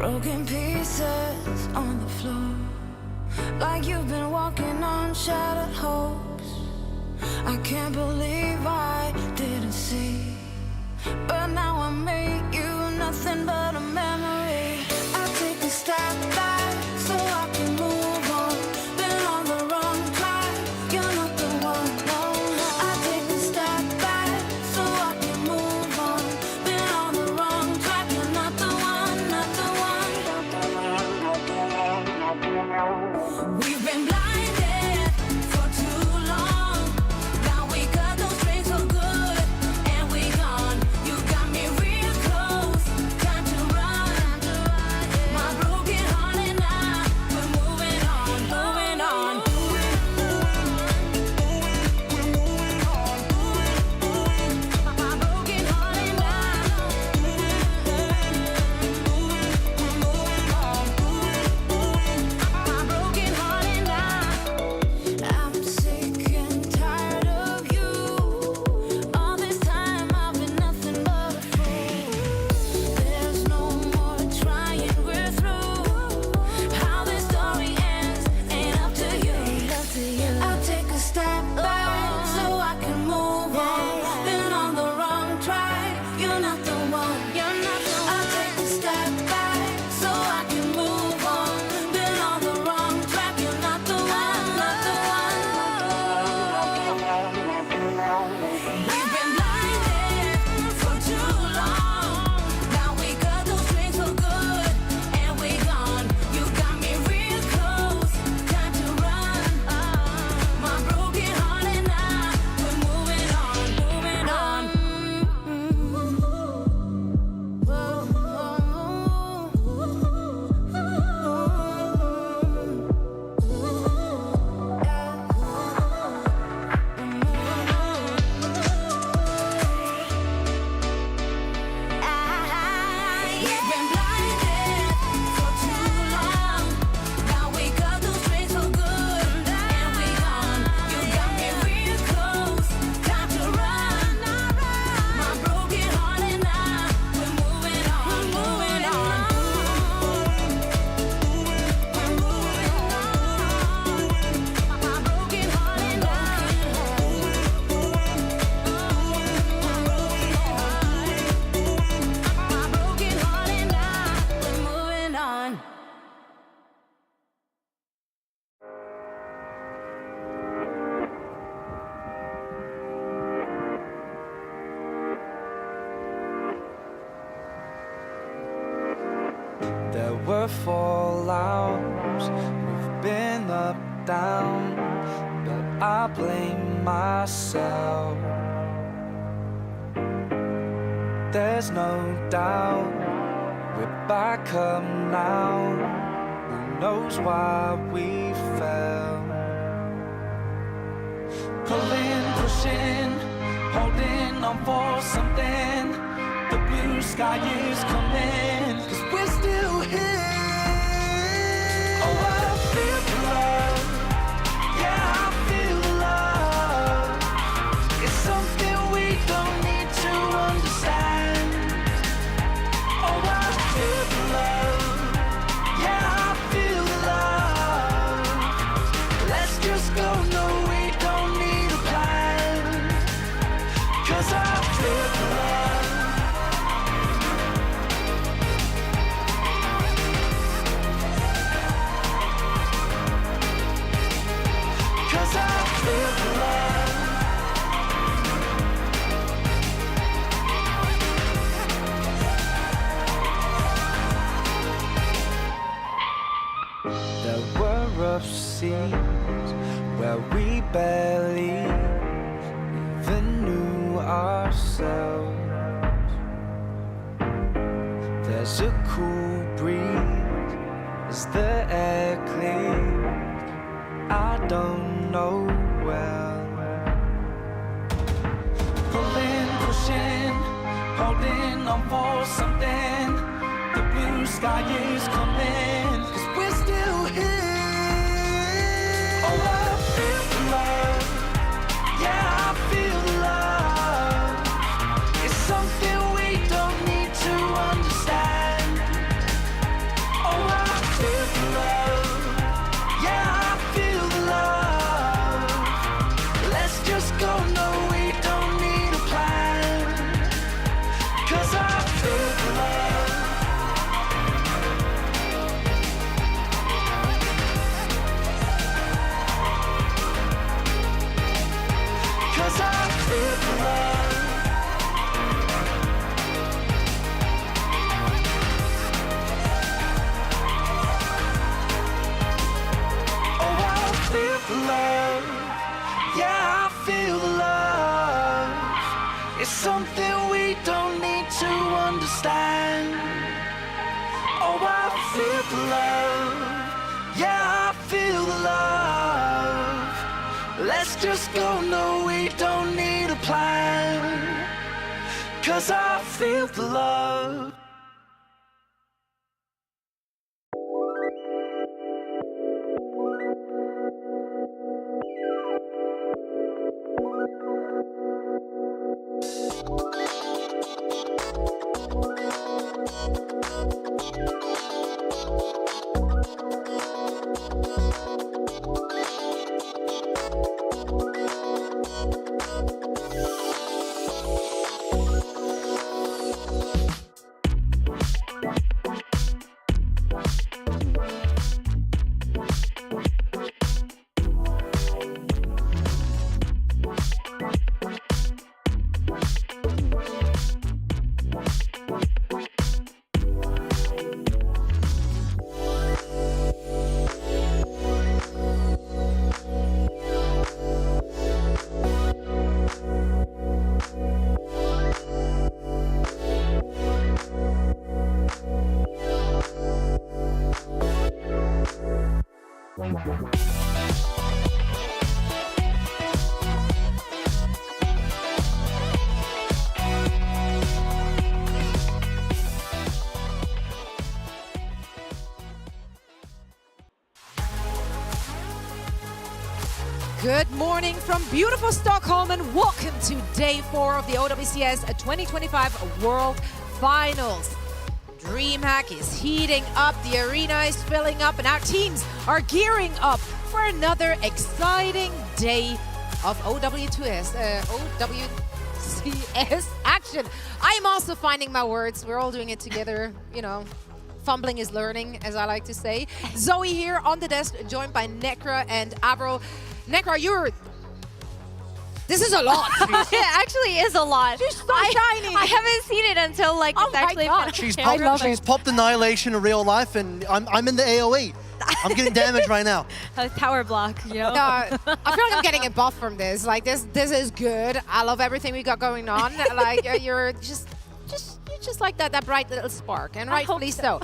Broken pieces on the floor, like you've been walking on shattered hopes. I can't believe I didn't see, but now I make you nothing but a memory. I take a step back so I can move on. Been on the wrong track, you're not the one, no, no. I take a step back so I can move on. Been on the wrong track, you're not the one, not the one. We've been blinded for too long. Now we cut those strings so good, and we gone. You got me real close, time to run. My broken heart and I, we're moving on, moving on. My broken heart and I, my broken heart and I. I'm sick and tired of you. All this time I've been nothing but a fool. There's no more trying, we're through. How this story ends ain't up to you. I'll take a step back so I can move on. Been on the wrong track, you're not the one, you're not the one. I'll take a step back so I can move on. Been on the wrong track, you're not the one, not the one. We've been blinded for too long. Now we cut those strings so good, and we gone. You got me real close, time to run. My broken heart and I, we're moving on, moving on. We've been blinded for too long. Now we cut those strings so good, and we gone. You got me real close, time to run. My broken heart and I, we're moving on, moving on. We're moving on. My broken heart and I. My broken heart and I, we're moving on. There were fallouts, we've been up, down, but I blame myself. There's no doubt, we're back up now. Who knows why we fell? Pulling, pushing, holding on for something. The blue sky is coming, 'cause we're still here. Oh, I feel the love, yeah, I feel the love. It's something we don't need to understand. Oh, I feel the love, yeah, I feel the love. Let's just go, no, we don't need a plan, 'cause I feel the love. I feel the love. There were rough seas where we barely even knew ourselves. There's a cool breeze as the air clears. I don't know well. Pulling, pushing, holding on for something. The blue sky is coming, 'cause we're still here. Oh, I feel the love, yeah, I feel the love. It's something we don't need to understand. love. Yeah, I feel the love. It's something we don't need to understand. Oh, I feel the love. Yeah, I feel the love. Let's just go, no, we don't need a plan. 'Cause I feel the love. Good morning from beautiful Stockholm and welcome to day 4 of the OWCS 2025 World Finals. DreamHack is heating up, the arena is filling up, and our teams are gearing up for another exciting day of OWCS action. I am also finding my words. We're all doing it together, you know. Fumbling is learning, as I like to say. Zoe here on the desk, joined by Necra and Avro. Necra, this is a lot. It actually is a lot. She's so shiny. I haven't seen it until like Oh it's my actually God. finished. She's popped Annihilation in real life, and I'm in the AoE. I'm getting damaged right now. A power block, you know? I feel like I'm getting a buff from this. Like this is good. I love everything we got going on. Like you're just like that bright little spark, and rightfully so.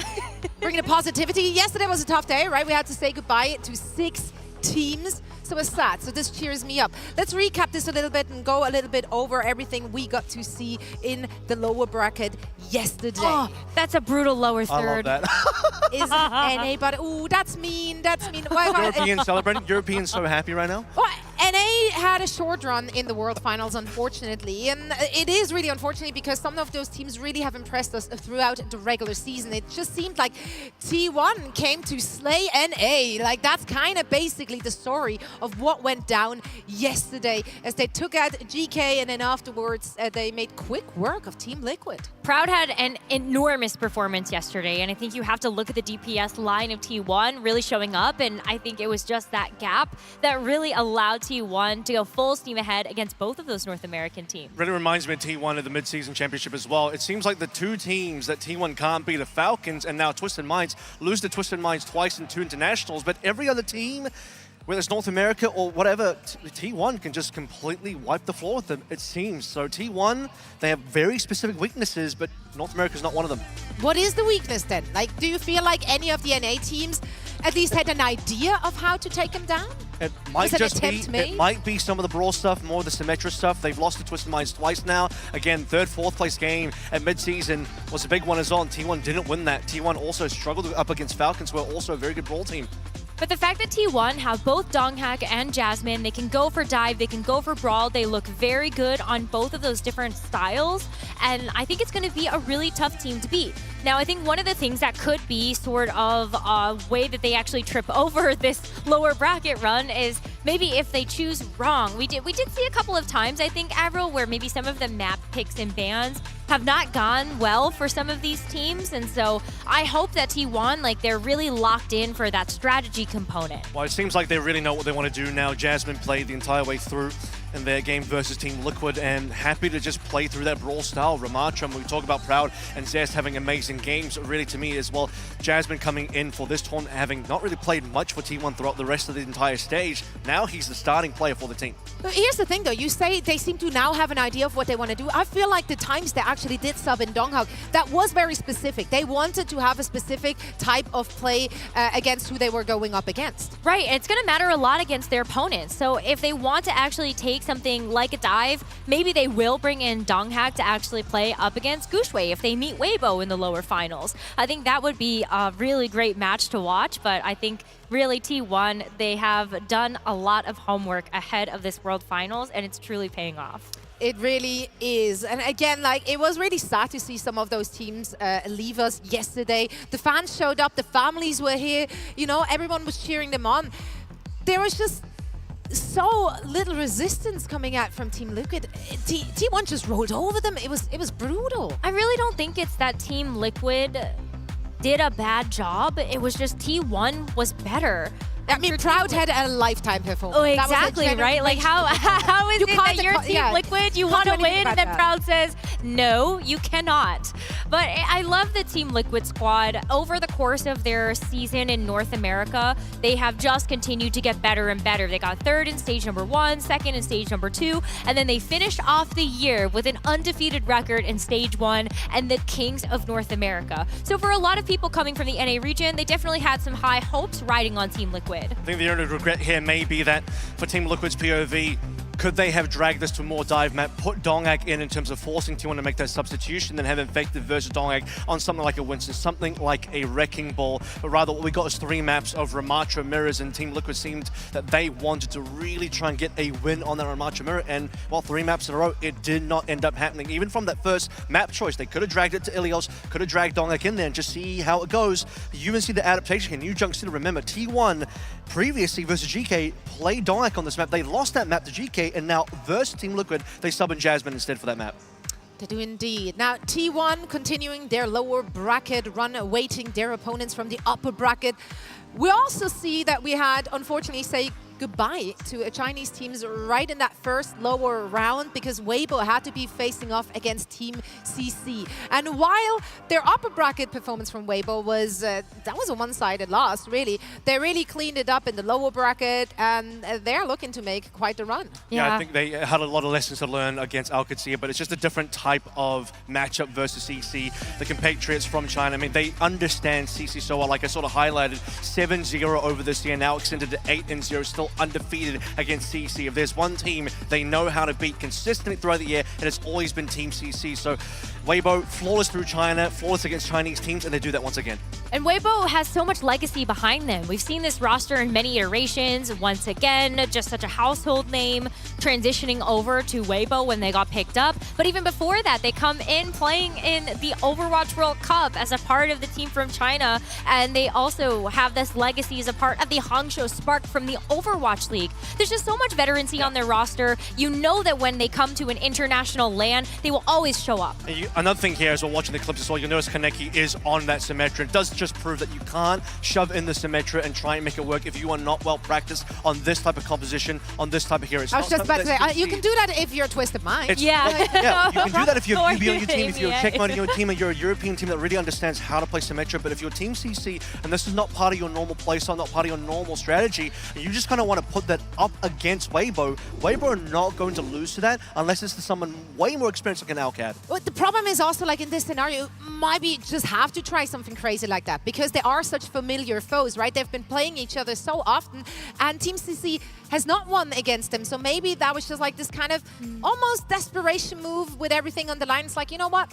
Bringing the positivity. Yesterday was a tough day, right? We had to say goodbye to 6 teams. So it's sad. So this cheers me up. Let's recap this a little bit and go a little bit over everything we got to see in the lower bracket yesterday. Oh, that's a brutal lower third. I love that. Isn't anybody? Ooh, that's mean. That's mean. European celebrating. Europeans so happy right now. Well, NA had a short run in the World Finals, unfortunately. And it is really unfortunate because some of those teams really have impressed us throughout the regular season. It just seemed like T1 came to slay NA. Like, that's kind of basically the story of what went down yesterday as they took out GK, and then afterwards they made quick work of Team Liquid. Proud had an enormous performance yesterday, and I think you have to look at the DPS line of T1 really showing up, and I think it was just that gap that really allowed T1 to go full steam ahead against both of those North American teams. Really reminds me of T1 at the mid-season championship as well. It seems like the 2 teams that T1 can't beat, the Falcons and now Twisted Minds, lose to Twisted Minds twice in 2 internationals, but every other team, whether it's North America or whatever, T1 can just completely wipe the floor with them, it seems. So T1, they have very specific weaknesses, but North America's not one of them. What is the weakness then? Like, do you feel like any of the NA teams at least had an idea of how to take them down? It might Was an just be, attempt made? it might be some of the Brawl stuff, more of the Symmetra stuff. They've lost to Twisted Minds twice now. Again, 3rd, 4th place game at mid-season was a big one as well, and T1 didn't win that. T1 also struggled up against Falcons, who are also a very good Brawl team. But the fact that T1 have both Donghak and Jasmine, they can go for dive, they can go for brawl, they look very good on both of those different styles, and I think it's going to be a really tough team to beat. Now, I think one of the things that could be sort of a way that they actually trip over this lower bracket run is maybe if they choose wrong. We did see a couple of times, I think, Avril, where maybe some of the map picks and bans have not gone well for some of these teams, and so I hope that T1, like, they're really locked in for that strategy component. Well, it seems like they really know what they want to do now. Jasmine played the entire way through in their game versus Team Liquid, and happy to just play through that Brawl style. Ramatra, we talk about Proud and Zest having amazing games, really to me as well. Jasmine coming in for this tournament, having not really played much for T1 throughout the rest of the entire stage. Now he's the starting player for the team. But here's the thing, though. You say they seem to now have an idea of what they want to do. I feel like the times they actually did sub in Donghak, that was very specific. They wanted to have a specific type of play against who they were going up against. Right, it's going to matter a lot against their opponents. So if they want to actually take something like a dive, maybe they will bring in Donghak to actually play up against Gushwei if they meet Weibo in the lower finals. I think that would be a really great match to watch, but I think really T1, they have done a lot of homework ahead of this World Finals, and it's truly paying off. It really is. And again, like, it was really sad to see some of those teams leave us yesterday. The fans showed up, the families were here, you know, everyone was cheering them on. There was just so little resistance coming out from Team Liquid. T1 just rolled over them. It was brutal. I really don't think it's that Team Liquid did a bad job. It was just T1 was better. I mean, Proud had a lifetime performance. Oh, exactly, right? Like, how is it that you're Team Liquid, you want to win, and then Proud says, no, you cannot. But I love the Team Liquid squad. Over the course of their season in North America, they have just continued to get better and better. They got third in stage number 1, second in stage number 2, and then they finished off the year with an undefeated record in stage 1 and the Kings of North America. So for a lot of people coming from the NA region, they definitely had some high hopes riding on Team Liquid. I think the only regret here may be that for Team Liquid's POV, could they have dragged this to a more dive map, put Donghak in terms of forcing T1 to make that substitution, then have Infected versus Donghak on something like a Winston, something like a Wrecking Ball. But rather, what we got is 3 maps of Ramatra Mirrors, and Team Liquid seemed that they wanted to really try and get a win on that Ramatra Mirror, and well, 3 maps in a row, it did not end up happening. Even from that first map choice, they could have dragged it to Ilios, could have dragged Donghak in there and just see how it goes. You can see the adaptation here. New Junction, remember, T1 previously versus GK played Donghak on this map. They lost that map to GK, and now versus Team Liquid, they sub in Jasmine instead for that map. They do indeed. Now, T1 continuing their lower bracket run, awaiting their opponents from the upper bracket. We also see that we had, unfortunately, say goodbye to Chinese teams right in that first lower round because Weibo had to be facing off against Team CC. And while their upper bracket performance from Weibo was, that was a one-sided loss, really, they really cleaned it up in the lower bracket, and they're looking to make quite a run. Yeah, I think they had a lot of lessons to learn against Alcatia, but it's just a different type of matchup versus CC. The compatriots from China, I mean, they understand CC so well. Like I sort of highlighted, 7-0 over this year, now extended to 8-0, still undefeated against CC. If there's one team they know how to beat consistently throughout the year, it has always been Team CC. So Weibo, flawless through China, flawless against Chinese teams, and they do that once again. And Weibo has so much legacy behind them. We've seen this roster in many iterations. Once again, just such a household name, transitioning over to Weibo when they got picked up. But even before that, they come in playing in the Overwatch World Cup as a part of the team from China. And they also have this legacy as a part of the Hangzhou Spark from the Overwatch League. There's just so much veterancy on their roster. You know that when they come to an international LAN, they will always show up. Another thing here as we're watching the clips as well, you'll notice Kaneki is on that Symmetra. It does just prove that you can't shove in the Symmetra and try and make it work if you are not well practiced on this type of composition, on this type of hero. I was just about to say, you can do that if you're Twisted Mind. Yeah. Yeah, you can do that if you're UB on your team, if you're a Yeah. Checkmate on your team, and you're a European team that really understands how to play Symmetra. But if you're Team CC and this is not part of your normal playstyle, not part of your normal strategy, and you just kind of want to put that up against Weibo, Weibo are not going to lose to that unless it's to someone way more experienced like an Alcad. But the problem is also, like in this scenario, maybe just have to try something crazy like that because they are such familiar foes, right? They've been playing each other so often, and Team CC has not won against them. So maybe that was just like this kind of almost desperation move with everything on the line. It's like, you know what?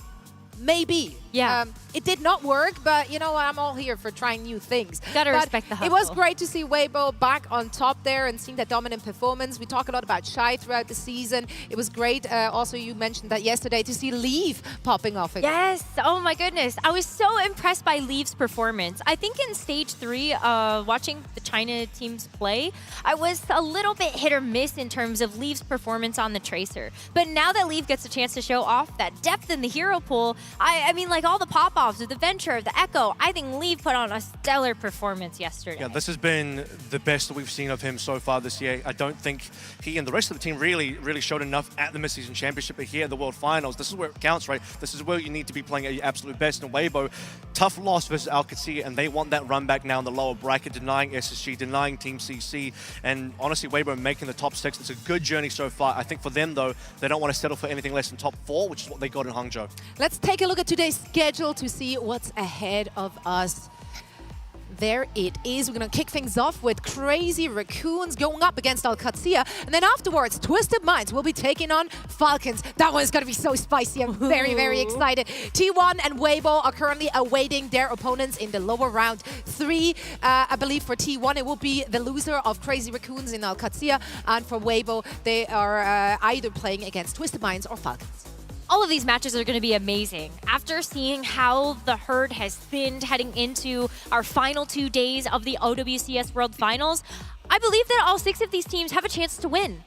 Maybe. Yeah. It did not work, but you know what? I'm all here for trying new things. Gotta But respect the It was hustle. great to see Weibo back on top there and seeing that dominant performance. We talk a lot about Shy throughout the season. It was great. Also, you mentioned that yesterday to see Leave popping off again. Yes. Oh my goodness. I was so impressed by Leaf's performance. I think in stage 3, watching the China teams play, I was a little bit hit or miss in terms of Leaf's performance on the Tracer. But now that Leaf gets a chance to show off that depth in the hero pool, I mean, like all the pop-offs, the Venture, the Echo, I think Leaf put on a stellar performance yesterday. Yeah, this has been the best that we've seen of him so far this year. I don't think he and the rest of the team really showed enough at the Mid-Season Championship, but here at the World Finals, this is where it counts, right? This is where you need to be playing at your absolute best. And Weibo, tough loss versus REBROADCAST, and they want that run back now in the lower bracket, denying SSG, denying Team CC, and honestly, Weibo making the top 6. It's a good journey so far. I think for them, though, they don't want to settle for anything less than top 4, which is what they got in Hangzhou. Let's take a look at today's schedule to see what's ahead of us. There it is. We're going to kick things off with Crazy Raccoons going up against REBROADCAST. And then afterwards, Twisted Minds will be taking on Falcons. That one's going to be so spicy. I'm very excited. T1 and Weibo are currently awaiting their opponents in the lower round 3. I believe for T1, it will be the loser of Crazy Raccoons in REBROADCAST. And for Weibo, they are either playing against Twisted Minds or Falcons. All of these matches are going to be amazing. After seeing how the herd has thinned heading into our final 2 days of the OWCS World Finals, I believe that all 6 of these teams have a chance to win.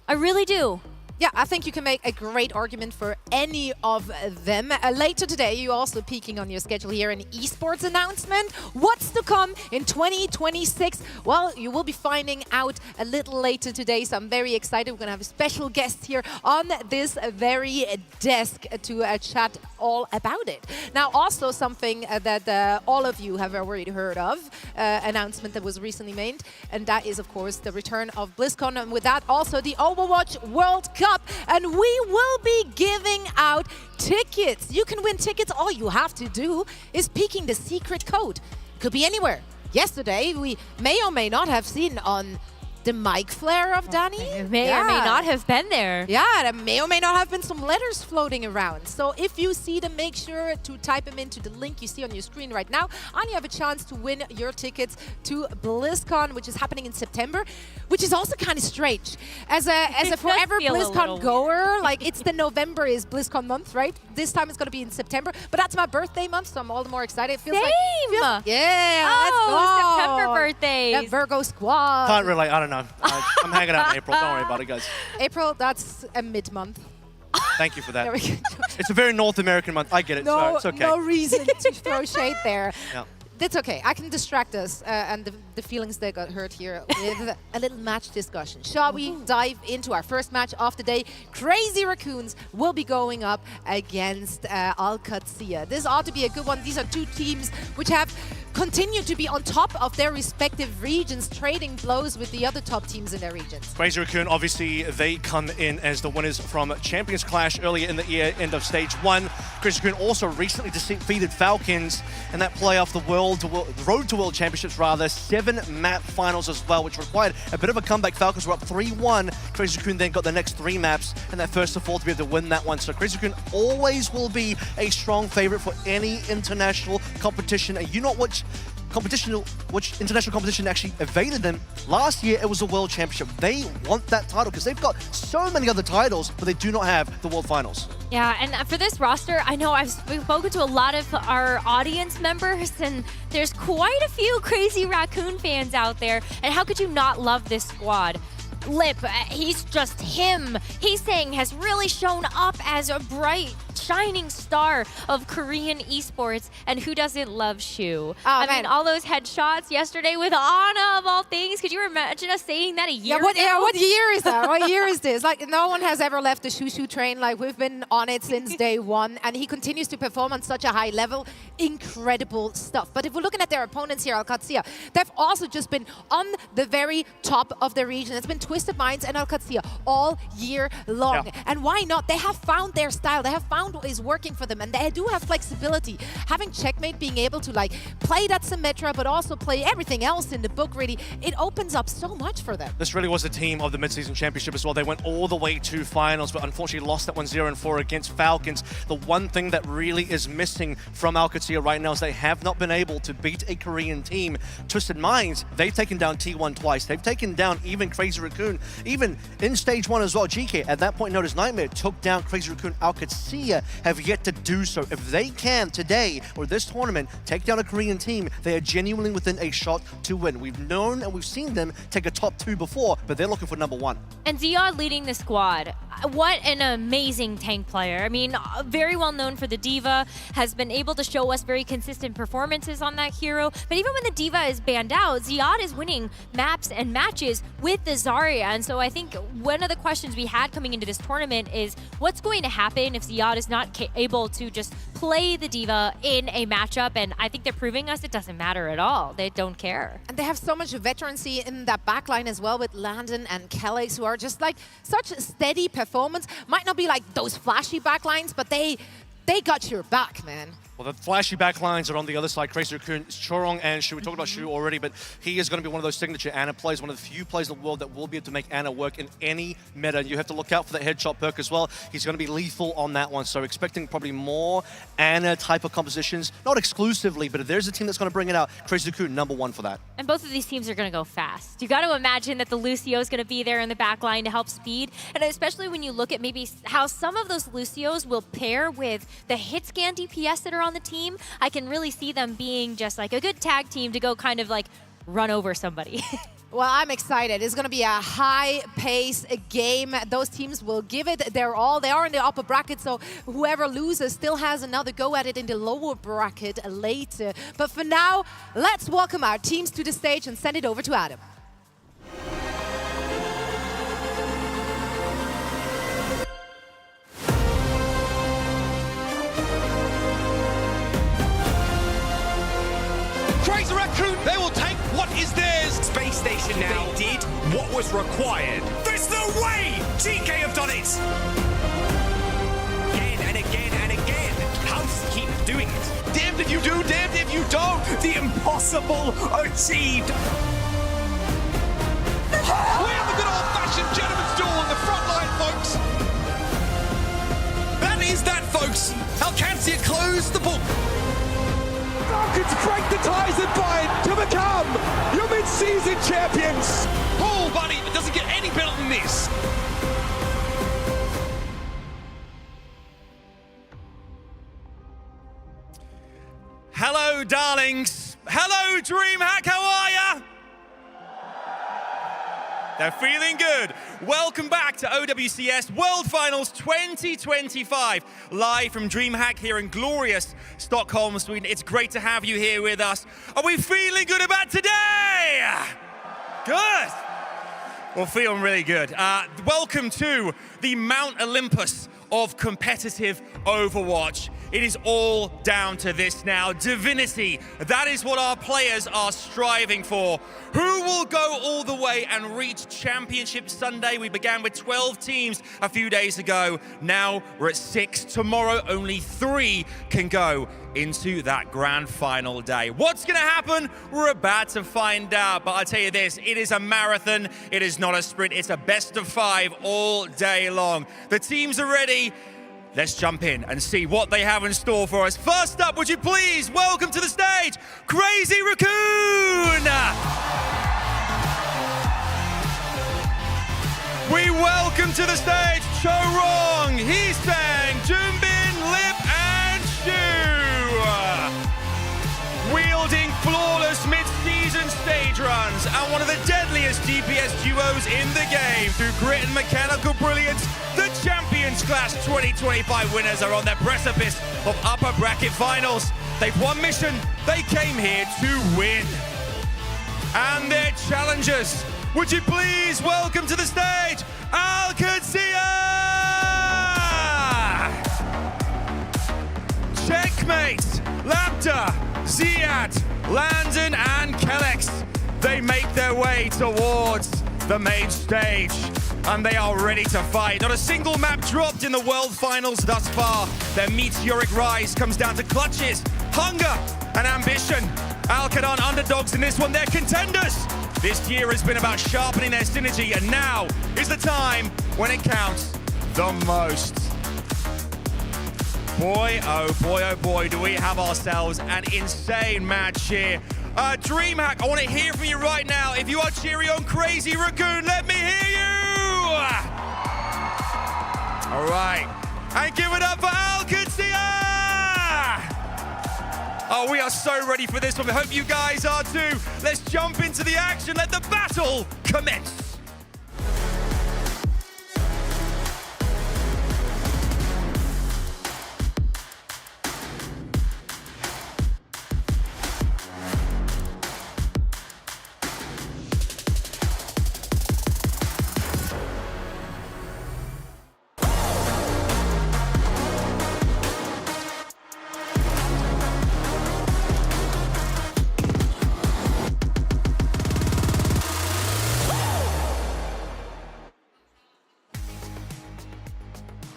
I really do. Yeah, I think you can make a great argument for any of them. Later today, you're also peeking on your schedule here an esports announcement. What's to come in 2026? Well, you will be finding out a little later today, so I'm very excited. We're going to have a special guest here on this very desk to chat all about it. Now, also something that all of you have already heard of, announcement that was recently made, and that is, of course, the return of BlizzCon, and with that, also the Overwatch World Cup. And we will be giving out tickets. You can win tickets. All you have to do is peeking the secret code. Could be anywhere. Yesterday, we may or may not have seen on the mic flare of Danny. May or may not have been there. Yeah, there may or may not have been some letters floating around. So if you see them, make sure to type them into the link you see on your screen right now. And you have a chance to win your tickets to BlizzCon, which is happening in September, which is also kind of strange. As a forever BlizzCon goer, like it's the November is BlizzCon month, right? This time it's going to be in September, but that's my birthday month, so I'm all the more excited. It feels Same! like... yeah, let's go! September birthdays. That Virgo squad. Can't relate, I don't know. I'm hanging out in April, don't worry about it, guys. April, that's a mid-month. Thank you for that. There we go. It's a very North American month, I get it, so it's okay. No reason to throw shade there. Yeah. That's okay. I can distract us and the feelings that got hurt here with a little match discussion. Shall we dive into our first match of the day? Crazy Raccoons will be going up against REBROADCAST. This ought to be a good one. These are two teams which have continued to be on top of their respective regions, trading blows with the other top teams in their regions. Crazy Raccoon, obviously, they come in as the winners from Champions Clash earlier in the year, end of Stage 1. Crazy Raccoon also recently defeated Falcons in that playoff, the Road to World Championships, rather, 7-map finals as well, which required a bit of a comeback. Falcons were up 3-1. Crazy Raccoon then got the next 3 maps, and that first of all to be able to win that one. So Crazy Raccoon always will be a strong favorite for any international competition. And you know which international competition actually evaded them? Last year, it was the World Championship. They want that title because they've got so many other titles, but they do not have the World Finals. Yeah, and for this roster, I know I've spoken to a lot of our audience members, and there's quite a few Crazy Raccoon fans out there. And how could you not love this squad? Lip, he's just him. He's saying has really shown up as a bright, shining star of Korean esports. And who doesn't love Shu? I mean, all those headshots yesterday with Ana, of all things. Could you imagine us saying that a year ago? What year is that? What year is this? Like, no one has ever left the Shu train. Like, we've been on it since day one. And he continues to perform on such a high level. Incredible stuff. But if we're looking at their opponents here, REBROADCAST, they've also just been on the very top of the region. It's been Twisted Minds and REBROADCAST all year long. Yeah. And why not? They have found their style. They have found what is working for them. And they do have flexibility. Having Checkmate being able to like play that Symmetra, but also play everything else in the book, really, it opens up so much for them. This really was the team of the mid-season championship as well. They went all the way to finals, but unfortunately lost that one 0-4 against Falcons. The one thing that really is missing from REBROADCAST right now is they have not been able to beat a Korean team. Twisted Minds, they've taken down T1 twice. They've taken down even Crazy Raccoon. Even in Stage 1 as well, GK, at that point known as Nightmare, took down Crazy Raccoon. REBROADCAST have yet to do so. If they can today, or this tournament, take down a Korean team, they are genuinely within a shot to win. We've known and we've seen them take a top 2 before, but they're looking for number 1. And Ziad leading the squad. what an amazing tank player. I mean, very well known for the Diva, has been able to show us very consistent performances on that hero. But even when the Diva is banned out, Ziad is winning maps and matches with the Zarya. And so I think one of the questions we had coming into this tournament is what's going to happen if Ziad is not able to just play the Diva in a matchup? And I think they're proving us it doesn't matter at all. They don't care. And they have so much veterancy in that backline as well with Landon and Kellex, who are just like such steady performance. Might not be like those flashy backlines, but they got your back, man. Well, the flashy backlines are on the other side. Crazy Raccoon, Chorong, and Shu. We talked about Shu already, but he is going to be one of those signature Ana players, one of the few players in the world that will be able to make Ana work in any meta. And you have to look out for that headshot perk as well. He's going to be lethal on that one, so expecting probably more Ana type of compositions. Not exclusively, but if there's a team that's going to bring it out, Crazy Raccoon, #1 for that. And both of these teams are going to go fast. You got to imagine that the Lucio is going to be there in the back line to help speed. And especially when you look at maybe how some of those Lucios will pair with the hit scan DPS that are on the team, I can really see them being just like a good tag team to go kind of like run over somebody. Well, I'm excited. It's going to be a high-pace game. Those teams will give it their all. They are in the upper bracket, so whoever loses still has another go at it in the lower bracket later. But for now, let's welcome our teams to the stage and send it over to Adam. Crazy Raccoon, they will take what is theirs. Space Station now. They did what was required. There's no way GK have done it. Again and again and again. House keep doing it. Damned if you do, damned if you don't. The impossible achieved. We have the good old-fashioned gentleman's duel on the front line, folks. That is that, folks. Alcancia closed the book. To break the ties and bind to become your mid-season champions. Oh, buddy, it doesn't get any better than this. Hello, darlings. Hello, DreamHack. How are ya? They're feeling good. Welcome back to OWCS World Finals 2025, live from DreamHack here in glorious Stockholm, Sweden. It's great to have you here with us. Are we feeling good about today? Good. We're feeling really good. Welcome to the Mount Olympus of competitive Overwatch. It is all down to this now. Divinity. That is what our players are striving for. Who will go all the way and reach Championship Sunday? We began with 12 teams a few days ago. Now we're at 6. Tomorrow, only 3 can go into that grand final day. What's going to happen? We're about to find out. But I'll tell you this, it is a marathon. It is not a sprint. It's a best of 5 all day long. The teams are ready. Let's jump in and see what they have in store for us. First up, would you please welcome to the stage, Crazy Raccoon! We welcome to the stage, Chorong, Heesang, Junbin, Lip, and Shu. Wielding flawless mid-season stage runs and one of the deadliest DPS duos in the game. Through grit and mechanical brilliance, the Champions Class 2025 winners are on the precipice of upper bracket finals. They've won mission, they came here to win. And their challengers, would you please welcome to the stage, OWCS! Checkmate, Lapta, Ziad, Landon, and Kellex. They make their way towards the main stage, and they are ready to fight. Not a single map dropped in the World Finals thus far. Their meteoric rise comes down to clutches, hunger, and ambition. Alcadon underdogs in this one, they're contenders. This year has been about sharpening their synergy, and now is the time when it counts the most. Boy, oh boy, do we have ourselves an insane match here. DreamHack, I want to hear from you right now. If you are cheering on Crazy Raccoon, let me hear you! All right, and give it up for OWCS! Oh, we are so ready for this one. We hope you guys are too. Let's jump into the action. Let the battle commence.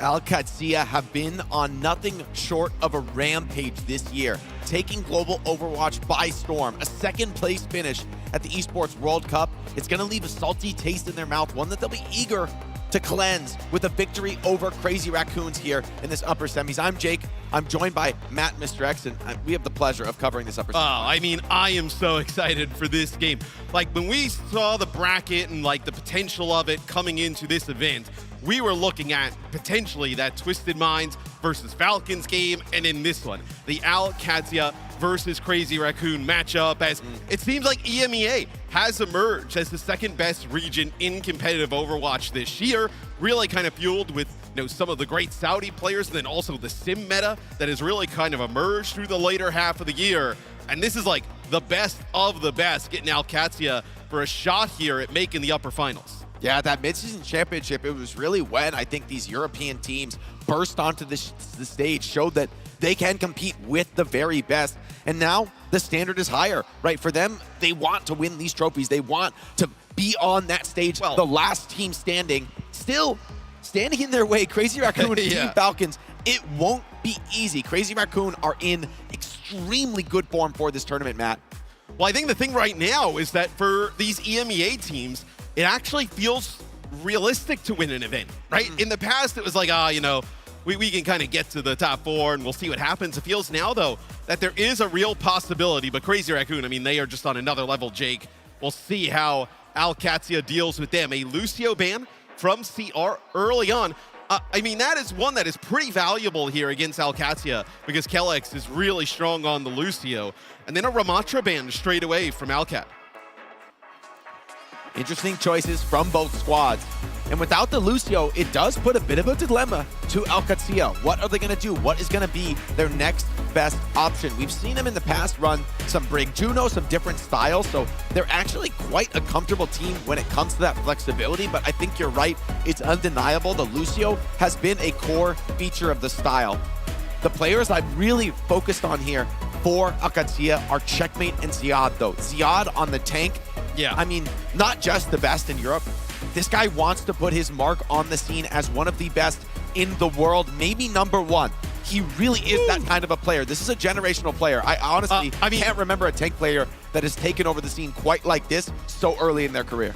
OWCS have been on nothing short of a rampage this year, taking global Overwatch by storm. A second-place finish at the Esports World Cup. It's going to leave a salty taste in their mouth, one that they'll be eager to cleanse with a victory over Crazy Raccoons here in this upper semis. I'm Jake. I'm joined by Matt, Mr. X, and we have the pleasure of covering this upper semis. Oh, I mean, I am so excited for this game. Like, when we saw the bracket and, like, the potential of it coming into this event, we were looking at potentially that Twisted Minds versus Falcons game, and in this one, the OWCS versus Crazy Raccoon matchup, as it seems like EMEA has emerged as the second best region in competitive Overwatch this year, really kind of fueled with some of the great Saudi players, and then also the sim meta that has really kind of emerged through the later half of the year. And this is like the best of the best, getting OWCS for a shot here at making the upper finals. Yeah, that midseason championship, it was really when I think these European teams burst onto the stage, showed that they can compete with the very best. And now the standard is higher, right? For them, they want to win these trophies. They want to be on that stage, the last team standing. Still standing in their way, Crazy Raccoon and Team Falcons, it won't be easy. Crazy Raccoon are in extremely good form for this tournament, Matt. Well, I think the thing right now is that for these EMEA teams, it actually feels realistic to win an event, right? In the past, it was like, we can kind of get to the top 4 and we'll see what happens. It feels now, though, that there is a real possibility. But Crazy Raccoon, I mean, they are just on another level, Jake. We'll see how OWCS deals with them. A Lucio ban from CR early on. I mean, that is one that is pretty valuable here against OWCS because Kellex is really strong on the Lucio. And then a Ramatra ban straight away from Alcat. Interesting choices from both squads. And without the Lucio, it does put a bit of a dilemma to OWCS. What are they going to do? What is going to be their next best option? We've seen them in the past run some Brig Juno, some different styles, so they're actually quite a comfortable team when it comes to that flexibility, but I think you're right. It's undeniable. The Lucio has been a core feature of the style. The players I'm really focused on here for OWCS are Checkmate and Ziad, though. Ziad on the tank, I mean, not just the best in Europe. This guy wants to put his mark on the scene as one of the best in the world, maybe #1. He really is that kind of a player. This is a generational player. I honestly can't remember a tank player that has taken over the scene quite like this so early in their career.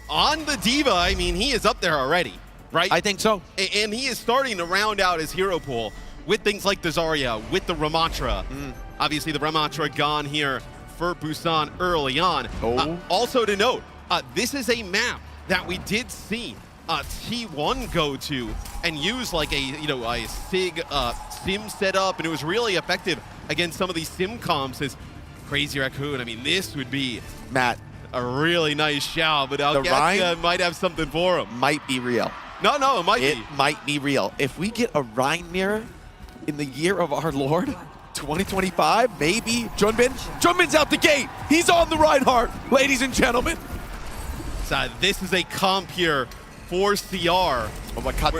On the Diva, I mean, he is up there already, right? I think so. And he is starting to round out his hero pool with things like the Zarya, with the Ramatra. Obviously, the Ramatra gone here for Busan early on. Also to note, this is a map that we did see T1 go to and use like a SIG sim setup, and it was really effective against some of these sim comps as Crazy Raccoon. I mean, this would be, Matt, a really nice shout, but OWCS might have something for him. Might be real. No, it might be. It might be real. If we get a Rhine mirror in the year of our Lord, 2025, maybe. Junbin's out the gate. He's on the Reinhardt, ladies and gentlemen. So this is a comp here for CR. Oh my God,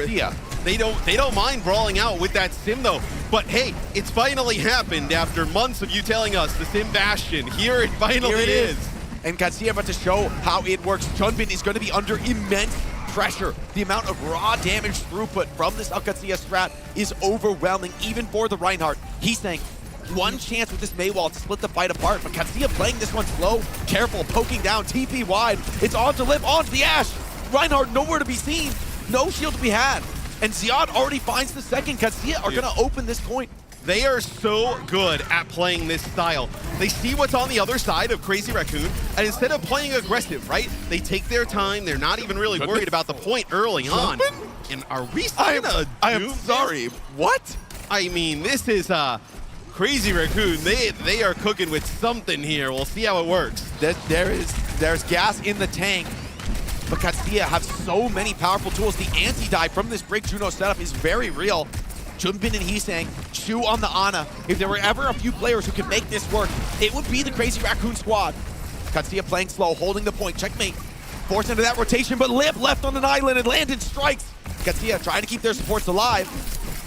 They don't mind brawling out with that sim though. But hey, it's finally happened after months of you telling us the sim bastion. Here it finally is. And Katsuya about to show how it works. Junbin is going to be under immense pressure. The amount of raw damage throughput from this OWCS strat is overwhelming, even for the Reinhardt. He's saying, one chance with this Maywall to split the fight apart, but Katsuya playing this one slow, careful, poking down, TP wide. It's on to Liv, onto the Ashe. Reinhardt nowhere to be seen, no shield to be had. And Ziad already finds the second. Katsuya are gonna open this point. They are so good at playing this style. They see what's on the other side of Crazy Raccoon, and instead of playing aggressive, right, they take their time. They're not even really worried about the point early on. And are we seeing I am sorry, what? I mean, this is Crazy Raccoon. They are cooking with something here. We'll see how it works. There's gas in the tank, but Katsuya have so many powerful tools. The anti-dive from this Brig Juno setup is very real. Junbin and Heesang chew on the Ana. If there were ever a few players who could make this work, it would be the Crazy Raccoon squad. Katsuya playing slow, holding the point. Checkmate. Forced into that rotation, but Liv left on an island and landed strikes. Katsuya trying to keep their supports alive.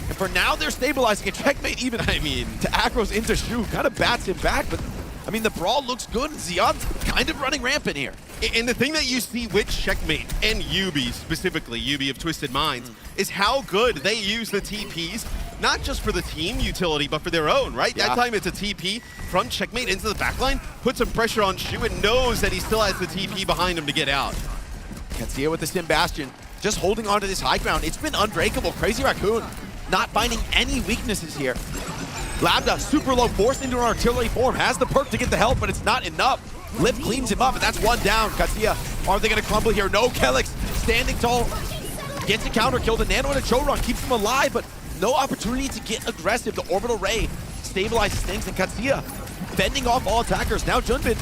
And for now, they're stabilizing. And Checkmate even, to Acros into Shu, kind of bats him back. But, I mean, the brawl looks good. And Ziad's kind of running rampant here. And the thing that you see with Checkmate and Yubi, specifically Yubi of Twisted Minds, is how good they use the TPs, not just for the team utility, but for their own, right? Yeah. That time it's a TP from Checkmate into the backline, put some pressure on Shu and knows that he still has the TP behind him to get out. Katsuya with the Sim Bastion, just holding on to this high ground. It's been unbreakable. Crazy Raccoon not finding any weaknesses here. Lambda, super low, forced into an artillery form, has the perk to get the help, but it's not enough. Lip cleans him up, and that's one down. Katsuya, are they going to crumble here? No, Kelix standing tall, gets a counter kill. The Nano and a Choron keeps him alive, but no opportunity to get aggressive. The Orbital Ray stabilizes things, and Katsuya fending off all attackers. Now Junbin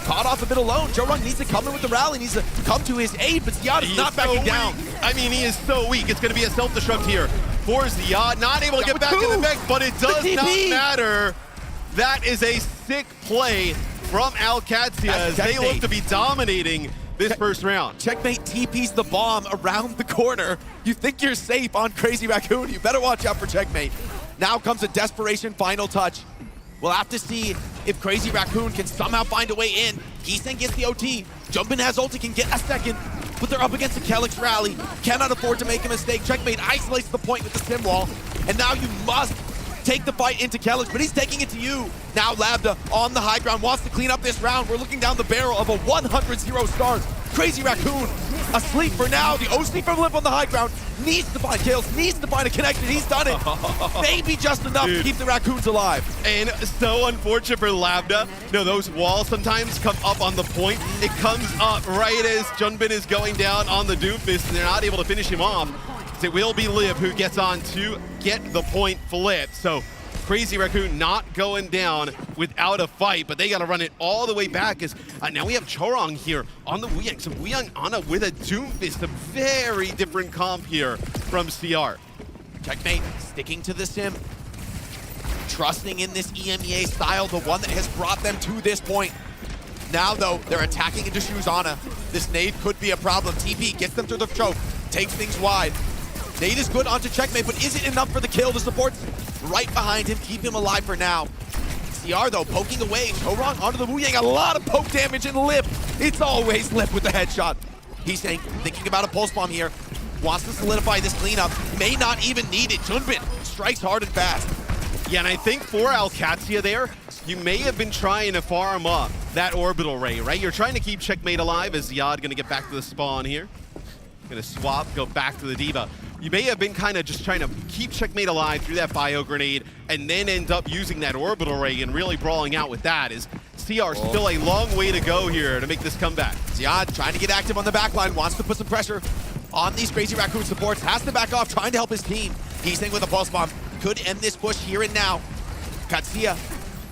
caught off a bit alone. Choron needs to come in with the rally, needs to come to his aid, but Ziad is not backing down. I mean, he is so weak. It's going to be a self-destruct here for Ziad. Not able to get back in the mech, but it does not matter. That is a sick play from Alcatia as they look to be dominating this first round. Checkmate TP's the bomb around the corner. You think you're safe on Crazy Raccoon. You better watch out for Checkmate. Now comes a desperation final touch. We'll have to see if Crazy Raccoon can somehow find a way in. Heesen gets the OT. Jumpin has ulti, can get a second, but they're up against a Kelix rally. Cannot afford to make a mistake. Checkmate isolates the point with the Sim Wall, and now you must take the fight into Kelix, but he's taking it to you. Now Lambda on the high ground wants to clean up this round. We're looking down the barrel of a 100-0 start. Crazy Raccoon asleep for now. The OC from Lip on the high ground needs to find kills, needs to find a connection. He's done it. Maybe just enough to keep the Raccoons alive. And so unfortunate for Lambda. No, those walls sometimes come up on the point. It comes up right as Junbin is going down on the Doomfist, and they're not able to finish him off. It will be Liv who gets on to get the point flipped. So Crazy Raccoon not going down without a fight, but they got to run it all the way back as now we have Chorong here on the Wuyang. So Wuyang Ana with a Doomfist, a very different comp here from CR. Checkmate sticking to the Sim, trusting in this EMEA style, the one that has brought them to this point. Now though, they're attacking into Shu's Ana. This nade could be a problem. TP gets them through the choke, takes things wide. Nade is good onto Checkmate, but is it enough for the kill? The support's right behind him, keep him alive for now. CR though, poking away. Chorong onto the Wuyang, a lot of poke damage and Lip. It's always Lip with the headshot. He's saying, thinking about a pulse bomb here. Wants to solidify this cleanup. May not even need it. Junbin strikes hard and fast. Yeah, and I think for Alcatia there, you may have been trying to farm up that Orbital Ray, right? You're trying to keep Checkmate alive as Ziad gonna get back to the spawn here. Gonna swap, go back to the Diva. You may have been kind of just trying to keep Checkmate alive through that bio grenade and then end up using that Orbital Ray and really brawling out with that. Is CR still a long way to go here to make this comeback. Ziad trying to get active on the backline, wants to put some pressure on these Crazy Raccoon supports, has to back off, trying to help his team. He's in with a pulse bomb, could end this push here and now. Katsuya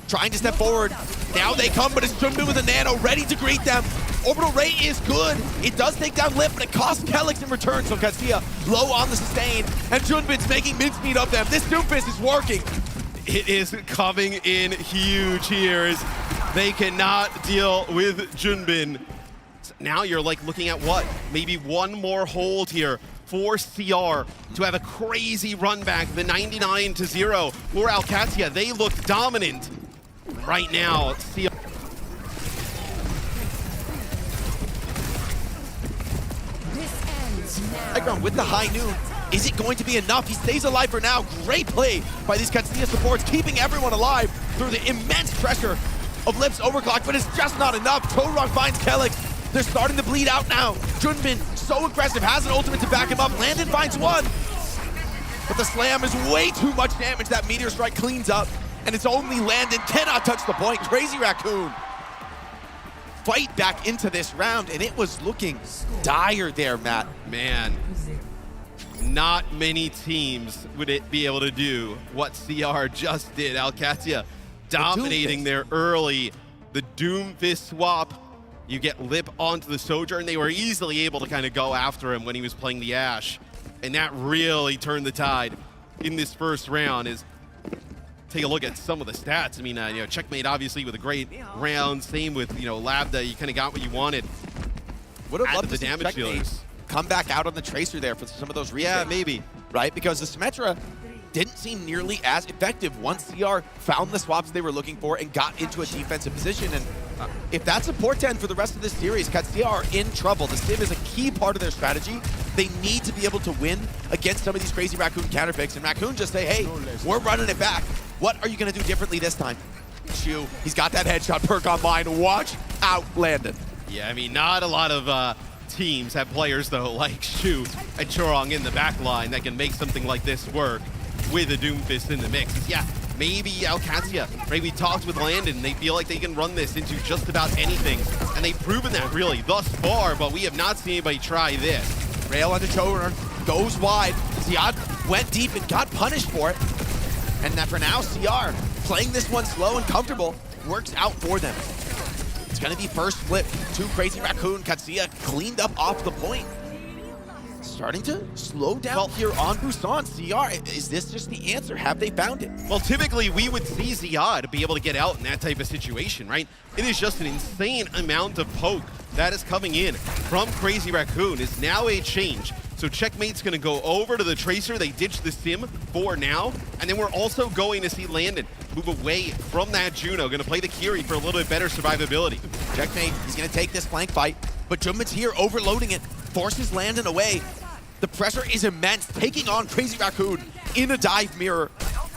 trying to step forward. Now they come, but it's Junbin with a nano, ready to greet them. Orbital Ray is good. It does take down Lip, but it costs Kelix in return, so Katsuya low on the sustain, and Junbin's making mincemeat of them. This Doomfist is working. It is coming in huge here as they cannot deal with Junbin. So now you're like looking at what? Maybe one more hold here for CR to have a crazy run back, the 99-0 for Alcatia. They look dominant right now. CR With the high noon, is it going to be enough? He stays alive for now. Great play by these Katsuya supports, keeping everyone alive through the immense pressure of Lip's overclock, but it's just not enough. Chorong finds Kelix. They're starting to bleed out now. Junbin, so aggressive, has an ultimate to back him up. Landon finds one, but the slam is way too much damage. That Meteor Strike cleans up, and it's only Landon cannot touch the point. Crazy Raccoon fight back into this round, and it was looking dire there, Matt. Man, not many teams would it be able to do what CR just did. Alcatia dominating there early. The Doomfist swap. You get Lip onto the Sojourn. They were easily able to kind of go after him when he was playing the Ashe. And that really turned the tide in this first round. Is take a look at some of the stats. I mean, Checkmate obviously with a great round. Same with, Lambda. You kind of got what you wanted. Would have loved the to see damage Checkmate dealers come back out on the Tracer there for some of those retakes. Yeah, maybe. Right? Because the Symmetra didn't seem nearly as effective once CR found the swaps they were looking for and got into a defensive position. And If that's a portent for the rest of this series, Katsuya are in trouble. The Civ is a key part of their strategy. They need to be able to win against some of these crazy Raccoon counterpicks, and Raccoon just say, hey, we're running it back. What are you going to do differently this time? Shu, he's got that headshot perk on mine. Watch out, Landon. Yeah, I mean, not a lot of teams have players, though, like Shu and Chorong in the back line that can make something like this work with a Doomfist in the mix. Yeah, maybe Alcatia, right? We talked with Landon. They feel like they can run this into just about anything, and they've proven that, really, thus far, but we have not seen anybody try this. Rail onto Chorong, goes wide. Ziad went deep and got punished for it. And that for now, CR playing this one slow and comfortable works out for them. It's going to be first flip to Crazy Raccoon. Katsuya cleaned up off the point. Starting to slow down here on Busan. CR, is this just the answer? Have they found it? Well, typically we would see Ziad be able to get out in that type of situation, right? It is just an insane amount of poke that is coming in from Crazy Raccoon. It's now a change. So Checkmate's going to go over to the Tracer. They ditch the Sim for now. And then we're also going to see Landon move away from that Juno. Going to play the Kiri for a little bit better survivability. Checkmate, he's going to take this flank fight. But Junman's here overloading it. Forces Landon away. The pressure is immense. Taking on Crazy Raccoon in a dive mirror.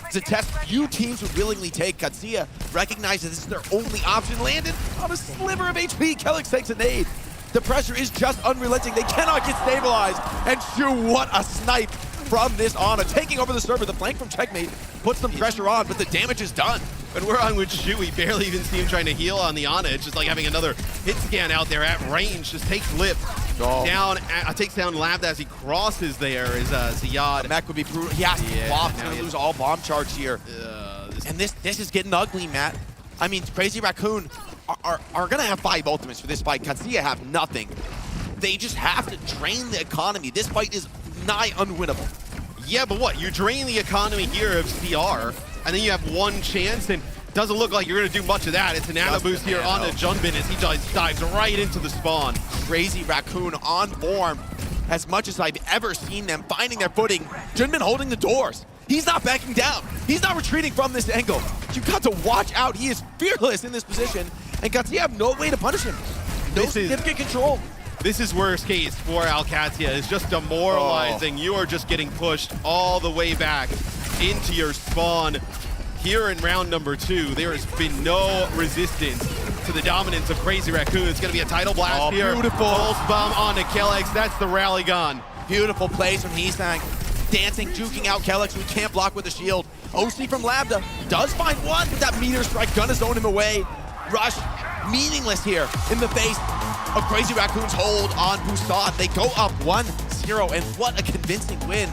It's a test few teams would willingly take. Katsuya recognizes this is their only option. Landon on a sliver of HP. Kellex takes a nade. The pressure is just unrelenting. They cannot get stabilized. And Shu, what a snipe from this Ana. Taking over the server. The flank from Checkmate puts some pressure on, but the damage is done. But we're on with Shu. We barely even see him trying to heal on the Ana. It's just like having another hit scan out there at range. Just takes Lip down, takes down Lab as he crosses there is Ziad. The mech would be brutal. He has to flop. He's going to lose all bomb charge here. And this is getting ugly, Matt. I mean, Crazy Raccoon are going to have 5 ultimates for this fight. Katsuya have nothing. They just have to drain the economy. This fight is nigh unwinnable. Yeah, but what? You drain the economy here of CR, and then you have one chance, and doesn't look like you're going to do much of that. It's an Ana boost here on the Junbin as he just dives right into the spawn. Crazy Raccoon on form. As much as I've ever seen them finding their footing, Junbin holding the doors. He's not backing down. He's not retreating from this angle. You've got to watch out. He is fearless in this position, and Katsuya have no way to punish him. No significant control. This is worst case for Alcatia. It's just demoralizing. You are just getting pushed all the way back into your spawn. Here in round number 2, there has been no resistance to the dominance of Crazy Raccoon. It's going to be a tidal blast here. Beautiful. Pulse bomb onto Kellex. That's the rally gone. Beautiful plays from Heesang. Dancing, juking out Kellex, who can't block with a shield. OC from Lambda does find one, but that meteor strike gonna zone him away. Rush, meaningless here in the face of Crazy Raccoon's hold on Busan. They go up 1-0, and what a convincing win.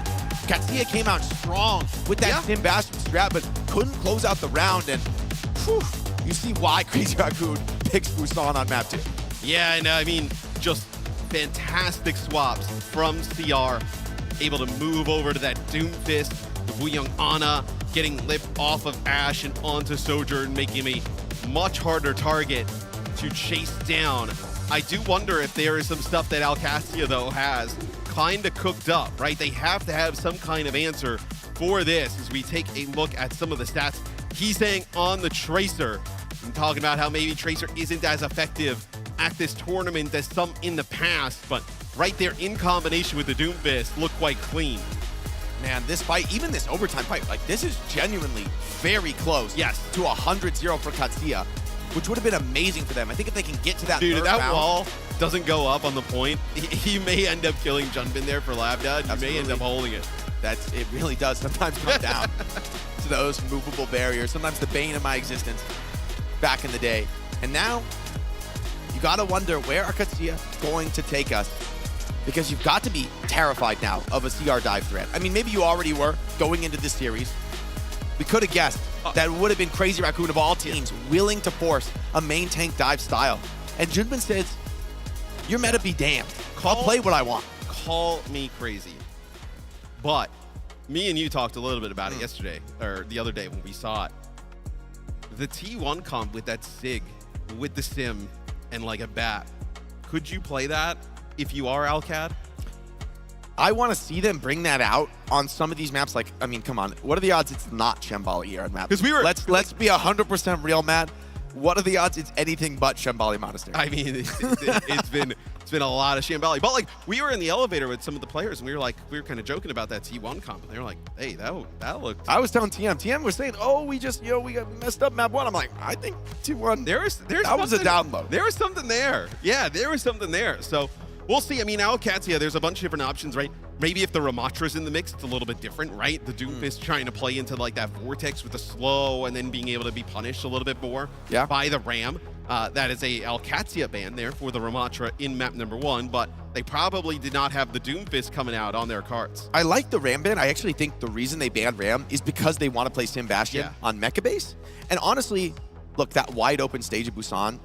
Katsuya came out strong with that Sim Bastion strat, but couldn't close out the round, and whew, you see why Crazy Raccoon picks Busan on map 2. Yeah, and I mean, just fantastic swaps from CR. Able to move over to that Doomfist, the Wuyong Ana, getting Lip off of Ash and onto Sojourn, making him a much harder target to chase down. I do wonder if there is some stuff that Alcatia, though, has kind of cooked up, right? They have to have some kind of answer for this as we take a look at some of the stats. He's saying on the Tracer, I'm talking about how maybe Tracer isn't as effective at this tournament as some in the past, but right there in combination with the Doomfist look quite clean. Man, this fight, even this overtime fight, like this is genuinely very close. Yes. To 100-0 for Katsuya, which would have been amazing for them. I think if they can get to that Dude, third if that round, wall doesn't go up on the point, he may end up killing Junbin there for Labdad. You may end up holding it. It really does sometimes come down to those movable barriers. Sometimes the bane of my existence back in the day. And now, you gotta wonder, where are Katsuya going to take us? Because you've got to be terrified now of a CR dive threat. I mean, maybe you already were going into this series. We could have guessed that it would have been Crazy Raccoon of all teams willing to force a main tank dive style. And Junbin says, your meta be damned. I'll play what I want. Call me crazy. But me and you talked a little bit about it yesterday, or the other day when we saw it. The T1 comp with that SIG, with the Sim, and like a bat. Could you play that if you are Alcad? I want to see them bring that out on some of these maps. Like, I mean, come on. What are the odds it's not Shambhala here on map? Because we were... Let's be 100% real, Matt. what are the odds it's anything but Shambali Monastery? I mean, it's been a lot of Shambali. But like, we were in the elevator with some of the players, and we were kind of joking about that T1 comp, and they were like, "Hey, that looked." I was telling TM was saying, "Oh, we got messed up map 1." I'm like, I think T1. That was a download. There was something there. Yeah, there was something there. So we'll see. I mean, OWCS, there's a bunch of different options, right? Maybe if the Ramatra's in the mix, it's a little bit different, right? The Doomfist trying to play into like that vortex with the slow and then being able to be punished a little bit more by the Ram. That is a Alcatia ban there for the Ramatra in map number 1, but they probably did not have the Doomfist coming out on their cards. I like the Ram ban. I actually think the reason they banned Ram is because they want to play Sim Bastion on Mecha base. And honestly, look, that wide open stage of Busan,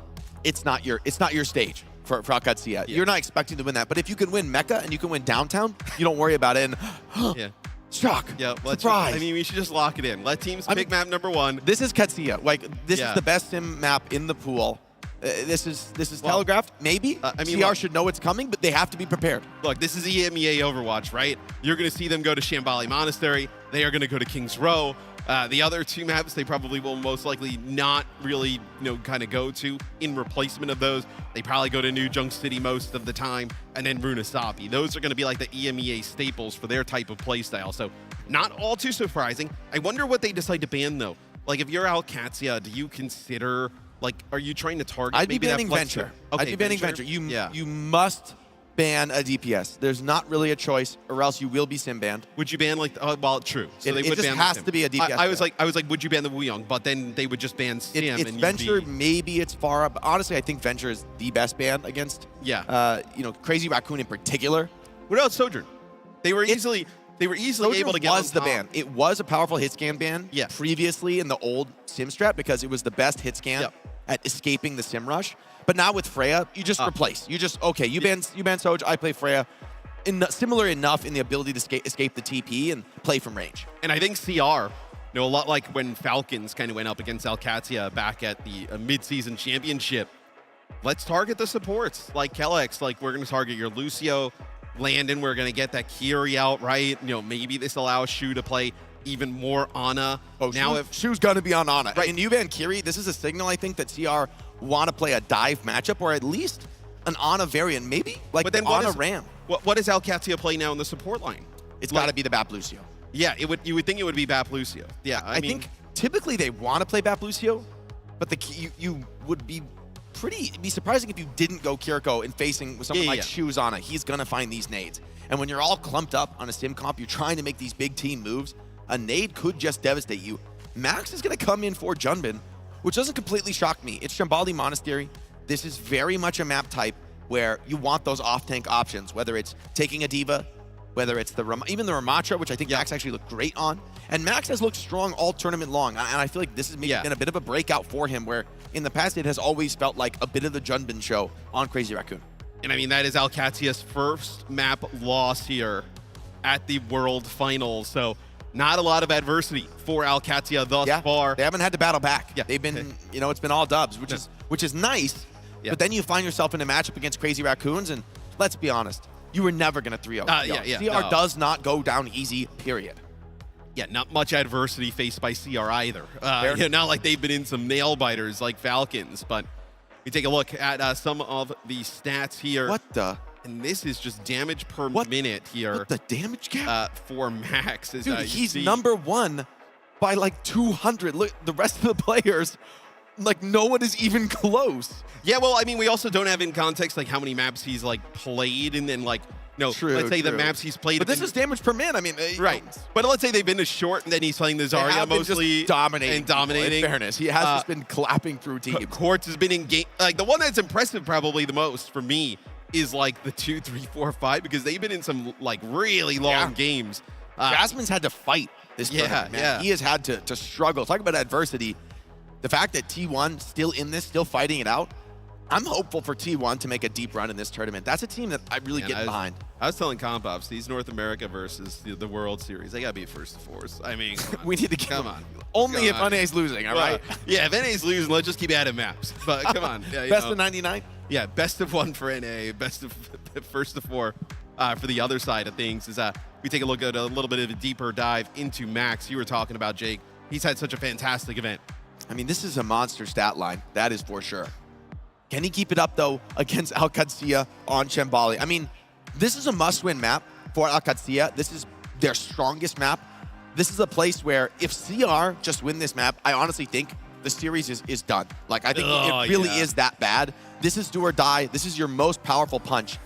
it's not your stage. For Alcatia. You're not expecting to win that. But if you can win Mecha and you can win downtown, you don't worry about it. And shock. Yeah, surprise. I mean, we should just lock it in. Let teams pick map number 1. This is Katsuya. Like, this is the best sim map in the pool. This is telegraphed, maybe. I mean, CR should know it's coming, but they have to be prepared. Look, this is EMEA Overwatch, right? You're going to see them go to Shambali Monastery. They are going to go to King's Row. The other 2 maps, they probably will most likely not really, kind of go to in replacement of those. They probably go to New Junk City most of the time, and then Runasapi. Those are going to be like the EMEA staples for their type of playstyle. So not all too surprising. I wonder what they decide to ban, though. Like, if you're Alcatia, do you consider, like, are you trying to target I'd be maybe banning that Venture. Okay, I'd be banning Venture. You must ban a DPS. There's not really a choice, or else you will be sim banned. Would you ban well, true. So they it would just ban has to be a DPS. I was like, would you ban the Wuyong? But then they would just ban Sim. It's and Venture. Maybe it's far up. Honestly, I think Venture is the best ban against. Crazy Raccoon in particular. What about Sojourn? They were easily able to get was the ban. It was a powerful hit scan ban previously in the old sim strat because it was the best hit scan at escaping the sim rush. But now with Freya, you just replace. You just you ban Soj, I play Freya. Similar enough in the ability to escape the TP and play from range. And I think CR, a lot like when Falcons kind of went up against Alcatia back at the mid-season championship. Let's target the supports like Kellex. Like, we're going to target your Lucio, Landon. We're going to get that Kiri out, right? Maybe this allows Shu to play even more Ana. If Shu's going to be on Ana. Right. And you ban Kiri, this is a signal, I think, that CR want to play a dive matchup or at least an Ana variant, maybe like the Ana Ram. What does Alcatia play now in the support line? It's got to be the Bap Lucio. Yeah, you would think it would be Bap Lucio. Yeah, I think typically they want to play Bap Lucio, but you would be surprising if you didn't go Kiriko and facing with someone like Shu's Ana. He's gonna find these nades, and when you're all clumped up on a sim comp, you're trying to make these big team moves. A nade could just devastate you. Max is gonna come in for Junbin, which doesn't completely shock me. It's Shambali Monastery. This is very much a map type where you want those off-tank options, whether it's taking a Diva, whether it's even the Ramatra, which I think Max actually looked great on. And Max has looked strong all tournament long, and I feel like this has been a bit of a breakout for him, where in the past it has always felt like a bit of the Junbin show on Crazy Raccoon. And I mean, that is Alcatia's first map loss here at the World Finals, so not a lot of adversity for Alcatia thus far. They haven't had to battle back. They've been, it's been all dubs, which is nice. But then you find yourself in a matchup against Crazy Raccoons, and let's be honest, you were never going to 3-0. CR does not go down easy, period. Yeah, not much adversity faced by CR either. Not like they've been in some nail biters like Falcons, but we take a look at some of the stats here. What the? And this is just damage per minute here. What the damage cap? For Max. Dude, he's number 1 by like 200. Look, the rest of the players, like, no one is even close. Yeah, well, I mean, we also don't have in context like how many maps he's like played, and then like let's say the maps he's played. But this is damage per min. I mean, right. But let's say they've been to short, and then he's playing the Zarya mostly, dominating. In fairness, he has just been clapping through teams. Quartz has been in game. Like, the one that's impressive probably the most for me is like the 2, 3, 4, 5, because they've been in some like really long games. Jasmine's had to fight this tournament, man. He has had to struggle. Talk about adversity. The fact that T1 still in this, still fighting it out, I'm hopeful for T1 to make a deep run in this tournament. That's a team that I really get behind. I was telling Comp Ops, these North America versus the World Series, they got to be first to fours. I mean, we need to come on. Only if NA's losing, all right? Yeah, if NA's losing, let's just keep adding maps. But come on. Best of 99? Yeah, best of 1 for NA, best of first to 4 for the other side of things. Is we take a look at a little bit of a deeper dive into Max. You were talking about, Jake. He's had such a fantastic event. I mean, this is a monster stat line. That is for sure. Can he keep it up, though, against Alcatia on Shambali? I mean, this is a must-win map for Alcatia. This is their strongest map. This is a place where if CR just win this map, I honestly think the series is done. Like, I think it really is that bad. This is do or die. This is your most powerful punch.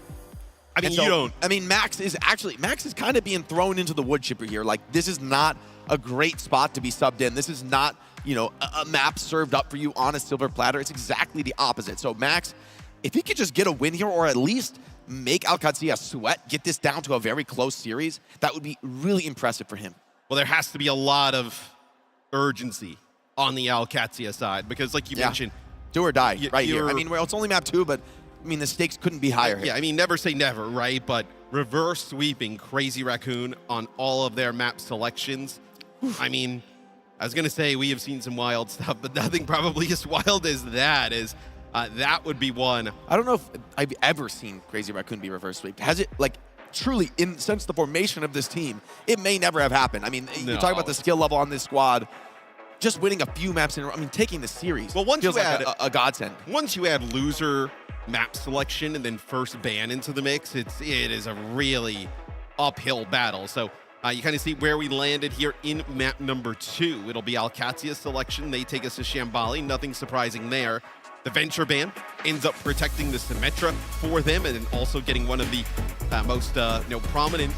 I mean, I mean, Max is kind of being thrown into the wood chipper here. Like, this is not a great spot to be subbed in. This is not, you know, a map served up for you on a silver platter. It's exactly the opposite. So Max, if he could just get a win here, or at least make Alcatia sweat, get this down to a very close series, that would be really impressive for him. Well, there has to be a lot of urgency on the Alcatia side because, like you mentioned, do or die right here. I mean, well, it's only map 2, but I mean, the stakes couldn't be higher here. Yeah, I mean, never say never, right? But reverse sweeping Crazy Raccoon on all of their map selections. I mean, I was going to say we have seen some wild stuff, but nothing probably as wild as that is. That would be one. I don't know if I've ever seen Crazy Raccoon be reverse sweeped. Has it, like, truly, since the formation of this team, it may never have happened. I mean, you talk about the skill level on this squad. Just winning a few maps in a row, I mean, taking the series feels like a godsend. Once you add loser map selection and then first ban into the mix, it is a really uphill battle. So you kind of see where we landed here in map number 2. It'll be Alcatia's selection. They take us to Shambali. Nothing surprising there. The Venture ban ends up protecting the Symmetra for them and then also getting one of the most prominent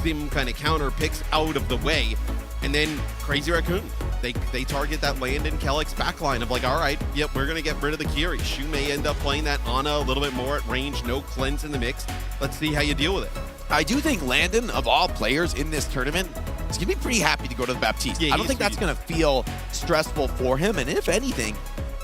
sim kind of counter picks out of the way. And then Crazy Raccoon, they target that Landon Kellex backline of like, all right, yep, we're going to get rid of the Kiri. Shu may end up playing that Ana a little bit more at range, no cleanse in the mix. Let's see how you deal with it. I do think Landon, of all players in this tournament, is going to be pretty happy to go to the Baptiste. I don't think that's going to feel stressful for him. And if anything,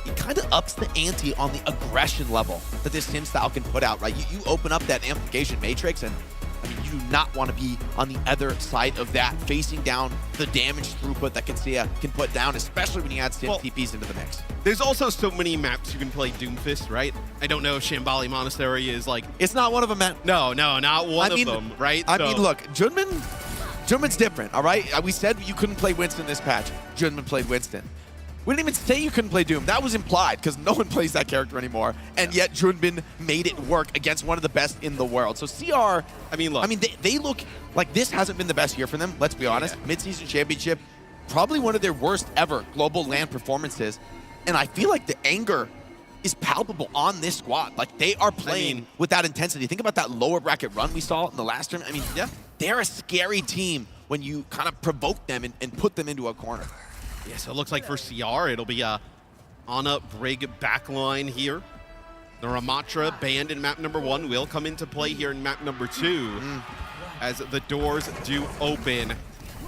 it kind of ups the ante on the aggression level that this sim style can put out, right? You open up that amplification matrix, and I mean, you do not want to be on the other side of that, facing down the damage throughput that Kensia can put down, especially when you add sim TPs into the mix. There's also so many maps you can play Doomfist, right? I don't know if Shambali Monastery is like... It's not one of them, man. No, not one of them, right? I mean, look, Junman's different, all right? We said you couldn't play Winston this patch. Junman played Winston. We didn't even say you couldn't play Doom. That was implied because no one plays that character anymore. And yet Junbin made it work against one of the best in the world. So CR, I mean, they look like this hasn't been the best year for them. Let's be honest. Mid-season championship, probably one of their worst ever global LAN performances. And I feel like the anger is palpable on this squad. Like, they are playing with that intensity. Think about that lower bracket run we saw in the last tournament. I mean, they're a scary team when you kind of provoke them and put them into a corner. Yeah, so it looks like for CR, it'll be a Ana Brig backline here. The Ramatra banned in map number 1 will come into play here in map number 2 as the doors do open.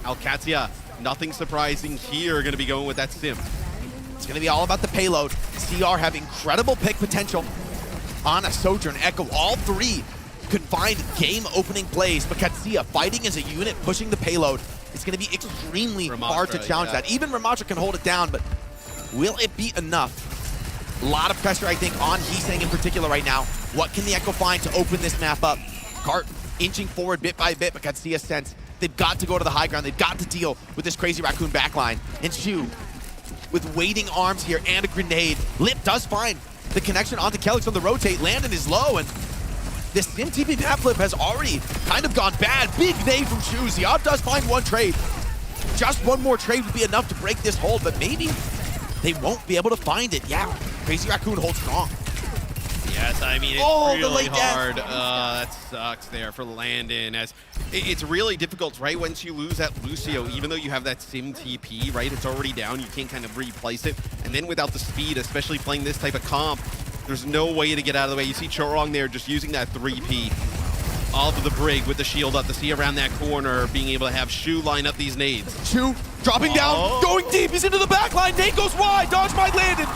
Alcatia, nothing surprising here, going to be going with that sim. It's going to be all about the payload. CR have incredible pick potential. Ana, Sojourn, Echo, all three could find game-opening plays, but Katsuya fighting as a unit, pushing the payload. It's going to be extremely hard to challenge that. Even Ramatra can hold it down, but will it be enough? A lot of pressure, I think, on Heesang in particular right now. What can the Echo find to open this map up? Cart inching forward bit by bit, but Katsuya sense they've got to go to the high ground. They've got to deal with this Crazy Raccoon backline. And Shu, with waiting arms here and a grenade, Lip does find the connection onto Kellex on the rotate. Landon is low, and this Sim TP map flip has already kind of gone bad. Big nade from Shu. Ziad does find one trade. Just one more trade would be enough to break this hold, but maybe they won't be able to find it. Yeah, Crazy Raccoon holds strong. Yes, I mean, it's really hard. That sucks there for Landon, as it's really difficult, right? Once you lose that Lucio, even though you have that Sim TP, right? It's already down. You can't kind of replace it. And then without the speed, especially playing this type of comp, there's no way to get out of the way. You see Chorong there just using that 3P of the Brig with the shield up to see around that corner, being able to have Shu line up these nades. Shu dropping down, going deep. He's into the back line. Nade goes wide. Dodge by Landon.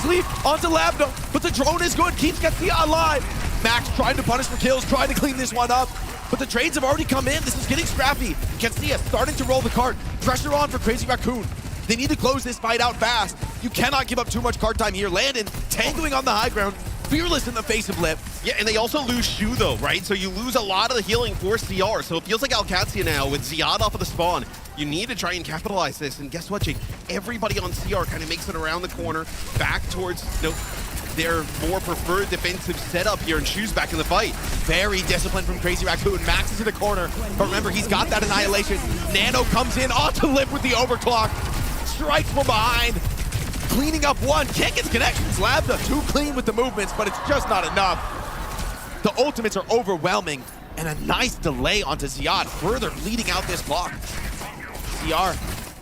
Sleep onto Labno, but the drone is good. Keeps Katsuya alive. Max trying to punish for kills, trying to clean this one up. But the trades have already come in. This is getting scrappy. Katsuya starting to roll the cart. Pressure on for Crazy Raccoon. They need to close this fight out fast. You cannot give up too much card time here. Landon tangling on the high ground. fearless in the face of Lip. Yeah, and they also lose Shu though, right? So you lose a lot of the healing for CR. So it feels like Alcatia now with Ziad off of the spawn. You need to try and capitalize this. And guess what, Jake? Everybody on CR kind of makes it around the corner, back towards their more preferred defensive setup here, and Shu's back in the fight. Very disciplined from Crazy Raccoon. Max is in the corner, but remember, he's got that Annihilation. Nano comes in onto Lip with the overclock. Strikes from behind. Cleaning up one, can't get connections. Labda too clean with the movements, but it's just not enough. The ultimates are overwhelming, and a nice delay onto Ziad, further bleeding out this block. CR,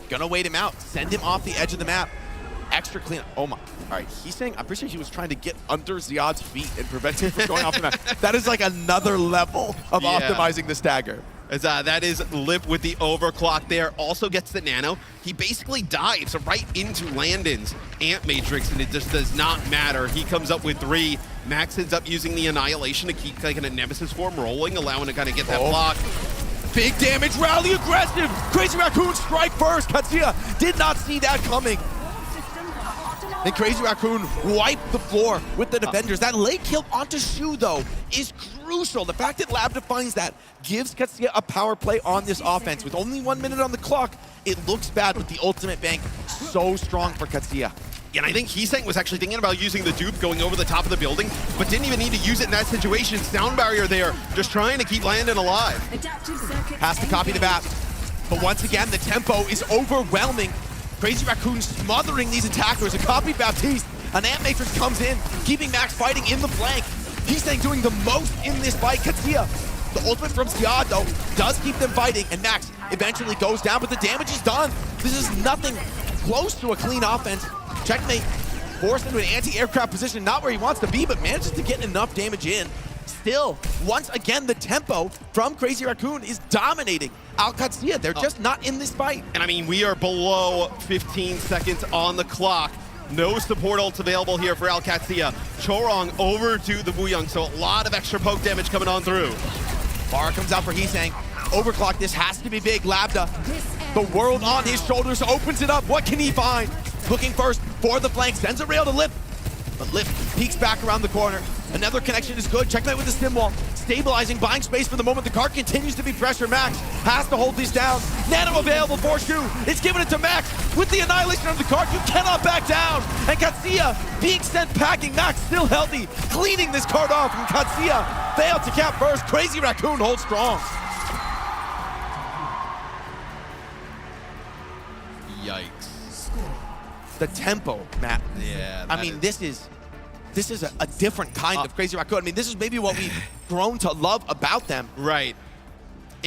gonna wait him out, send him off the edge of the map. Extra clean. Oh my. All right, he's saying, I'm pretty sure he was trying to get under Ziad's feet and prevent him from going off the map. That is like another level of optimizing the stagger. As, that is Lip with the overclock there. Also gets the nano. He basically dives right into Landon's Ant Matrix, and it just does not matter. He comes up with 3. Max ends up using the Annihilation to keep like in a Nemesis form rolling, allowing to kind of get that block. Big damage, rally aggressive. Crazy Raccoon strike first. Katsuya did not see that coming. And Crazy Raccoon wiped the floor with the defenders. That late kill onto Shu, though, is crucial. The fact that Labda finds that gives Katsuya a power play on this offense. With only 1 minute on the clock, it looks bad with the ultimate bank. So strong for Katsuya. Yeah, and I think Heesang was actually thinking about using the dupe going over the top of the building, but didn't even need to use it in that situation. Sound barrier there, just trying to keep Landon alive. Has to copy the bat. But once again, the tempo is overwhelming. Crazy Raccoon smothering these attackers. A copy Baptiste. An Ant Matrix comes in, keeping Max fighting in the flank. Heesang doing the most in this fight. Katsuya, the ultimate from Ziad, though, does keep them fighting, and Max eventually goes down, but the damage is done. This is nothing close to a clean offense. Checkmate, forced into an anti-aircraft position, not where he wants to be, but manages to get enough damage in. Still, once again, the tempo from Crazy Raccoon is dominating Alcatia. They're just not in this fight. And I mean, we are below 15 seconds on the clock. No support ults available here for Alcatia. Chorong over to the Wuyang, so a lot of extra poke damage coming on through. Bar comes out for Heesang. Overclock, this has to be big. Labda, the world on his shoulders, opens it up. What can he find? Looking first for the flank, sends a rail to Lip. But Lip peeks back around the corner. Another connection is good. Checkmate with the stim wall. Stabilizing, buying space for the moment. The cart continues to be pressure. Max has to hold these down. Nano available for Shu. It's giving it to Max with the Annihilation of the cart. You cannot back down. And Katsuya being sent packing. Max still healthy. Cleaning this cart off. And Katsuya failed to cap first. Crazy Raccoon holds strong. Yikes. The tempo, Matt. Yeah. I mean, this is a different kind of Crazy Raccoon. I mean, this is maybe what we've grown to love about them. Right.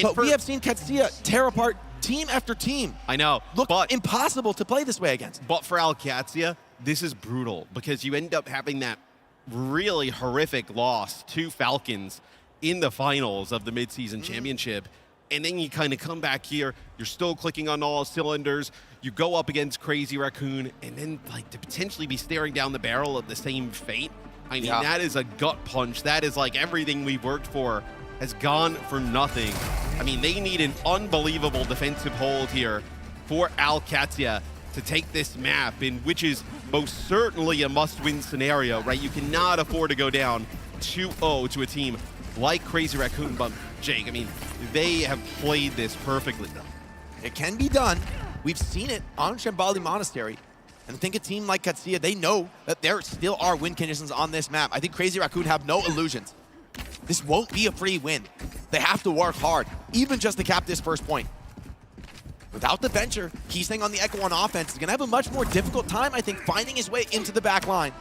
But we have seen Katsuya tear apart team after team. I know. Look impossible to play this way against. But for Alcatia, this is brutal because you end up having that really horrific loss to Falcons in the finals of the midseason championship. And then you kind of come back here, you're still clicking on all cylinders, you go up against Crazy Raccoon, and then like to potentially be staring down the barrel of the same fate. I mean, that is a gut punch. That is like everything we've worked for has gone for nothing. I mean, they need an unbelievable defensive hold here for Alcatia to take this map, in which is most certainly a must-win scenario, right? You cannot afford to go down 2-0 to a team like Crazy Raccoon. But Jake, I mean, they have played this perfectly. It can be done. We've seen it on Shambali Monastery. And I think a team like Katsuya, they know that there still are win conditions on this map. I think Crazy Raccoon have no illusions. This won't be a free win. They have to work hard, even just to cap this first point. Without the Venture, Heesang on the Echo on offense is going to have a much more difficult time, I think, finding his way into the back line.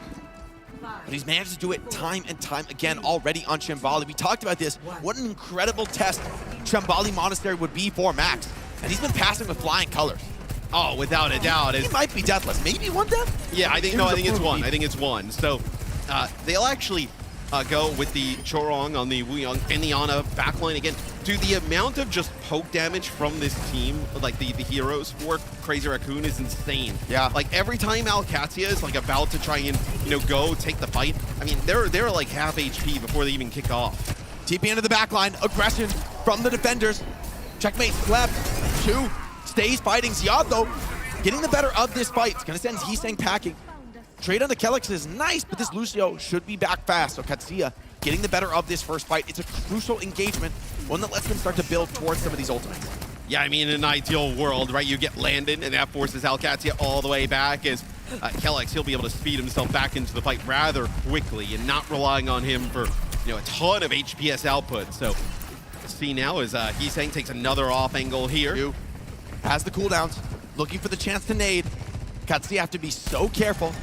But he's managed to do it time and time again already on Shambali. We talked about this. What an incredible test Shambali Monastery would be for Max. And he's been passing with flying colors. Oh, without a doubt. He might be deathless. Maybe one death? Yeah, I think it's one. I think it's one. So they'll actually go with the Chorong on the Wuyang and the Ana backline again. Dude, the amount of just poke damage from this team, like the heroes for Crazy Raccoon, is insane. Yeah. Like every time Alcatia is like about to try and go take the fight, I mean they're like half HP before they even kick off. TP into the backline, aggression from the defenders. Checkmate left. Shu stays fighting. Ziad, though, getting the better of this fight. It's going to send Heesang packing. Trade on the Kellex is nice, but this Lucio should be back fast. So Katsuya getting the better of this first fight. It's a crucial engagement, one that lets them start to build towards some of these ultimates. Yeah, I mean, in an ideal world, right, you get Landon, and that forces Alcatia all the way back as Kellex, he'll be able to speed himself back into the fight rather quickly and not relying on him for, you know, a ton of HPS output. So, see now as Heesang takes another off angle here. Has the cooldowns, looking for the chance to nade. Katsuya have to be so careful.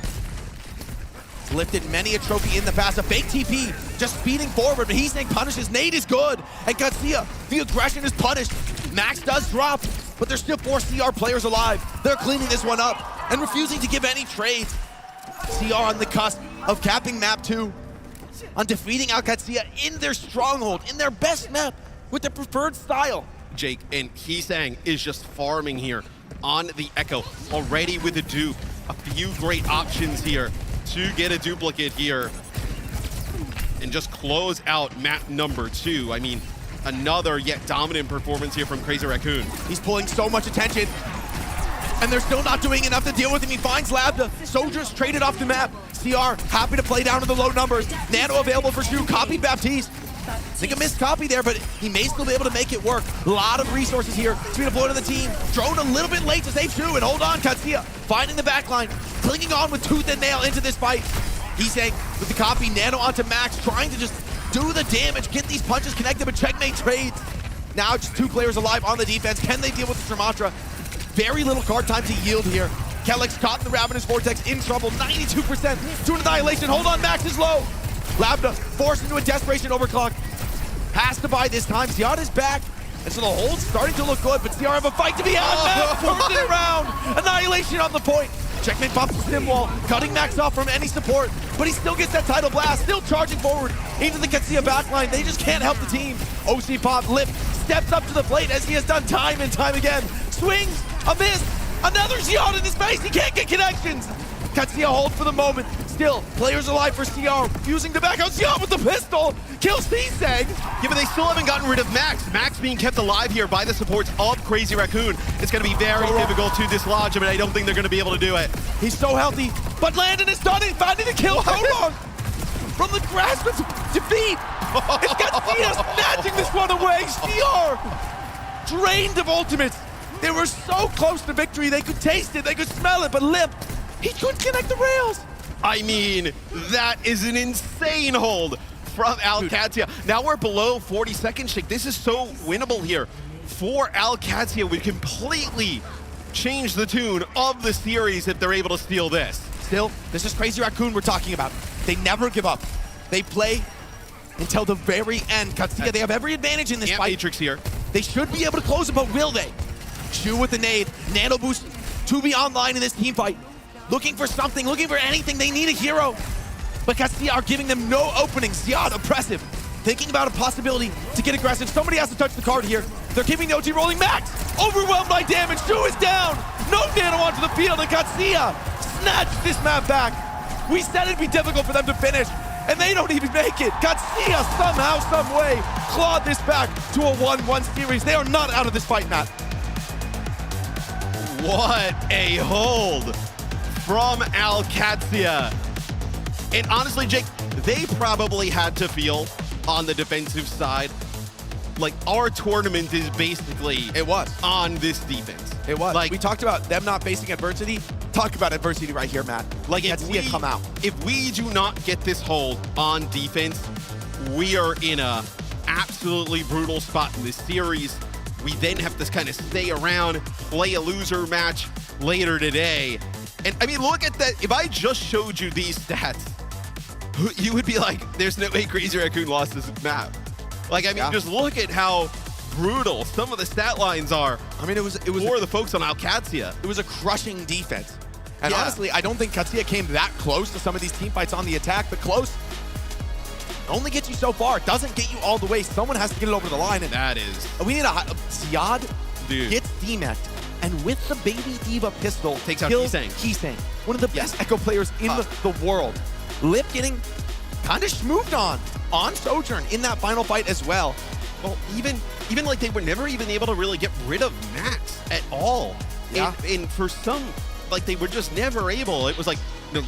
He's lifted many a trophy in the past. A fake TP, just speeding forward, but Heesang punishes. Nade is good, and Katsuya, the aggression is punished. Max does drop, but there's still 4 CR players alive. They're cleaning this one up and refusing to give any trades. CR on the cusp of capping map 2, on defeating Alcatia in their stronghold, in their best map, with their preferred style. Jake, and Heesang is just farming here on the Echo, already with a dupe. A few great options here to get a duplicate here and just close out map number 2. I mean, another yet dominant performance here from Crazy Raccoon. He's pulling so much attention, and they're still not doing enough to deal with him. He finds Labda. Soldiers traded off the map. CR happy to play down to the low numbers. Nano available for Shu. Copied Baptiste. I think a missed copy there, but he may still be able to make it work. A lot of resources here to be deployed on the team. Drone a little bit late to save Shu, and hold on, Katsuya finding the backline, clinging on with tooth and nail into this fight. Heesang with the copy, Nano onto Max, trying to just do the damage, get these punches connected, but checkmate trades. Now just 2 players alive on the defense. Can they deal with the Sumatra? Very little card time to yield here. Kellex caught in the Ravenous Vortex, in trouble, 92% to an annihilation. Hold on, Max is low. Labda forced into a desperation overclock. Has to buy this time. Ziad is back, and so the hold's starting to look good, but CR have a fight to be had. Max turns it around. Annihilation on the point. Checkmate pops the stim wall, cutting Max off from any support, but he still gets that title blast, still charging forward into the Katsuya backline. They just can't help the team. OC Pop, Lip, steps up to the plate as he has done time and time again. Swings, a miss, another Ziad in his face. He can't get connections. Katsuya hold for the moment. Still, players alive for CR, using the back out. CR with the pistol, kills Heesang. Yeah, but they still haven't gotten rid of Max. Max being kept alive here by the supports of Crazy Raccoon. It's going to be very difficult to dislodge him, and I don't think they're going to be able to do it. He's so healthy, but Landon is done. He's finding the kill. How long? From the grasp of defeat. It's Katsuya snatching this one away. CR drained of ultimates. They were so close to victory. They could taste it. They could smell it, but Limp, he couldn't connect the rails. I mean, that is an insane hold from Alcatia. Now we're below 40 seconds, Shake. This is so winnable here for Alcatia. We completely change the tune of the series if they're able to steal this. Still, this is Crazy Raccoon we're talking about. They never give up. They play until the very end. Katsuya, they have every advantage in this fight. Matrix here. They should be able to close it, but will they? Shu with the nade. Nano boost to be online in this team fight. Looking for something, looking for anything. They need a hero. But Katsuya are giving them no openings. Ziad, oppressive. Thinking about a possibility to get aggressive. Somebody has to touch the card here. They're keeping the OT rolling. Max, overwhelmed by damage. Shu is down. No Nano onto the field, and Katsuya snatched this map back. We said it'd be difficult for them to finish, and they don't even make it. Katsuya somehow, some way, clawed this back to a 1-1 series. They are not out of this fight, Matt. What a hold from Alcatia. And honestly, Jake, they probably had to feel on the defensive side like our tournament is basically on this defense. It was. Like, we talked about them not facing adversity. Talk about adversity right here, Matt. Like if we do not get this hold on defense, we are in a absolutely brutal spot in this series. We then have to kind of stay around, play a loser match later today. And I mean, look at that. If I just showed you these stats, you would be like, there's no way Crazy Raccoon lost this map. Like, I mean, just look at how brutal some of the stat lines are. I mean, it was for the folks on Alcatia. It was a crushing defense. And honestly, I don't think Katsuya came that close to some of these team fights on the attack, but close only gets you so far. It doesn't get you all the way. Someone has to get it over the line. And that is. We need Ziad gets D-Mech, and with the Baby Diva pistol, takes out Heesang. One of the best Echo players in the world. Lip getting kind of schmooved on Sojourn in that final fight as well. Well, even like they were never even able to really get rid of Max at all. Yeah. And for some like they were just never able. It was like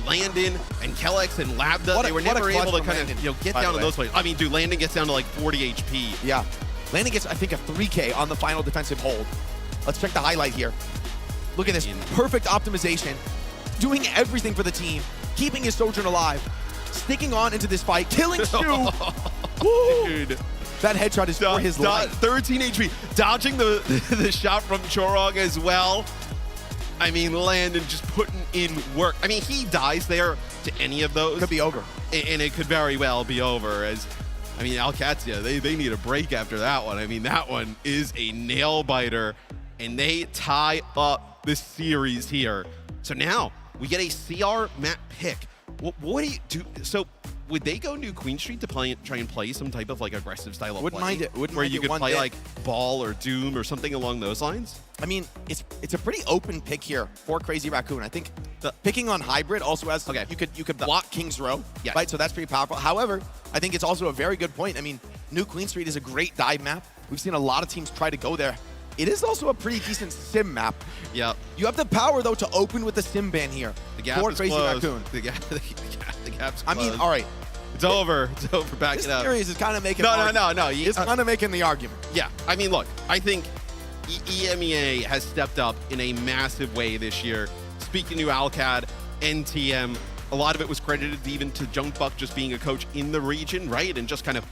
Landon and Kellex and Labda, they were what a never clutch able to from kind Landon, of get by down the in way. those plays. I mean, dude, Landon gets down to like 40 HP. Yeah. Landon gets, I think, a 3K on the final defensive hold. Let's check the highlight here. Look at this. Perfect optimization. Doing everything for the team. Keeping his Sojourn alive. Sticking on into this fight. Killing Shu. Woo! Dude. That headshot is for his life. 13 HP. Dodging the shot from Chorog as well. I mean, Landon just putting in work. I mean, he dies there to any of those. Could be over. And it could very well be over. As I mean, Alcatia, they need a break after that one. I mean, that one is a nail biter. And they tie up the series here. So now we get a CR map pick. What do you do? So would they go New Queen Street to try and play some type of like aggressive style of Wouldn't play? mind it. Wouldn't where mind you it could one play bit. like Ball or Doom or something along those lines? I mean, it's a pretty open pick here for Crazy Raccoon. I think picking on Hybrid also has you could block King's Row, Yes. right? So that's pretty powerful. However, I think it's also a very good point. I mean, New Queen Street is a great dive map. We've seen a lot of teams try to go there. It is also a pretty decent sim map. Yep. You have the power though to open with the sim ban here The gap for is Crazy closed. Raccoon. The gap's I mean, closed. all right, It's over. It's over. Back this it up. series is kind of making No. It's kind of making the argument. Yeah, I mean, look, I think EMEA has stepped up in a massive way this year. Speaking to Alcad, NTM, a lot of it was credited even to Junkbuck just being a coach in the region, right? And just kind of,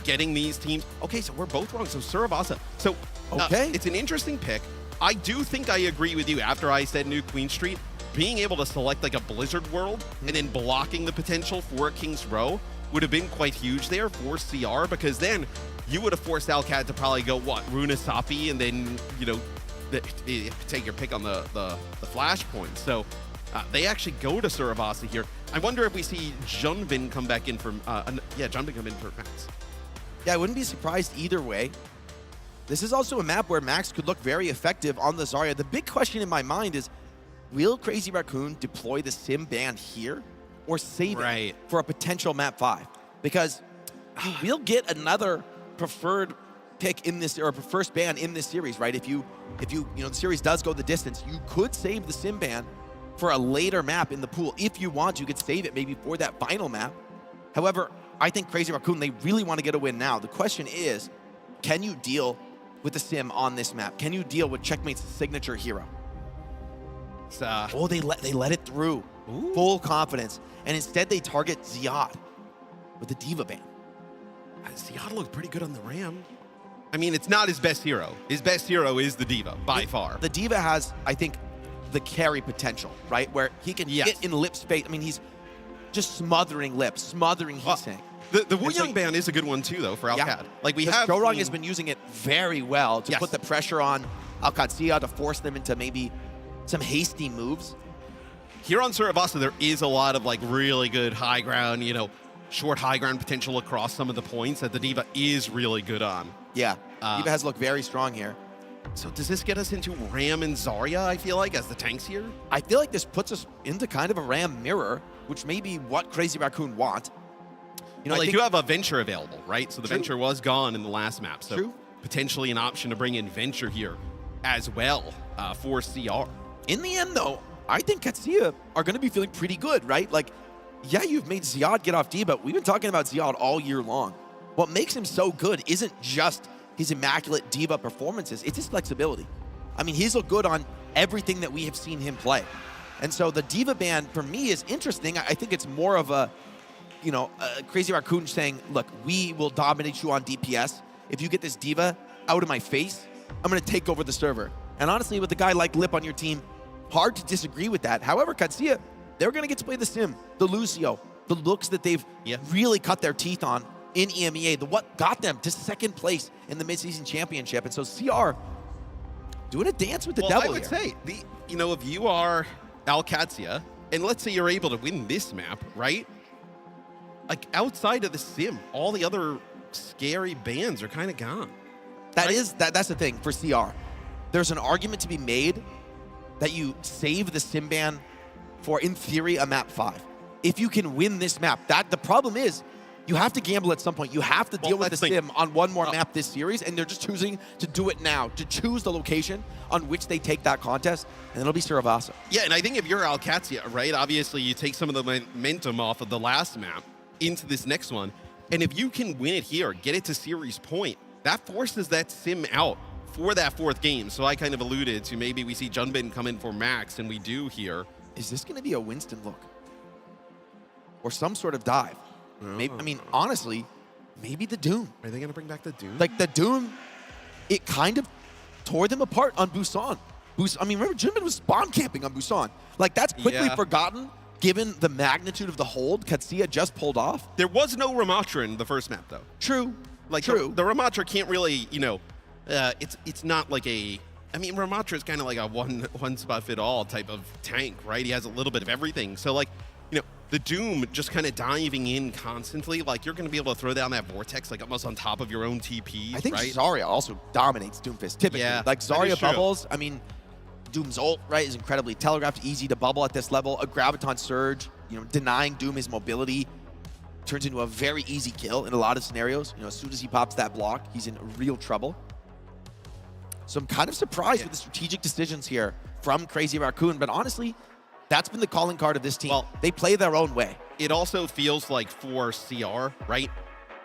getting these teams. Okay, so we're both wrong. So Surabasa. So, Okay. it's an interesting pick. I do think I agree with you after I said New Queen Street. Being able to select like a Blizzard World and then blocking the potential for King's Row would have been quite huge there for CR, because then you would have forced Alcad to probably go, Runasapi, and then, take your pick on the flashpoint. So they actually go to Surabasa here. I wonder if we see Junvin come back in for, Junvin come in for Max. Yeah, I wouldn't be surprised either way. This is also a map where Max could look very effective on the Zarya. The big question in my mind is, will Crazy Raccoon deploy the sim ban here or save it for a potential map 5? Because you will get another preferred pick in this, or a first ban in this series, right? If the series does go the distance, you could save the sim ban for a later map in the pool. If you want, you could save it maybe for that final map. However, I think Crazy Raccoon, they really want to get a win now. The question is, can you deal with the sim on this map? Can you deal with Checkmate's signature hero? They let it through. Ooh. Full confidence. And instead they target Ziad with the Diva ban. Ziad looked pretty good on the Ram. I mean, it's not his best hero. His best hero is the Diva, by far. The Diva has, I think, the carry potential, right? Where he can get in lip space. I mean, he's just smothering lips, smothering Heesang. The Wu Young ban is a good one too, though, for Alcad. Yeah. Like we Because have Chorog seen- has been using it very well to put the pressure on Alcad to force them into maybe some hasty moves. Here on Surabasa, there is a lot of like really good high ground, short high ground potential across some of the points that the Diva is really good on. Yeah, Diva has looked very strong here. So does this get us into Ram and Zarya, I feel like, as the tanks here? I feel like this puts us into kind of a Ram mirror, which may be what Crazy Raccoon want. They do have a Venture available, right? So the Venture was gone in the last map. So True. potentially an option to bring in Venture here as well for CR. In the end, though, I think Katsuya are going to be feeling pretty good, right? Like, yeah, you've made Ziad get off D, but we've been talking about Ziad all year long. What makes him so good isn't just his immaculate Diva performances, it's his flexibility. I mean, he's looked good on everything that we have seen him play. And so the Diva ban, for me, is interesting. I think it's more of a Crazy Raccoon saying, look, we will dominate you on DPS. If you get this Diva out of my face, I'm going to take over the server. And honestly, with a guy like Lip on your team, hard to disagree with that. However, Katsuya, they're going to get to play the sim, the Lucio, the looks that they've really cut their teeth on in EMEA, what got them to second place in the midseason championship. And so CR doing a dance with the devil I would here. say, if you are Alcatia, and let's say you're able to win this map, right? Like, outside of the sim, all the other scary bans are kind of gone. That's the thing for CR. There's an argument to be made that you save the sim ban for, in theory, a map 5. If you can win this map, the problem is You have to gamble at some point. You have to deal with the that's the sim on one more map this series, and they're just choosing to do it now, to choose the location on which they take that contest, and it'll be Saravasa. Yeah, and I think if you're Alcatia, right, obviously you take some of the momentum off of the last map into this next one, and if you can win it here, get it to series point, that forces that sim out for that fourth game. So I kind of alluded to maybe we see Junbin come in for Max, and we do here. Is this going to be a Winston look? Or some sort of dive? Maybe, I mean, honestly, maybe the Doom. Are they going to bring back the Doom? Like, the Doom, it kind of tore them apart on Busan. I mean, remember, Junbin was bomb camping on Busan. Like, that's quickly forgotten, given the magnitude of the hold Katsuya just pulled off. There was no Ramatra in the first map, though. True. Like, True. The Ramatra can't really, you know, it's not like a... I mean, Ramatra is kind of like a one-spot-fit-all type of tank, right? He has a little bit of everything. So, like, you know, the Doom just kind of diving in constantly, like, you're going to be able to throw down that Vortex, like, almost on top of your own TPs, I think right? Zarya also dominates Doomfist, typically. Yeah, like, that Zarya is true. bubbles, I mean, Doom's ult, right, is incredibly telegraphed, easy to bubble at this level. A Graviton Surge, you know, denying Doom his mobility turns into a very easy kill in a lot of scenarios. You know, as soon as he pops that block, he's in real trouble. So I'm kind of surprised with the strategic decisions here from Crazy Raccoon, but honestly, that's been the calling card of this team. Well, they play their own way. It also feels like for CR, right?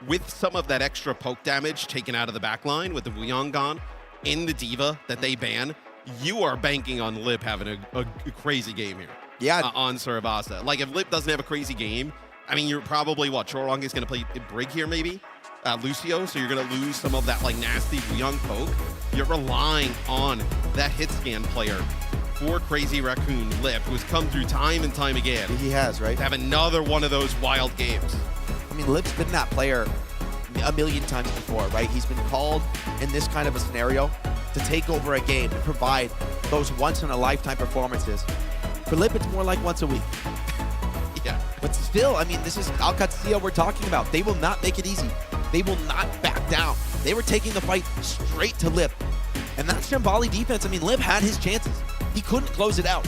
With some of that extra poke damage taken out of the backline with the Wuyong gone in the D.Va that they ban, you are banking on Lip having a crazy game here. Yeah. On Saravasa. Like, if Lip doesn't have a crazy game, I mean, you're probably, what, Chorong is going to play Brig here maybe? Lucio, so you're going to lose some of that, like, nasty Wuyong poke. You're relying on that hit scan player for Crazy Raccoon Lip, who's come through time and time again. He has, right? To have another one of those wild games. I mean, Lip's been that player a million times before, right? He's been called in this kind of a scenario to take over a game and provide those once-in-a-lifetime performances. For Lip, it's more like once a week. Yeah. But still, I mean, this is Alcatia we're talking about. They will not make it easy. They will not back down. They were taking the fight straight to Lip. And that Shambali defense, I mean, Lip had his chances. He couldn't close it out.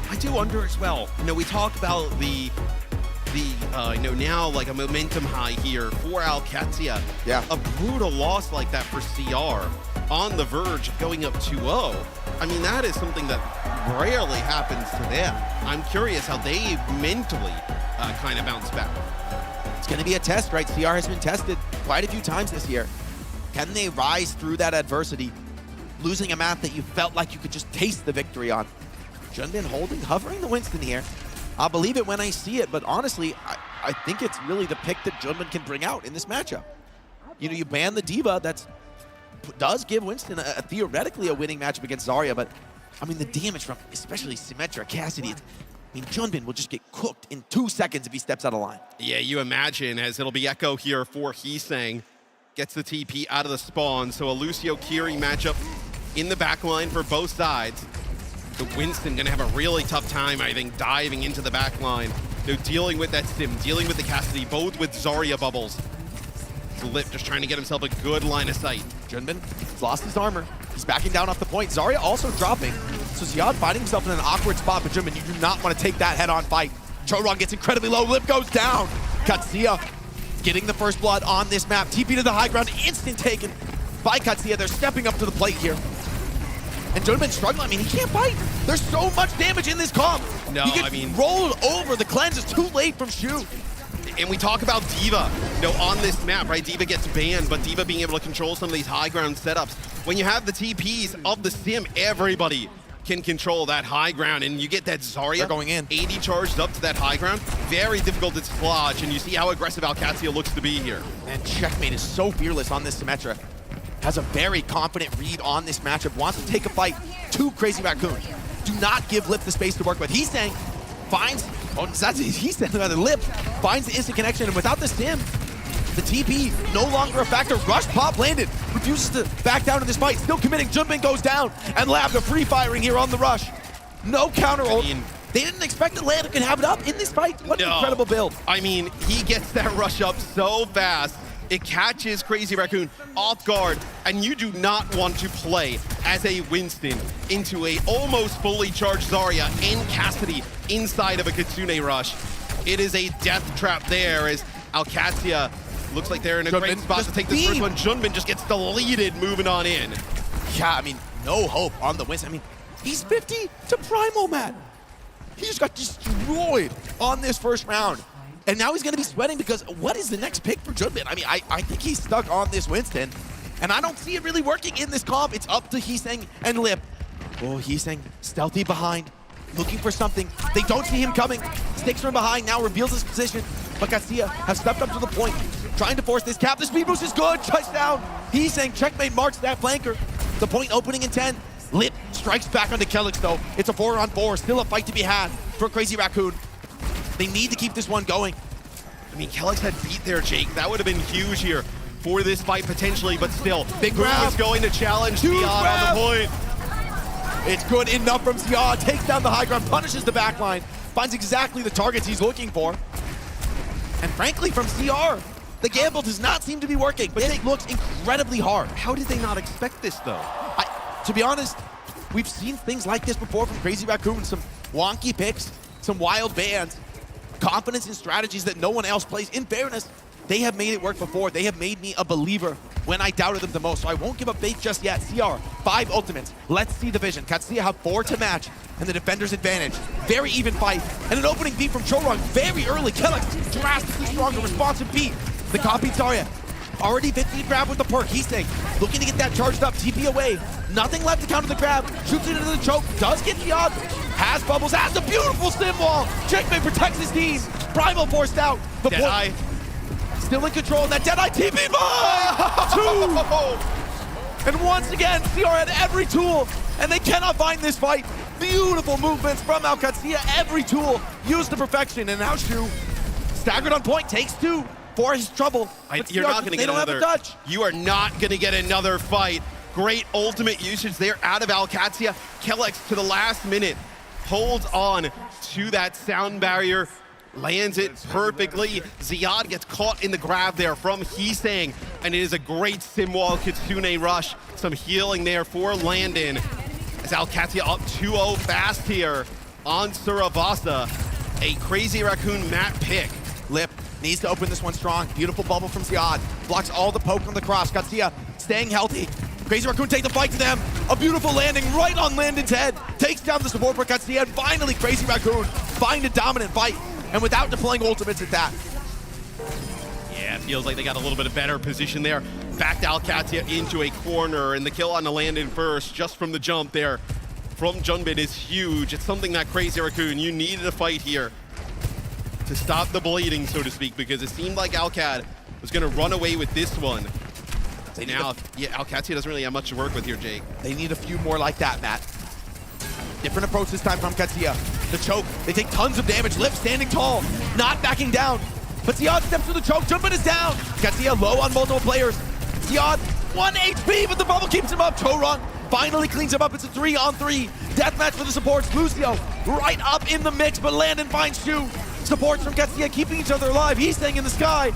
I do wonder as well. You know, we talk about the you know, now like a momentum high here for Alcatia. Yeah. A brutal loss like that for CR on the verge of going up 2-0. I mean, that is something that rarely happens to them. I'm curious how they mentally kind of bounce back. It's going to be a test, right? CR has been tested quite a few times this year. Can they rise through that adversity? Losing a map that you felt like you could just taste the victory on. Junbin hovering the Winston here. I'll believe it when I see it, but honestly, I think it's really the pick that Junbin can bring out in this matchup. You know, you ban the D.Va, that does give Winston theoretically a winning matchup against Zarya, but I mean, the damage from especially Symmetra, Cassidy, I mean, Junbin will just get cooked in 2 seconds if he steps out of line. Yeah, you imagine, as it'll be Echo here for Heesang. Gets the TP out of the spawn, so a Lucio Kiri matchup in the backline for both sides. The Winston gonna have a really tough time, I think, diving into the backline. You know, dealing with that Sim, dealing with the Cassidy, both with Zarya bubbles. Lip just trying to get himself a good line of sight. Junbin has lost his armor. He's backing down off the point. Zarya also dropping. So Ziad finding himself in an awkward spot, but Junbin, you do not want to take that head-on fight. Chorong gets incredibly low. Lip goes down. Katsuya getting the first blood on this map. TP to the high ground, instant taken by Katsuya. They're stepping up to the plate here. And Junbin struggling. I mean, he can't fight. There's so much damage in this comp. No, he gets I mean, rolled over. The cleanse is too late from Shu. And we talk about D.Va, you know, on this map, right? D.Va gets banned, but D.Va being able to control some of these high ground setups. When you have the TPs of the Sim, everybody can control that high ground, and you get that Zarya They're going in. 80 charged up to that high ground. Very difficult to dislodge, and you see how aggressive Alcatia looks to be here. And Checkmate is so fearless on this Symmetra. Has a very confident read on this matchup. Wants to take a fight to Crazy Raccoon. Do not give Lip the space to work with. He's saying, finds, oh, that's he's saying rather, Lip finds the instant connection, and without the Sim, the TP no longer a factor. Rush pop landed. Refuses to back down in this fight. Still committing. Junbin goes down. And Lab, the free firing here on the rush. No counter ult. They didn't expect that Lab could have it up in this fight. What an incredible build. I mean, he gets that rush up so fast. It catches Crazy Raccoon off guard, and you do not want to play as a Winston into a almost fully charged Zarya and Cassidy inside of a Kitsune rush. It is a death trap there as Alcatia Looks like they're in a Junbin great spot to just take this first beam. one. Junbin just gets deleted moving on in. Yeah, I mean, no hope on the wins. I mean, he's 50 to Primal, Matt. He just got destroyed on this first round. And now he's going to be sweating because what is the next pick for Junbin? I mean, I think he's stuck on this Winston. And I don't see it really working in this comp. It's up to Heesang and Lip. Oh, Heesang stealthy behind, looking for something. They don't see him coming. Sticks from behind, now reveals his position. But Garcia has stepped up to the point, trying to force this cap. The speed boost is good, touchdown. Heesang checkmate marks that flanker. The point opening in 10. Lip strikes back onto Kelix though. It's a 4-on-4, still a fight to be had for Crazy Raccoon. They need to keep this one going. I mean, Kelix had beat there, Jake. That would have been huge here for this fight potentially, but still. Big Who grab. is going to challenge Huge Ziad grab. on the point? It's good enough from Ziad, takes down the high ground, punishes the backline, finds exactly the targets he's looking for. And frankly, from CR, the gamble does not seem to be working. But it looks incredibly hard. How did they not expect this, though? To be honest, we've seen things like this before from Crazy Raccoon, some wonky picks, some wild bands, confidence in strategies that no one else plays. In fairness, they have made it work before. They have made me a believer when I doubted them the most, so I won't give up faith just yet. CR, 5 ultimates. Let's see the vision. Katsuya have 4 to match, and the defender's advantage. Very even fight, and an opening beat from Chorong very early. Kelix, drastically stronger, responsive beat. The copy Zarya, already 50 grab with the perk. Heesang, looking to get that charged up, TP away. Nothing left to counter the grab, shoots it into the choke, does get the odd. Has bubbles, has a beautiful stim wall. Checkmate protects his team. Primal forced out. The Deadeye. Still in control, and that Deadeye TP by 2! And once again, CR had every tool, and they cannot find this fight. Beautiful movements from Alcatsia, every tool used to perfection, and now Shu, staggered on point, takes 2 for his trouble. But You're CR, not going to they get don't another. have a touch. You are not going to get another fight. Great ultimate usage there out of Alcatsia. Kelix to the last minute holds on to that sound barrier, lands it perfectly. Ziad gets caught in the grab there from Heesang, and it is a great Simwall Kitsune rush. Some healing there for Landon. As Alcatsia up 2-0 fast here on Suravasa. A Crazy Raccoon map pick. Lip needs to open this one strong. Beautiful bubble from Ziad. Blocks all the poke on the cross. Garcia staying healthy. Crazy Raccoon take the fight to them. A beautiful landing right on Landon's head. Takes down the support for Garcia. And finally, Crazy Raccoon find a dominant fight. And without deploying ultimates at that. Yeah, it feels like they got a little bit of better position there. Backed Alcatsia into a corner, and the kill on the Landon first, just from the jump there from Junbin is huge. It's something that Crazy Raccoon, you needed a fight here to stop the bleeding, so to speak, because it seemed like Alcat was going to run away with this one. Now, yeah, Alcatsia doesn't really have much to work with here, Jake. They need a few more like that, Matt. Different approach this time from Katsuya. The choke, they take tons of damage. Lip standing tall, not backing down. But Ziad steps through the choke, Junbin is down. Katsuya low on multiple players. Ziad, 1 HP, but the bubble keeps him up. Chorong finally cleans him up. It's a 3-on-3. Deathmatch for the supports. Lucio right up in the mix, but Landon finds Shu. Supports from Katsuya keeping each other alive. He's staying in the sky.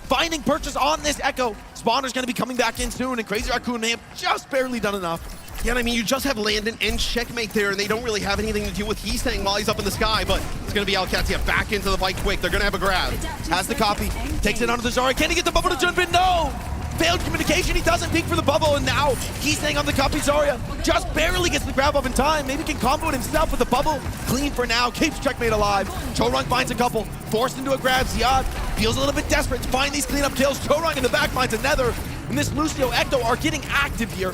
Finding purchase on this Echo. Spawner's gonna be coming back in soon, and Crazy Raccoon may have just barely done enough. Yeah, and I mean, you just have Landon and Checkmate there, and they don't really have anything to do with Heesang while he's up in the sky, but it's going to be Alcatsia back into the fight quick. They're going to have a grab. Has the copy, takes it onto the Zarya. Can he get the bubble to Junbin? No! Failed communication, he doesn't peek for the bubble, and now he's staying on the copy. Zarya just barely gets the grab up in time. Maybe can combo it himself with the bubble. Clean for now, keeps Checkmate alive. Chorong finds a couple, forced into a grab. Ziad feels a little bit desperate to find these cleanup kills. Chorong in the back finds another, and this Lucio Ecto are getting active here.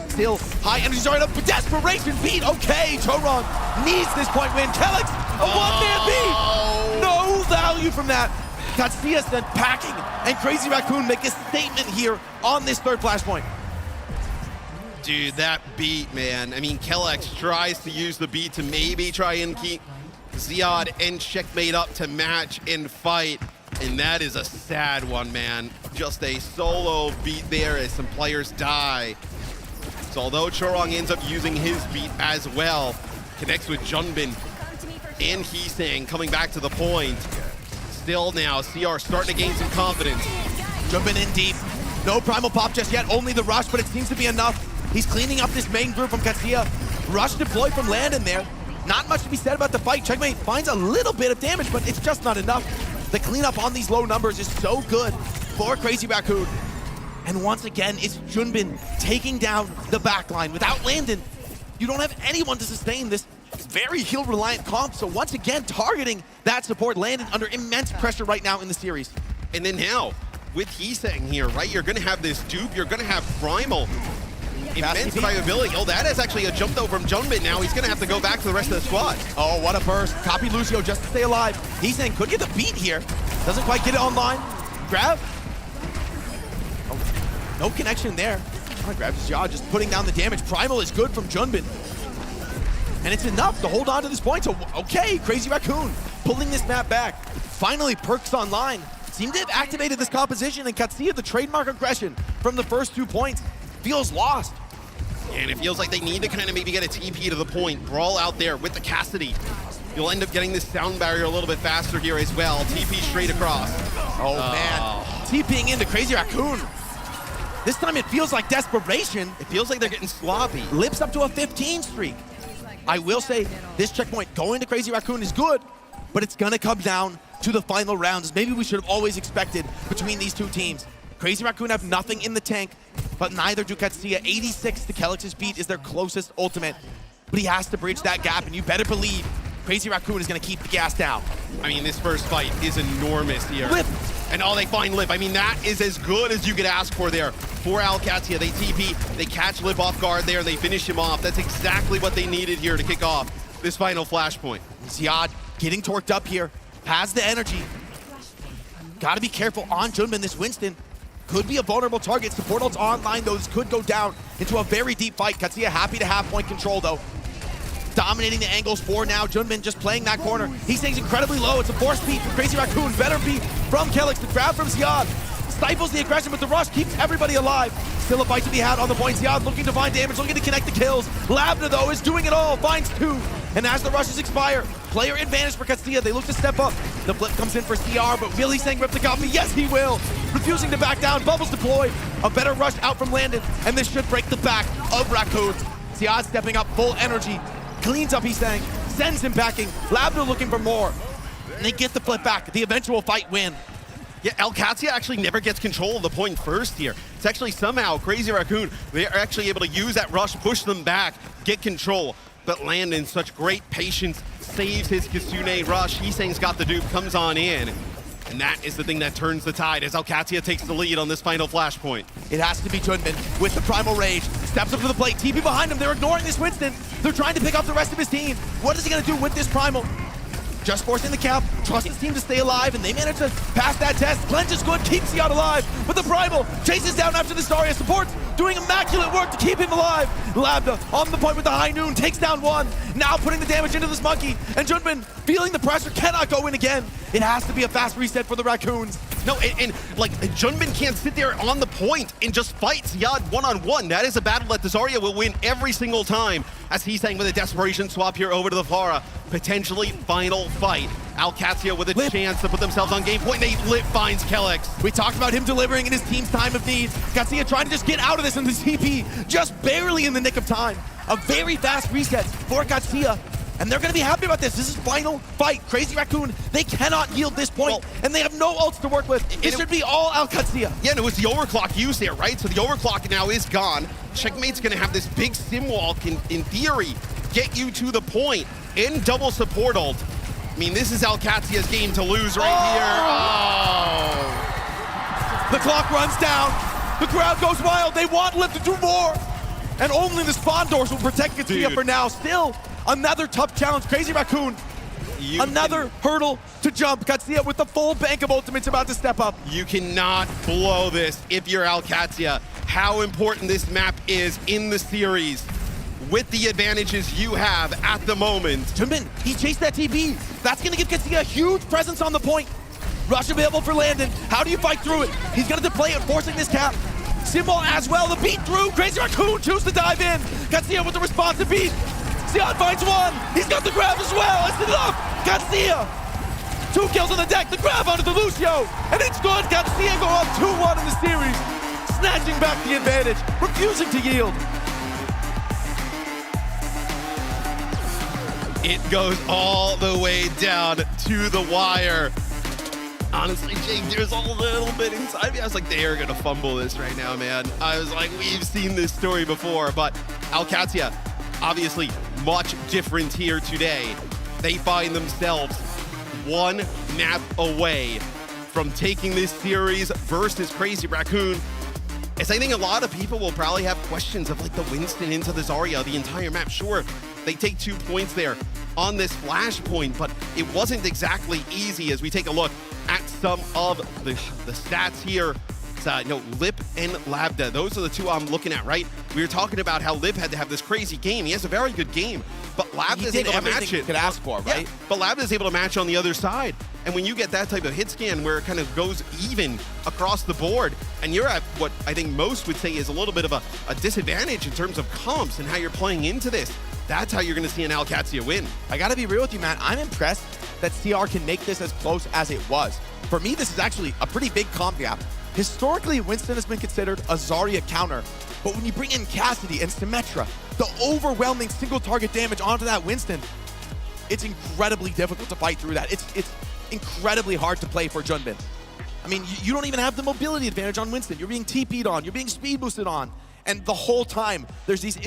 Still high energy Zarya up for desperation beat. Okay, Chorong needs this point win. Kelix, a one-man beat. No value from that. Katsuya's then packing, and Crazy Raccoon make a statement here on this third flashpoint. Dude, that beat, man. I mean, Kelix tries to use the beat to maybe try and keep Ziad and Checkmate up to match and fight. And that is a sad one, man. Just a solo beat there as some players die. So although Chorong ends up using his beat as well, connects with Junbin and Heesang coming back to the point. Still now, CR starting to gain some confidence. Junbin in deep. No primal pop just yet, only the rush, but it seems to be enough. He's cleaning up this main group from Katsuya. Rush deployed from Landon there. Not much to be said about the fight. Checkmate finds a little bit of damage, but it's just not enough. The cleanup on these low numbers is so good. for Crazy Raccoon. And once again, it's Junbin taking down the backline. Without Landon, you don't have anyone to sustain this very heal-reliant comp. So once again, targeting that support. Landon under immense pressure right now in the series. And then now, with Heesang here, right, you're going to have this dupe, you're going to have Primal. Immense survivability. Oh, that is actually a jump though from Junbin now. He's going to have to go back to the rest of the squad. Oh, what a burst. Copy Lucio just to stay alive. Heesang could get the beat here. Doesn't quite get it online. Grab. Oh, no connection there. Oh, grabs his jaw, just putting down the damage. Primal is good from Junbin. And it's enough to hold on to this point. So, okay, Crazy Raccoon pulling this map back. Finally, Perks online. Seemed to have activated this composition, and Katsuya, the trademark aggression from the first 2 points, feels lost. And it feels like they need to kind of maybe get a TP to the point. Brawl out there with the Cassidy. You'll end up getting this sound barrier a little bit faster here as well. TP straight across. Oh, man. TPing into Crazy Raccoon. This time it feels like desperation. It feels like they're getting sloppy. Lips up to a 15 streak. I will say this checkpoint going to Crazy Raccoon is good, but it's going to come down to the final rounds. Maybe we should have always expected between these two teams. Crazy Raccoon have nothing in the tank, but neither do Katsuya. 86 to Kelix's beat is their closest ultimate, but he has to bridge that gap, and you better believe Crazy Raccoon is going to keep the gas down. I mean, this first fight is enormous here. Lip. And they find Lip. I mean, that is as good as you could ask for there. For Alcatia, they TP, they catch Lip off guard there, and they finish him off. That's exactly what they needed here to kick off this final flashpoint. Ziad getting torqued up here, has the energy. Gotta be careful on Junbin. This Winston could be a vulnerable target. Support ult's online, though. This could go down into a very deep fight. Katsuya happy to have point control, though. Dominating the angles for now. Junbin just playing that corner. He stays incredibly low. It's a force beat from Crazy Raccoon. Better beat from Kelix. The grab from Ziad stifles the aggression, but the rush keeps everybody alive. Still a fight to be had on the point. Ziad looking to find damage, looking to connect the kills. Labna, though, is doing it all. Finds 2. And as the rushes expire, player advantage for Katsuya. They look to step up. The flip comes in for CR, but will Heesang rip the copy? Yes, he will. Refusing to back down. Bubbles deployed. A better rush out from Landon, and this should break the back of Raccoon. Ziad stepping up full energy. Cleans up Heesang, sends him backing. Labna looking for more. And they get the flip back. The eventual fight win. Yeah, Alcatia actually never gets control of the point first here. It's actually somehow Crazy Raccoon, they're actually able to use that rush, push them back, get control. But Landon, such great patience, saves his Kitsune rush. Heesang's got the dupe, comes on in. And that is the thing that turns the tide as Alcatia takes the lead on this final flashpoint. It has to be Junbin with the Primal Rage. Steps up to the plate, TP behind him. They're ignoring this Winston. They're trying to pick up the rest of his team. What is he gonna do with this Primal? Just forcing the cap, trust his team to stay alive, and they manage to pass that test. Cleanse is good, keeps Ziad alive, but the Primal chases down after the Staria. Support doing immaculate work to keep him alive. Labda on the point with the high noon, takes down 1. Now putting the damage into this monkey, and Junbin feeling the pressure, cannot go in again. It has to be a fast reset for the Raccoons. No, and like, Junbin can't sit there on the point and just fight Ziad one-on-one. That is a battle that Zarya will win every single time, as he's saying with a desperation swap here over to the Pharah. Potentially final fight. Alcatia with a Lip. chance to put themselves on game point. Lip finds Kelix. We talked about him delivering in his team's time of need. Katsuya trying to just get out of this, and the TP just barely in the nick of time. A very fast reset for Katsuya, and they're going to be happy about this. This is final fight. Crazy Raccoon, they cannot yield this point, and they have no ults to work with. It should be all Alcatia. Yeah, and it was the overclock used there, right? So the overclock now is gone. Checkmate's going to have this big sim wall, can, in theory, get you to the point in double support ult. I mean, this is Alcatia's game to lose right here. Oh. The clock runs down. The crowd goes wild. They want Lip to do more. And only the spawn doors will protect Katsuya for now. Still, another tough challenge. Crazy Raccoon, another hurdle to jump. Katsuya with the full bank of ultimates about to step up. You cannot blow this if you're Alcatia. How important this map is in the series with the advantages you have at the moment. Junbin, he chased that TP. That's going to give Katsuya a huge presence on the point. Rush available for Landon. How do you fight through it? He's going to play it, forcing this cap. Symbol as well, the beat through. Crazy Raccoon chooses to dive in. Katsuya with the responsive beat. Ziad finds 1. He's got the grab as well. It's enough. Katsuya. 2 kills on the deck. The grab onto the Lucio. And it's good. Katsuya go up 2-1 in the series. Snatching back the advantage. Refusing to yield. It goes all the way down to the wire. Honestly, Jake, there's a little bit inside me. I was like, they are going to fumble this right now, man. I was like, we've seen this story before, but OWCS, obviously much different here today. They find themselves one map away from taking this series versus Crazy Raccoon. As I think a lot of people will probably have questions of like the Winston into the Zarya, the entire map. Sure, they take 2 points there on this flashpoint, but it wasn't exactly easy as we take a look at some of the stats here. Lip and Labda, those are the two I'm looking at, right? We were talking about how Lip had to have this crazy game. He has a very good game, but Labda is able to match it. Could ask for, right? Yeah, but Labda is able to match on the other side. And when you get that type of hit scan where it kind of goes even across the board, and you're at what I think most would say is a little bit of a disadvantage in terms of comps and how you're playing into this, that's how you're going to see an OWCS win. I got to be real with you, Matt. I'm impressed that CR can make this as close as it was. For me, this is actually a pretty big comp gap. Historically, Winston has been considered a Zarya counter, but when you bring in Cassidy and Symmetra, the overwhelming single target damage onto that Winston, it's incredibly difficult to fight through that. It's incredibly hard to play for Junbin. I mean, you don't even have the mobility advantage on Winston. You're being TP'd on, you're being speed boosted on, and the whole time, there's these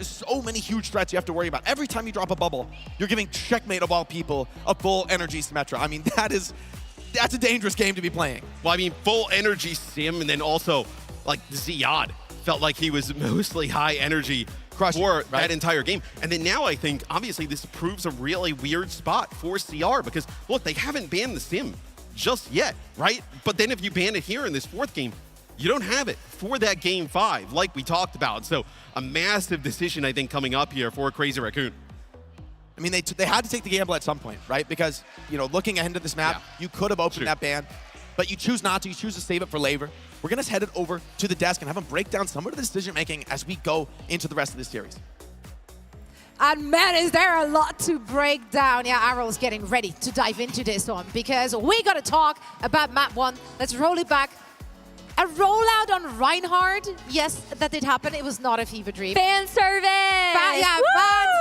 so many huge threats you have to worry about. Every time you drop a bubble, you're giving Checkmate of all people a full energy Symmetra. I mean, that's a dangerous game to be playing. Well, I mean, full energy Sim, and then also, like, Ziad felt like he was mostly high energy for that entire game. And then now I think, obviously, this proves a really weird spot for CR because, look, they haven't banned the Sim just yet, right? But then if you ban it here in this fourth game, you don't have it for that game 5, like we talked about. So a massive decision, I think, coming up here for Crazy Raccoon. I mean, they had to take the gamble at some point, right? Because, looking ahead to this map, you could have opened that ban, but you choose not to. You choose to save it for later. We're going to head it over to the desk and have them break down some of the decision-making as we go into the rest of this series. And man, is there a lot to break down. Yeah, Arrow's getting ready to dive into this one because we got to talk about map 1. Let's roll it back. A rollout on Reinhardt. Yes, that did happen. It was not a fever dream. Fan service! Fans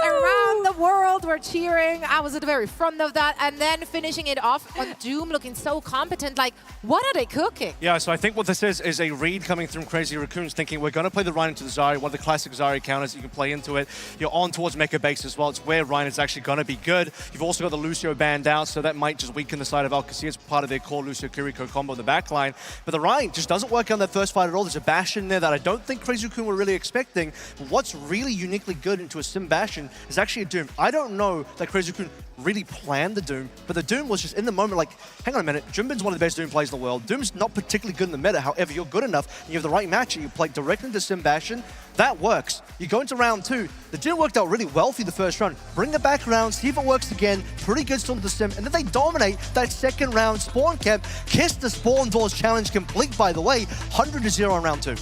around the world were cheering. I was at the very front of that. And then finishing it off on Doom, looking so competent. Like, what are they cooking? Yeah, so I think what this is a read coming through Crazy Raccoons thinking we're going to play the Ryan into the Zarya, one of the classic Zarya counters. You can play into it. You're on towards Mecha Base as well. It's where Ryan is actually going to be good. You've also got the Lucio banned out, so that might just weaken the side of OWCS. It's part of their core Lucio Kiriko combo in the backline. But the Ryan just doesn't work on that first fight at all. There's a Bastion there that I don't think Crazy Raccoon were really expecting. But what's really uniquely good into a Sim Bastion is actually a Doom. I don't know that Crazy Raccoon really planned the Doom, but the Doom was just in the moment like, hang on a minute, Junbin's one of the best Doom players in the world. Doom's not particularly good in the meta, however, you're good enough and you have the right match and you play directly into Sim Bastion, that works. You go into round 2, the Doom worked out really well for you the first round. Bring it back around, see if it works again, pretty good still to the Sim, and then they dominate that second round spawn camp. Kiss the spawn doors challenge complete, by the way, 100-0 on round 2.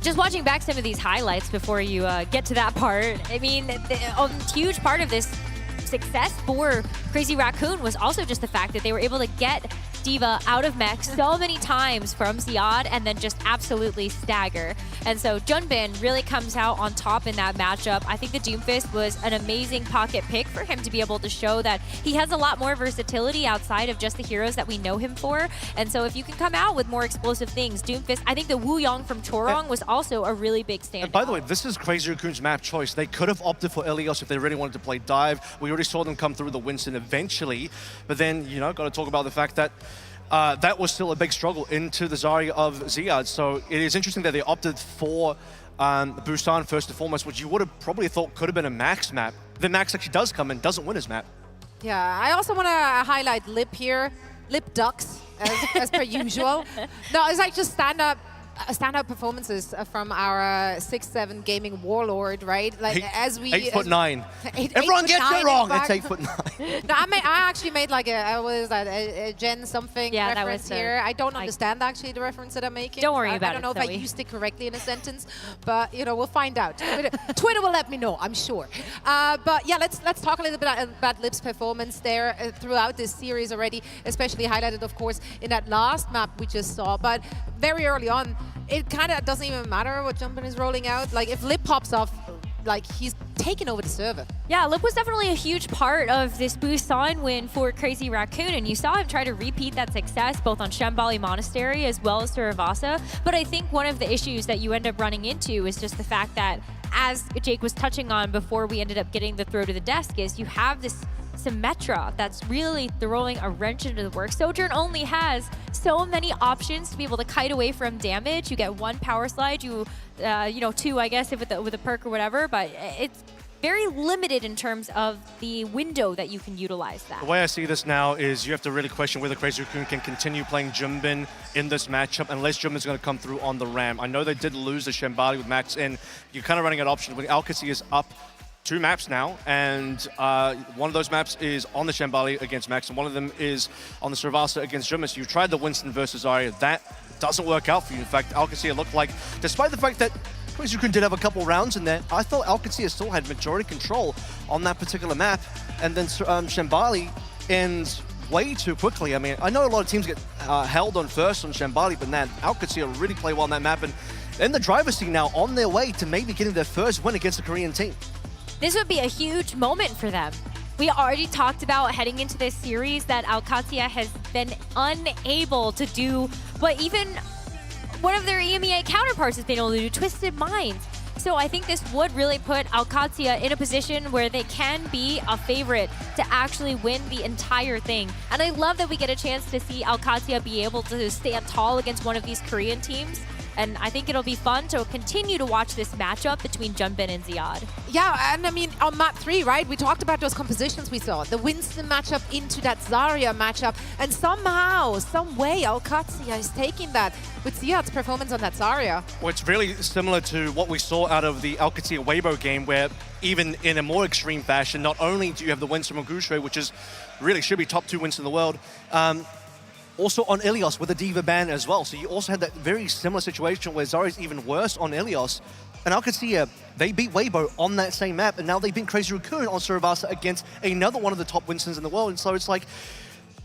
Just watching back some of these highlights before you get to that part, I mean, a huge part of this success for Crazy Raccoon was also just the fact that they were able to get D.Va out of mech so many times from Ziad and then just absolutely stagger. And so Junbin really comes out on top in that matchup. I think the Doomfist was an amazing pocket pick for him to be able to show that he has a lot more versatility outside of just the heroes that we know him for. And so if you can come out with more explosive things, Doomfist, I think the Wu Yong from Chorong was also a really big standout. And by the way, this is Crazy Raccoon's map choice. They could have opted for Ilios if they really wanted to play dive. We already saw them come through the Winston eventually, but then, got to talk about the fact that that was still a big struggle into the Zarya of Ziad. So it is interesting that they opted for Busan first and foremost, which you would have probably thought could have been a Max map. Then Max actually does come and doesn't win his map. Yeah, I also want to highlight Lip here. Lip ducks, as per usual. No, it's like just standout performances from our 6'7" gaming warlord, right? Like as we 8'9". Everyone gets it wrong. It's 8'9". No, I actually made like a Gen something reference here. I don't understand actually the reference that I'm making. Don't worry about it. I don't know if I used it correctly in a sentence, but we'll find out. Twitter will let me know, I'm sure. But yeah, let's talk a little bit about Lip's performance there throughout this series already, especially highlighted, of course, in that last map we just saw. But very early on, it kind of doesn't even matter what Junbin is rolling out. Like if Lip pops off, like he's taken over the server. Yeah, Lip was definitely a huge part of this Busan win for Crazy Raccoon, and you saw him try to repeat that success both on Shambali Monastery as well as Suravasa. But I think one of the issues that you end up running into is just the fact that, as Jake was touching on before we ended up getting the throw to the desk, is you have this Symmetra that's really throwing a wrench into the work. Sojourn only has so many options to be able to kite away from damage. You get 1 power slide, you know, 2, I guess, if with a perk or whatever, but it's very limited in terms of the window that you can utilize that. The way I see this now is you have to really question whether Crazy Raccoon can continue playing Jumbin in this matchup unless Jumbin's going to come through on the ramp. I know they did lose the Shambali with Max in. You're kind of running out of options when Alcacy is up 2 maps now, and one of those maps is on the Shambali against Max, and one of them is on the Suravasa against Jumbin. So you've tried the Winston versus Zarya. That doesn't work out for you. In fact, Alcacia looked like, despite the fact that Crazy Raccoon did have a couple rounds in there, I thought Alcacia still had majority control on that particular map, and then Shambali ends way too quickly. I mean, I know a lot of teams get held on first on Shambali, but man, Alcacia really play well on that map, and in the driver's seat now on their way to maybe getting their first win against a Korean team. This would be a huge moment for them. We already talked about heading into this series that Alcacia has been unable to do what even one of their EMEA counterparts has been able to do, Twisted Minds. So I think this would really put Alcacia in a position where they can be a favorite to actually win the entire thing. And I love that we get a chance to see Alcacia be able to stand tall against one of these Korean teams. And I think it'll be fun to continue to watch this matchup between Jumbin and Ziad. Yeah, and I mean, on map 3, right, we talked about those compositions we saw. The Winston matchup into that Zarya matchup. And somehow, some way, Alcacia is taking that with Ziad's performance on that Zarya. Well, it's really similar to what we saw out of the Alcacia Weibo game, where even in a more extreme fashion, not only do you have the wins from Ogushe, which is really should be top 2 wins in the world, also on Ilios with the Diva ban as well. So you also had that very similar situation where Zarya's even worse on Ilios. And Alcacia, they beat Weibo on that same map, and now they beat Crazy Raccoon on Suravasa against another one of the top Winstons in the world. And so it's like,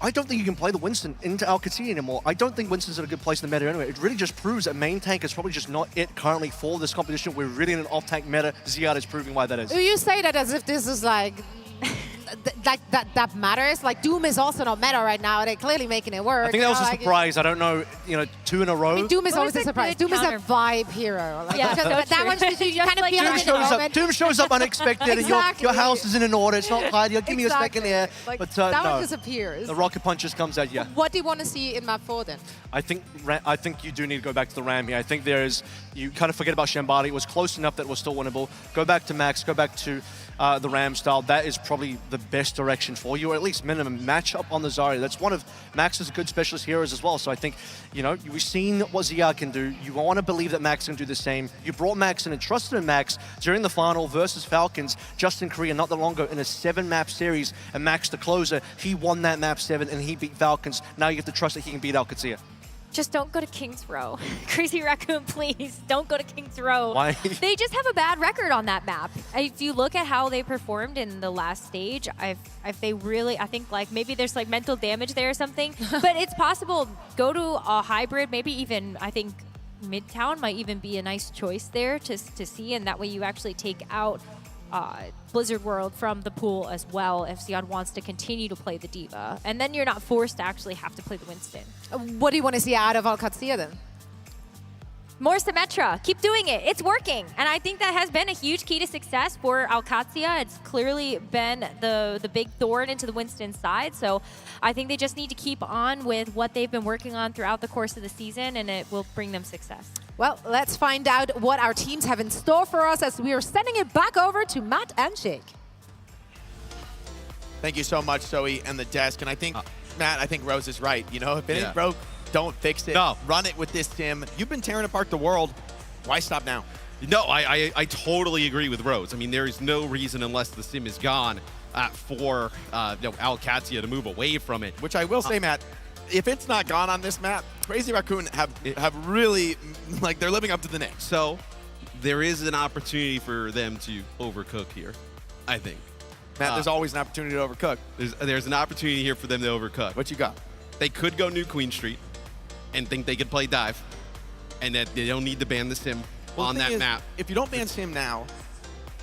I don't think you can play the Winston into Alcacia anymore. I don't think Winston's in a good place in the meta anyway. It really just proves that main tank is probably just not it currently for this competition. We're really in an off-tank meta. Ziad is proving why that is. You say that as if this is like... that matters. Like, Doom is also not meta right now. They're clearly making it work. I think that was a surprise. I don't know, 2 in a row. I mean, Doom is always a a surprise. good Doom is a counter- vibe hero. Like, Yeah, because so that true. one, you kind of feel Doom it in the moment. Doom shows up unexpected, and Exactly. your house is in an order. It's not tidy. Give me a second here. Like, But that no, one disappears. the rocket punch just comes at you. What do you want to see in map 4 then? I think you do need to go back to the Ram here. I think you kind of forget about Shambali. It was close enough that it was still winnable. Go back to Max. Go back to the Ram style. That is probably the best direction for you, or at least minimum match up on the Zarya. That's one of Max's good specialist heroes as well. So I think, we've seen what Ziad can do. You want to believe that Max can do the same. You brought Max in and trusted in Max during the final versus Falcons just in Korea not that long ago in a 7-map series. And Max, the closer, he won that map 7 and he beat Falcons. Now you have to trust that he can beat Alcacia. Just don't go to King's Row. Crazy Raccoon, please. Don't go to King's Row. Why? They just have a bad record on that map. If you look at how they performed in the last stage, if they really, I think like maybe there's like mental damage there or something. But it's possible. Go to a hybrid, maybe even, I think Midtown might even be a nice choice there to see. And that way you actually take out Blizzard World from the pool as well if Ziad wants to continue to play the Diva. And then you're not forced to actually have to play the Winston. What do you want to see out of Alcacia then? More Symmetra. Keep doing it. It's working. And I think that has been a huge key to success for Alcacia. It's clearly been the big thorn into the Winston side. So I think they just need to keep on with what they've been working on throughout the course of the season, and it will bring them success. Well, let's find out what our teams have in store for us as we are sending it back over to Matt and Jake. Thank you so much, Zoe, and the desk. And I think, Matt, I think Rose is right. If it ain't broke, don't fix it. No. Run it with this sim. You've been tearing apart the world. Why stop now? No, I totally agree with Rose. I mean, there is no reason unless the sim is gone for Alcacia to move away from it. Which I will say, Matt, if it's not gone on this map, Crazy Raccoon have really, like, they're living up to the name. So there is an opportunity for them to overcook here, I think. Matt, there's always an opportunity to overcook. There's an opportunity here for them to overcook. What you got? They could go New Queen Street and think they could play dive, and that they don't need to ban the sim on that map. If you don't ban sim now,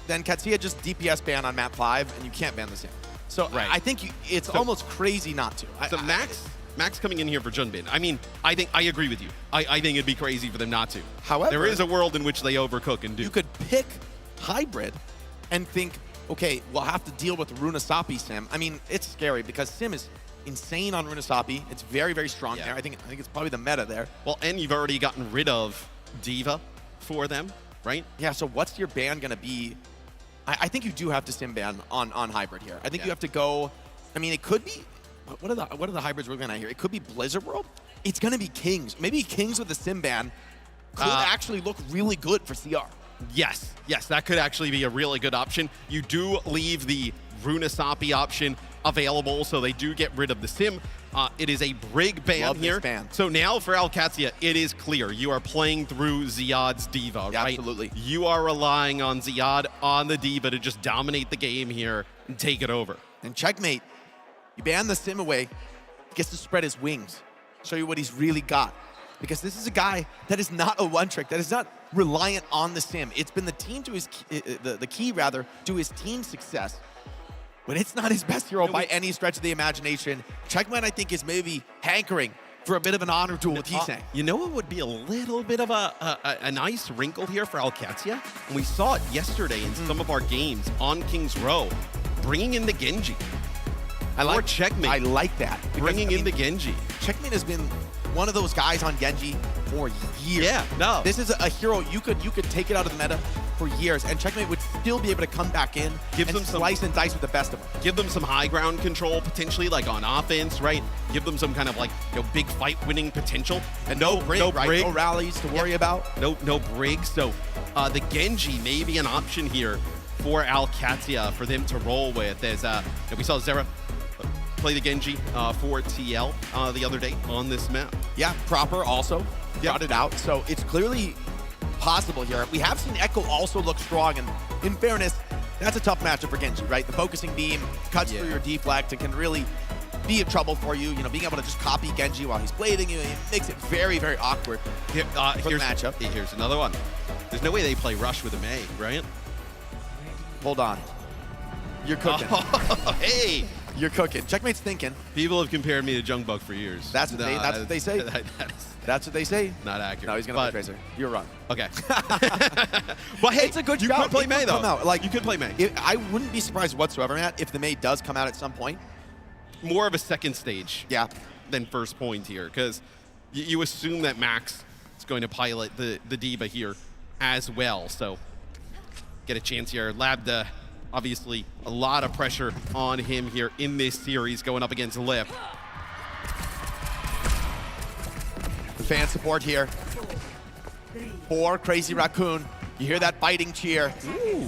then Katsuya just DPS ban on map 5, and you can't ban the Sim. So Right. I think it's almost crazy not to. So Max coming in here for Junbin. I mean, I agree with you. I think it'd be crazy for them not to. However, there is a world in which they overcook and do. you could pick Hybrid and think, okay, we'll have to deal with Runasapi Sim. I mean, it's scary because Sim is insane on Runasapi. It's very, very strong there. I think it's probably the meta there. Well, and you've already gotten rid of Diva for them, right? Yeah, so what's your ban going to be? I think you do have to Sim ban on Hybrid here. I think you have to go, I mean, it could be, what are the hybrids we're looking at here? It could be Blizzard World. It's going to be Kings. Maybe Kings with the Sim ban could actually look really good for CR. Yes, that could actually be a really good option. You do leave the Runasapi option available, so they do get rid of the Sim. It is a Brig ban Love here. this ban. So now for Alcatia, it is clear. You are playing through Ziad's Diva, Yeah, right? absolutely. You are relying on Ziad on the Diva to just dominate the game here and take it over. And checkmate, you ban the Sim away, he gets to spread his wings, show you what he's really got. Because this is a guy that is not a one-trick, that is not reliant on the Sim. It's been the team to his the key rather to his team's success. But it's not his best hero by any stretch of the imagination. Checkmate, I think, is maybe hankering for a bit of an honor duel with Heesang. You know what would be a little bit of a nice wrinkle here for Alcatia? And we saw it yesterday in some of our games on King's Row, bringing in the Genji. Or Checkmate. I like that. Because, Bringing in the Genji. Checkmate has been one of those guys on Genji for years. Yeah, no. This is a hero you could take it out of the meta for years, and Checkmate would still be able to come back in Gives and them some- slice and dice with the best of them. Give them some high ground control, potentially, like on offense, right? Give them some kind of like, big fight winning potential. And no brig, right? brig. No rallies to worry about. No brig. So the Genji may be an option here for Alcatia for them to roll with. As we saw Zera play the Genji for TL the other day on this map. Yeah, Proper also got it out, so it's clearly possible here. We have seen Echo also look strong, and in fairness, that's a tough matchup for Genji, right? The focusing beam cuts through your deflect and can really be a trouble for you. You know, being able to just copy Genji while he's blading you, it makes it very, very awkward for the matchup. Here's another one. There's no way they play Rush with a Mei, right? Hold on. You're cooking. Hey! You're cooking. Checkmate's thinking. People have compared me to Jungbug for years. That's what they say. That's what they say. Not accurate. No, he's going to play Tracer. You're wrong. Okay. Well, hey, It's a good you shout. could play It Mei, could though. come out. Like, you could play Mei. I wouldn't be surprised whatsoever, Matt, if the Mei does come out at some point. More of a second stage Yeah. than first point here, because you assume that Max is going to pilot the Diva here as well. So get a chance here. Labda, obviously, a lot of pressure on him here in this series going up against Lip. Fan support here for Crazy Raccoon. You hear that biting cheer.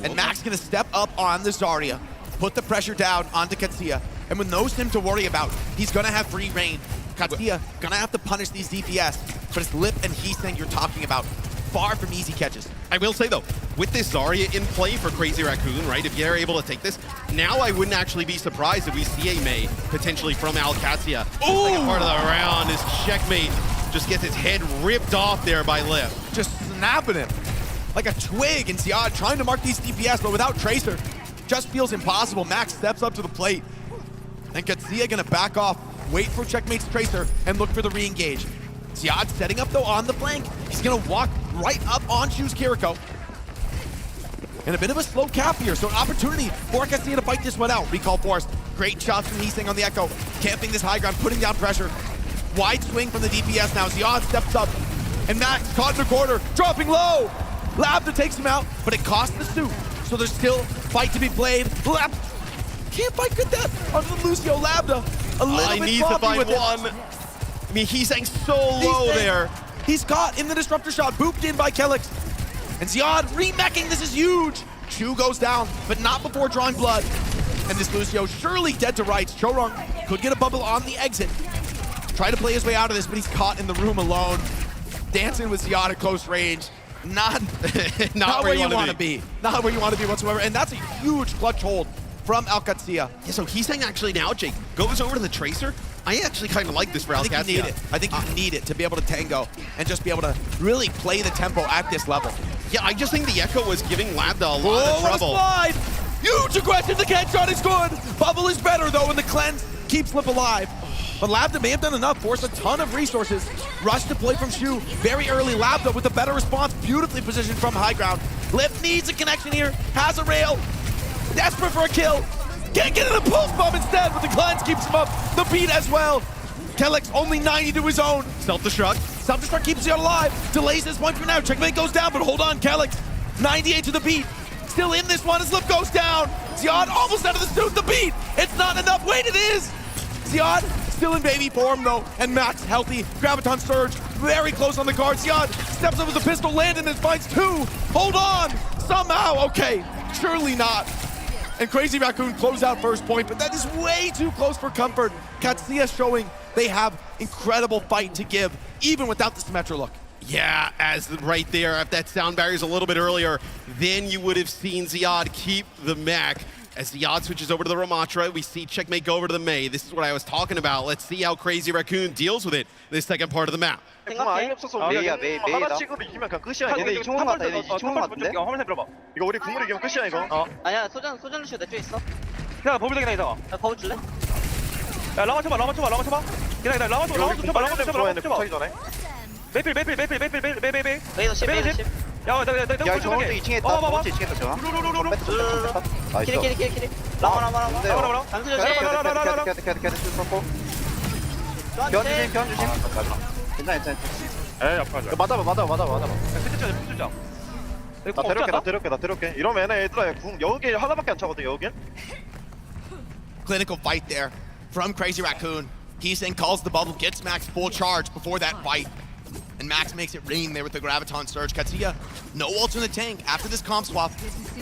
And Max gonna step up on the Zarya, put the pressure down onto Katsuya. And with no Sim to worry about, he's gonna have free reign. Katsuya gonna have to punish these DPS, but it's Lip and Heesang you're talking about. Far from easy catches. I will say, though, with this Zarya in play for Crazy Raccoon, right, if you're able to take this, now I wouldn't actually be surprised if we see a Mei potentially from Alcatia. Second part of the round is Checkmate just gets his head ripped off there by Lip. Just snapping him like a twig, and Ziad trying to mark these DPS, but without Tracer, just feels impossible. Max steps up to the plate, and Katsuya gonna back off, wait for Checkmate's Tracer, and look for the re-engage. Ziad setting up, though, on the flank. He's gonna walk right up on Shu's Kiriko. And a bit of a slow cap here, so an opportunity for Katsuya to fight this one out. Recall forced. Great shots from Heesang on the Echo. Camping this high ground, putting down pressure. Wide swing from the DPS now. Ziad steps up, and Max caught in the corner, dropping low. Labda takes him out, but it cost the suit. So there's still fight to be played. Labda can't fight good that onto Lucio. Labda a little bit needs to sloppy find with it. one. I mean, Heesang's so low there. He's caught in the disruptor shot, booped in by Kelix. And Ziad remeching, this is huge. Chu goes down, but not before drawing blood. And this Lucio surely dead to rights. Chorong could get a bubble on the exit. Try to play his way out of this, but he's caught in the room alone. Dancing with Ziad at close range. Not where you want to be. Not where you want to be whatsoever. And that's a huge clutch hold from Alcatia. Yeah, so Heesang actually now, Jake, goes over to the Tracer, I actually kind of like this for I think you need Alcatia. it. I think you need it to be able to tango and just be able to really play the tempo at this level. Yeah, I just think the Echo was giving Lambda a lot of What a trouble. slide! Huge aggression, the catch shot is good! Bubble is better though, and the cleanse keeps Lip alive. But Lambda may have done enough, forced a ton of resources. Rush to play from Shu, very early. Lambda with a better response, beautifully positioned from high ground. Lip needs a connection here, has a rail, desperate for a kill. Can't get in a pulse bomb instead, but the cleanse keeps him up. The beat as well. Kellex only 90 to his own. Self-destruct. Self-destruct keeps you alive. Delays this point for now. Checkmate goes down, but hold on, Kellex. 98 to the beat. Still in this one as Lip goes down. Ziad almost out of the suit. The beat. It's not enough. Wait, it is. Ziad still in baby form though, and Max healthy. Graviton Surge very close on the guard. Ziad steps up with the pistol. Landon and finds 2. Hold on. Somehow. Okay. Surely not. And Crazy Raccoon close out first point, but that is way too close for comfort. Katsuya showing they have incredible fight to give, even without the Symmetra look. Yeah, as right there, if that sound barrier's a little bit earlier, then you would have seen Ziad keep the mech. As Ziad switches over to the Ramatra, we see Checkmate go over to the Mei. This is what I was talking about. Let's see how Crazy Raccoon deals with it in this second part of the map. 아예 없어서 메이야 메이다. 하나씩으로 이기면 그냥 끝이야. 얘네 2층 같다. 얘네 2층 같은데? 화면에 들어봐. 이거 우리 국물 이기면 끝이야 이거. 아니야 소전 루시오 내쪽 있어. 야 버블 되긴 해 이거. 야 버블 줄래? 야 라마 쳐봐. 기다려 라마 쳐봐. 매필. 메이더 10. 야 정원도 2층에 있다. 정원도 2층에 있다 저거. 키리. 라마. 단수 조심. 교환 조심. 괜찮아. 에이 아파져. 맞아봐. 피자. 나 데려올게. 이러면 얘들아 여기 하나밖에 안 차거든 여긴. Clinical fight there from Crazy Raccoon. Heesang calls the bubble, gets Max full charge before that fight. And Max makes it rain there with the Graviton Surge. Katsuya, no ult in the tank after this comp swap.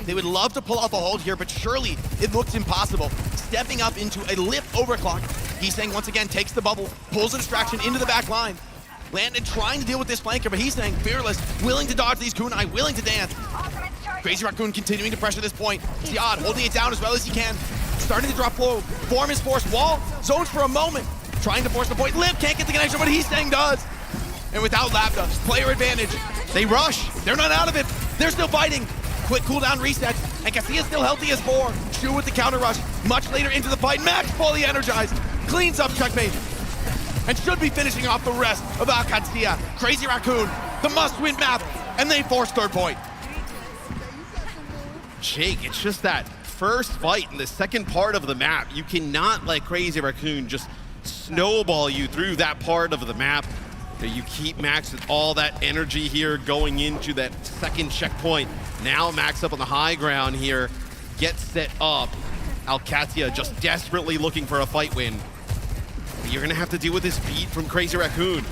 They would love to pull off a hold here, but surely it looks impossible. Stepping up into a Lip overclock. Heesang once again takes the bubble, pulls a distraction into the back line. Landon trying to deal with this flanker, but Heesang fearless, willing to dodge these kunai, willing to dance. Crazy Raccoon continuing to pressure this point. Ziad holding it down as well as he can. Starting to drop low. Form is forced. Wall zones for a moment. Trying to force the point. Lip can't get the connection, but Heesang does. And without Lambda, player advantage. They rush. They're not out of it. They're still fighting. Quick cooldown reset. And Casilla still healthy as 4. Shu with the counter rush. Much later into the fight. Max fully energized. Cleans up Checkmate. And should be finishing off the rest of Alcatia. Crazy Raccoon, the must-win map. And they force third point. Jake, it's just that first fight in the second part of the map. You cannot let Crazy Raccoon just snowball you through that part of the map. You keep Max with all that energy here going into that second checkpoint. Now Max up on the high ground here, gets set up. Alcatia just desperately looking for a fight win. But you're gonna have to deal with this beat from Crazy Raccoon.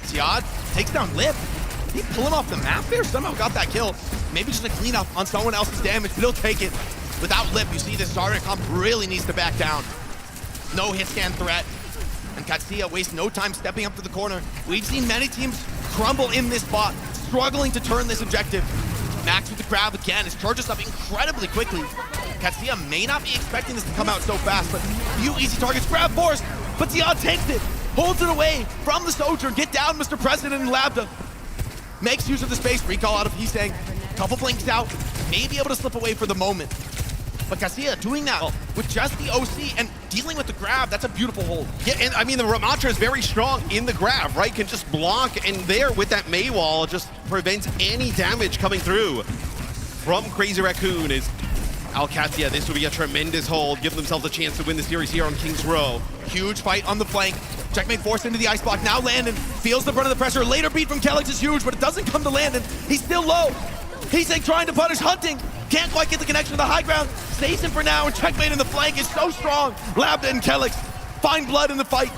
Ziad takes down Lip. Did he pull him off the map there? Somehow got that kill. Maybe just a cleanup on someone else's damage, but he'll take it. Without Lip, you see this Zarya comp really needs to back down. No hit scan threat. And Katsuya wastes no time stepping up to the corner. We've seen many teams crumble in this spot, struggling to turn this objective. Max with the grab again, his charges up incredibly quickly. Katsuya may not be expecting this to come out so fast, but few easy targets. Grab forced, but Ziad takes it, holds it away from the soldier. Get down, Mr. President, and Lambda. Makes use of the space, recall out of Heesang. Couple blinks out, may be able to slip away for the moment. But Casilla doing that with just the OC and dealing with the grab, that's a beautiful hold. Yeah, and I mean, the Ramatra is very strong in the grab, right? Can just block, and there with that Mei wall just prevents any damage coming through from Crazy Raccoon. Is Alcatia, this would be a tremendous hold, give themselves a chance to win the series here on King's Row. Huge fight on the flank. Checkmate forced into the ice block. Now Landon feels the brunt of the pressure. Later beat from Kellex is huge, but it doesn't come to Landon. He's still low. He's trying to punish Hunting. Can't quite get the connection to the high ground. Stays in for now, and Checkmate in the flank is so strong. Lambda and Kellex find blood in the fight.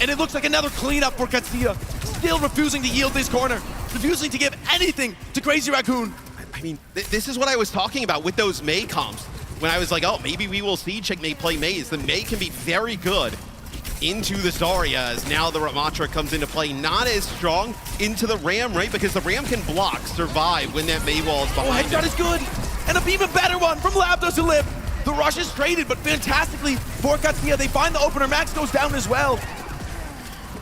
And it looks like another cleanup for Katsuya. Still refusing to yield this corner. Refusing to give anything to Crazy Raccoon. I mean, this is what I was talking about with those Mei comps. When I was like, oh, maybe we will see Checkmate play Mei's. The Mei can be very good into the Zarya, as now the Ramatra comes into play. Not as strong into the Ram, right? Because the Ram can block, survive when that Mei wall is behind headshot is good. And a even better one from Lambda to Lip. The rush is traded, but fantastically for Katsuya, they find the opener. Max goes down as well.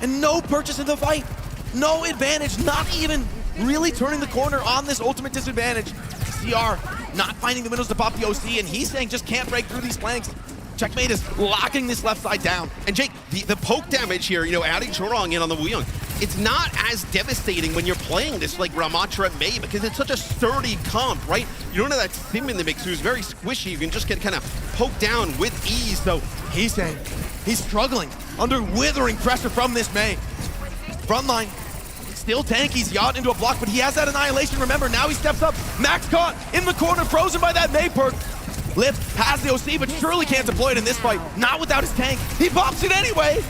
And no purchase in the fight. No advantage, not even really turning the corner on this ultimate disadvantage. CR not finding the windows to pop the OC, and he's saying just can't break through these flanks. Checkmate is locking this left side down. And Jake, the poke damage here, you know, adding Chorong in on the Wuyong, it's not as devastating when you're playing this like Ramatra Mei because it's such a sturdy comp, right? You don't have that Sim in the mix who's very squishy. You can just get kind of poked down with ease. So he's saying he's struggling under withering pressure from this Mei. Frontline, still tanky. Yacht into a block, but he has that annihilation. Remember, now he steps up. Max caught in the corner, frozen by that Mei perk. Lip has the OC, but surely can't deploy it in this fight. Not without his tank. He pops it anyway.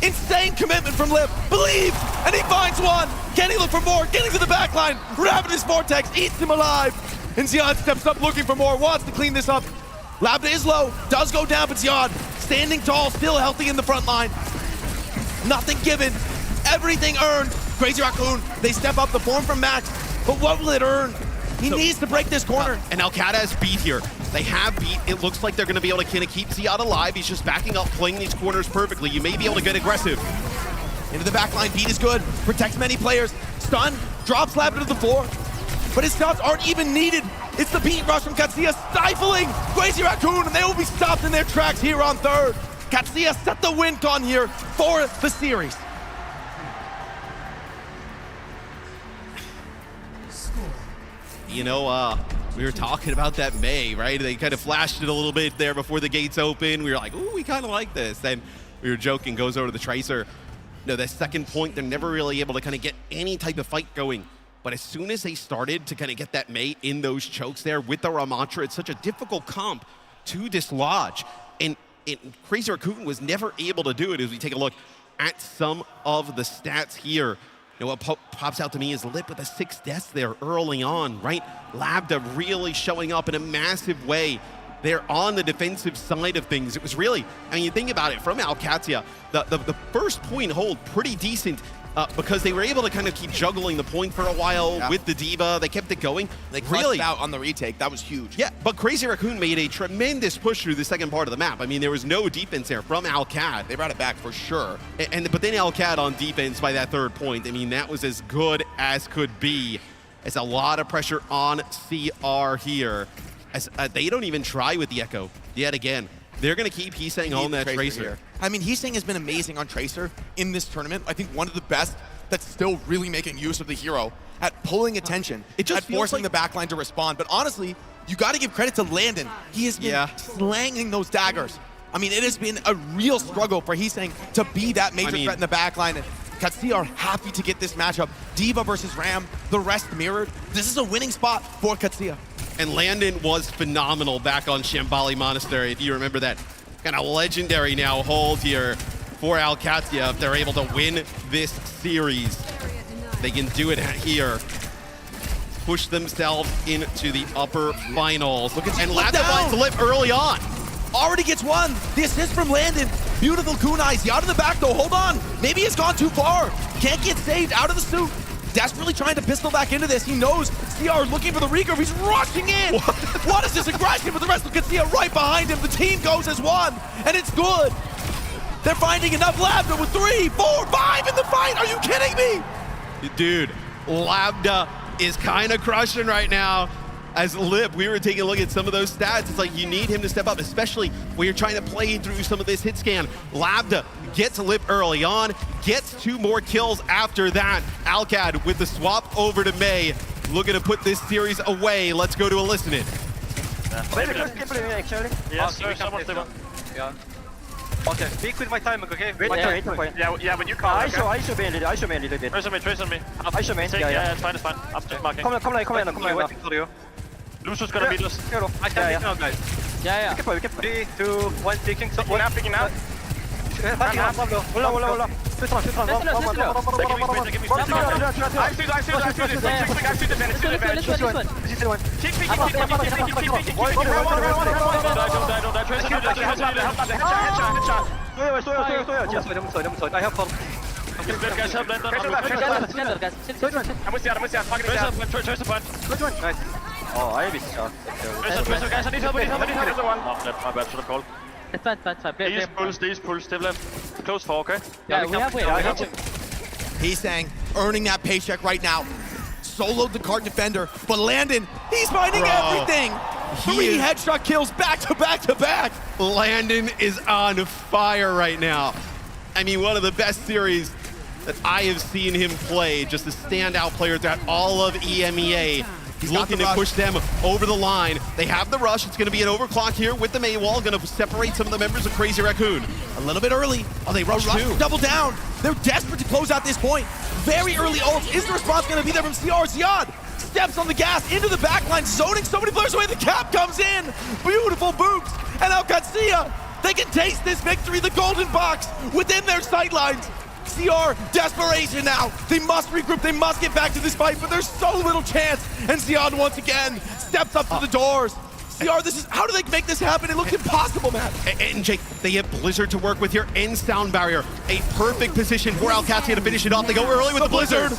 Insane commitment from Lip. Believes, and he finds one. Can he look for more? Getting to the back line. Ravenous Vortex eats him alive. And Ziad steps up looking for more, wants to clean this up. Labda is low, does go down, but Ziad standing tall, still healthy in the front line. Nothing given, everything earned. Crazy Raccoon, they step up the form from Max, but what will it earn? He needs to break this corner. And Alcata has beat here. They have beat. It looks like they're going to be able to kind of keep Ziad alive. He's just backing up, playing these corners perfectly. You may be able to get aggressive. Into the back line, beat is good. Protects many players. Stun, drops Labda to the floor. But his shots aren't even needed. It's the beat rush from Katsuya stifling Crazy Raccoon, and they will be stopped in their tracks here on third. Katsuya set the win con here for the series. You know, we were talking about that Mei, right? They kind of flashed it a little bit there before the gates open. We were like, ooh, we kind of like this. Then we were joking, goes over to the Tracer. No, that second point, they're never really able to kind of get any type of fight going. But as soon as they started to kind of get that Mei in those chokes there with the Ramatra, it's such a difficult comp to dislodge. And Crazy Raccoon was never able to do it as we take a look at some of the stats here. You know, what pops out to me is Lip with the 6 deaths there early on, right? Labda really showing up in a massive way there on the defensive side of things. It was really, I mean, you think about it, from Alcatia, the first point hold pretty decent because they were able to kind of keep juggling the point for a while with the Diva. They kept it going. They clutched out on the retake. That was huge. Yeah, but Crazy Raccoon made a tremendous push through the second part of the map. I mean, there was no defense there from Alcad. They brought it back for sure. But then Alcad on defense by that third point, I mean, that was as good as could be. It's a lot of pressure on CR here. As they don't even try with the Echo yet again. They're going to keep Heesang on that Tracer. Here. I mean, Heesang has been amazing on Tracer in this tournament. I think one of the best that's still really making use of the hero at pulling attention, at forcing the backline to respond. But honestly, you got to give credit to Landon. He has been slanging those daggers. I mean, it has been a real struggle for Heesang to be that major threat in the backline. And Katsuya are happy to get this matchup. Diva versus Ram, the rest mirrored. This is a winning spot for Katsuya. And Landon was phenomenal back on Shambali Monastery, if you remember that kind of legendary now hold here for Alcatia. If they're able to win this series, they can do it here. Push themselves into the upper finals. Look at and Labda finds the lip early on. Already gets one. The assist from Landon. Beautiful kunais. Out of the back though. Hold on. Maybe it's gone too far. Can't get saved out of the suit. Desperately trying to pistol back into this. He knows CR looking for the recurve. He's rushing in. What is this aggression? But the rest of Katsuya right behind him. The team goes as one, and it's good. They're finding enough. Labda with 3, 4, 5 in the fight. Are you kidding me? Dude, Labda is kind of crushing right now. As Lip, we were taking a look at some of those stats. It's like you need him to step up, especially when you're trying to play through some of this hit scan. Labda gets Lip early on, gets 2 more kills after that. Alcad with the swap over to Mei, looking to put this series away. Let's go to a listen in. Yes, sir, someone. Yeah. Okay, speak with my timing, okay? Wait, yeah, when you call. I show me a little bit. Trace on me. I show me. Yeah, it's fine. I'm just marking. Come in. Waiting for you. Lucius gonna beat us. I can't pick now, guys. Yeah. 3, 2, 1, picking. We're not picking out. 올라. Give me space. I see the advantage. Keep peeking. Headshot. I have fun. Guys, help Blender. I'm with you. Trace the punch. Nice. Oh, I missed shot. Guys, I need help. Oh, that's my bad. Should have called. It's fine. These pulls, stay left. Close 4, okay? Yeah, we have to. He's saying, earning that paycheck right now. Soloed the card defender, but Landon, he's finding everything. 3 headshot kills back to back to back. Landon is on fire right now. I mean, one of the best series that I have seen him play. Just a standout player throughout all of EMEA. He's looking to push them over the line. They have the rush. It's going to be an overclock here with the Mei wall. Going to separate some of the members of Crazy Raccoon. A little bit early. Oh, they rush too. Double down. They're desperate to close out this point. Very early ult. Is the response going to be there from CR? Ziad steps on the gas into the backline, zoning so many players away. The cap comes in. Beautiful boots. And OWCS, they can taste this victory. The golden box within their sightlines. CR, desperation now. They must regroup. They must get back to this fight, but there's so little chance. And Ziad once again steps up to the doors. CR, this is, how do they make this happen? It looks impossible, man. And Jake, they have Blizzard to work with here and Sound Barrier. A perfect position for OWCS to finish it off. They go early with the Blizzard.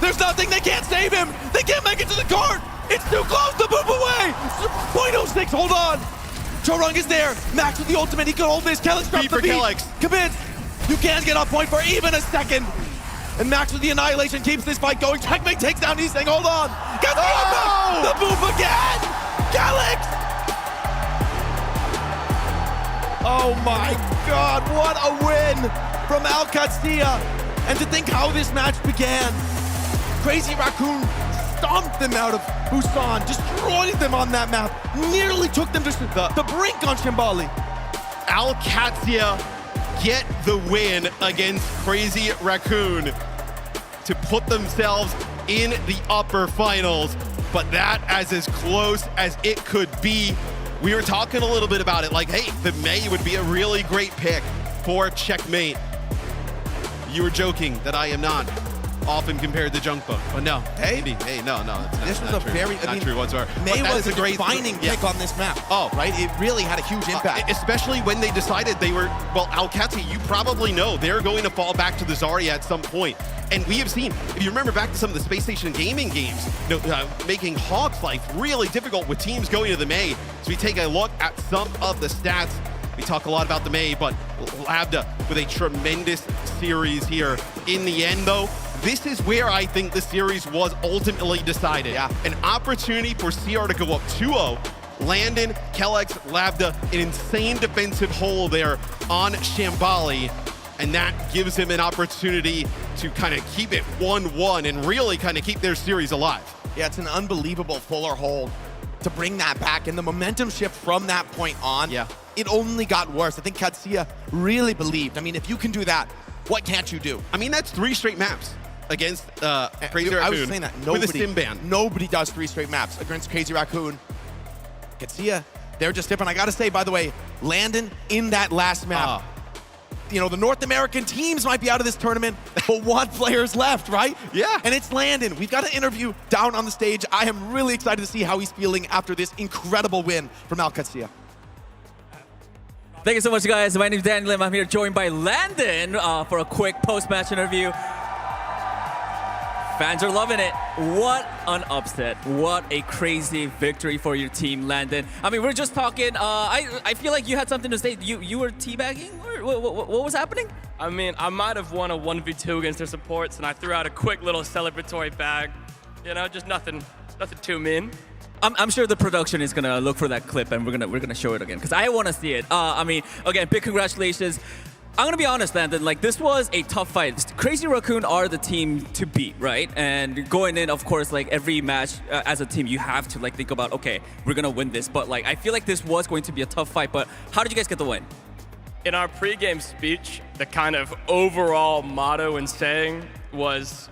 There's nothing. They can't save him. They can't make it to the cart. It's too close to boop away. 0.06, hold on. Chorung is there. Max with the ultimate. He can hold this. Kellex drops the beat. Convinced. You can't get off point for even a second. And Max with the annihilation keeps this fight going. Checkmate takes down Easting. Hold on. Gets the boop again. Kellex. Oh my God, what a win from OWCS. And to think how this match began. Crazy Raccoon stomped them out of Busan, destroyed them on that map, nearly took them to the brink on Shimbali. OWCS get the win against Crazy Raccoon to put themselves in the upper finals, but that as close as it could be. We were talking a little bit about it, like, hey, the Mei would be a really great pick for Checkmate. You were joking that I am not often compared to Junkbook, but no. Hey, no, this was not a true. very, not true whatsoever. Mei was a defining pick on this map. Oh, right, it really had a huge impact. Especially when they decided they were, well, OWCS, you probably know they're going to fall back to the Zarya at some point. And we have seen, if you remember back to some of the Space Station gaming games, making Hawk's life really difficult with teams going to the Mei. So we take a look at some of the stats. We talk a lot about the Mei, but Labda with a tremendous series here. In the end, though, this is where I think the series was ultimately decided. Yeah. An opportunity for CR to go up 2-0. Landon, Kellex, Labda, an insane defensive hole there on Shambali. And that gives him an opportunity to kind of keep it 1-1 and really kind of keep their series alive. Yeah, it's an unbelievable Fuller hold to bring that back. And the momentum shift from that point on, it only got worse. I think Katsuya really believed. I mean, if you can do that, what can't you do? I mean, that's 3 straight maps against Crazy Raccoon. I was saying that. With a sim ban. Nobody does 3 straight maps against Crazy Raccoon. Katsuya, they're just different. I got to say, by the way, Landon in that last map, you know, the North American teams might be out of this tournament, but one player's left, right? Yeah. And it's Landon. We've got an interview down on the stage. I am really excited to see how he's feeling after this incredible win from OWCS. Thank you so much, guys. My name is Dan Lim. I'm here joined by Landon for a quick post-match interview. Fans are loving it. What an upset. What a crazy victory for your team, Landon. I mean, we're just talking. I feel like you had something to say. You were teabagging? What was happening? I mean, I might have won a 1v2 against their supports, and I threw out a quick little celebratory bag. You know, just nothing too mean. I'm sure the production is gonna look for that clip, and we're gonna show it again because I want to see it. I mean, again, big congratulations. I'm gonna be honest, Landon. Like, this was a tough fight. Crazy Raccoon are the team to beat, right? And going in, of course, like every match as a team, you have to like think about, okay, we're gonna win this. But like, I feel like this was going to be a tough fight. But how did you guys get the win? In our pregame speech, the kind of overall motto and saying was,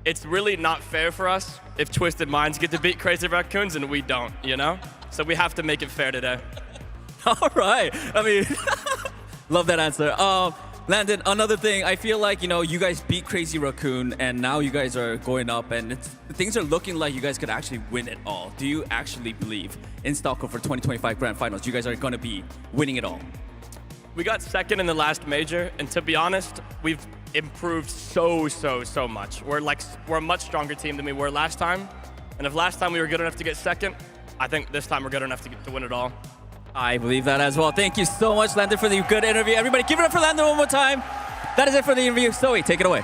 it's really not fair for us if Twisted Minds get to beat Crazy Raccoons and we don't, you know? So we have to make it fair today. All right. I mean, love that answer. Landon, another thing, I feel like, you know, you guys beat Crazy Raccoon and now you guys are going up and things are looking like you guys could actually win it all. Do you actually believe in Stockholm for 2025 Grand Finals, you guys are going to be winning it all? We got second in the last major, and to be honest, we've improved so much. We're a much stronger team than we were last time. And if last time we were good enough to get second, I think this time we're good enough to win it all. I believe that as well. Thank you so much, Landon, for the good interview. Everybody, give it up for Landon one more time. That is it for the interview. Zoe, take it away.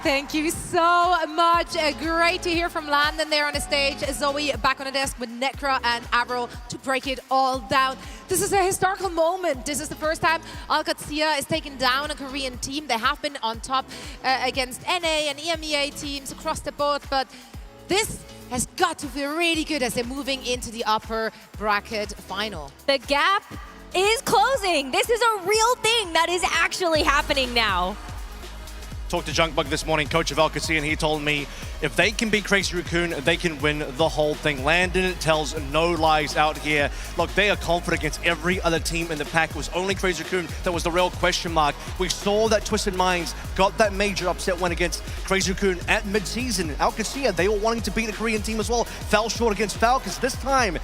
Thank you so much. Great to hear from Landon there on the stage. Zoe back on the desk with Necra and Avro to break it all down. This is a historical moment. This is the first time OWCS is taking down a Korean team. They have been on top against NA and EMEA teams across the board, but this has got to feel really good as they're moving into the upper bracket final. The gap is closing. This is a real thing that is actually happening now. Talked to Junkbug this morning, coach of OWCS, and he told me if they can beat Crazy Raccoon, they can win the whole thing. Landon tells no lies out here. Look, they are confident against every other team in the pack. It was only Crazy Raccoon that was the real question mark. We saw that Twisted Minds got that major upset win against Crazy Raccoon at mid-season. OWCS, they were wanting to beat the Korean team as well. Fell short against Falcons. This time,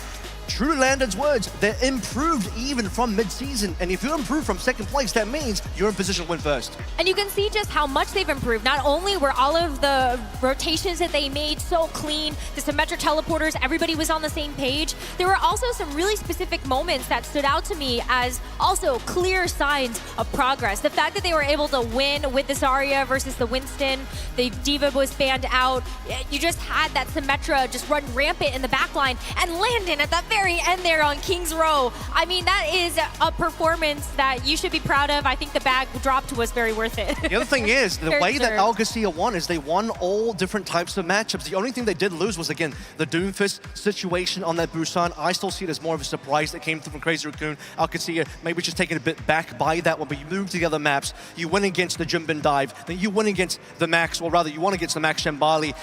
true to Landon's words, they're improved even from mid-season. And if you improve from second place, that means you're in position to win first. And you can see just how much they've improved. Not only were all of the rotations that they made so clean, the symmetric teleporters, everybody was on the same page. There were also some really specific moments that stood out to me as also clear signs of progress. The fact that they were able to win with the Zarya versus the Winston, the D.Va was banned out. You just had that Symmetra just run rampant in the backline, and Landon at the very end there on King's Row. I mean, that is a performance that you should be proud of. I think the bag dropped was very worth it. The other thing is, the Very way that deserved. OWCS won is they won all different types of matchups. The only thing they did lose was, again, the Doomfist situation on that Busan. I still see it as more of a surprise that came through from Crazy Raccoon. OWCS maybe just taken a bit back by that one, but you move to the other maps, you win against the Jimbin Dive, then you win against the Max, or rather you won against the Max Shambali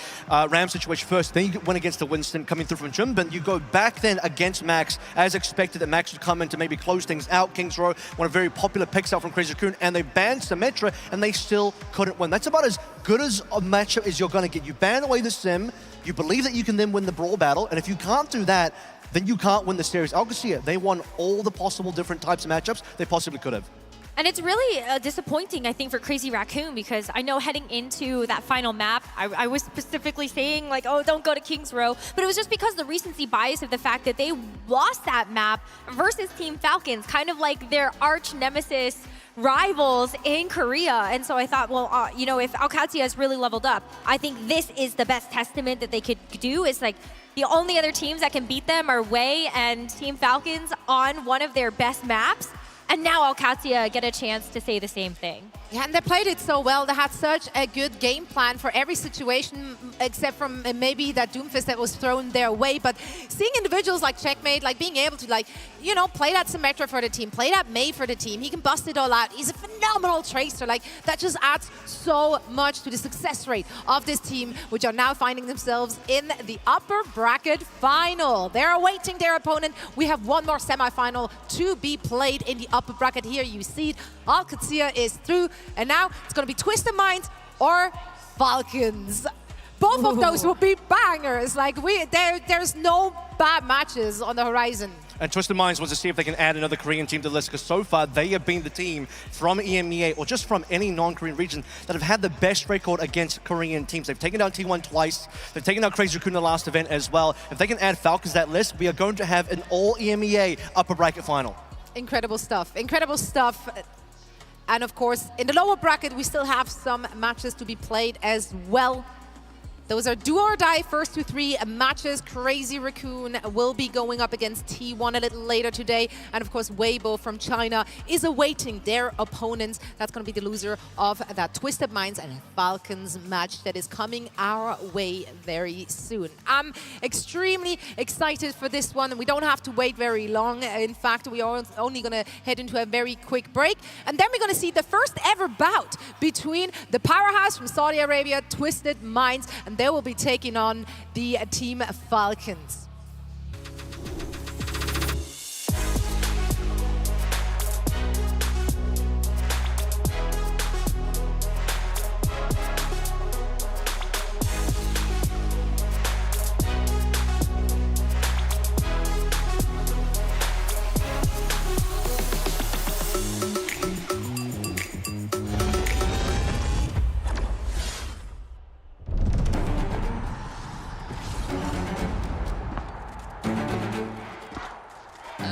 Ram situation first, then you win against the Winston coming through from Jimbin. You go back then against Max, as expected that Max would come in to maybe close things out. Kings Row, one of very popular picks out from Crazy Raccoon, and they banned Symmetra, and they still couldn't win. That's about as good as a matchup as you're going to get. You ban away the Sim, you believe that you can then win the Brawl battle, and if you can't do that, then you can't win the series. OWCS, they won all the possible different types of matchups they possibly could have. And it's really disappointing, I think, for Crazy Raccoon, because I know heading into that final map, I was specifically saying, like, oh, don't go to King's Row. But it was just because the recency bias of the fact that they lost that map versus Team Falcons, kind of like their arch nemesis rivals in Korea. And so I thought, well, you know, if OWCS has really leveled up, I think this is the best testament that they could do. Is like, the only other teams that can beat them are Wei and Team Falcons on one of their best maps. And now OWCS get a chance to say the same thing. Yeah, and they played it so well. They had such a good game plan for every situation, except from maybe that Doomfist that was thrown their way. But seeing individuals like Checkmate, like being able to, like, you know, play that Symmetra for the team, play that Mei for the team. He can bust it all out. He's a phenomenal tracer. Like, that just adds so much to the success rate of this team, which are now finding themselves in the upper bracket final. They're awaiting their opponent. We have one more semifinal to be played in the upper bracket. Here you see it. OWCS is through. And now it's going to be Twisted Minds or Falcons. Both of those will be bangers. Like, there's no bad matches on the horizon. And Twisted Minds wants to see if they can add another Korean team to the list, because so far they have been the team from EMEA, or just from any non-Korean region, that have had the best record against Korean teams. They've taken down T1 twice. They've taken down Crazy Raccoon in the last event as well. If they can add Falcons to that list, we are going to have an all EMEA upper bracket final. Incredible stuff. Incredible stuff. And of course, in the lower bracket, we still have some matches to be played as well. Those are do or die first to three matches. Crazy Raccoon will be going up against T1 a little later today. And of course, Weibo from China is awaiting their opponents. That's going to be the loser of that Twisted Minds and Falcons match that is coming our way very soon. I'm extremely excited for this one. We don't have to wait very long. In fact, we are only going to head into a very quick break. And then we're going to see the first ever bout between the powerhouse from Saudi Arabia, Twisted Minds, and they will be taking on the Team Falcons.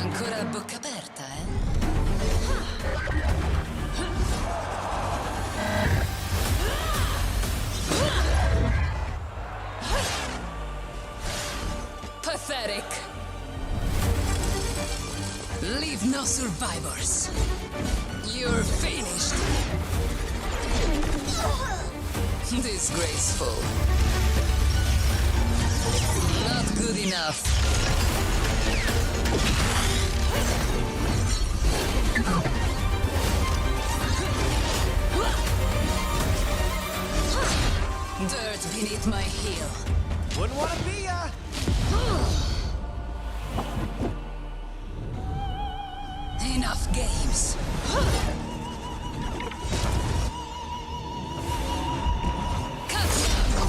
Ancora a bocca aperta, eh? Pathetic. Leave no survivors. You're finished. Disgraceful. Not good enough. Dirt beneath my heel. Wouldn't want to be ya. Enough games. Catch up.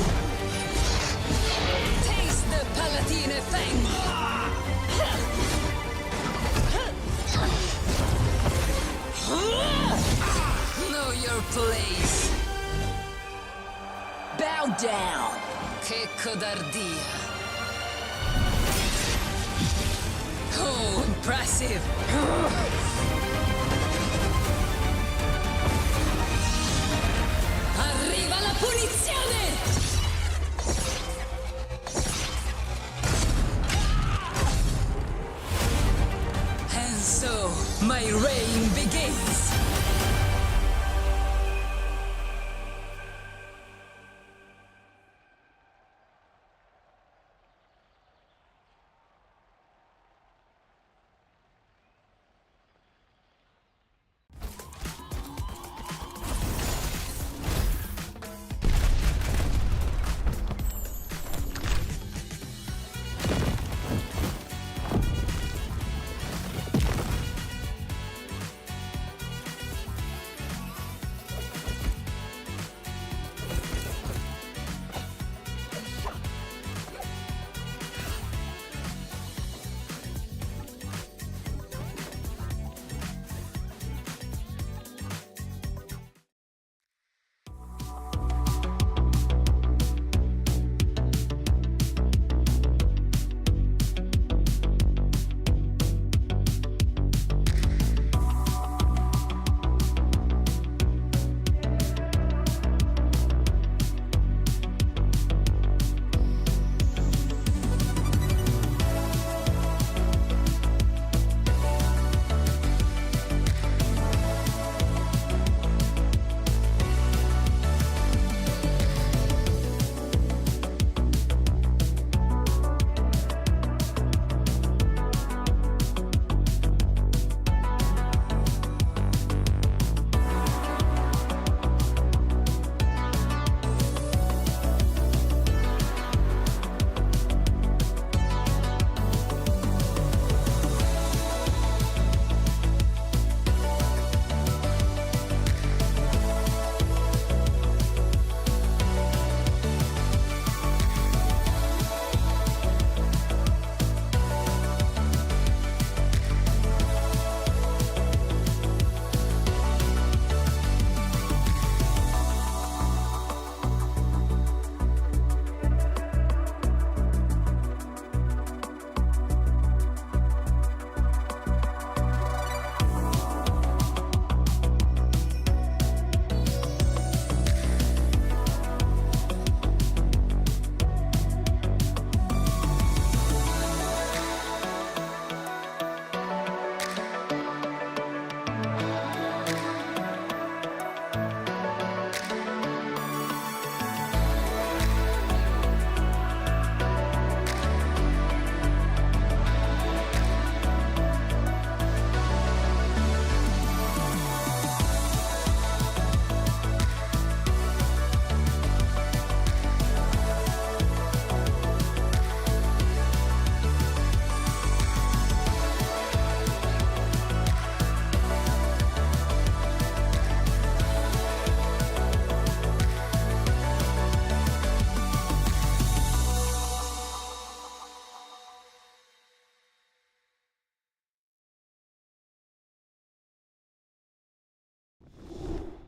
Taste the Palatine Fang. Know your place. Bow down. Che codardia. Oh, impressive. Arriva la punizione! And so, my reign begins.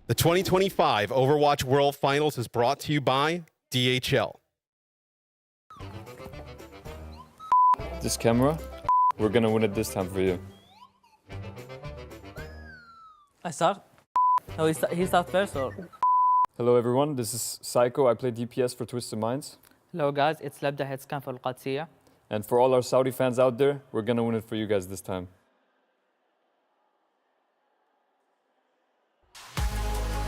The 2025 Overwatch World Finals is brought to you by DHL. This camera? We're gonna win it this time for you. I start? No, he starts first or? Hello everyone, this is Psycho. I play DPS for Twisted Minds. Hello guys, it's Labda Headscan for القادسية. And for all our Saudi fans out there, we're gonna win it for you guys this time.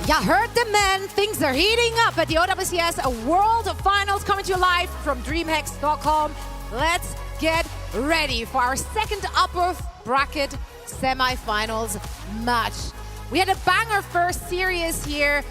You heard the men. Things are heating up at the OWCS World Finals, coming to you live from DreamHack.com. Let's get ready for our second upper bracket semi-finals match. We had a banger first series here,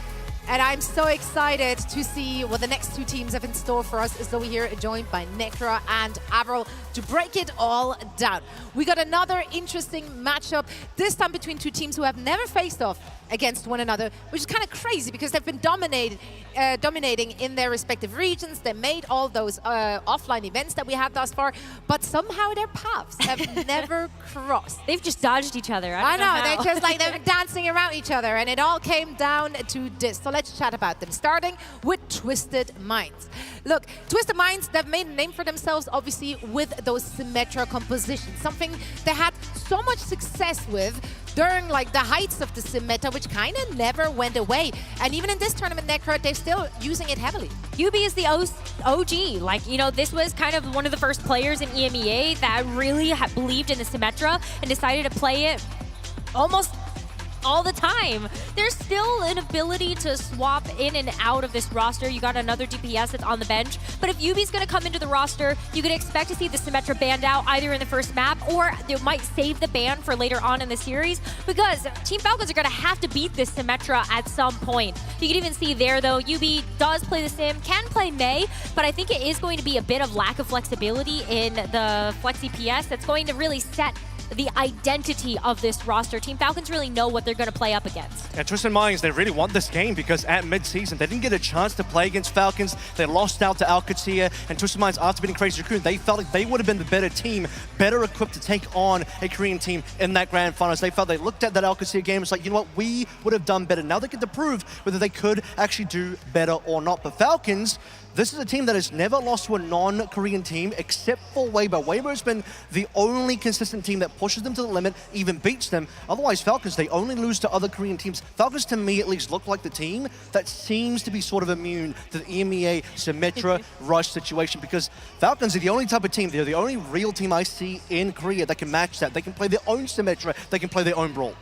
and I'm so excited to see what the next two teams have in store for us, as though we're here joined by Necra and Avril to break it all down. We got another interesting matchup, this time between two teams who have never faced off against one another, which is kind of crazy because they've been dominating in their respective regions. They made all those offline events that we had thus far, but somehow their paths have never crossed. They've just dodged each other. I know, how. they're just like, they've been dancing around each other, and it all came down to this. So let's chat about them, starting with Twisted Minds. Look, Twisted Minds, they've made a name for themselves, obviously, with those Symmetra compositions, something they had so much success with during like the heights of the Symmetra, which kind of never went away. And even in this tournament, Necra, they're still using it heavily. UB is the OG. Like, you know, this was kind of one of the first players in EMEA that really believed in the Symmetra and decided to play it almost all the time. There's still an ability to swap in and out of this roster. You got another DPS that's on the bench, but if Yubi's gonna come into the roster, you can expect to see the Symmetra banned out either in the first map, or they might save the ban for later on in the series, because Team Falcons are gonna have to beat this Symmetra at some point. You can even see there though, UB does play the Sim, can play Mei, but I think it is going to be a bit of lack of flexibility in the Flexi PS that's going to really set the identity of this roster. Team Falcons really know what they're going to play up against. And Twisted Minds, they really want this game because at mid-season, they didn't get a chance to play against Falcons. They lost out to Alcatia, and Twisted Minds, after beating Crazy Raccoon, they felt like they would have been the better team, better equipped to take on a Korean team in that grand finals. They felt they looked at that Alcatia game, it's like, you know what, we would have done better. Now they get to prove whether they could actually do better or not. But Falcons, this is a team that has never lost to a non-Korean team except for Weibo. Weibo has been the only consistent team that pushes them to the limit, even beats them. Otherwise, Falcons, they only lose to other Korean teams. Falcons, to me at least, look like the team that seems to be sort of immune to the EMEA Symmetra rush situation, because Falcons are the only type of team, they're the only real team I see in Korea that can match that. They can play their own Symmetra, they can play their own Brawl.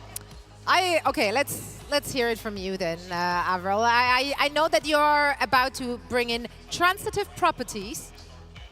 Okay, let's hear it from you then, Avril. I know that you're about to bring in transitive properties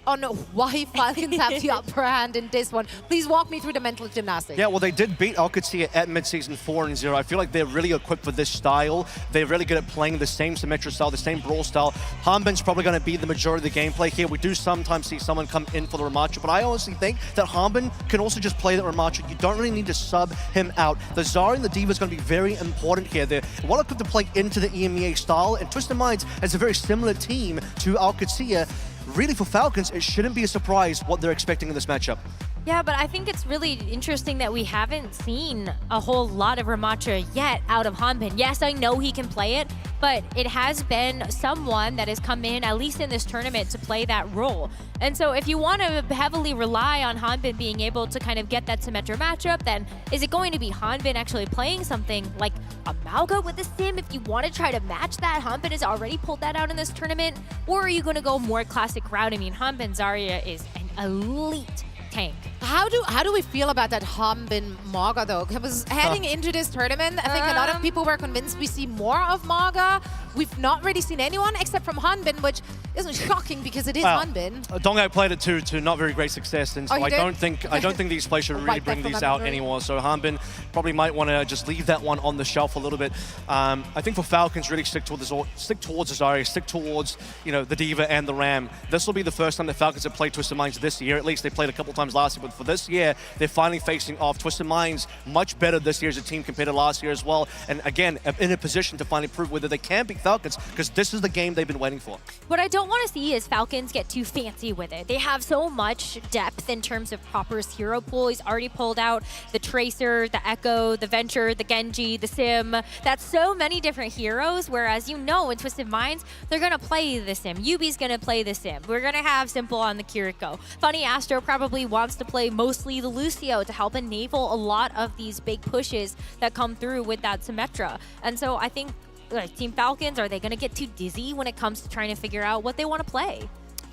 on why Falcons have the upper hand in this one. Please walk me through the mental gymnastics. Yeah, well, they did beat Alcatia at mid-season 4-0. I feel like they're really equipped for this style. They're really good at playing the same Symmetra style, the same Brawl style. Hanbin's probably going to be the majority of the gameplay here. We do sometimes see someone come in for the Ramacha, but I honestly think that Hanbin can also just play the Ramacha. You don't really need to sub him out. The Zarya and the D.Va is going to be very important here. They're well equipped to play into the EMEA style, and Twisted Minds has a very similar team to Alcatia. Really, for Falcons, it shouldn't be a surprise what they're expecting in this matchup. Yeah, but I think it's really interesting that we haven't seen a whole lot of Ramacha yet out of Hanbin. Yes, I know he can play it, but it has been someone that has come in, at least in this tournament, to play that role. And so if you want to heavily rely on Hanbin being able to kind of get that Symmetra matchup, then is it going to be Hanbin actually playing something like a Malga with a Sim? If you want to try to match that, Hanbin has already pulled that out in this tournament. Or are you going to go more classic route? I mean, Hanbin Zarya is an elite tank. How do we feel about that Hanbin Malga though? Because heading into this tournament, I think a lot of people were convinced we see more of Malga. We've not really seen anyone except from Hanbin, which isn't shocking because it is Hanbin. Donghack played it to not very great success, and so I don't think these players should really bring these out anymore. So Hanbin probably might want to just leave that one on the shelf a little bit. I think for Falcons, really stick towards Zarya, stick towards the D.Va and the Ram. This will be the first time that Falcons have played Twisted Minds this year. At least they played a couple times last year, but for this year, they're finally facing off. Twisted Minds much better this year as a team compared to last year as well. And again, in a position to finally prove whether they can beat Falcons, because this is the game they've been waiting for. What I don't want to see is Falcons get too fancy with it. They have so much depth in terms of Proper's hero pool. He's already pulled out the Tracer, the Echo, Echo, the Venture, the Genji, the Sim. That's so many different heroes, whereas in Twisted Minds, they're going to play the Sim. Yubi's going to play the Sim. We're going to have Simple on the Kiriko. Funny Astro probably wants to play mostly the Lucio to help enable a lot of these big pushes that come through with that Symmetra. And so I think like Team Falcons, are they going to get too dizzy when it comes to trying to figure out what they want to play?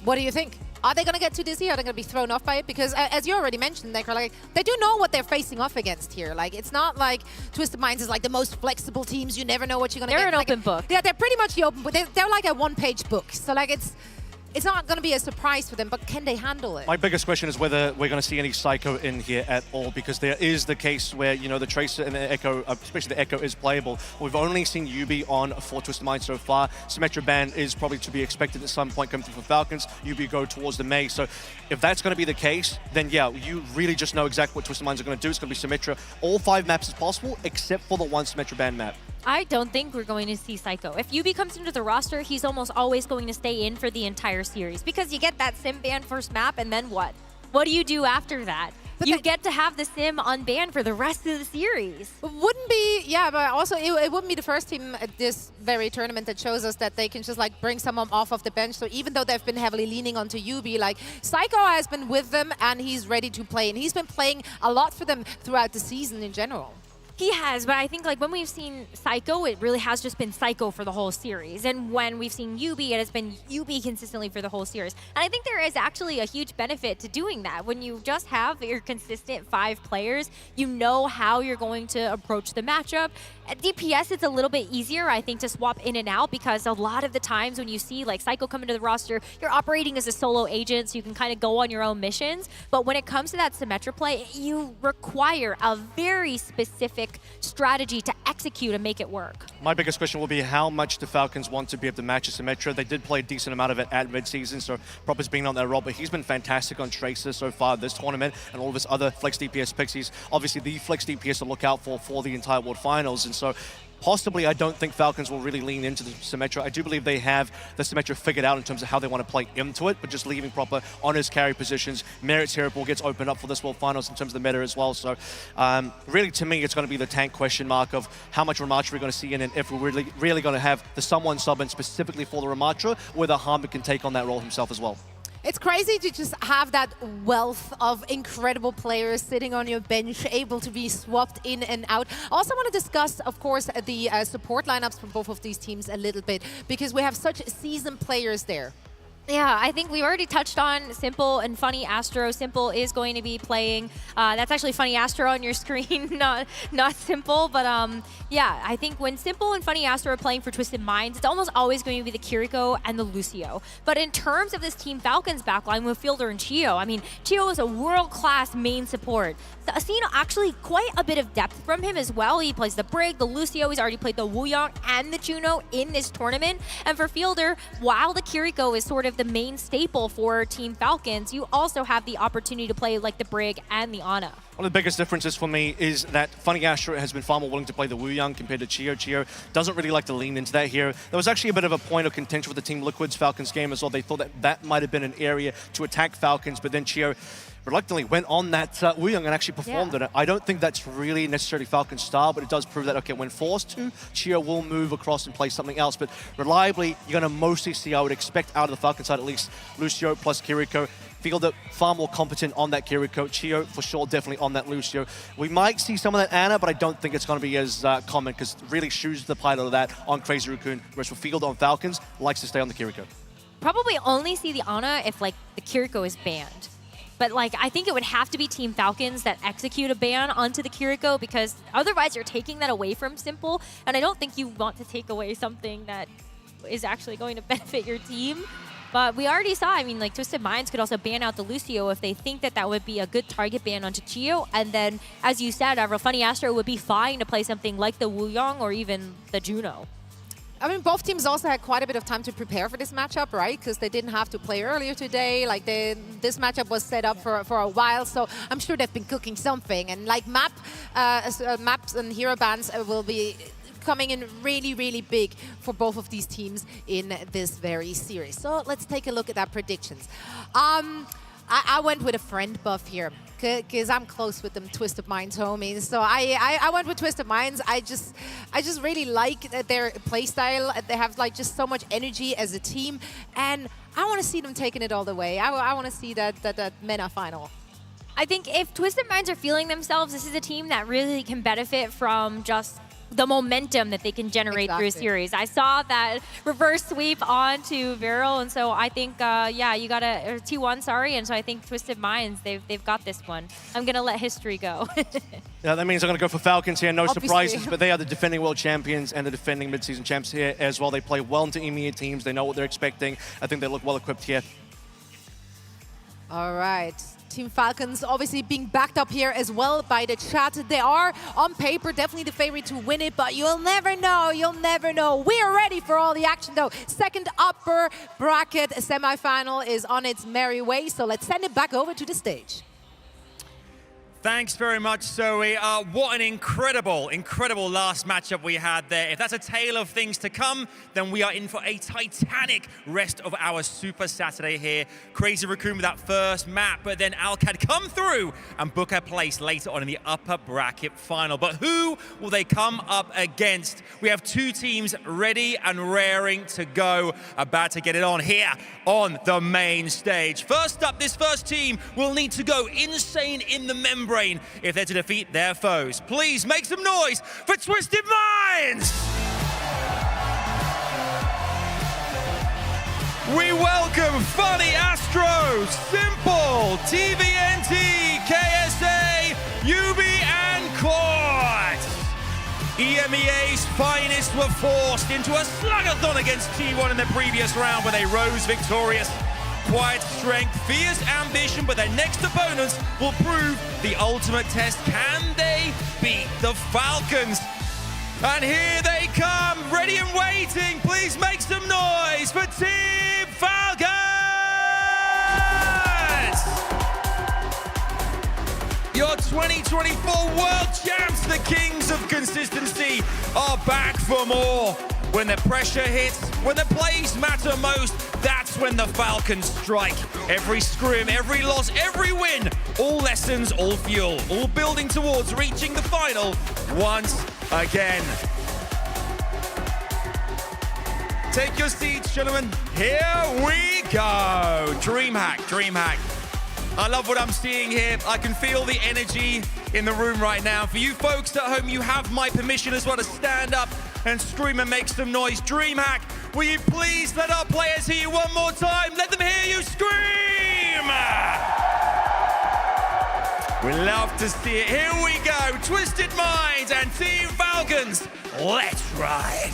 What do you think? Are they going to get too dizzy? Are they going to be thrown off by it? Because as you already mentioned, they do know what they're facing off against here. Like, it's not like Twisted Minds is like the most flexible teams. You never know what you're going to get. They're an open book. Yeah, they're pretty much the open book. They're like a one-page book. So like it's not going to be a surprise for them, but can they handle it? My biggest question is whether we're going to see any Psycho in here at all, because there is the case where, you know, the Tracer and the Echo, especially the Echo, is playable. We've only seen Yubi on for Twisted Minds so far. Symmetra ban is probably to be expected at some point coming through for Falcons. Yubi go towards the Mei. So if that's going to be the case, then yeah, you really just know exactly what Twisted Minds are going to do. It's going to be Symmetra. All 5 maps is possible, except for the one Symmetra ban map. I don't think we're going to see Psycho. If Yubi comes into the roster, he's almost always going to stay in for the entire series because you get that Sim ban first map, and then what? What do you do after that? But you get to have the Sim unbanned for the rest of the series. Wouldn't be, yeah, but also it wouldn't be the first team at this very tournament that shows us that they can just like bring someone off of the bench. So even though they've been heavily leaning onto Yubi, like Psycho has been with them and he's ready to play. And he's been playing a lot for them throughout the season in general. He has, but I think like when we've seen Psycho, it really has just been Psycho for the whole series. And when we've seen Yubi, it has been Yubi consistently for the whole series. And I think there is actually a huge benefit to doing that. When you just have your consistent 5 players, you know how you're going to approach the matchup. At DPS, it's a little bit easier, I think, to swap in and out because a lot of the times when you see like Psycho come into the roster, you're operating as a solo agent, so you can kind of go on your own missions. But when it comes to that Symmetra play, you require a very specific strategy to execute and make it work. My biggest question will be how much the Falcons want to be able to match a Symmetra. They did play a decent amount of it at mid-season, so Proper's been on that role, but he's been fantastic on Tracer so far this tournament and all of his other Flex DPS picks. He's obviously the Flex DPS to look out for the entire World Finals, and so possibly, I don't think Falcons will really lean into the Symmetra. I do believe they have the Symmetra figured out in terms of how they want to play into it, but just leaving Proper on his carry positions. Merit's hero ball gets opened up for this World Finals in terms of the meta as well. So really, to me, it's going to be the tank question mark of how much Ramatra we're going to see in, and if we're really going to have the someone sub in specifically for the Ramatra, whether Harmon can take on that role himself as well. It's crazy to just have that wealth of incredible players sitting on your bench, able to be swapped in and out. I also want to discuss, of course, the support lineups for both of these teams a little bit, because we have such seasoned players there. Yeah, I think we already touched on Simple and Funny Astro. Simple is going to be playing. That's actually Funny Astro on your screen, not Simple. But yeah, I think when Simple and Funny Astro are playing for Twisted Minds, it's almost always going to be the Kiriko and the Lucio. But in terms of this Team Falcons backline with Fielder and Chio, I mean, Chio is a world-class main support. I've seen actually quite a bit of depth from him as well. He plays the Brig, the Lucio. He's already played the Wuyong and the Juno in this tournament. And for Fielder, while the Kiriko is sort of the main staple for Team Falcons, you also have the opportunity to play like the Brig and the Ana. One of the biggest differences for me is that Funny Astro has been far more willing to play the Wuyong compared to Chio. Chio doesn't really like to lean into that here. There was actually a bit of a point of contention with the Team Liquid's Falcons game as well. They thought that that might have been an area to attack Falcons, but then Chio reluctantly went on that Wuyong and actually performed in it. I don't think that's really necessarily Falcon's style, but it does prove that, okay, when forced to, Chio will move across and play something else. But reliably, you're going to mostly see, I would expect out of the Falcon side at least, Lucio plus Kiriko. Fielder far more competent on that Kiriko. Chio, for sure, definitely on that Lucio. We might see some of that Ana, but I don't think it's going to be as common because really Shu's the pilot of that on Crazy Raccoon, whereas for Fielder on Falcons, likes to stay on the Kiriko. Probably only see the Ana if like the Kiriko is banned. But like, I think it would have to be Team Falcons that execute a ban onto the Kiriko, because otherwise you're taking that away from Simple. And I don't think you want to take away something that is actually going to benefit your team. But we already saw, I mean, like Twisted Minds could also ban out the Lucio if they think that that would be a good target ban onto Chio. And then, as you said, Funny Astro would be fine to play something like the Wuyong or even the Juno. I mean, both teams also had quite a bit of time to prepare for this matchup, right? Because they didn't have to play earlier today. Like, this matchup was set up for a while, so I'm sure they've been cooking something. And like maps and hero bans will be coming in really, really big for both of these teams in this very series. So let's take a look at our predictions. I went with a friend buff here because I'm close with them Twisted Minds homies. So I went with Twisted Minds. I just really like their playstyle. They have like just so much energy as a team, and I want to see them taking it all the way. I want to see that MENA final. I think if Twisted Minds are feeling themselves, this is a team that really can benefit from just the momentum that they can generate through a series. I saw that reverse sweep onto Viral, and so I think, yeah, you got a T1, sorry, and so I think Twisted Minds, they've got this one. I'm gonna let history go. Yeah, that means I'm going to go for Falcons here. No Obviously. surprises, but they are the defending world champions and the defending mid-season champs here as well. They play well into EMEA teams. They know what they're expecting. I think they look well equipped here. All right. Team Falcons obviously being backed up here as well by the chat. They are, on paper, definitely the favorite to win it, but you'll never know. You'll never know. We are ready for all the action, though. Second upper bracket semifinal is on its merry way, so let's send it back over to the stage. Thanks very much, Zoe. What an incredible, incredible last matchup we had there. If that's a tale of things to come, then we are in for a titanic rest of our Super Saturday here. Crazy Raccoon with that first map, but then Alcad come through and book a place later on in the upper bracket final. But who will they come up against? We have two teams ready and raring to go, about to get it on here on the main stage. First up, this first team will need to go insane in the membrane if they're to defeat their foes. Please make some noise for Twisted Minds! We welcome Funny Astro, Simple, TVNT, KSA, UB and Court. EMEA's finest were forced into a slug-a-thon against T1 in the previous round where they rose victorious. Quiet strength, fierce ambition, but their next opponents will prove the ultimate test. Can they beat the Falcons? And here they come, ready and waiting. Please make some noise for Team Falcons! Your 2024 World Champs, the kings of consistency, are back for more. When the pressure hits, when the plays matter most, that's when the Falcons strike. Every scrim, every loss, every win, all lessons, all fuel, all building towards reaching the final once again. Take your seats, gentlemen. Here we go. DreamHack, DreamHack. I love what I'm seeing here. I can feel the energy in the room right now. For you folks at home, you have my permission as well to stand up and scream and make some noise. DreamHack, will you please let our players hear you one more time? Let them hear you scream! We love to see it. Here we go. Twisted Minds and Team Falcons. Let's ride.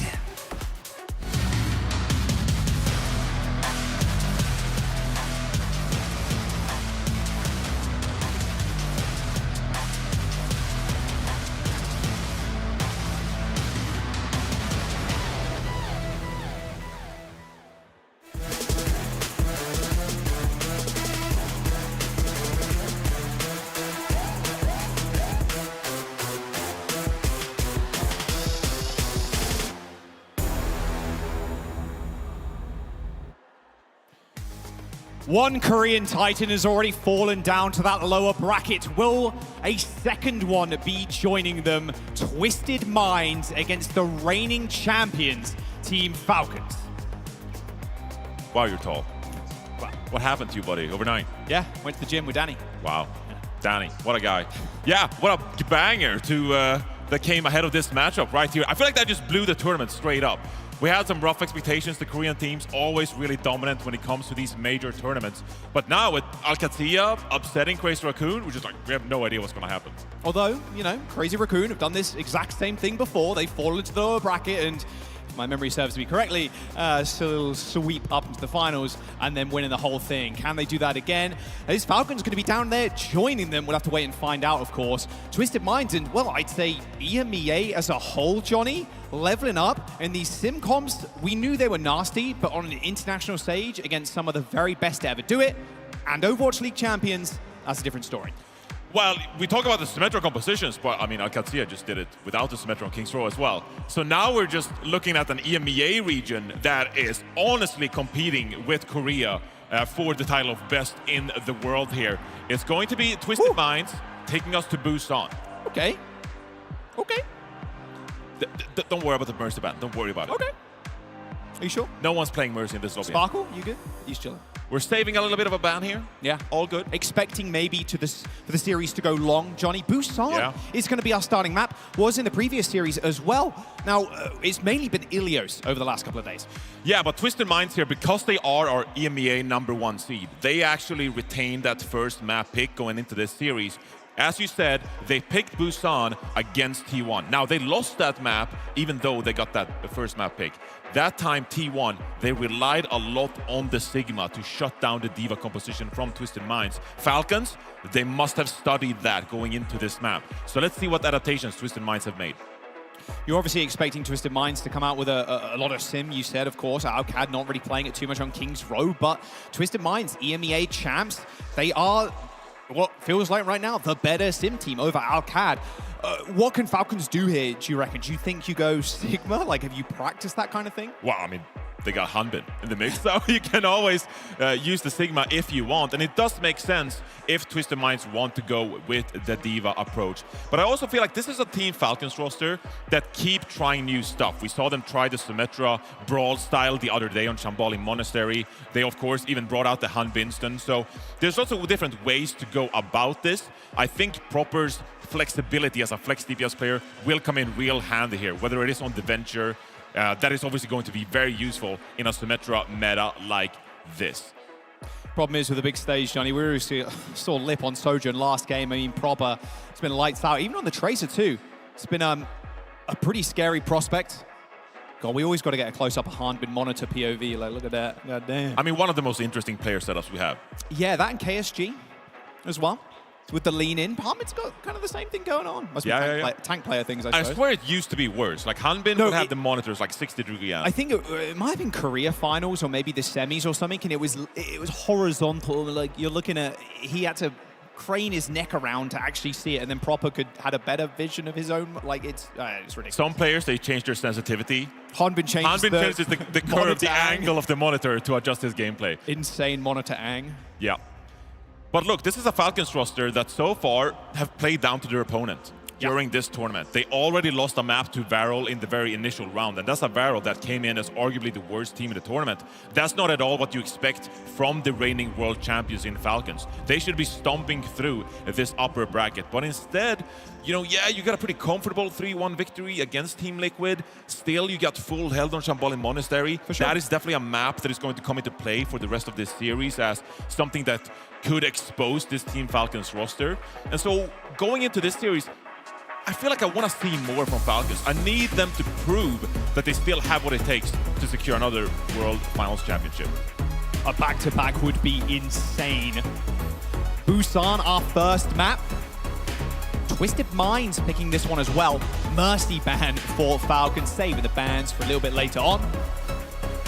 One Korean Titan has already fallen down to that lower bracket. Will a second one be joining them? Twisted Minds against the reigning champions, Team Falcons. Wow, you're tall. Wow. What happened to you, buddy, overnight? Yeah, went to the gym with Danny. Wow. Danny, what a guy. Yeah, what a banger that came ahead of this matchup right here. I feel like that just blew the tournament straight up. We had some rough expectations. The Korean teams always really dominant when it comes to these major tournaments. But now with Alcatia upsetting Crazy Raccoon, we're just like, we have no idea what's going to happen. Although, you know, Crazy Raccoon have done this exact same thing before. They fall into the lower bracket and, if my memory serves me correctly, still sweep up into the finals and then winning the whole thing. Can they do that again? Is Falcons going to be down there joining them? We'll have to wait and find out, of course. Twisted Minds and, well, I'd say EMEA as a whole, Johnny, leveling up. And these sim comps, we knew they were nasty, but on an international stage against some of the very best to ever do it, and Overwatch League champions, that's a different story. Well, we talk about the Symmetra compositions, but I mean, Alcatia just did it without the Symmetra on King's Row as well. So now we're just looking at an EMEA region that is honestly competing with Korea for the title of best in the world here. It's going to be Twisted Minds taking us to Busan. Okay. Okay. Don't worry about the Mercy ban. Don't worry about it. Okay. Are you sure? No one's playing Mercy in this lobby. Sparkle, you good? He's chilling. We're saving a little bit of a ban here. Yeah. All good. Expecting maybe for the series to go long, Johnny. Busan is going to be our starting map. Was in the previous series as well. Now, it's mainly been Ilios over the last couple of days. Yeah, but Twisted Minds here, because they are our EMEA #1 seed, they actually retained that first map pick going into this series. As you said, they picked Busan against T1. Now, they lost that map, even though they got that first map pick. That time, T1, they relied a lot on the Sigma to shut down the D.Va composition from Twisted Minds. Falcons, they must have studied that going into this map. So let's see what adaptations Twisted Minds have made. You're obviously expecting Twisted Minds to come out with a lot of sim, you said, of course. OWCAD not really playing it too much on King's Row, but Twisted Minds, EMEA champs, they are what feels like right now the better sim team over OWCAD. What can Falcons do here, do you reckon? Do you think you go Sigma? Like, have you practiced that kind of thing? Well, I mean, they got Hanbin in the mix, so you can always use the Sigma if you want. And it does make sense if Twisted Minds want to go with the D.Va approach. But I also feel like this is a Team Falcons roster that keep trying new stuff. We saw them try the Symmetra Brawl style the other day on Shambali Monastery. They, of course, even brought out the Han Binston. So there's also different ways to go about this. I think Proper's flexibility as a flex DPS player will come in real handy here, whether it is on the Venture. That is obviously going to be very useful in a Symmetra meta like this. Problem is with the big stage, Johnny, we already saw Lip on Sojourn last game. I mean, Proper, it's been lights out. Even on the Tracer too, it's been a pretty scary prospect. God, we always got to get a close-up of Hanbin monitor POV. Like, look at that. God damn. I mean, one of the most interesting player setups we have. Yeah, that and KSG as well. With the lean in, Hanbin's got kind of the same thing going on. Must be tank player things, I suppose. I swear it used to be worse. Like Hanbin would have the monitors like 60-degree out. I think it might have been Korea finals or maybe the semis or something, and it was horizontal. Like you're looking at, he had to crane his neck around to actually see it, and then Proper had a better vision of his own. Like it's ridiculous. Some players, they change their sensitivity. Hanbin changes the curve, the angle of the monitor to adjust his gameplay. Insane monitor ang. Yeah. But look, this is a Falcons roster that so far have played down to their opponent during this tournament. They already lost a map to Varol in the very initial round, and that's a Varol that came in as arguably the worst team in the tournament. That's not at all what you expect from the reigning world champions in Falcons. They should be stomping through this upper bracket, but instead, you know, yeah, you got a pretty comfortable 3-1 victory against Team Liquid. Still, you got full held on Shambali Monastery. For sure. That is definitely a map that is going to come into play for the rest of this series as something that could expose this Team Falcons roster. And so, going into this series, I feel like I want to see more from Falcons. I need them to prove that they still have what it takes to secure another World Finals Championship. A back-to-back would be insane. Busan, our first map. Twisted Minds picking this one as well. Mercy ban for Falcons, saving the bans for a little bit later on.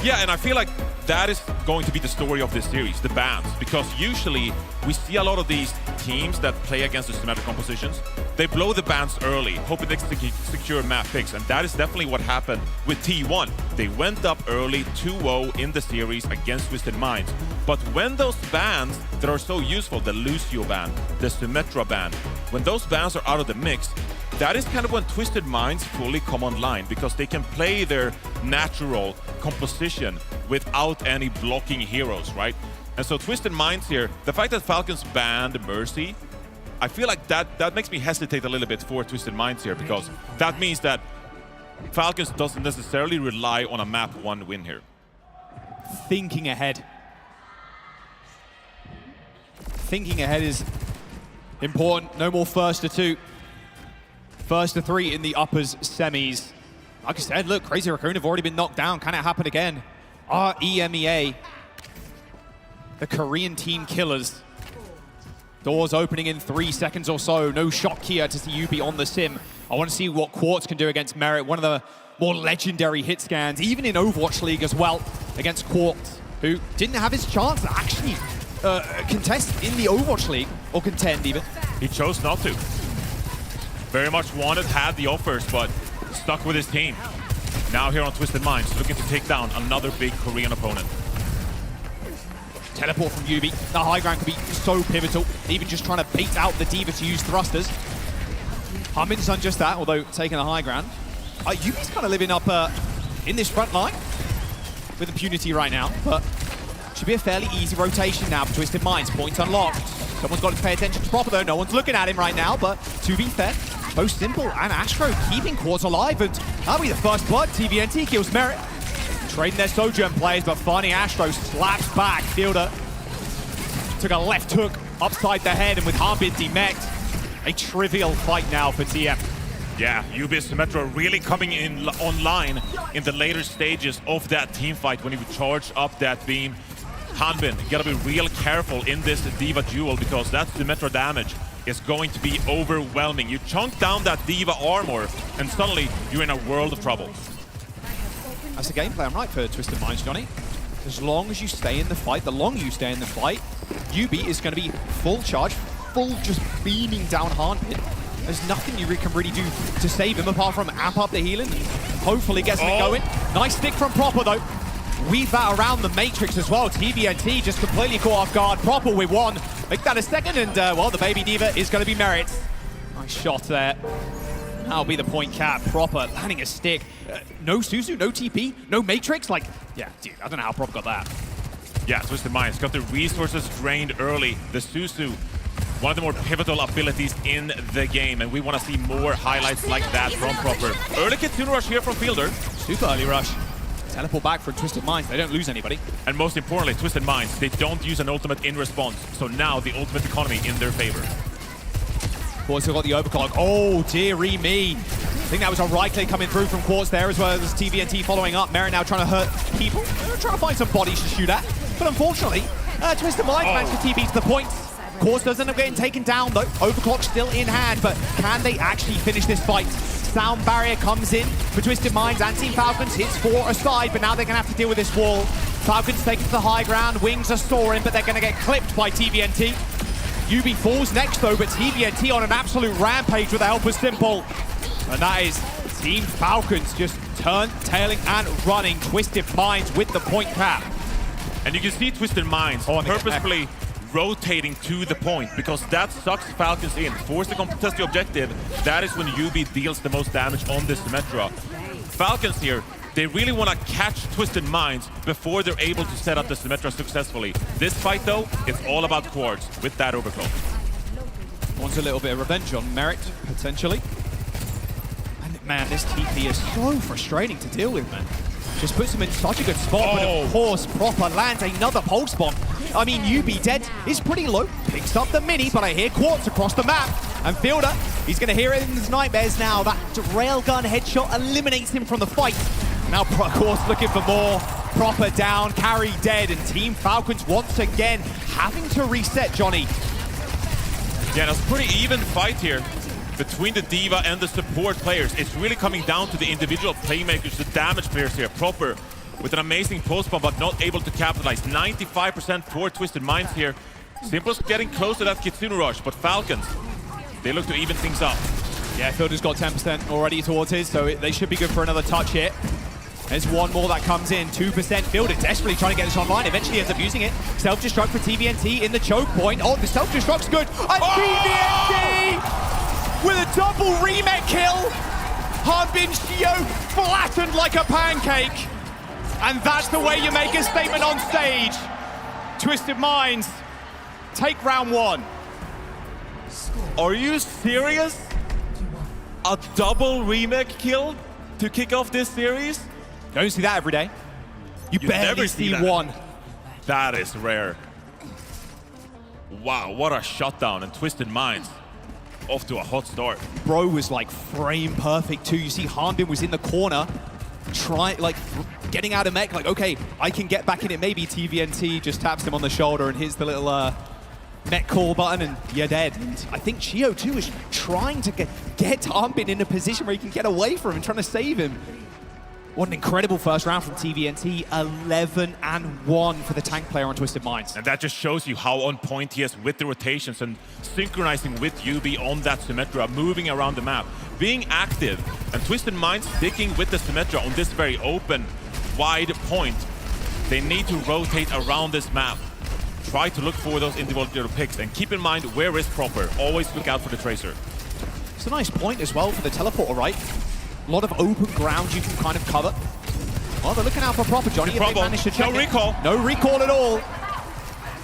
Yeah, and I feel like that is going to be the story of this series, the bans, because usually we see a lot of these teams that play against the symmetric compositions. They blow the bans early, hoping they can secure map picks, and that is definitely what happened with T1. They went up early 2-0 in the series against Twisted Minds. But when those bans that are so useful, the Lucio ban, the Symmetra ban, when those bans are out of the mix, that is kind of when Twisted Minds fully come online, because they can play their natural composition without any blocking heroes, right? And so Twisted Minds here, the fact that Falcons banned Mercy, I feel like that makes me hesitate a little bit for Twisted Minds here, because that means that Falcons doesn't necessarily rely on a map 1 win here. Thinking ahead. Thinking ahead is important. No more first to 2. First to 3 in the uppers semis. Like I said, look, Crazy Raccoon have already been knocked down. Can it happen again? Our EMEA, the Korean team killers. Doors opening in 3 seconds or so. No shock here to see Yubi on the sim. I want to see what Quartz can do against Merit, one of the more legendary hit scans, even in Overwatch League as well, against Quartz, who didn't have his chance to actually contest in the Overwatch League, or contend even. He chose not to. Very much wanted, had the offers, but stuck with his team. Now here on Twisted Minds, looking to take down another big Korean opponent. Teleport from Yubi. The high ground could be so pivotal, even just trying to bait out the D.Va to use thrusters. Harbin's done just that, although taking the high ground. Yubi's kind of living up in this front line with impunity right now, but should be a fairly easy rotation now for Twisted Minds. Points unlocked. Someone's got to pay attention to Proper though. No one's looking at him right now, but to be fair, both Simple and Astro keeping Quartz alive, and that'll be the first blood. TVNT kills Merit. Trading their Sojourn plays, but finding Astro slaps back. Fielder took a left hook upside the head, and with Harbin demeched, a trivial fight now for TM. Yeah, UB's Symmetra really coming in online in the later stages of that team fight when you charge up that beam. Hanbin, you gotta be real careful in this D.Va duel because that Symmetra damage is going to be overwhelming. You chunk down that D.Va armor and suddenly you're in a world of trouble. That's the game plan, right, for Twisted Minds, Johnny. As long as you stay in the fight, the longer you stay in the fight, UB is going to be full charge, full just beaming down Hanbin. There's nothing you can really do to save him apart from amp up the healing. Hopefully gets it going. Nice stick from Proper though. Weave that around the Matrix as well. TVNT just completely caught off guard. Proper with one. Make that a second and, well, the baby D.Va is going to be Merit. Nice shot there. That'll be the point cap. Proper landing a stick. No Suzu, no TP, no Matrix. Like, yeah, dude, I don't know how Proper got that. Yeah, Twisted Minds got the resources drained early. The Suzu, one of the more pivotal abilities in the game, and we want to see more highlights like that from Proper. Early Kitsune Rush here from Fielder. Super early rush. Teleport back for Twisted Minds. They don't lose anybody. And most importantly, Twisted Minds, they don't use an ultimate in response. So now the ultimate economy in their favor. Quartz got the overclock. Oh, dearie me. I think that was a right click coming through from Quartz there, as well as TVNT following up. Merit now trying to hurt people. They're trying to find some bodies to shoot at. But unfortunately, Twisted Minds managed to TP to the points. Quartz doesn't end up getting taken down though. Overclock still in hand, but can they actually finish this fight? Sound barrier comes in for Twisted Minds and Team Falcons. Hits 4 aside, but now they're going to have to deal with this wall. Falcons taking to the high ground. Wings are soaring, but they're going to get clipped by TVNT. UB falls next though, but TVNT on an absolute rampage with the help of Simple. And that is Team Falcons just tailing and running. Twisted Minds with the point cap. And you can see Twisted Minds purposefully rotating to the point because that sucks Falcons in. Force to contest the objective. That is when UB deals the most damage on this Symmetra. Falcons here, they really want to catch Twisted Minds before they're able to set up the Symmetra successfully. This fight though, it's all about Quartz with that overclock. Wants a little bit of revenge on Merit, potentially. And man, this TP is so frustrating to deal with, man. Just puts him in such a good spot, but of course, Proper lands another pulse bomb. I mean, UB dead is pretty low. Picks up the mini, but I hear Quartz across the map. And Fielder, he's going to hear it in his nightmares now. That railgun headshot eliminates him from the fight. Now, of course, looking for more. Proper down, Carry dead, and Team Falcons once again having to reset, Johnny. Yeah, that's a pretty even fight here between the D.Va and the support players. It's really coming down to the individual playmakers, the damage players here. Proper with an amazing post bomb, but not able to capitalize. 95% for Twisted Minds here. Simple's getting close to that Kitsune Rush, but Falcons, they look to even things up. Yeah, Fielder's got 10% already towards his, so they should be good for another touch here. There's one more that comes in, 2%. Fielder desperately trying to get this online, eventually ends up using it. Self-destruct for TVNT in the choke point. Oh, the self-destruct's good. And TVNT with a double remake kill. Harbin Shio flattened like a pancake. And that's the way you make a statement on stage. Twisted Minds take round 1. Are you serious? A double remake kill to kick off this series? Don't see that every day. You barely never see one. That is rare. Wow, what a shutdown, and Twisted Minds off to a hot start. Bro was like frame perfect too. You see Harbin was in the corner, getting out of mech, like, okay, I can get back in it. Maybe TVNT just taps him on the shoulder and hits the little mech call button, and you're dead. And I think Chio too is trying to get Harbin in a position where he can get away from him, trying to save him. What an incredible first round from TVNT. 11-1 for the tank player on Twisted Minds. And that just shows you how on point he is with the rotations and synchronizing with UB on that Symmetra, moving around the map, being active. And Twisted Minds sticking with the Symmetra on this very open, wide point. They need to rotate around this map. try to look for those individual picks. And keep in mind, where is Proper? Always look out for the Tracer. It's a nice point as well for the teleporter, right? A lot of open ground you can kind of cover. Well, they're looking out for Proper, Johnny. If they manage to check no recall. No recall at all.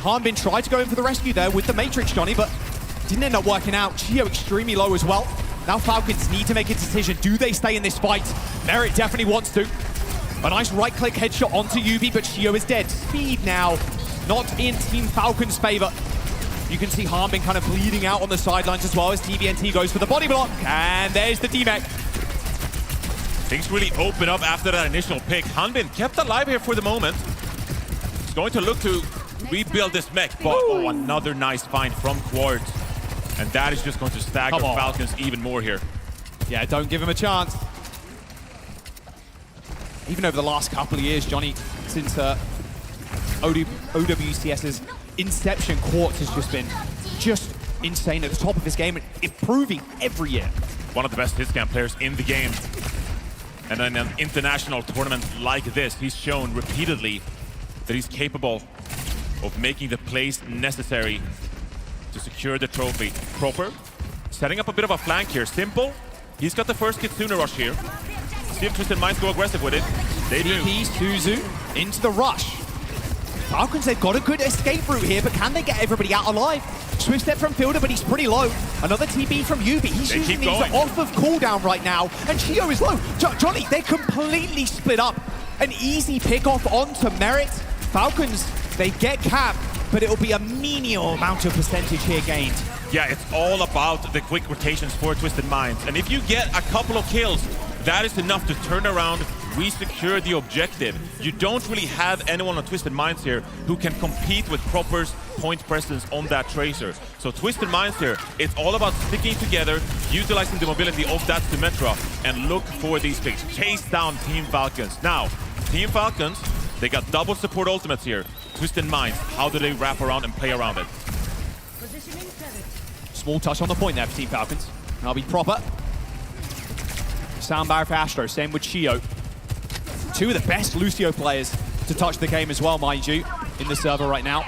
Harbin tried to go in for the rescue there with the Matrix, Johnny, but didn't end up working out. Chio extremely low as well. Now Falcons need to make a decision. Do they stay in this fight? Merit definitely wants to. A nice right-click headshot onto Yubi, but Chio is dead. Speed now, not in Team Falcons' favor. You can see Harbin kind of bleeding out on the sidelines as well as TVNT goes for the body block. And there's the D-Mech. Things really open up after that initial pick. Hanbin kept alive here for the moment. He's going to look to rebuild this mech, but another nice find from Quartz. And that is just going to stagger Falcons even more here. Yeah, don't give him a chance. Even over the last couple of years, Johnny, since OWCS's inception, Quartz has just been insane at the top of his game and improving every year. One of the best hitscan players in the game. And in an international tournament like this, he's shown repeatedly that he's capable of making the plays necessary to secure the trophy. Proper, setting up a bit of a flank here. Simple, he's got the first Kitsune rush here. See if Twisted Minds go aggressive with it. They do. Suzu into the rush. Falcons, they've got a good escape route here, but can they get everybody out alive? Swift step from Fielder, but he's pretty low. Another TB from Yubi. He's using these off of cooldown right now, and Chio is low. Johnny, they're completely split up. An easy pick off onto Merit. Falcons, they get cap, but it'll be a menial amount of percentage here gained. Yeah, it's all about the quick rotations for Twisted Minds. And if you get a couple of kills, that is enough to turn around, re-secure the objective. You don't really have anyone on Twisted Minds here who can compete with Proper's point presence on that Tracer. So Twisted Minds here, it's all about sticking together, utilizing the mobility of that Symmetra, and look for these picks. Chase down Team Falcons. Now, Team Falcons, they got double support ultimates here. Twisted Minds, how do they wrap around and play around it? Small touch on the point there for Team Falcons. And I'll be Proper. Sound barrier for Astro, same with Chio. Two of the best Lucio players to touch the game as well, mind you, in the server right now.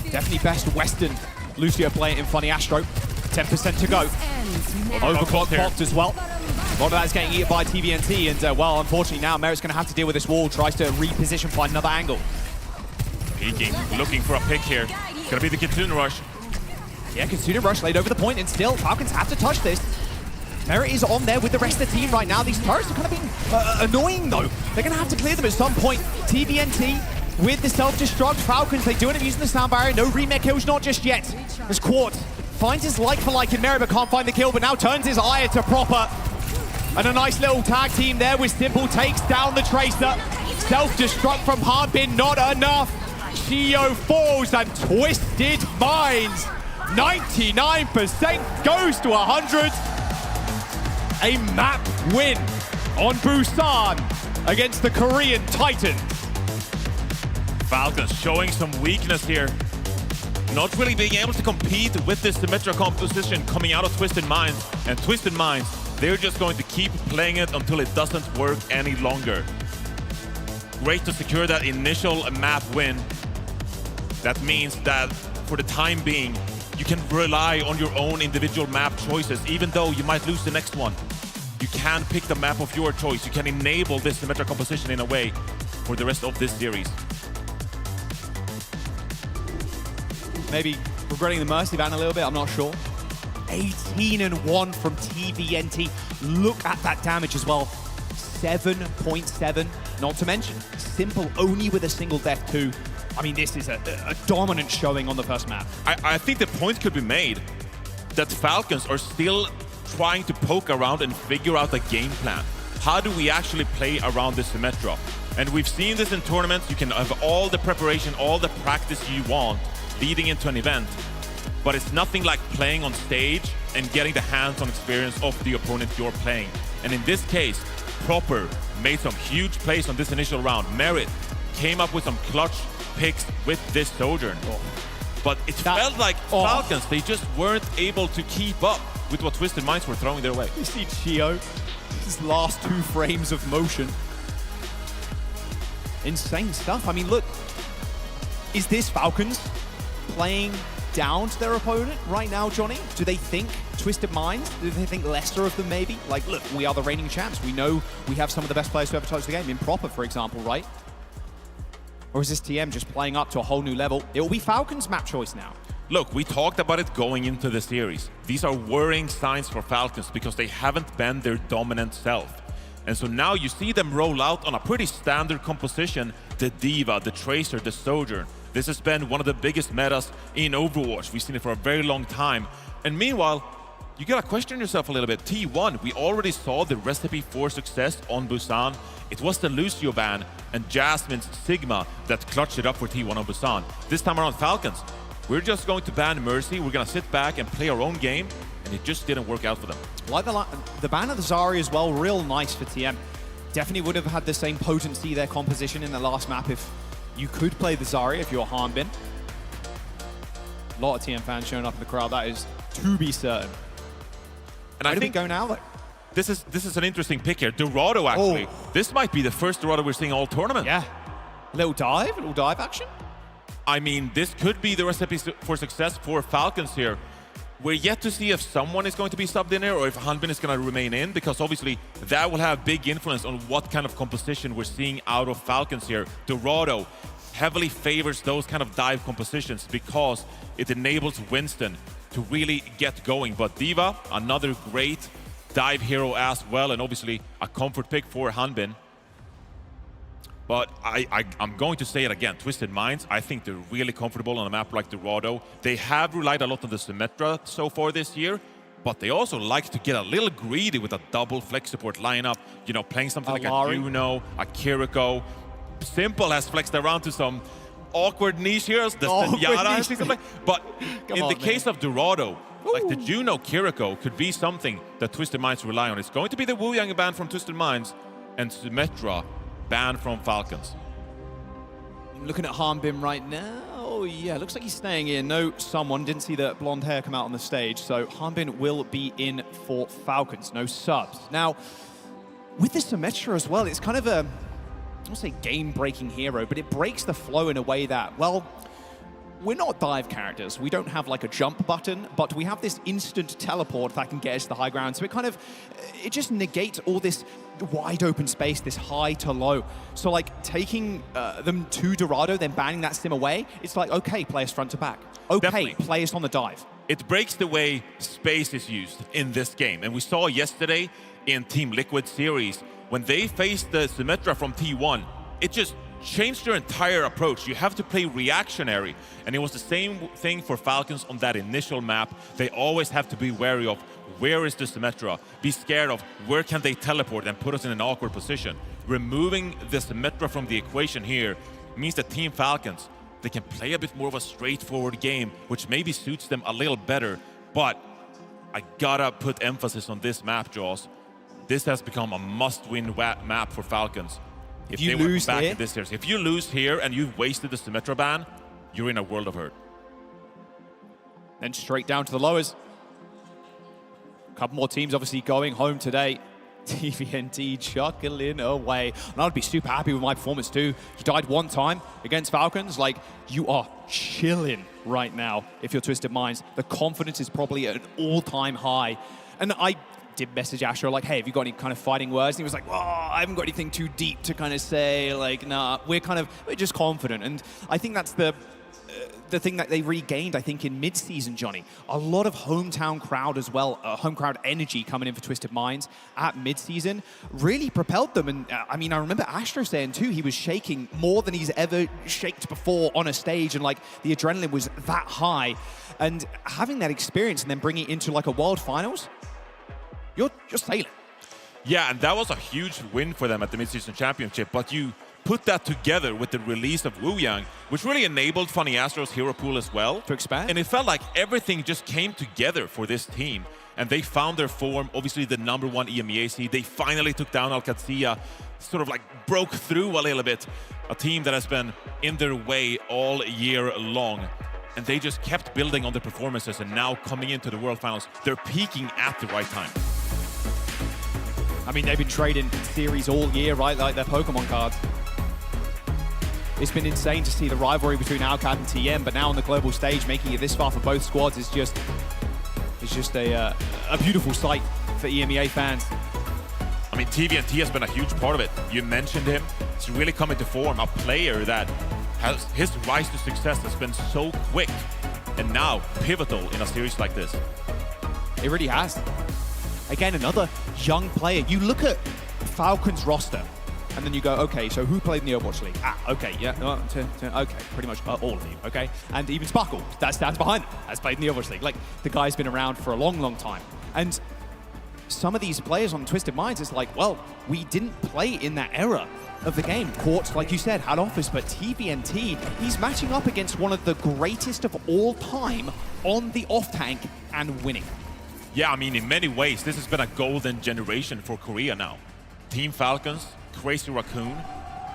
Definitely best Western Lucio player in Funny Astro. 10% to go. Overclock popped as well. A lot of that is getting eaten by TVNT, and well, unfortunately now Merit's going to have to deal with this wall, tries to reposition, find another angle. Peeking, looking for a pick here. It's going to be the Kitsune rush. Yeah, Kitsune rush laid over the point, and still Falcons have to touch this. Merit is on there with the rest of the team right now. These turrets are kind of being annoying, though. They're going to have to clear them at some point. TVNT with the self-destruct. Falcons, they do end up using the sound barrier. No remake kills, not just yet. As Quartz finds his like-for-like in Merit, but can't find the kill, but now turns his eye to Proper. And a nice little tag team there with Simple takes down the Tracer. Self-destruct from Harbin, not enough. Chio falls and Twisted Minds. 99% goes to 100. A map win on Busan against the Korean Titan. Falcons showing some weakness here. Not really being able to compete with this Symmetra composition coming out of Twisted Minds. And Twisted Minds, they're just going to keep playing it until it doesn't work any longer. Great to secure that initial map win. That means that for the time being, you can rely on your own individual map choices, even though you might lose the next one. You can pick the map of your choice. You can enable this Symmetra composition in a way for the rest of this series. Maybe regretting the Mercy ban a little bit, I'm not sure. 18-1 from TVNT. Look at that damage as well. 7.7, not to mention Simple only with a single death too. I mean, this is a dominant showing on the first map. I think the point could be made that Falcons are still trying to poke around and figure out a game plan. How do we actually play around this Symmetra? And we've seen this in tournaments. You can have all the preparation, all the practice you want leading into an event, but it's nothing like playing on stage and getting the hands-on experience of the opponent you're playing. And in this case, Proper made some huge plays on this initial round. Merit came up with some clutch picks with this Sojourn. But it felt like Falcons, they just weren't able to keep up with what Twisted Minds were throwing their way. You see Chio, his last 2 frames of motion. Insane stuff. I mean, look, Is this Falcons playing down to their opponent right now, Johnny? Do they think Twisted Minds? Do they think lesser of them maybe? Like, look, we are the reigning champs. We know we have some of the best players to ever touch the game. Improper, for example, right? Or is this TM just playing up to a whole new level? It will be Falcons' map choice now. Look, we talked about it going into the series. These are worrying signs for Falcons because they haven't been their dominant self. And so now you see them roll out on a pretty standard composition, the D.Va, the Tracer, the Sojourn. This has been one of the biggest metas in Overwatch. We've seen it for a very long time. And meanwhile, you gotta question yourself a little bit. T1, we already saw the recipe for success on Busan. It was the Lucio ban and Jasmine's Sigma that clutched it up for T1 on Busan. This time around Falcons, we're just going to ban Mercy. We're gonna sit back and play our own game, and it just didn't work out for them. Like the ban of the Zarya as well, real nice for TM. Definitely would have had the same potency, their composition in the last map if you could play the Zarya if you're Harbin. A lot of TM fans showing up in the crowd, that is to be certain. And I think go now, though? This is an interesting pick here. Dorado, actually. Oh. This might be the first Dorado we're seeing all tournament. Yeah. A little dive action. I mean, this could be the recipe for success for Falcons here. We're yet to see if someone is going to be subbed in here or if Hanbin is going to remain in, because obviously that will have big influence on what kind of composition we're seeing out of Falcons here. Dorado heavily favors those kind of dive compositions because it enables Winston to really get going. But D.Va, another great dive hero as well, and obviously a comfort pick for Hanbin. But I'm going to say it again, Twisted Minds, I think they're really comfortable on a map like Dorado. They have relied a lot on the Symmetra so far this year, but they also like to get a little greedy with a double flex support lineup, you know, playing something like a Juno, a Kiriko. Simple has flexed around to some awkward niche heroes, the Yara, but in the case of Dorado, like the Juno Kiriko could be something that Twisted Minds rely on. It's going to be the Wu Yang ban from Twisted Minds and Symmetra ban from Falcons. Looking at Hanbin right now, oh yeah, looks like he's staying in. No, someone didn't see the blonde hair come out on the stage, so Hanbin will be in for Falcons, no subs. Now, with the Symmetra as well, it's kind of a, I won't say game-breaking hero, but it breaks the flow in a way that, well, we're not dive characters. We don't have like a jump button, but we have this instant teleport that can get us to the high ground. So it just negates all this wide open space, this high to low. So like taking them to Dorado, then banning that sim away, it's like, okay, play us front to back. Okay, definitely. Play us on the dive. It breaks the way space is used in this game. And we saw yesterday in Team Liquid series, when they faced the Symmetra from T1, it just changed their entire approach. You have to play reactionary, and it was the same thing for Falcons on that initial map. They always have to be wary of where is the Symmetra, be scared of where can they teleport and put us in an awkward position. Removing the Symmetra from the equation here means that Team Falcons, they can play a bit more of a straightforward game, which maybe suits them a little better. But I gotta put emphasis on this map, Jaws. This has become a must-win map for Falcons. If you lose back in this series, if you lose here and you've wasted the Symmetra ban, you're in a world of hurt. Then straight down to the lowers. A couple more teams obviously going home today. TVNT chuckling away. And I'd be super happy with my performance too. You died one time against Falcons. Like, you are chilling right now if you're Twisted Minds. The confidence is probably at an all-time high. And I did message Astro like, hey, have you got any kind of fighting words? And he was like, oh, I haven't got anything too deep to kind of say. Like, nah, we're just confident. And I think that's the thing that they regained, I think, in mid-season, Johnny. A lot of hometown crowd as well, home crowd energy coming in for Twisted Minds at mid-season really propelled them. And I mean, I remember Astro saying too, he was shaking more than he's ever shaked before on a stage, and like the adrenaline was that high. And having that experience and then bringing it into like a World Finals, you're sailing. Yeah, and that was a huge win for them at the mid-season championship, but you put that together with the release of Wu Yang, which really enabled Funny Astro's hero pool as well. To expand. And it felt like everything just came together for this team. And they found their form, obviously the #1 EMEA seed. They finally took down Alcazia, sort of like broke through a little bit. A team that has been in their way all year long. And they just kept building on the performances, and now coming into the World Finals, they're peaking at the right time. I mean, they've been trading series all year, right? Like their Pokemon cards. It's been insane to see the rivalry between Alcad and TM, but now on the global stage, making it this far for both squads is just a beautiful sight for EMEA fans. I mean, TVNT has been a huge part of it. You mentioned him. It's really coming to form, a player that has his rise to success has been so quick and now pivotal in a series like this. It really has. Again, another young player. You look at Falcons roster, and then you go, okay, so who played in the Overwatch League? Okay, yeah, okay, pretty much all of you, okay? And even Sparkle, that stands behind him, has played in the Overwatch League. Like, the guy's been around for a long, long time. And some of these players on Twisted Minds, it's like, well, we didn't play in that era of the game. Quartz, like you said, had Office, but TVNT, he's matching up against one of the greatest of all time on the off-tank and winning. Yeah, I mean, in many ways, this has been a golden generation for Korea now. Team Falcons, Crazy Raccoon,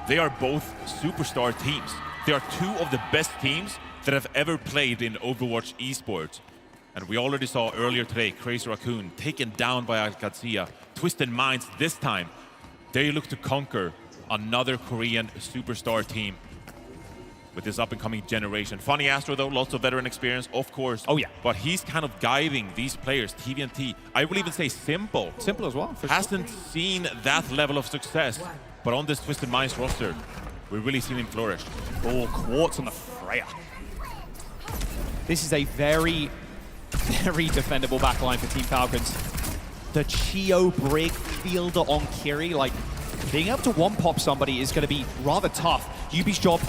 they are both superstar teams. They are two of the best teams that have ever played in Overwatch Esports. And we already saw earlier today, Crazy Raccoon taken down by Al-Qadsiya. Twisted Minds this time, they look to conquer another Korean superstar team with this up-and-coming generation. Funny Astro, though, lots of veteran experience, of course. Oh, yeah. But he's kind of guiding these players. TVNT, I will even say Simple. Simple as well, for hasn't seen that level of success. But on this Twisted Minds roster, we've really seen him flourish. Oh, Quartz on the Freya. This is a very, very defendable backline for Team Falcons. The Chio Brig fielder on Kiri, like, being able to one-pop somebody is going to be rather tough. Yubi's job,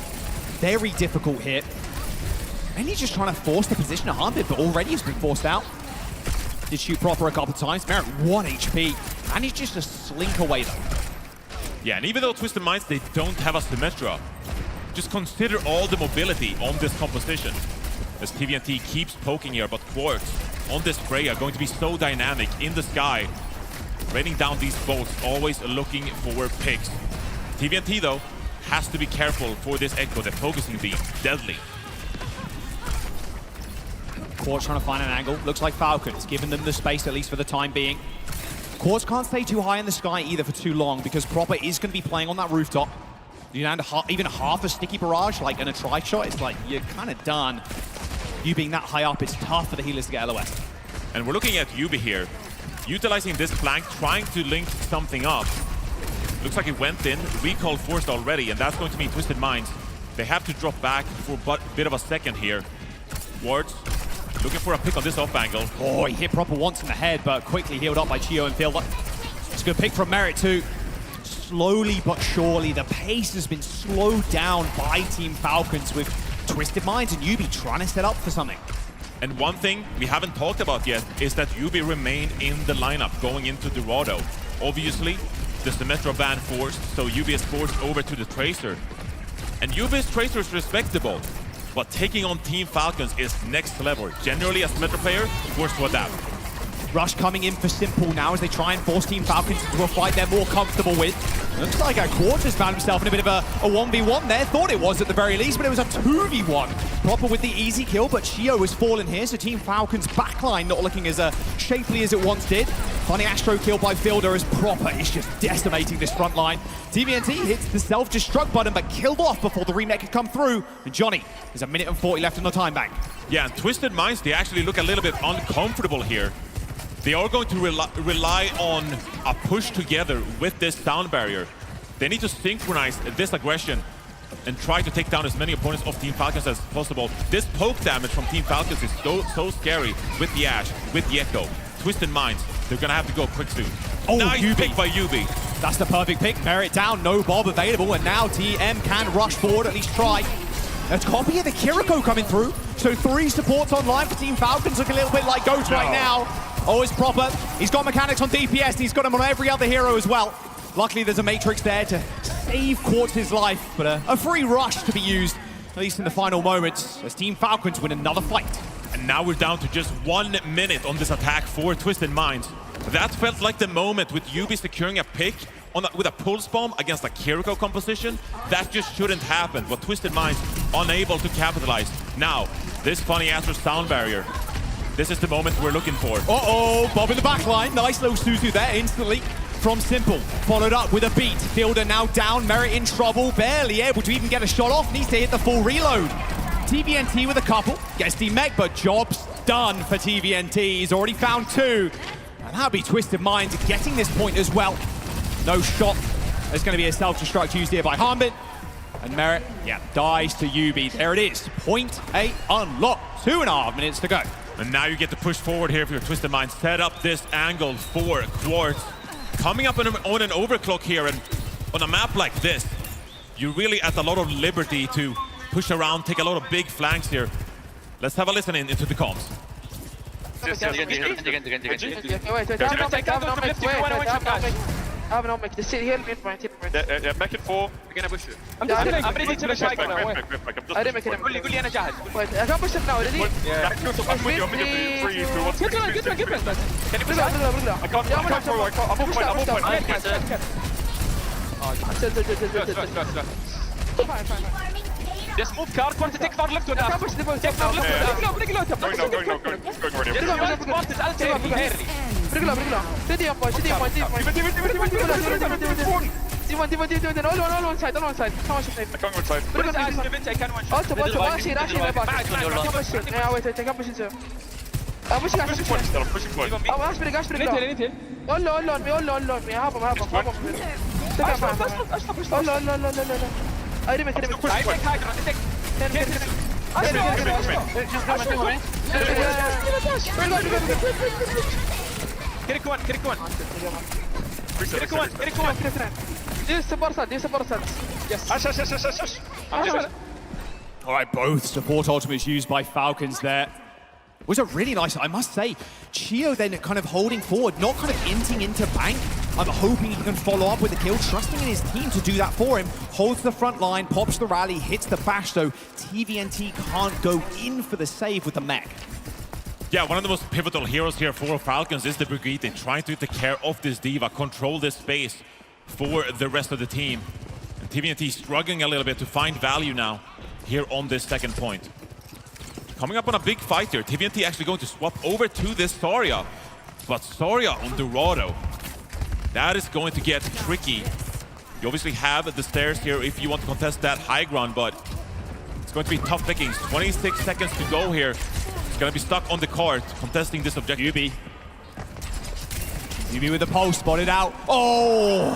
very difficult hit. And he's just trying to force the position to harm it, but already he's been forced out. Did shoot proper a couple times. Merritt, 1 HP. And he's just a slink away, though. Yeah, and even though Twisted Minds, they don't have a Symmetra, just consider all the mobility on this composition. As TVNT keeps poking here, but Quartz on this Freya going to be so dynamic in the sky, raining down these bolts, always looking for picks. TVNT, though, has to be careful for this Echo, the focusing beam, deadly. Quartz trying to find an angle. Looks like Falcons, giving them the space, at least for the time being. Quartz can't stay too high in the sky either for too long, because Proper is going to be playing on that rooftop. You land even half a sticky barrage, like in a try shot, it's like, you're kind of done. You being that high up, it's tough for the healers to get LOS. And we're looking at Yubi here, utilizing this flank, trying to link something up. Looks like it went in, recall forced already, and that's going to mean Twisted Minds. They have to drop back for a bit of a second here. Wards looking for a pick on this off angle. Oh, he hit Proper once in the head, but quickly healed up by Chio and Fielder. It's a good pick from Merritt too. Slowly but surely, the pace has been slowed down by Team Falcons with Twisted Minds and Yubi trying to set up for something. And one thing we haven't talked about yet is that Yubi remained in the lineup going into Dorado. Obviously, the Symmetra ban forced, so Yubi is forced over to the Tracer. And Yubi's Tracer is respectable, but taking on Team Falcons is next level. Generally, a Symmetra player forced to adapt. Rush coming in for Simple now as they try and force Team Falcons into a fight they're more comfortable with. Looks like Quartz has found himself in a bit of a 1v1 there. Thought it was at the very least, but it was a 2v1. Proper with the easy kill, but Chio has fallen here, so Team Falcons backline not looking as shapely as it once did. Funny Astro kill by Fielder as Proper is just decimating this front line. TVNT hits the self-destruct button, but killed off before the remake could come through. And Johnny, there's 1 minute and 40 left on the time bank. Yeah, and Twisted Minds, they actually look a little bit uncomfortable here. They are going to rely on a push together with this sound barrier. They need to synchronize this aggression and try to take down as many opponents of Team Falcons as possible. This poke damage from Team Falcons is so scary with the Ashe, with the Echo. Twisted Minds, they're gonna have to go quick soon. Oh, nice Yubi. pick by Yubi. That's the perfect pick. Merritt down, no Bob available, and now TM can rush forward, at least try. Let's copy of the Kiriko coming through. So 3 supports online for Team Falcons, look a little bit like Ghost right now. Oh, it's Proper. He's got mechanics on DPS, and he's got him on every other hero as well. Luckily, there's a Matrix there to save Quartz's life, but a free rush to be used, at least in the final moments, as Team Falcons win another fight. And now we're down to just 1 minute on this attack for Twisted Minds. That felt like the moment with Yubi securing a pick with a pulse bomb against a Kiriko composition. That just shouldn't happen, but Twisted Minds unable to capitalize. Now, this funny Astro sound barrier. This is the moment we're looking for. Uh-oh, Bob in the back line. Nice little Suzu there instantly. from Simple, followed up with a beat. Fielder now down, Merit in trouble, barely able to even get a shot off, needs to hit the full reload. TVNT with a couple, gets demech, but job's done for TVNT. He's already found 2. And that'll be Twisted Minds getting this point as well. No shot. There's going to be a self-destruct used here by Harmbin. And Merit, dies to Ubi. There it is, point 8 unlocked. 2.5 minutes to go. And now you get to push forward here for your Twisted Minds. Set up this angle for Quartz. Coming up on an overclock here, and on a map like this, you're really at a lot of liberty to push around, take a lot of big flanks here. Let's have a listen into the comms. I have no make. The city here, mid point. Yeah, back and forth. We're gonna push it. I'm ready to push. I didn't make it. قول لي أنا جاهز. Wait, I can push it now. Ready? Yeah. I'm with you. 3, 2, 1. Get me. Can you push it? I can't forward. I'm off point. Fine. Just move car. Want to take far left or not? Take far left. برجله سيدي يا باي سيدي all one side come on also ماشي ما باك يا ويت كم push into push all Get one. Yes. All right, both support ultimates used by Falcons there. Was a really nice, I must say. Chio then kind of holding forward, not kind of inting into bank. I'm hoping he can follow up with a kill, trusting in his team to do that for him. Holds the front line, pops the rally, hits the bash, though TVNT can't go in for the save with the mech. Yeah, one of the most pivotal heroes here for Falcons is the Brigade. They're trying to take care of this Diva, control this space for the rest of the team. And TVNT struggling a little bit to find value now here on this second point. Coming up on a big fight here. TVNT actually going to swap over to this Soria. But Soria on Dorado, that is going to get tricky. You obviously have the stairs here if you want to contest that high ground, but it's going to be tough pickings. 26 seconds to go here. Gonna be stuck on the cart, contesting this objective. Ubi with the pulse, spotted out. Oh!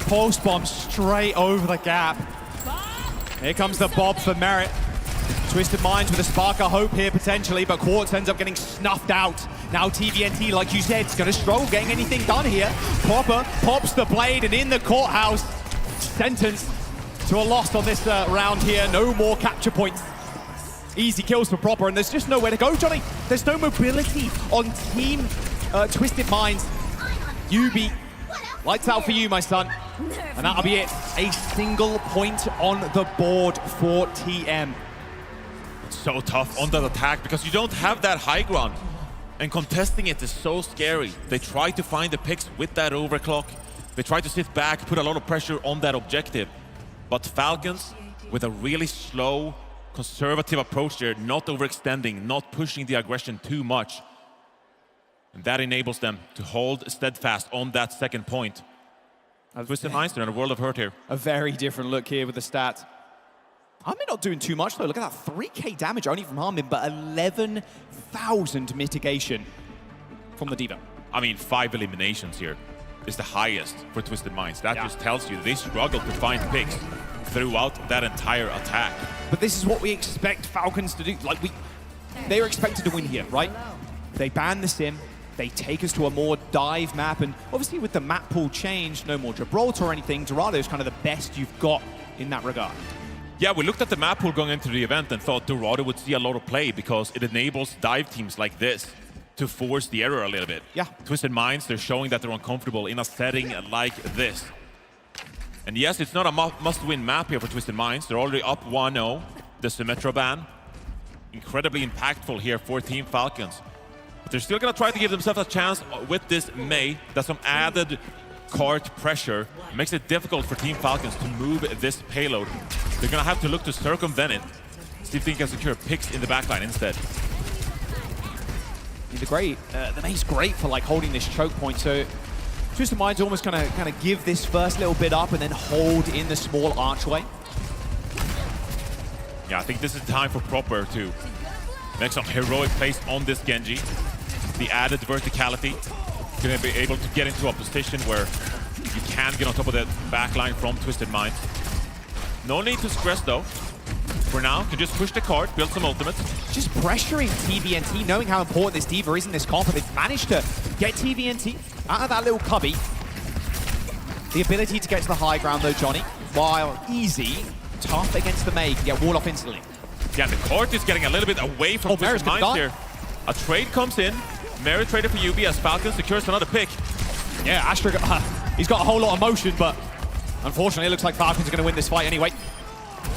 Pulse bomb straight over the gap. Here comes the bob for Merit. Twisted Minds with a spark of hope here potentially, but Quartz ends up getting snuffed out. Now TVNT, like you said, is gonna struggle getting anything done here. Popper pops the blade, and in the courthouse, sentenced to a loss on this round here. No more capture points. Easy kills for Proper, and there's just nowhere to go, Johnny. There's no mobility on Team Twisted Minds. Ubi, lights out for you, my son. And that'll be it. A single point on the board for TM. It's so tough on that attack because you don't have that high ground. And contesting it is so scary. They try to find the picks with that overclock. They try to sit back, put a lot of pressure on that objective. But Falcons, with a really slow, conservative approach there, not overextending, not pushing the aggression too much. And that enables them to hold steadfast on that second point. Twisted Minds in a world of hurt here. A very different look here with the stats. Harmin not doing too much though. Look at that, 3k damage only from Harmin, but 11,000 mitigation from the Diva. I mean, 5 eliminations here is the highest for Twisted Minds. That just tells you they struggle to find picks throughout that entire attack. But this is what we expect Falcons to do. Like, they are expected to win here, right? They ban the sim, they take us to a more dive map, and obviously with the map pool change, no more Gibraltar or anything, Dorado is kind of the best you've got in that regard. Yeah, we looked at the map pool going into the event and thought Dorado would see a lot of play because it enables dive teams like this to force the error a little bit. Yeah. Twisted Minds, they're showing that they're uncomfortable in a setting like this. And yes, it's not a must-win map here for Twisted Minds. They're already up 1-0. The Symmetra ban, incredibly impactful here for Team Falcons. But they're still going to try to give themselves a chance with this Mei. That's some added cart pressure. It makes it difficult for Team Falcons to move this payload. They're going to have to look to circumvent it. See if they can secure picks in the backline instead. The Mei's great for like holding this choke point, so Twisted Mind's almost gonna kind of give this first little bit up and then hold in the small archway. Yeah, I think this is time for Proper to make some heroic plays on this Genji. The added verticality, gonna be able to get into a position where you can get on top of the backline from Twisted Minds. No need to stress though. For now, can just push the card, build some ultimates. Just pressuring TVNT, knowing how important this D.Va is in this comp, but they've managed to get TVNT out of that little cubby. The ability to get to the high ground though, Johnny, while easy, tough against the Mei, can get walled off instantly. Yeah, the court is getting a little bit away from Twisted Minds here. A trade comes in. Merit traded for UB as Falcon secures another pick. Yeah, Astro, he's got a whole lot of motion, but unfortunately it looks like Falcons are going to win this fight anyway.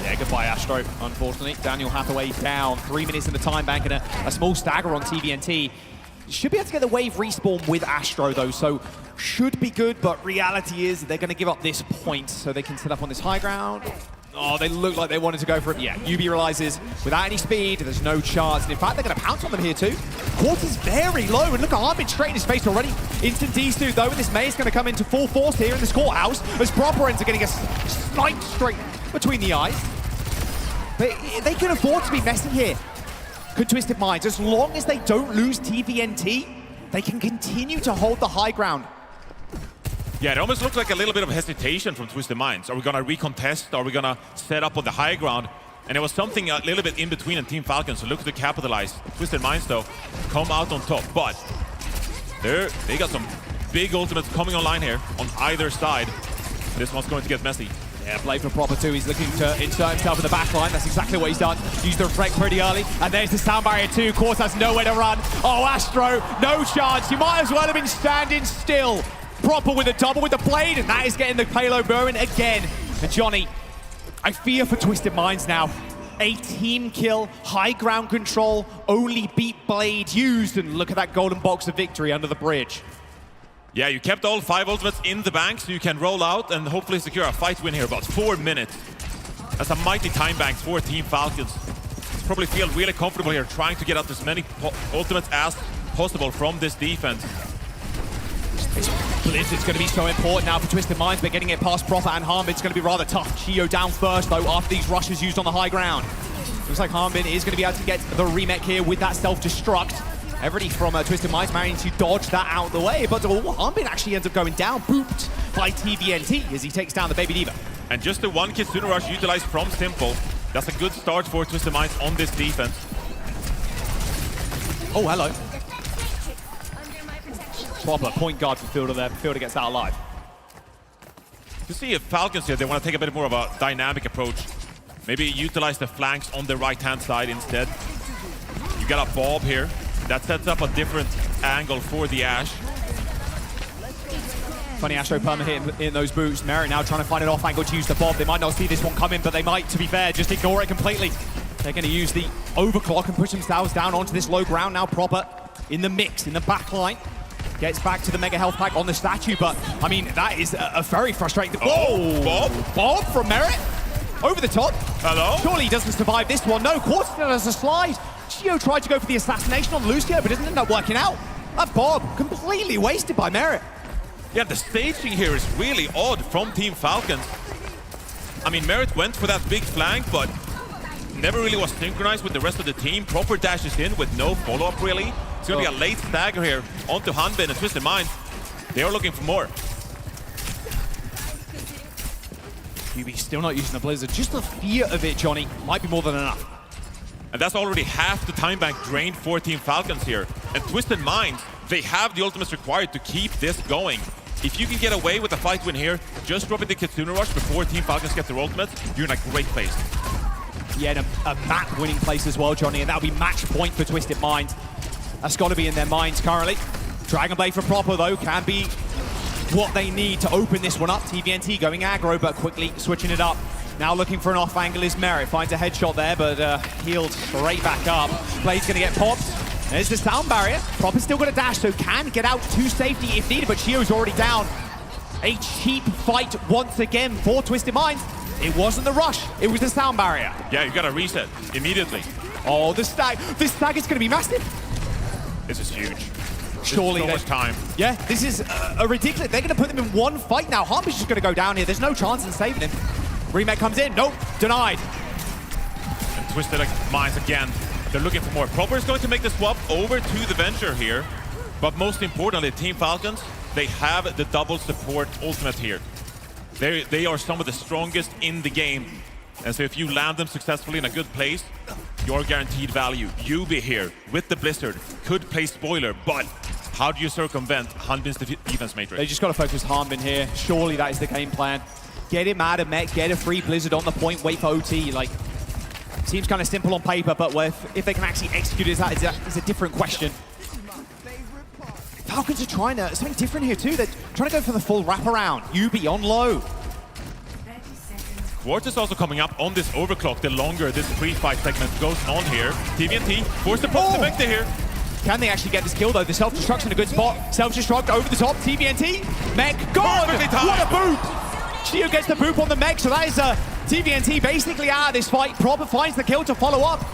Yeah, goodbye Astro, unfortunately. Daniel Hathaway down, 3 minutes in the time bank and a small stagger on TVNT. Should be able to get the wave respawn with Astro though, so should be good, but reality is they're going to give up this point so they can set up on this high ground. Oh, they look like they wanted to go for it. Yeah, UB realizes without any speed, there's no chance. And in fact, they're going to pounce on them here too. Quarter's very low, and look at Armin straight in his face already. Instant D-Stu though, and this Mei is going to come into full force here in this courthouse as Proper ends are getting a snipe straight between the eyes. They can afford to be messy here. Could Twisted Minds, as long as they don't lose TVNT, they can continue to hold the high ground. Yeah, it almost looks like a little bit of hesitation from Twisted Minds. Are we going to recontest? Are we going to set up on the high ground? And it was something a little bit in between on Team Falcon, so look to capitalize. Twisted Minds, though, come out on top. But they got some big ultimates coming online here on either side. This one's going to get messy. Yeah, play for Proper too. He's looking to insert himself in the back line. That's exactly what he's done. Used the reflect pretty early. And there's the sound barrier too. Quartz has nowhere to run. Oh, Astro, no chance. You might as well have been standing still. Proper with a double with the blade, and that is getting the payload burning again. And Johnny, I fear for Twisted Minds now. A team kill, high ground control, only beat blade used, and look at that golden box of victory under the bridge. Yeah, you kept all 5 ultimates in the bank, so you can roll out and hopefully secure a fight win here. About 4 minutes. That's a mighty time bank for Team Falcons. Probably feel really comfortable here, trying to get out as many ultimates as possible from this defense. Blizzard's going to be so important now for Twisted Minds, but getting it past Proper and Harbin's going to be rather tough. Chio down first, though, after these rushes used on the high ground. Looks like Harbin is going to be able to get the remake here with that self-destruct. Everybody from Twisted Minds managing to dodge that out of the way, but Harbin actually ends up going down, booped by TVNT as he takes down the Baby D.Va. And just the one Kitsune Rush utilized from Simple. That's a good start for Twisted Minds on this defense. Oh, hello. Proper point guard for Fielder there. Fielder gets out alive. You see if Falcons here, they want to take a bit more of a dynamic approach. Maybe utilize the flanks on the right-hand side instead. You got a Bob here. That sets up a different angle for the Ashe. Funny Astro perma hit in those boots. Merit now trying to find an off angle to use the Bob. They might not see this one coming, but they might, to be fair, just ignore it completely. They're going to use the overclock and push themselves down onto this low ground now. Proper in the mix, in the back line. Gets back to the mega health pack on the statue, but I mean, that is a very frustrating. Oh, Bob? Bob from Merit? Over the top. Hello? Surely he doesn't survive this one. No, Quartz does a slide. Chio tried to go for the assassination on Lucio, but doesn't end up working out. That Bob, completely wasted by Merit. Yeah, the staging here is really odd from Team Falcons. I mean, Merit went for that big flank, but never really was synchronized with the rest of the team. Proper dashes in with no follow-up, really. It's going to be a late stagger here onto Hanbin and Twisted Minds. They are looking for more. UB still not using the Blizzard. Just the fear of it, Johnny, might be more than enough. And that's already half the time bank drained for Team Falcons here. And Twisted Minds, they have the ultimates required to keep this going. If you can get away with a fight win here, just dropping the Kitsune Rush before Team Falcons get their ultimates, you're in a great place. Yeah, and a map winning place as well, Johnny, and that'll be match point for Twisted Minds. That's got to be in their minds currently. Dragon Blade for Proper, though, can be what they need to open this one up. TVNT going aggro, but quickly switching it up. Now looking for an off angle is Merit. Finds a headshot there, but healed straight back up. Blade's going to get popped. There's the sound barrier. Proper's still got a dash, so can get out to safety if needed, but Chio's already down. A cheap fight once again for Twisted Minds. It wasn't the rush, it was the sound barrier. Yeah, you got to reset immediately. Oh, this stag is going to be massive. This is huge. Surely so they- much time. Yeah, this is a ridiculous. They're going to put them in one fight now. Harmby's just going to go down here. There's no chance in saving him. Remake comes in. Nope, denied. And Twisted Minds again. They're looking for more. Proper is going to make the swap over to the Venture here. But most importantly, Team Falcons, they have the double support ultimate here. They are some of the strongest in the game. And so if you land them successfully in a good place, you're guaranteed value. Yubi here with the Blizzard could play spoiler, but how do you circumvent Hanbin's defense matrix? They just got to focus Hanbin here. Surely that is the game plan. Get him out of mech, get a free Blizzard on the point, wait for OT. Like, seems kind of simple on paper, but if they can actually execute it, that is a different question. Falcons are trying something different here too. They're trying to go for the full wraparound. Yubi on low. Quartz is also coming up on this overclock the longer this pre-fight segment goes on here. TVNT forced to put the Vector here. Can they actually get this kill though? The self-destruction in a good spot. Self-destruct over the top. TVNT. Mech gone. Perfectly timed. What a boop. Shio gets the boop on the mech, so that is TVNT basically out of this fight. Proper finds the kill to follow up.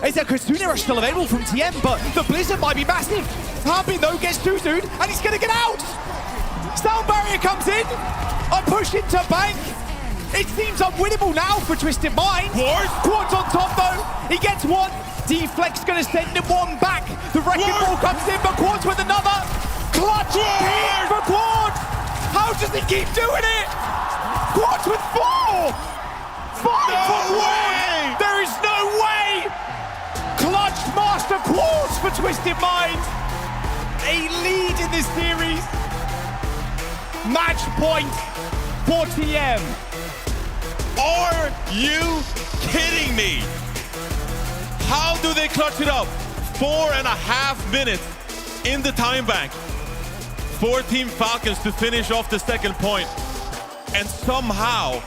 Is there Kitsune Rush still available from TM, but the Blizzard might be massive. Hanbin though gets Tuzu'd and he's gonna get out. Sound Barrier comes in. A push into bank. It seems unwinnable now for Twisted Minds. Quartz on top though. He gets one. Deflex gonna send him one back. The Wrecking Ball comes in, but Quartz with another. Clutch hit for Quartz. How does he keep doing it? Quartz with 4. 5 for 1. There is no way. Clutch master Quartz for Twisted Minds. A lead in this series. Match point for TM. Are you kidding me? How do they clutch it up? 4.5 minutes in the time bank for Team Falcons to finish off the second point. And somehow,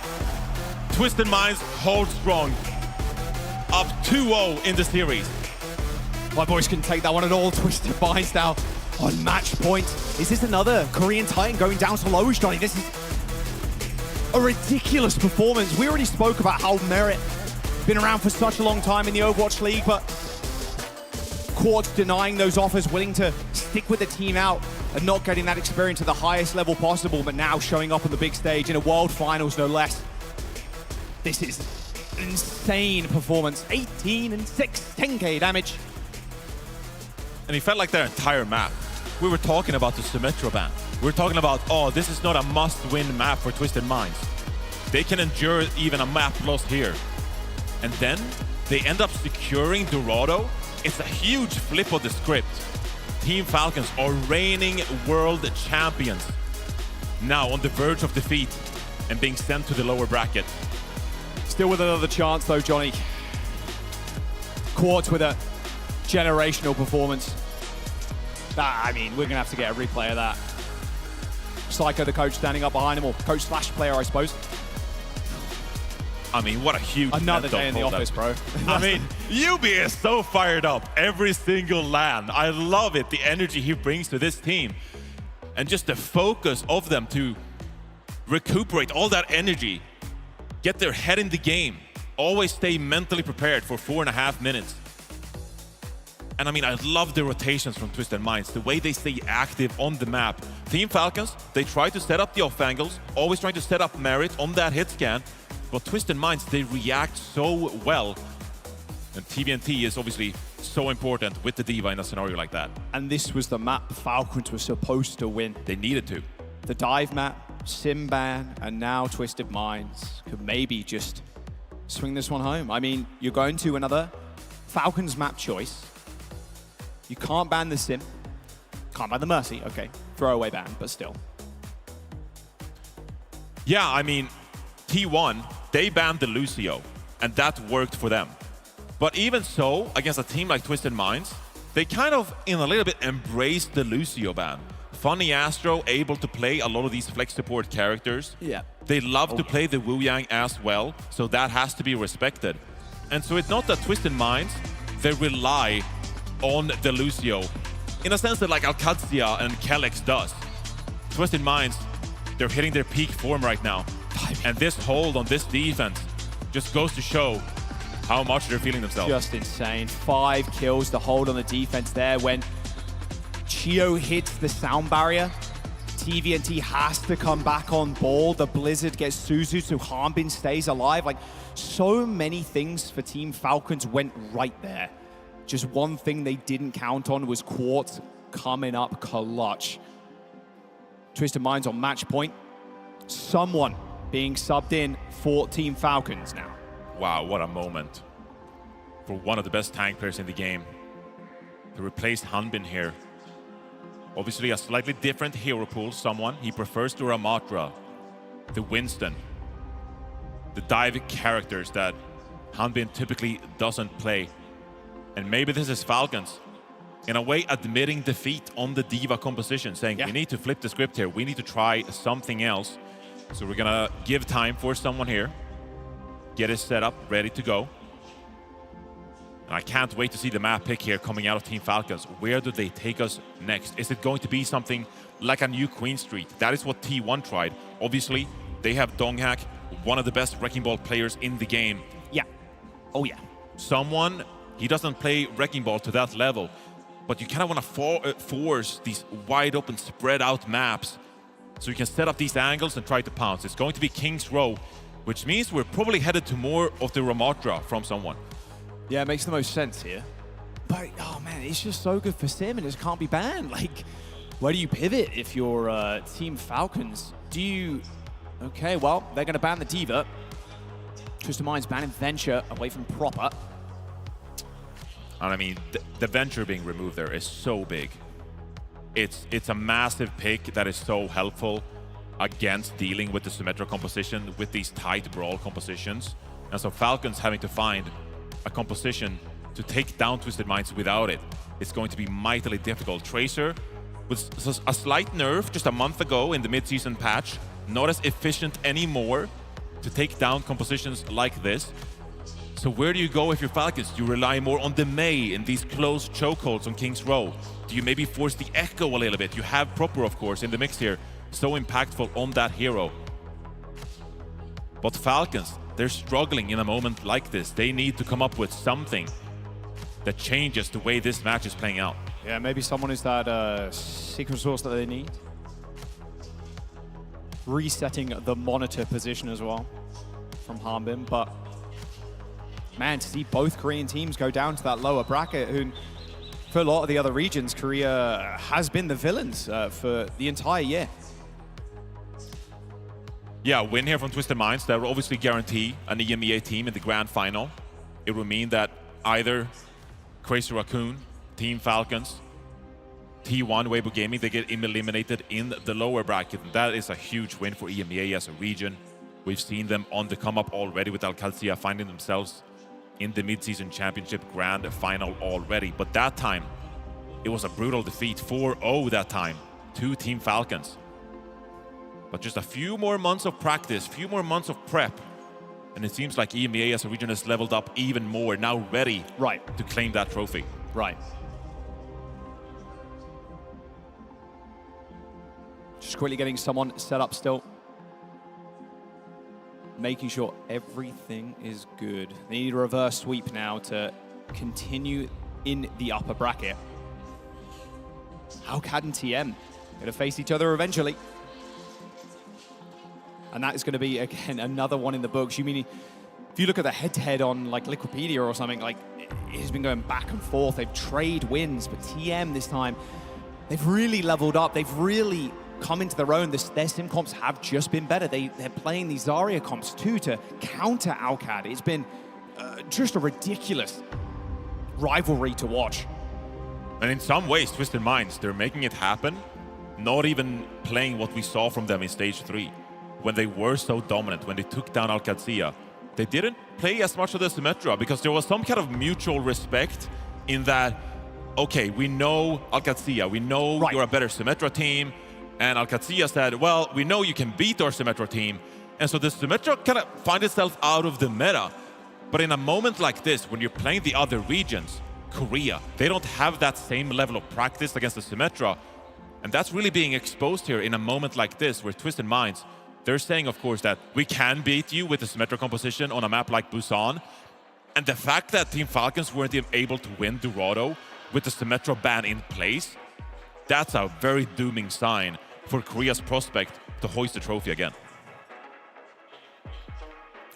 Twisted Minds hold strong. Up 2-0 in the series. My boys can take that one at all. Twisted Minds now on match point. Is this another Korean Titan going down so low, Johnny? This is a ridiculous performance. We already spoke about how Merit been around for such a long time in the Overwatch League, but Quartz denying those offers, willing to stick with the team out and not getting that experience at the highest level possible, but now showing up on the big stage in a World Finals, no less. This is an insane performance. 18 and 6, 10k damage. And it felt like their entire map. We were talking about the Symmetra ban. We were talking about, oh, this is not a must-win map for Twisted Minds. They can endure even a map loss here. And then they end up securing Dorado. It's a huge flip of the script. Team Falcons are reigning world champions. Now on the verge of defeat and being sent to the lower bracket. Still with another chance though, Johnny. Quartz with a generational performance. I mean, we're gonna have to get a replay of that. Psycho, the coach, standing up behind him, or coach slash player, I suppose. I mean, what a huge another day in the office, bro. I mean, Yubi is so fired up every single LAN. I love it, the energy he brings to this team. And just the focus of them to recuperate all that energy, get their head in the game, always stay mentally prepared for 4.5 minutes. And I mean, I love the rotations from Twisted Minds, the way they stay active on the map. Team Falcons, they try to set up the off angles, always trying to set up Merit on that hit scan. But Twisted Minds, they react so well. And TVNT is obviously so important with the D.Va in a scenario like that. And this was the map Falcons were supposed to win. They needed to. The dive map, Simban, and now Twisted Minds could maybe just swing this one home. I mean, you're going to another Falcons map choice. You can't ban the Sim. Can't ban the Mercy. Okay, throwaway ban, but still. Yeah, I mean, T1, they banned the Lucio, and that worked for them. But even so, against a team like Twisted Minds, they kind of, in a little bit, embraced the Lucio ban. Funny Astro, able to play a lot of these flex support characters. Yeah. They love to play the Wu Yang as well, so that has to be respected. And so it's not that Twisted Minds, they rely on the Lucio, in a sense that like Alcadzia and Kellex does. Twisted Minds, they're hitting their peak form right now. And this hold on this defense just goes to show how much they're feeling themselves. Just insane. 5 kills to hold on the defense there when Chio hits the sound barrier. TVNT has to come back on ball. The Blizzard gets Suzu, so Harbin stays alive. Like, so many things for Team Falcons went right there. Just one thing they didn't count on was Quartz coming up clutch. Twisted Minds on match point. Someone being subbed in for Team Falcons now. Wow, what a moment for one of the best tank players in the game to replace Hanbin here. Obviously a slightly different hero pool, someone. He prefers the Ramatra, the Winston, the dive characters that Hanbin typically doesn't play. And maybe this is Falcons, in a way, admitting defeat on the Diva composition, saying we need to flip the script here. We need to try something else. So we're gonna give time for someone here, get his setup ready to go. And I can't wait to see the map pick here coming out of Team Falcons. Where do they take us next? Is it going to be something like a new Queen Street? That is what T1 tried. Obviously, they have Donghak, one of the best Wrecking Ball players in the game. Yeah. Oh, yeah. Someone, he doesn't play Wrecking Ball to that level, but you kind of want to force these wide open, spread out maps so you can set up these angles and try to pounce. It's going to be King's Row, which means we're probably headed to more of the Ramatra from someone. Yeah, it makes the most sense here. But, oh man, it's just so good for Sim and it can't be banned. Like, where do you pivot if you're Team Falcons? Do you... Okay, well, they're going to ban the Diva. Twisted Minds banning Venture away from Proper. And I mean, the Venture being removed there is so big. It's a massive pick that is so helpful against dealing with the Symmetra composition, with these tight brawl compositions. And so Falcons having to find a composition to take down Twisted Minds without it. It's going to be mightily difficult. Tracer was a slight nerf just a month ago in the mid-season patch. Not as efficient anymore to take down compositions like this. So where do you go if you're Falcons? Do you rely more on the Mei in these close chokeholds on King's Row? Do you maybe force the Echo a little bit? You have Proper, of course, in the mix here. So impactful on that hero. But Falcons, they're struggling in a moment like this. They need to come up with something that changes the way this match is playing out. Yeah, maybe someone is that secret source that they need. Resetting the monitor position as well from Harbin, but man, to see both Korean teams go down to that lower bracket, who for a lot of the other regions, Korea has been the villains for the entire year. Yeah, win here from Twisted Minds. That will obviously guarantee an EMEA team in the grand final. It will mean that either Crazy Raccoon, Team Falcons, T1, Weibo Gaming, they get eliminated in the lower bracket. And that is a huge win for EMEA as a region. We've seen them on the come up already with Alcalcia finding themselves in the mid-season championship grand final already. But that time, it was a brutal defeat, 4-0 that time to Team Falcons. But just a few more months of practice, few more months of prep, and it seems like EMEA as a region has leveled up even more, now ready to claim that trophy. Right. Just quickly getting someone set up still. Making sure everything is good. They need a reverse sweep now to continue in the upper bracket. Alcad and TM going to face each other eventually. And that is going to be, again, another one in the books. You mean, if you look at the head-to-head on like Liquipedia or something, like it has been going back and forth. They've traded wins, but TM this time, they've really leveled up. They've really come into their own. Their sim comps have just been better. They're playing these Zarya comps too to counter Alcad. It's been just a ridiculous rivalry to watch. And in some ways, Twisted Minds, they're making it happen, not even playing what we saw from them in Stage 3. When they were so dominant, when they took down Alcalcia, they didn't play as much of the Symmetra because there was some kind of mutual respect in that, okay, we know Alcalcia, we know you're a better Symmetra team, and Alcalcia said, well, we know you can beat our Symmetra team, and so the Symmetra kind of find itself out of the meta. But in a moment like this, when you're playing the other regions, Korea, they don't have that same level of practice against the Symmetra, and that's really being exposed here in a moment like this, where Twisted Minds, they're saying, of course, that we can beat you with the Symmetra composition on a map like Busan. And the fact that Team Falcons weren't able to win Dorado with the Symmetra ban in place, that's a very dooming sign for Korea's prospect to hoist the trophy again.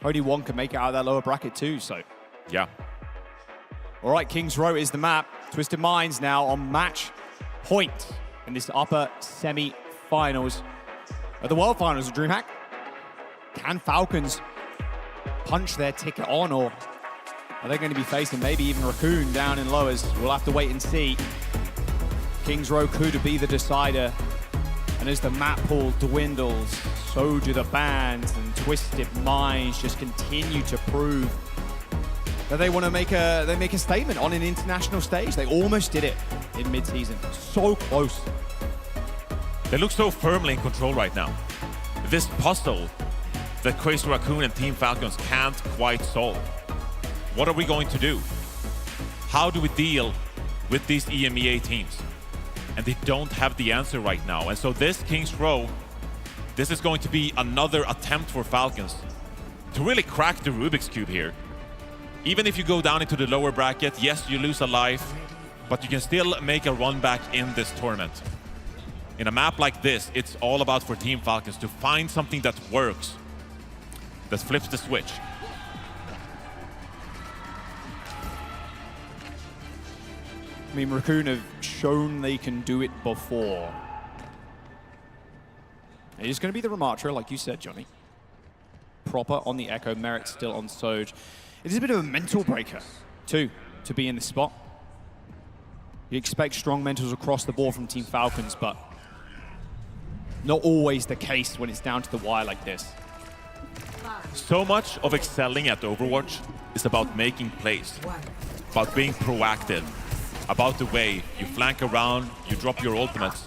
Only one can make it out of that lower bracket too, so. Yeah. All right, Kings Row is the map. Twisted Minds now on match point in this upper semi-finals of the World Finals of DreamHack. Can Falcons punch their ticket on, or are they going to be facing maybe even Raccoon down in lowers? We'll have to wait and see. Kings Row could be the decider. And as the map pool dwindles, so do the bands, and Twisted Minds just continue to prove that they want to make a statement on an international stage. They almost did it in mid-season. So close. They look so firmly in control right now. This puzzle that Crazy Raccoon and Team Falcons can't quite solve. What are we going to do? How do we deal with these EMEA teams? And they don't have the answer right now. And so this Kings Row, this is going to be another attempt for Falcons to really crack the Rubik's Cube here. Even if you go down into the lower bracket, yes, you lose a life, but you can still make a run back in this tournament. In a map like this, it's all about for Team Falcons to find something that works, that flips the switch. I mean, Raccoon have shown they can do it before. It is going to be the Ramatra, like you said, Johnny. Proper on the Echo, Merit still on Soj. It is a bit of a mental breaker, too, to be in this spot. You expect strong mentals across the board from Team Falcons, but not always the case when it's down to the wire like this. So much of excelling at Overwatch is about making plays, about being proactive, about the way you flank around, you drop your ultimates.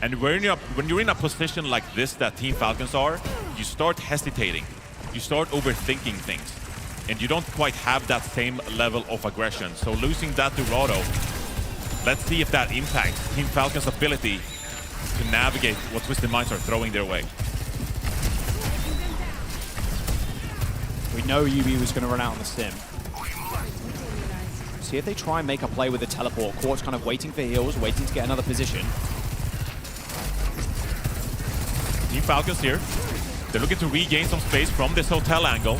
And when you're in a position like this that Team Falcons are, you start hesitating, you start overthinking things, and you don't quite have that same level of aggression. So losing that to Rado, let's see if that impacts Team Falcons' ability to navigate what Twisted Minds are throwing their way. We know UB was going to run out on the sim. See if they try and make a play with the teleport. Quartz kind of waiting for heals, waiting to get another position. Team Falcons here. They're looking to regain some space from this hotel angle,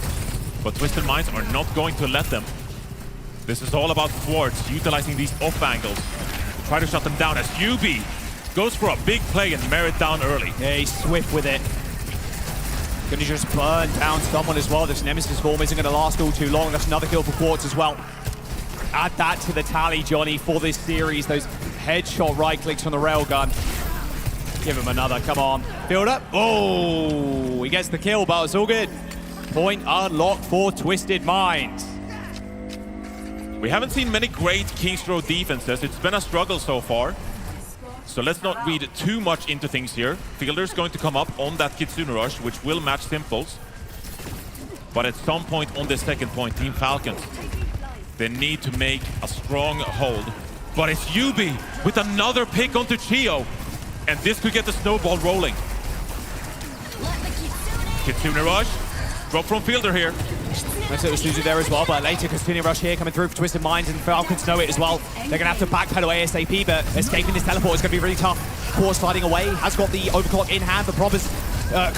but Twisted Minds are not going to let them. This is all about Quartz utilizing these off angles to try to shut them down as UB goes for a big play and Merit down early. Yeah, he's swift with it. Gonna just burn down someone as well. This Nemesis form isn't gonna last all too long. That's another kill for Quartz as well. Add that to the tally, Johnny, for this series. Those headshot right clicks on the railgun. Give him another, come on. Build up. Oh, he gets the kill, but it's all good. Point unlocked for Twisted Minds. We haven't seen many great Kings Row defenses. It's been a struggle so far. So let's not read too much into things here. Fielder's going to come up on that Kitsune Rush, which will match Simples. But at some point on this second point, Team Falcons, they need to make a strong hold. But it's UB with another pick onto Chio. And this could get the snowball rolling. Kitsune Rush, drop from Fielder here. Nice little Suzu there as well, but later Kitsune Rush here coming through for Twisted Minds, and Falcons know it as well. They're going to have to backpedal ASAP, but escaping this teleport is going to be really tough. Core sliding away, has got the overclock in hand, but Prober's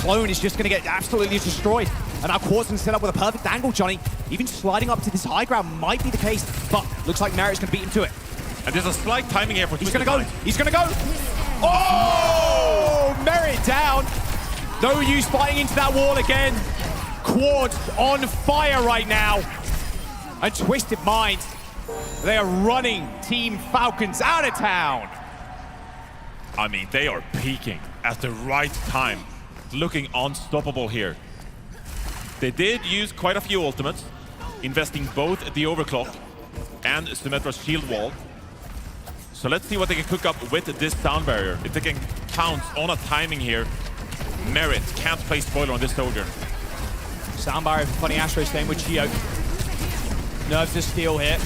clone is just going to get absolutely destroyed. And now Quartz is set up with a perfect angle, Johnny. Even sliding up to this high ground might be the case, but looks like Merit's going to beat him to it. And there's a slight timing here for Twisted Minds. He's going to go. Oh! Merit down. No use fighting into that wall again. Quartz on fire right now. And Twisted Minds, they are running Team Falcons out of town. I mean, they are peaking at the right time, looking unstoppable here. They did use quite a few ultimates, investing both the overclock and Symmetra's shield wall. So let's see what they can cook up with this sound barrier. If they can count on a timing here, Merit can't play spoiler on this soldier. Sound barrier for Funny Astro staying with Chio. Nerves to steal here.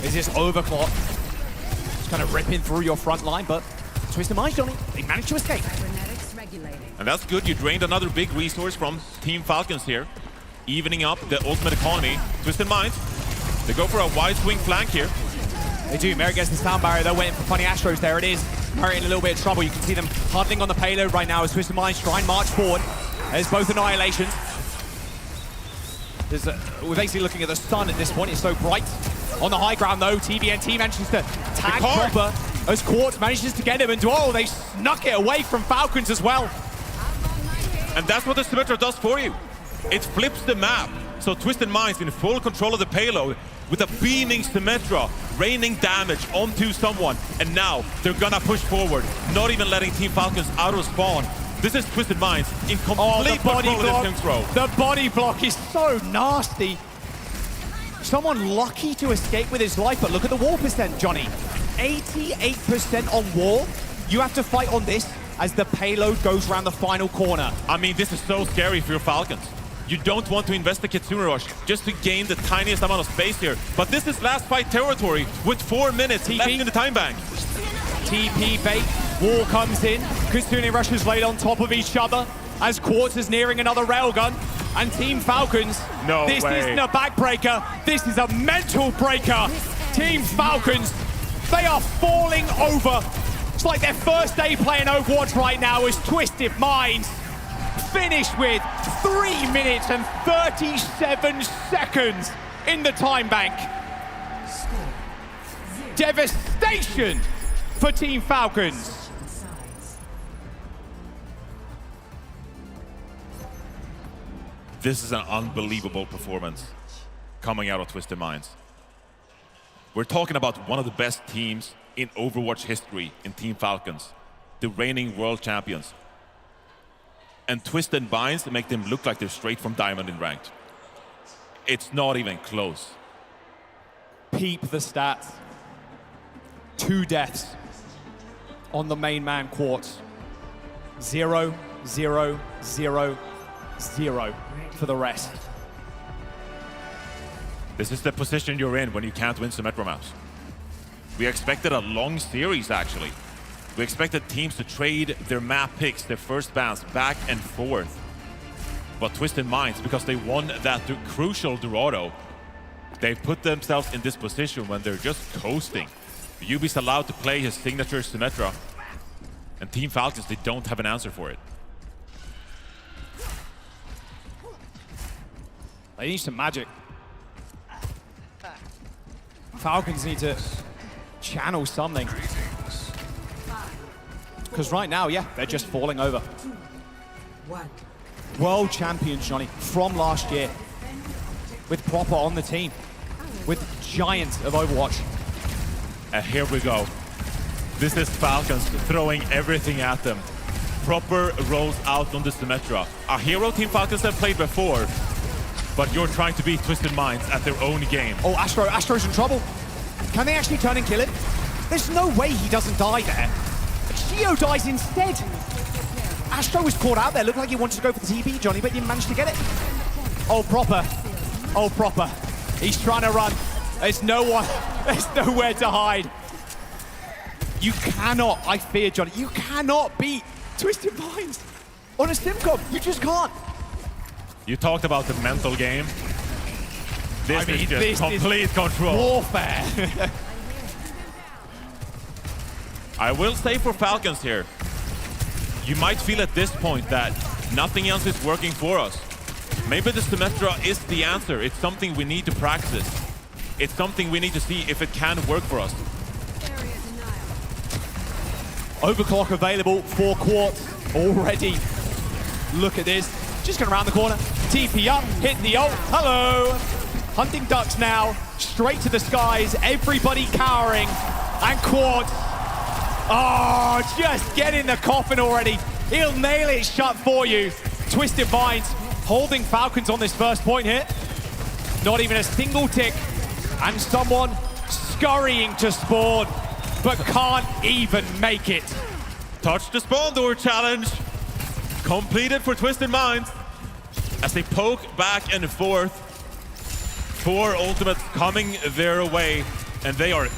Is this overclock? It's kind of ripping through your front line, but Twisted Minds, Johnny, they managed to escape. And that's good. You drained another big resource from Team Falcons here, evening up the ultimate economy. Twisted Minds, they go for a wide swing flank here. They do. Merit gets the sound barrier. They're waiting for Funny Astros. There it is. are in a little bit of trouble. You can see them huddling on the payload right now as Twisted Minds try and march forward. There's both annihilations. We're basically looking at the sun at this point. It's so bright. On the high ground, though, TBNT manages to tag Proper as Quartz manages to get him. And oh, they snuck it away from Falcons as well. And that's what the Symmetra does for you. It flips the map. So Twisted Minds in full control of the payload with a beaming Symmetra, raining damage onto someone. And now they're gonna push forward, not even letting Team Falcons out of spawn. This is Twisted Minds in complete control of this control. The body block is so nasty. Someone lucky to escape with his life, but look at the wall percent, Johnny. 88% on wall. You have to fight on this as the payload goes around the final corner. I mean, this is so scary for your Falcons. You don't want to invest the Kitsune Rush just to gain the tiniest amount of space here. But this is last fight territory with 4 minutes left in the time bank. TP bait, wall comes in. Kitsune Rush is laid on top of each other as Quartz is nearing another railgun. And Team Falcons, this isn't a backbreaker, this is a mental breaker. Team Falcons, they are falling over. It's like their first day playing Overwatch right now as Twisted Minds finish with 3 minutes and 37 seconds in the time bank. Devastation for Team Falcons. This is an unbelievable performance coming out of Twisted Minds. We're talking about one of the best teams in Overwatch history in Team Falcons, the reigning world champions. And Twisted Minds make them look like they're straight from Diamond in Ranked. It's not even close. Peep the stats. 2 deaths on the main man Quartz. 0, 0, 0, 0 for the rest. This is the position you're in when you can't win Symmetra maps. We expected a long series, actually. We expected teams to trade their map picks, their first bans, back and forth. But Twisted Minds, because they won that crucial Dorado, they've put themselves in this position when they're just coasting. Yubi's allowed to play his signature Symmetra, and Team Falcons, they don't have an answer for it. They need some magic. Falcons need to channel something. Because right now, yeah, they're just falling over. World champions, Johnny, from last year. With Proper on the team. With Giants of Overwatch. And here we go. This is Falcons throwing everything at them. Proper rolls out on the Symmetra. A hero Team Falcons have played before, but you're trying to beat Twisted Minds at their own game. Oh, Astro's in trouble. Can they actually turn and kill him? There's no way he doesn't die there. Geo dies instead. Astro was caught out there. Looked like he wanted to go for the TP, Johnny, but didn't manage to get it. Oh, Proper. Oh, Proper. He's trying to run. There's no one. There's nowhere to hide. You cannot, I fear, Johnny, you cannot beat Twisted Minds on a SimCom. You just can't. You talked about the mental game. This is just complete control. Warfare. I will say for Falcons here, you might feel at this point that nothing else is working for us. Maybe the Symmetra is the answer. It's something we need to practice. It's something we need to see if it can work for us. Overclock available for Quartz already. Look at this. Just going around the corner. TP up, hit the ult. Hello. Hunting ducks now. Straight to the skies. Everybody cowering. And Quartz. Oh, just get in the coffin already. He'll nail it shut for you. Twisted Minds holding Falcons on this first point here. Not even a single tick. And someone scurrying to spawn, but can't even make it. Touch the spawn door challenge. Completed for Twisted Minds. As they poke back and forth. 4 ultimates coming their way, and they are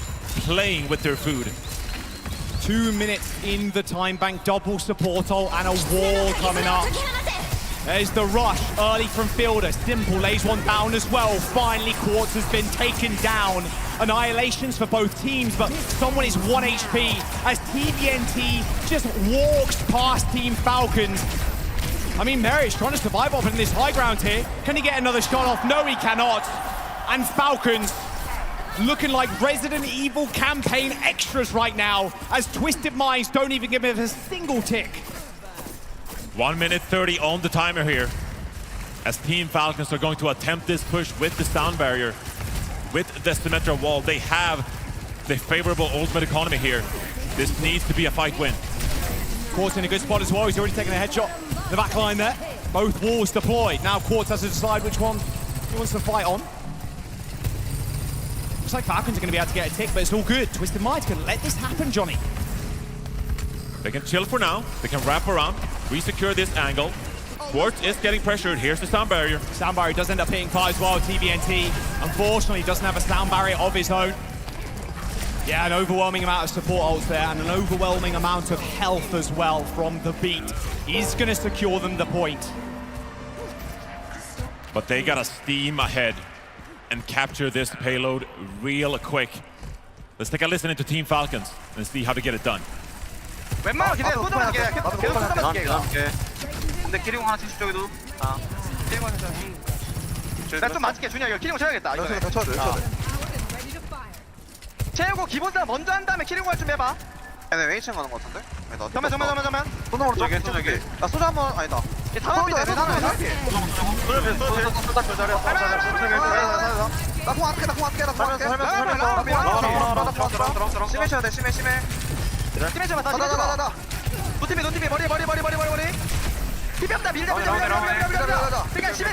playing with their food. 2 minutes in the time bank, double support ult and a wall coming up. There's the rush early from Fielder. Simple lays one down as well. Finally, Quartz has been taken down. Annihilations for both teams, but someone is 1 HP as TVNT just walks past Team Falcons. I mean, Merritt's trying to survive off in this high ground here. Can he get another shot off? No, he cannot. And Falcons looking like Resident Evil campaign extras right now as Twisted Minds don't even give him a single tick. 1 minute 30 on the timer here as Team Falcons are going to attempt this push with the sound barrier. With the Symmetra wall, they have the favorable ultimate economy here. This needs to be a fight win. Quartz in a good spot as well. He's already taken a headshot. The back line there. Both walls deployed. Now Quartz has to decide which one he wants to fight on. Looks like Falcons are going to be able to get a tick, but it's all good. Twisted Minds can let this happen, Johnny. They can chill for now. They can wrap around, re-secure this angle. Quartz is getting pressured. Here's the sound barrier. Sound barrier does end up hitting fire as well. TVNT, unfortunately, doesn't have a sound barrier of his own. Yeah, an overwhelming amount of support ults there and an overwhelming amount of health as well from the beat. He's going to secure them the point. But they got to steam ahead and capture this payload real quick. Let's take a listen into Team Falcons and see how to get it done. 웬만하면 기대 쏟아줄게. 계속 쏟아줄게 이거. 근데 키리공 하나 치실 저기도. 키리공 하나 쳐. 나좀 맞을게 준이야 이거 키리공 쳐야겠다. 이거 쳐야 돼. 채우고 기본사 먼저 한 다음에 키리공 할 좀 해봐. 얘네 웨이칭 가는 거 같은데? 잠깐만. 손으로 저기. 나 소주 한번 아니다. 다음 비대. 나공 할게. 심해 쳐야 돼. 심해. 팀에 잡아 다. 노티비 머리. TP 없다 밀자. 그냥 심해.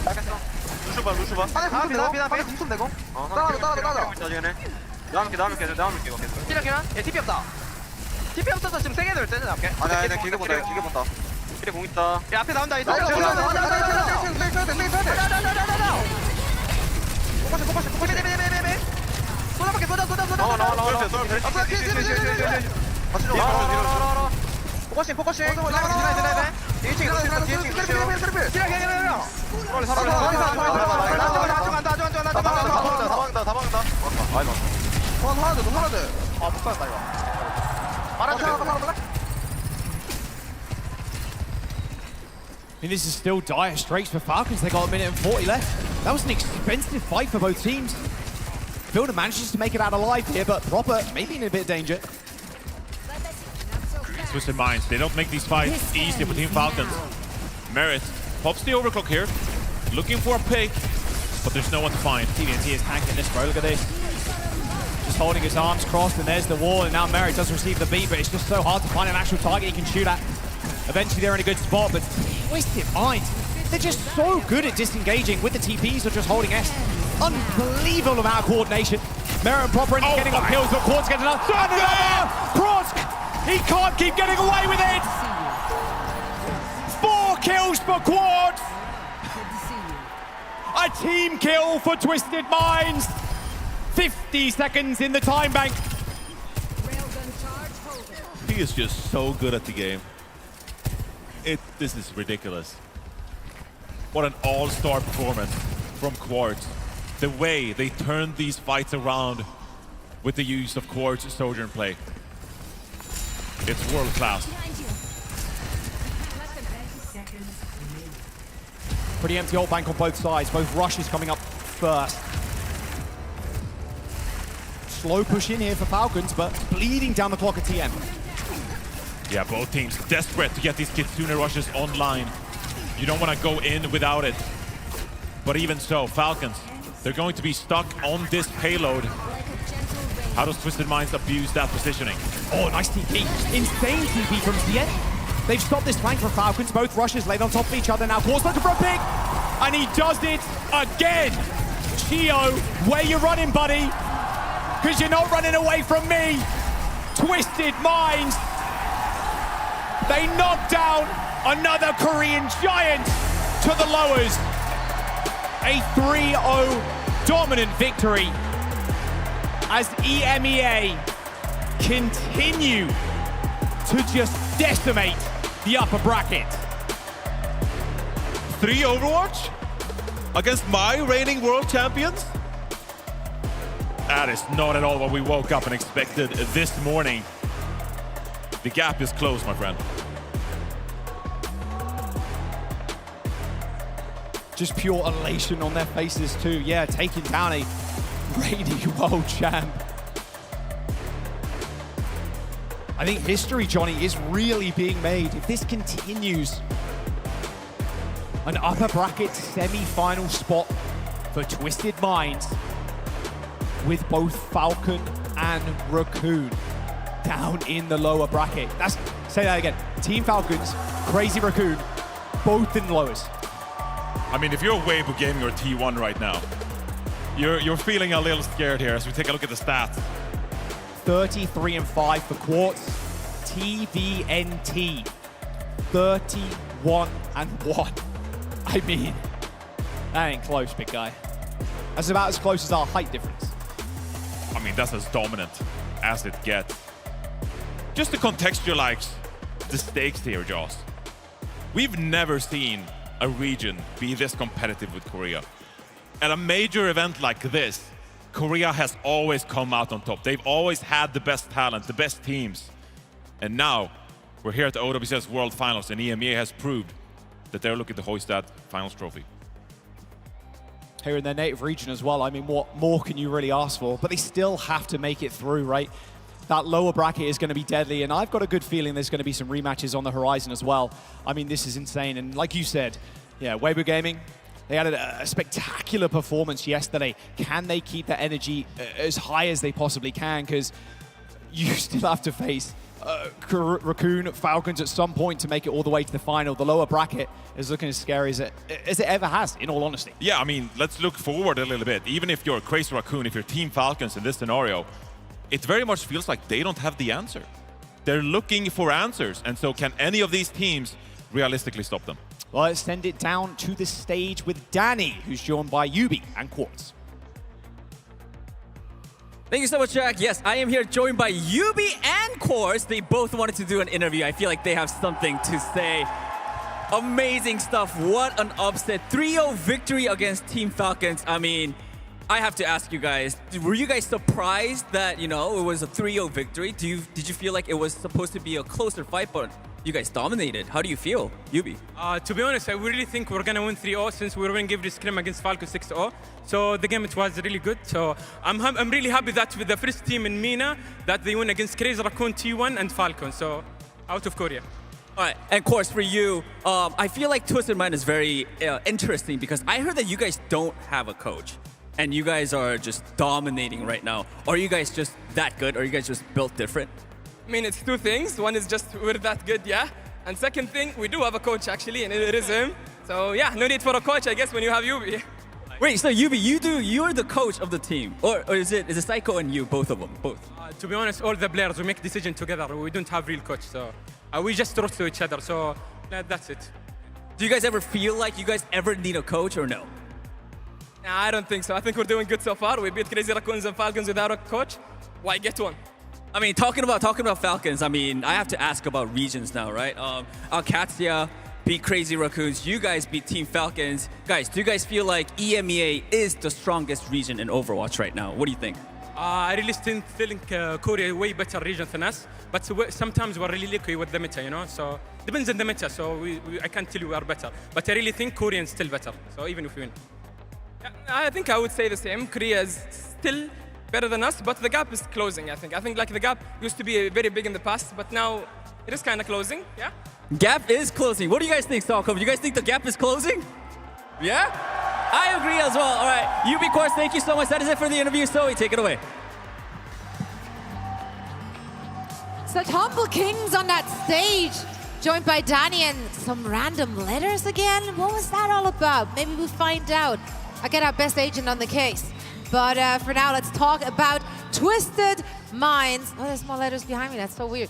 알겠어. 루슈바. 안에 궁금 되고. 따라가. 나올게 이거 계속. 키랑 얘 TP 없다. TP 없어서 지금 3개 들 때는 앞에. 아니 길게 본다. 키리 공 있다. 야 앞에 나온다. 나가. 쏟아밖에 쏟아. 포커싱. I mean, this is still dire straits for Falcons. They got a minute and 40 left. That was an expensive fight for both teams. Fielder manages to make it out alive here, but Proper maybe in a bit of danger. Twisted Minds, they don't make these fights easy for Team Falcons. Merit pops the overclock here, looking for a pick, but there's no one to find. TVNT is tanking this, bro. Look at this. Just holding his arms crossed, and there's the wall, and now Merit does receive the beat, but it's just so hard to find an actual target he can shoot at. Eventually they're in a good spot, but Twisted Minds, they're just so good at disengaging with the TPs or just holding S. Unbelievable amount of coordination. Merit and Proper getting up kills, but Quartz gets another. Prosk! He can't keep getting away with it! 4 kills for Quartz! A team kill for Twisted Minds! 50 seconds in the time bank. He is just so good at the game. This is ridiculous. What an all-star performance from Quartz. The way they turned these fights around with the use of Quartz Sojourn play. It's world class. Pretty empty ult bank on both sides. Both rushes coming up first. Slow push in here for Falcons, but bleeding down the clock at TM. Yeah, both teams desperate to get these Kitsune rushes online. You don't want to go in without it. But even so, Falcons, they're going to be stuck on this payload. How does Twisted Minds abuse that positioning? Oh, nice TP. Insane TP from Zien. They've stopped this flank for Falcons. Both rushes laid on top of each other. Now Quartz looking for a pick. And he does it again. Chio, where you running, buddy? Because you're not running away from me. Twisted Minds. They knock down another Korean giant to the lowers. A 3-0 dominant victory as EMEA continue to just decimate the upper bracket. 3 Overwatch against my reigning world champions? That is not at all what we woke up and expected this morning. The gap is closed, my friend. Just pure elation on their faces too. Yeah, taking down a reigning world champ. I think history, Johnny, is really being made. If this continues, an upper bracket semi-final spot for Twisted Minds with both Falcon and Raccoon down in the lower bracket. Say that again. Team Falcons, Crazy Raccoon, both in lowers. I mean, if you're Weibo Gaming or T1 right now, you're feeling a little scared here as we take a look at the stats. 33-5 for Quartz. TVNT, 31-1. I mean, that ain't close, big guy. That's about as close as our height difference. I mean, that's as dominant as it gets. Just to contextualize the stakes here, Joss. We've never seen a region be this competitive with Korea. At a major event like this, Korea has always come out on top. They've always had the best talent, the best teams. And now, we're here at the OWCS World Finals, and EMEA has proved that they're looking to hoist that finals trophy. Here in their native region as well, I mean, what more can you really ask for? But they still have to make it through, right? That lower bracket is going to be deadly, and I've got a good feeling there's going to be some rematches on the horizon as well. I mean, this is insane, and like you said, yeah, Weibo Gaming, they had a spectacular performance yesterday. Can they keep that energy as high as they possibly can? Because you still have to face Raccoon, Falcons at some point to make it all the way to the final. The lower bracket is looking as scary as it ever has, in all honesty. Yeah, I mean, let's look forward a little bit. Even if you're Crazy Raccoon, if you're Team Falcons in this scenario, it very much feels like they don't have the answer. They're looking for answers, and so can any of these teams realistically stop them? Well, let's send it down to the stage with Danny, who's joined by Yubi and Quartz. Thank you so much, Jack. Yes, I am here joined by Yubi and Quartz. They both wanted to do an interview. I feel like they have something to say. Amazing stuff. What an upset. 3-0 victory against Team Falcons. I mean, I have to ask you guys, were you guys surprised that, you know, it was a 3-0 victory? Did you feel like it was supposed to be a closer fight, but you guys dominated? How do you feel, Yubi? To be honest, I really think we're going to win 3-0 since we were going to give this scrim against Falcon 6-0. So the game, it was really good. So I'm really happy that with the first team in MENA, that they win against Crazy Raccoon, T1, and Falcon. So out of Korea. All right, and of course for you, I feel like Twisted Mind is very interesting because I heard that you guys don't have a coach. And you guys are just dominating right now. Are you guys just that good? Or are you guys just built different? I mean, it's two things. One is just we're that good, yeah. And second thing, we do have a coach actually, and it is him. So yeah, no need for a coach, I guess, when you have Yubi. Wait, so Yubi, you're the coach of the team, or is it Psycho and you, both of them, both? To be honest, all the players, we make decisions together. We don't have real coach, so we just trust to each other. So that's it. Do you guys ever feel like you guys ever need a coach or no? Nah, I don't think so. I think we're doing good so far. We beat Crazy Raccoons and Falcons without a coach. Why get one? I mean, talking about Falcons, I mean, I have to ask about regions now, right? Alcatia beat Crazy Raccoons. You guys beat Team Falcons. Guys, do you guys feel like EMEA is the strongest region in Overwatch right now? What do you think? I really still think Korea is way better region than us, but sometimes we're really lucky with the meta, you know? So depends on the meta, so I can't tell you we are better. But I really think Korean is still better, so even if we win. I think I would say the same. Korea is still better than us, but the gap is closing, I think. I think like the gap used to be very big in the past, but now it is kind of closing, yeah? Gap is closing. What do you guys think, Stockholm? You guys think the gap is closing? Yeah? I agree as well. All right, Yubi Quartz, thank you so much. That is it for the interview. Zoe, take it away. Such humble kings on that stage, joined by Danny and some random letters again. What was that all about? Maybe we'll find out. I'll get our best agent on the case. But for now, let's talk about Twisted Minds. Oh, there's more letters behind me. That's so weird.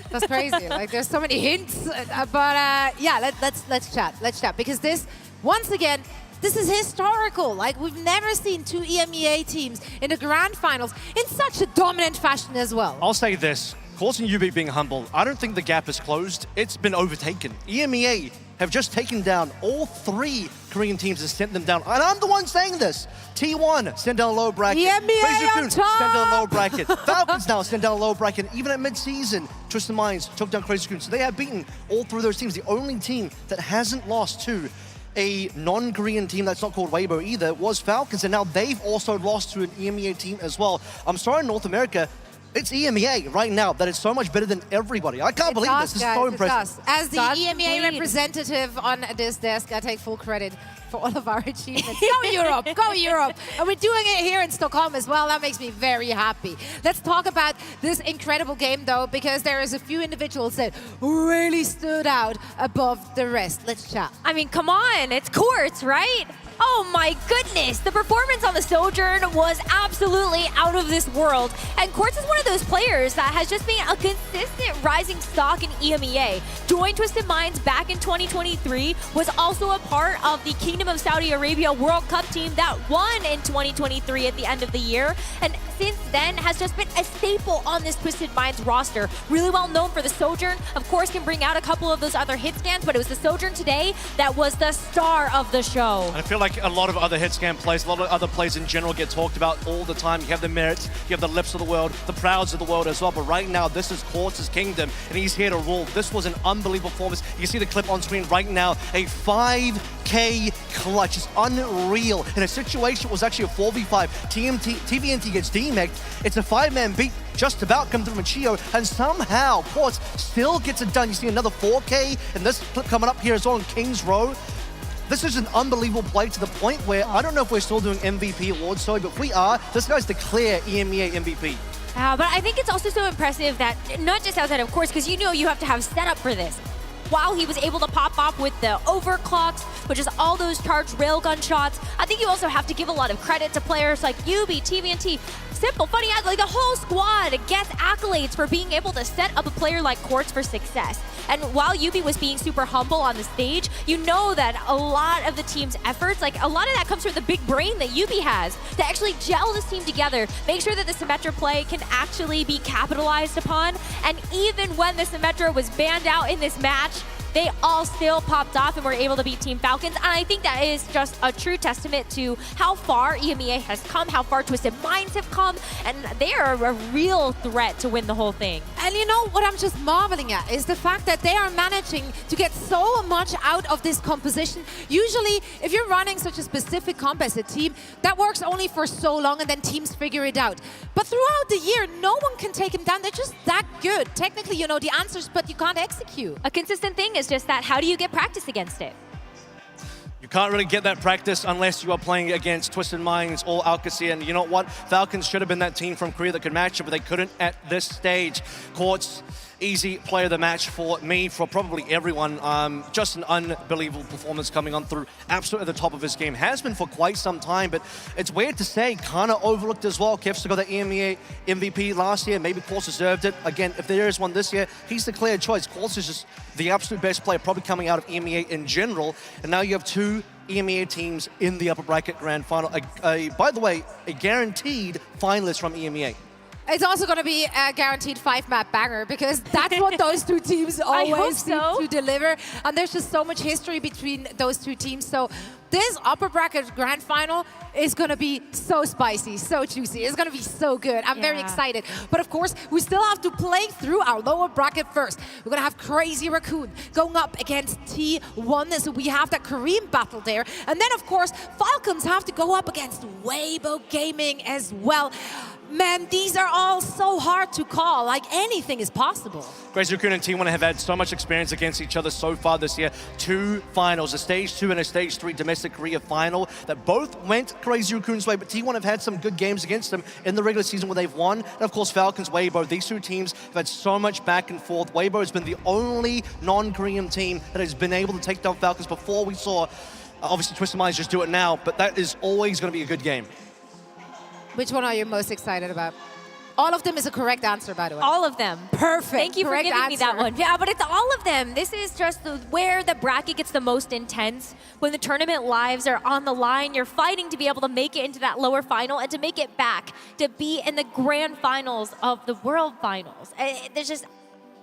That's crazy. Like, there's so many hints. But yeah, let's chat. Let's chat. Because this, once again, this is historical. Like, we've never seen two EMEA teams in the grand finals in such a dominant fashion as well. I'll say this. Course and UB being humble, I don't think the gap is closed. It's been overtaken. EMEA have just taken down all 3 Korean teams and sent them down. And I'm the one saying this. T1 sent down a low bracket. EMEA on top! Sent down a low bracket. Falcons now sent down a low bracket. Even at mid-season, Twisted Minds took down Crazy Raccoon. So they have beaten all 3 of those teams. The only team that hasn't lost to a non-Korean team that's not called Weibo either was Falcons. And now they've also lost to an EMEA team as well. I'm sorry, North America. It's EMEA right now that is so much better than everybody. I can't believe this. This is so impressive. As the EMEA representative on this desk, I take full credit for all of our achievements. Go Europe, go Europe. And we're doing it here in Stockholm as well. That makes me very happy. Let's talk about this incredible game though, because there is a few individuals that really stood out above the rest. Let's chat. I mean, come on, it's Quartz, right? Oh my goodness, the performance on the Sojourn was absolutely out of this world. And Quartz is one of those players that has just been a consistent rising stock in EMEA. Joined Twisted Minds back in 2023, was also a part of the Kingdom of Saudi Arabia World Cup team that won in 2023 at the end of the year. And since then has just been a staple on this Twisted Minds roster. Really well known for the Sojourn. Of course, can bring out a couple of those other hit scans, but it was the Sojourn today that was the star of the show. And I feel like a lot of other hit scan plays, a lot of other plays in general get talked about all the time. You have the Merits, you have the Lips of the world, the Prouds of the world as well. But right now, this is Quartz's kingdom, and he's here to rule. This was an unbelievable performance. You can see the clip on screen right now. A 5K clutch. It's unreal. In a situation, it was actually a 4v5. TVNT gets demec'd. It's a 5-man beat. Just about come through Machio, and somehow Quartz still gets it done. You see another 4K, and this clip coming up here as well in King's Row. This is an unbelievable play to the point where I don't know if we're still doing MVP awards, sorry, but if we are, this guy's the clear EMEA MVP. But I think it's also so impressive that, not just outside of course, because you know you have to have setup for this. While he was able to pop off with the overclocks, which is all those charged railgun shots, I think you also have to give a lot of credit to players like UB, TVNT, Simple, Funny, like the whole squad gets accolades for being able to set up a player like Quartz for success. And while UB was being super humble on the stage, you know that a lot of the team's efforts, like a lot of that comes from the big brain that UB has to actually gel this team together, make sure that the Symmetra play can actually be capitalized upon. And even when the Symmetra was banned out in this match, they all still popped off and were able to beat Team Falcons. And I think that is just a true testament to how far EMEA has come, how far Twisted Minds have come, and they are a real threat to win the whole thing. And you know what I'm just marveling at is the fact that they are managing to get so much out of this composition. Usually, if you're running such a specific comp as a team, that works only for so long and then teams figure it out. But throughout the year, no one can take them down. They're just that good. Technically, you know the answers, but you can't execute. A consistent thing is just that, how do you get practice against it? You can't really get that practice unless you are playing against Twisted Minds or OWCS. And you know what? Falcons should have been that team from Korea that could match it, but they couldn't at this stage. Quartz, easy player of the match for me, for probably everyone. Just an unbelievable performance coming on through. Absolutely at the top of his game. Has been for quite some time, but it's weird to say, kind of overlooked as well. Kev's got the EMEA MVP last year. Maybe Quartz deserved it. Again, if there is one this year, he's the clear choice. Quartz is just the absolute best player, probably coming out of EMEA in general. And now you have 2 EMEA teams in the upper bracket grand final. By the way, a guaranteed finalist from EMEA. It's also going to be a guaranteed 5-map banger because that's what those 2 teams always seem to deliver. And there's just so much history between those 2 teams. So this upper bracket grand final is going to be so spicy, so juicy. It's going to be so good. I'm very excited. But of course, we still have to play through our lower bracket first. We're going to have Crazy Raccoon going up against T1. So we have that Korean battle there. And then, of course, Falcons have to go up against Weibo Gaming as well. Man, these are all so hard to call. Like, anything is possible. Crazy Raccoon and T1 have had so much experience against each other so far this year. 2 finals, a Stage 2 and a Stage 3 domestic Korea final that both went Crazy Raccoon's way, but T1 have had some good games against them in the regular season where they've won. And of course, Falcons, Weibo, these 2 teams have had so much back and forth. Weibo has been the only non-Korean team that has been able to take down Falcons before. We saw, obviously, Twisted Minds just do it now, but that is always going to be a good game. Which one are you most excited about? All of them is a correct answer, by the way. All of them. Perfect. Thank you for Correct giving me that answer. one. Yeah, but it's all of them. This is just where the bracket gets the most intense. When the tournament lives are on the line, you're fighting to be able to make it into that lower final and to make it back, to be in the grand finals of the World Finals. There's just,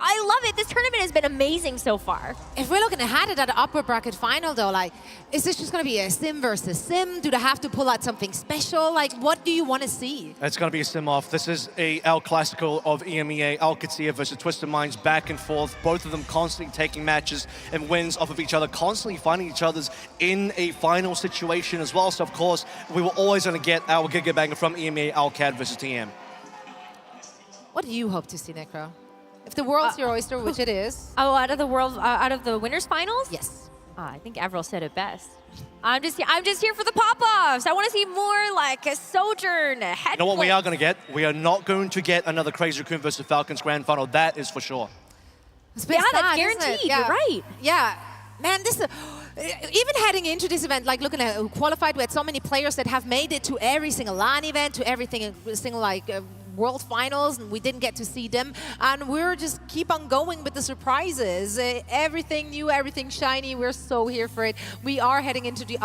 I love it. This tournament has been amazing so far. If we're looking ahead at that upper bracket final, though, like, is this just going to be a sim versus sim? Do they have to pull out something special? Like, what do you want to see? It's going to be a sim-off. This is a El Clasico of EMEA, Alcatia versus Twisted Minds, back and forth. Both of them constantly taking matches and wins off of each other, constantly finding each other's in a final situation as well. So, of course, we were always going to get our Giga Banger from EMEA, Alcad versus TM. What do you hope to see, Necro? If the world's your oyster, which it is. Oh, out of the winners finals? Yes. I think Avril said it best. I'm just here for the pop-offs. I want to see more like a Sojourn, a head You know what we flip. are going to get? We are not going to get another Crazy Raccoon versus Falcons grand final. That is for sure. Yeah, that's guaranteed. You're right. Yeah. Man, this even heading into this event, like looking at who qualified, we had so many players that have made it to every single LAN event, to every single like World Finals, and we didn't get to see them. And we're just keep on going with the surprises. Everything new, everything shiny. We're so here for it. We are heading into the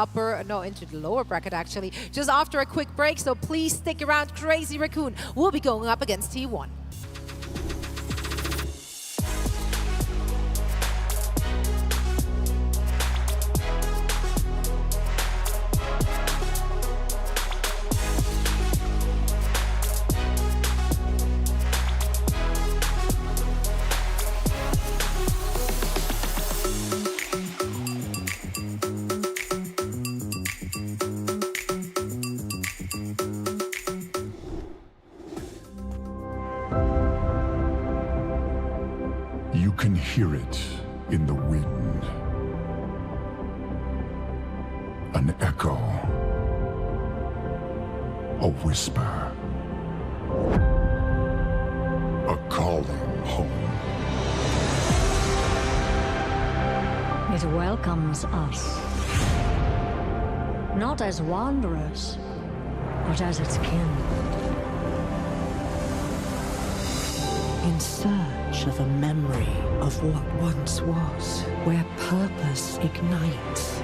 into the lower bracket actually, just after a quick break. So please stick around. Crazy Raccoon will be going up against T1. You can hear it in the wind. An echo. A whisper. A calling home. It welcomes us. Not as wanderers, but as its kin. In search of a memory of what once was, where purpose ignites.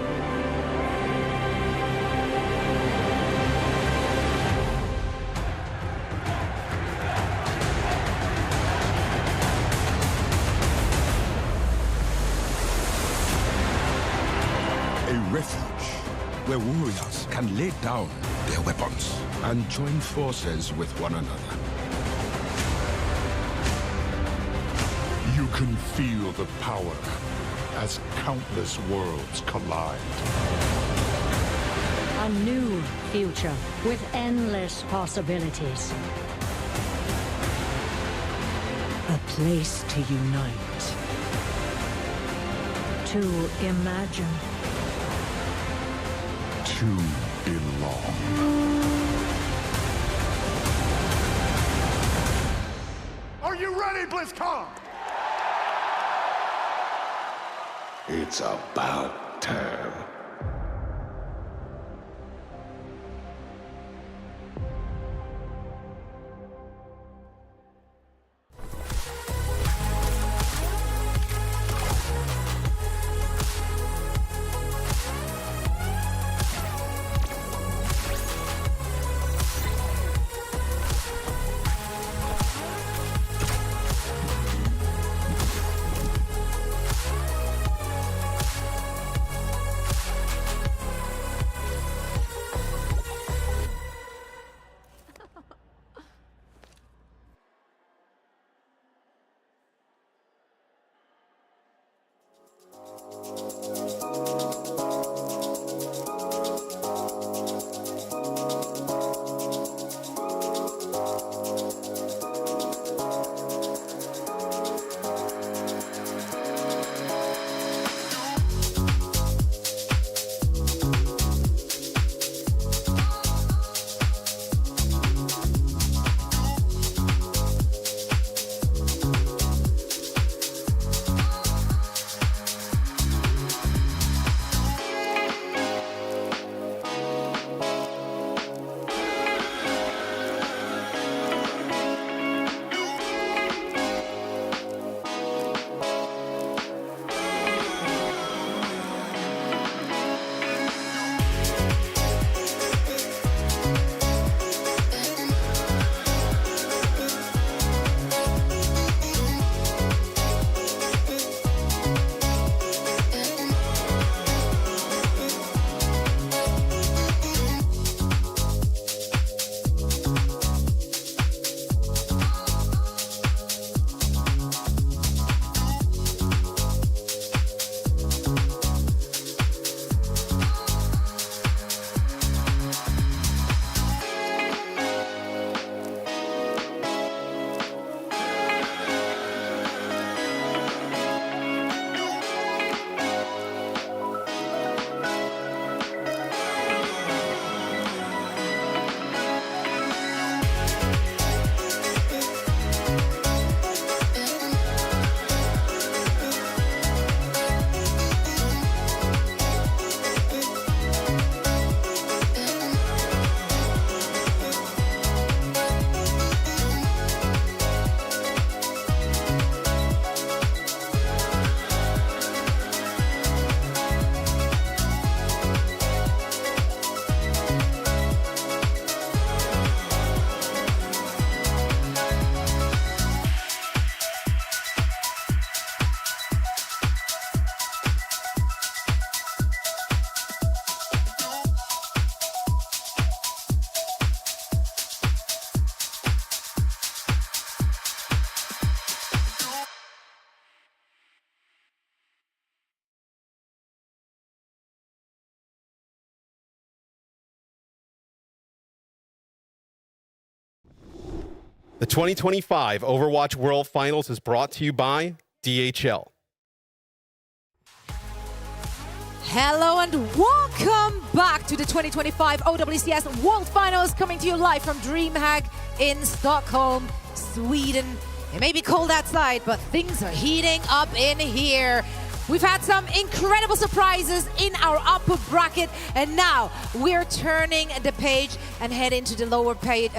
A refuge where warriors can lay down their weapons and join forces with one another. You can feel the power as countless worlds collide. A new future with endless possibilities. A place to unite. To imagine. To belong. Are you ready, BlizzCon? It's about time. The 2025 Overwatch World Finals is brought to you by DHL. Hello and welcome back to the 2025 OWCS World Finals, coming to you live from DreamHack in Stockholm, Sweden. It may be cold outside, but things are heating up in here. We've had some incredible surprises in our upper bracket, and now we're turning the page and head into the lower page,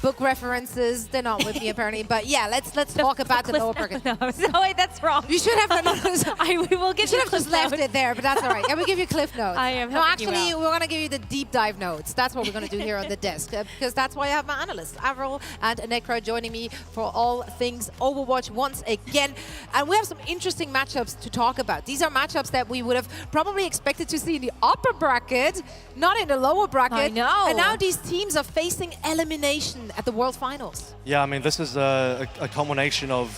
book references. They're not with me apparently, but yeah, let's talk about the lower bracket. No, wait, that's wrong. You should have done. We will get. You should have just left it there, but that's all right. And we give you cliff notes. I am. No, actually, we're gonna give you the deep dive notes. That's what we're gonna do here on the desk, because that's why I have my analysts, Avril and Necro, joining me for all things Overwatch once again. And we have some interesting matchups to talk about. These are matchups that we would have probably expected to see in the upper bracket, not in the lower bracket. I know. And now these teams are facing elimination at the World Finals. Yeah, I mean, this is a culmination of,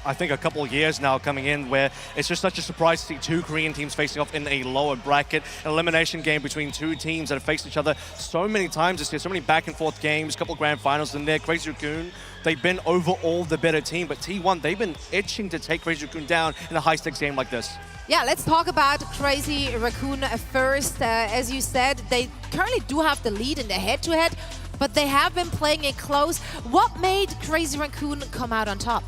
I think, a couple of years now coming in where it's just such a surprise to see two Korean teams facing off in a lower bracket. An elimination game between two teams that have faced each other so many times this year, so many back and forth games, a couple of grand finals in there. Crazy Raccoon, they've been overall the better team, but T1, they've been itching to take Crazy Raccoon down in a high-stakes game like this. Yeah, let's talk about Crazy Raccoon first. As you said, they currently do have the lead in the head-to-head, but they have been playing it close. What made Crazy Raccoon come out on top?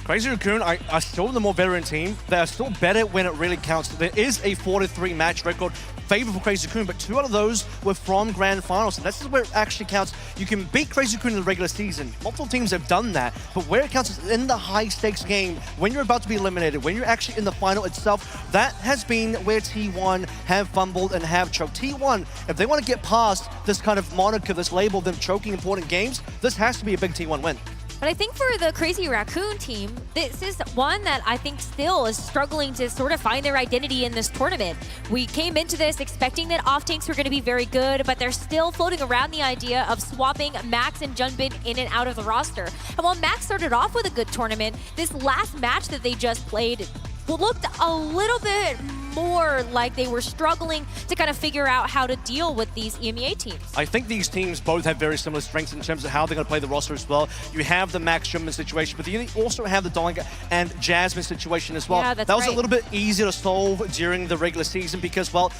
Crazy Raccoon are still the more veteran team. They are still better when it really counts. There is a 4-3 match record favor for Crazy Raccoon, but 2 out of those were from grand finals, and this is where it actually counts. You can beat Crazy Raccoon in the regular season. Multiple teams have done that, but where it counts is in the high-stakes game, when you're about to be eliminated, when you're actually in the final itself. That has been where T1 have fumbled and have choked. T1, if they want to get past this kind of moniker, this label of them choking important games, this has to be a big T1 win. But I think for the Crazy Raccoon team, this is one that I think still is struggling to sort of find their identity in this tournament. We came into this expecting that off-tanks were going to be very good, but they're still floating around the idea of swapping Max and Junbin in and out of the roster. And while Max started off with a good tournament, this last match that they just played looked a little bit more like they were struggling to kind of figure out how to deal with these EMEA teams. I think these teams both have very similar strengths in terms of how they're going to play the roster as well. You have the Max Junbin situation, but you also have the Dong and Jasmine situation as well. Yeah, that's that was right. a little bit easier to solve during the regular season because, well,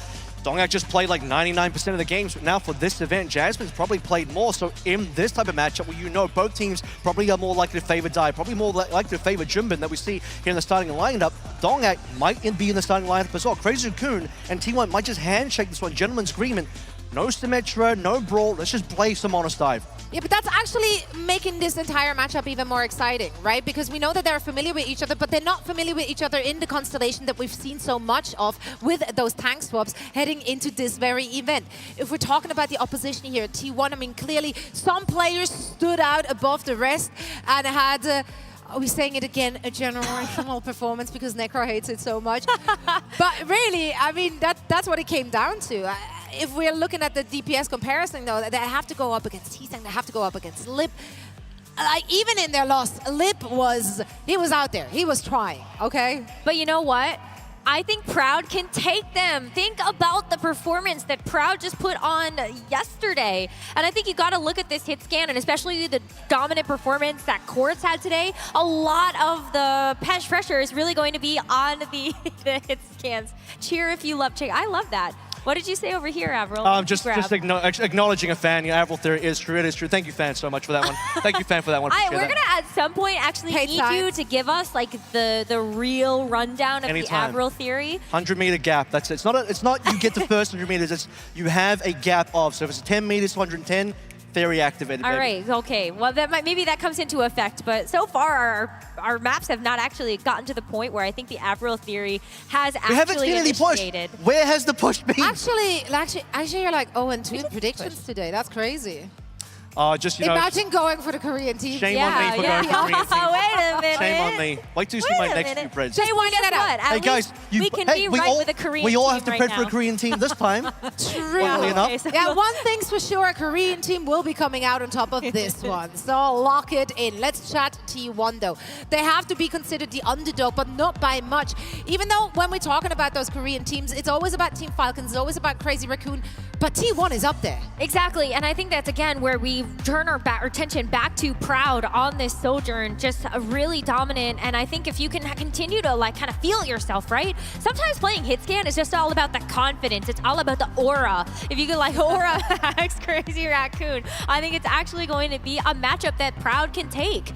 Dongak just played like 99% of the games, but now for this event, Jasmine's probably played more. So in this type of matchup where you know both teams probably are more likely to favor Dai, probably more likely to favor Junbin that we see here in the starting lineup, Dongak might be in the starting lineup as well. Crazy Raccoon and T1 might just handshake this one, gentleman's agreement. No Symmetra, no Brawl, let's just play some honest dive. Yeah, but that's actually making this entire matchup even more exciting, right? Because we know that they're familiar with each other, but they're not familiar with each other in the constellation that we've seen so much of with those tank swaps heading into this very event. If we're talking about the opposition here at T1, I mean, clearly some players stood out above the rest and had... are we saying it again? A generational performance because Necro hates it so much. But really, I mean, that's what it came down to. If we're looking at the DPS comparison, though, they have to go up against T-Sang, they have to go up against Lip. Like, even in their loss, Lip was out there. He was trying, okay? But you know what? I think Proud can take them. Think about the performance that Proud just put on yesterday. And I think you got to look at this hit scan, and especially the dominant performance that Quartz had today. A lot of the pressure is really going to be on the hit scans. Cheer if you love Chick. I love that. What did you say over here, Avril? Just acknowledging a fan. Yeah, Avril theory is true. It is true. Thank you, fan, so much for that one. Thank you, fan, for that one. We're going to, at some point, actually need you to give us like the real rundown of the Avril theory. 100-meter gap. That's it. It's not you get the first 100 meters. It's you have a gap of. So if it's 10 meters to 110, theory activated. All right, okay. Well, maybe that comes into effect, but so far our maps have not actually gotten to the point where I think the Avril theory has actually initiated. Where has the push been? Actually, you're like 0-2 in predictions today. That's crazy. Just, you know, imagine going for the Korean team. Shame on me for going for the Korean team. Wait a minute. Shame on me. Wait till you see my next few Preds. Hey, why not that? Hey guys, we can be right with a Korean team. We all have to right pred for a Korean team this time. True. Okay, so yeah, one thing's for sure, a Korean team will be coming out on top of this one. So lock it in. Let's chat T1 though. They have to be considered the underdog, but not by much. Even though when we're talking about those Korean teams, it's always about Team Falcons, it's always about Crazy Raccoon, but T1 is up there. Exactly, and I think that's, again, where we we turn our attention back to Proud on this Sojourn, just really dominant. And I think if you can continue to like kind of feel yourself, right? Sometimes playing hit scan is just all about the confidence. It's all about the aura. If you could like aura hacks Crazy Raccoon, I think it's actually going to be a matchup that Proud can take.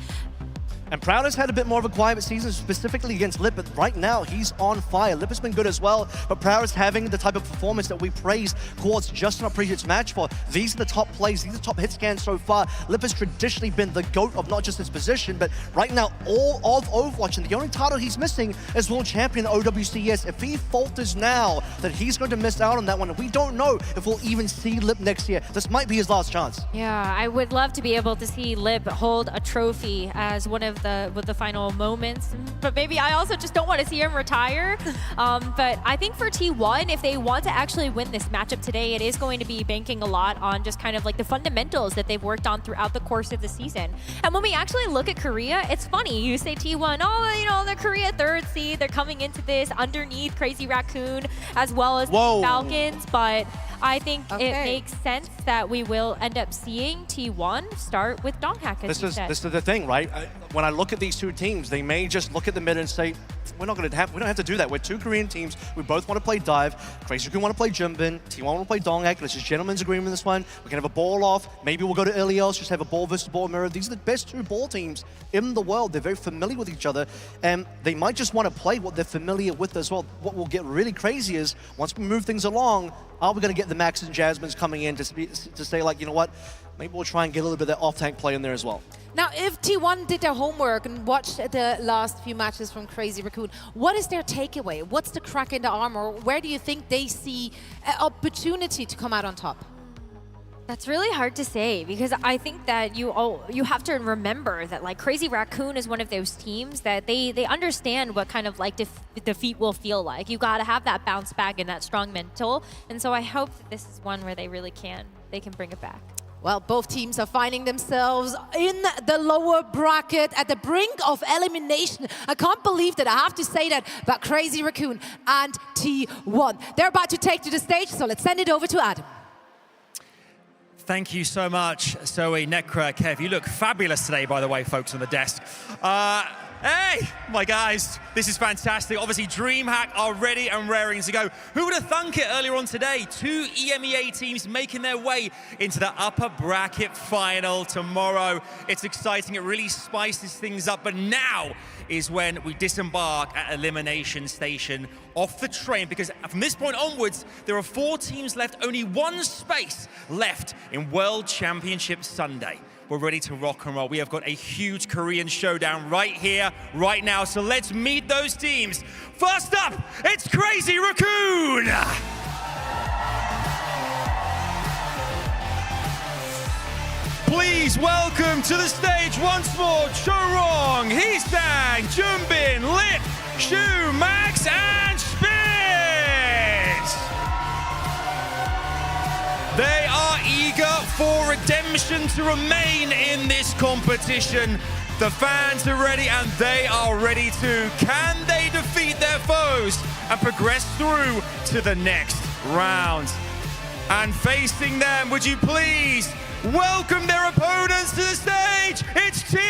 And Proud has had a bit more of a quiet season, specifically against Lip, but right now he's on fire. Lip has been good as well, but Proud is having the type of performance that we praised Quartz just in our previous match for. These are the top plays, these are the top hit scans so far. Lip has traditionally been the GOAT of not just his position, but right now all of Overwatch, and the only title he's missing is World Champion OWCS. If he falters now, then he's going to miss out on that one, and we don't know if we'll even see Lip next year. This might be his last chance. Yeah, I would love to be able to see Lip hold a trophy as one of the final moments, but maybe I also just don't want to see him retire. But I think for T1, if they want to actually win this matchup today, it is going to be banking a lot on just kind of like the fundamentals that they've worked on throughout the course of the season. And when we actually look at Korea, it's funny, you say T1, oh, you know, they're Korea 3rd seed, they're coming into this underneath Crazy Raccoon as well as the Falcons, but I think it makes sense that we will end up seeing T1 start with Donghack, as you said. This is the thing, right? When I look at these two teams, they may just look at the mid and say, we don't have to do that. We're two Korean teams. We both want to play Dive. Crazy Raccoon want to play Jimbin. T1 want to play Donghack. This is gentleman's agreement in this one. We can have a ball off. Maybe we'll go to early else, just have a ball versus ball mirror. These are the best two ball teams in the world. They're very familiar with each other, and they might just want to play what they're familiar with as well. What will get really crazy is, once we move things along, are we going to get the Max and Jasmine's coming in to say, like, you know what, maybe we'll try and get a little bit of that off-tank play in there as well. Now, if T1 did their homework and watched the last few matches from Crazy Raccoon, what is their takeaway? What's the crack in the armor? Where do you think they see an opportunity to come out on top? That's really hard to say, because I think that you have to remember that like Crazy Raccoon is one of those teams that they understand what kind of like defeat will feel like. You got to have that bounce back and that strong mental, and so I hope that this is one where they can bring it back. Well, both teams are finding themselves in the lower bracket at the brink of elimination. I can't believe that I have to say that about Crazy Raccoon and T1. They're about to take to the stage, so let's send it over to Adam. Thank you so much, Zoe, Nekra, Kev. You look fabulous today, by the way, folks on the desk. Hey, my guys, this is fantastic. Obviously, DreamHack are ready and raring to go. Who would have thunk it earlier on today? Two EMEA teams making their way into the upper bracket final tomorrow. It's exciting. It really spices things up. But now is when we disembark at Elimination Station off the train, because from this point onwards, there are 4 teams left, only 1 space left in World Championship Sunday. We're ready to rock and roll. We have got a huge Korean showdown right here, right now. So let's meet those teams. First up, it's Crazy Raccoon. Please welcome to the stage once more, Chorong, Heesang, Jumbin, Lip, Shu, Max, and Spitz. They are eager for redemption to remain in this competition. The fans are ready and they are ready too. Can they defeat their foes and progress through to the next round? And facing them, would you please welcome their opponents to the stage? It's T1!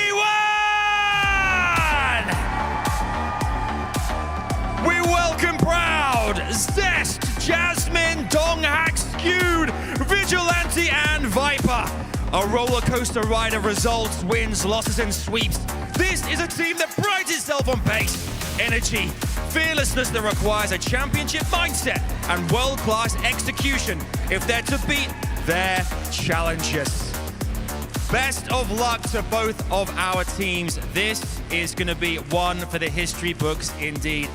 We welcome Proud, Zest, Jasmine, Donghack, Skewed, Vigilante, and Viper. A roller coaster ride of results, wins, losses, and sweeps. This is a team that prides itself on pace, energy, fearlessness that requires a championship mindset and world-class execution if they're to beat their challengers. Best of luck to both of our teams. This is going to be one for the history books indeed.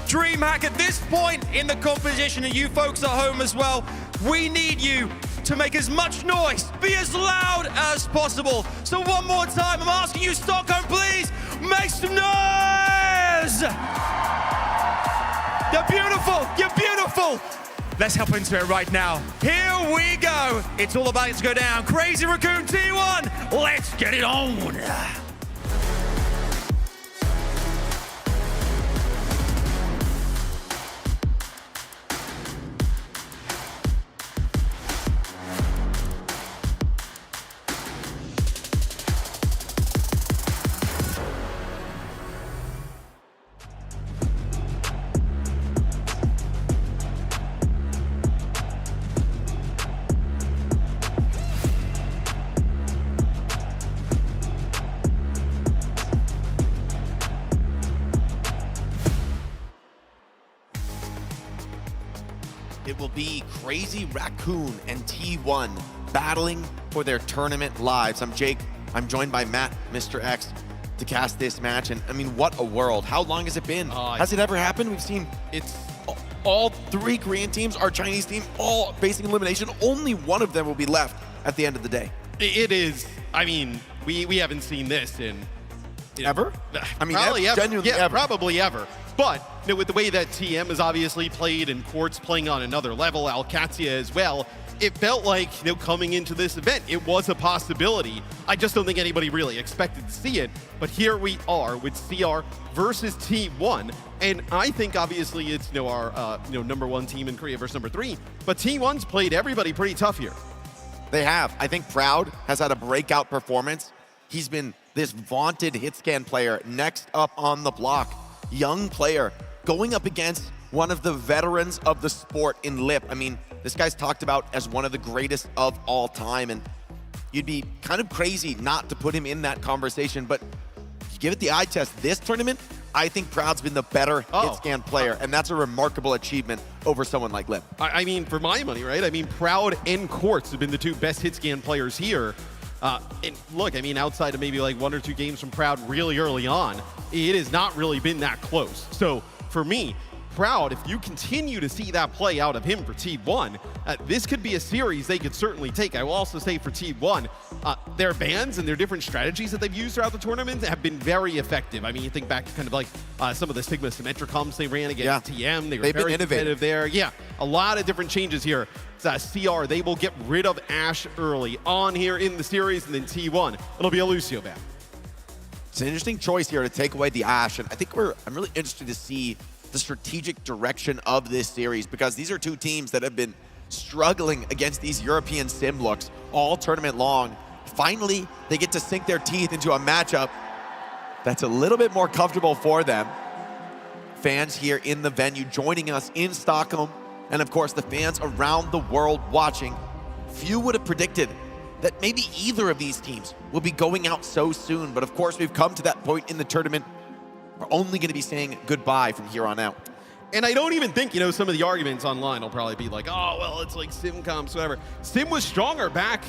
DreamHack, at this point in the competition, and you folks at home as well, we need you to make as much noise, be as loud as possible. So one more time, I'm asking you, Stockholm, please, make some noise! You're beautiful, you're beautiful. Let's hop into it right now. Here we go. It's all about to go down. Crazy Raccoon T1, let's get it on. it will be Crazy Raccoon and T1 battling for their tournament lives. I'm Jake. I'm joined by Matt, Mr. X, to cast this match. And I mean, what a world. How long has it been? Has it ever happened? We've seen all 3 Korean teams, our Chinese team, all facing elimination. Only one of them will be left at the end of the day. It is, I mean, we haven't seen this in... Ever? I mean, probably ever. Genuinely yeah, ever. Probably ever. But with the way that TM has obviously played and Quartz playing on another level, Alcatia as well, it felt like, coming into this event, it was a possibility. I just don't think anybody really expected to see it. But here we are with CR versus T1. And I think obviously it's our #1 team in Korea versus #3. But T1's played everybody pretty tough here. They have. I think Proud has had a breakout performance. He's been this vaunted hit scan player next up on the block. Young player going up against one of the veterans of the sport in Lip. I mean, this guy's talked about as one of the greatest of all time, and you'd be kind of crazy not to put him in that conversation. But if you give it the eye test, this tournament, I think Proud's been the better hit scan player, and that's a remarkable achievement over someone like Lip. I mean, for my money, right? I mean, Proud and Quartz have been the 2 best hit scan players here. And look, I mean, outside of maybe like 1 or 2 games from Proud really early on, it has not really been that close. So for me, Proud, if you continue to see that play out of him for T1, this could be a series they could certainly take. I will also say for T1, their bans and their different strategies that they've used throughout the tournament have been very effective. I mean, you think back to kind of like some of the Sigma Symmetricums they ran against TM. They were very innovative there. Yeah, a lot of different changes here. CR, they will get rid of Ashe early on here in the series, and then T1, it'll be a Lucio ban. It's an interesting choice here to take away the Ashe, and I think I'm really interested to see the strategic direction of this series, because these are 2 teams that have been struggling against these European sim looks all tournament long. Finally, they get to sink their teeth into a matchup that's a little bit more comfortable for them. Fans here in the venue joining us in Stockholm, and of course the fans around the world watching. Few would have predicted that maybe either of these teams will be going out so soon, but of course we've come to that point in the tournament. We're only going to be saying goodbye from here on out. And I don't even think, some of the arguments online will probably be like, oh, well, it's like Sim comps, whatever. Sim was stronger back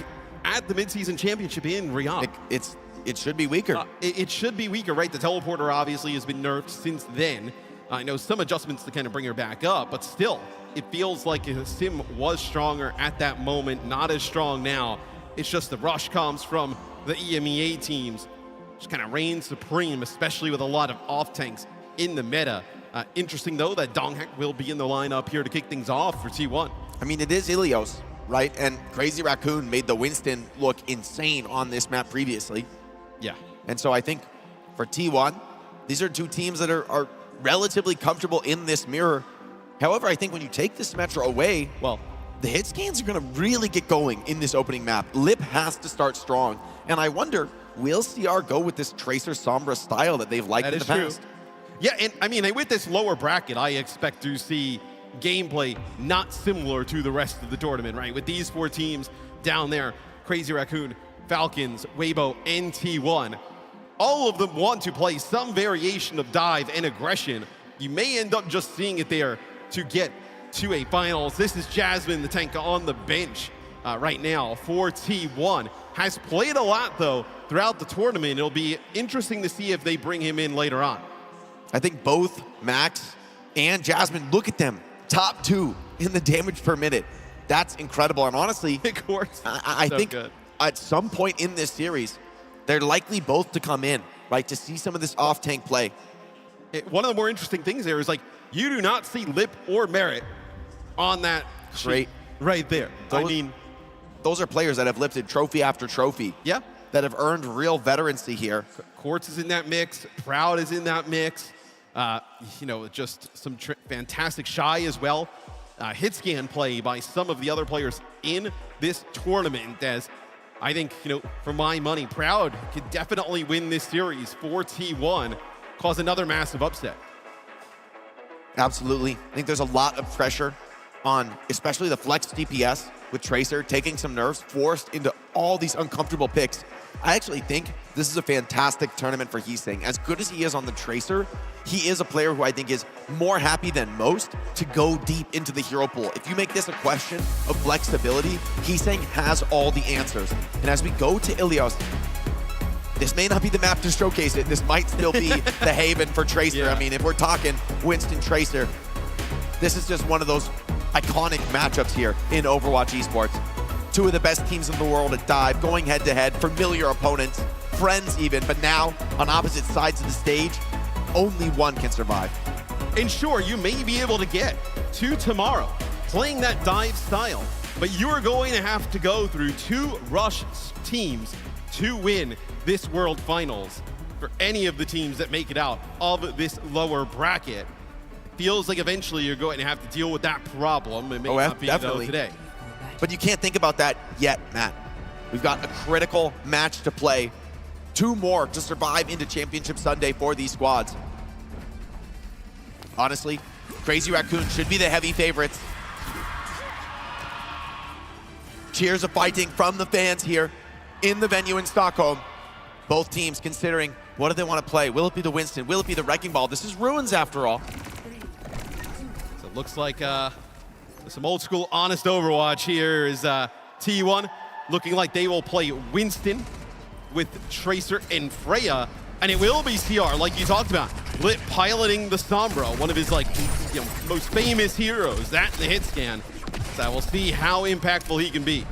at the midseason championship in Riyadh. It should be weaker. It should be weaker, right? The teleporter obviously has been nerfed since then. I know some adjustments to kind of bring her back up, but still, it feels like Sim was stronger at that moment, not as strong now. It's just the rush comms from the EMEA teams just kind of reign supreme, especially with a lot of off-tanks in the meta. Interesting, though, that Donghak will be in the lineup here to kick things off for T1. I mean, it is Ilios, right? And Crazy Raccoon made the Winston look insane on this map previously. Yeah. And so I think for T1, these are 2 teams that are relatively comfortable in this mirror. However, I think when you take this Symmetra away, well, the hit scans are going to really get going in this opening map. Lip has to start strong. And I wonder, will CR go with this Tracer Sombra style that they've liked in the past? True. Yeah, and I mean, with this lower bracket, I expect to see gameplay not similar to the rest of the tournament, right? With these 4 teams down there, Crazy Raccoon, Falcons, Weibo, and T1, all of them want to play some variation of dive and aggression. You may end up just seeing it there to get to a finals. This is Jasmine, the tank on the bench right now for T1. Has played a lot, though, throughout the tournament. It'll be interesting to see if they bring him in later on. I think both Max and Jasmine, look at them, top 2 in the damage per minute. That's incredible. And honestly, of course, I think at some point in this series, they're likely both to come in, right, to see some of this off-tank play. One of the more interesting things there is, like, you do not see Lip or Merit on that sheet right there. Those are players that have lifted trophy after trophy. Yeah. That have earned real veterancy here. Quartz is in that mix. Proud is in that mix. Just some fantastic Shy as well. Hit scan play by some of the other players in this tournament, as I think, for my money, Proud could definitely win this series for T1, cause another massive upset. Absolutely. I think there's a lot of pressure on especially the flex DPS with Tracer taking some nerfs, forced into all these uncomfortable picks. I actually think this is a fantastic tournament for Heesing. As good as he is on the Tracer, he is a player who I think is more happy than most to go deep into the hero pool. If you make this a question of flexibility, Heesing has all the answers. And as we go to Ilios, this may not be the map to showcase it. This might still be the haven for Tracer. Yeah. I mean, if we're talking Winston Tracer, this is just one of those iconic matchups here in Overwatch Esports. Two of the best teams in the world at dive, going head-to-head, familiar opponents, friends even, but now on opposite sides of the stage, only one can survive. And sure, you may be able to get to tomorrow playing that dive style, but you are going to have to go through 2 Rush teams to win this World Finals for any of the teams that make it out of this lower bracket. Feels like eventually you're going to have to deal with that problem. It may not be though today. But you can't think about that yet, Matt. We've got a critical match to play. 2 more to survive into Championship Sunday for these squads. Honestly, Crazy Raccoon should be the heavy favorites. Cheers of fighting from the fans here in the venue in Stockholm. Both teams considering what do they want to play. Will it be the Winston? Will it be the Wrecking Ball? This is Ruins after all. So it looks like some old school honest Overwatch here is T1 looking like they will play Winston with Tracer and Freya, and it will be CR like you talked about. Lit piloting the Sombra, one of his most famous heroes, that and the hit scan. So we'll see how impactful he can be.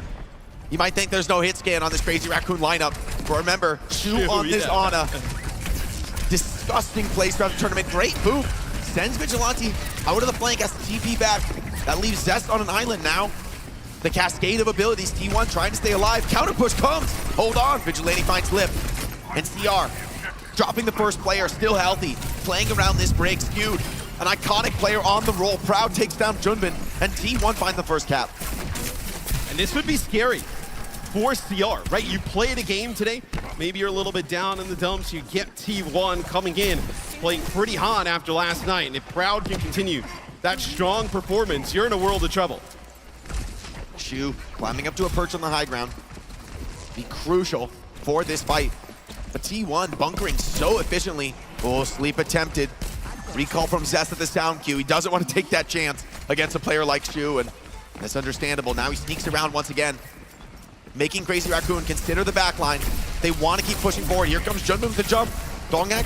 You might think there's no hit scan on this Crazy Raccoon lineup, but remember, Shu on this Ana. Disgusting place throughout the tournament. Great move. Sends Vigilante out of the flank, has to TP back. That leaves Zest on an island now. The cascade of abilities, T1 trying to stay alive. Counter push comes. Hold on, Vigilante finds Lip. And CR dropping the first player, still healthy. Playing around this break, skewed. An iconic player on the roll. Proud takes down Junbin, and T1 finds the first cap. And this would be scary for CR, right? You played a game today, maybe you're a little bit down in the dumps, you get T1 coming in, playing pretty hot after last night, and if Proud can continue that strong performance, you're in a world of trouble. Shu climbing up to a perch on the high ground. Be crucial for this fight. But T1 bunkering so efficiently. Oh, sleep attempted. Recall from Zest at the sound cue. He doesn't want to take that chance against a player like Shu, and that's understandable. Now he sneaks around once again, making Crazy Raccoon consider the backline. They want to keep pushing forward. Here comes Junbin with the jump. Dongak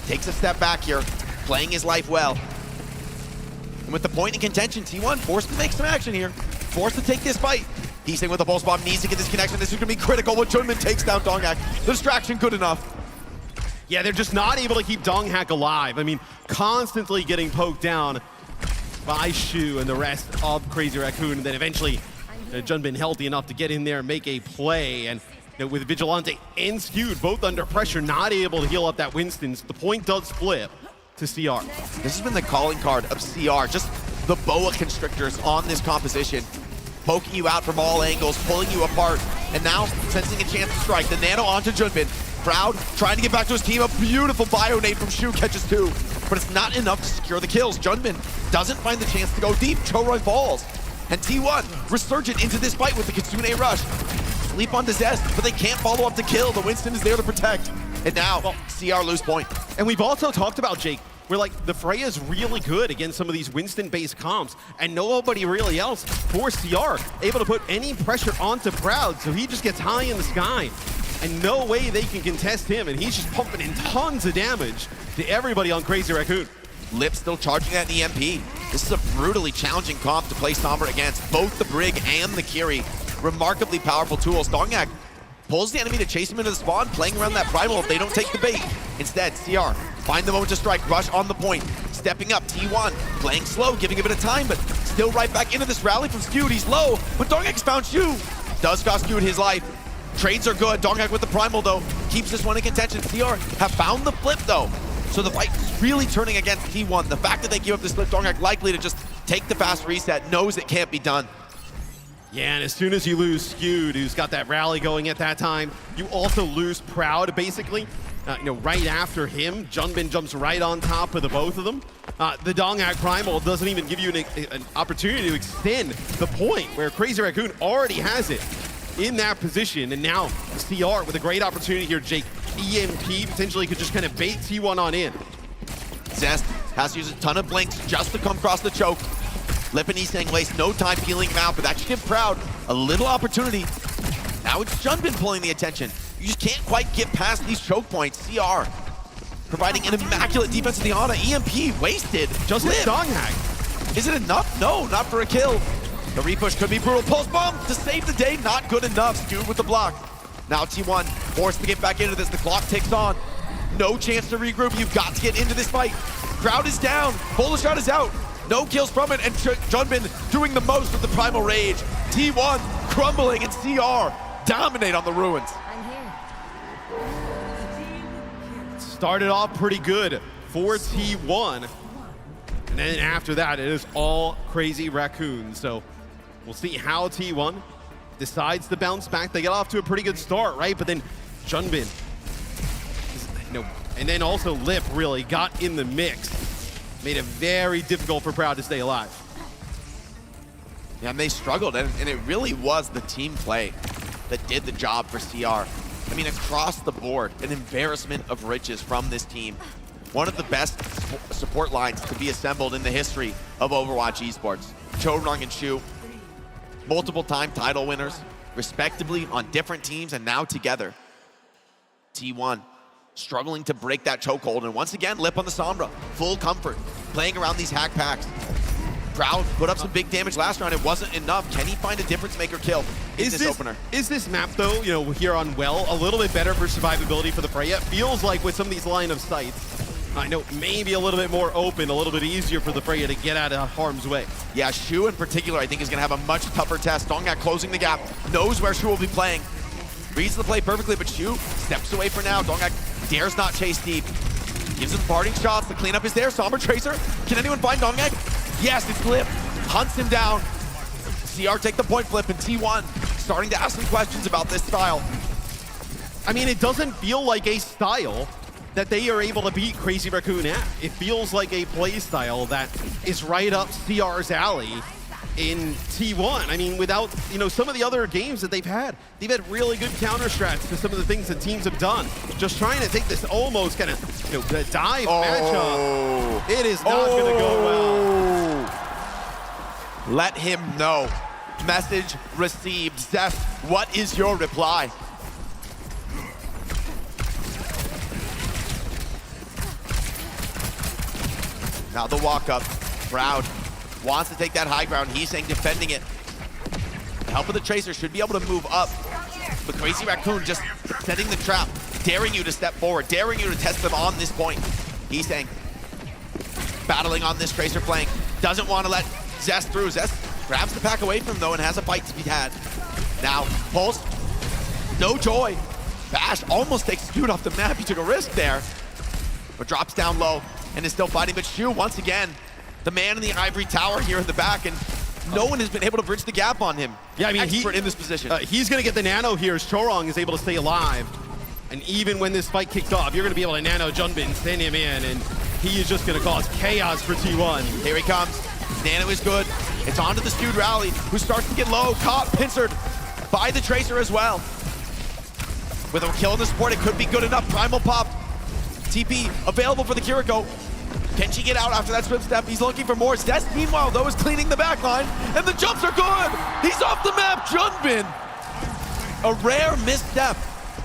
takes a step back here, playing his life well. And with the point in contention, T1 forced to make some action here. Forced to take this fight. Heesing with the pulse bomb, needs to get this connection. This is going to be critical when Junbin takes down Dongak. The distraction good enough. Yeah, they're just not able to keep Donghack alive. I mean, constantly getting poked down by Shu and the rest of Crazy Raccoon, and then eventually Junbin healthy enough to get in there and make a play. And with Vigilante and Skewed both under pressure, not able to heal up that Winston, so the point does flip to CR. This has been the calling card of CR, just the boa constrictors on this composition, poking you out from all angles, pulling you apart, and now sensing a chance to strike. The nano onto Junbin. Proud, trying to get back to his team. A beautiful bio nade from Shu catches 2, but it's not enough to secure the kills. Junbin doesn't find the chance to go deep. Choroy falls, and T1 resurgent into this fight with the Kitsune rush. Sleep on Zest, but they can't follow up the kill. The Winston is there to protect, and now CR lose point. And we've also talked about, Jake, where the Freya's really good against some of these Winston-based comps, and nobody really else for CR able to put any pressure onto Proud, so he just gets high in the sky. And no way they can contest him, and he's just pumping in tons of damage to everybody on Crazy Raccoon. Lip still charging that EMP. This is a brutally challenging comp to play Sombra against. Both the Brig and the Kiri, remarkably powerful tools. Dongak pulls the enemy to chase him into the spawn, playing around that primal if they don't take the bait. Instead, CR find the moment to strike, rush on the point, stepping up. T1 playing slow, giving a bit of time, but still right back into this rally from Skewed. He's low, but Dongak's found Shu. Does cost Skewed his life. Trades are good. Dongak with the primal, though, keeps this one in contention. CR have found the flip, though. So the fight is really turning against T1. The fact that they give up this flip, Dongak likely to just take the fast reset, knows it can't be done. Yeah, and as soon as you lose Skewed, who's got that rally going at that time, you also lose Proud, basically. Right after him, Junbin jumps right on top of the both of them. The Dongak Primal doesn't even give you an opportunity to extend the point where Crazy Raccoon already has it. in that position. And now CR with a great opportunity here, Jake. EMP potentially could just kind of bait T1 on in. Zest has to use a ton of blinks just to come across the choke. Lip and Isang waste no time peeling him out, but that should give Proud a little opportunity. Now it's Junbin pulling the attention. You just can't quite get past these choke points. CR providing an immaculate defense in the Ana. EMP wasted. Just hit Donghak. Is it enough? No, not for a kill. The repush could be brutal. Pulse bomb to save the day. Not good enough. Skewed with the block. Now T1 forced to get back into this. The clock ticks on. No chance to regroup. You've got to get into this fight. Crowd is down. Bullet shot is out. No kills from it. And Junbin doing the most with the Primal Rage. T1 crumbling and CR dominate on the ruins. Started off pretty good for T1. And then after that, it is all Crazy Raccoon. So we'll see how T1 decides to bounce back. They get off to a pretty good start, right? But then Junbin, and then also Lip really got in the mix. Made it very difficult for Proud to stay alive. Yeah, and they struggled, and it really was the team play that did the job for CR. I mean, across the board, an embarrassment of riches from this team. One of the best support lines to be assembled in the history of Overwatch Esports. Chorong and Shu, multiple-time title winners, respectively on different teams and now together. T1 struggling to break that chokehold, and once again, Lip on the Sombra, full comfort, playing around these hack packs. Proud put up some big damage last round. It wasn't enough. Can he find a difference maker kill in this opener? Is this map, though, you know, here on Well, a little bit better for survivability for the Freya? It feels like with some of these line of sights, I know maybe a little bit more open, a little bit easier for the Freya to get out of harm's way. Yeah, Shu in particular, I think, is going to have a much tougher test. Donghak closing the gap, knows where Shu will be playing. Reads the play perfectly, but Shu steps away for now. Donghak dares not chase deep. Gives him parting shots. The cleanup is there. Sombra Tracer. Can anyone find Donghak? Yes, it's Lip. Hunts him down. CR take the point flip, and T1 starting to ask some questions about this style. I mean, it doesn't feel like a style that they are able to beat Crazy Raccoon at. It feels like a play style that is right up CR's alley in T1. I mean, without, you know, some of the other games that they've had really good counter strats to some of the things that teams have done. Just trying to take this almost kind of, you know, the dive matchup. It is not going to go well. Let him know. Message received. Zest, what is your reply? Now the walk up. Proud wants to take that high ground. He's saying defending it. The help of the Tracer should be able to move up. But Crazy Raccoon just setting the trap, daring you to step forward, daring you to test them on this point. He's saying battling on this Tracer flank. Doesn't want to let Zest through. Zest grabs the pack away from him though and has a fight to be had. Now, Pulse, no joy. Bash almost takes Skewed off the map. He took a risk there, but drops down low and is still fighting. But Shu, once again, the man in the ivory tower here in the back, and no one has been able to bridge the gap on him. Yeah, I mean, expert in this position. He's going to get the nano here as Chorong is able to stay alive. And even when this fight kicked off, you're going to be able to nano Junbin, send him in, and he is just going to cause chaos for T1. Here he comes. Nano is good. It's on to the Skewed rally, who starts to get low. Caught, pincered by the Tracer as well. With a kill in the support, it could be good enough. Primal pop. TP available for the Kiriko. Can she get out after that swim step? He's looking for more. Zest, meanwhile, though, is cleaning the back line, and the jumps are good. He's off the map. Junbin. A rare misstep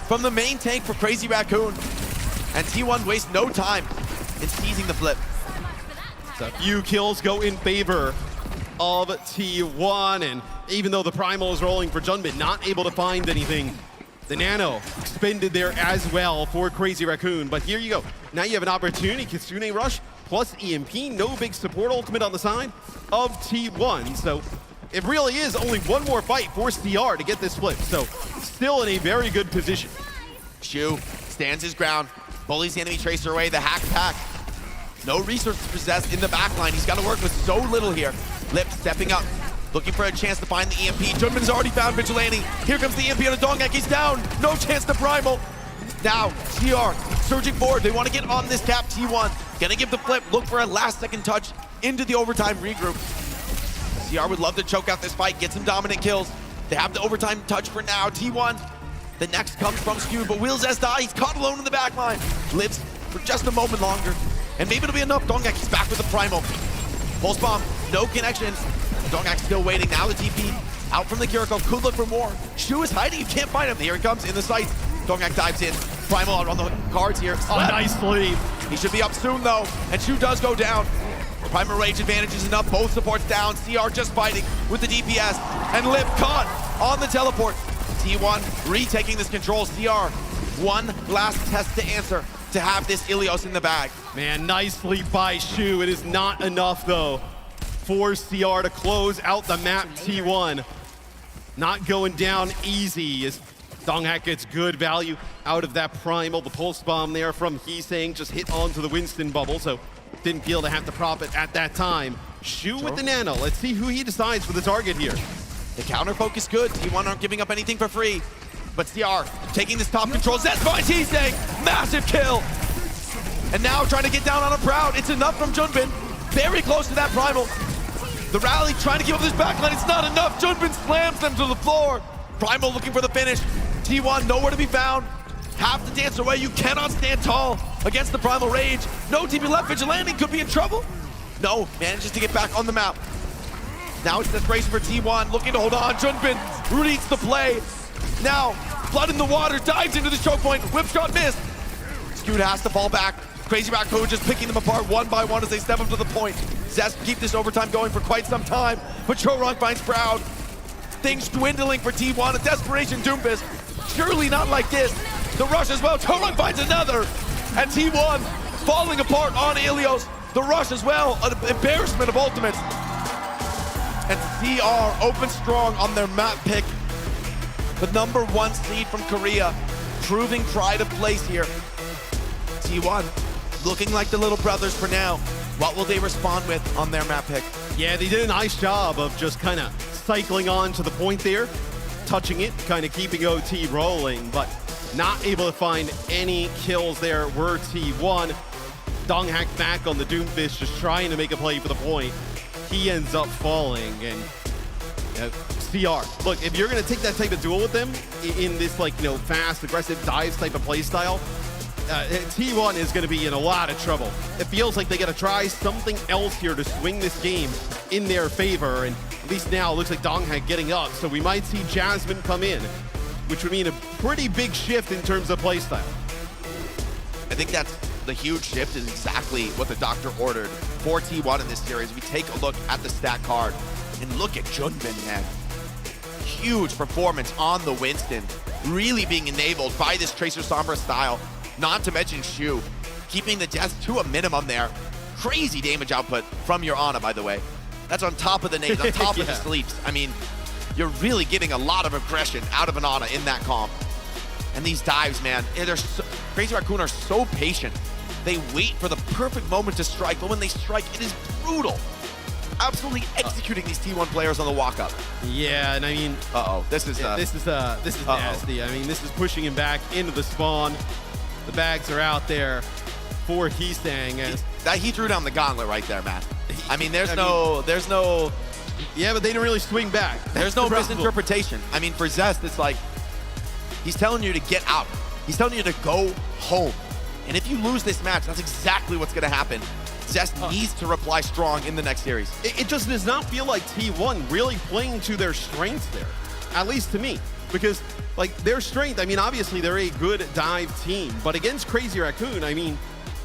from the main tank for Crazy Raccoon. And T1 wastes no time in seizing the flip. So a few kills go in favor of T1, and even though the Primal is rolling for Junbin, not able to find anything, the Nano expended there as well for Crazy Raccoon. But here you go. Now you have an opportunity. Kitsune Rush plus EMP. No big support ultimate on the side of T1. So it really is only one more fight for CR to get this flip. So still in a very good position. Shu stands his ground. Bullies the enemy Tracer away. The hack pack. No resources possessed in the backline. He's got to work with so little here. Lip stepping up. Looking for a chance to find the EMP. Junbin's already found Vigilante. Here comes the EMP on a Donghak. He's down. No chance to Primal. Now, CR surging forward. They want to get on this cap. T1 gonna give the flip. Look for a last-second touch into the overtime regroup. CR would love to choke out this fight, get some dominant kills. They have the overtime touch for now. T1, the next comes from Skew, but will Zest die? He's caught alone in the back line. Lives for just a moment longer. And maybe it'll be enough. Donghak, he's back with the Primal. Pulse Bomb, no connection. Donghak still waiting. Now the TP out from the Kiriko. Could look for more. Shu is hiding. You can't find him. Here he comes in the sight. Donghak dives in. Primal out on the cards here. Oh, nice lead. He should be up soon, though. And Shu does go down. Primal Rage advantage is enough. Both supports down. CR just fighting with the DPS. And Lip caught on the teleport. T1 retaking this control. CR, one last test to answer to have this Ilios in the bag. Man, nicely by Shu. It is not enough, though, for CR to close out the map. T1 not going down easy as Donghak gets good value out of that Primal. The Pulse Bomb there from Heesang just hit onto the Winston bubble, so didn't feel to have to prop it at that time. Shu with the Nano. Let's see who he decides for the target here. The counter focus good. T1 aren't giving up anything for free. But CR taking this top control. Zest finds Heesang. Massive kill. And now trying to get down on a Proud. It's enough from Junbin. Very close to that Primal. The rally trying to give up this backline. It's not enough. Junbin slams them to the floor. Primal looking for the finish. T1 nowhere to be found. Have to dance away. You cannot stand tall against the Primal Rage. No TP left. Vigilante could be in trouble. No, manages to get back on the map. Now it's desperation for T1, looking to hold on. Junbin reads the play. Now, blood in the water, dives into the choke point. Whip shot missed. Scoot has to fall back. Crazy Raccoon just picking them apart one by one as they step up to the point. Zest keep this overtime going for quite some time, but Chorong finds Proud. Things dwindling for T1, a desperation Doomfist. Surely not like this. The rush as well. Chorong finds another. And T1 falling apart on Ilios. The rush as well, an embarrassment of ultimates. And CR open strong on their map pick. The #1 seed from Korea, proving pride of place here. T1 looking like the little brothers for now. What will they respond with on their map pick? Yeah, they did a nice job of just kind of cycling on to the point there, touching it, kind of keeping OT rolling, but not able to find any kills there were T1. Donghak back on the Doomfist, just trying to make a play for the point. He ends up falling, and CR. Look, if you're going to take that type of duel with them in this, like, fast, aggressive dives type of play style, T1 is going to be in a lot of trouble. It feels like they got to try something else here to swing this game in their favor, and at least now it looks like Donghak getting up, so we might see Jasmine come in, which would mean a pretty big shift in terms of play style. I think that's the huge shift is exactly what the doctor ordered for T1 in this series. We take a look at the stat card and look at Junbin, man. Huge performance on the Winston, really being enabled by this Tracer Sombra style, not to mention Shu, keeping the death to a minimum there. Crazy damage output from your Ana, by the way. That's on top of the nades, on top of the sleeps. I mean, you're really getting a lot of aggression out of an Ana in that comp. And these dives, man, Crazy Raccoon are so patient. They wait for the perfect moment to strike, but when they strike, it is brutal. Absolutely executing these T1 players on the walk-up. Yeah, and I mean, this is nasty. I mean, this is pushing him back into the spawn. The bags are out there for Heesang, and he threw down the gauntlet right there, Matt. I mean, there's there's no. Yeah, but they didn't really swing back. There's no misinterpretation. I mean, for Zest, it's like he's telling you to get out. He's telling you to go home. And if you lose this match, that's exactly what's going to happen. Zest needs to reply strong in the next series. It just does not feel like T1 really playing to their strengths there, at least to me. Because, like, their strength, I mean, obviously they're a good dive team, but against Crazy Raccoon, I mean,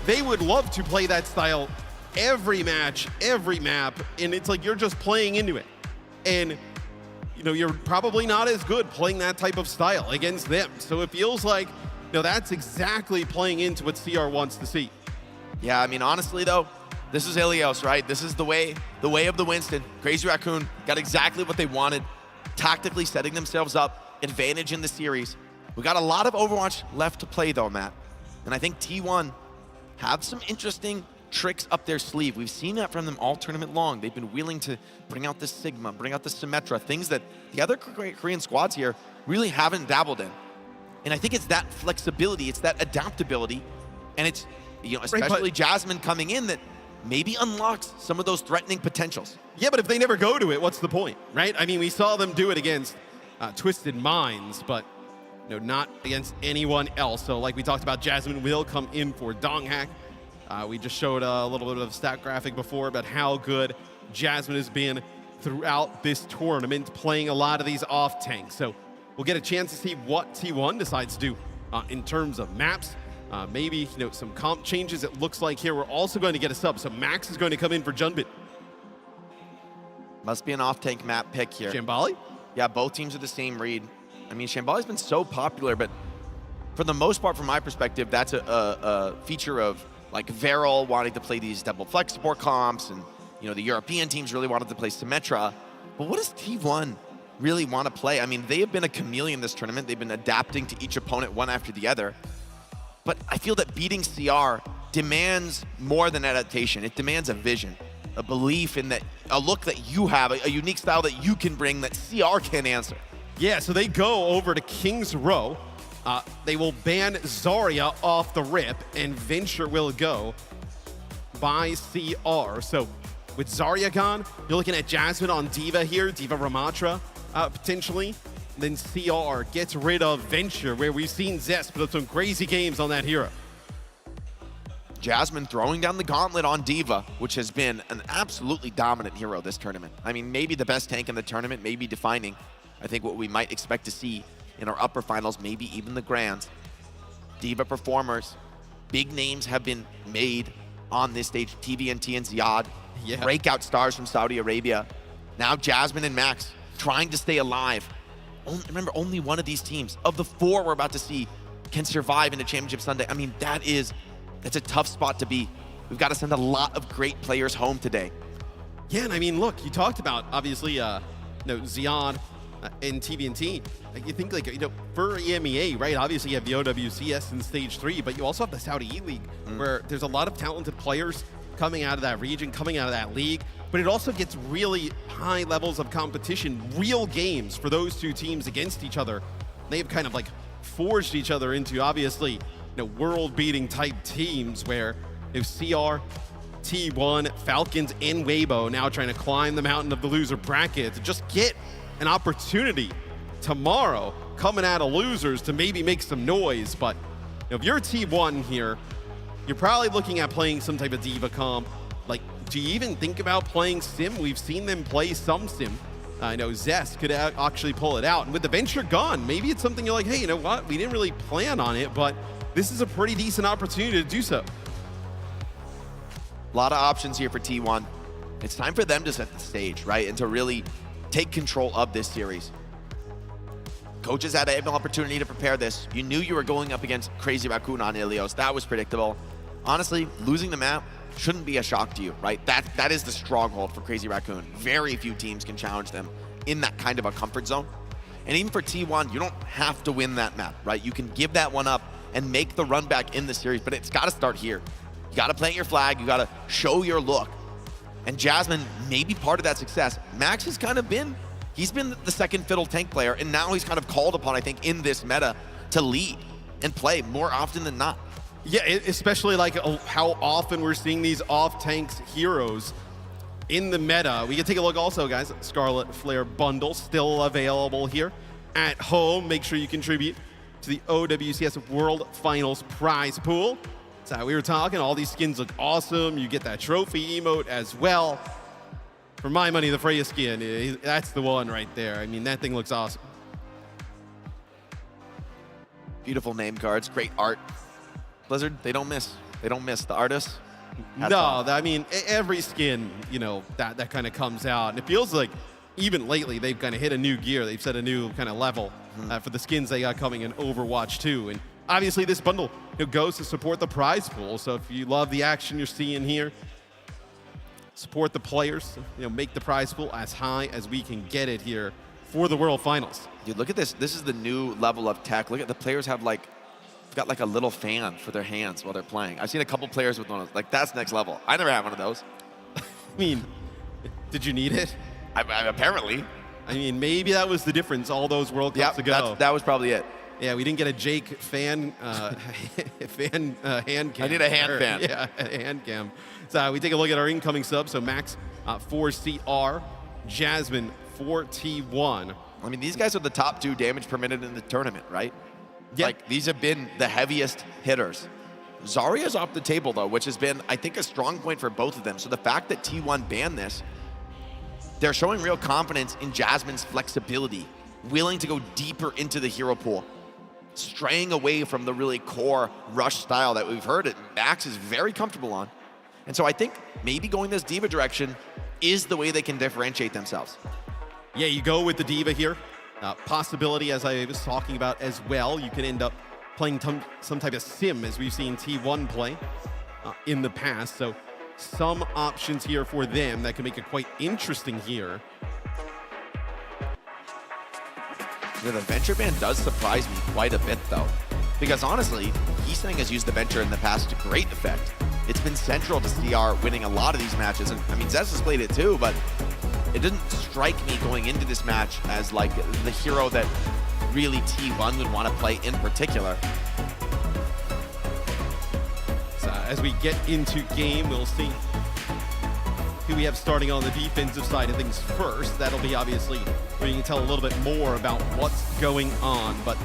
they would love to play that style every match, every map, and it's like you're just playing into it. And, you're probably not as good playing that type of style against them. So it feels like, that's exactly playing into what CR wants to see. Yeah, I mean, honestly, though, this is Ilios, right? This is the way of the Winston. Crazy Raccoon got exactly what they wanted, tactically setting themselves up, advantage in the series. We got a lot of Overwatch left to play, though, Matt. And I think T1 have some interesting tricks up their sleeve. We've seen that from them all tournament long. They've been willing to bring out the Sigma, bring out the Symmetra, things that the other Korean squads here really haven't dabbled in. And I think it's that flexibility, it's that adaptability, and it's, especially Jasmine coming in that maybe unlocks some of those threatening potentials. Yeah, but if they never go to it, what's the point, right? I mean, we saw them do it against Twisted Minds, but not against anyone else. So like we talked about, Jasmine will come in for Donghack. We just showed a little bit of a stat graphic before about how good Jasmine has been throughout this tournament, playing a lot of these off tanks. So we'll get a chance to see what T1 decides to do in terms of maps. Maybe some comp changes. It looks like here we're also going to get a sub. So Max is going to come in for Junbin. Must be an off-tank map pick here. Shambali? Yeah, both teams are the same read. I mean, Shambali's been so popular, but for the most part, from my perspective, that's a feature of like Varel wanting to play these double flex support comps, and the European teams really wanted to play Symmetra. But what does T1 really want to play? I mean, they have been a chameleon this tournament. They've been adapting to each opponent one after the other. But I feel that beating CR demands more than adaptation. It demands a vision, a belief in that, a look that you have, a unique style that you can bring that CR can't answer. Yeah, so they go over to King's Row. They will ban Zarya off the rip, and Venture will go by CR. So with Zarya gone, you're looking at Jasmine on D.Va here, D.Va Ramatra potentially. Then CR gets rid of Venture, where we've seen Zest put up some crazy games on that hero. Jasmine throwing down the gauntlet on D.Va, which has been an absolutely dominant hero this tournament. I mean, maybe the best tank in the tournament, maybe defining, I think, what we might expect to see in our upper finals, maybe even the grands. D.Va performers, big names have been made on this stage. TVNT and Ziad, breakout stars from Saudi Arabia. Now Jasmine and Max trying to stay alive. Remember, only one of these teams, of the four we're about to see, can survive in a championship Sunday. I mean, that's a tough spot to be. We've got to send a lot of great players home today. Yeah, and I mean, look, you talked about, obviously, Ziad and TVNT. You think, for EMEA, right? Obviously, you have the OWCS in Stage 3, but you also have the Saudi E-League, where there's a lot of talented players coming out of that region, coming out of that league, but it also gets really high levels of competition, real games for those two teams against each other. They've kind of forged each other into, obviously, world-beating type teams where CR, T1, Falcons, and Weibo now trying to climb the mountain of the loser bracket to just get an opportunity tomorrow coming out of losers to maybe make some noise. But if you're T1 here, you're probably looking at playing some type of D.Va comp. Do you even think about playing Sim? We've seen them play some Sim. I know Zest could actually pull it out. And with the Venture gone, maybe it's something you're like, hey, you know what? We didn't really plan on it, but this is a pretty decent opportunity to do so. A lot of options here for T1. It's time for them to set the stage, right? And to really take control of this series. Coaches had an opportunity to prepare this. You knew you were going up against Crazy Raccoon on Ilios. That was predictable. Honestly, losing the map shouldn't be a shock to you, right? That is the stronghold for Crazy Raccoon. Very few teams can challenge them in that kind of a comfort zone. And even for T1, you don't have to win that map, right? You can give that one up and make the run back in the series, but it's got to start here. You got to plant your flag. You got to show your look. And Jasmine may be part of that success. Max has kind of been, he's been the second fiddle tank player, and now he's kind of called upon, I think, in this meta to lead and play more often than not. Yeah, especially how often we're seeing these off-tanks heroes in the meta. We can take a look also, guys. Scarlet Flare bundle still available here at home. Make sure you contribute to the OWCS World Finals prize pool. That's how we were talking. All these skins look awesome. You get that trophy emote as well. For my money, the Freya skin, that's the one right there. I mean, that thing looks awesome. Beautiful name cards, great art. Blizzard, they don't miss. They don't miss. The artists. No, I mean, every skin, that kind of comes out. And it feels like even lately, they've kind of hit a new gear. They've set a new kind of level for the skins they got coming in Overwatch 2. And obviously, this bundle goes to support the prize pool. So if you love the action you're seeing here, support the players, make the prize pool as high as we can get it here for the World Finals. Dude, look at this. This is the new level of tech. Look at the players have got a little fan for their hands while they're playing. I've seen a couple players with one of those. That's next level. I never had one of those. I mean, did you need it? Apparently. I mean, maybe that was the difference all those World Cups ago. That was probably it. Yeah, we didn't get a Jake fan hand cam. I need a hand fan. Yeah, a hand cam. So we take a look at our incoming subs. So Max for CR, Jasmine for T1. I mean, these guys are the top 2 damage per minute in the tournament, right? Yeah. Like, these have been the heaviest hitters. Zarya's off the table, though, which has been, I think, a strong point for both of them. So the fact that T1 banned this, they're showing real confidence in Jasmine's flexibility, willing to go deeper into the hero pool, straying away from the really core rush style that we've heard it. Max is very comfortable on. And so I think maybe going this diva direction is the way they can differentiate themselves. Yeah, you go with the diva here. Possibility, as I was talking about as well, you can end up playing some type of sim, as we've seen T1 play in the past. So some options here for them that can make it quite interesting here. Yeah, the Venture ban does surprise me quite a bit, though. Because honestly, Heesang has used the Venture in the past to great effect. It's been central to CR winning a lot of these matches. And I mean, Zez has played it too, but it didn't strike me going into this match as like the hero that really T1 would want to play in particular. So as we get into game, we'll see who we have starting on the defensive side of things first. That'll be obviously where you can tell a little bit more about what's going on. But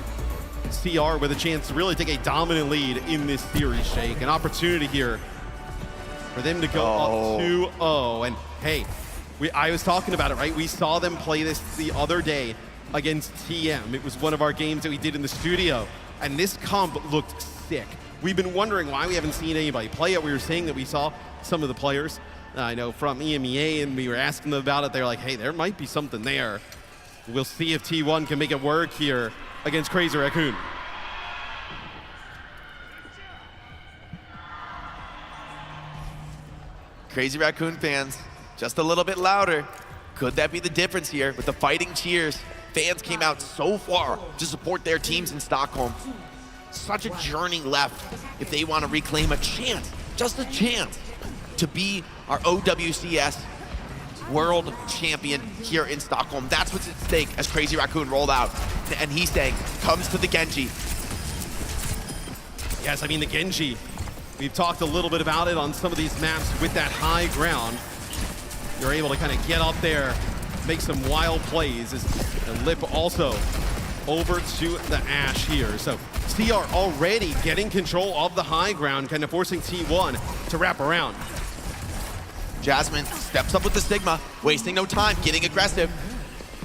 CR with a chance to really take a dominant lead in this series, Shake. An opportunity here for them to go up 2-0. And hey, I was talking about it, right? We saw them play this the other day against TM. It was one of our games that we did in the studio, and this comp looked sick. We've been wondering why we haven't seen anybody play it. We were saying that we saw some of the players, I know, from EMEA, and we were asking them about it. They're like, hey, there might be something there. We'll see if T1 can make it work here against Crazy Raccoon. Crazy Raccoon fans, just a little bit louder. Could that be the difference here with the fighting cheers? Fans came out so far to support their teams in Stockholm. Such a journey left if they want to reclaim a chance, just a chance, to be our OWCS World Champion here in Stockholm. That's what's at stake as Crazy Raccoon rolled out. And Heesang comes to the Genji. Yes, I mean, the Genji, we've talked a little bit about it on some of these maps with that high ground. You're able to kind of get up there, make some wild plays. And Lip also over to the Ashe here. So CR already getting control of the high ground, kind of forcing T1 to wrap around. Jasmine steps up with the Sigma, wasting no time, getting aggressive.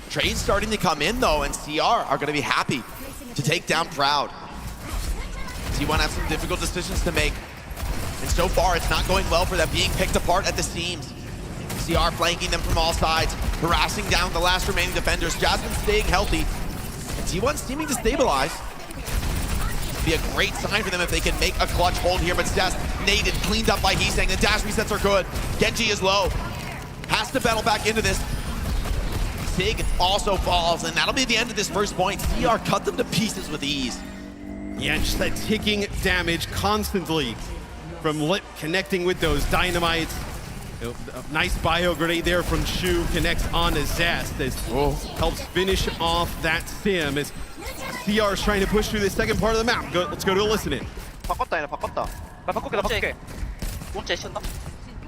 Trades starting to come in though, and CR are gonna be happy to take down Proud. T1 have some difficult decisions to make. And so far, it's not going well for them, being picked apart at the seams. CR flanking them from all sides, harassing down the last remaining defenders. Jasmine staying healthy, and T1 seeming to stabilize. Be a great sign for them if they can make a clutch hold here, but Zest naded, cleaned up by Heesang. The dash resets are good. Genji is low. Has to battle back into this. Sig also falls, and that'll be the end of this first point. CR cut them to pieces with ease. Yeah, just that ticking damage constantly from Lip connecting with those dynamites. A nice bio grenade there from Shu, connects on to Zest as helps finish off that sim as CR is trying to push through the second part of the map. Let's go to a listen in. 바꿨다 얘네 바꿨다. 나 바꿀게. 몬체 션다.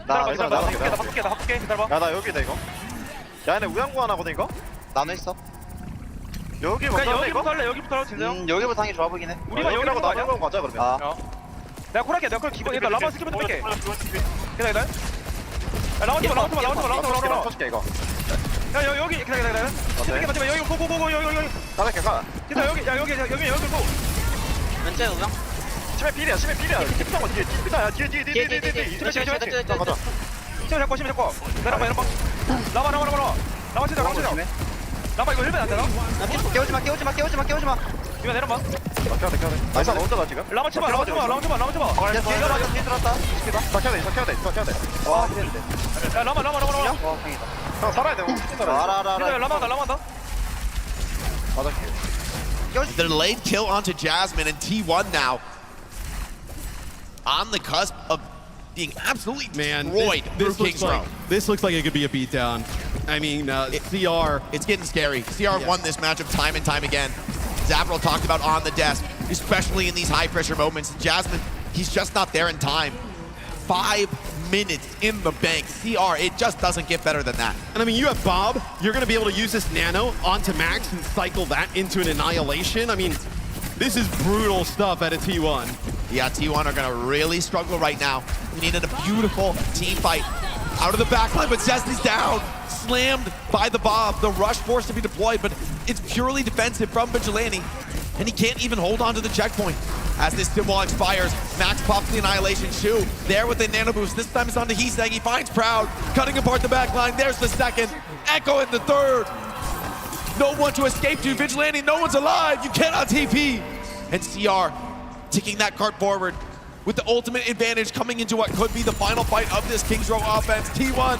나 바꿀게. 기다려봐. 야, 나 여기다 이거. 야, 얘네 우양구 하나거든 이거? 나눠 있어. 여기 그냥 먼저 여기부터 할래. 여기부터 하러 진짜요? 여기부터 하는 게 좋아 보이긴 해. 우리가 여기라고 나눠 가자 그러면. 내가 콜할게. 내가 콜 기본. 일단 라마 스킵부터 뺄게. 기다려. 야, 라마 터질게 이거. 야, 여기 기다려. 스킵 여기 고고고 여기. 가자 가. 기다려 여기 고. 왼쪽 우양. 심해 필이야. tip상 거 뒤에. 야, 뒤에. 가자. 심해 잡고. 내려봐. 라마. 라마 치자. 라마 이거 1배 안 되나? 깨우지 마. 이거 내려봐. 켜야 돼. 나이스 혼자다 지금. 라마 쳐봐. 뒤에 들었다. 켜야 돼. 와, 힘든데. 야, 라마. 형 살아야 돼. 알아. 라마다. The delayed kill onto Jasmine, and T1 now on the cusp of being absolutely destroyed. This looks like it could be a beatdown. I mean, CR. It's getting scary. CR won this matchup time and time again. Zavril talked about on the desk, especially in these high pressure moments. Jasmine, he's just not there in time. 5 minutes in the bank. CR, it just doesn't get better than that. And I mean, you have Bob. You're going to be able to use this nano onto Max and cycle that into an annihilation. I mean, this is brutal stuff out of T1. Yeah, T1 are going to really struggle right now. We needed a beautiful team fight. Out of the backline, but Zesty's down. Slammed by the Bob. The rush forced to be deployed, but it's purely defensive from Vigilante. And he can't even hold on to the checkpoint. As this stim wall expires, Max pops the Annihilation Shoe. There with the nano boost. This time it's on to Heesang. He finds Proud, cutting apart the backline. There's the second. Echo in the third. No one to escape to. Vigilante, no one's alive. You cannot TP. And CR ticking that cart forward with the ultimate advantage coming into what could be the final fight of this Kings Row offense. T1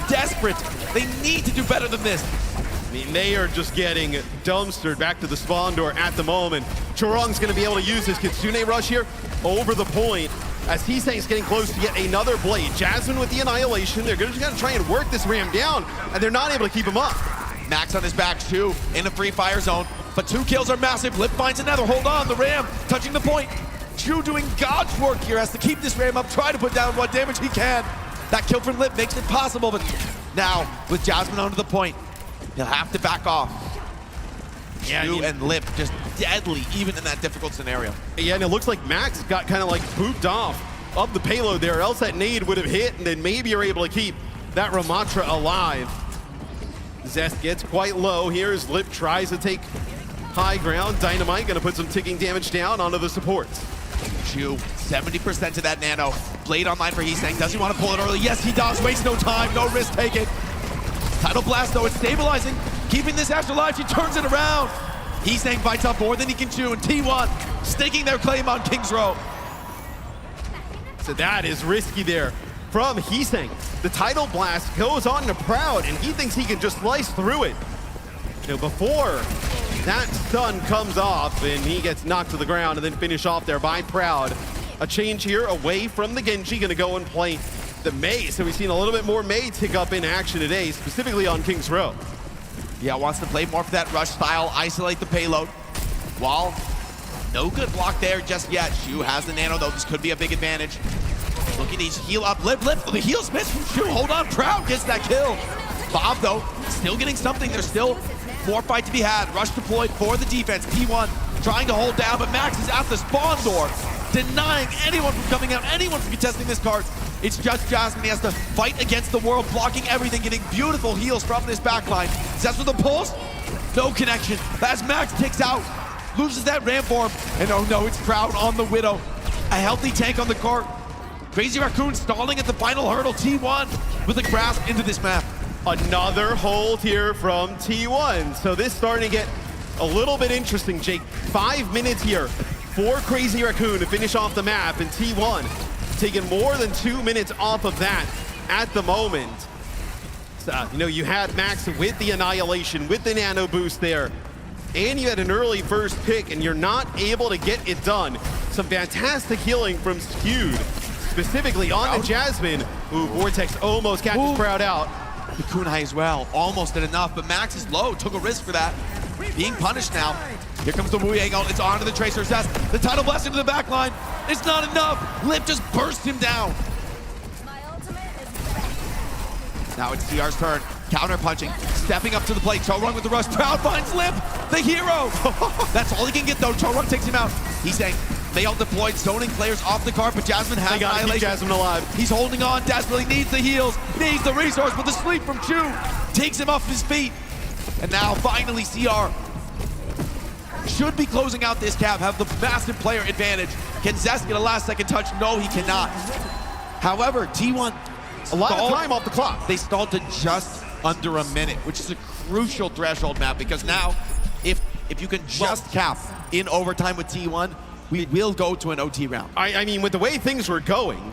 desperate. They need to do better than this. I mean, they are just getting dumpstered back to the spawn door at the moment. Chorong's going to be able to use his Kitsune rush here over the point as Heesang's getting close to yet another blade. Jasmine with the Annihilation. They're just going to try and work this Ram down, and they're not able to keep him up. Max on his back, Shu in the free fire zone, but 2 kills are massive. Lip finds another. Hold on, the Ram touching the point. Shu doing God's work here, has to keep this Ram up, try to put down what damage he can. That kill from Lip makes it possible, but now with Jasmine onto the point, he'll have to back off. Yeah, Shu and Lip just deadly, even in that difficult scenario. Yeah, and it looks like Max got kind of like booped off of the payload there, else that nade would have hit, and then maybe you're able to keep that Ramatra alive. Zest gets quite low here as Lip tries to take high ground. Dynamite gonna put some ticking damage down onto the supports. Shu, 70% to that nano. Blade online for Heesang. Does he want to pull it early? Yes, he does. Waste no time. No risk taken. Tidal Blast, though, it's stabilizing. Keeping this afterlife. She turns it around. Heesang bites up more than he can chew. And T1 staking their claim on Kings Row. So that is risky there from Heesang. The Tidal Blast goes on to Proud, and he thinks he can just slice through it. You know, before that stun comes off and he gets knocked to the ground and then finish off there by Proud. A change here away from the Genji, gonna go and play the Mei. So we've seen a little bit more Mei tick up in action today, specifically on Kings Row. Yeah, wants to play more for that rush style, isolate the payload. While no good block there just yet. Shu has the nano though, this could be a big advantage. Looking to heal up, Lip, the heal's missed from Shu. Hold on, Proud gets that kill. Bob though, still getting something. There's still more fight to be had. Rush deployed for the defense. P1 trying to hold down, but Max is at the spawn door, denying anyone from coming out, anyone from contesting this card. It's just Jasmine. He has to fight against the world, blocking everything, getting beautiful heals from this backline. Zest with a pulse, no connection. As Max kicks out, loses that Ram form, and oh no, it's Proud on the Widow. A healthy tank on the cart. Crazy Raccoon stalling at the final hurdle. T1 with a grasp into this map. Another hold here from T1. So this starting to get a little bit interesting, Jake. 5 minutes here for Crazy Raccoon to finish off the map, and T1 taking more than 2 minutes off of that at the moment. So, you know, you had Max with the Annihilation, with the nano boost there, and you had an early first pick, and you're not able to get it done. Some fantastic healing from Skewed, specifically on the Jasmine. Ooh, Vortex almost catches Proud out. The kunai as well, almost did enough, but Max is low, took a risk for that. Being punished now. Here comes the Wu Yang ult, it's onto the Tracer Zest. The Tidal Blast into the back line. It's not enough. Lip just burst him down. Now it's CR's turn. Counter punching, stepping up to the plate. Chorong with the rush. Proud finds Lip, the hero. That's all he can get though. Chorong takes him out. He's saying, they all deployed, zoning players off the cart, but Jasmine has Annihilation. Jasmine alive. He's holding on, desperately needs the heals, needs the resource, but the sleep from Chu takes him off his feet. And now finally CR should be closing out this cap, have the massive player advantage. Can Zest get a last second touch? No, he cannot. However, T1 a lot of time off the clock. They stalled to just under a minute, which is a crucial threshold map, because now if you can just cap in overtime with T1, we will go to an OT round. I mean, with the way things were going,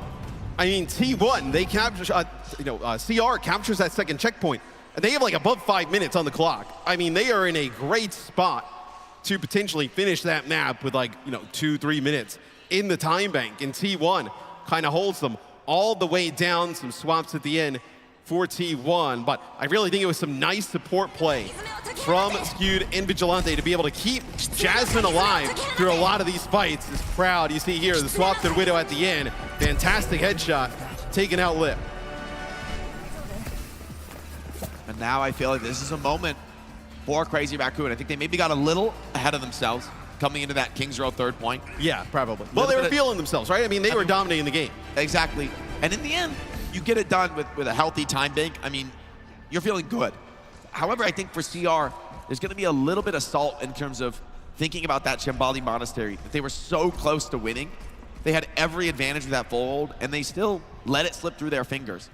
I mean, T1, they capture, CR captures that second checkpoint, and they have like above 5 minutes on the clock. I mean, they are in a great spot to potentially finish that map with like, 2-3 minutes in the time bank, and T1 kind of holds them all the way down. Some swaps at the end for T1, but I really think it was some nice support play from Skewed and Vigilante to be able to keep Jasmine alive through a lot of these fights. Is Proud, you see here, the swap to Widow at the end. Fantastic headshot taking out Lip. And now I feel like this is a moment for Crazy Raccoon. I think they maybe got a little ahead of themselves coming into that Kings Row third point. Yeah, probably. Well, they were feeling themselves, right? I mean, they were dominating the game. Exactly. And in the end, you get it done with a healthy time bank. I mean, you're feeling good. However, I think for CR, there's going to be a little bit of salt in terms of thinking about that Shambali Monastery. That they were so close to winning. They had every advantage of that fold, and they still let it slip through their fingers.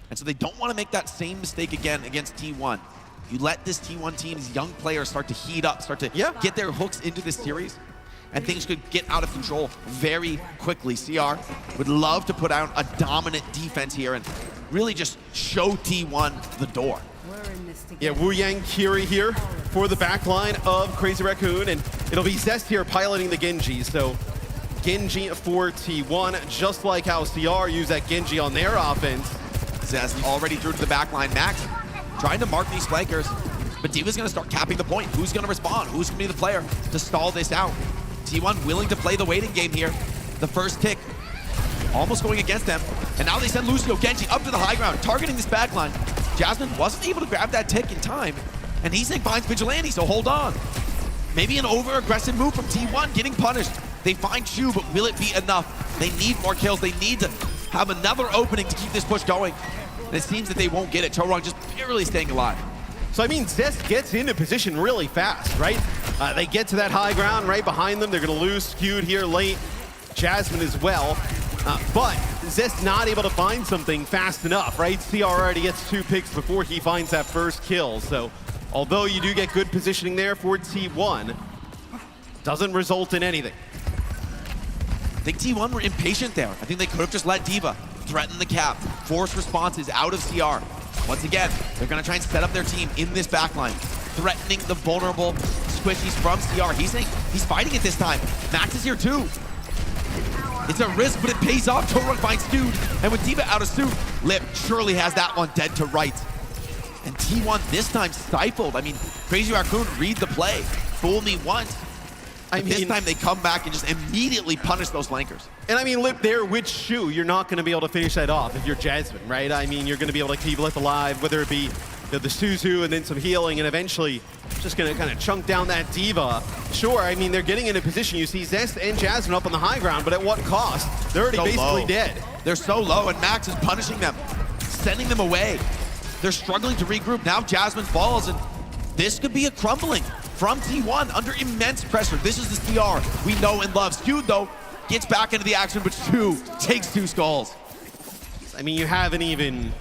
And so they don't want to make that same mistake again against T1. You let this T1 team, these young players, start to heat up, start to get their hooks into this series, and things could get out of control very quickly. CR would love to put out a dominant defense here and really just show T1 the door. Yeah, Wu Yang Kiri here for the back line of Crazy Raccoon, and it'll be Zest here piloting the Genji. So Genji for T1, just like how CR used that Genji on their offense. Zest already through to the back line. Max trying to mark these flankers, but D.Va's going to start capping the point. Who's going to respond? Who's going to be the player to stall this out? T1 willing to play the waiting game here. The first tick almost going against them, and now they send Lucio Genji up to the high ground, targeting this back line. Jasmine wasn't able to grab that tick in time, and he's finds Vigilante, so hold on. Maybe an over-aggressive move from T1, getting punished. They find Shu, but will it be enough? They need more kills. They need to have another opening to keep this push going. And it seems that they won't get it. Chorong just barely staying alive. So, I mean, Zest gets into position really fast, right? They get to that high ground right behind them. They're going to lose Skewed here late. Jasmine as well. But Zest not able to find something fast enough, right? CR already gets 2 picks before he finds that first kill. So, although you do get good positioning there for T1, doesn't result in anything. I think T1 were impatient there. I think they could have just let D.Va threaten the cap, force responses out of CR. Once again, they're going to try and set up their team in this backline, threatening the vulnerable squishies from CR. He's fighting it this time. Max is here too. It's a risk, but it pays off. Chorong finds Dude, and with D.Va out of suit, Lip surely has that one dead to rights. And T1 this time stifled. I mean, Crazy Raccoon, read the play. Fool me once. This time they come back and just immediately punish those flankers. And I mean, Lip there with Shu, you're not going to be able to finish that off if you're Jasmine, right? I mean, you're going to be able to keep Lip alive, whether it be the Suzu and then some healing, and eventually just going to kind of chunk down that D.Va. Sure, I mean, they're getting into position. You see Zest and Jasmine up on the high ground, but at what cost? They're already basically dead. They're so low, and Max is punishing them, sending them away. They're struggling to regroup. Now Jasmine falls, and this could be a crumbling from T1 under immense pressure. This is the CR we know and love. Skewed, though, gets back into the action, but Shu takes 2 skulls. I mean, you haven't even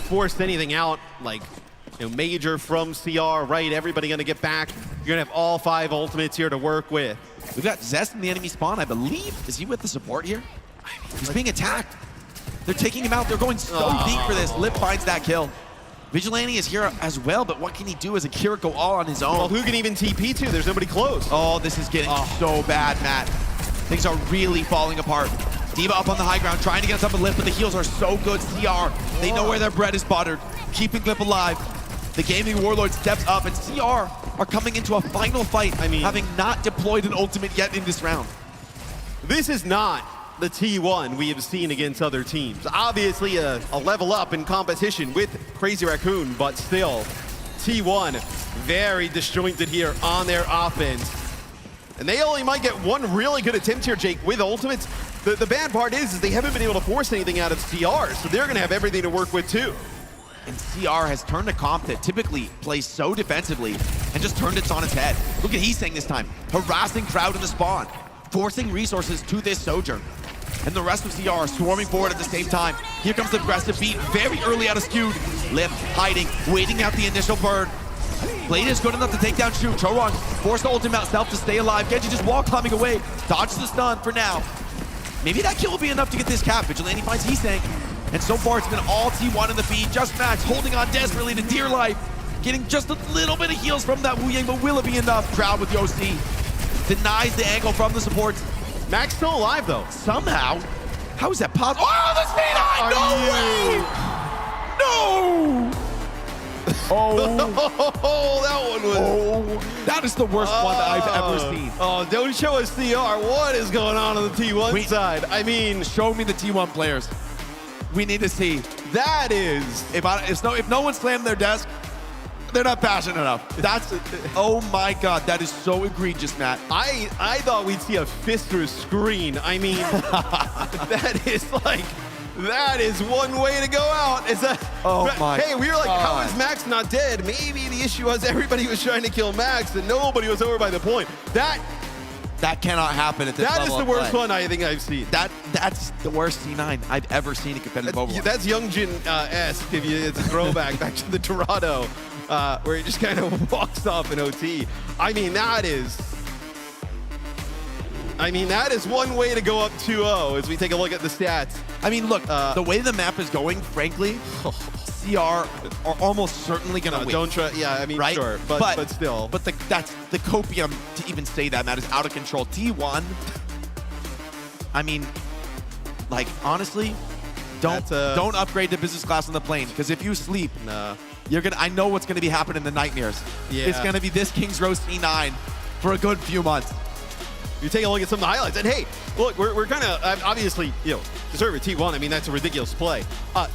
forced anything out, like, major from CR, right? Everybody going to get back. You're going to have all 5 ultimates here to work with. We've got Zest in the enemy spawn, I believe. Is he with the support here? He's being attacked. They're taking him out. They're going so deep for this. Lip finds that kill. Vigilante is here as well, but what can he do as a Kiriko all on his own? Well, who can even TP to? There's nobody close. Oh, this is getting so bad, Matt. Things are really falling apart. D.Va up on the high ground, trying to get us up and lift, but the heals are so good. CR, they know where their bread is buttered, keeping Clip alive. The Gaming Warlord steps up, and CR are coming into a final fight, having not deployed an ultimate yet in this round. This is not the T1 we have seen against other teams. Obviously a level up in competition with Crazy Raccoon, but still, T1 very disjointed here on their offense. And they only might get one really good attempt here, Jake, with ultimates. The bad part is they haven't been able to force anything out of CR, so they're gonna have everything to work with too. And CR has turned a comp that typically plays so defensively and just turned it on its head. Look at Heesang this time, harassing crowd in the spawn, forcing resources to this Sojourn. And the rest of CR are swarming forward at the same time. Here comes the aggressive beat, very early out of Skewed. Lip hiding, waiting out the initial burn. Blade is good enough to take down Shu. Chorong forced to ult him out self to stay alive. Genji just wall climbing away, dodges the stun for now. Maybe that kill will be enough to get this cap. Vigilante finds Heesang. And so far it's been all T1 in the feed. Just Max holding on desperately to dear life. Getting just a little bit of heals from that Wu Yang, but will it be enough? Crowd with the OC. Denies the angle from the supports. Max still alive though. Somehow. How is that possible? Oh, the speed eye! No way! No! Oh, that one was... Oh, that is the worst one that I've ever seen. Oh, don't show us CR. What is going on the T1 side? I mean... Show me the T1 players. We need to see. That is. If no one slammed their desk, they're not passionate enough. That's, oh my God, that is so egregious, Matt. I thought we'd see a fist through a screen. I mean, that is one way to go out. Is that? Oh my. Hey, we were like, how is Max not dead? Maybe the issue was everybody was trying to kill Max and nobody was over by the point. That cannot happen at this level. That is the worst one I think I've seen. That's the worst C9 I've ever seen in competitive Overwatch. That's Youngjin-esque. It's a throwback back to the Dorado, where he just kind of walks off in OT. I mean, that is one way to go up 2-0 as we take a look at the stats. I mean, look, the way the map is going, frankly, CR are almost certainly going to win. Don't try. Yeah, I mean, right? sure, but still. But that's the copium to even say that, Matt, is out of control. T1, I mean, like, honestly, don't upgrade to business class on the plane, because if you sleep, I know what's going to be happening in the nightmares. Yeah. It's going to be this Kings Row C9 for a good few months. You take a look at some of the highlights, and hey, look, we're kind of obviously, conservative T1. I mean, that's a ridiculous play.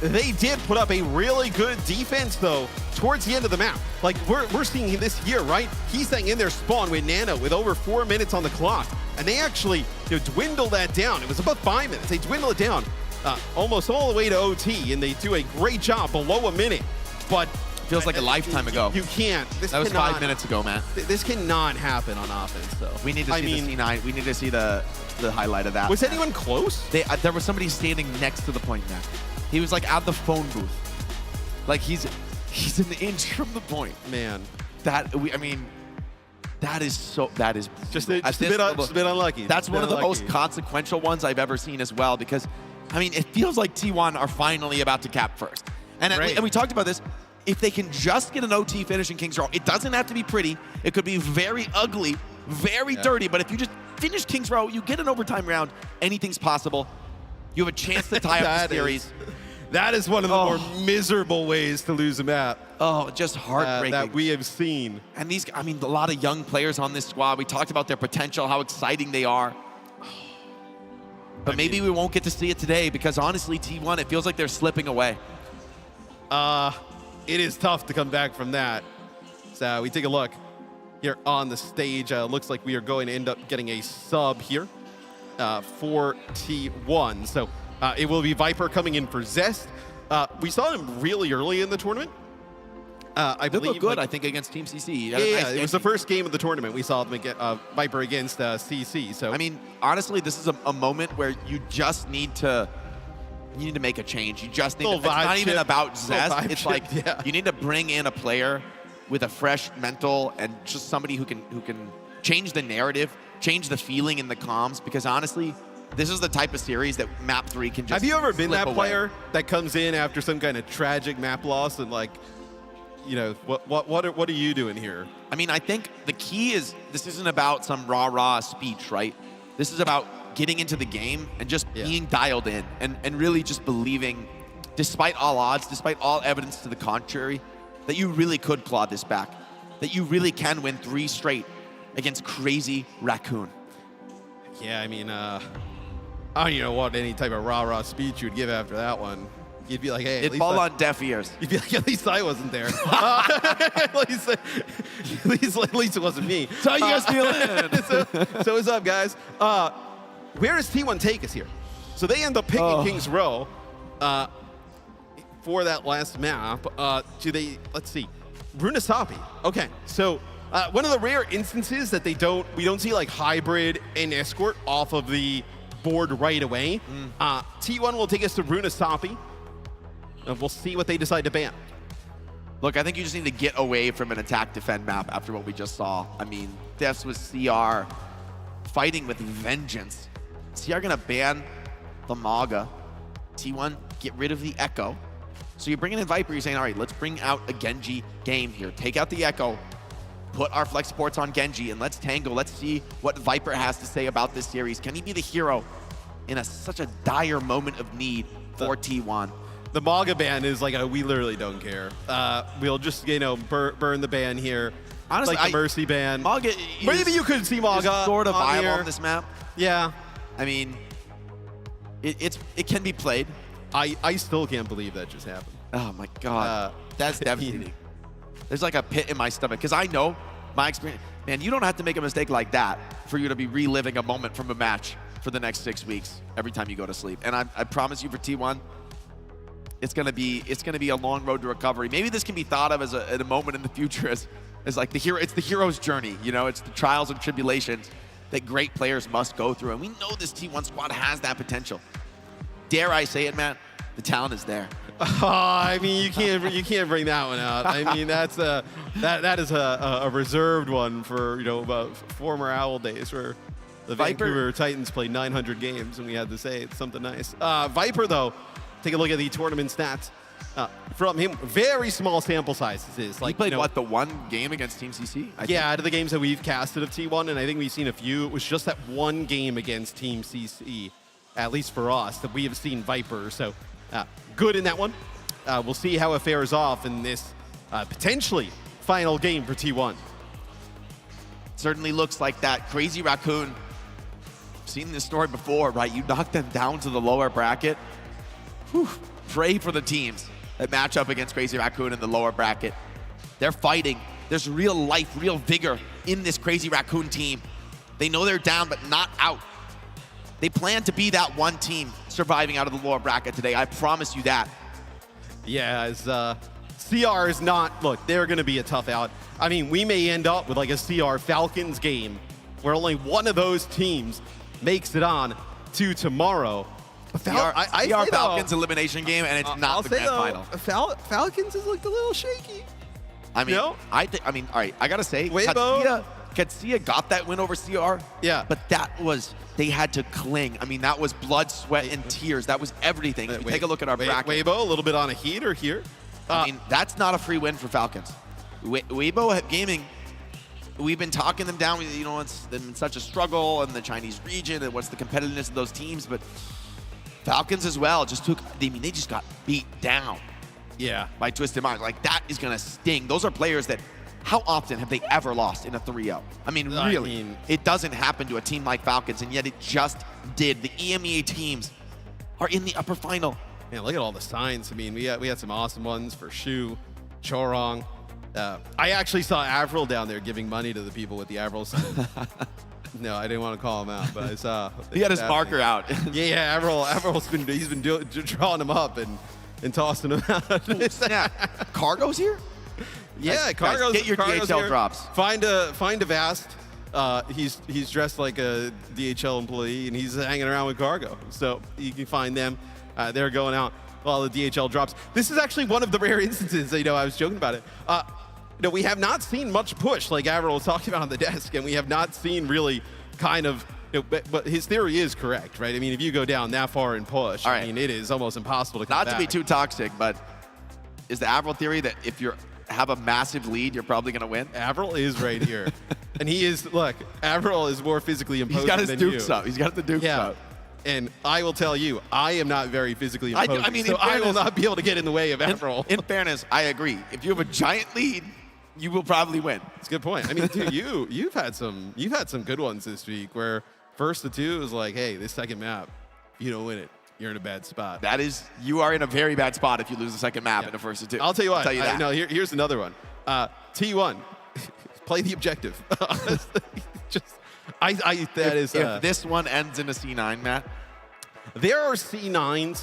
They did put up a really good defense though towards the end of the map. Like we're seeing this year, right? He's staying in their spawn with Nano with over 4 minutes on the clock, and they actually dwindle that down. It was about 5 minutes. They dwindle it down almost all the way to OT, and they do a great job below a minute. But feels like a lifetime ago. You can't. That was 5 minutes ago, man. This cannot happen on offense, though. We need to see the C9. We need to see the highlight of that. Was anyone close? There was somebody standing next to the point, man. He was like at the phone booth. Like he's an inch from the point. Man. That is just a bit unlucky. That's one of the most consequential ones I've ever seen as well, because I mean, it feels like T1 are finally about to cap first. And we talked about this. If they can just get an OT finish in Kings Row, it doesn't have to be pretty. It could be very ugly, very dirty. But if you just finish Kings Row, you get an overtime round, anything's possible. You have a chance to tie up the series. That is one of the more miserable ways to lose a map. Oh, just heartbreaking. That we have seen. And a lot of young players on this squad. We talked about their potential, how exciting they are. But maybe we won't get to see it today, because honestly, T1, it feels like they're slipping away. It is tough to come back from that. So we take a look here on the stage. Looks like we are going to end up getting a sub here for T1. So it will be Viper coming in for Zest. We saw him really early in the tournament. I believe looked good, I think, against Team CC. Yeah, it was the first game of the tournament. We saw them get Viper against CC. So I mean, honestly, this is a moment where you just need to make a change. You just need to, it's not even about Zest. It's like you need to bring in a player with a fresh mental and just somebody who can change the narrative, change the feeling in the comms, because honestly, this is the type of series that Map 3 can just Have you ever been that away. player that comes in after some kind of tragic map loss and like, what are you doing here? I mean, I think the key is this isn't about some rah-rah speech, right? This is about getting into the game and just being dialed in and really just believing, despite all odds, despite all evidence to the contrary, that you really could claw this back, that you really can win 3 straight against crazy Raccoon. Yeah, I mean, I don't even know what any type of rah-rah speech you'd give after that one. You'd be like, hey, it fall on deaf ears. You'd be like, at least I wasn't there. at least it wasn't me. So how you guys feeling? So what's up, guys? Where does T1 take us here? So they end up picking Kings Row for that last map. Let's see, Runasapi. Okay, so one of the rare instances that we don't see like hybrid and escort off of the board right away. T1 will take us to Runasapi. And we'll see what they decide to ban. Look, I think you just need to get away from an attack-defend map after what we just saw. I mean, this was CR fighting with vengeance. CR gonna ban the Maga. T1, get rid of the Echo. So you're bringing in Viper, you're saying, all right, let's bring out a Genji game here. Take out the Echo, put our flex supports on Genji, and let's tangle. Let's see what Viper has to say about this series. Can he be the hero in such a dire moment of need for T1? The Maga ban is like we literally don't care. We'll just burn the ban here. Honestly, like the Mercy ban. Maga maybe you could see Maga sort of viable here on this map. Yeah, I mean, it can be played. I still can't believe that just happened. Oh my God, that's devastating. There's like a pit in my stomach because I know my experience. Man, you don't have to make a mistake like that for you to be reliving a moment from a match for the next 6 weeks every time you go to sleep. And I promise you, for T1, it's gonna be a long road to recovery. Maybe this can be thought of as a moment in the future as like it's the hero's journey. You know, it's the trials and tribulations that great players must go through. And we know this T1 squad has that potential. Dare I say it, Matt? The talent is there. I mean, you can't bring that one out. I mean, that is a reserved one for former Owl days where the Vancouver Titans played 900 games and we had to say it's something nice. Viper though, take a look at the tournament stats from him. Very small sample sizes. He played what, the one game against Team CC? Out of the games that we've casted of T1, and I think we've seen a few. It was just that one game against Team CC, at least for us, that we have seen Viper. So. Good in that one. We'll see how it fares off in this potentially final game for T1. Certainly looks like that. Crazy Raccoon, seen this story before, right? You knock them down to the lower bracket. Whew. Pray for the teams that match up against Crazy Raccoon in the lower bracket. They're fighting. There's real life, real vigor in this Crazy Raccoon team. They know they're down, but not out. They plan to be that one team surviving out of the lower bracket today. I promise you that. Yeah, as CR is not, look, they're going to be a tough out. I mean, we may end up with like a CR Falcons game where only one of those teams makes it on to tomormean CR Falcons elimination game, and it's not the grand final. Falcons has looked a little shaky. I mean, all right, I got to say, Katsia got that win over CR. Yeah. But they had to cling. I mean, that was blood, sweat, and tears. That was everything. Take a look at our bracket. Weibo, a little bit on a heater here. I mean, that's not a free win for Falcons. Weibo Gaming, we've been talking them down. You know, it's been such a struggle in the Chinese region, and what's the competitiveness of those teams. But Falcons as well they just got beat down. Yeah. By Twisted Minds. Like, that is going to sting. Those are players that, how often have they ever lost in a 3-0? I mean, really, it doesn't happen to a team like Falcons, and yet it just did. The EMEA teams are in the upper final. Man, look at all the signs. I mean, we had some awesome ones for Shu, Chorong. I actually saw Avril down there giving money to the people with the Avril sign. No, I didn't want to call him out, but I saw. He had his marker out. Yeah, Avril's been drawing him up and tossing him out. Yeah. Cargo's here? Yeah, Cargo's, get your DHL here. Drops. Find a Vast. He's dressed like a DHL employee, and he's hanging around with Cargo. So you can find them. They're going out while the DHL drops. This is actually one of the rare instances. I was joking about it. We have not seen much push, like Avril was talking about on the desk, and we have not seen really kind of. But his theory is correct, right? I mean, if you go down that far and push, I mean, it is almost impossible to come back. Not to be too toxic, but is the Avril theory that if you have a massive lead, you're probably going to win? Avril is right here. And he is, look, Avril is more physically imposing than you. He's got his dukes up. He's got the dukes up. And I will tell you, I am not very physically imposing, I mean, so I will not be able to get in the way of Avril. In fairness, I agree. If you have a giant lead, you will probably win. That's a good point. I mean, dude, you've had some good ones this week where first the two is like, hey, this second map, if you don't win it, you're in a bad spot. You are in a very bad spot if you lose the second map in the first of two. I'll tell you what. That. No, here's another one. T1, play the objective. If this one ends in a C9, Matt. There are C9s,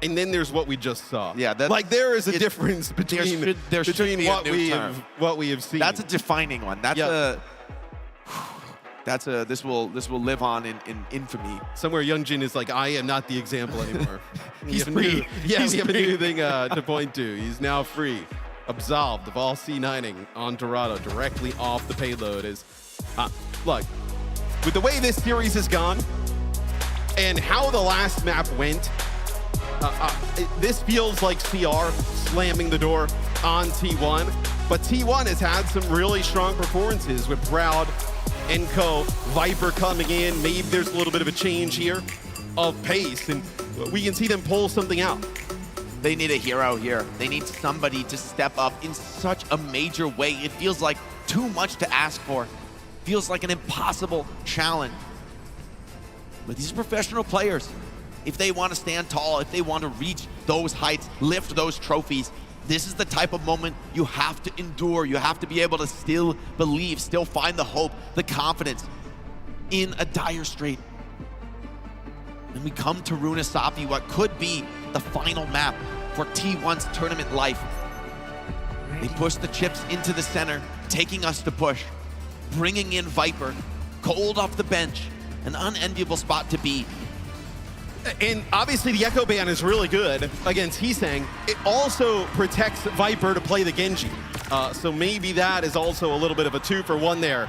and then there's what we just saw. Yeah, there is a difference between what we have seen. That's a defining one. This will live on in infamy. Somewhere Youngjin is like, I am not the example anymore. He's free. We have a new thing to point to. He's now free, absolved of all C9ing on Dorado directly off the payload. Look, with the way this series has gone and how the last map went, this feels like CR slamming the door on T1. But T1 has had some really strong performances with Proud, Enco, Viper coming in. Maybe there's a little bit of a change here of pace, and we can see them pull something out. They need a hero here. They need somebody to step up in such a major way. It feels like too much to ask for. Feels like an impossible challenge. But these are professional players. if they want to stand tall, if they want to reach those heights, lift those trophies, this is the type of moment you have to endure. You have to be able to still believe, still find the hope, the confidence in a dire strait. And we come to Runasafi, what could be the final map for T1's tournament life. They push the chips into the center, taking us to push, bringing in Viper, cold off the bench, an unenviable spot to be. And obviously the Echo Ban is really good against Heesang. It also protects Viper to play the Genji. So maybe that is also a little bit of a 2-for-1 there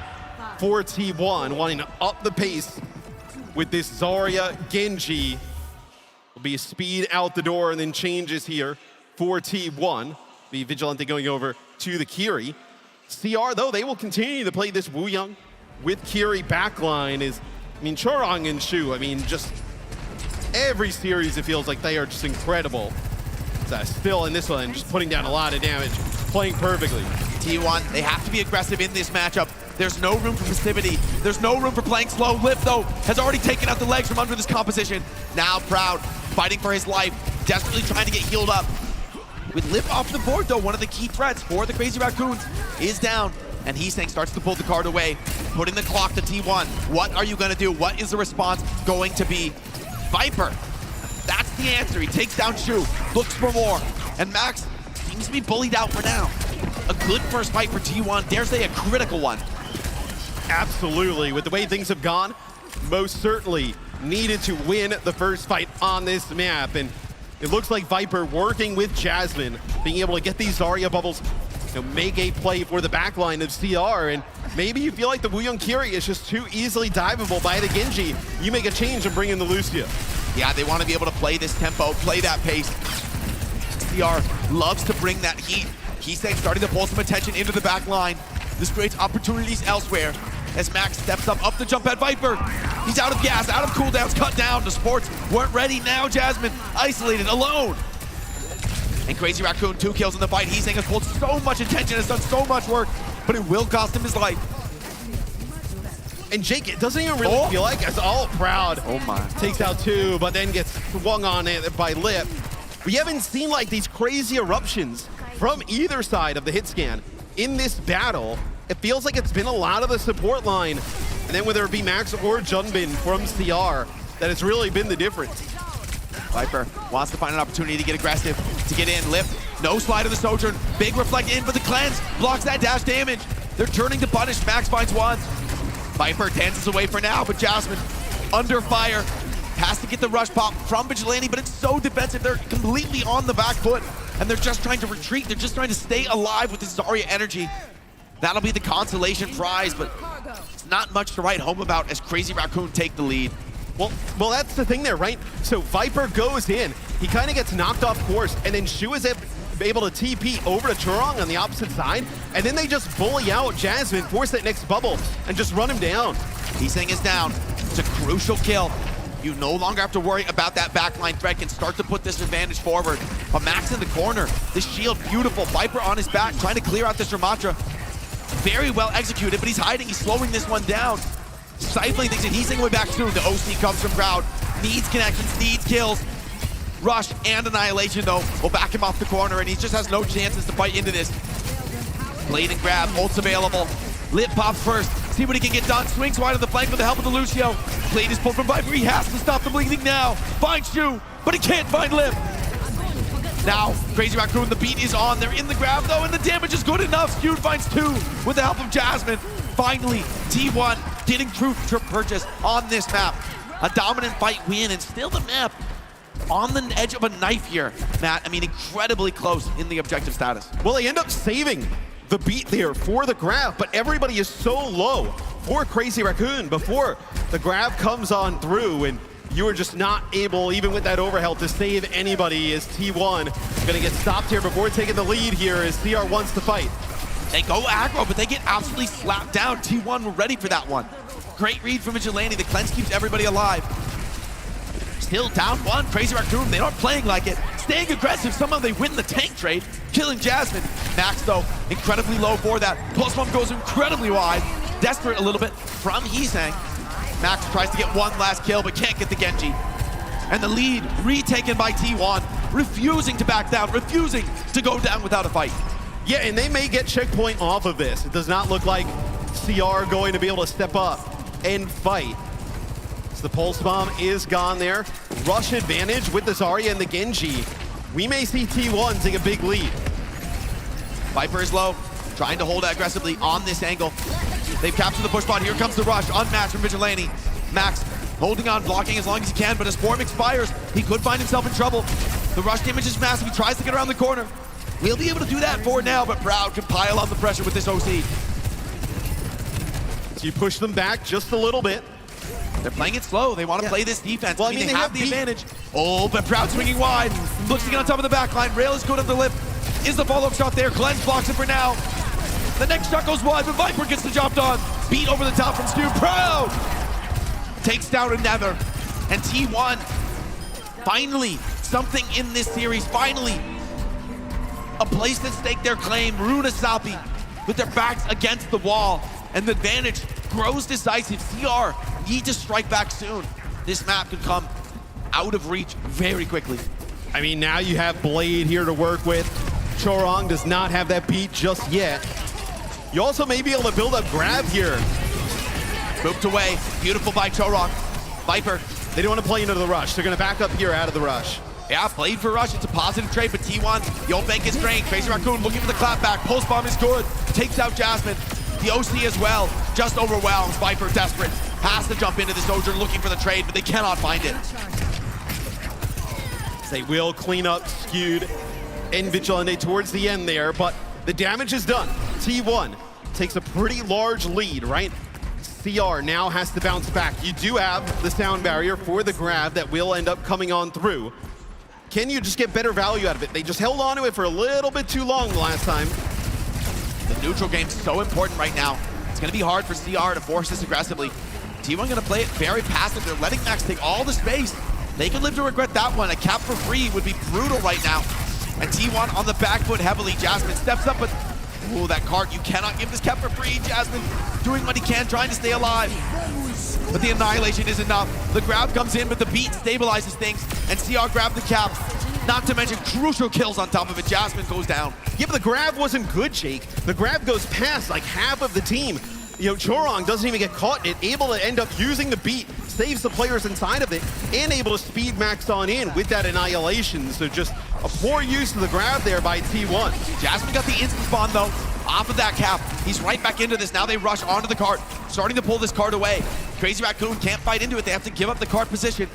for T1, wanting to up the pace with this Zarya Genji. Will be a speed out the door and then changes here for T1. The Vigilante going over to the Kiri. CR, though, they will continue to play this Wooyoung with Kiri backline. Chorong and Shu, just every series it feels like they are just incredible. Still in this one, just putting down a lot of damage, playing perfectly. T1, they have to be aggressive in this matchup. There's no room for passivity. There's no room for playing slow. Lip, though, has already taken out the legs from under this composition. Now Proud, fighting for his life, desperately trying to get healed up. With Lip off the board, though, one of the key threats for the Crazy Raccoons is down. And Heesang starts to pull the card away, putting the clock to T1. What are you going to do? What is the response going to be? Viper, that's the answer. He takes down Shu, looks for more. And Max seems to be bullied out for now. A good first fight for T1, dare say a critical one. Absolutely, with the way things have gone, most certainly needed to win the first fight on this map. And it looks like Viper working with Jasmine, being able to get these Zarya bubbles, make a play for the backline of CR. And maybe you feel like the Wooyoung Kiri is just too easily diveable by the Genji. You make a change and bring in the Lucio. Yeah, they want to be able to play this tempo, play that pace. CR loves to bring that heat. Heesang starting to pull some attention into the back line. This creates opportunities elsewhere as Max steps up the jump at Viper. He's out of gas, out of cooldowns, cut down. The sports weren't ready. Now Jasmine isolated, alone. And Crazy Raccoon, 2 kills in the fight. Heesang has pulled so much attention, has done so much work, but it will cost him his life. And Jake, it doesn't even really feel like as all Proud takes out 2, but then gets swung on it by Lip. We haven't seen like these crazy eruptions from either side of the hit scan in this battle. It feels like it's been a lot of the support line, and then whether it be Max or Junbin from CR, that has really been the difference. Viper wants to find an opportunity to get aggressive, to get in. Lip, no slide of the Sojourn. Big reflect in, but the cleanse blocks that dash damage. They're turning to punish. Max finds one. Viper dances away for now, but Jasmine under fire. Has to get the rush pop from Vigilante, but it's so defensive. They're completely on the back foot, and they're just trying to retreat. They're just trying to stay alive with this Zarya energy. That'll be the consolation prize, but it's not much to write home about as Crazy Raccoon take the lead. Well, that's the thing there, right? So Viper goes in, he kind of gets knocked off course, and then Shu is able to TP over to Churong on the opposite side, and then they just bully out Jasmine, force that next bubble, and just run him down. Heesang is down. It's a crucial kill. You no longer have to worry about that backline threat, can start to put this advantage forward. But Max in the corner, this shield, beautiful. Viper on his back, trying to clear out this Ramatra. Very well executed, but he's hiding, he's slowing this one down. Stifling things, and he's thinking way back soon. The OC comes from Proud, needs connections, needs kills. Rush and Annihilation, though, will back him off the corner, and he just has no chances to fight into this. Blade and grab, ult's available. Lip pops first, see what he can get done. Swings wide of the flank with the help of the Lucio. Blade is pulled from Viper, he has to stop the bleeding now. Finds Shu, but he can't find Lip. Now, Crazy Raccoon, the beat is on. They're in the grab, though, and the damage is good enough. Skewed finds 2 with the help of Jasmine. Finally, T1 getting true purchase on this map. A dominant fight win, and still the map on the edge of a knife here, Matt. Incredibly close in the objective status. Well, they end up saving the beat there for the grab, but everybody is so low for Crazy Raccoon before the grab comes on through, and you are just not able, even with that overhealth, to save anybody as T1 gonna get stopped here before taking the lead here as CR wants to fight. They go aggro, but they get absolutely slapped down. T1 were ready for that one. Great read from Vigilante. The cleanse keeps everybody alive. Still down 1. Crazy Raccoon, they aren't playing like it. Staying aggressive, somehow they win the tank trade, killing Jasmine. Max, though, incredibly low for that. +1 goes incredibly wide. Desperate a little bit from Heesang. Max tries to get one last kill, but can't get the Genji. And the lead retaken by T1, refusing to back down, refusing to go down without a fight. Yeah, and they may get checkpoint off of this. It does not look like CR going to be able to step up and fight. So the pulse bomb is gone there. Rush advantage with the Zarya and the Genji. We may see T1 take a big lead. Viper is low, trying to hold aggressively on this angle. They've captured the push spot. Here comes the rush, unmatched from Vigilante. Max holding on, blocking as long as he can, but as form expires, he could find himself in trouble. The rush damage is massive. He tries to get around the corner. We'll be able to do that for now, but Proud can pile on the pressure with this OC. So you push them back just a little bit. They're playing it slow. They want to play this defense. Well, I mean, they have the advantage. Oh, but Proud swinging wide. Looks to get on top of the back line. Rail is good on the lip. Is the follow-up shot there? Glenn's blocks it for now. The next shot goes wide, but Viper gets the job done. Beat over the top from Stu. Proud takes down another. And T1, finally, something in this series. Finally, a place to stake their claim. Runa Sapi with their backs against the wall. And the advantage grows decisive. CR need to strike back soon. This map could come out of reach very quickly. I mean, now you have Blade here to work with. Chorong does not have that beat just yet. You also may be able to build up grab here. Moved away. Beautiful by Chorong. Viper. They don't want to play into the rush. They're going to back up here out of the rush. Yeah, played for rush. It's a positive trade, but T1, the old bank is drained. Crazy Raccoon looking for the clap back. Pulse bomb is good. Takes out Jasmine. The OC as well. Just overwhelms. Viper desperate. Has to jump into the Sojourn looking for the trade, but they cannot find it. They will clean up Skewed and Vigilante towards the end there, but the damage is done. T1 takes a pretty large lead, right? CR now has to bounce back. You do have the sound barrier for the grab that will end up coming on through. Can you just get better value out of it? They just held on to it for a little bit too long the last time. The neutral game is so important right now. It's going to be hard for CR to force this aggressively. T1 going to play it very passive. They're letting Max take all the space. They could live to regret that one. A cap for free would be brutal right now. And T1 on the back foot heavily. Jasmine steps up, but ooh, that cart, you cannot give this cap for free. Jasmine doing what he can, trying to stay alive. But the annihilation is enough. The grab comes in, but the beat stabilizes things. And CR grabbed the cap. Not to mention crucial kills on top of it. Jasmine goes down. Yeah, but the grab wasn't good, Jake. The grab goes past like half of the team. You know, Chorong doesn't even get caught in it, able to end up using the beat, saves the players inside of it, and able to speed Max on in with that annihilation. So just a poor use of the grab there by T1. Jasmine got the instant spawn though, off of that cap. He's right back into this. Now they rush onto the cart, starting to pull this cart away. Crazy Raccoon can't fight into it. They have to give up the cart position.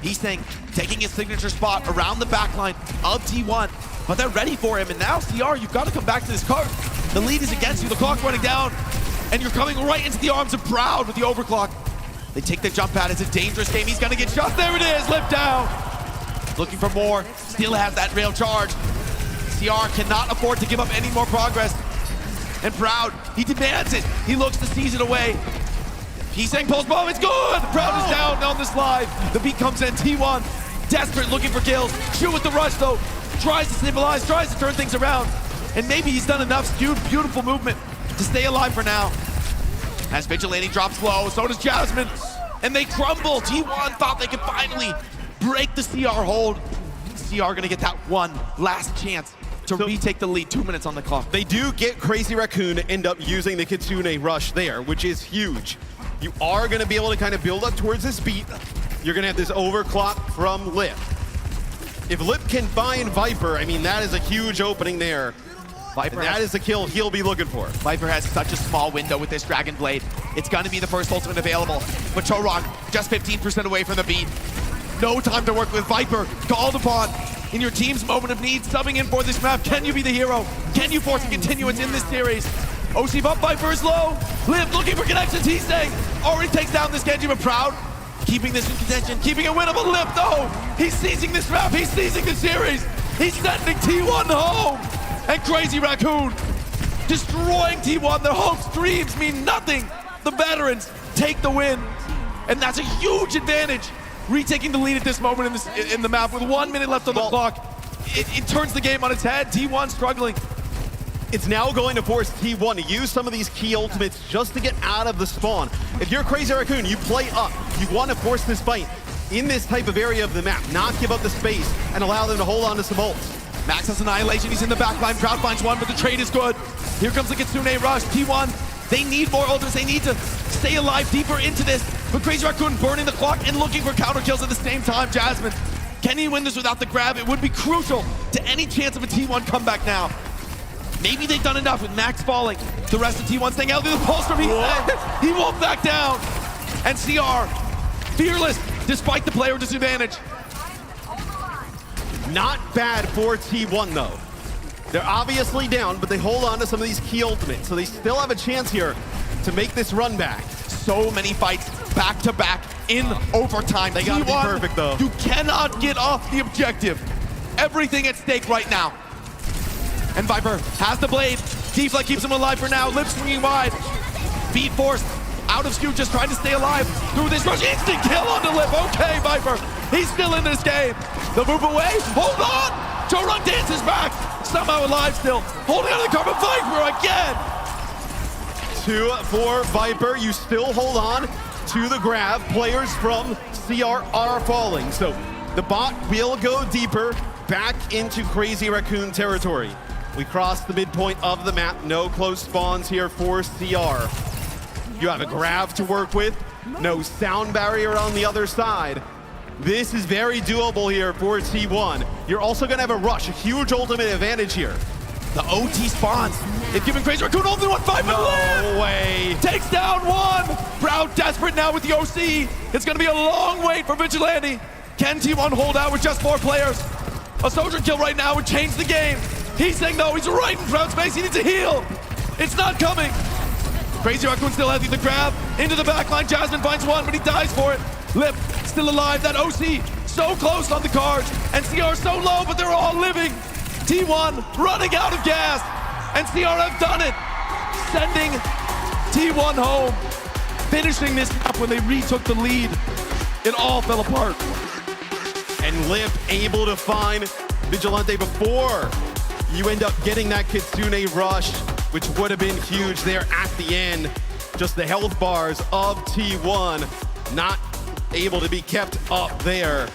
He's saying, taking his signature spot around the backline of T1, but they're ready for him. And now CR, you've got to come back to this cart. The lead is against you, the clock running down, and you're coming right into the arms of Proud with the overclock. They take the jump pad. It's a dangerous game. He's gonna get shot. There it is, lift down. Looking for more, still has that rail charge. CR cannot afford to give up any more progress. And Proud, he demands it. He looks to seize it away. He's saying pulse bomb, it's good! Proud is down on the slide. The beat comes in, T1, desperate, looking for kills. Shoot with the rush though. Tries to stabilize, tries to turn things around. And maybe he's done enough. Skewed, beautiful movement to stay alive for now. As Vigilante drops low, so does Jasmine. And they crumble. T1 thought they could finally break the CR hold. CR gonna get that one last chance to retake the lead. 2 minutes on the clock. They do get Crazy Raccoon to end up using the Kitsune rush there, which is huge. You are gonna be able to kind of build up towards this beat. You're gonna have this overclock from Lip. If Lip can find Viper, I mean, that is a huge opening there. Viper, that is the kill he'll be looking for. Viper has such a small window with this Dragon Blade. It's gonna be the first ultimate available. But Chorong just 15% away from the beat. No time to work with Viper. Called upon in your team's moment of need, subbing in for this map. Can you be the hero? Can you force a continuance in this series? OC up, Viper is low. Liv looking for connections, he's saying. Already takes down this Genji, but Proud. Keeping this in contention, keeping it winnable. Liv though, he's seizing this map, he's seizing the series. He's sending T1 home. And Crazy Raccoon destroying T1. Their hopes, dreams mean nothing. The veterans take the win. And that's a huge advantage. Retaking the lead at this moment in the map with 1 minute left on the clock. It turns the game on its head. T1 struggling. It's now going to force T1 to use some of these key ultimates just to get out of the spawn. If you're Crazy Raccoon, you play up. You want to force this fight. in this type of area of the map, not give up the space and allow them to hold on to some ults. Max has Annihilation, he's in the back line, Proud finds one, but the trade is good. Here comes the Kitsune rush, T1, they need more ultimates, they need to stay alive deeper into this, but Crazy Raccoon burning the clock and looking for counter kills at the same time. Jasmine, can he win this without the grab? It would be crucial to any chance of a T1 comeback now. Maybe they've done enough with Max falling. The rest of T1 staying out through the pulse from he won't back down. And CR, fearless despite the player disadvantage. Not bad for T1 though. They're obviously down, but they hold on to some of these key ultimates, so they still have a chance here to make this run back. So many fights back to back in overtime. They gotta be perfect though. You cannot get off the objective. Everything at stake right now. And Viper has the blade. Deflect keeps him alive for now. Lip swinging wide. Beat forced. Out of skew, just trying to stay alive through this rush. Instant kill onto Lip. Okay, Viper. He's still in this game. The move away. Hold on. Jorun dances back. Somehow alive still. Holding on to the carbon. Viper again. 2 for Viper. You still hold on to the grab. Players from CR are falling. So the bot will go deeper back into Crazy Raccoon territory. We crossed the midpoint of the map. No close spawns here for CR. You have a grab to work with. No sound barrier on the other side. This is very doable here for T1. You're also going to have a rush, a huge ultimate advantage here. The OT spawns. They've given Crazy Raccoon only 1-5. No way. Takes down one. Proud desperate now with the OC. It's going to be a long wait for Vigilante. Can T1 hold out with just 4 players? A soldier kill right now would change the game. He's saying no, he's right in Proud's face. He needs to heal. It's not coming. Crazy Raccoon still having the grab into the backline. Jasmine finds one, but he dies for it. Lip still alive. That OC so close on the cards. And CR so low, but they're all living. T1 running out of gas. And CR have done it. Sending T1 home. Finishing this up when they retook the lead. It all fell apart. And Lip able to find Vigilante before you end up getting that Kitsune rush, which would have been huge there at the end. Just the health bars of T1 not able to be kept up there.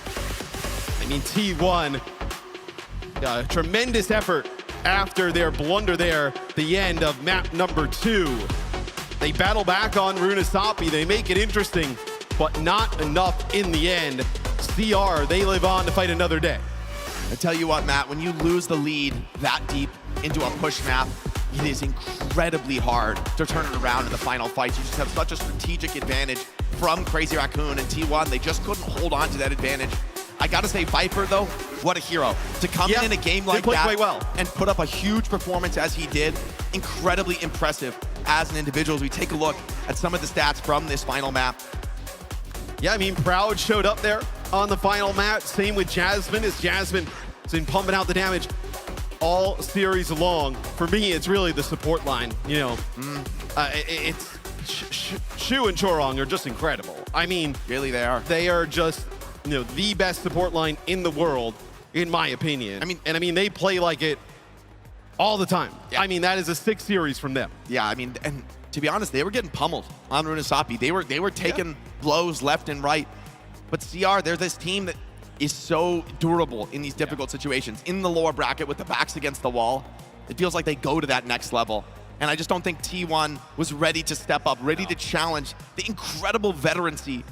I mean, T1, tremendous effort after their blunder there, the end of map number 2. They battle back on Runasapi. They make it interesting, but not enough in the end. CR, they live on to fight another day. I tell you what, Matt, when you lose the lead that deep into a push map, it is incredibly hard to turn it around in the final fights. You just have such a strategic advantage from Crazy Raccoon and T1. They just couldn't hold on to that advantage. I gotta say, Viper, though, what a hero. To come in a game like that quite well and put up a huge performance as he did, incredibly impressive as an individual. As we take a look at some of the stats from this final map. Yeah, I mean, Proud showed up there on the final map. Same with Jasmine, as Jasmine has been pumping out the damage all series long. For me, it's really the support line. You know, it's Shu and Chorong are just incredible. I mean, really, they are. They are just, you know, the best support line in the world, in my opinion. I mean, they play like it all the time. Yeah. I mean, that is a 6 series from them. Yeah, I mean, and to be honest, they were getting pummeled on Runasapi. They were taking blows left and right. But CR, they're this team that is so durable in these difficult situations. In the lower bracket with the backs against the wall, it feels like they go to that next level. And I just don't think T1 was ready to step up, ready to challenge the incredible veterancy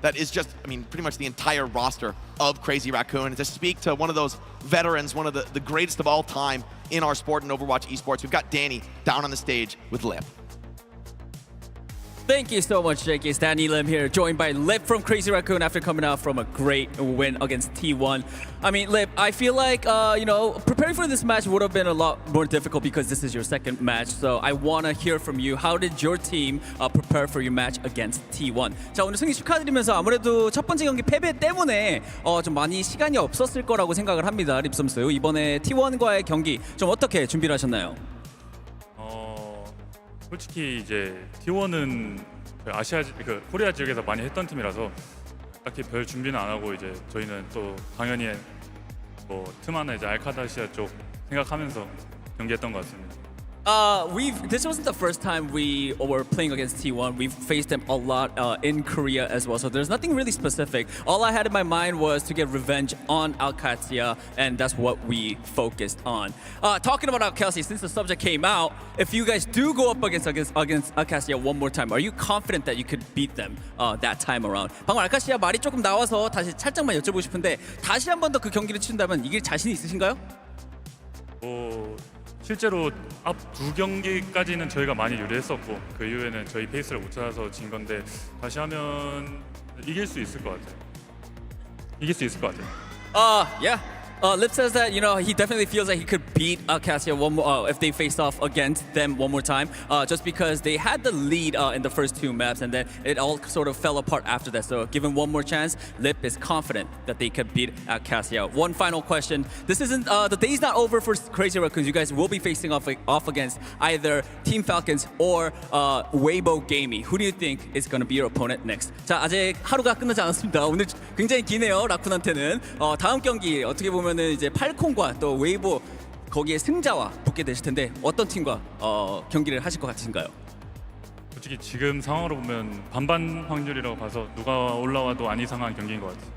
that is just, I mean, pretty much the entire roster of Crazy Raccoon. And to speak to one of those veterans, one of the greatest of all time in our sport and Overwatch esports, we've got Danny down on the stage with Lip. Thank you so much, Jake. It's Danny Lim here, joined by Lip from Crazy Raccoon after coming out from a great win against T1. I mean, Lip, I feel like, you know, preparing for this match would have been a lot more difficult because this is your second match. So I want to hear from you. How did your team prepare for your match against T1? 자, 오늘 승리 축하드리면서 아무래도 첫 번째 경기 패배 때문에 좀 많이 시간이 없었을 거라고 생각을 합니다. 립섬스, 이번에 T1과의 경기 좀 어떻게 준비를 하셨나요? 솔직히 이제 T1은 코리아 지역에서 많이 했던 팀이라서 딱히 별 준비는 안 하고 이제 저희는 또 당연히 뭐 트마나 이제 알카다시아 쪽 생각하면서 경기했던 것 같습니다. This wasn't the first time we were playing against T1. We've faced them a lot in Korea as well. So there's nothing really specific. All I had in my mind was to get revenge on Alcatia, and that's what we focused on. Talking about Alcatia, since the subject came out, if you guys do go up against Alcatia one more time, are you confident that you could beat them that time around? 방금 알카시아 말이 조금 나와서 다시 살짝만 여쭤보고 싶은데 다시 한 번 더 그 경기를 치른다면 이길 자신이 있으신가요? 실제로 앞 두 경기까지는 저희가 많이 유리했었고 그 이후에는 저희 페이스를 못 찾아서 진 건데 다시 하면 이길 수 있을 것 같아요. 이길 수 있을 것 같아요. Yeah. Lip says that he definitely feels like he could beat Alcatia one more if they face off against them one more time. Just because they had the lead in the first two maps and then it all sort of fell apart after that. So given one more chance, Lip is confident that they could beat Alcatia. One final question: this isn't the day's not over for Crazy Raccoons. You guys will be facing off against either Team Falcons or Weibo Gaming. Who do you think is going to be your opponent next? 자, 아직 하루가 끝나지 않았습니다. 오늘 굉장히 기네요, 라쿤한테는. 다음 경기 어떻게 보면은 이제 팔콘과 또 웨이보 거기에 승자와 붙게 되실 텐데 어떤 팀과 경기를 하실 것 같으신가요? 솔직히 지금 상황으로 보면 반반 확률이라고 봐서 누가 올라와도 안 이상한 경기인 것 같아요.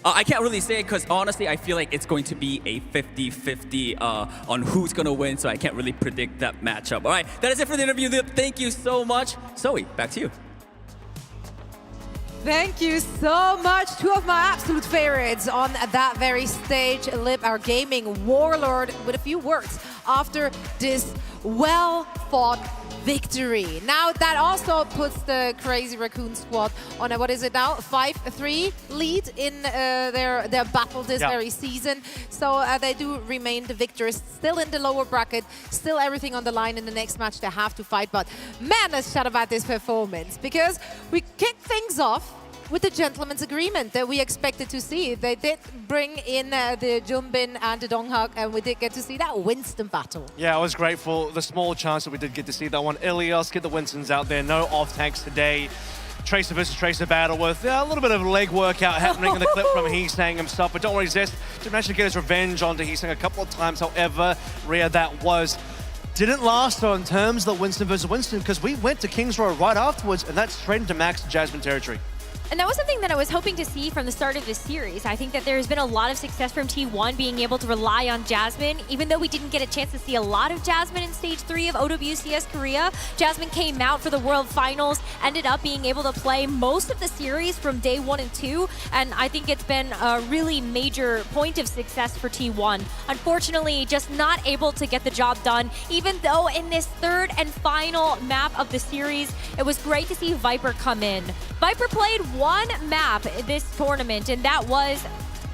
I can't really say because honestly I feel like it's going to be a 50-50 on who's going to win, so I can't really predict that matchup. All right, that is it for the interview. Thank you so much. Zoe, back to you. Thank you so much. Two of my absolute favorites on that very stage. Lip, our gaming warlord, with a few words after this well-fought victory. Now that also puts the Crazy Raccoon squad on a, what is it now, 5-3 lead in their battle this very season. So they do remain the victors, still in the lower bracket, still everything on the line in the next match they have to fight. But man, let's chat about this performance, because we kicked things off with the gentleman's agreement that we expected to see. They did bring in the Jumbin and the Donghak, and we did get to see that Winston battle. Yeah, I was grateful. The small chance that we did get to see that one. Ilias, get the Winstons out there. No off-tanks today. Tracer versus Tracer battle with a little bit of leg workout happening in the clip from Heesang himself, but don't worry, Zest did manage to get his revenge onto Heesang a couple of times. However, rare that was. Didn't last though in terms of the Winston versus Winston, because we went to Kings Row right afterwards, and that's straight into Max Jasmine territory. And that was something that I was hoping to see from the start of this series. I think that there's been a lot of success from T1 being able to rely on Jasmine. Even though we didn't get a chance to see a lot of Jasmine in Stage 3 of OWCS Korea, Jasmine came out for the World Finals, ended up being able to play most of the series from day 1 and 2, and I think it's been a really major point of success for T1. Unfortunately, just not able to get the job done, even though in this third and final map of the series, it was great to see Viper come in. Viper played one map this tournament, and that was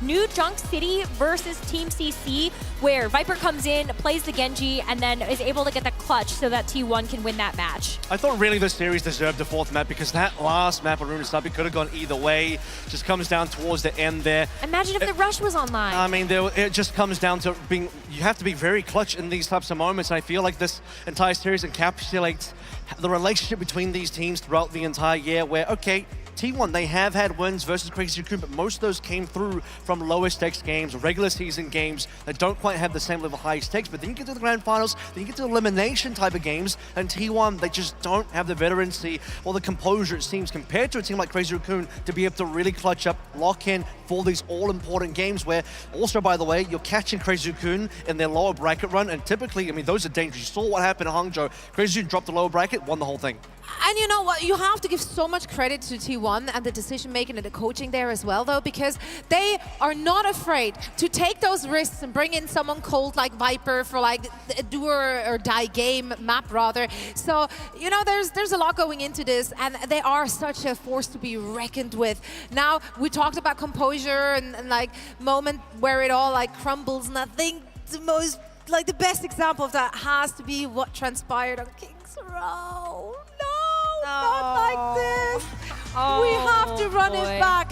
New Junk City versus Team CC, where Viper comes in, plays the Genji, and then is able to get the clutch so that T1 can win that match. I thought really this series deserved a fourth map, because that last map of Rune Stubby could have gone either way. Just comes down towards the end there. Imagine if the rush was online. I mean, it just comes down to being, you have to be very clutch in these types of moments. And I feel like this entire series encapsulates the relationship between these teams throughout the entire year, where, okay, T1, they have had wins versus Crazy Raccoon, but most of those came through from lower stakes games, regular season games that don't quite have the same level of high stakes. But then you get to the grand finals, then you get to elimination type of games, and T1, they just don't have the veterancy or the composure, it seems, compared to a team like Crazy Raccoon to be able to really clutch up, lock in for these all-important games where, also, by the way, you're catching Crazy Raccoon in their lower bracket run, and typically, I mean, those are dangerous. You saw what happened in Hangzhou. Crazy Raccoon dropped the lower bracket, won the whole thing. And you know what? You have to give so much credit to T1 and the decision-making and the coaching there as well, though, because they are not afraid to take those risks and bring in someone cold like Viper for like a do or die game map, rather. So, you know, there's a lot going into this, and they are such a force to be reckoned with. Now, we talked about composure and like moment where it all like crumbles, and I think the most, like the best example of that has to be what transpired on Kings Row. Not like this. We have to run it back.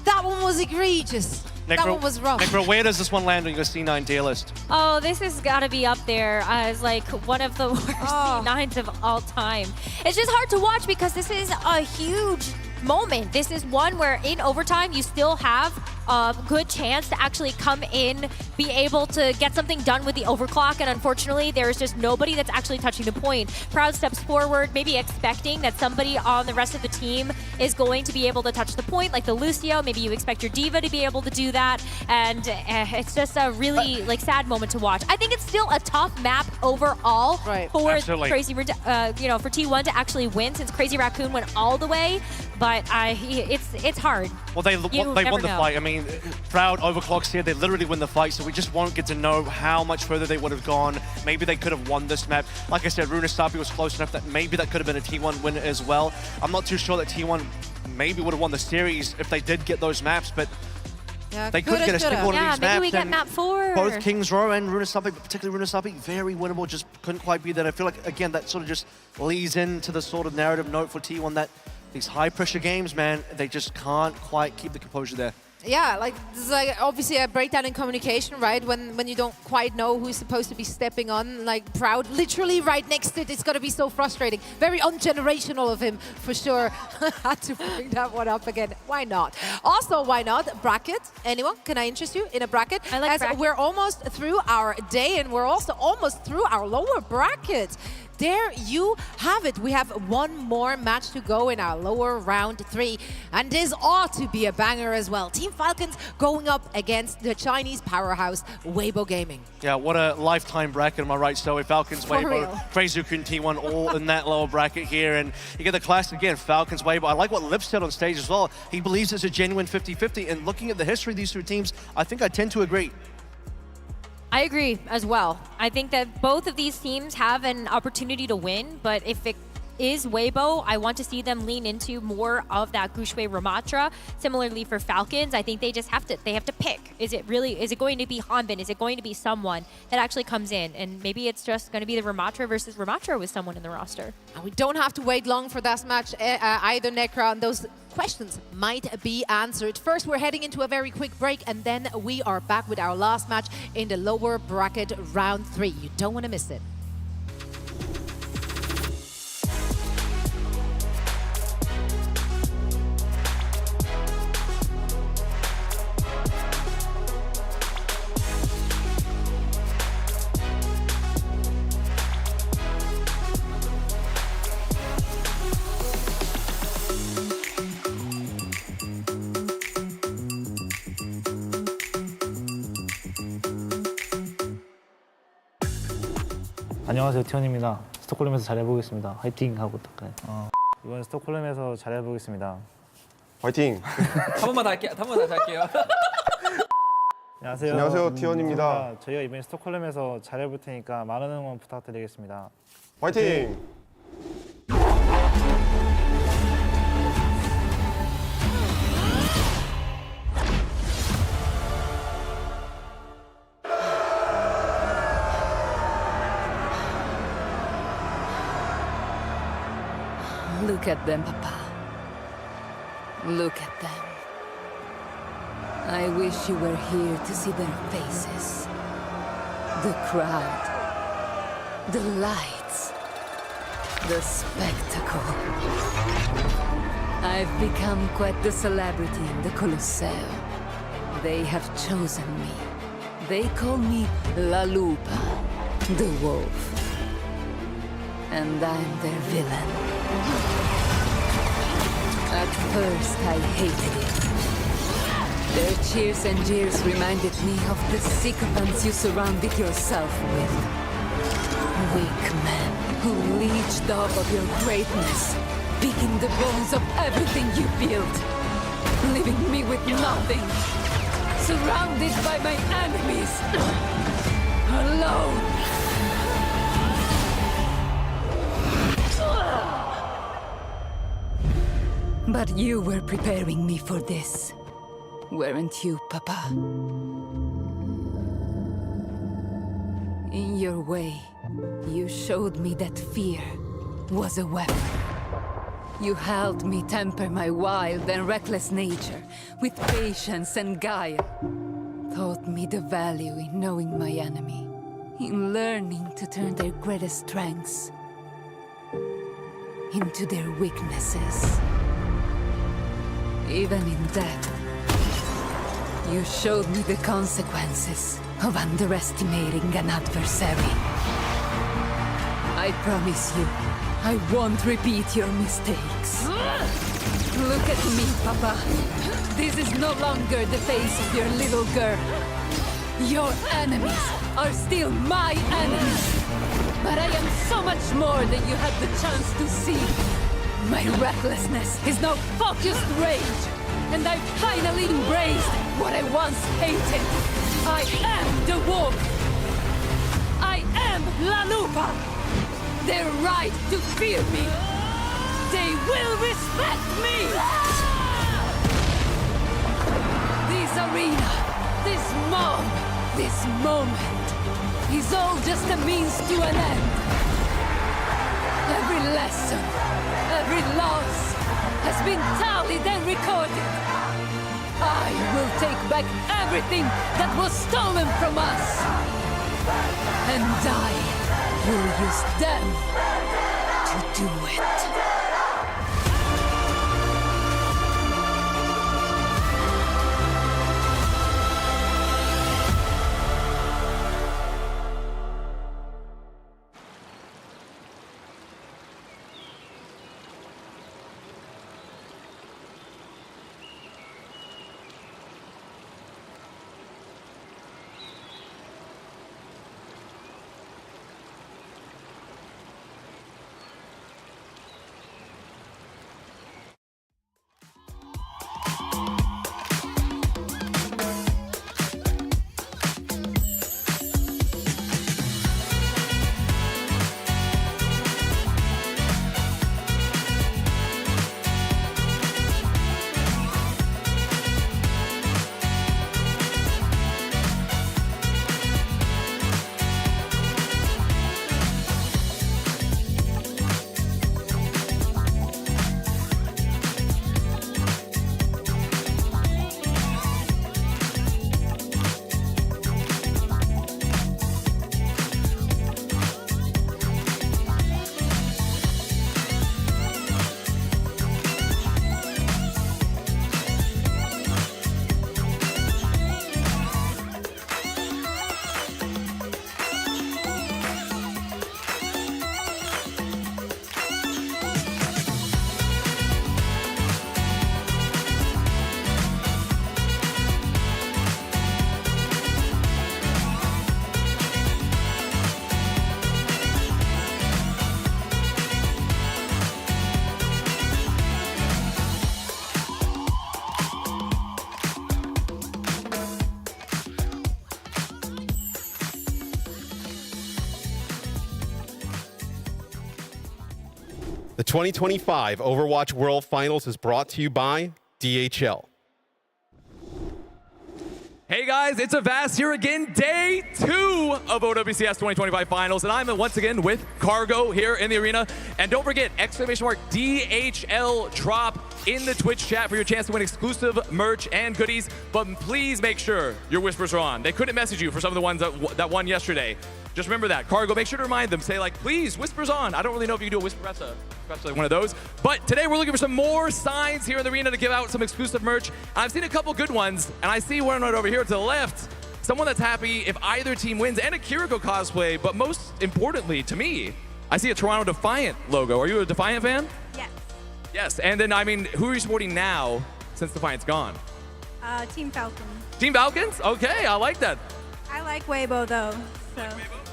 That one was egregious. That one was rough. Necro, where does this one land on your C9 tier list? Oh, this has got to be up there as like one of the worst C9s of all time. It's just hard to watch because this is a huge moment. This is one where in overtime you still have good chance to actually come in, be able to get something done with the overclock, and unfortunately, there's just nobody that's actually touching the point. Proud steps forward, maybe expecting that somebody on the rest of the team is going to be able to touch the point, like the Lucio. Maybe you expect your Diva to be able to do that, and it's just a really sad moment to watch. I think it's still a tough map overall for Crazy, for T1 to actually win, since Crazy Raccoon went all the way. But it's hard. Well, they won the fight. I mean, Proud overclocks here. They literally win the fight, so we just won't get to know how much further they would have gone. Maybe they could have won this map. Like I said, Runasapi was close enough that maybe that could have been a T1 win as well. I'm not too sure that T1 maybe would have won the series if they did get those maps, but they couldn't get a single one of these maps. Maybe we get map 4. Both Kings Row and Runasapi, but particularly Runasapi, very winnable, just couldn't quite be there. I feel like, again, that sort of just leads into the sort of narrative note for T1 that these high-pressure games, man, they just can't quite keep the composure there. Yeah, like this is like obviously a breakdown in communication, right? When you don't quite know who's supposed to be stepping on, like Proud, literally right next to it. It's got to be so frustrating. Very ungenerational of him, for sure. Had to bring that one up again. Why not? Also, why not? Bracket. Anyone? Can I interest you in a bracket? I like bracket. We're almost through our day, and we're also almost through our lower bracket. There you have it. We have one more match to go in our lower round 3, and this ought to be a banger as well. Team Falcons going up against the Chinese powerhouse Weibo Gaming. Yeah, what a lifetime bracket, am I right? So Falcons, Weibo, Crazy Raccoon, T1, all in that lower bracket here, and you get the classic again, Falcons, Weibo. I like what Lip said on stage as well. He believes it's a genuine 50-50, and looking at the history of these two teams, I think I tend to agree. I agree as well. I think that both of these teams have an opportunity to win, but if it is Weibo, I want to see them lean into more of that Gushue Ramatra. Similarly for Falcons, I think they just have to pick. Is it going to be Hanbin? Is it going to be someone that actually comes in? And maybe it's just going to be the Ramatra versus Ramatra with someone in the roster. And we don't have to wait long for that match either, Necra, and those questions might be answered. First, we're heading into a very quick break, and then we are back with our last match in the lower bracket round 3. You don't want to miss it. 안녕하세요, 티원입니다. 스톡홀름에서 잘해보겠습니다. 화이팅 하고 딱. 이번 스톡홀름에서 잘해보겠습니다. 화이팅! 한 번만 더 할게요. 안녕하세요. 안녕하세요, 티원입니다. 저희가 이번 스톡홀름에서 잘해볼 테니까 많은 응원 부탁드리겠습니다. 화이팅! Look at them, Papa. Look at them. I wish you were here to see their faces. The crowd. The lights. The spectacle. I've become quite the celebrity in the Colosseum. They have chosen me. They call me La Lupa, the wolf. And I'm their villain. At first, I hated it. Their cheers and jeers reminded me of the sycophants you surrounded yourself with. Weak men who leeched off of your greatness, picking the bones of everything you built, leaving me with nothing, surrounded by my enemies, alone. But you were preparing me for this, weren't you, Papa? In your way, you showed me that fear was a weapon. You helped me temper my wild and reckless nature with patience and guile. Taught me the value in knowing my enemy, in learning to turn their greatest strengths into their weaknesses. Even in death, You showed me the consequences of underestimating an adversary. I promise you, I won't repeat your mistakes. Look at me, Papa. This is no longer the face of your little girl. Your enemies are still my enemies. But I am so much more than you had the chance to see. My recklessness is now focused rage. And I finally embraced what I once hated. I am the wolf. I am La Lupa. They're right to fear me. They will respect me. This arena, this mob, this moment is all just a means to an end. Every lesson, every loss has been tallied and recorded. I will take back everything that was stolen from us. And I will use them to do it. The 2025 Overwatch World Finals is brought to you by DHL. Hey guys, it's Avast here again, day 2 of OWCS 2025 Finals, and I'm once again with Cargo here in the arena. And don't forget, !DHL drop in the Twitch chat for your chance to win exclusive merch and goodies. But please make sure your whispers are on. They couldn't message you for some of the ones that won yesterday. Just remember that. Cargo, make sure to remind them. Say like, please, whispers on. I don't really know if you can do a whisper. Perhaps like one of those. But today we're looking for some more signs here in the arena to give out some exclusive merch. I've seen a couple good ones, and I see one right over here to the left. Someone that's happy if either team wins, and a Kiriko cosplay. But most importantly, to me, I see a Toronto Defiant logo. Are you a Defiant fan? Yes. Yes. And then, I mean, who are you supporting now since Defiant's gone? Team Falcon. Team Falcons? Okay, I like that. I like Weibo though. So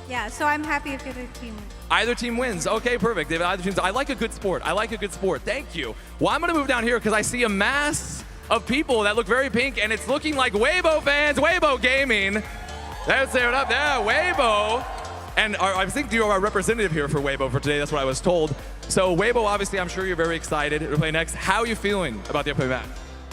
yeah, so I'm happy if either team wins. Either team wins. Okay, perfect. If either teams, I like a good sport. I like a good sport. Thank you. Well, I'm going to move down here because I see a mass of people that look very pink, and it's looking like Weibo fans. Weibo Gaming. There's it up there, Weibo. And I think you're our representative here for Weibo for today. That's what I was told. So Weibo, obviously, I'm sure you're very excited to play next. How are you feeling about the upcoming match?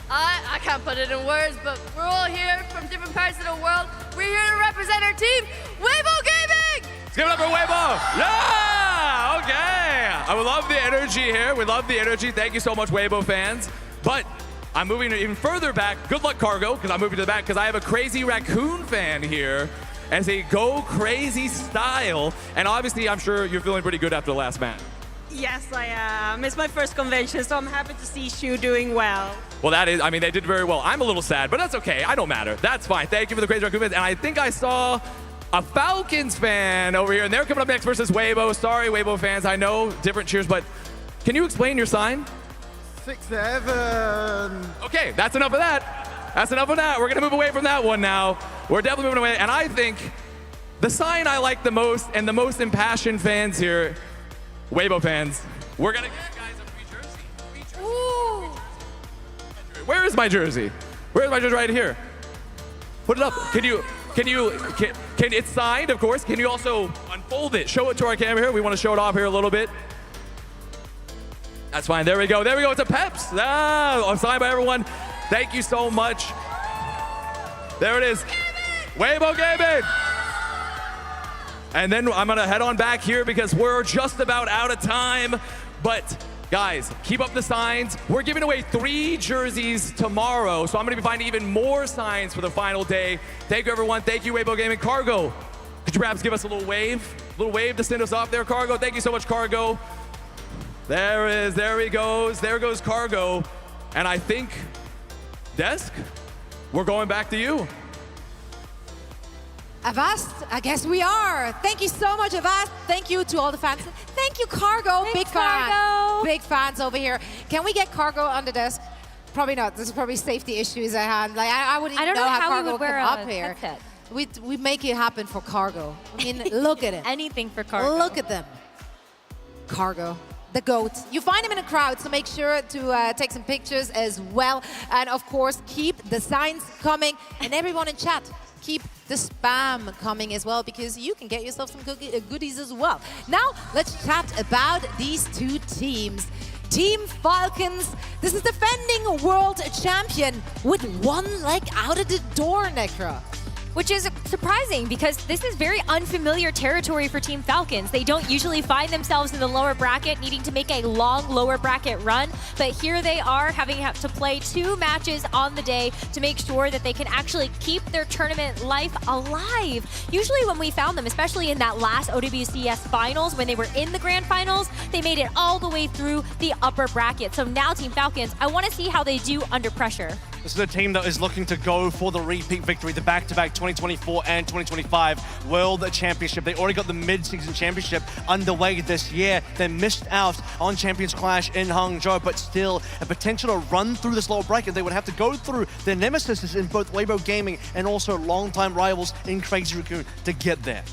I can't put it in words, but we're all here from different parts of the world. We're here to represent our team, Weibo Gaming! Let's give it up for Weibo! Yeah! Okay! I would love the energy here. We love the energy. Thank you so much, Weibo fans. But I'm moving even further back. Good luck, Cargo, because I'm moving to the back because I have a Crazy Raccoon fan here as a go crazy style. And obviously, I'm sure you're feeling pretty good after the last match. Yes, I am. It's my first convention, so I'm happy to see Shu doing well. Well, that is, I mean, they did very well. I'm a little sad, but that's okay. I don't matter. That's fine. Thank you for the crazy recruitment. And I think I saw a Falcons fan over here, and they're coming up next versus Weibo. Sorry, Weibo fans. I know, different cheers, but can you explain your sign? 6-7. Okay, that's enough of that. That's enough of that. We're going to move away from that one now. We're definitely moving away. And I think the sign I like the most and the most impassioned fans here, Weibo fans, we're going to give you guys a free jersey. Ooh. Where is my jersey? Where's my jersey? Right here. Put it up. Can it's signed, of course. Can you also unfold it? Show it to our camera here. We want to show it off here a little bit. That's fine. There we go. There we go. It's a Peps. I'm signed by everyone. Thank you so much. There it is. Weibo Gaming. And then I'm going to head on back here because we're just about out of time. But guys, keep up the signs. We're giving away 3 jerseys tomorrow. So I'm going to be finding even more signs for the final day. Thank you, everyone. Thank you, Weibo Gaming. Cargo, could you perhaps give us a little wave? A little wave to send us off there, Cargo. Thank you so much, Cargo. There he goes. There goes Cargo. And I think, Desk, we're going back to you. Avast, I guess we are. Thank you so much, Avast. Thank you to all the fans. Thank you, Cargo. Thanks, Big fan. Cargo. Big fans over here. Can we get Cargo on the desk? Probably not. There's probably safety issues at hand. Like I wouldn't even know how Cargo we would wear come a up here. headset. We make it happen for Cargo. I mean, look at it. Anything for Cargo. Look at them. Cargo. The GOAT. You find him in a crowd, so make sure to take some pictures as well. And of course, keep the signs coming. And everyone in chat, keep the spam coming as well, because you can get yourself some goodies as well. Now, let's chat about these 2 teams. Team Falcons, this is defending world champion with 1 leg out of the door, Necra. Which is surprising because this is very unfamiliar territory for Team Falcons. They don't usually find themselves in the lower bracket, needing to make a long lower bracket run. But here they are, having to play 2 matches on the day to make sure that they can actually keep their tournament life alive. Usually when we found them, especially in that last OWCS Finals, when they were in the Grand Finals, they made it all the way through the upper bracket. So now Team Falcons, I want to see how they do under pressure. This is a team that is looking to go for the repeat victory, the back-to-back 2024 and 2025 World Championship. They already got the mid-season championship underway this year. They missed out on Champions Clash in Hangzhou, but still a potential to run through this lower bracket. They would have to go through their nemesis in both Weibo Gaming and also longtime rivals in Crazy Raccoon to get there.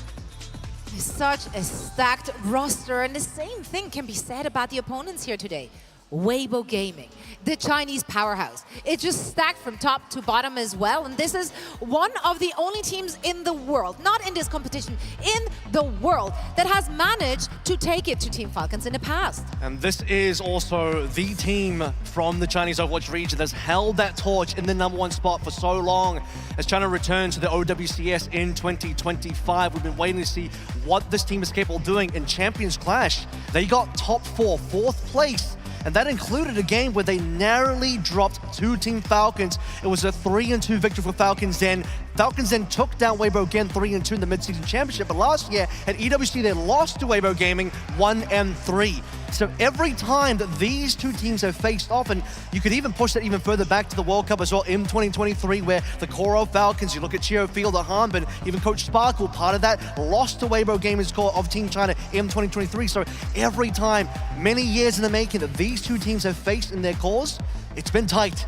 It's such a stacked roster, and the same thing can be said about the opponents here today. Weibo Gaming, the Chinese powerhouse. It's just stacked from top to bottom as well. And this is one of the only teams in the world, not in this competition, in the world, that has managed to take it to Team Falcons in the past. And this is also the team from the Chinese Overwatch region that's held that torch in the #1 spot for so long. As China returns to the OWCS in 2025, we've been waiting to see what this team is capable of doing in Champions Clash. They got top 4, 4th place. And that included a game where they narrowly dropped to Team Falcons. It was a 3-2 victory for Falcons then. Falcons then took down Weibo again 3-2 in the mid-season championship. But last year at EWC, they lost to Weibo Gaming 1-3. So every time that these 2 teams have faced off, and you could even push that even further back to the World Cup as well in 2023, where the Koro Falcons, you look at Chio Field at Hanbin, even Coach Sparkle, part of that, lost to Weibo Gaming's core of Team China in 2023. So every time, many years in the making, that these 2 teams have faced in their cores, it's been tight.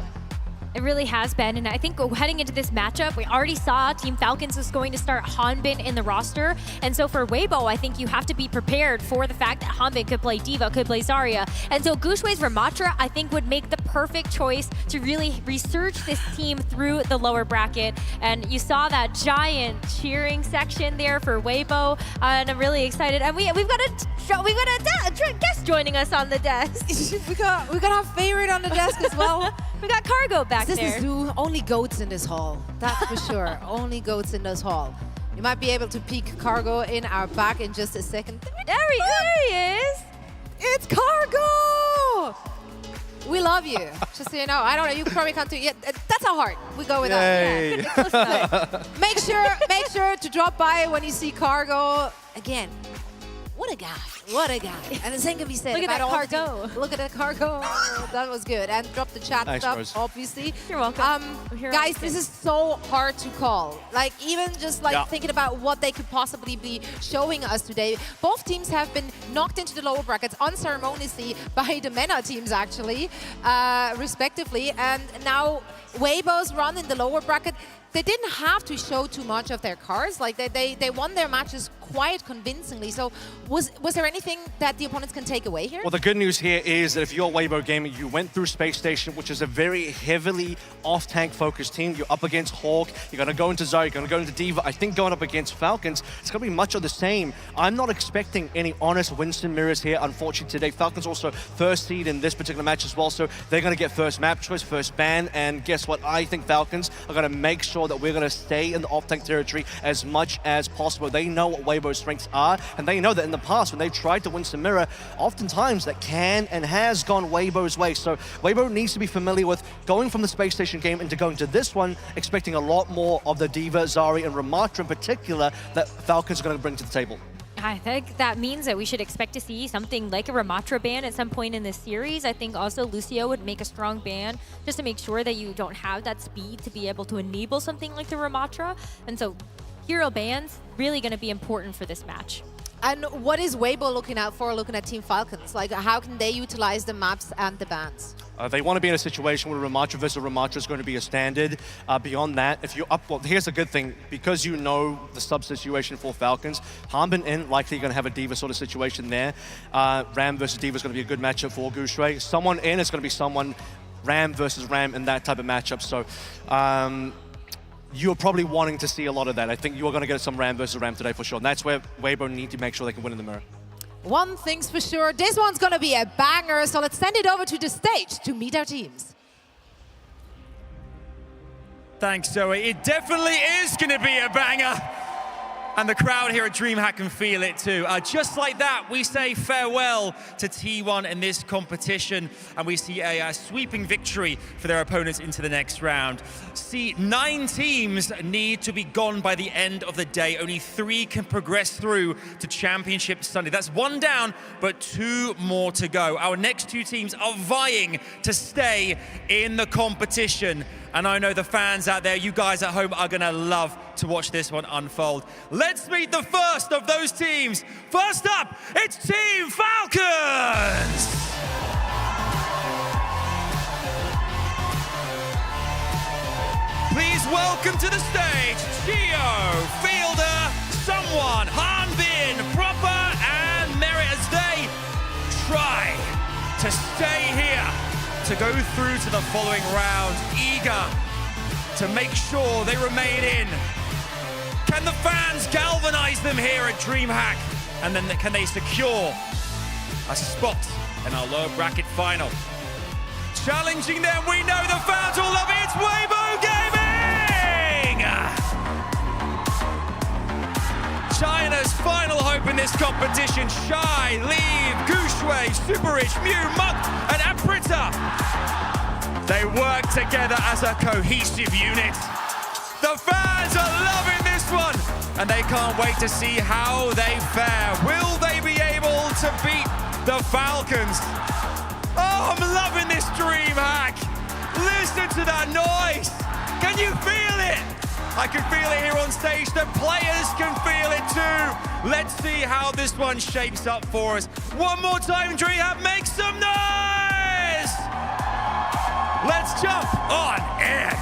It really has been, and I think heading into this matchup, we already saw Team Falcons was going to start Hanbin in the roster, and so for Weibo, I think you have to be prepared for the fact that Hanbin could play D.Va, could play Zarya, and so Guxue's Ramatra, I think, would make the perfect choice to really research this team through the lower bracket, and you saw that giant cheering section there for Weibo, and I'm really excited, and we've got a guest joining us on the desk. we got our favorite on the desk as well. We got Cargo back this there. Is only goats in this hall. That's for sure. Only goats in this hall. You might be able to peek Cargo in our back in just a second. There he is. It's Cargo. We love you. Just so you know. I don't know. You probably can't do it. That's a heart. We go with Yay. that. Yeah. Make sure to drop by when you see Cargo. Again, what a guy. What a guy. And the same can be said Look at about that all cargo. teams. Look at that cargo. That was good. And drop the chat Thanks, stuff, Rose. obviously. You're welcome. I'm here Guys, on this LinkedIn. is so hard to call. Like, even just like Yeah. thinking about what they could possibly be showing us today. Both teams have been knocked into the lower brackets unceremoniously by the MENA teams, actually, respectively. And now Weibo's run in the lower bracket, they didn't have to show too much of their cards. Like they won their matches quite convincingly. So was there anything that the opponents can take away here? Well, the good news here is that if you're Weibo Gaming, you went through Space Station, which is a very heavily off-tank focused team. You're up against Hawk, you're going to go into Zarya, you're going to go into D.Va. I think going up against Falcons, it's going to be much of the same. I'm not expecting any honest Winston mirrors here, unfortunately, today. Falcons also first seed in this particular match as well, so they're going to get first map choice, first ban, and guess what? I think Falcons are going to make sure that we're going to stay in the off-tank territory as much as possible. They know what Weibo's strengths are, and they know that in the past when they've tried to Winston mirror, oftentimes that can and has gone Weibo's way. So Weibo needs to be familiar with going from the Space Station game into going to this one, expecting a lot more of the D.Va, Zari, and Ramatra in particular that Falcons are going to bring to the table. I think that means that we should expect to see something like a Ramatra ban at some point in this series. I think also Lucio would make a strong ban just to make sure that you don't have that speed to be able to enable something like the Ramatra. And so hero bans really going to be important for this match. And what is Weibo looking out for, looking at Team Falcons? Like, how can they utilize the maps and the bans? They want to be in a situation where Ramatra versus Ramatra is going to be a standard. Beyond that, if you're up, well, here's a good thing. Because you know the sub situation for Falcons, Hanbin in likely going to have a D.Va sort of situation there. Ram versus D.Va is going to be a good matchup for Gushui. Someone in is going to be someone Ram versus Ram in that type of matchup. So you're probably wanting to see a lot of that. I think you are going to get some Ram versus Ram today for sure. And that's where Weibo need to make sure they can win in the mirror. One thing's for sure, this one's going to be a banger, so let's send it over to the stage to meet our teams. Thanks, Zoe. It definitely is going to be a banger. And the crowd here at DreamHack can feel it too. Just like that, we say farewell to T1 in this competition, and we see a sweeping victory for their opponents into the next round. See, 9 teams need to be gone by the end of the day. Only 3 can progress through to Championship Sunday. That's 1 down, but 2 more to go. Our next 2 teams are vying to stay in the competition. And I know the fans out there, you guys at home are gonna love to watch this one unfold. Let's meet the first of those teams. First up, it's Team Falcons! Please welcome to the stage, Gio, Fielder, Someone, Hanbin, Proper, and Merit as they try to stay here to go through to the following round, eager to make sure they remain in. Can the fans galvanize them here at DreamHack? And then can they secure a spot in our lower bracket final? Challenging them, we know the fans will love it, it's Weibo Gaming! China's final hope in this competition, Shy, Leave, Gushui, Super Rich, Mew, Monk, and Aprita. They work together as a cohesive unit. The fans are loving this one, and they can't wait to see how they fare. Will they be able to beat the Falcons? Oh, I'm loving this DreamHack. Listen to that noise. Can you feel it? I can feel it here on stage. The players can feel it too. Let's see how this one shapes up for us. One more time, DreamHack, make some noise! Let's jump on in.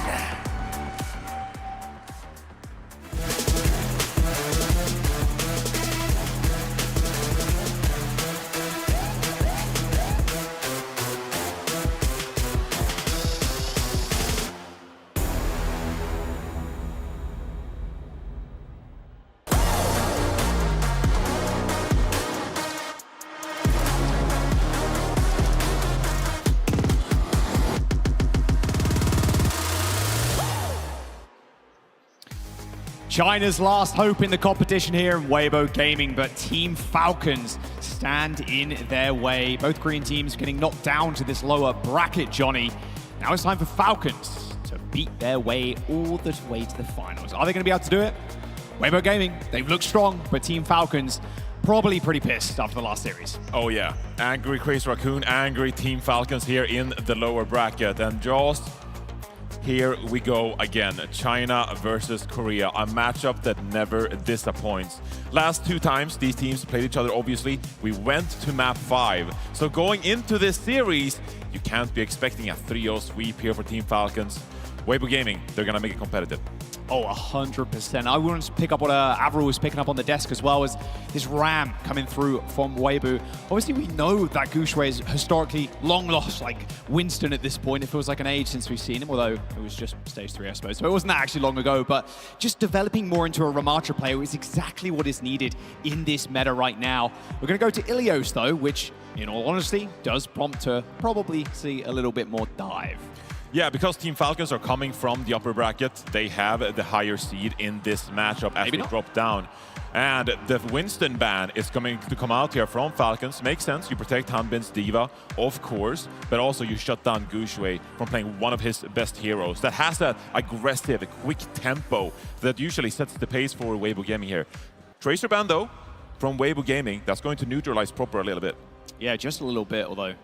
China's last hope in the competition here in Weibo Gaming, but Team Falcons stand in their way. Both Korean teams getting knocked down to this lower bracket, Johnny. Now it's time for Falcons to beat their way all the way to the finals. Are they going to be able to do it? Weibo Gaming, they've looked strong, but Team Falcons probably pretty pissed after the last series. Oh yeah, angry Crazy Raccoon, angry Team Falcons here in the lower bracket. And just here we go again. China versus Korea, a matchup that never disappoints. Last 2 times these teams played each other, obviously, we went to map 5. So going into this series, you can't be expecting a 3-0 sweep here for Team Falcons. Weibo Gaming, they're gonna make it competitive. Oh, 100%. I wanted to pick up what Avril was picking up on the desk as well, as this ram coming through from Weibo. Obviously, we know that GOWCS is historically long lost, like Winston at this point. It feels like an age since we've seen him, although it was just stage 3, I suppose. So it wasn't actually long ago, but just developing more into a Ramatra player is exactly what is needed in this meta right now. We're going to go to Ilios, though, which, in all honesty, does prompt to probably see a little bit more dive. Yeah, because Team Falcons are coming from the upper bracket, they have the higher seed in this matchup as they drop down. And the Winston ban is going to come out here from Falcons. Makes sense, you protect Hanbin's Diva, of course, but also you shut down GOWCS from playing one of his best heroes that has that aggressive, quick tempo that usually sets the pace for Weibo Gaming here. Tracer ban, though, from Weibo Gaming, that's going to neutralize Proper a little bit. Yeah, just a little bit, although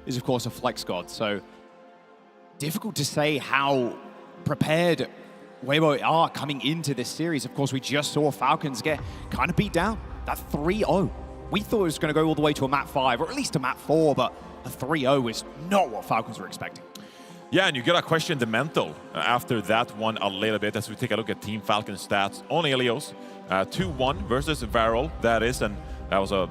he's, of course, a flex god, so difficult to say how prepared Weibo are coming into this series. Of course, we just saw Falcons get kind of beat down. That 3-0. We thought it was going to go all the way to a map 5, or at least a map 4, but a 3-0 is not what Falcons were expecting. Yeah, and you gotta question the mental after that one a little bit as we take a look at Team Falcons stats on Ilios. 2-1 versus Varel, that is, and that was a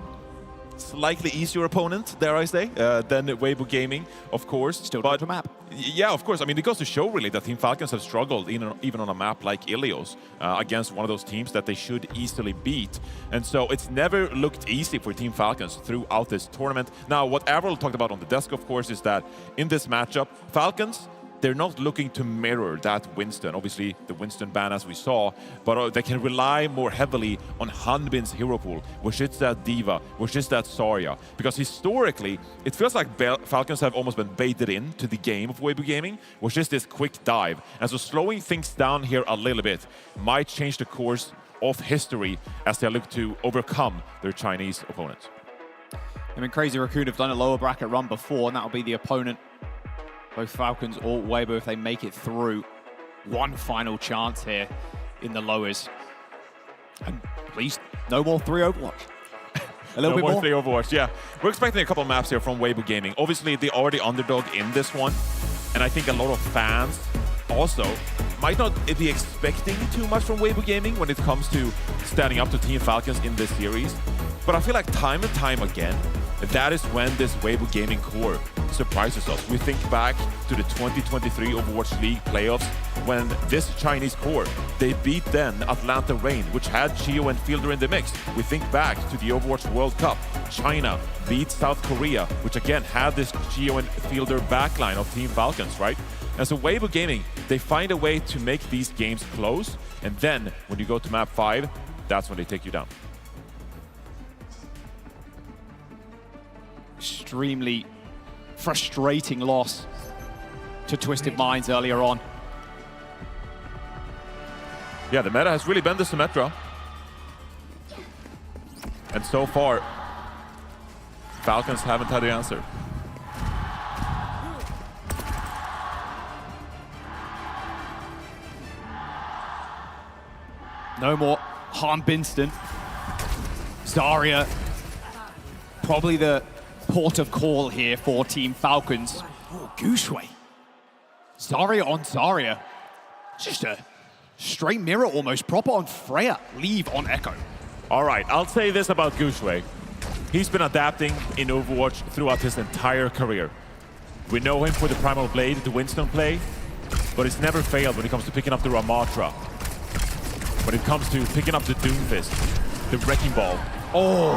slightly easier opponent, dare I say, than Weibo Gaming, of course. Still but a map. Yeah, of course. I mean, it goes to show really that Team Falcons have struggled even on a map like Ilios against one of those teams that they should easily beat. And so it's never looked easy for Team Falcons throughout this tournament. Now, what Avril talked about on the desk, of course, is that in this matchup, Falcons, they're not looking to mirror that Winston. Obviously, the Winston ban, as we saw, but they can rely more heavily on Hanbin's hero pool, which is that Diva, which is that Zarya. Because historically, it feels like Falcons have almost been baited into the game of Weibo Gaming, which is this quick dive. And so slowing things down here a little bit might change the course of history as they look to overcome their Chinese opponents. I mean, Crazy Raccoon have done a lower bracket run before, and that'll be the opponent. Both Falcons or Weibo, if they make it through. One final chance here in the lowers. And please, no more 3 Overwatch. A little bit more. 3 Overwatch, yeah. We're expecting a couple of maps here from Weibo Gaming. Obviously, they are the underdog in this one. And I think a lot of fans also might not be expecting too much from Weibo Gaming when it comes to standing up to Team Falcons in this series. But I feel like time and time again, that is when this Weibo Gaming core surprises us. We think back to the 2023 Overwatch League playoffs when this Chinese core, they beat then Atlanta Reign, which had Chio and Fielder in the mix. We think back to the Overwatch World Cup. China beat South Korea, which again had this Chio and Fielder backline of Team Falcons, right? And so Weibo Gaming, they find a way to make these games close, and then when you go to map 5, that's when they take you down. Extremely frustrating loss to Twisted Minds earlier on. Yeah, the meta has really been the Symmetra. And so far, Falcons haven't had the answer. No more Hanbinston. Zarya, probably the port of call here for Team Falcons. Oh, GOWCS. Zarya on Zarya. Just a straight mirror almost. Proper on Freya. Leave on Echo. All right, I'll say this about GOWCS. He's been adapting in Overwatch throughout his entire career. We know him for the Primal Blade, the Winston play, but it's never failed when it comes to picking up the Ramatra. When it comes to picking up the Doomfist, the Wrecking Ball. Oh!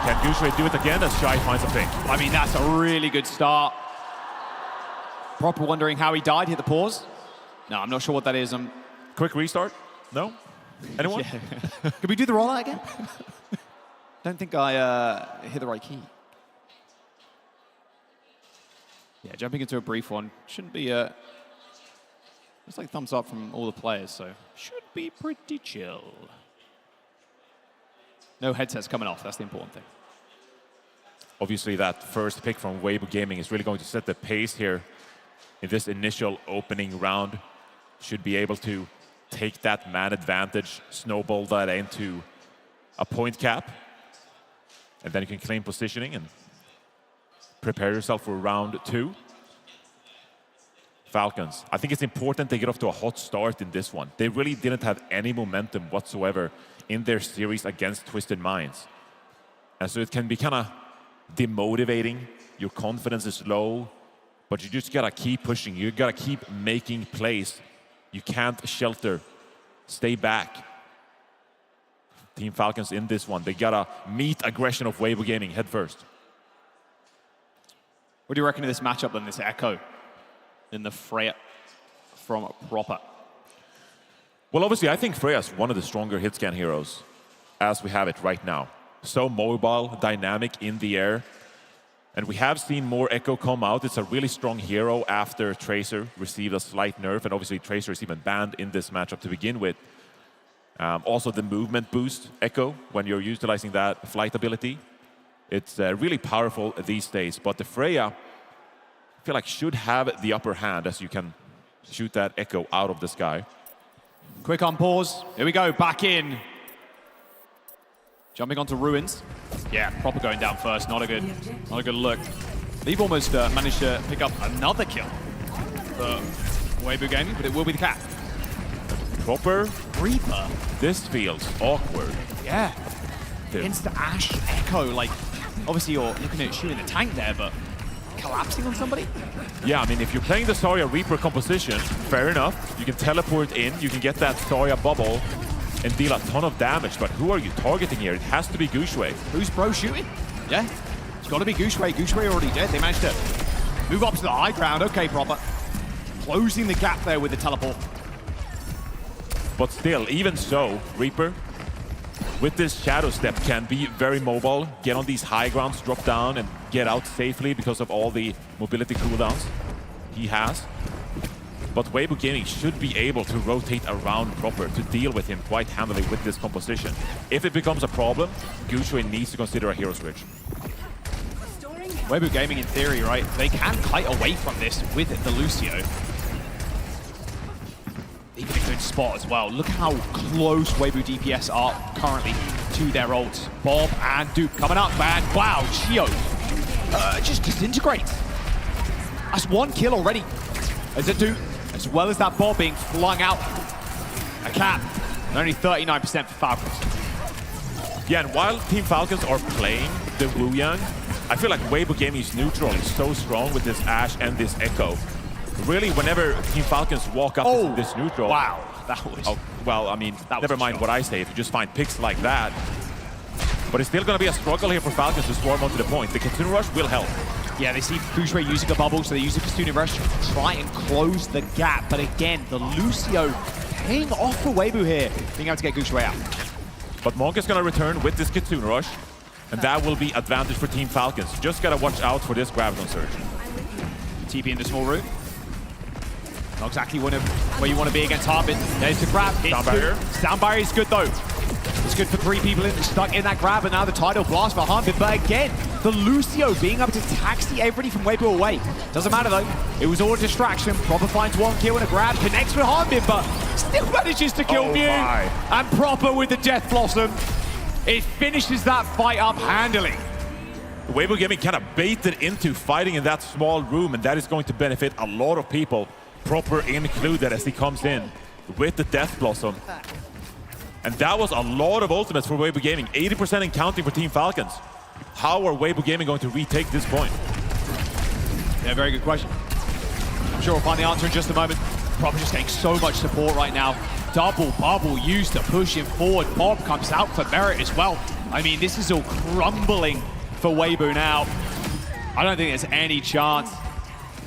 Can GOWCS do it again as Shy finds a pick? I mean, that's a really good start. Proper wondering how he died. Hit the pause. No, I'm not sure what that is. Quick restart? No? Anyone? Yeah. Can we do the rollout again? Don't think I hit the right key. Yeah, jumping into a brief one. Shouldn't be looks like thumbs up from all the players, so should be pretty chill. No headsets coming off. That's the important thing. Obviously, that first pick from Weibo Gaming is really going to set the pace here in this initial opening round. Should be able to take that man advantage, snowball that into a point cap, and then you can claim positioning and prepare yourself for round 2. Falcons, I think it's important they get off to a hot start in this one. They really didn't have any momentum whatsoever in their series against Twisted Minds. And so it can be kind of demotivating. Your confidence is low, but you just gotta keep pushing. You gotta keep making plays. You can't shelter. Stay back. Team Falcons in this one. They gotta meet aggression of Weibo Gaming head first. What do you reckon of this matchup then, this Echo in the Freya from Proper? Well, obviously, I think Freya's one of the stronger hit scan heroes as we have it right now. So mobile, dynamic in the air. And we have seen more Echo come out. It's a really strong hero after Tracer received a slight nerf. And obviously, Tracer is even banned in this matchup to begin with. Also, the movement boost Echo, when you're utilizing that flight ability. It's really powerful these days. But the Freya, I feel like, should have the upper hand as you can shoot that Echo out of the sky. Quick on pause. Here we go, back in. Jumping onto Ruins. Yeah, Proper going down first. Not a good look. They've almost managed to pick up another kill for Weibo Gaming, but it will be the cap. Proper Reaper. This feels awkward. Yeah. Against the Ashe Echo, like, obviously you're looking at shooting the tank there, but collapsing on somebody? Yeah, I mean, if you're playing the Zarya Reaper composition, fair enough. You can teleport in, you can get that Zarya bubble and deal a ton of damage, but who are you targeting here? It has to be Guxue. Who's Bro shooting? Yeah, it's got to be Guxue. Guxue already dead. They managed to move up to the high ground. Okay, Proper. Closing the gap there with the teleport. But still, even so, Reaper, with this Shadow Step, can be very mobile, get on these high grounds, drop down, and get out safely because of all the mobility cooldowns he has. But Weibo Gaming should be able to rotate around Proper to deal with him quite handily with this composition. If it becomes a problem, Guxue needs to consider a hero switch. Weibo Gaming, in theory, right, they can kite away from this with the Lucio. Even a good spot as well. Look how close Weibo DPS are currently to their ults. Bob and Duke coming up, man. Wow, Chio just disintegrates. That's one kill already. As a Duke, as well as that Bob being flung out. A cap, and only 39% for Falcons. Yeah, and while Team Falcons are playing the Wu Yang, I feel like Weibo Gaming's neutral is so strong with this Ashe and this Echo. Really, whenever Team Falcons walk up to this neutral... Wow, that was... Oh, well, I mean, never mind what I say. If you just find picks like that. But it's still going to be a struggle here for Falcons to swarm onto the point. The Kitsune Rush will help. Yeah, they see Guxue using a bubble, so they use the Kitsune Rush to try and close the gap. But again, the Lucio paying off for Weibo here, being able to get Guxue out. But Monk is going to return with this Kitsune Rush, and that will be advantage for Team Falcons. Just got to watch out for this Graviton Surge. TP in the small room. Not exactly where you want to be against Harbin. There's the grab. Sound barrier. Sound barrier is good though. It's good for 3 people stuck in that grab, and now the tidal blast for Harbin. But again, the Lucio being able to taxi everybody from Weibo away. Doesn't matter though. It was all a distraction. Proper finds one kill and a grab, connects with Harbin, but still manages to kill Mew. And Proper with the Death Blossom. It finishes that fight up handily. Weibo Gaming kind of baited into fighting in that small room, and that is going to benefit a lot of people. Proper included as he comes in with the Death Blossom. And that was a lot of ultimates for Weibo Gaming. 80% in counting for Team Falcons. How are Weibo Gaming going to retake this point? Yeah, very good question. I'm sure we'll find the answer in just a moment. Proper just getting so much support right now. Double bubble used to push him forward. Bob comes out for merit as well. I mean, this is all crumbling for Weibo now. I don't think there's any chance.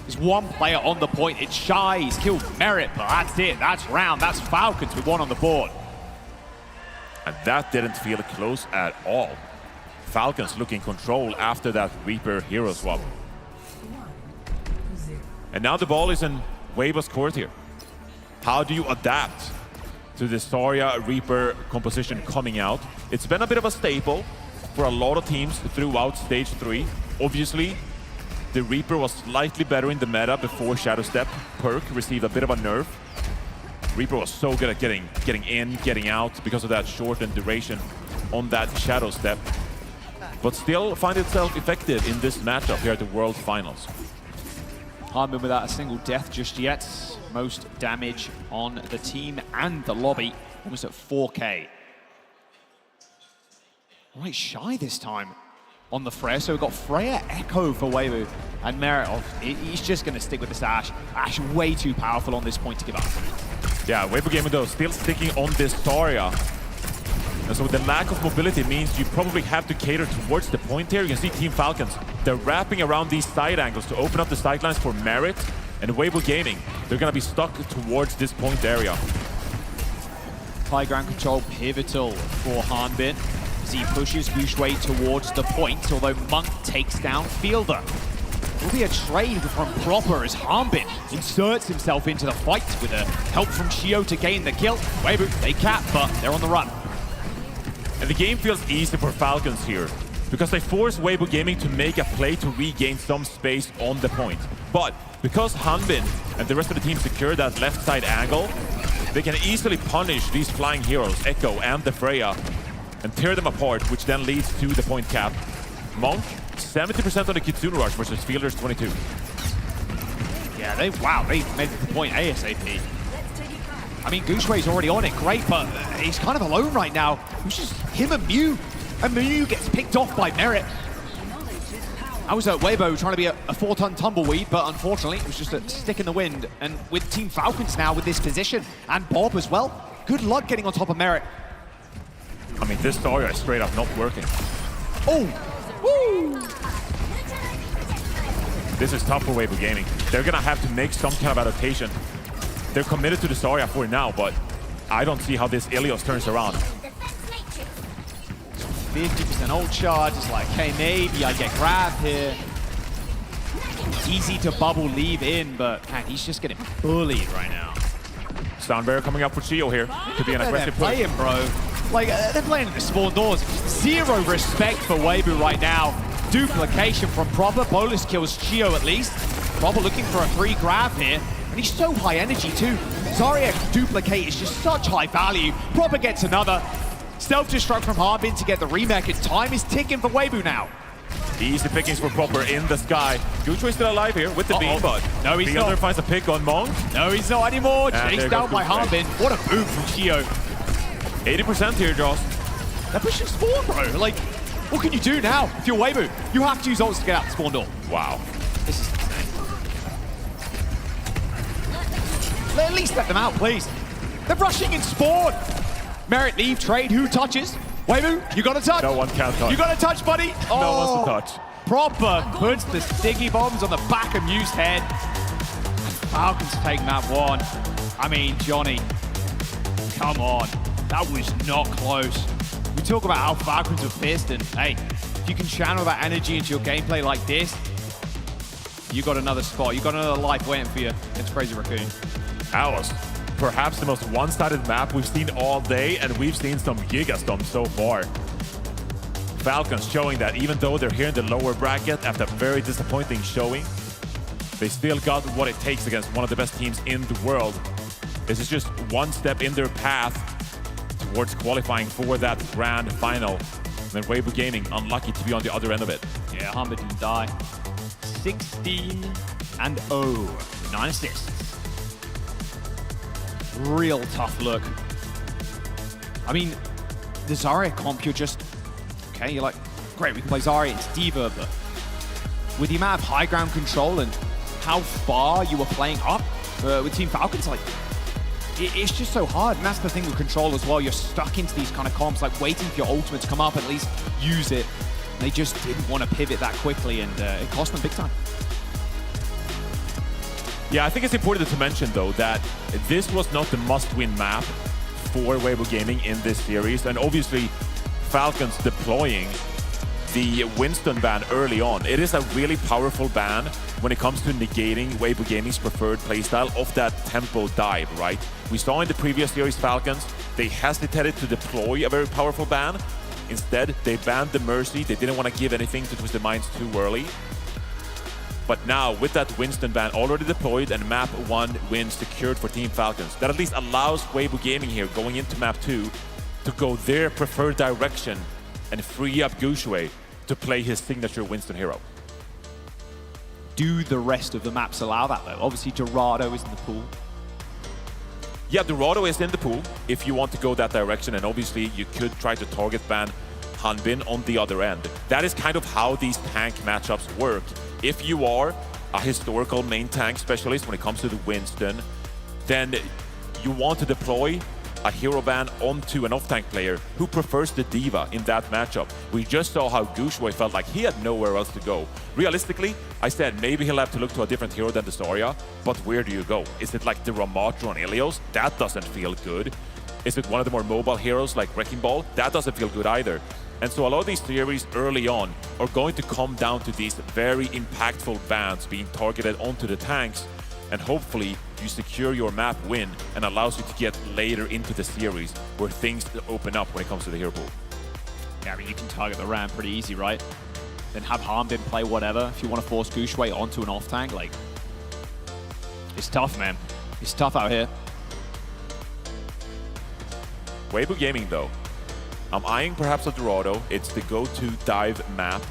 There's one player on the point. It's Shy. He's killed Merit, but that's it. That's round. That's Falcons with one on the board. And that didn't feel close at all. Falcons looking control after that Reaper hero swap. And now the ball is in Weibo's court here. How do you adapt to this Zarya Reaper composition coming out? It's been a bit of a staple for a lot of teams throughout Stage 3. Obviously, the Reaper was slightly better in the meta before Shadow Step perk received a bit of a nerf. Reaper was so good at getting in, getting out because of that shortened duration on that Shadow Step, but still find itself effective in this matchup here at the World Finals. Harmon without a single death just yet. Most damage on the team and the lobby, almost at 4K. Right, Shy this time on the Freya. So we've got Freya, Echo for Weibo, and Merit. He's just going to stick with this Ashe. Ashe way too powerful on this point to give up. Yeah, Weibo Gaming though still sticking on this Zarya. And so the lack of mobility means you probably have to cater towards the point here. You can see Team Falcons, they're wrapping around these side angles to open up the sidelines for Merit and Weibo Gaming. They're going to be stuck towards this point area. High ground control pivotal for Hanbin as he pushes Gushwei towards the point, although Monk takes down Fielder. Will be a trade from Proper as Hanbin inserts himself into the fight with a help from Shio to gain the kill. Weibo, they cap, but they're on the run. And the game feels easy for Falcons here because they force Weibo Gaming to make a play to regain some space on the point. But because Hanbin and the rest of the team secure that left side angle, they can easily punish these flying heroes, Echo and the Freya, and tear them apart, which then leads to the point cap. Monk, 70% on the Kitsune Rush versus Fielder's 22. Yeah, they made the point ASAP. I mean, Gushwei's already on it, great, but he's kind of alone right now. It's just him and Mew. And Mew gets picked off by Merit. I was at Weibo trying to be a 4-ton tumbleweed, but unfortunately, it was just a stick in the wind. And with Team Falcons now with this position, and Bob as well, good luck getting on top of Merit. I mean, this Zarya is straight up not working. Oh! Woo! This is tough for Weibo Gaming. They're gonna have to make some kind of adaptation. They're committed to the Zarya for now, but I don't see how this Ilios turns around. 50% ult charge. It's like, hey, maybe I get grabbed here. Easy to bubble leave in, but man, he's just getting bullied right now. Soundbearer coming up for Shio here. Could be an aggressive play. They're playing, bro. Like, they're playing at the spawn doors. Zero respect for Weibo right now. Duplication from Proper. Bolus kills Shio at least. Proper looking for a free grab here. And he's so high energy too. Zarya duplicate is just such high value. Proper gets another. Self-destruct from Harbin to get the remake, and time is ticking for Weibo now. Easy pickings for Proper in the sky. Gushwei still alive here with the beam, but no, he's Fielder not. finds a pick on Monk. No, he's not anymore. Chased down by Harbin. What a move from Shio. 80% here, Joss. They're pushing spawn, bro. Like, what can you do now? If you're Weibo, you have to use ults to get out the spawn door. Wow. This is insane. At least let them out, please. They're rushing in spawn. Merit leave trade. Who touches? Weibo, you got to touch. No one can touch. You got to touch, buddy. No one wants to touch. Proper puts the sticky bombs on the back of Mew's head. Falcons take that one. I mean, Johnny, come on. That was not close. We talk about how Falcons are pissed, and hey, if you can channel that energy into your gameplay like this, you got another spot. You got another life waiting for you. It's Crazy Raccoon. That was perhaps the most one-sided map we've seen all day, and we've seen some gigastorms so far. Falcons showing that even though they're here in the lower bracket after a very disappointing showing, they still got what it takes against one of the best teams in the world. This is just one step in their path towards qualifying for that grand final. And then Weibo Gaming unlucky to be on the other end of it. Yeah, Humber didn't die. 16-0, 9 assists. Real tough look. I mean, the Zarya comp, you're just, okay, you're like, great, we can play Zarya, it's D.Va, but with the amount of high ground control and how far you were playing up with Team Falcons, like, it's just so hard. And that's the thing with control as well. You're stuck into these kind of comps, like waiting for your ultimate to come up, at least use it. And they just didn't want to pivot that quickly, and it cost them big time. Yeah, I think it's important to mention, though, that this was not the must-win map for Weibo Gaming in this series. And obviously, Falcons deploying the Winston ban early on. It is a really powerful ban when it comes to negating Weibo Gaming's preferred playstyle of that tempo dive, right? We saw in the previous series Falcons, they hesitated to deploy a very powerful ban, Instead, they banned the Mercy. They didn't want to give anything to Twisted Minds too early. But now, with that Winston ban already deployed and map 1 win secured for Team Falcons, that at least allows Weibo Gaming here going into map 2 to go their preferred direction and free up Gushui to play his signature Winston hero. Do the rest of the maps allow that though? Obviously Dorado is in the pool. Yeah, Dorado is in the pool if you want to go that direction, and obviously you could try to target ban Hanbin on the other end. That is kind of how these tank matchups work. If you are a historical main tank specialist when it comes to the Winston, then you want to deploy a hero ban onto an off-tank player who prefers the D.Va in that matchup. We just saw how Gushui felt like he had nowhere else to go. Realistically, I said maybe he'll have to look to a different hero than the Zarya, but where do you go? Is it like the Ramattra on Ilios? That doesn't feel good. Is it one of the more mobile heroes like Wrecking Ball? That doesn't feel good either. And so a lot of these series early on are going to come down to these very impactful bans being targeted onto the tanks, and hopefully you secure your map win and allows you to get later into the series where things open up when it comes to the hero pool. Yeah, I mean, you can target the Ram pretty easy, right? Then have Hanbin play whatever. If you want to force Gushui onto an off-tank, like, it's tough, man. It's tough out here. Weibo Gaming, though. I'm eyeing perhaps a Dorado. It's the go-to dive map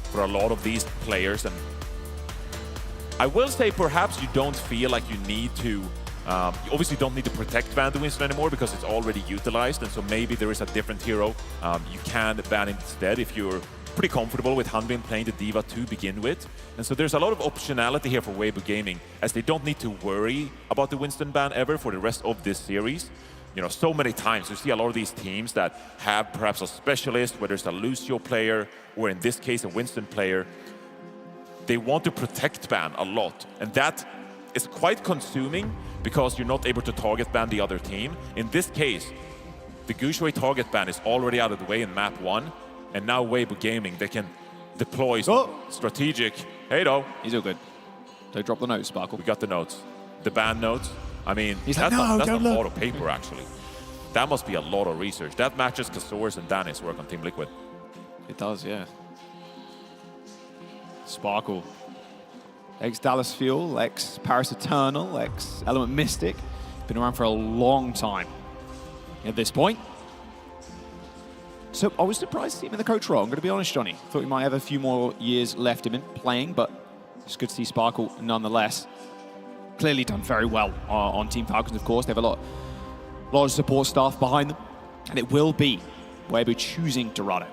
for a lot of these players, and I will say perhaps you don't feel like you need to, you obviously don't need to protect ban the Winston anymore because it's already utilized, and so maybe there is a different hero you can ban instead if you're pretty comfortable with Hanbin playing the D.Va to begin with. And so there's a lot of optionality here for Weibo Gaming, as they don't need to worry about the Winston ban ever for the rest of this series. You know, so many times you see a lot of these teams that have perhaps a specialist, whether it's a Lucio player or in this case a Winston player. They want to protect ban a lot, and that is quite consuming because you're not able to target ban the other team. In this case, the Gushui target ban is already out of the way in map 1, and now Weibo Gaming, they can deploy strategic. Hey, though. He's all good. Don't drop the notes, Sparkle. We got the notes. The ban notes. I mean, He's that's, like, no, that's a don't lot look. of paper, actually. That must be a lot of research. That matches Kasor's and Danny's work on Team Liquid. It does, yeah. Sparkle. Ex-Dallas Fuel, ex-Paris Eternal, ex-Element Mystic. Been around for a long time at this point. So I was surprised to see him in the coach role. I'm going to be honest, Johnny. Thought he might have a few more years left him in playing, but it's good to see Sparkle nonetheless. Clearly done very well on Team Falcons, of course. They have a lot of support staff behind them, and it will be Weibo choosing Dorado.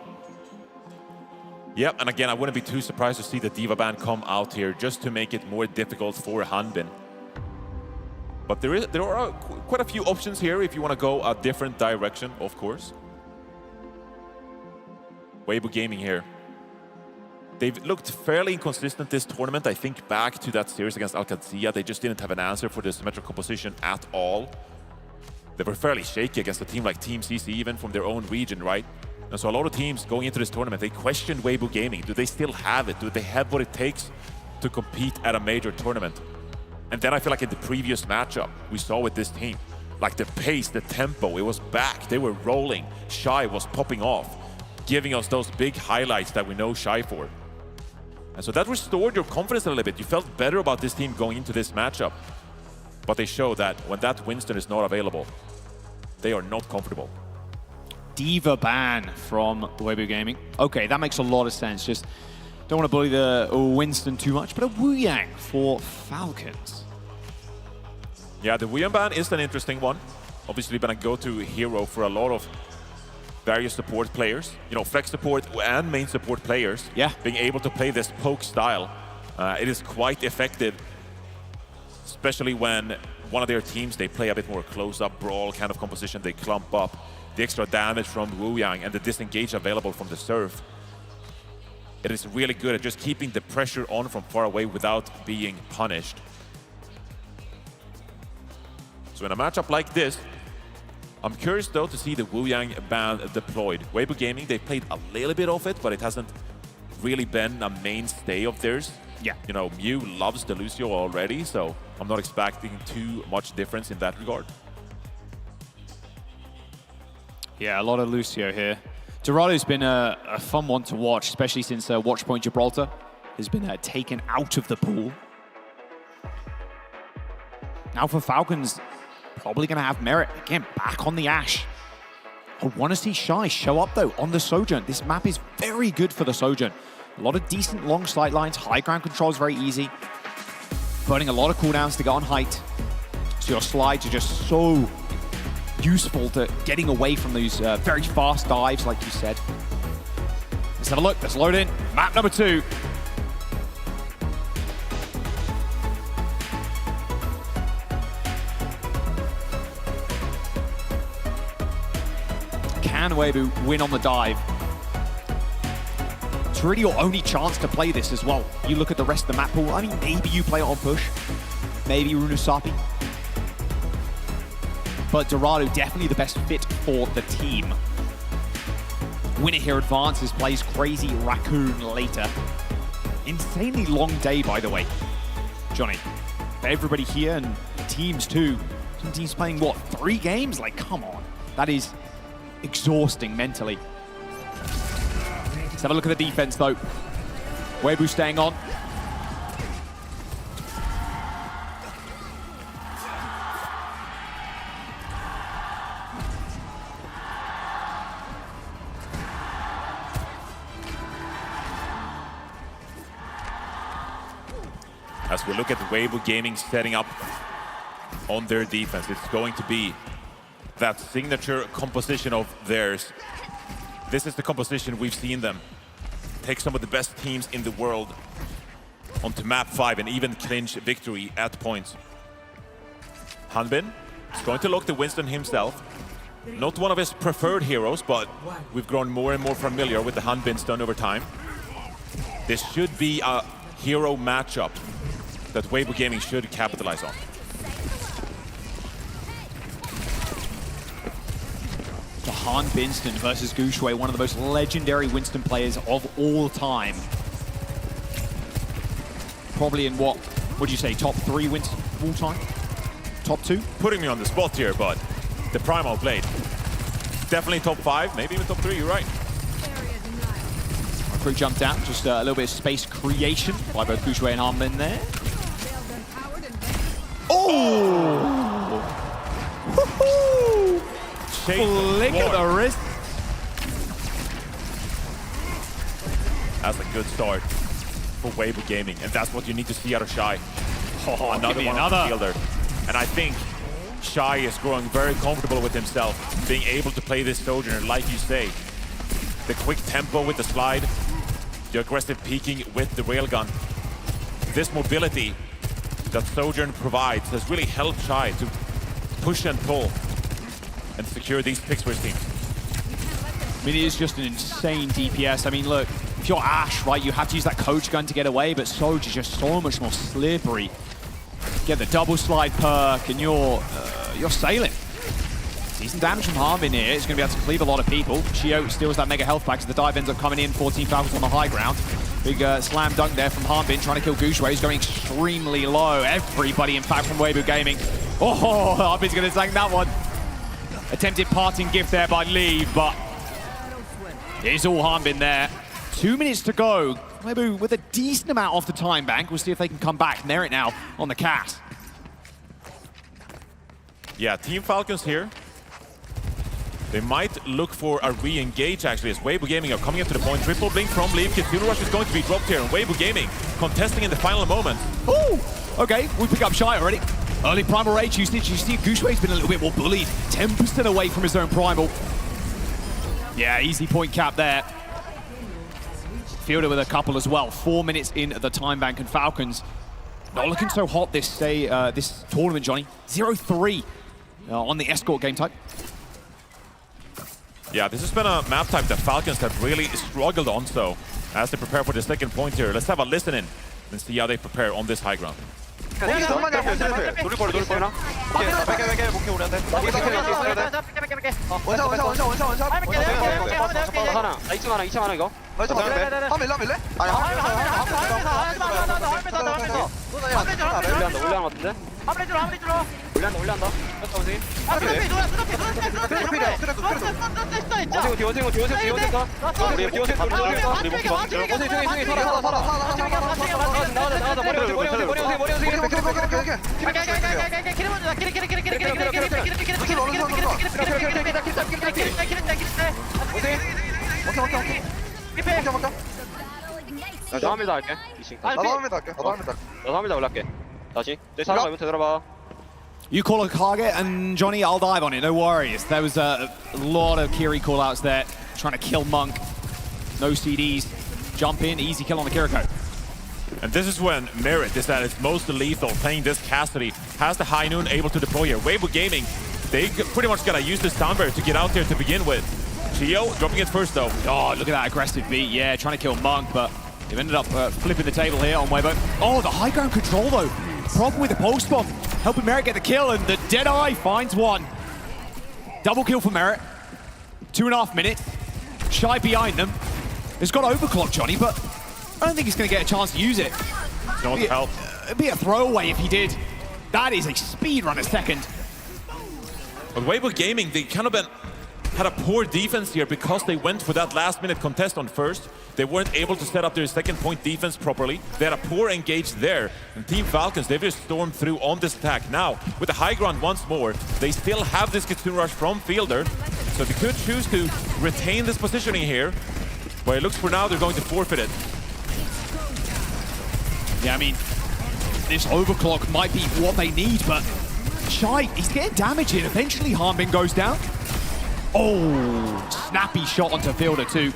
Yep, and again, I wouldn't be too surprised to see the D.Va ban come out here just to make it more difficult for Hanbin. But there are quite a few options here if you want to go a different direction, of course. Weibo Gaming here. They've looked fairly inconsistent this tournament. I think back to that series against Alcazia, they just didn't have an answer for the symmetrical composition at all. They were fairly shaky against a team like Team CC, even from their own region, right? And so a lot of teams going into this tournament, they questioned Weibo Gaming. Do they still have it? Do they have what it takes to compete at a major tournament? And then I feel like in the previous matchup, we saw with this team, like the pace, the tempo, it was back. They were rolling. Shy was popping off, giving us those big highlights that we know Shy for. And so that restored your confidence a little bit. You felt better about this team going into this matchup. But they show that when that Winston is not available, they are not comfortable. D.Va ban from Weibo Gaming. Okay, that makes a lot of sense. Just don't want to bully the Winston too much, but a Wu Yang for Falcons. Yeah, the Wu Yang ban is an interesting one. Obviously been a go-to hero for a lot of various support players, you know, flex support and main support players. Yeah. Being able to play this poke style, it is quite effective, especially when one of their teams, they play a bit more close-up brawl kind of composition. They clump up. The extra damage from Wu Yang and the disengage available from the Surf. It is really good at just keeping the pressure on from far away without being punished. So in a matchup like this, I'm curious though to see the Wu Yang ban deployed. Weibo Gaming, they played a little bit of it, but it hasn't really been a mainstay of theirs. Yeah. You know, Mew loves the Lucio already, so I'm not expecting too much difference in that regard. Yeah, a lot of Lucio here. Dorado's been a fun one to watch, especially since Watchpoint Gibraltar has been taken out of the pool. Now for Falcons, probably going to have Merit again back on the Ashe. I want to see Shy show up though on the Sojourn. This map is very good for the Sojourn. A lot of decent long sight lines, high ground control is very easy. Burning a lot of cooldowns to get on height. So your slides are just so useful to getting away from those very fast dives, like you said. Let's have a look. Let's load in map number 2. Can Weibo win on the dive? It's really your only chance to play this as well. You look at the rest of the map pool. I mean, maybe you play it on push. Maybe Runusapi. But Dorado definitely the best fit for the team. Winner here advances, plays Crazy Raccoon later. Insanely long day, by the way, Johnny. For everybody here and the teams too. Some teams playing, what, 3 games? Like, come on. That is exhausting mentally. Let's have a look at the defense, though. Weibo staying on. As we look at Weibo Gaming setting up on their defense, it's going to be that signature composition of theirs. This is the composition we've seen them take some of the best teams in the world onto map 5 and even clinch victory at points. Hanbin is going to look to Winston himself. Not one of his preferred heroes, but we've grown more and more familiar with the Hanbin stun over time. This should be a hero matchup that Weibo Gaming should capitalize on. The Han Winston versus Gushui, one of the most legendary Winston players of all time. Probably in what would you say, top 3 Winston of all time? Top 2? Putting me on the spot here, but the Primal Blade. Definitely top 5, maybe even top 3, you're right. Crew jumped out, just a little bit of space creation by both Gushui and Hanbin there. Oh! Flick of the wrist. That's a good start for Weibo Gaming, and that's what you need to see out of Shy. Oh, another one on the fielder. And I think Shy is growing very comfortable with himself, being able to play this Sojourner, like you say. The quick tempo with the slide, the aggressive peeking with the railgun. This mobility that Sojourn provides has really helped Shy to push and pull and secure these picks for his team. I mean, it is just an insane DPS. I mean, look, if you're Ashe, right, you have to use that coach gun to get away, but Soj is just so much more slippery. Get the double slide perk, and you're sailing. Decent damage from Hanbin here. It's going to be able to cleave a lot of people. Chio steals that mega health pack as the dive ends up coming in. 14 Falcons on the high ground. Big slam dunk there from Hanbin, trying to kill Gushui. He's going extremely low. Everybody, in fact, from Weibo Gaming. Oh, Hanbin's going to tank that one. Attempted parting gift there by Lee, but it's all Hanbin there. 2 minutes to go. Weibo with a decent amount off the time bank. We'll see if they can come back. Merit now on the cast. Yeah, Team Falcons here. They might look for a re-engage, actually, as Weibo Gaming are coming up to the point. Triple blink from Leaf. Kitsune Rush is going to be dropped here, and Weibo Gaming contesting in the final moment. Ooh, okay, we pick up Shy already. Early Primal Rage usage. You see Gushui's been a little bit more bullied. 10% away from his own Primal. Yeah, easy point cap there. Fielder with a couple as well. 4 minutes in the time bank, and Falcons not looking so hot this tournament, Johnny. 0-3 on the escort game type. Yeah, this has been a map type that Falcons have really struggled on, so as they prepare for the second point here, let's have a listen in and see how they prepare on this high ground. 올려한다. 뺐다 원숭이. 원숭이 나도 합니다 할게. 나도 합니다 올라갈게. 다시. 내 사람 이번 되돌아봐. You call a target, and Johnny, I'll dive on it, no worries. There was a lot of Kiri callouts there, trying to kill Monk. No CDs, jump in, easy kill on the Kiriko. And this is when Merit is at its most lethal, playing this Cassidy, has the high noon able to deploy here. Weibo Gaming, they pretty much gotta use this down barrier to get out there to begin with. Chio dropping it first though. Oh, look at that aggressive beat, yeah, trying to kill Monk, but they've ended up flipping the table here on Weibo. Oh, the high ground control though. Problem with the pulse bomb, helping Merit get the kill, and the Deadeye finds one. Double kill for Merit. 2.5 minutes. Shy behind them. It's got overclock, Johnny, but I don't think he's going to get a chance to use it. No one to help. It'd be a throwaway if he did. That is a speed run a second. But Weibo Gaming, they kind of had a poor defense here because they went for that last-minute contest on first. They weren't able to set up their second point defense properly. They had a poor engage there. And Team Falcons, they've just stormed through on this attack. Now, with the high ground once more, they still have this Kitsune Rush from Fielder. So they could choose to retain this positioning here. But it looks for now they're going to forfeit it. Yeah, I mean, this overclock might be what they need, but Shy, he's getting damage in. Eventually, Harbin goes down. Oh, snappy shot onto Fielder too.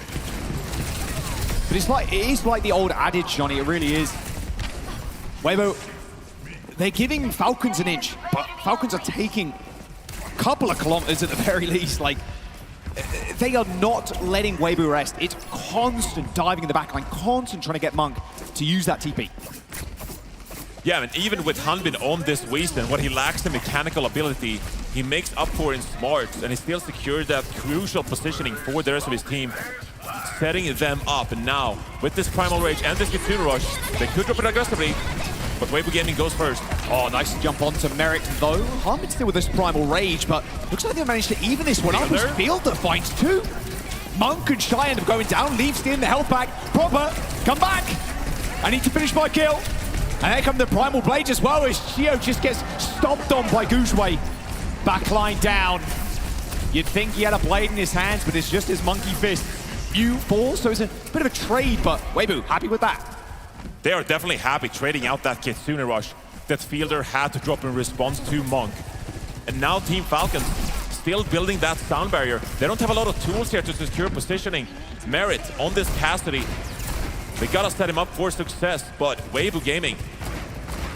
But it is like the old adage, Johnny, it really is. Weibo, they're giving Falcons an inch, but Falcons are taking a couple of kilometers at the very least. Like, they are not letting Weibo rest. It's constant diving in the backline, constant trying to get Monk to use that TP. Yeah, and even with Hanbin on this Winston, what he lacks the mechanical ability, he makes up for in smarts, and he still secured that crucial positioning for the rest of his team, setting them up. And now, with this Primal Rage and this Kitsune Rush, they could drop it aggressively, but Weibo Gaming goes first. Oh, nice jump onto Merrick, though. Harbin still with this Primal Rage, but looks like they managed to even this one up as Fielder finds two. Monk and Shy end up going down, leaves in the health pack. Proper, come back! I need to finish my kill. And here come the Primal Blades as well, as Shio just gets stomped on by Gooseway. Backline down. You'd think he had a blade in his hands, but it's just his monkey fist. Few falls, so it's a bit of a trade, but Weibo, happy with that? They are definitely happy trading out that Kitsune Rush that Fielder had to drop in response to Monk. And now Team Falcons still building that sound barrier. They don't have a lot of tools here to secure positioning. Merit on this Cassidy. They gotta set him up for success, but Weibo Gaming,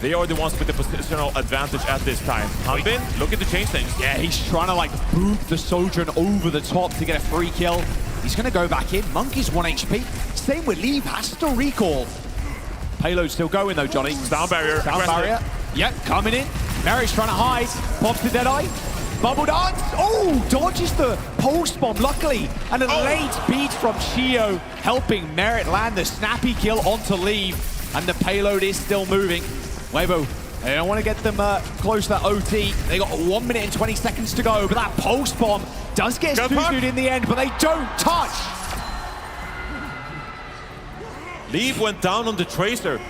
they are the ones with the positional advantage at this time. Hanbin looking to change things. Yeah, he's trying to like boot the Sojourn over the top to get a free kill. He's gonna go back in. Monkey's 1 HP. Same with Leave, has to recall. Payload's still going though, Johnny. Sound barrier. Sound barrier. Yep, coming in. Mary's trying to hide. Pops the Deadeye. Bubble dance. Oh, dodges the post bomb, luckily. And a late beat from Shio, helping Merit land the snappy kill onto Leave. And the payload is still moving. Weibo, they don't want to get them close to that OT. They got 1 minute and 20 seconds to go, but that post bomb does get suited in the end, but they don't touch. Leave went down on the Tracer,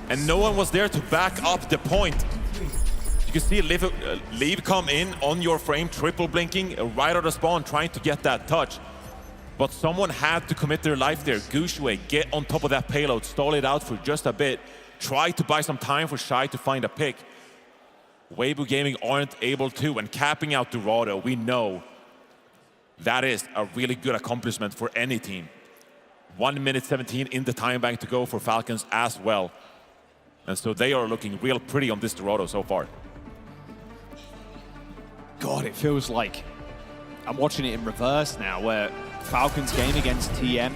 and no one was there to back up the point. You can see Leave come in on your frame, triple blinking, right out of spawn, trying to get that touch. But someone had to commit their life there. Gushue, get on top of that payload, stall it out for just a bit, try to buy some time for Shy to find a pick. Weibo Gaming aren't able to, and capping out Dorado, we know that is a really good accomplishment for any team. 1 minute 17 in the time bank to go for Falcons as well. And so they are looking real pretty on this Dorado so far. God, it feels like I'm watching it in reverse now, where Falcons game against TM.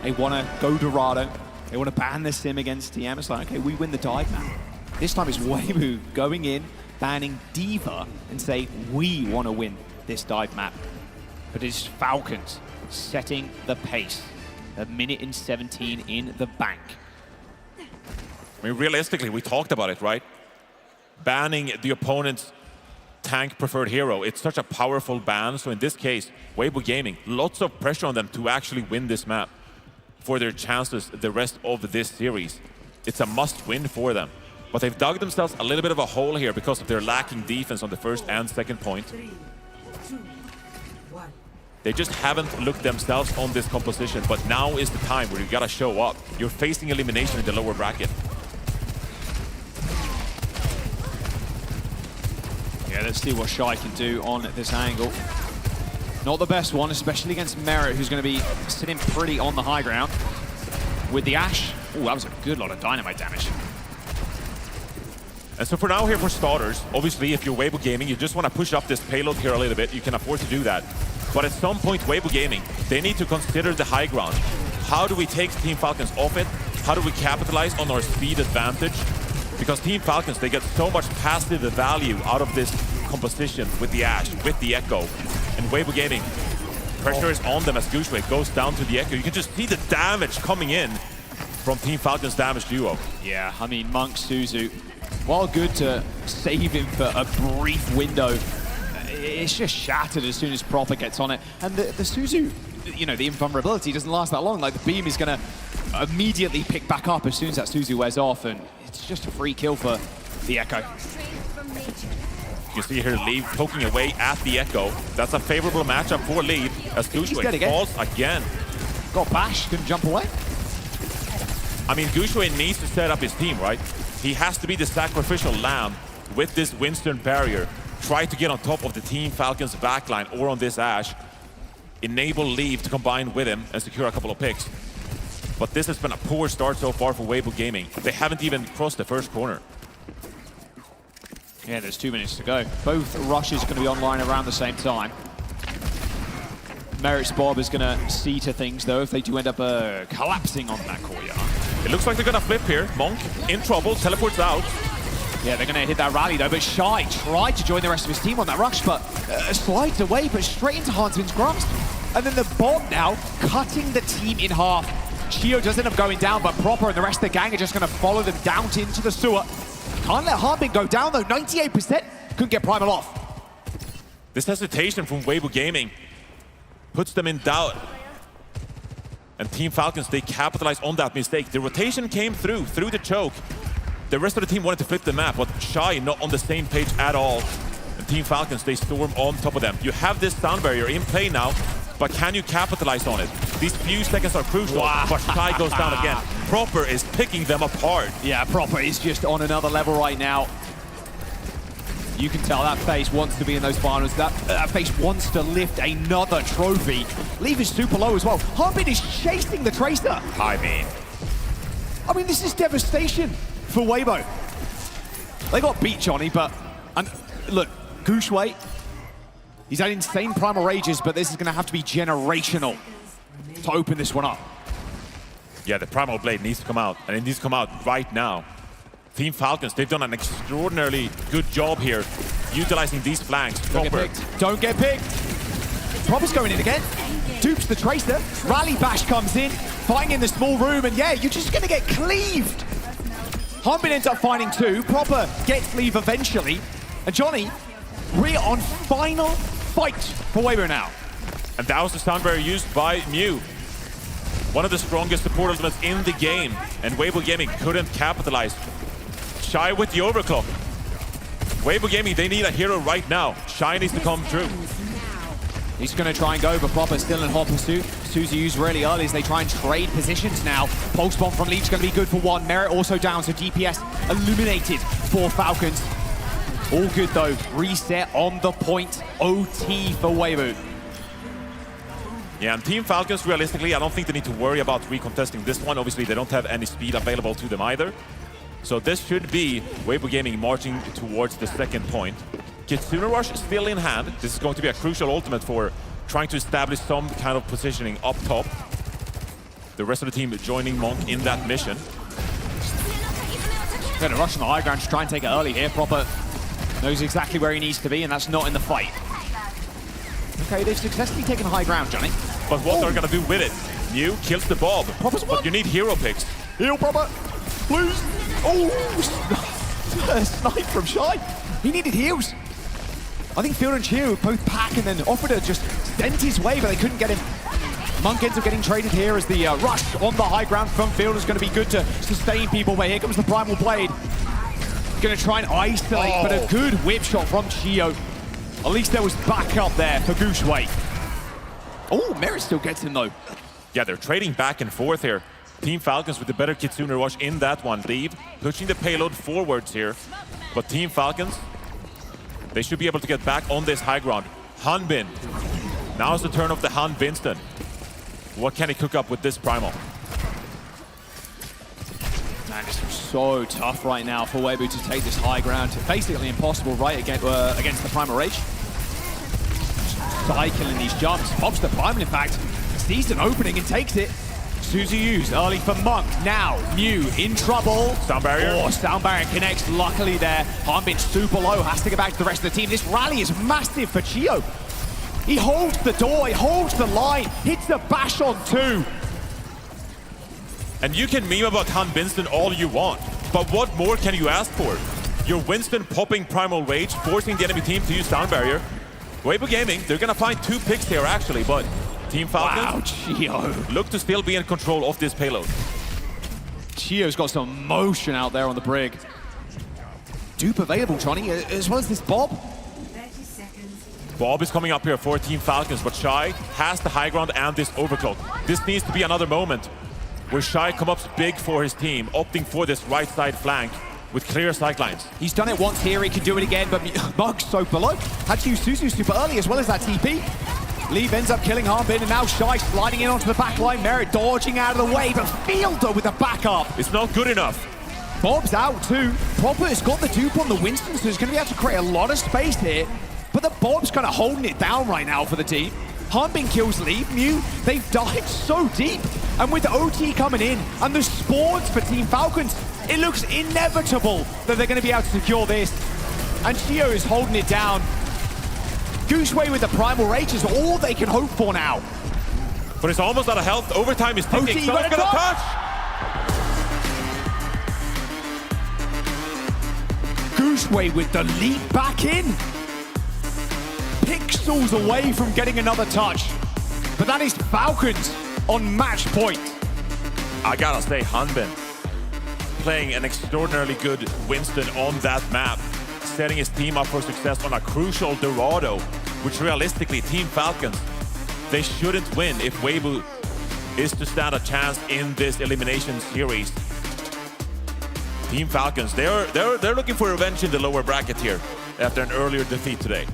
They want to go Dorado. They want to ban the sim against TM. It's like, okay, we win the dive now. This time it's Weibo going in, banning D.Va, and say, we want to win this dive map. But it's Falcons setting the pace. 1 minute and 17 in the bank. I mean, realistically, we talked about it, right? banning the opponent's tank preferred hero. It's such a powerful ban. So in this case, Weibo Gaming, lots of pressure on them to actually win this map for their chances the rest of this series. It's a must win for them. But they've dug themselves a little bit of a hole here because of their lacking defense on the first and second point. They just haven't looked themselves on this composition, but now is the time where you gotta show up. You're facing elimination in the lower bracket. Yeah, let's see what Shy can do on this angle. Not the best one, especially against Merit, who's going to be sitting pretty on the high ground. With the Ashe, oh, that was a good lot of dynamite damage. And so for now here for starters, obviously if you're Weibo Gaming, you just want to push up this payload here a little bit. You can afford to do that. But at some point, Weibo Gaming, they need to consider the high ground. How do we take Team Falcons off it? How do we capitalize on our speed advantage? Because Team Falcons, they get so much passive value out of this composition with the Ashe, with the Echo. And Weibo Gaming, pressure is on them as Gushway goes down to the Echo. You can just see the damage coming in from Team Falcons' damage duo. Yeah, I mean, Monk, Suzu, while good to save him for a brief window, it's just shattered as soon as Proper gets on it. And the Suzu, you know, the invulnerability doesn't last that long. Like, the beam is going to immediately pick back up as soon as that Suzu wears off, and it's just a free kill for the Echo. You see here Leave poking away at the Echo. That's a favorable matchup for Leave as Gushway falls again. Got Bash, couldn't jump away. I mean, Gushway needs to set up his team, right? He has to be the sacrificial lamb with this Winston barrier. Try to get on top of the Team Falcons backline or on this Ashe. Enable Leave to combine with him and secure a couple of picks. But this has been a poor start so far for Weibo Gaming. They haven't even crossed the first corner. Yeah, there's 2 minutes to go. Both rushes are going to be online around the same time. Merit's Bob is going to see to things, though, if they do end up collapsing on that courtyard. It looks like they're going to flip here. Monk in trouble, teleports out. Yeah, they're going to hit that rally, though, but Shy tried to join the rest of his team on that rush, but slides away, but straight into Hansman's grasp. And then the bomb now cutting the team in half. Chio does end up going down, but Proper and the rest of the gang are just going to follow them down into the sewer. Can't let Harbin go down, though. 98% couldn't get Primal off. This hesitation from Weibo Gaming puts them in doubt. And Team Falcons, they capitalize on that mistake. The rotation came through the choke. The rest of the team wanted to flip the map, but Shy not on the same page at all. And Team Falcons, they storm on top of them. You have this sound barrier in play now, but can you capitalize on it? These few seconds are crucial, but Shy goes down again. Proper is picking them apart. Yeah, Proper is just on another level right now. You can tell that FaCe wants to be in those finals. That FaCe wants to lift another trophy. Leave is super low as well. Harbin is chasing the Tracer. I mean, this is devastation for Weibo. They got beat, Johnny, but look, Gushway, he's had insane primal rages, but this is going to have to be generational to open this one up. Yeah, the Primal Blade needs to come out, and it needs to come out right now. Team Falcons, they've done an extraordinarily good job here, utilizing these flanks. Don't get picked. Proper's going in again. Dupes the Tracer. Rally Bash comes in, fighting in the small room, and yeah, you're just going to get cleaved. Harbin ends up finding 2. Proper gets leave eventually. And Johnny, we're on final fight for Weibo now. And that was the sound barrier used by Mew. One of the strongest support ultimates in the game. And Weibo Gaming couldn't capitalize. Shy with the overclock. Weibo Gaming, they need a hero right now. Shy needs to come through. He's going to try and go, but Proper still in hot pursuit. Suzu used really early as they try and trade positions now. Pulse Bomb from Leaf's going to be good for 1. Merit also down, so DPS eliminated for Falcons. All good, though. Reset on the point. OT for Weibo. Yeah, and Team Falcons, realistically, I don't think they need to worry about recontesting this one. Obviously, they don't have any speed available to them either. So this should be Weibo Gaming marching towards the second point. Kitsune Rush still in hand. This is going to be a crucial ultimate for trying to establish some kind of positioning up top. The rest of the team joining Monk in that mission. Going to rush on the high ground to try and take it early here. Proper knows exactly where he needs to be, and that's not in the fight. Okay, they've successfully taken high ground, Johnny. But what they're going to do with it? Mew kills the Bob. But you need hero picks. Heal, Proper. Please. Oh! a snipe from Shy. He needed heals. I think Field and Chio both pack and then offered to just dent his way, but they couldn't get him. Monk ends up getting traded here as the rush on the high ground from Field is going to be good to sustain people, but here comes the Primal Blade. Going to try and isolate, but a good whip shot from Chio. At least there was backup there for Gooshway. Oh, Merit still gets him though. Yeah, they're trading back and forth here. Team Falcons with the better Kitsune rush in that one. Leave, pushing the payload forwards here. But Team Falcons, they should be able to get back on this high ground. Hanbin. Now is the turn of the Han Winston. What can he cook up with this Primal? Man, it's so tough right now for Weibo to take this high ground. Basically impossible, right, against the Primal Rage. Cycling these jumps. Pops the Primal, in fact. Sees an opening and takes it. Suzu's early for Monk. Now, Mew in trouble. Sound barrier. Oh, sound barrier connects. Luckily there. Hanbin super low. Has to get back to the rest of the team. This rally is massive for Chio. He holds the door. He holds the line. Hits the bash on 2. And you can meme about Han Winston all you want, but what more can you ask for? Your Winston popping Primal Rage, forcing the enemy team to use Sound Barrier. Weibo Gaming, they're gonna find 2 picks here actually, but Team Falcons Chio look to still be in control of this payload. Chio's got some motion out there on the brig. Dupe available, Johnny, as well as this Bob. Bob is coming up here for Team Falcons, but Shy has the high ground and this overclock. This needs to be another moment where Shy comes up big for his team, opting for this right side flank with clear sightlines. He's done it once here, he can do it again, but Mug's so below. Had to use Suzu super early as well as that TP. Leave ends up killing Hanbin, and now Shy sliding in onto the back line. Merit dodging out of the way, but Fielder with the backup. It's not good enough. Bob's out too. Proper has got the dupe on the Winston, so he's going to be able to create a lot of space here. But the Bob's kind of holding it down right now for the team. Hanbin kills Leave. Mew, they've died so deep. And with the OT coming in and the spawns for Team Falcons, it looks inevitable that they're going to be able to secure this. And Chio is holding it down. Gooseway with the Primal Rage is all they can hope for now. But it's almost out of health. Overtime is ticking. OT Someone's gonna touch! Gooseway with the leap back in. Pixels away from getting another touch. But that is Falcons on match point. I gotta say, Hanbin playing an extraordinarily good Winston on that map, setting his team up for success on a crucial Dorado, which realistically, Team Falcons, they shouldn't win if Weibo is to stand a chance in this elimination series. Team Falcons, they're looking for revenge in the lower bracket here after an earlier defeat today.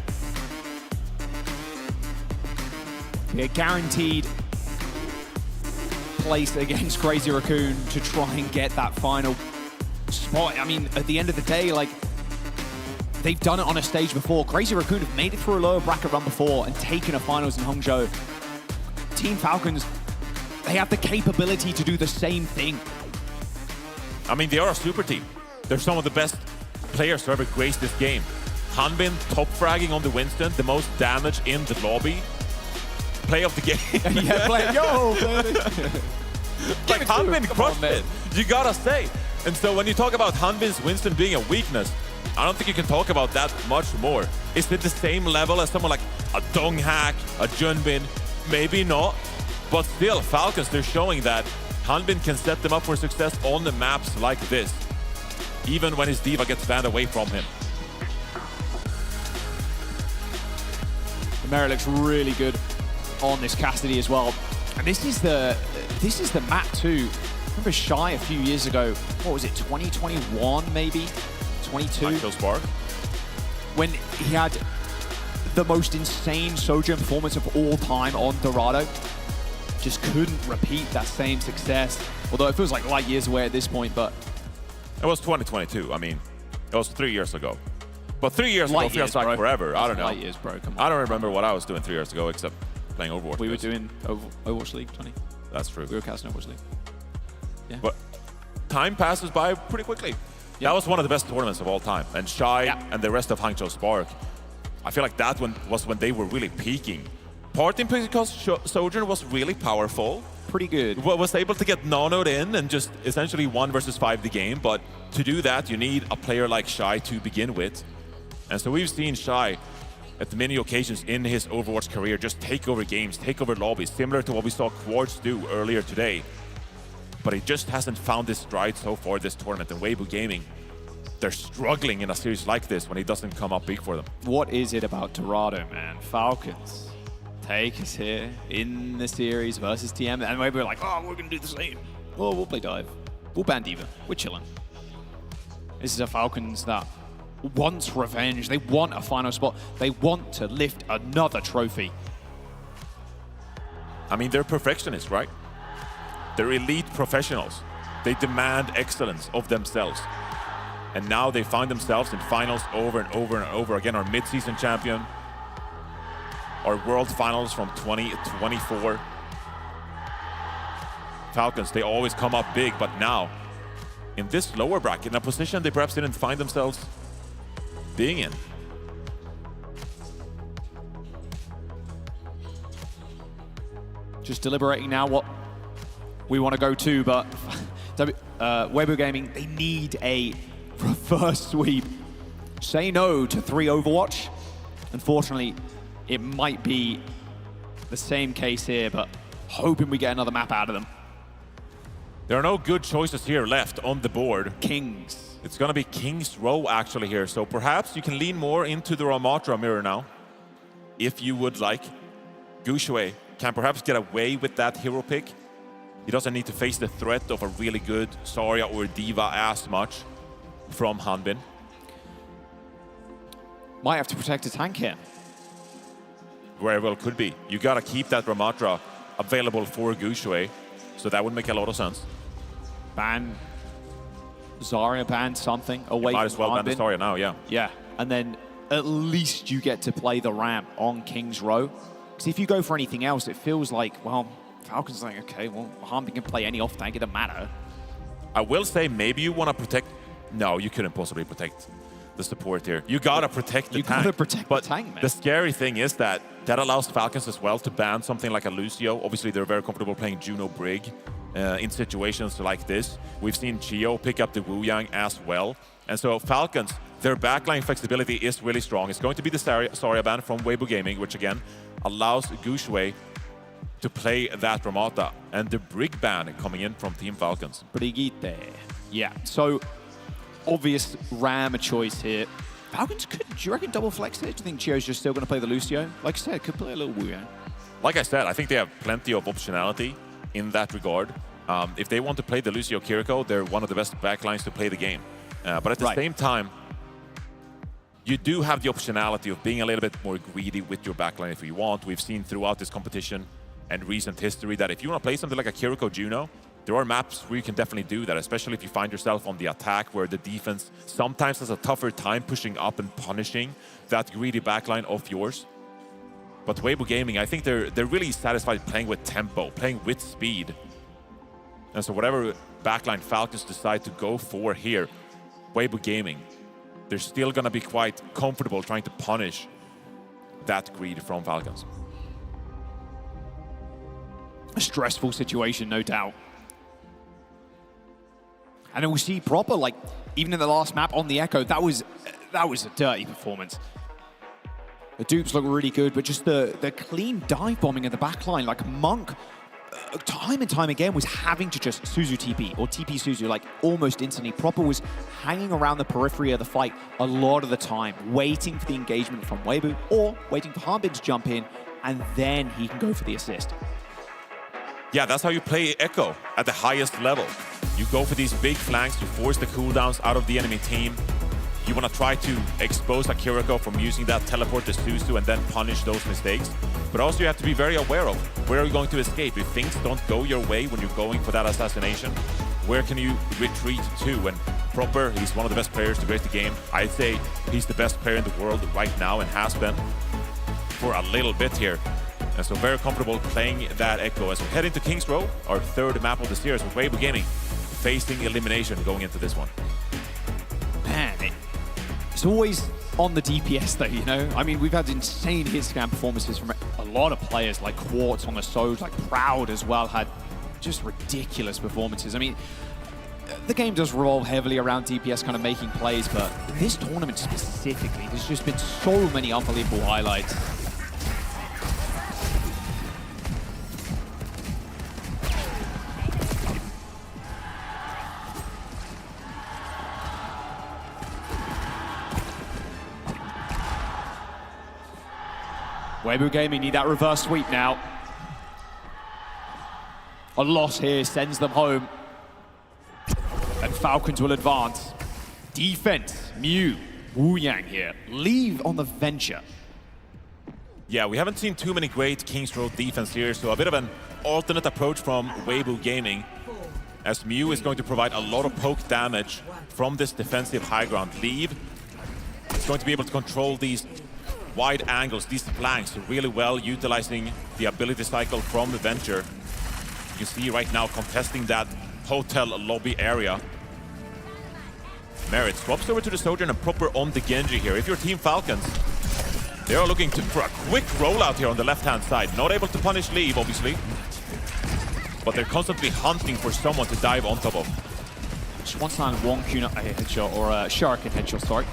Yeah, guaranteed place against Crazy Raccoon to try and get that final spot. I mean, at the end of the day, like, they've done it on a stage before. Crazy Raccoon have made it through a lower bracket run before and taken a finals in Hangzhou. Team Falcons, they have the capability to do the same thing. I mean, they are a super team. They're some of the best players to ever grace this game. Hanbin top fragging on the Winston, the most damage in the lobby. Play of the game. Yeah, play. Yo, baby. Like, Hanbin crushed it. You gotta say. And so when you talk about Hanbin's Winston being a weakness, I don't think you can talk about that much more. Is it the same level as someone like a Donghack, a Junbin? Maybe not. But still, Falcons, they're showing that Hanbin can set them up for success on the maps like this, even when his diva gets banned away from him. The Merit looks really good on this Cassidy as well. And this is the map too. Remember Shy a few years ago, what was it, 2021 maybe? 22? Hangzhou Spark. When he had the most insane Sojourn performance of all time on Dorado. Just couldn't repeat that same success. Although it feels like light years away at this point, but... It was 2022. I mean, it was 3 years ago. But 3 years ago feels like forever. I don't know. Light years, bro. Come on. I don't remember what I was doing 3 years ago except playing Overwatch. We were doing Overwatch League, Johnny. That's true. We were casting Overwatch League. Yeah. But time passes by pretty quickly. Yeah. That was one of the best tournaments of all time. And Shy and the rest of Hangzhou Spark, I feel like that one was when they were really peaking. Parting because Sojourner was really powerful. Pretty good. Was able to get nanoed in and just essentially 1 versus 5 the game, but to do that, you need a player like Shy to begin with. And so we've seen Shy at many occasions in his Overwatch career just take over games, take over lobbies, similar to what we saw Quartz do earlier today. But he just hasn't found his stride so far this tournament. And Weibo Gaming, they're struggling in a series like this when he doesn't come up big for them. What is it about Dorado, man? Falcons take us here in the series versus TM, and maybe we're like, oh, we're going to do the same. Well, we'll play Dive. We'll ban Diva. We're chilling. This is a Falcons that wants revenge. They want a final spot. They want to lift another trophy. I mean, they're perfectionists, right? They're elite professionals. They demand excellence of themselves. And now they find themselves in finals over and over and over again. Our mid-season champion, our World Finals from 2024. Falcons, they always come up big, but now, in this lower bracket, in a position they perhaps didn't find themselves being in. Just deliberating now what we want to go to, but Weibo Gaming, they need a reverse sweep. Say no to 3 Overwatch. Unfortunately, it might be the same case here, but hoping we get another map out of them. There are no good choices here left on the board. Kings. It's going to be King's Row actually here, so perhaps you can lean more into the Ramatra mirror now, if you would like. Gushue can perhaps get away with that hero pick. He doesn't need to face the threat of a really good Zarya or D.Va as much from Hanbin. Might have to protect a tank here. Very well could be. You got to keep that Ramatra available for Gushue, so that would make a lot of sense. Ban Zarya, ban something away might as well ban the Zarya now, yeah. Yeah, and then at least you get to play the ramp on King's Row. Because if you go for anything else, it feels like, well, Falcons like, okay, well, Hanbin can play any off tank, it doesn't matter. I will say maybe you want to protect... No, you couldn't possibly protect the support here. You gotta protect the tank. You gotta protect the tank, man. The scary thing is that allows Falcons as well to ban something like a Lucio. Obviously, they're very comfortable playing Juno Brig in situations like this. We've seen Chio pick up the Wu Yang as well. And so Falcons, their backline flexibility is really strong. It's going to be the Zarya ban from Weibo Gaming, which again allows Gushue to play that Ramata. And the Brig ban coming in from Team Falcons. Brigitte. Yeah, so obvious Ram choice here. Falcons could, do you reckon, double flex it? Do you think Chio's just still going to play the Lucio? Like I said, could play a little Wu Yang. Like I said, I think they have plenty of optionality in that regard. If they want to play the Lucio Kiriko, they're one of the best backlines to play the game. But at the same time, you do have the optionality of being a little bit more greedy with your backline if you want. We've seen throughout this competition and recent history that if you want to play something like a Kiriko Juno, there are maps where you can definitely do that, especially if you find yourself on the attack where the defense sometimes has a tougher time pushing up and punishing that greedy backline of yours. But Weibo Gaming, I think they're really satisfied playing with tempo, playing with speed. And so whatever backline Falcons decide to go for here, Weibo Gaming, they're still going to be quite comfortable trying to punish that greed from Falcons. A stressful situation, no doubt. And then we see proper, like, even in the last map on the Echo, that was a dirty performance. The dupes look really good, but just the clean dive bombing in the backline, like Monk, time and time again, was having to just Suzu TP or TP Suzu, like almost instantly. Proper was hanging around the periphery of the fight a lot of the time, waiting for the engagement from Weibo or waiting for Hanbin to jump in, and then he can go for the assist. Yeah, that's how you play Echo at the highest level. You go for these big flanks, you force the cooldowns out of the enemy team. You want to try to expose a Kiriko from using that teleport to Suzu and then punish those mistakes. But also you have to be very aware of where are you going to escape. If things don't go your way when you're going for that assassination, where can you retreat to? And Proper, he's one of the best players to break the game. I'd say he's the best player in the world right now and has been for a little bit here. And so very comfortable playing that Echo as we head into King's Row, our third map of the series with Weibo Gaming facing elimination going into this one. Man, it's always on the DPS though, you know? I mean, we've had insane hit scan performances from a lot of players like Quartz on the Sods, like Proud as well, had just ridiculous performances. I mean, the game does revolve heavily around DPS kind of making plays, but this tournament specifically, there's just been so many unbelievable highlights. Weibo Gaming need that reverse sweep now. A loss here sends them home. And Falcons will advance. Defense, Mew, Wu Yang here. Leave on the venture. Yeah, we haven't seen too many great Kings Road defense here, so a bit of an alternate approach from Weibo Gaming, as Mew is going to provide a lot of poke damage from this defensive high ground. Leave is going to be able to control these wide angles, these flanks, really well, utilizing the ability cycle from the Venture. You can see right now contesting that hotel lobby area. Merit swaps over to the Sojourn and proper on the Genji here. If you're Team Falcons, they are looking for a quick rollout here on the left-hand side. Not able to punish Leave, obviously, but they're constantly hunting for someone to dive on top of. Just one time, one Kuna headshot, or a Shuriken headshot, sorry.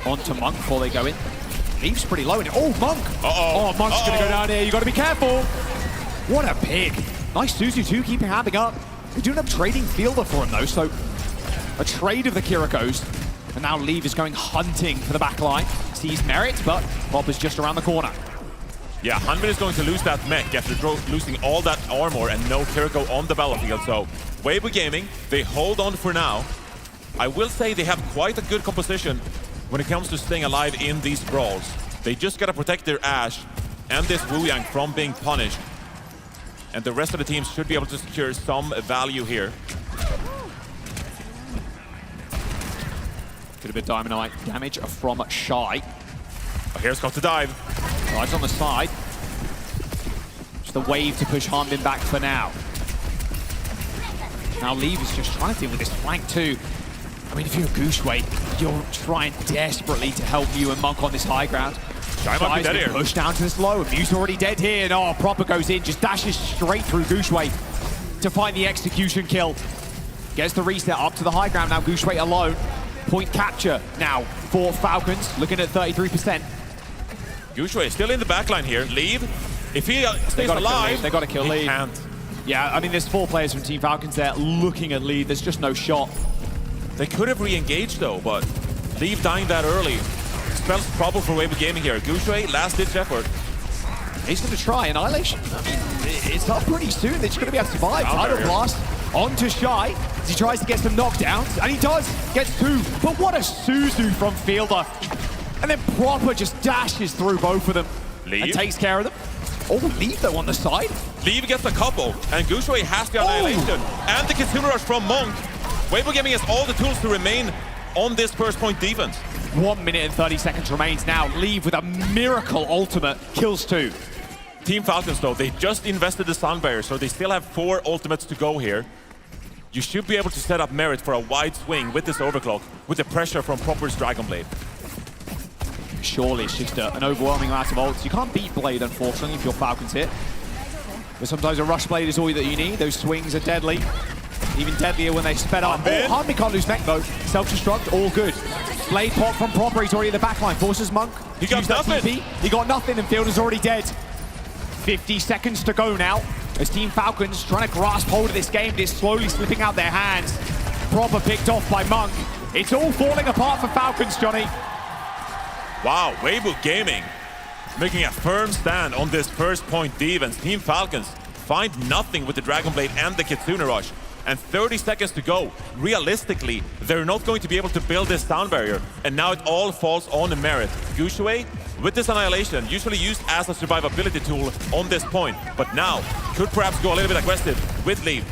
Onto Monk before they go in. Leave's pretty low. Oh, Monk! Oh, Monk's gonna go down here. You gotta be careful. What a pick. Nice Suzu too, keeping hamming up. They do end up trading Fielder for him though, so a trade of the Kirikos. And now Leave is going hunting for the back line. Sees Merit, but Bob is just around the corner. Yeah, Hanbin is going to lose that mech after losing all that armor and no Kiriko on the battlefield. So Weibo Gaming, they hold on for now. I will say they have quite a good composition when it comes to staying alive in these brawls. They just gotta protect their Ashe and this Wu Yang from being punished. And the rest of the teams should be able to secure some value here. Could have been Dynamite damage from Shy. Oh, here's got to dive. Dives on the side. Just a wave to push Hanbin back for now. Now Leave is just trying to deal with this flank too. I mean, if you're Gushway, you're trying desperately to help you and Monk on this high ground. Shy might be dead here. Pushed down to this low. Mew's already dead here. And oh, Proper goes in, just dashes straight through Gushway to find the execution kill. Gets the reset up to the high ground. Now Gushway alone. Point capture now for Falcons, looking at 33%. Gushway is still in the backline here. Leave. If he stays alive, they got to kill Leave. Can't. Yeah, I mean, there's 4 players from Team Falcons there looking at Leave. There's just no shot. They could have re-engaged though, but Leave dying that early spells trouble for Weibo Gaming here. Gushway, last-ditch effort. He's going to try Annihilation. I mean, it's up pretty soon. They're just going to be able to survive. Tidal Blast onto Shy as he tries to get some knockdowns, and he does. Gets 2. But what a Suzu from Fielder. And then Proper just dashes through both of them. Leave. And takes care of them. Oh, Leave though on the side. Leave gets a couple, and Gushway has the Annihilation. And the Kitsune Rush from Monk. Weibo Gaming has all the tools to remain on this first point defense. 1 minute and 30 seconds remains now. Leave with a miracle ultimate, kills 2. Team Falcons though, they just invested the Sun Barrier, so they still have 4 ultimates to go here. You should be able to set up Merit for a wide swing with this overclock, with the pressure from Proper's Dragon Blade. Surely it's just an overwhelming amount of ults. You can't beat Blade, unfortunately, if you're Falcons hit. But sometimes a Rush Blade is all that you need. Those swings are deadly. Even deadlier when they sped up. Oh, Hanbin can't lose mech though. Self-destruct, all good. Blade pop from Proper, he's already in the backline. Forces Monk. He got nothing. He got nothing, and Fielder's already dead. 50 seconds to go now. As Team Falcons trying to grasp hold of this game, it's slowly slipping out their hands. Proper picked off by Monk. It's all falling apart for Falcons, Johnny. Wow, Weibo Gaming making a firm stand on this first point defense. Team Falcons find nothing with the Dragon Blade and the Kitsune Rush. And 30 seconds to go. Realistically, they're not going to be able to build this sound barrier. And now it all falls on the Merit. Gushway, with this Annihilation, usually used as a survivability tool on this point. But now, could perhaps go a little bit aggressive with Leave.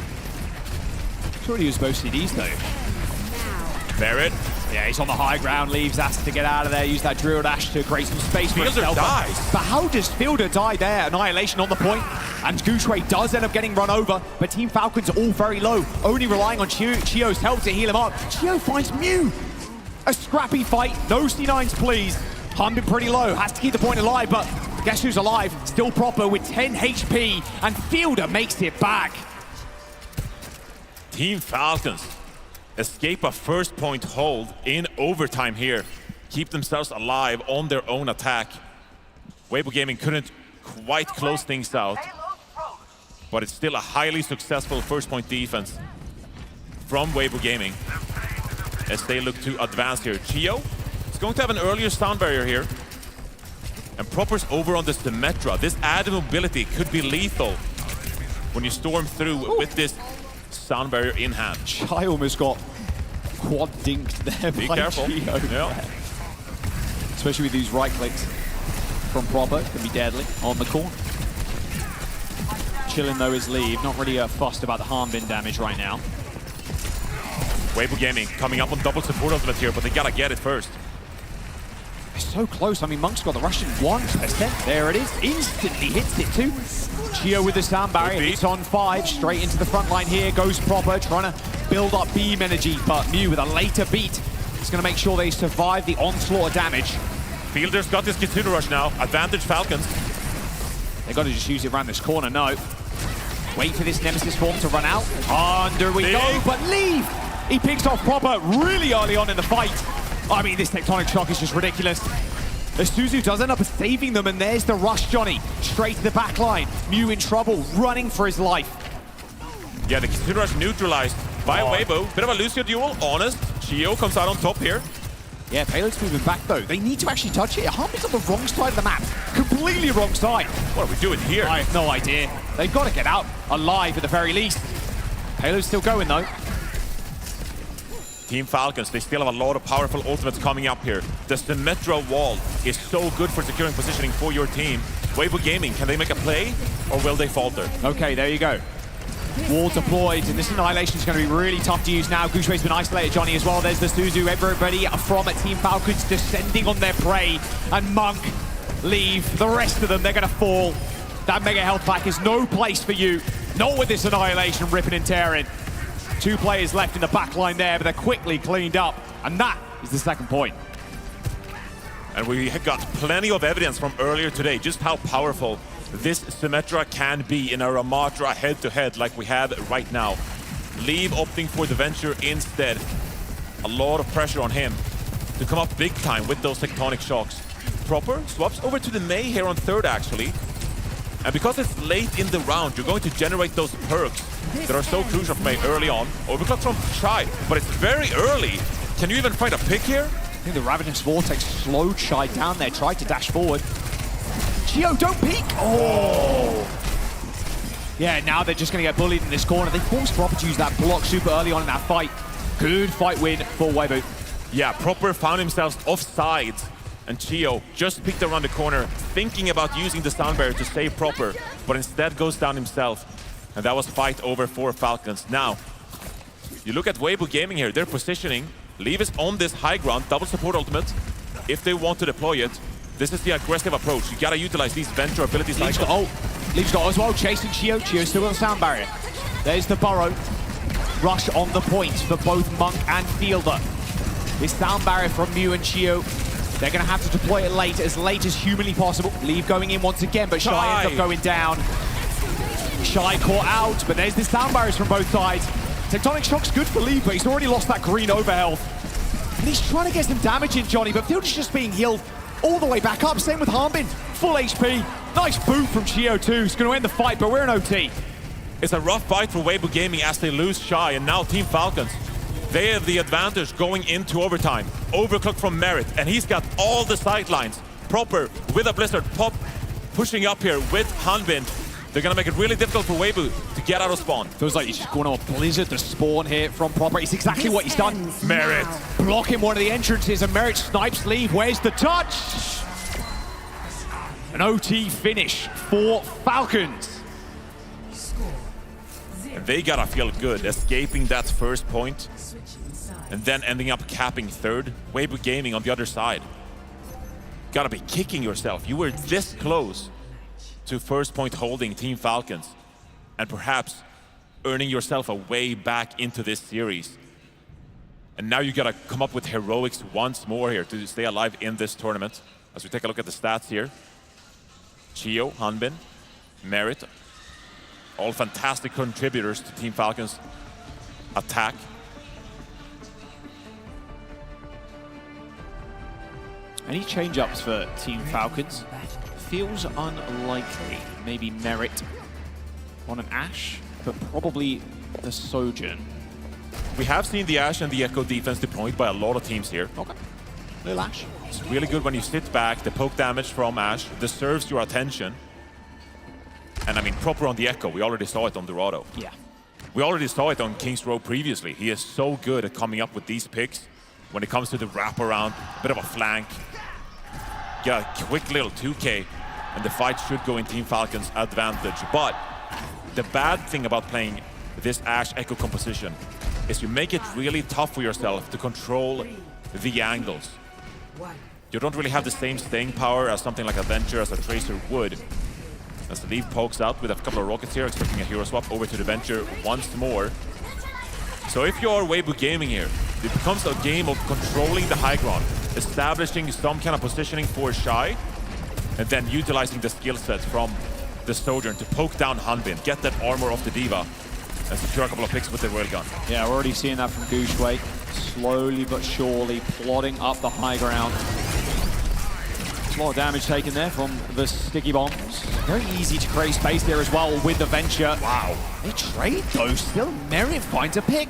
He's already used both CDs though. Merit. Yeah, he's on the high ground. Leaves asked to get out of there. Use that drill dash to create some space for himself. Dies. But how does Fielder die there? Annihilation on the point. And Gushway does end up getting run over. But Team Falcons are all very low. Only relying on Chio's help to heal him up. Chio finds Mew. A scrappy fight. No C9s, please. Hanbin pretty low. Has to keep the point alive. But Guess who's alive? Still Proper with 10 HP, and Fielder makes it back. Team Falcons escape a first point hold in overtime here. Keep themselves alive on their own attack. Weibo Gaming couldn't quite close things out, but it's still a highly successful first point defense from Weibo Gaming as they look to advance here. Chio is going to have an earlier sound barrier here. And Proper's over on the Symmetra. This added mobility could be lethal when you storm through with this sound barrier in hand. Chai almost got quad dinked there. Be careful. Chio. Yeah. Especially with these right clicks from Proper, can be deadly on the corner. Chilling though is Leave, not really fussed about the harm bin damage right now. Weibo Gaming coming up on double support ultimate here, but they gotta get it first. It's so close. I mean, Monk's got the Russian 1%. There it is. Instantly hits it too. Chio with the sound barrier. Hits on 5. Straight into the front line here. Goes Proper, trying to build up beam energy. But Mew with a later beat is going to make sure they survive the onslaught of damage. Fielder's got this Kitsune Rush now. Advantage Falcons. They got to just use it around this corner. No. Wait for this Nemesis form to run out. Under we go. But Leave. He picks off Proper really early on in the fight. I mean, this tectonic shock is just ridiculous. Suzu does end up saving them, and there's the rush, Johnny. Straight to the back line. Mew in trouble, running for his life. Yeah, the Kitsune Rush neutralized by Weibo. Bit of a Lucio duel, honest. Chio comes out on top here. Yeah, Payload's moving back, though. They need to actually touch it. Harm's on the wrong side of the map. Completely wrong side. What are we doing here? I have no idea. They've got to get out alive at the very least. Payload's still going, though. Team Falcons, they still have a lot of powerful ultimates coming up here. The Symmetra wall is so good for securing positioning for your team. Weibo Gaming, can they make a play or will they falter? Okay, there you go. Wall deployed, and this Annihilation is going to be really tough to use now. Gushway's been isolated, Johnny, as well. There's the Suzu. Everybody from Team Falcons descending on their prey. And Monk, Leave, the rest of them, they're going to fall. That mega health pack is no place for you. Not with this Annihilation ripping and tearing. 2 players left in the back line there, but they're quickly cleaned up. And that is the second point. And we got plenty of evidence from earlier today just how powerful this Symmetra can be in a Ramatra head-to-head like we have right now. Leave opting for the Venture instead. A lot of pressure on him to come up big time with those tectonic shocks. Proper swaps over to the Mei here on third, actually. And because it's late in the round, you're going to generate those perks that are so crucial for Mei early on. Overclock from Chai, but it's very early. Can you even find a pick here? I think the Ravenous Vortex slowed Chai down there, tried to dash forward. Chio, don't peek! Oh! Yeah, now they're just going to get bullied in this corner. They forced Proper to use that block super early on in that fight. Good fight win for Weibo. Yeah, Proper found himself offside. And Chio just peeked around the corner, thinking about using the sound barrier to save Proper, but instead goes down himself. And that was fight over for Falcons. Now, you look at Weibo Gaming here, they're positioning. Leave is on this high ground, double support ultimate. If they want to deploy it, this is the aggressive approach. You gotta utilize these Venture abilities. Leave's got ult. Leave's got as well, chasing Chio. Chio's still got the sound barrier. There's the burrow. Rush on the point for both Monk and Fielder. This sound barrier from Mew and Chio. They're going to have to deploy it late as humanly possible. Leave going in once again, but Shy ends up going down. Shy caught out, but there's the sound barriers from both sides. Tectonic Shock's good for Leave, but he's already lost that green overhealth. And he's trying to get some damage in, Johnny, but Fielder's just being healed all the way back up. Same with Harmbin, full HP. Nice boot from Chio too. It's going to end the fight, but we're in OT. It's a rough fight for Weibo Gaming as they lose Shy, and now Team Falcons. They have the advantage going into overtime. Overclock from Merit, and he's got all the sidelines. Proper with a Blizzard pop, pushing up here with Hanbin. They're gonna make it really difficult for Weibo to get out of spawn. Feels like he's just going on a Blizzard to spawn here from Proper. It's exactly what he's done. Merit blocking one of the entrances, and Merit snipes Leave. Where's the touch? An OT finish for Falcons. And they gotta feel good, escaping that first point, and then ending up capping third. Weibo Gaming on the other side. Gotta be kicking yourself. You were this close to first point holding Team Falcons, and perhaps earning yourself a way back into this series. And now you gotta come up with heroics once more here to stay alive in this tournament. As we take a look at the stats here. Chio, Hanbin, Merit, all fantastic contributors to Team Falcon's attack. Any change-ups for Team Falcons? Feels unlikely. Maybe Merit on an Ashe, but probably the Sojourn. We have seen the Ashe and the Echo defense deployed by a lot of teams here. Okay. Little Ashe. It's really good when you sit back, the poke damage from Ashe deserves your attention. And I mean, proper on the Echo, we already saw it on Dorado. Yeah. We already saw it on King's Row previously. He is so good at coming up with these picks when it comes to the wraparound, a bit of a flank. Get a quick little 2K, and the fight should go in Team Falcon's advantage. But the bad thing about playing this Ashe Echo composition is you make it really tough for yourself to control the angles. You don't really have the same staying power as something like Adventure, as a Tracer would. As the Leaf pokes out with a couple of rockets here, expecting a hero swap over to the Venture once more. So if you're Weibo Gaming here, it becomes a game of controlling the high ground, establishing some kind of positioning for Shy, and then utilizing the skill set from the Sojourn to poke down Hanbin, get that armor off the Diva, and secure a couple of picks with the railgun. Yeah, we're already seeing that from Gooshway. Slowly but surely plodding up the high ground. A lot of damage taken there from the sticky bombs. Very easy to create space there as well with the Venture. Wow. They trade though, still Merit finds a pick.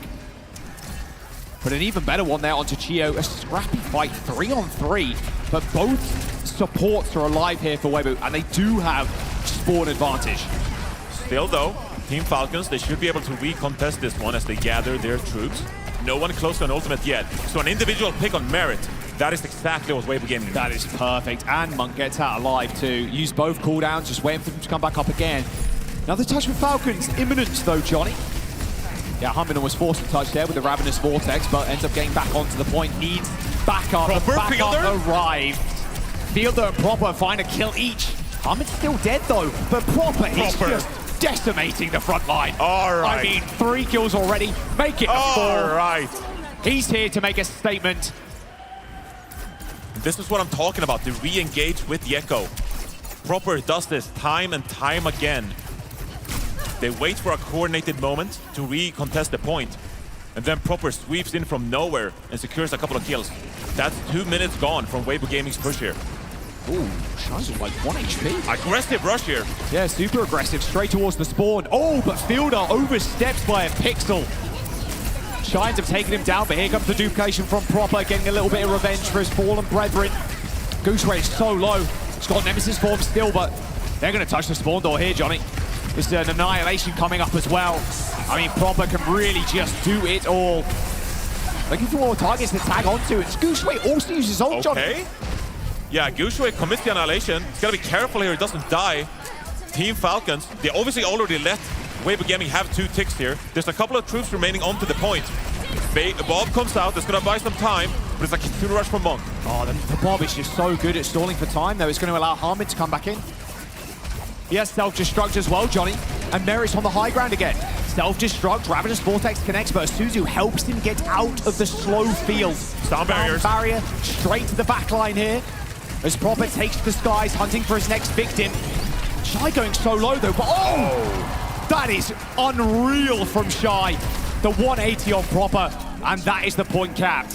But an even better one there onto Chio. A scrappy fight, 3-on-3. But both supports are alive here for Weibo, and they do have spawn advantage. Still though, Team Falcons, they should be able to recontest this one as they gather their troops. No one close to an ultimate yet. So an individual pick on Merit. That is exactly what Weibo Gaming. That is perfect. And Monk gets out alive too. Use both cooldowns, just waiting for them to come back up again. Another touch with Falcons. Imminent though, Johnny. Yeah, Hanbin was forced to touch there with the Ravenous Vortex, but ends up getting back onto the point. Needs backup. Backup arrived. Fielder and Proper find a kill each. Hanbin's still dead though, but Proper is just decimating the front line. All right. I mean, 3 kills already. Make it a 4. All right. He's here to make a statement. This is what I'm talking about, to re-engage with the Echo. Proper does this time and time again. They wait for a coordinated moment to re-contest the point, and then Proper sweeps in from nowhere and secures a couple of kills. That's 2 minutes gone from Weibo Gaming's push here. Ooh, Shy's like 1 HP. Aggressive rush here. Yeah, super aggressive, straight towards the spawn. Oh, but Fielder oversteps by a pixel. Shines have taken him down, but here comes the duplication from Proper, getting a little bit of revenge for his fallen brethren. Gooseray is so low. He's got Nemesis form still, but they're going to touch the spawn door here, Johnny. There's an Annihilation coming up as well. I mean, Proper can really just do it all. Looking for more targets to tag onto, and Gooseray also uses his ult, Johnny. Okay. Yeah, Gooseray commits the Annihilation. He's got to be careful here, he doesn't die. Team Falcons, they obviously already let Weibo Gaming have 2 ticks here. There's a couple of troops remaining onto the point. Bob comes out, it's going to buy some time, but it's like a Kitsune rush from Monk. Oh, the Bob is just so good at stalling for time, though. It's going to allow Hanbin to come back in. He has self-destruct as well, Johnny. And Merit's on the high ground again. Self-destruct, Ravenous Vortex connects, but Suzu helps him get out of the slow field. Sound barriers. Barrier straight to the back line here. As Proper takes to the skies, hunting for his next victim. Shy going so low, though, but oh! That is unreal from Shy. The 180 on Proper, and that is the point capped.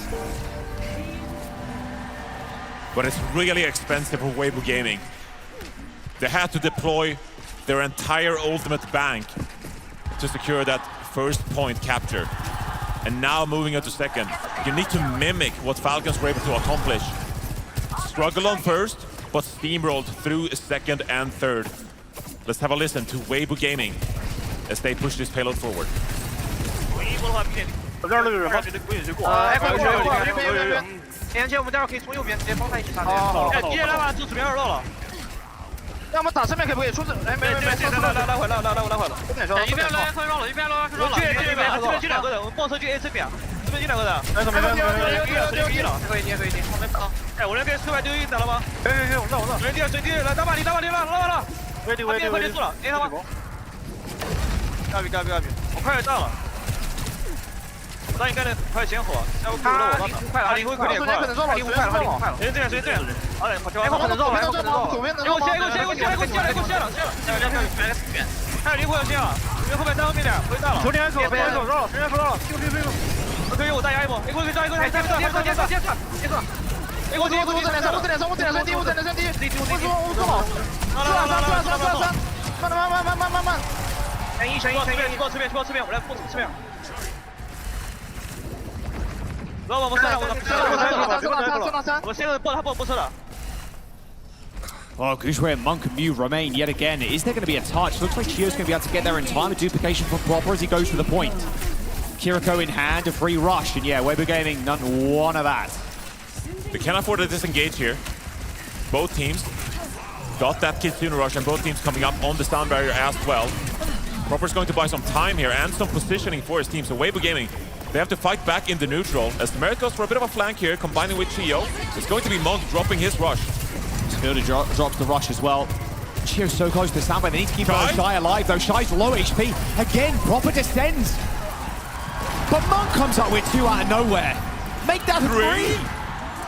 But it's really expensive for Weibo Gaming. They had to deploy their entire ultimate bank to secure that first point capture. And now moving on to second. You need to mimic what Falcons were able to accomplish. Struggle on first, but steamrolled through second and third. Let's have a listen to Weibo Gaming as they push this payload forward. 那应该能快点火，下不快了，快离会快点快了，离会快了，离会快了，谁这样，哎，跑可能绕了，可能绕了，给我切，还有离会要切了，离后面站后面点，回大了，球点手绕了，球点手绕了，可以我再压一波，一个再，接着。我这脸上，第，我走，慢，乘一，你过这边，我来过这边。然后我们我现在不车了。Oh, Gushway and Monk and Mew remain yet again. Is there going to be a touch? Looks like Chio's going to be able to get there in time. A duplication from Proper as he goes for the point. Kiriko in hand, a free rush, and yeah, Weibo Gaming, none one of that. They can't afford to disengage here. Both teams got that Kitsune rush, and both teams coming up on the sound barrier as well. Proper's going to buy some time here and some positioning for his team. So Weibo Gaming, they have to fight back in the neutral. As the Merit goes for a bit of a flank here, combining with Chio. It's going to be Monk dropping his rush. Fielder drops the rush as well. Chio's so close to Samba. They need to keep Shy alive, though. Shy's low HP. Again, Proper descends. But Monk comes up with 2 out of nowhere. Make that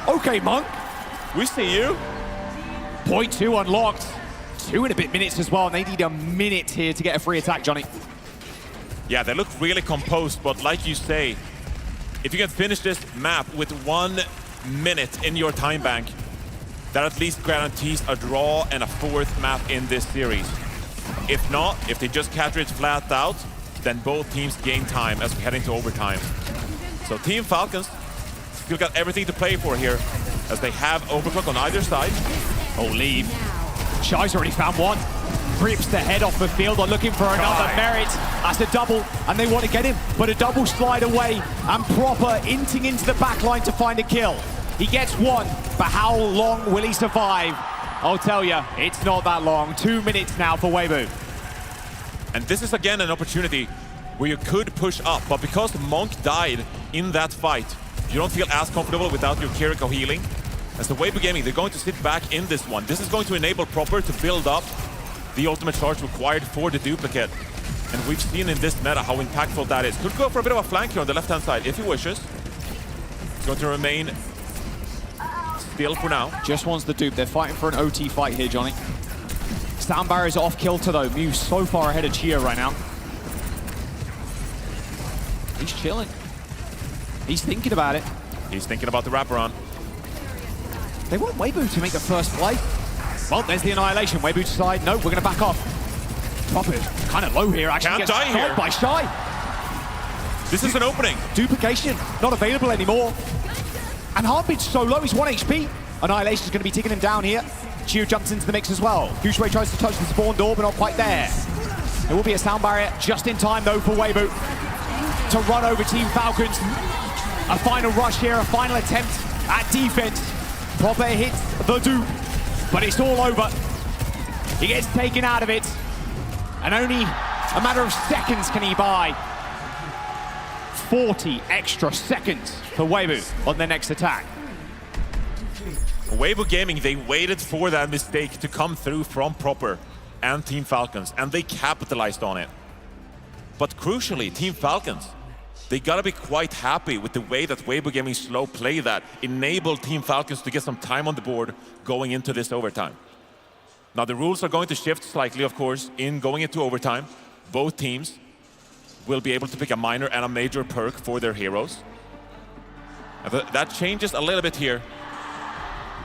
3. Okay, Monk. We see you. Point 2 unlocked. 2 and a bit minutes as well. And they need a minute here to get a free attack, Johnny. Yeah, they look really composed, but like you say, if you can finish this map with 1 minute in your time bank, that at least guarantees a draw and a 4th map in this series. If not, if they just capture it flat out, then both teams gain time as we head into overtime. So Team Falcons still got everything to play for here, as they have overclock on either side. Oh, leave. Shy's already found one. Rips the head off the field, are looking for another Merit. That's a double, and they want to get him, but a double slide away, and Proper inting into the back line to find a kill. He gets 1, but how long will he survive? I'll tell you, it's not that long. 2 minutes now for Weibo. And this is again an opportunity where you could push up, but because Monk died in that fight, you don't feel as comfortable without your Kiriko healing. As the Weibo Gaming, they're going to sit back in this one. This is going to enable Proper to build up the ultimate charge required for the duplicate. And we've seen in this meta how impactful that is. Could go for a bit of a flank here on the left-hand side if he wishes. He's going to remain still for now. Just wants the dupe. They're fighting for an OT fight here, Johnny. Sound barrier's off kilter though. Mew's so far ahead of Chio right now. He's chilling. He's thinking about it. He's thinking about the wraparound. They want Weibo to make the first play. Well, there's the annihilation. Weibo decide, no, we're going to back off. Proper kind of low here, actually. Can't die here. By Shy. This is an opening. Duplication, not available anymore. And Heartbeat's so low, he's 1 HP. Annihilation's going to be taking him down here. Chio jumps into the mix as well. Gushway tries to touch the spawn door, but not quite there. There will be a sound barrier just in time, though, for Weibo to run over Team Falcons. A final rush here, a final attempt at defense. Proper hits the dupe, but it's all over. He gets taken out of it, and only a matter of seconds can he buy. 40 extra seconds for Weibo on their next attack. Weibo Gaming, they waited for that mistake to come through from Proper and Team Falcons, and they capitalized on it. But crucially, Team Falcons, they gotta be quite happy with the way that Weibo Gaming slow play that enabled Team Falcons to get some time on the board going into this overtime. Now the rules are going to shift slightly, of course, in going into overtime. Both teams will be able to pick a minor and a major perk for their heroes. And that changes a little bit here.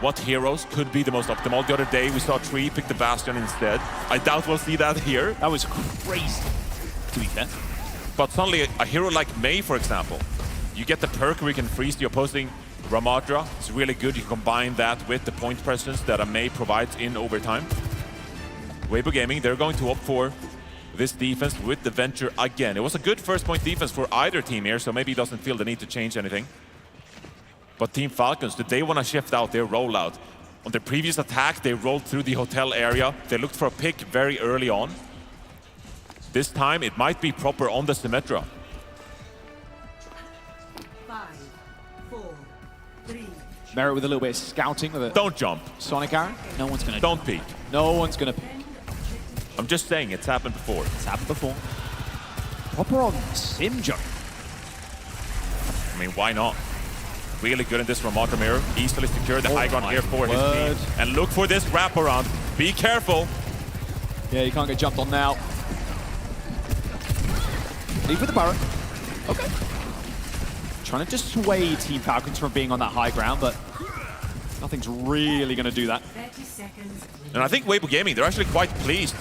What heroes could be the most optimal? The other day we saw Tree pick the Bastion instead. I doubt we'll see that here. That was crazy, to be fair. But suddenly a hero like Mei, for example, you get the perk where you can freeze the opposing Ramadra. It's really good. You combine that with the point presence that a Mei provides in overtime. Weibo Gaming, they're going to opt for this defense with the Venture again. It was a good first point defense for either team here, so maybe he doesn't feel the need to change anything. But Team Falcons, did they want to shift out their rollout? On their previous attack, they rolled through the hotel area. They looked for a pick very early on. This time, it might be Proper on the Symmetra. 5, 4, 3. Merit with a little bit of scouting with a... Don't jump. Sonic Arrow? No one's going to... Don't peek. No one's going to peek. I'm just saying, it's happened before. It's happened before. Proper on Sim jump. mean, why not? Really good in this from Mirror. Easily secure the high ground here for his team. And look for this wraparound. Be careful. Yeah, you can't get jumped on now. Leave with the Barret. Okay. Trying to dissuade Team Falcons from being on that high ground, but nothing's really going to do that. 30 seconds. And I think Weibo Gaming, they're actually quite pleased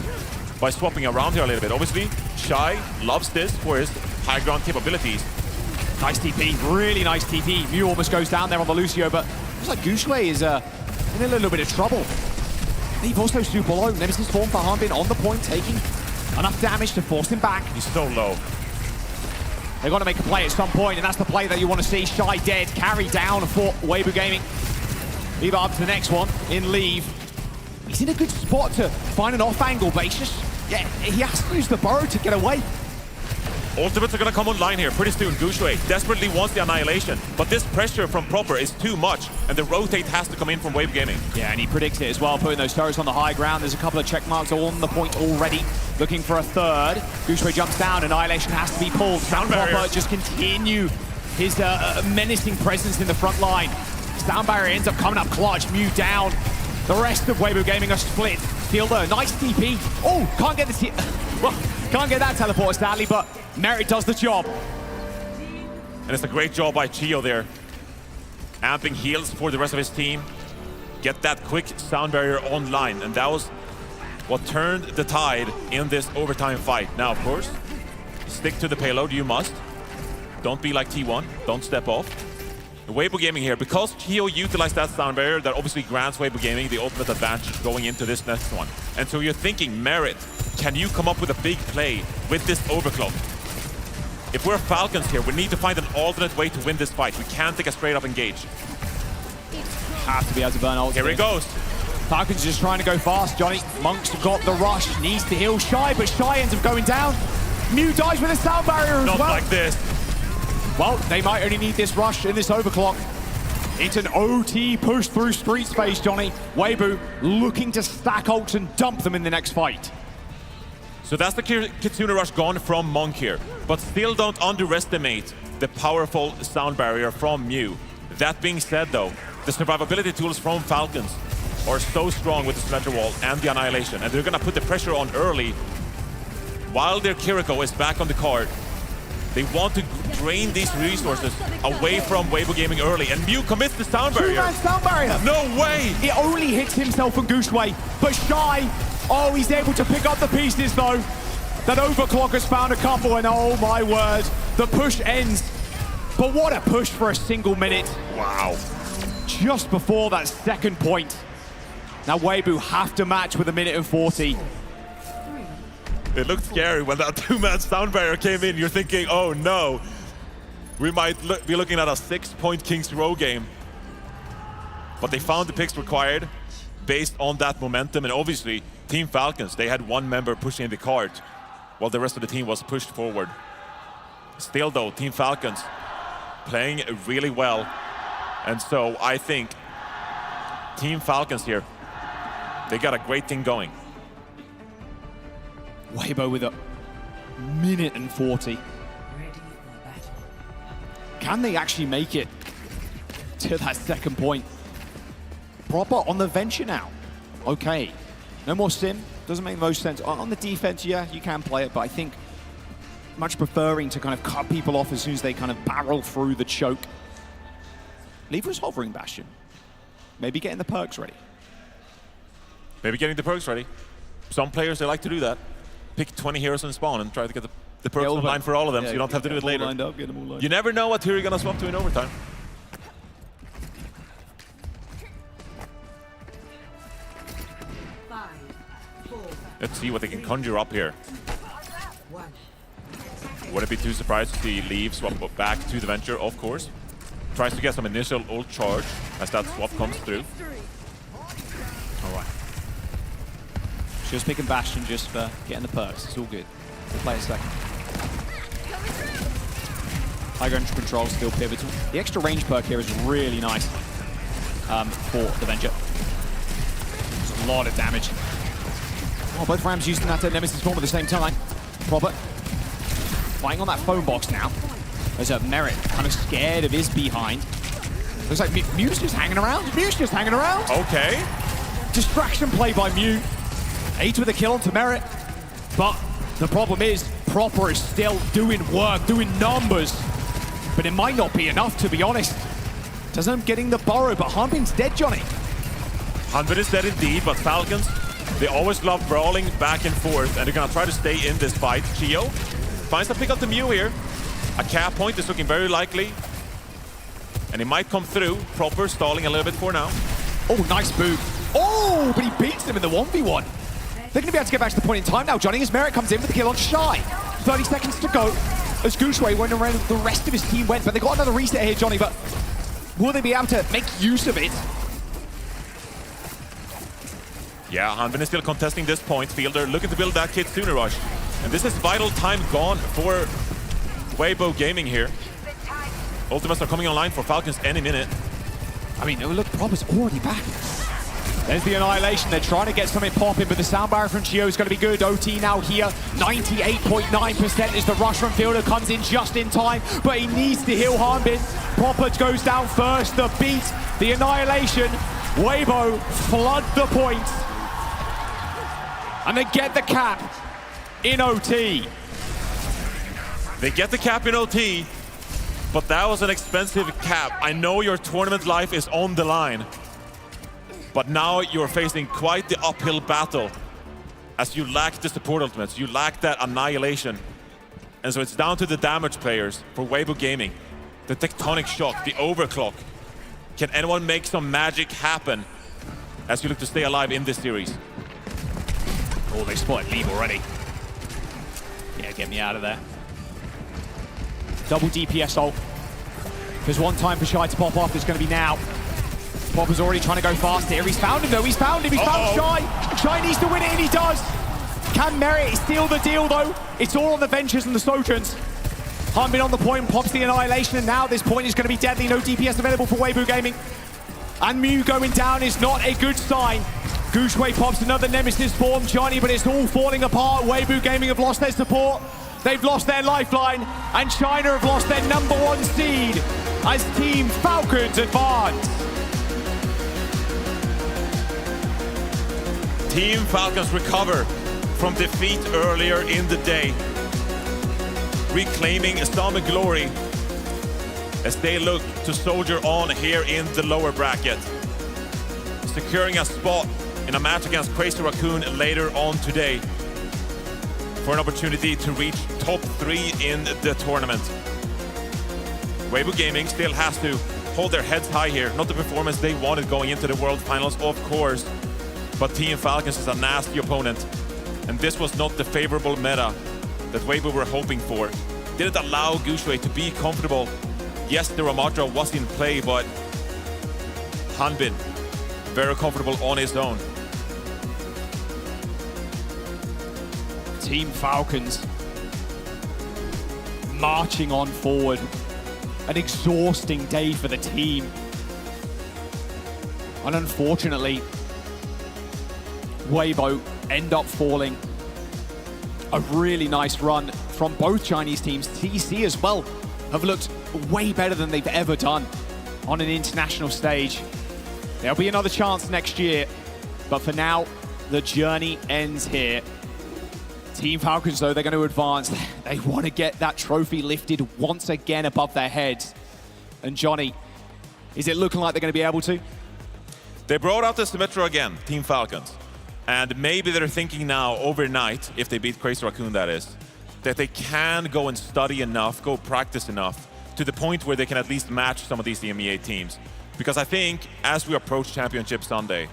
by swapping around here a little bit. Obviously, Shy loves this for his high ground capabilities. Nice TP, really nice TP. Mew almost goes down there on the Lucio, but looks like Gushue is in a little bit of trouble. They've also super low. Nemesis form for Harbin on the point, taking enough damage to force him back. He's so low. They've got to make a play at some point, and that's the play that you want to see. Shy dead, carry down for Weibo Gaming. Leave up to the next one in Leave. He's in a good spot to find an off angle, but he has to use the burrow to get away. Ultimates are going to come online here pretty soon. Gushue desperately wants the annihilation, but this pressure from Proper is too much, and the rotate has to come in from Weibo Gaming. Yeah, and he predicts it as well, putting those turrets on the high ground. There's a couple of check marks on the point already, looking for a third. Gushue jumps down, annihilation has to be pulled. Sound barrier. Proper just continue his menacing presence in the front line. Sound barrier ends up coming up clutch, Mew down. The rest of Weibo Gaming are split. Fielder, nice TP. Oh, can't get the well, can't get that teleport, sadly, but Merit does the job. And it's a great job by Chio there. Amping heals for the rest of his team. Get that quick sound barrier online, and that was what turned the tide in this overtime fight. Now, of course, stick to the payload, you must. Don't be like T1, don't step off. Weibo Gaming here, because Chio utilized that sound barrier, that obviously grants Weibo Gaming the ultimate advantage going into this next one. And so you're thinking, Merit, can you come up with a big play with this overclock? If we're Falcons here, we need to find an alternate way to win this fight. We can't take a straight up engage. Have to be able to burn ult. Here he goes. Falcons just trying to go fast. Johnny Monk's got the rush, needs to heal Shy, but Shy ends up going down. Mew dies with a sound barrier as well. Not like this. Well, they might only need this rush in this overclock. It's an OT push through street space, Johnny. Weibo looking to stack ults and dump them in the next fight. So that's the Kitsune Rush gone from Monk here. But still don't underestimate the powerful sound barrier from Mew. That being said though, the survivability tools from Falcons are so strong with the Sledger Wall and the Annihilation, and they're gonna put the pressure on early while their Kiriko is back on the card. They want to drain these resources away from Weibo Gaming early, and Mew commits the sound barrier. Two-man sound barrier. No way! It only hits himself and Gushue, but Shy, oh, he's able to pick up the pieces though. That overclock has found a couple, and oh my word, the push ends. But what a push for a single minute. Wow. Just before that second point. Now Weibo have to match with 1:40. It looked scary when that two-man sound barrier came in. You're thinking, oh no, we might be looking at a 6-point Kings Row game. But they found the picks required based on that momentum, and obviously Team Falcons, they had one member pushing the cart while the rest of the team was pushed forward. Still though, Team Falcons playing really well, and so I think Team Falcons here, they got a great thing going. Weibo with 1:40. Can they actually make it to that second point? Proper on the venture now. Okay, no more sim, doesn't make most sense. On the defense, yeah, you can play it, but I think much preferring to kind of cut people off as soon as they kind of barrel through the choke. Lever's hovering Bastion. Maybe getting the perks ready. Maybe getting the perks ready. Some players, they like to do that. Pick 20 heroes in spawn and try to get the perks online for all of them, so you don't have to do it later. You never know what hero you're gonna swap to in overtime. Let's see what they can conjure up here. Wouldn't be too surprised to see Leave swap back to the Venture, of course. Tries to get some initial ult charge as that swap comes through. All right. Just picking Bastion just for getting the perks. It's all good. We'll play a second. High ground control still pivotal. The extra range perk here is really nice for the Venture. There's a lot of damage. Oh, both Rams using that Nemesis form at the same time. Robert fighting on that phone box now. As Merit kind of scared of his behind. Looks like Mew's just hanging around. Mew's just hanging around. Okay. Distraction play by Mew. 8 with a kill onto Merit. But the problem is, Proper is still doing work, doing numbers. But it might not be enough, to be honest. Doesn't end up getting the burrow, but Hanbin's dead, Johnny. Hanbin is dead indeed, but Falcons, they always love brawling back and forth, and they're gonna try to stay in this fight. Chio finds to pick up the Mew here. A cap point is looking very likely. And he might come through. Proper stalling a little bit for now. Oh, nice boot. Oh, but he beats him in the 1v1. They're going to be able to get back to the point in time now, Johnny, as Merit comes in with the kill on Shy. 30 seconds to go as Gushue went around, the rest of his team went, but they got another reset here, Johnny, but will they be able to make use of it? Yeah, Hanbin is still contesting this point. Fielder looking to build that Kitsune rush. And this is vital time gone for Weibo Gaming here. Ultimates are coming online for Falcons any minute. I mean, look, Proper's already back. There's the Annihilation. They're trying to get something popping, but the sound barrier from Chio is going to be good. OT now here. 98.9% as the rush from Fielder comes in just in time, but he needs to heal Hanbin. Proper goes down first. The beat, the Annihilation. Weibo flood the point. And they get the cap in OT. They get the cap in OT, but that was an expensive cap. I know your tournament life is on the line, but now you're facing quite the uphill battle as you lack the support ultimates, you lack that Annihilation. And so it's down to the damage players for Weibo Gaming. The Tectonic Shock, the Overclock. Can anyone make some magic happen as you look to stay alive in this series? Oh, they spotted Leave already. Yeah, get me out of there. Double DPS ult. There's one time for Shy to pop off. It's going to be now. Popper's already trying to go faster here. He's found him though. He's found him. He's found Shy. Shy needs to win it, and he does. Can Merit steal the deal though? It's all on the Ventures and the Sojans. Hanbin on the point, pops the Annihilation, and now this point is going to be deadly. No DPS available for Weibo Gaming. And Mew going down is not a good sign. Gushue pops another Nemesis form, Johnny, but it's all falling apart. Weibo Gaming have lost their support. They've lost their lifeline, and China have lost their #1 seed as Team Falcons advance. Team Falcons recover from defeat earlier in the day, reclaiming some glory as they look to soldier on here in the lower bracket, securing a spot in a match against Crazy Raccoon later on today for an opportunity to reach top 3 in the tournament. Weibo Gaming still has to hold their heads high here. Not the performance they wanted going into the World Finals, of course, but Team Falcons is a nasty opponent, and this was not the favorable meta that Weibo were hoping for. Didn't allow Gushue to be comfortable. Yes, the Ramatra was in play, but Hanbin very comfortable on his own. Team Falcons marching on forward. An exhausting day for the team. And unfortunately, Weibo end up falling. A really nice run from both Chinese teams. TC as well have looked way better than they've ever done on an international stage. There'll be another chance next year, but for now, the journey ends here. Team Falcons, though, they're going to advance. They want to get that trophy lifted once again above their heads. And Johnny, is it looking like they're going to be able to? They brought out the Symmetra again, Team Falcons. And maybe they're thinking now, overnight, if they beat Crazy Raccoon, that is, that they can go and study enough, go practice enough, to the point where they can at least match some of these EMEA teams. Because I think, as we approach Championship Sunday,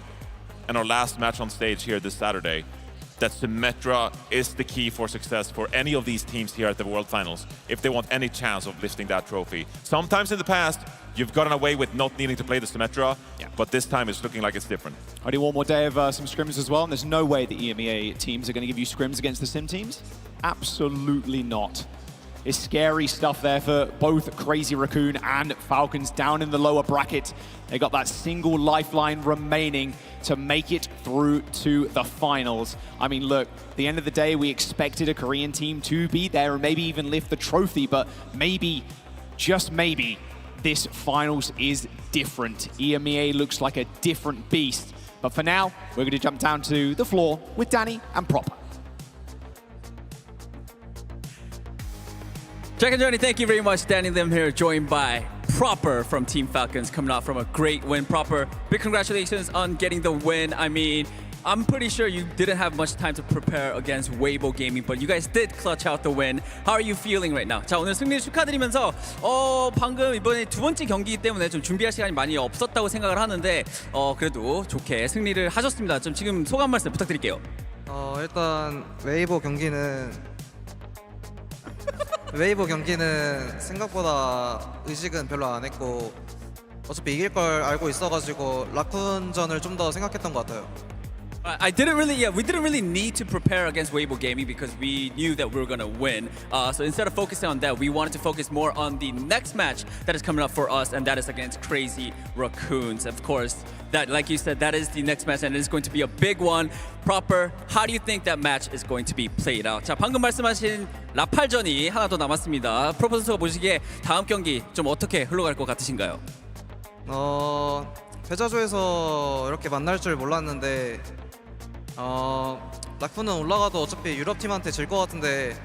and our last match on stage here this Saturday, that Symmetra is the key for success for any of these teams here at the World Finals, if they want any chance of lifting that trophy. Sometimes in the past, you've gotten away with not needing to play the Symmetra, but this time it's looking like it's different. Only one more day of some scrims as well, and there's no way the EMEA teams are going to give you scrims against the Sim teams. Absolutely not. It's scary stuff there for both Crazy Raccoon and Falcons down in the lower bracket. They got that single lifeline remaining to make it through to the finals. I mean, look, at the end of the day, we expected a Korean team to be there and maybe even lift the trophy, but maybe just maybe, this finals is different. EMEA looks like a different beast. But for now, we're going to jump down to the floor with Danny and Proper. Jack and Johnny, thank you very much. Danny Lim here, joined by Proper from Team Falcons, coming out from a great win. Proper, big congratulations on getting the win. I mean, I'm pretty sure you didn't have much time to prepare against Weibo Gaming, but you guys did clutch out the win. How are you feeling right now? 자, 오늘 승리 축하드리면서 방금 이번에 두 번째 경기이기 때문에 좀 준비할 시간이 많이 없었다고 생각을 하는데 그래도 좋게 승리를 하셨습니다. 좀 지금 소감 말씀 부탁드릴게요. 일단 웨이보 경기는 생각보다 의식은 별로 안 했고 어차피 이길 걸 알고 있어가지고 라쿤전을 좀 더 생각했던 것 같아요. we didn't really need to prepare against Weibo Gaming because we knew that we were gonna win. So instead of focusing on that, we wanted to focus more on the next match that is coming up for us, and that is against Crazy Raccoons. Of course, that, like you said, that is the next match, and it is going to be a big one. Proper, how do you think that match is going to be played out? 자, 방금 말씀하신 라팔전이 하나 더 남았습니다. 프로포 선수가 보시기에 다음 경기 좀 어떻게 흘러갈 것 같으신가요? 패자조에서 이렇게 만날 줄 몰랐는데 라쿤은 올라가도 어차피 유럽 팀한테 질 것 같은데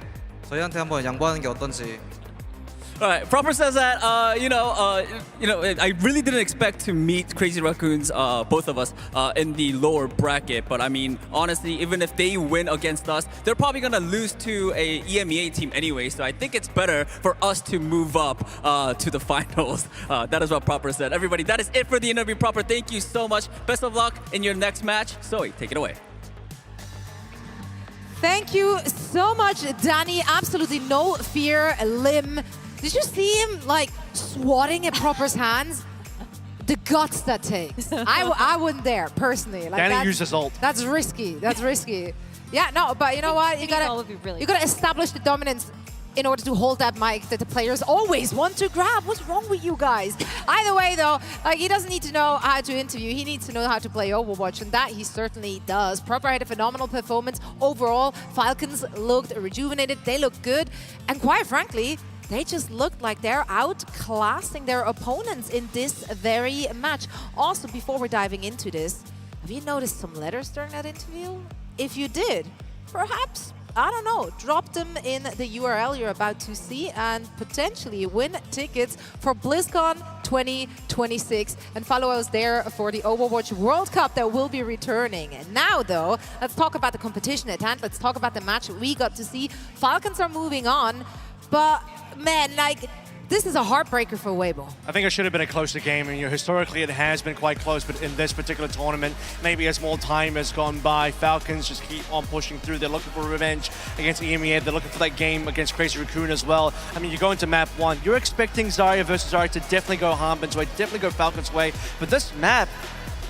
저희한테 한번 양보하는 게 어떤지. All right, Proper says that I really didn't expect to meet Crazy Raccoons, both of us, in the lower bracket. But I mean, honestly, even if they win against us, they're probably gonna lose to a EMEA team anyway. So I think it's better for us to move up to the finals. That is what Proper said. Everybody, that is it for the interview. Proper, thank you so much. Best of luck in your next match. Zoe, take it away. Thank you so much, Danny. Absolutely no fear, Lim. Did you see him like swatting at Proper's hands? The guts that takes. I wouldn't dare personally. Like Danny used his ult. That's risky. That's risky. Yeah, no, but you know what? You gotta establish the dominance in order to hold that mic that the players always want to grab. What's wrong with you guys? Either way, though, like he doesn't need to know how to interview. He needs to know how to play Overwatch, and that he certainly does. Proper had a phenomenal performance overall. Falcons looked rejuvenated. They looked good, and quite frankly, they just looked like they're outclassing their opponents in this very match. Also, before we're diving into this, have you noticed some letters during that interview? If you did, perhaps, I don't know, drop them in the URL you're about to see and potentially win tickets for BlizzCon 2026 and follow us there for the Overwatch World Cup that will be returning. And now, though, let's talk about the competition at hand. Let's talk about the match we got to see. Falcons are moving on, but man, like, this is a heartbreaker for Weibo. I think it should have been a closer game, and historically it has been quite close, but in this particular tournament, maybe as more time has gone by, Falcons just keep on pushing through. They're looking for revenge against EMEA. They're looking for that game against Crazy Raccoon as well. I mean, you go into map 1, you're expecting Zarya versus Zarya to definitely go Harbin's way, definitely go Falcon's way, but this map,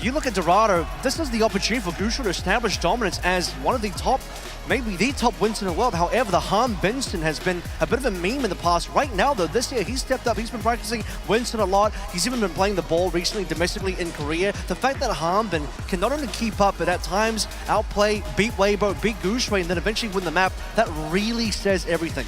you look at Dorado, this is the opportunity for Gushu to establish dominance as one of the top, maybe the top Winston in the world. However, the Han Binston has been a bit of a meme in the past. Right now, though, this year, he's stepped up. He's been practicing Winston a lot. He's even been playing the ball recently, domestically in Korea. The fact that Hanbin can not only keep up, but at times outplay, beat Weibo, beat Gushui, and then eventually win the map, that really says everything.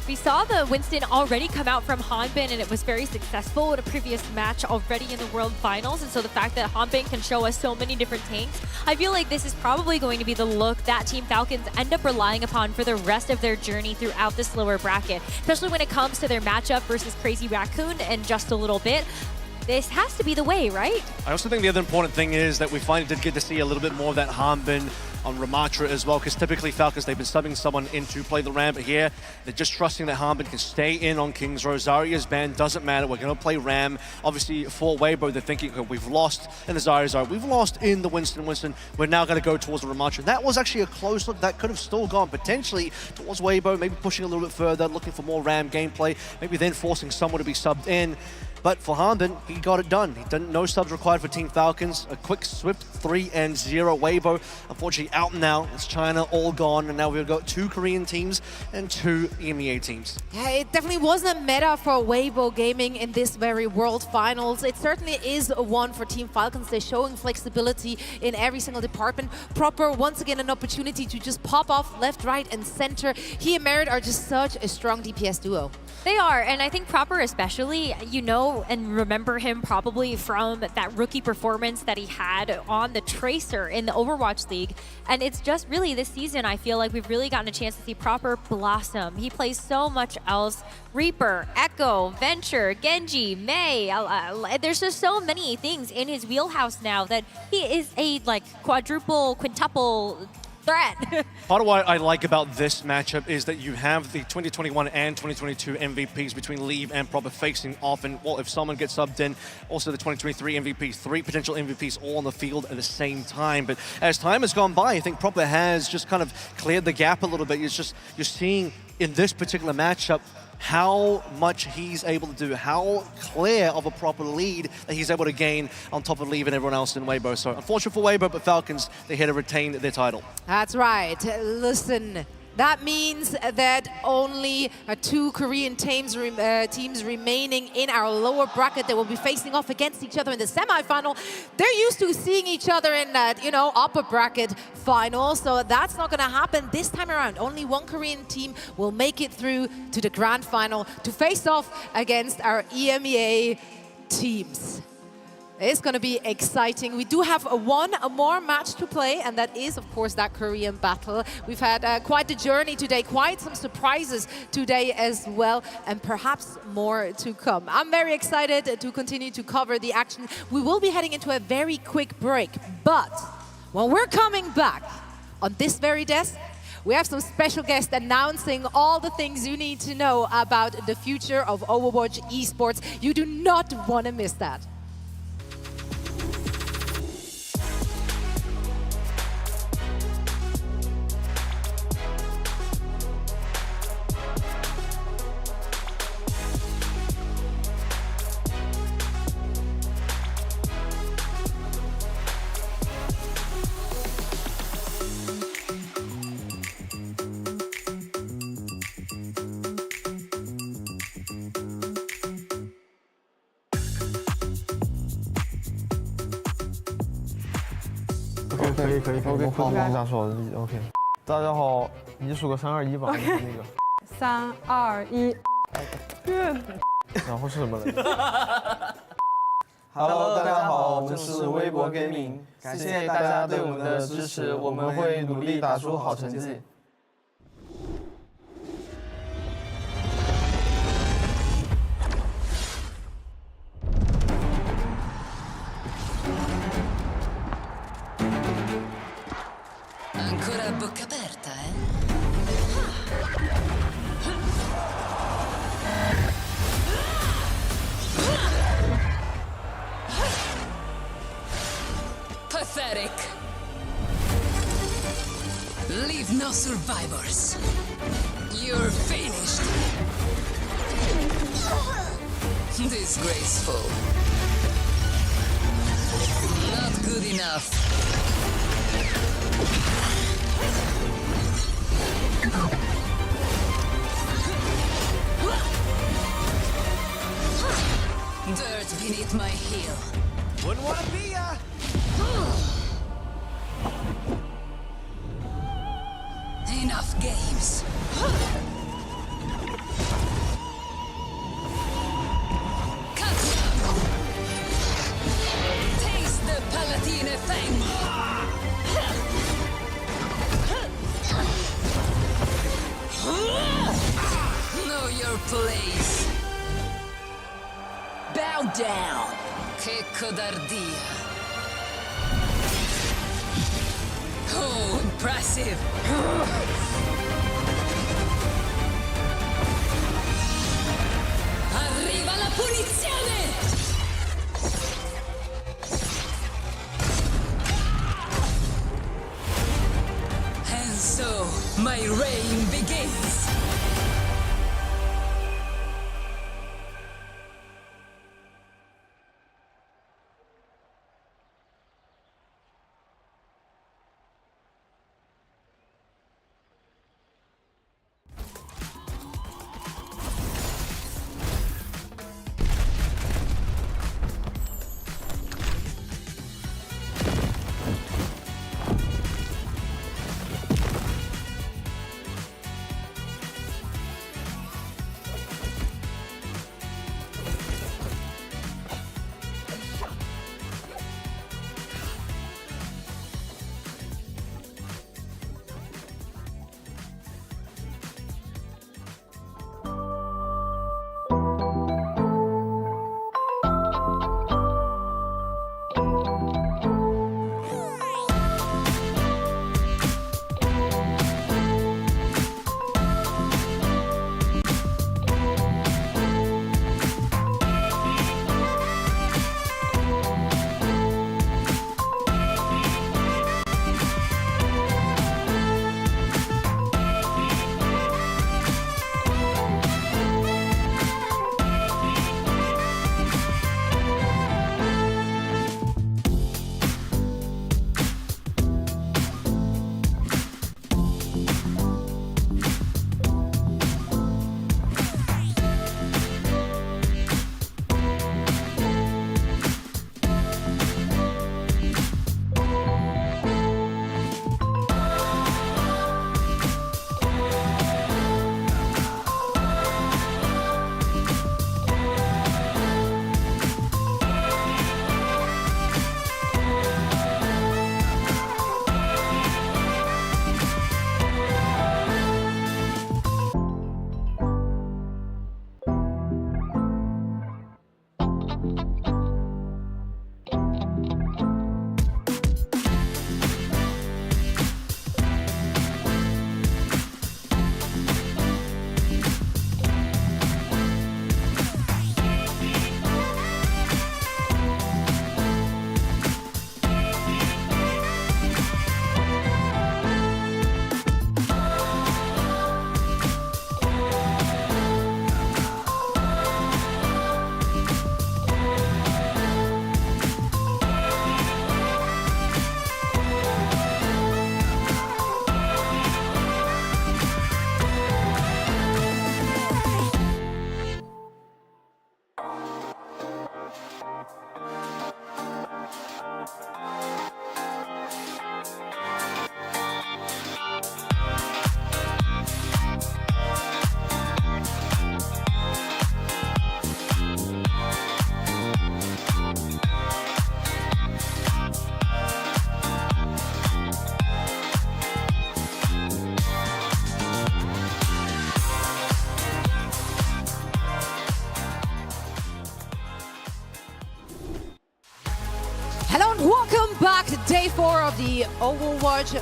We saw the Winston already come out from Hanbin, and it was very successful in a previous match already in the World Finals. And so the fact that Hanbin can show us so many different tanks, I feel like this is probably going to be the look that Team Falcons end up relying upon for the rest of their journey throughout this lower bracket, especially when it comes to their matchup versus Crazy Raccoon in just a little bit. This has to be the way, right? I also think the other important thing is that we finally did get to see a little bit more of that Hanbin on Ramatra as well, because typically Falcons, they've been subbing someone in to play the Ram, but here they're just trusting that Hanbin can stay in on King's Row. Zarya's banned, doesn't matter, we're going to play Ram. Obviously for Weibo, they're thinking, okay, we've lost in the Zarya, we've lost in the Winston, we're now going to go towards the Ramatra. That was actually a close look, that could have still gone potentially towards Weibo, maybe pushing a little bit further, looking for more Ram gameplay, maybe then forcing someone to be subbed in. But for Harbin, he got it done. No subs required for Team Falcons. A quick, swift 3-0. Weibo, unfortunately, out now. It's China all gone, and now we've got 2 Korean teams and 2 EMEA teams. Yeah, it definitely wasn't a meta for Weibo Gaming in this very World Finals. It certainly is one for Team Falcons. They're showing flexibility in every single department. Proper, once again, an opportunity to just pop off left, right, and center. He and Merit are just such a strong DPS duo. They are, and I think Proper especially, you know, and remember him probably from that rookie performance that he had on the Tracer in the Overwatch League. And it's just really this season, I feel like we've really gotten a chance to see Proper blossom. He plays so much else. Reaper, Echo, Venture, Genji, Mei. There's just so many things in his wheelhouse now that he is a like quintuple threat. Part of what I like about this matchup is that you have the 2021 and 2022 MVPs between Leave and Proper facing off, and well, if someone gets subbed in, also the 2023 MVPs, 3 potential MVPs all on the field at the same time. But as time has gone by, I think Proper has just kind of cleared the gap a little bit. It's just, you're seeing in this particular matchup how much he's able to do, how clear of a Proper lead that he's able to gain on top of Leave and everyone else in Weibo. So unfortunate for Weibo, but Falcons, they're here to retain their title. That's right. Listen, that means that only 2 Korean teams remaining in our lower bracket that will be facing off against each other in the semifinal. They're used to seeing each other in that, you know, upper bracket final, so that's not going to happen this time around. Only 1 Korean team will make it through to the grand final to face off against our EMEA teams. It's going to be exciting. We do have one more match to play, and that is, of course, that Korean battle. We've had quite the journey today, quite some surprises today as well, and perhaps more to come. I'm very excited to continue to cover the action. We will be heading into a very quick break, but when we're coming back on this very desk, we have some special guests announcing all the things you need to know about the future of Overwatch Esports. You do not want to miss that.可以，我口头这样说的 ，OK。大家好，你数个3、2、1吧，那个。3、2、1。然后是什么来着 ？Hello， 大家好，我们是微博 Gaming， 感谢大家对我们的支持，我们会努力打出好成绩。Ancora a bocca aperta, eh? Pathetic. Leave no survivors. You're finished. Disgraceful. Not good enough. Dirt beneath my heel. Wouldn't want to be ya. Enough games. Cut up. Taste the Palatine Fang. Know your place. Bow down. Che codardia. Oh, impressive. Arriva la punizione! And so, my reign begins. Day 4 of the Overwatch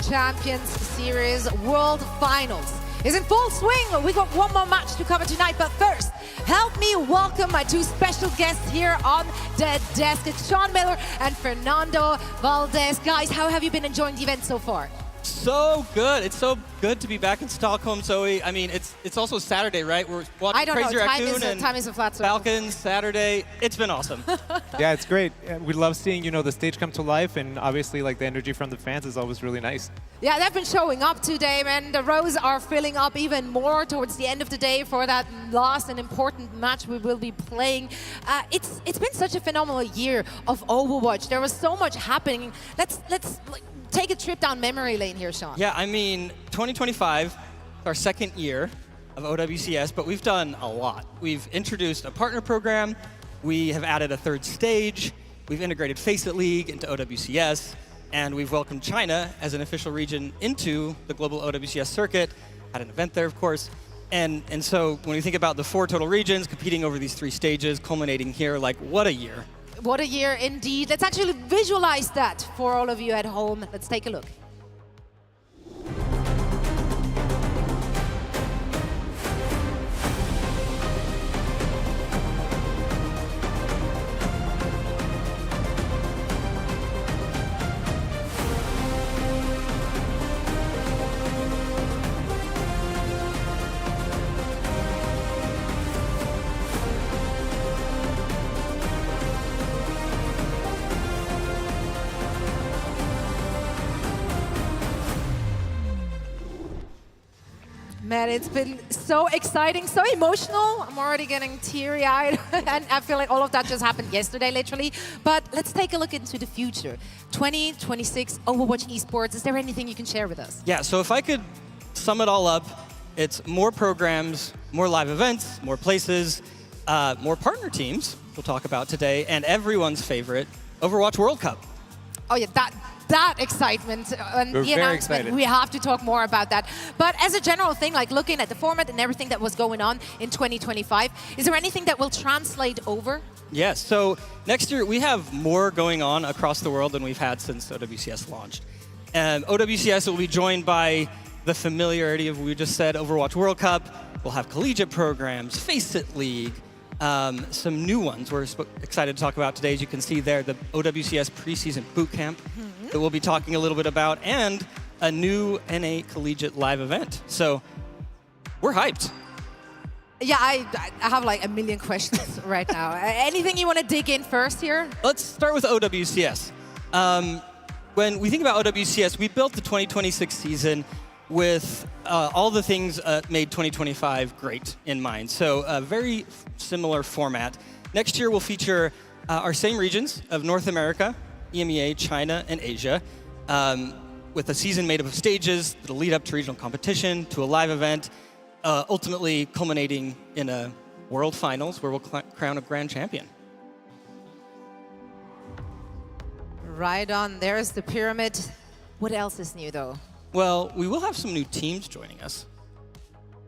Champions Series World Finals is in full swing. We got one more match to cover tonight, but first, help me welcome my two special guests here on the desk. It's Sean Miller and Fernando Valdez. Guys, how have you been enjoying the event so far? So good. It's so good to be back in Stockholm, Zoe. I mean, it's also Saturday, right? We're watching I don't Crazy know. Raccoon and Time is a flat circle. Falcons Saturday. It's been awesome. Yeah, it's great. We love seeing, the stage come to life, and obviously, like, the energy from the fans is always really nice. Yeah, they've been showing up today, man. The rows are filling up even more towards the end of the day for that last and important match we will be playing. It's been such a phenomenal year of Overwatch. There was so much happening. Let's take a trip down memory lane here, Sean. Yeah, I mean, 2025, our second year of OWCS, but we've done a lot. We've introduced a partner program. We have added a third stage. We've integrated FACEIT League into OWCS. And we've welcomed China as an official region into the global OWCS circuit. Had an event there, of course. And so when we think about the 4 total regions competing over these 3 stages, culminating here, like, what a year. What a year indeed. Let's actually visualize that for all of you at home. Let's take a look. Man, it's been so exciting, so emotional. I'm already getting teary-eyed, and I feel like all of that just happened yesterday, literally. But let's take a look into the future. 2026 Overwatch Esports. Is there anything you can share with us? Yeah, so if I could sum it all up, it's more programs, more live events, more places, more partner teams we'll talk about today, and everyone's favorite, Overwatch World Cup. Oh yeah, that excitement and We're the very announcement, excited. we have to talk more about that. But as a general thing, like looking at the format and everything that was going on in 2025, is there anything that will translate over? Yes, so next year we have more going on across the world than we've had since OWCS launched. And OWCS will be joined by the familiarity of what we just said, Overwatch World Cup. We'll have collegiate programs, FACEIT League, some new ones we're excited to talk about today. As you can see there, the OWCS preseason boot camp that we'll be talking a little bit about, and a new NA collegiate live event. So we're hyped. Yeah, I have like a million questions right now. Anything you want to dig in first here? Let's start with OWCS. When we think about OWCS, we built the 2026 season with all the things made 2025 great in mind. So a very similar format. Next year we'll feature our same regions of North America, EMEA, China, and Asia, with a season made up of stages that'll lead up to regional competition, to a live event, ultimately culminating in a World Finals where we'll crown a grand champion. Right on, there's the pyramid. What else is new though? Well, we will have some new teams joining us.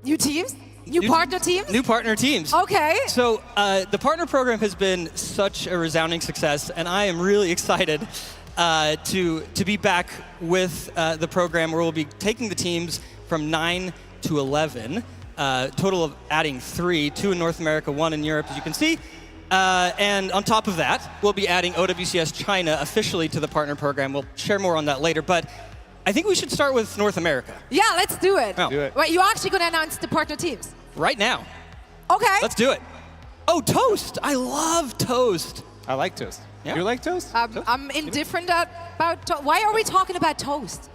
New teams? New partner teams? New partner teams. Okay. So the partner program has been such a resounding success, and I am really excited to be back with the program where we'll be taking the teams from 9 to 11, total of adding 3, 2 in North America, 1 in Europe, as you can see. And on top of that, we'll be adding OWCS China officially to the partner program. We'll share more on that later, but I think we should start with North America. Yeah, let's do it. Oh. Do it. Wait, you're actually going to announce the partner teams? Right now. Okay. Let's do it. Oh, Toast. I love Toast. I like Toast. Yeah. You like Toast? I'm indifferent about Toast. Why are we talking about Toast?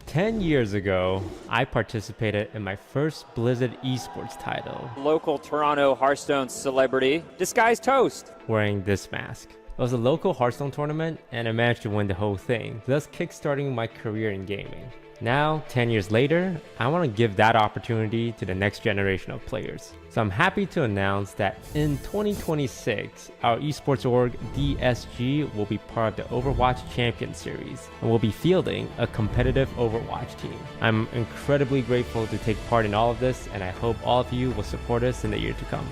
10 years ago, I participated in my first Blizzard Esports title. Local Toronto Hearthstone celebrity disguised Toast. Wearing this mask. It was a local Hearthstone tournament, and I managed to win the whole thing, thus kickstarting my career in gaming. Now, 10 years later, I want to give that opportunity to the next generation of players. So I'm happy to announce that in 2026, our Esports org DSG will be part of the Overwatch Champions Series, and we'll be fielding a competitive Overwatch team. I'm incredibly grateful to take part in all of this, and I hope all of you will support us in the year to come.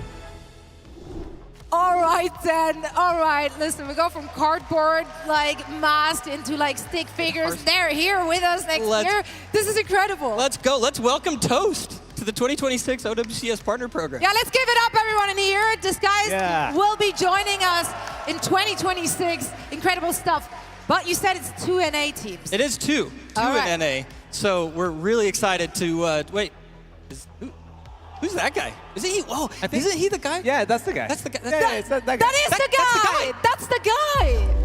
All All right then. All right. Listen, we go from cardboard like masked into like stick figures. They're here with us next year. This is incredible. Let's go. Let's welcome Toast to the 2026 OWCS Partner Program. Yeah, let's give it up, everyone in here. This guy will be joining us in 2026. Incredible stuff. But you said it's 2 NA teams. It is two in NA. So we're really excited to wait. Who's that guy? Is he? Whoa! Isn't he the guy? Yeah, that's the guy. That's the guy. That is the guy. That's the guy.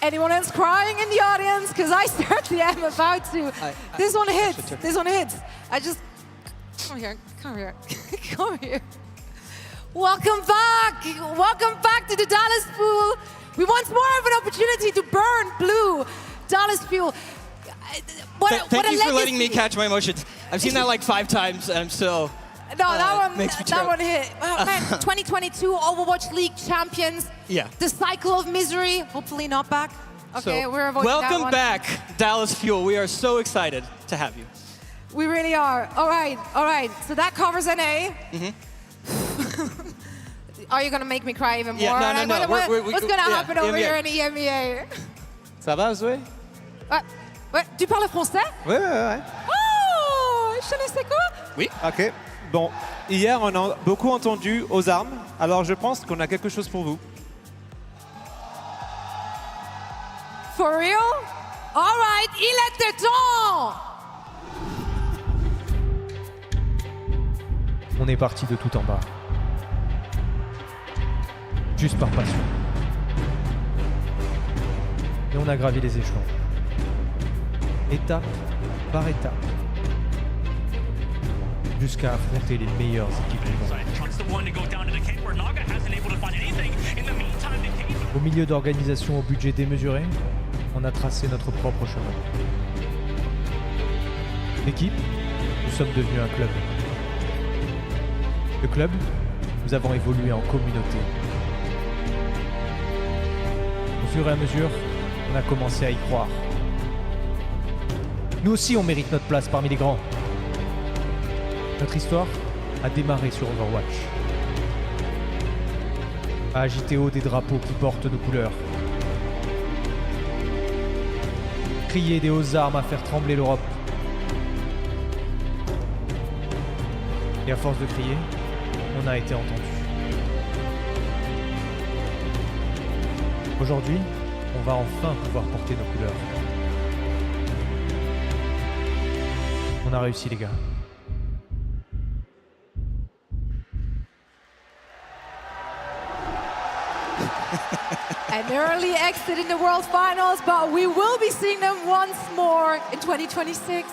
Anyone else crying in the audience? Because I certainly am about to. This one hits. This one hits. I just come here. Come here. Come here. Welcome back. Welcome back to the Dallas Pool. We want more of an opportunity to burn blue. Dallas Fuel. Thank you for letting me catch my emotions. I've seen that like 5 times, and I'm still. No, that one hit. Man, 2022 Overwatch League champions. Yeah. The cycle of misery. Hopefully not back. Okay, So, we're avoiding that welcome one. back, Dallas Fuel. We are so excited to have you. We really are. All right, all right. So that covers NA. Are you gonna make me cry even more? Yeah, no. What's gonna happen over here in EMEA? Ça va, Zoé? Ouais, tu parles français? Ouais. Oh, je ne sais quoi? Oui. Ok. Bon, hier, on a beaucoup entendu aux armes, alors je pense qu'on a quelque chose pour vous. For real? All right, il était temps! On est parti de tout en bas. Juste par passion. Et on a gravi les échelons. Étape par étape. Jusqu'à affronter les meilleures équipes du monde. Au milieu d'organisations au budget démesuré, on a tracé notre propre chemin. L'équipe, nous sommes devenus un club. Le club, nous avons évolué en communauté. Au fur et à mesure, on a commencé à y croire. Nous aussi, on mérite notre place parmi les grands. Notre histoire a démarré sur Overwatch. À agiter haut des drapeaux qui portent nos couleurs. Crier des hautes armes à faire trembler l'Europe. Et à force de crier, on a été entendu. Aujourd'hui, on va enfin pouvoir porter nos couleurs. On a réussi, les gars. An early exit in the World Finals, but we will be seeing them once more in 2026.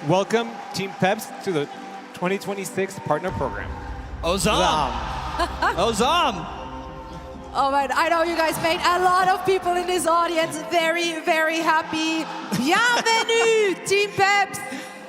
Welcome, Team Peps, to the 2026 Partner Program. Ozam! Ozam! Oh man, I know you guys made a lot of people in this audience very, very happy. Bienvenue, Team Peps!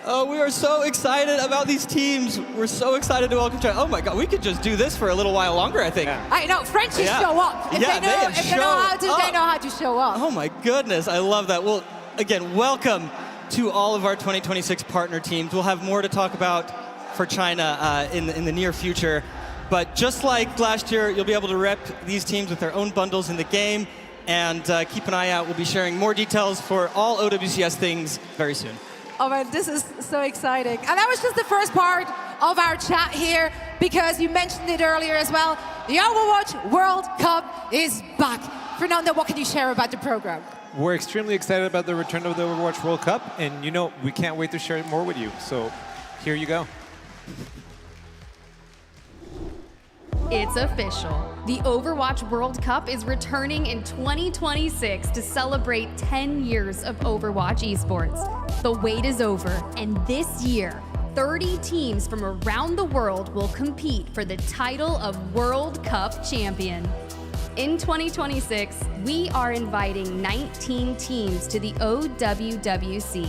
Oh, we are so excited about these teams. We're so excited to welcome China. Oh my God, we could just do this for a little while longer, I think. I know, Frenchies show up. If they know how to show up. Oh my goodness, I love that. Well, again, welcome to all of our 2026 partner teams. We'll have more to talk about for China in the near future. But just like last year, you'll be able to rep these teams with their own bundles in the game. And keep an eye out. We'll be sharing more details for all OWCS things very soon. Oh man, this is so exciting. And that was just the first part of our chat here, because you mentioned it earlier as well. The Overwatch World Cup is back. Fernando, what can you share about the program? We're extremely excited about the return of the Overwatch World Cup, and we can't wait to share more with you. So here you go. It's official. The Overwatch World Cup is returning in 2026 to celebrate 10 years of Overwatch Esports. The wait is over, and this year, 30 teams from around the world will compete for the title of World Cup champion. In 2026, we are inviting 19 teams to the OWWC.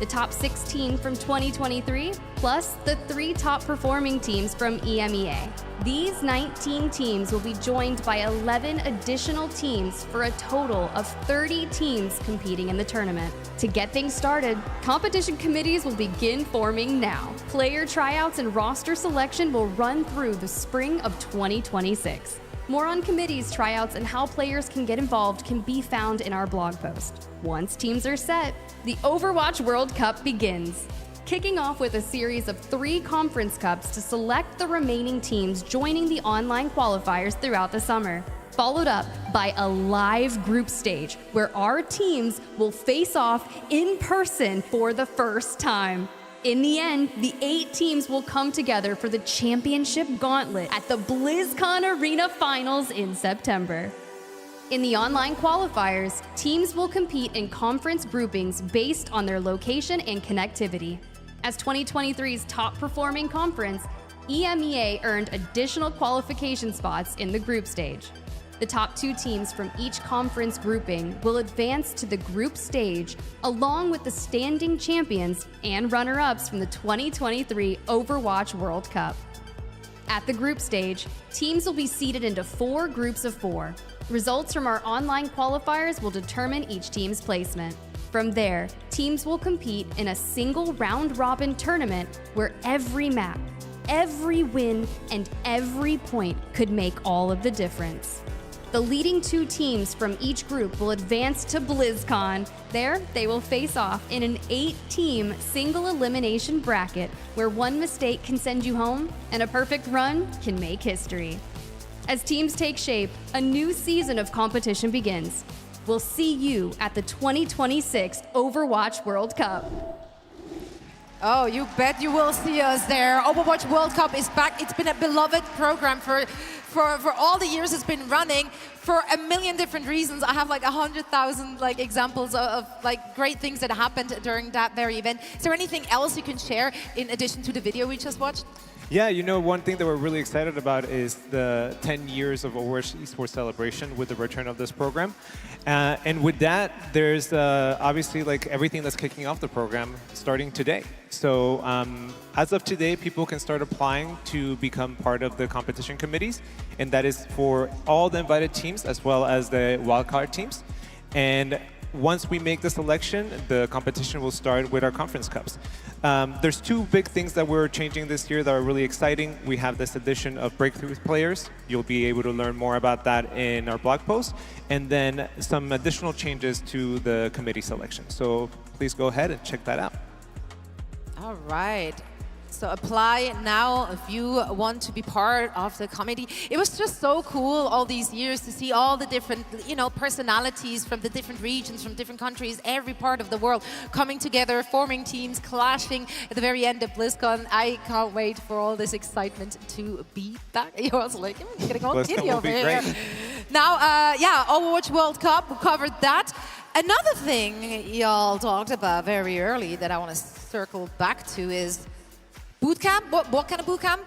The top 16 from 2023, plus the 3 top performing teams from EMEA. These 19 teams will be joined by 11 additional teams for a total of 30 teams competing in the tournament. To get things started, competition committees will begin forming now. Player tryouts and roster selection will run through the spring of 2026. More on committees, tryouts, and how players can get involved can be found in our blog post. Once teams are set, the Overwatch World Cup begins. Kicking off with a series of 3 conference cups to select the remaining teams joining the online qualifiers throughout the summer. Followed up by a live group stage where our teams will face off in person for the first time. In the end, the 8 teams will come together for the championship gauntlet at the BlizzCon Arena Finals in September. In the online qualifiers, teams will compete in conference groupings based on their location and connectivity. As 2023's top performing conference, EMEA earned additional qualification spots in the group stage. The top 2 teams from each conference grouping will advance to the group stage, along with the standing champions and runner-ups from the 2023 Overwatch World Cup. At the group stage, teams will be seeded into 4 groups of 4. Results from our online qualifiers will determine each team's placement. From there, teams will compete in a single round-robin tournament where every map, every win, and every point could make all of the difference. The leading 2 teams from each group will advance to BlizzCon. There, they will face off in an 8-team single elimination bracket where one mistake can send you home and a perfect run can make history. As teams take shape, a new season of competition begins. We'll see you at the 2026 Overwatch World Cup. Oh, you bet you will see us there. Overwatch World Cup is back. It's been a beloved program for all the years it's been running, for a million different reasons. I have like 100,000 examples of great things that happened during that very event. Is there anything else you can share in addition to the video we just watched? Yeah, one thing that we're really excited about is the 10 years of Overwatch Esports celebration with the return of this program. And with that, there's obviously everything that's kicking off the program starting today. So as of today, people can start applying to become part of the competition committees. And that is for all the invited teams as well as the wildcard teams. And once we make the selection, the competition will start with our conference cups. There's 2 big things that we're changing this year that are really exciting. We have this addition of breakthrough players. You'll be able to learn more about that in our blog post. And then some additional changes to the committee selection. So please go ahead and check that out. All right. So apply now if you want to be part of the committee. It was just so cool all these years to see all the different, personalities from the different regions, from different countries, every part of the world coming together, forming teams, clashing at the very end of BlizzCon. I can't wait for all this excitement to be back. I was like, I'm getting all giddy over here. Now, Overwatch World Cup, we covered that. Another thing y'all talked about very early that I want to circle back to is bootcamp. What kind of bootcamp?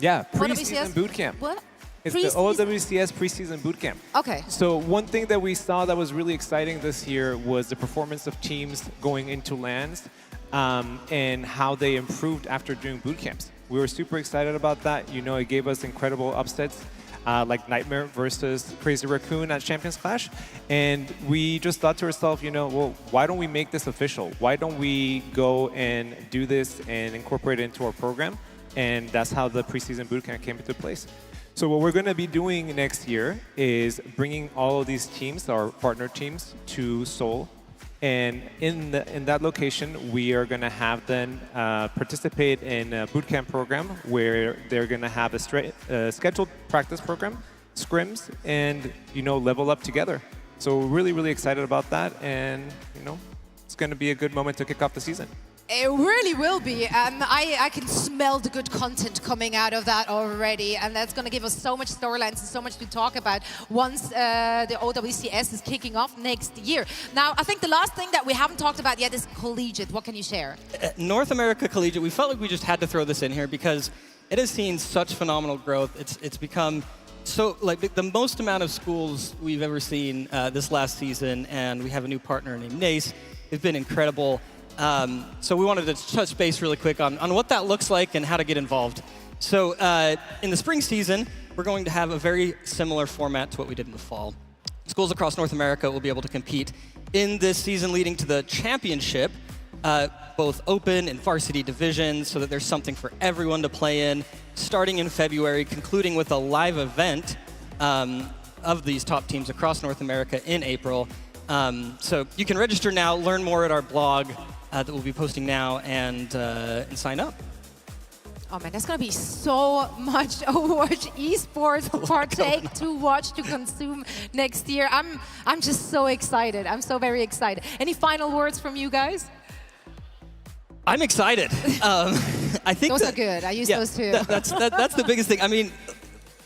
Yeah, preseason bootcamp. What? It's the OWCS preseason bootcamp. Okay. So one thing that we saw that was really exciting this year was the performance of teams going into LANs. and how they improved after doing boot camps. We were super excited about that. You know, it gave us incredible upsets like Nightmare versus Crazy Raccoon at Champions Clash. And we just thought to ourselves, you know, well, why don't we make this official? Why don't we go and do this and incorporate it into our program? And that's how the preseason bootcamp came into place. So what we're going to be doing next year is bringing all of these teams, our partner teams, to Seoul. And in that location, we are going to have them participate in a bootcamp program where they're going to have a scheduled practice program, scrims, and level up together. So we're really, really excited about that, and it's going to be a good moment to kick off the season. It really will be. I can smell the good content coming out of that already, and that's going to give us so much storylines and so much to talk about once the OWCS is kicking off next year. Now, I think the last thing that we haven't talked about yet is collegiate. What can you share? North America Collegiate, we felt like we just had to throw this in here because it has seen such phenomenal growth. It's become so, like, the most amount of schools we've ever seen this last season, and we have a new partner named Nace. It's been incredible. So we wanted to touch base really quick on what that looks like and how to get involved. So in the spring season, we're going to have a very similar format to what we did in the fall. Schools across North America will be able to compete in this season leading to the championship, both open and varsity divisions, so that there's something for everyone to play in, starting in February, concluding with a live event of these top teams across North America in April. So you can register now, learn more at our blog that we'll be posting now, and sign up. Oh man, there's going to be so much Overwatch esports to partake, to watch, to consume next year. I'm just so excited. I'm so very excited. Any final words from you guys? I'm excited. I think those are good. I use those too. That's the biggest thing. I mean,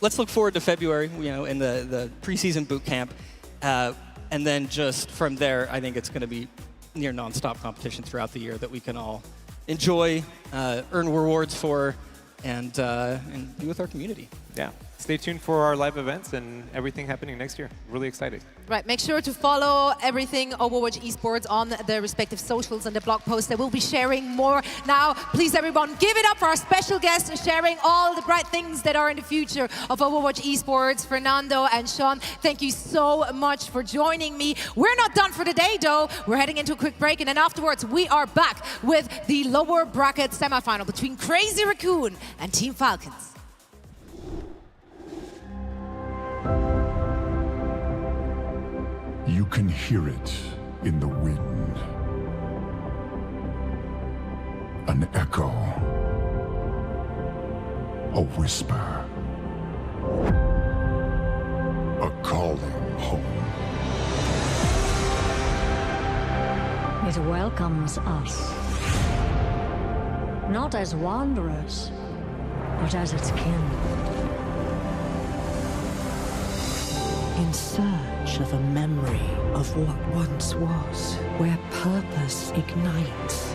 let's look forward to February, in the preseason boot camp. And then just from there, I think it's going to be near nonstop competition throughout the year that we can all enjoy, earn rewards for, and be with our community. Yeah. Stay tuned for our live events and everything happening next year. Really excited. Right, make sure to follow everything Overwatch Esports on the respective socials and the blog posts that we'll be sharing more. Now, please everyone, give it up for our special guest sharing all the bright things that are in the future of Overwatch Esports, Fernando and Sean. Thank you so much for joining me. We're not done for the day though. We're heading into a quick break, and then afterwards we are back with the lower bracket semifinal between Crazy Raccoon and Team Falcons. You can hear it in the wind. An echo. A whisper. A calling home. It welcomes us. Not as wanderers, but as its kin. In search of a memory of what once was, where purpose ignites.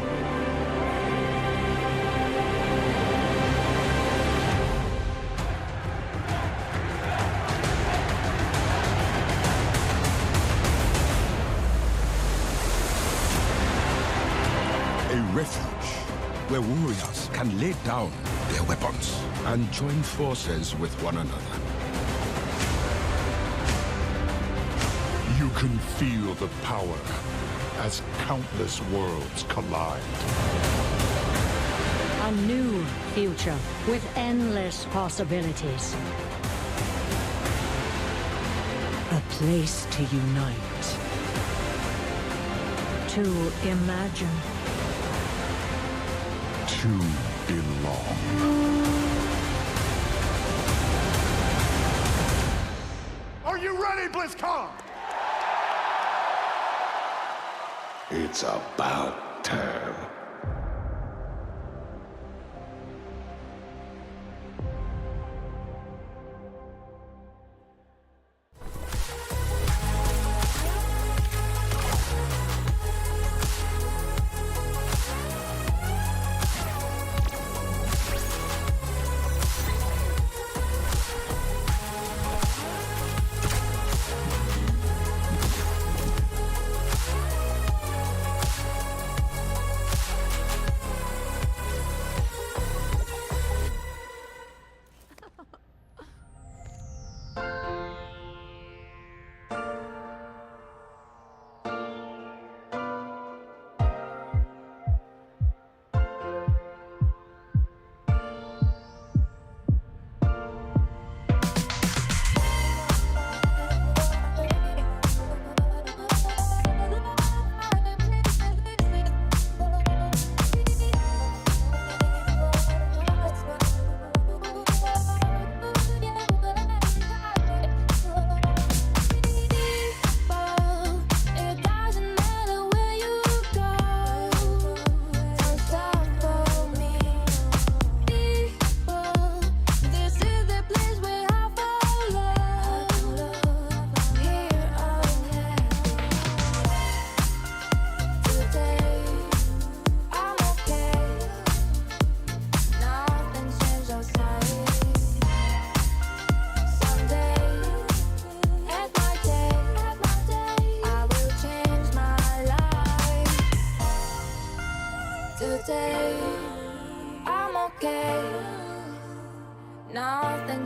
A refuge where warriors can lay down their weapons and join forces with one another. You can feel the power as countless worlds collide. A new future with endless possibilities. A place to unite. To imagine. To belong. Are you ready, BlizzCon? It's about time.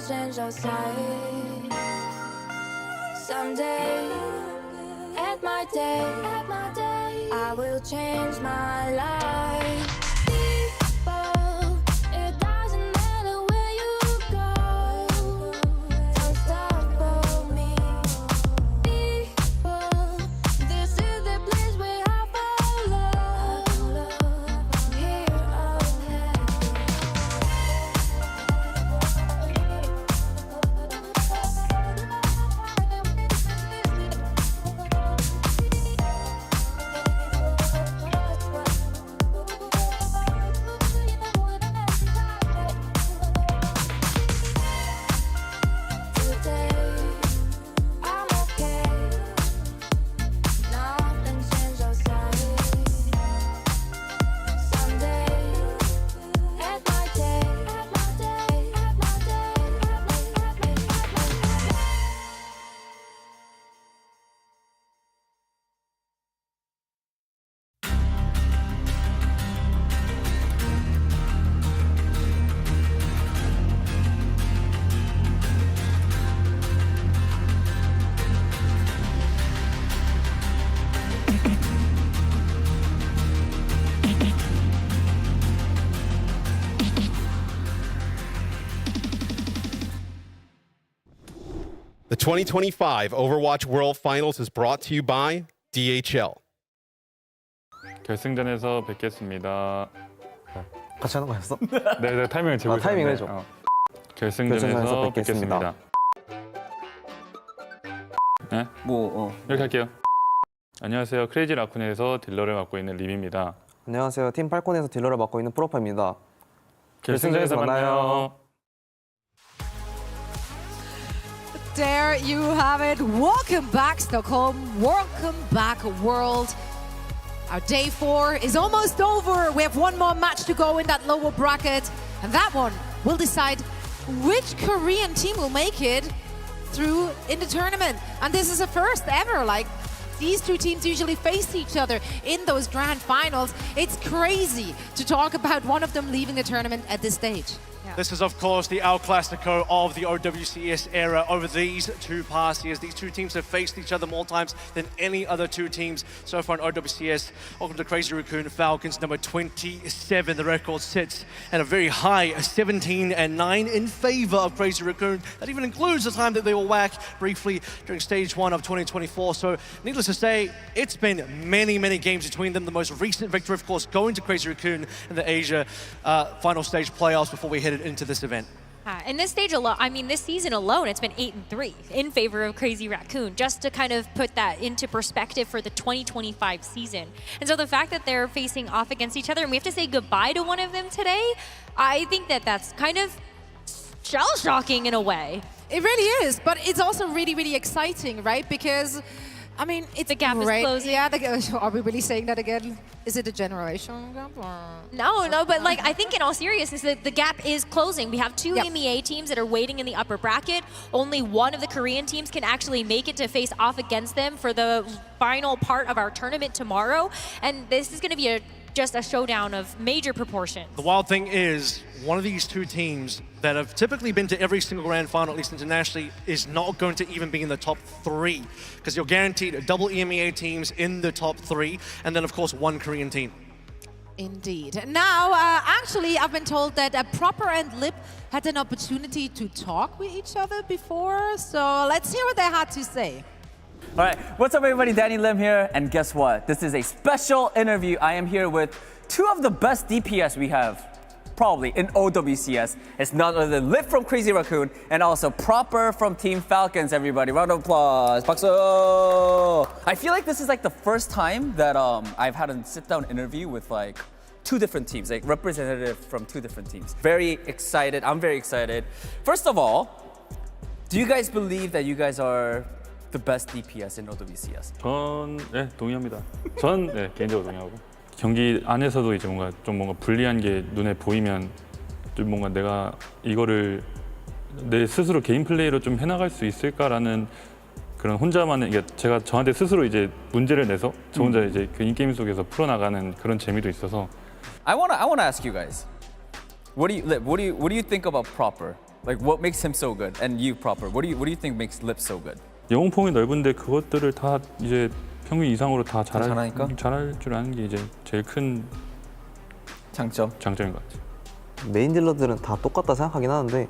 change our side. Someday, at my day, I will change my life. People, it doesn't matter where you go. Don't stop for me. People, this is the place where I follow. Here on The 2025 Overwatch World Finals is brought to you by DHL. 결승전에서 뵙겠습니다. 같이 하는 거였어? 네, 타이밍을 재고 있었는데. 타이밍을 해줘. 결승전에서 뵙겠습니다. 네? 이렇게 할게요. 안녕하세요. 크레이지 라쿤에서 딜러를 맡고 있는 립입니다. 안녕하세요. 팀 팔콘에서 딜러를 맡고 있는 프로파입니다. 결승전에서 만나요. There you have it. Welcome back, Stockholm. Welcome back, world. Our day 4 is almost over. We have one more match to go in that lower bracket. And that one will decide which Korean team will make it through in the tournament. And this is a first ever. Like, these two teams usually face each other in those grand finals. It's crazy to talk about one of them leaving the tournament at this stage. This is, of course, the El Clasico of the OWCS era over these two past years. These two teams have faced each other more times than any other two teams so far in OWCS. Welcome to Crazy Raccoon Falcons, number 27. The record sits at a very high 17-9 in favor of Crazy Raccoon. That even includes the time that they were whacked briefly during stage 1 of 2024. So, needless to say, it's been many, many games between them. The most recent victory, of course, going to Crazy Raccoon in the Asia final stage playoffs before we headed into this event. And this stage alone, I mean, this season alone, it's been 8-3 in favor of Crazy Raccoon, just to kind of put that into perspective for the 2025 season. And so the fact that they're facing off against each other and we have to say goodbye to one of them today, I think that that's kind of shell-shocking in a way. It really is, but it's also really, really exciting, right? Because, I mean, it's the gap great. is closing. Yeah, are we really saying that again? Is it a generational gap? Or? No, but like I think in all seriousness, the gap is closing. We have two MEA teams that are waiting in the upper bracket. Only one of the Korean teams can actually make it to face off against them for the final part of our tournament tomorrow. And this is going to be just a showdown of major proportions. The wild thing is, one of these two teams that have typically been to every single grand final, at least internationally, is not going to even be in the top 3, because you're guaranteed double EMEA teams in the top 3, and then of course one Korean team. Indeed. Now, actually, I've been told that Proper and Lip had an opportunity to talk with each other before, so let's hear what they had to say. All right, what's up everybody, Danny Lim here, and guess what? This is a special interview. I am here with two of the best DPS we have probably in OWCS. It's none other than Lip from Crazy Raccoon and also Proper from Team Falcons, everybody. Round of applause. 박수! I feel like this is like the first time that I've had a sit-down interview with like two different teams, like representative from two different teams. Very excited, I'm very excited. First of all, do you guys believe that you guys are the best DPS in OWCS? 네, 동의합니다. 네, 개인적으로 동의하고. 경기 안에서도 이제 뭔가 불리한 게 눈에 보이면 좀 뭔가 내가 이거를 내 스스로 개인 플레이로 좀 해나갈 수 있을까라는 그런 혼자만의, 이게 제가 저한테 스스로 이제 문제를 내서 저 혼자 이제 그 인게임 속에서 풀어나가는 그런 재미도 있어서. I wanna ask you guys, what do you think about Proper? Like, what makes him so good? And you, Proper, what do you think makes Lip so good? 영웅폭이 넓은데 그것들을 다 이제 평균 이상으로 다 잘할 줄 아는 게 이제 제일 큰 장점인 것 같아요. 메인 딜러들은 다 똑같다 생각하긴 하는데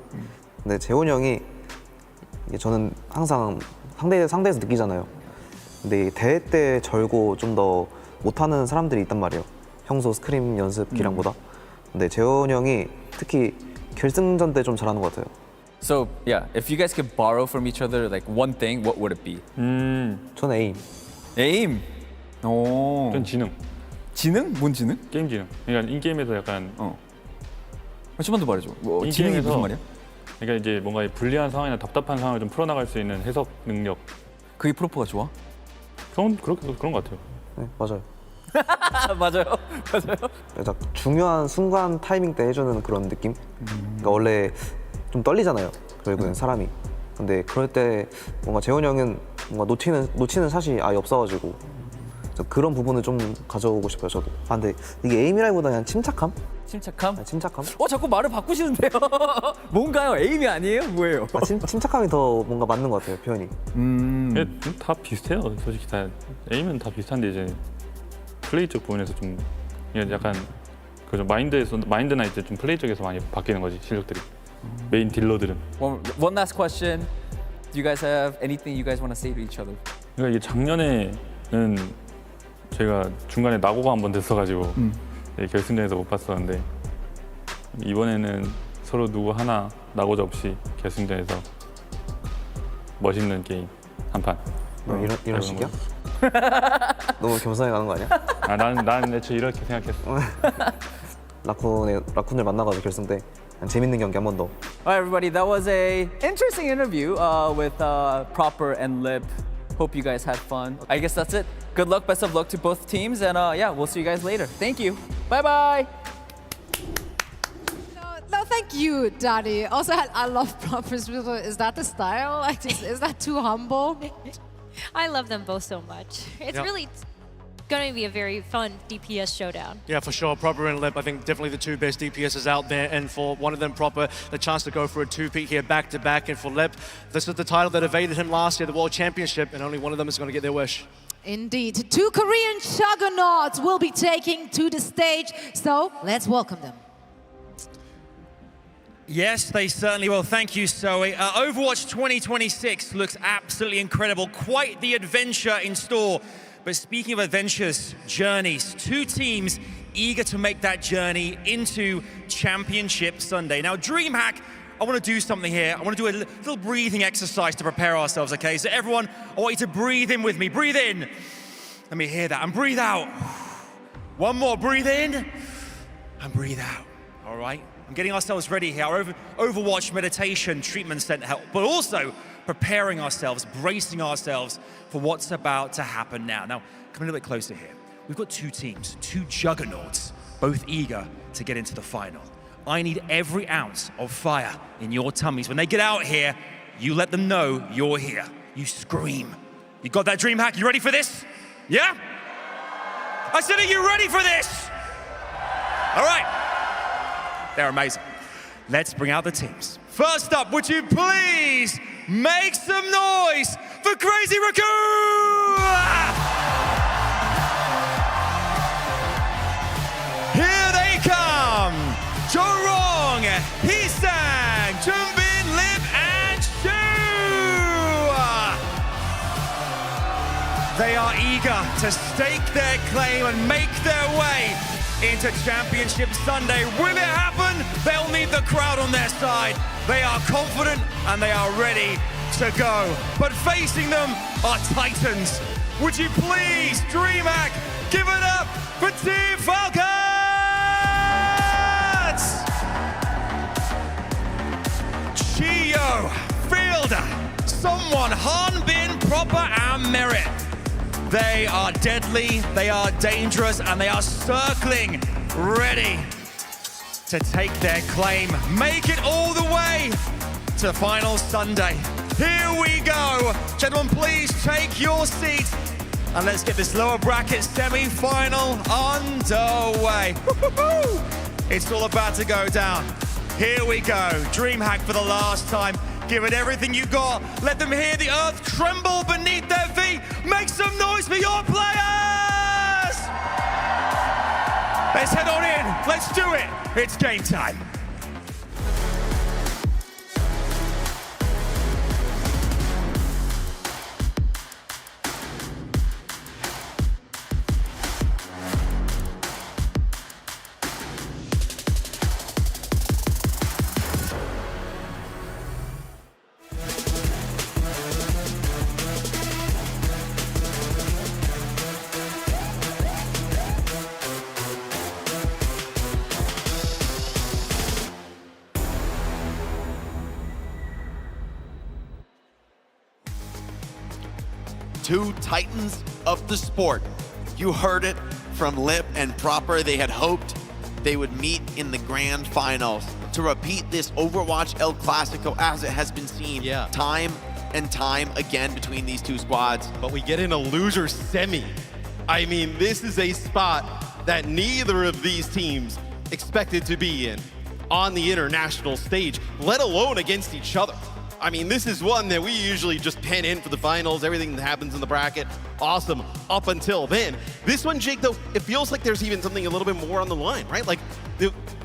근데 재훈이 형이 저는 항상 상대에서 느끼잖아요. 근데 대회 때 절고 좀 더 못하는 사람들이 있단 말이에요. 평소 스크림 연습 기량보다. 근데 재훈이 형이 특히 결승전 때 좀 잘하는 것 같아요. So yeah, if you guys could borrow from each other like one thing, what would it be? 저는 에임. 에임. 오. 전 지능. 지능? 뭔 지능? 게임 지능. 그러니까 인게임에서 약간 좀만 더 말해줘. 뭐 지능이 무슨 말이야? 그러니까 이제 뭔가 불리한 상황이나 답답한 상황을 좀 풀어나갈 수 있는 해석 능력. 그게 프로포가 좋아? 그런 것 같아요. 네, 맞아요. 맞아요. 딱 중요한 순간 타이밍 때 해주는 그런 느낌? 그러니까 원래 좀 떨리잖아요. 결국엔 사람이. 근데 그럴 때 뭔가 재훈이 형은 뭔가 놓치는 샷이 아예 없어가지고 그런 부분을 좀 가져오고 싶어요, 저도. 근데 이게 에임이라기보다 그냥 침착함? 침착함? 네, 침착함? 자꾸 말을 바꾸시는데요. 뭔가요? 에임이 아니에요? 뭐예요? 침착함이 더 뭔가 맞는 것 같아요, 표현이. 다 비슷해요. 솔직히 다 에임은 다 비슷한데 이제 플레이 쪽 부분에서 좀 약간 그죠 마인드나 이제 좀 플레이 쪽에서 많이 바뀌는 거지 실력들이. 메인 딜러들은. One last question. Do you guys have anything you guys want to say to each other? 그러니까 이게 작년에는 제가 중간에 낙오가 한번 됐어가지고 결승전에서 못 봤었는데 이번에는 서로 누구 하나 낙오자 없이 결승전에서 멋있는 게임 한 판. 이런 식이야? 너무 겸손해 가는 거 아니야? 난 애초에 이렇게 생각했어. 라쿤을 만나가지고 결승 때 재밌는 경기 한 번 더. Alright, everybody, that was a interesting interview with Proper and Lip. Hope you guys had fun. I guess that's it. Good luck, best of luck to both teams, and yeah, we'll see you guys later. Thank you. Bye bye. No, thank you, Daddy. Also, I love Proper's. Is that the style? Like, is that too humble? I love them both so much. It's really going to be a very fun DPS showdown. Yeah, for sure. Proper and Lip, I think definitely the two best DPSs out there. And for one of them, Proper, the chance to go for a two-peat here back-to-back. And for Lip, this is the title that evaded him last year, the World Championship, and only one of them is going to get their wish. Indeed. Two Korean juggernauts will be taking to the stage. So let's welcome them. Yes, they certainly will. Thank you, Zoe. Overwatch 2026 looks absolutely incredible. Quite the adventure in store. But speaking of adventures, journeys, two teams eager to make that journey into Championship Sunday. Now, DreamHack, I want to do something here. I want to do a little breathing exercise to prepare ourselves, okay? So everyone, I want you to breathe in with me. Breathe in. Let me hear that. And breathe out. One more. Breathe in. And breathe out. All right? I'm getting ourselves ready here. Our Overwatch meditation treatment center help, but also preparing ourselves, bracing ourselves for what's about to happen now. Now, come a little bit closer here. We've got two teams, two juggernauts, both eager to get into the final. I need every ounce of fire in your tummies. When they get out here, you let them know you're here. You scream. You got that, DreamHack? You ready for this? Yeah? I said, are you ready for this? All right. They're amazing. Let's bring out the teams. First up, would you please make some noise for Crazy Raccoon! Here they come! Jorong, Hisang, Jumbin, Lip, and Shu! They are eager to stake their claim and make their way into Championship Sunday. Will it happen? They'll need the crowd on their side. They are confident and they are ready to go. But facing them are Titans. Would you please, DreamHack, give it up for Team Falcons! Chio, Fielder, someone, Hanbin, Proper, and Merit. They are deadly, they are dangerous, and they are circling, ready to take their claim. Make it all the way to the final Sunday. Here we go. Gentlemen, please take your seat. And let's get this lower bracket semi-final underway. It's all about to go down. Here we go. DreamHack for the last time. Give it everything you got. Let them hear the earth tremble beneath their feet. Make some noise for your players! Let's head on in. Let's do it. It's game time. Two titans of the sport. You heard it from Lip and Proper. They had hoped they would meet in the grand finals to repeat this Overwatch El Clasico as it has been seen time and time again between these two squads. But we get in a loser semi. I mean, this is a spot that neither of these teams expected to be in on the international stage, let alone against each other. I mean, this is one that we usually just pen in for the finals, everything that happens in the bracket, awesome up until then. This one, Jake, though, it feels like there's even something a little bit more on the line, right? Like,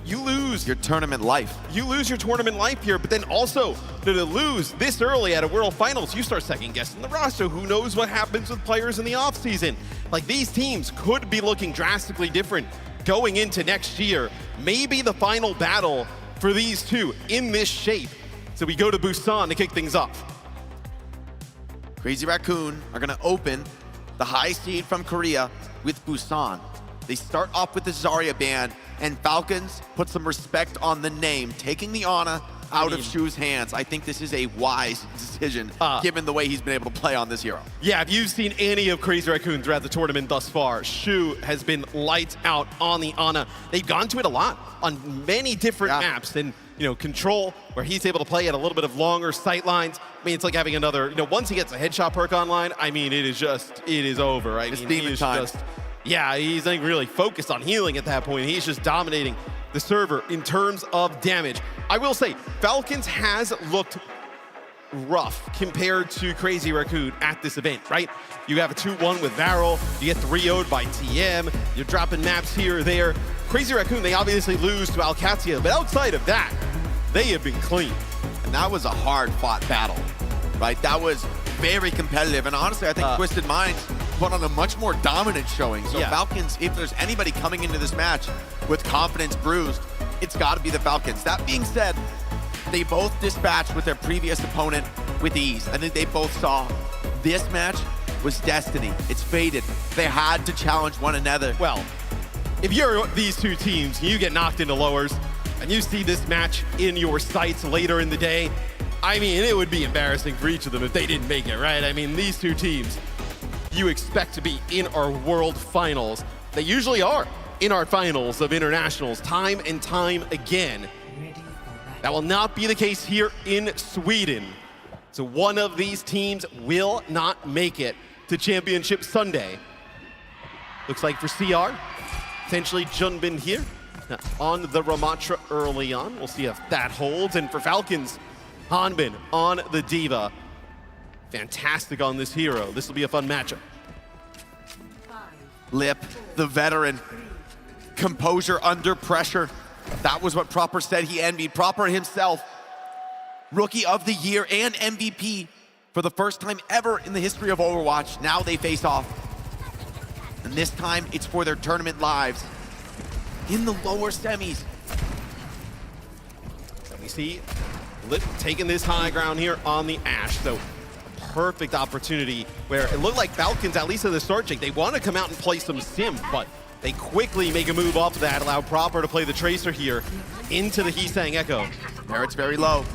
you lose your tournament life. You lose your tournament life here, but then also to lose this early at a World Finals, you start second guessing the roster. Who knows what happens with players in the offseason? Like, these teams could be looking drastically different going into next year. Maybe the final battle for these two in this shape. So we go to Busan to kick things off. Crazy Raccoon are gonna open the high seed from Korea with Busan. They start off with the Zarya ban, and Falcons put some respect on the name, taking the Ana out of Shu's hands. I think this is a wise decision, given the way he's been able to play on this hero. Yeah, if you've seen any of Crazy Raccoon throughout the tournament thus far, Shu has been lights out on the Ana. They've gone to it a lot on many different maps, and Control, where he's able to play at a little bit of longer sight lines. I mean, it's like having another, once he gets a headshot perk online, I mean, it is over, right? It's demon time. He's like really focused on healing at that point. He's just dominating the server in terms of damage. I will say, Falcons has looked rough compared to Crazy Raccoon at this event, right? You have a 2-1 with Varel, you get 3-0'd by TM, you're dropping maps here or there. Crazy Raccoon, they obviously lose to Alcatia, but outside of that, they have been clean. And that was a hard-fought battle, right? That was very competitive, and honestly, I think Twisted Minds put on a much more dominant showing. So Falcons, if there's anybody coming into this match with confidence bruised, it's got to be the Falcons. That being said, they both dispatched with their previous opponent with ease. I think they both saw this match was destiny. It's fated. They had to challenge one another. Well, if you're these two teams, you get knocked into lowers, and you see this match in your sights later in the day, I mean, it would be embarrassing for each of them if they didn't make it, right? I mean, these two teams, you expect to be in our World Finals. They usually are in our finals of internationals time and time again. That will not be the case here in Sweden. So one of these teams will not make it to Championship Sunday. Looks like for CR, potentially Junbin here on the Ramatra early on. We'll see if that holds. And for Falcons, Hanbin on the Diva. Fantastic on this hero. This will be a fun matchup. Lip, the veteran. Composure under pressure. That was what Proper said he envied. Proper himself, Rookie of the Year and MVP for the first time ever in the history of Overwatch. Now they face off. And this time it's for their tournament lives in the lower semis. And we see Lip taking this high ground here on the Ashe. So perfect opportunity where it looked like Falcons, at least at the start, Jake, they want to come out and play some sim, but they quickly make a move off of that, allow Proper to play the Tracer here into the Heesang Echo. Merit's very low.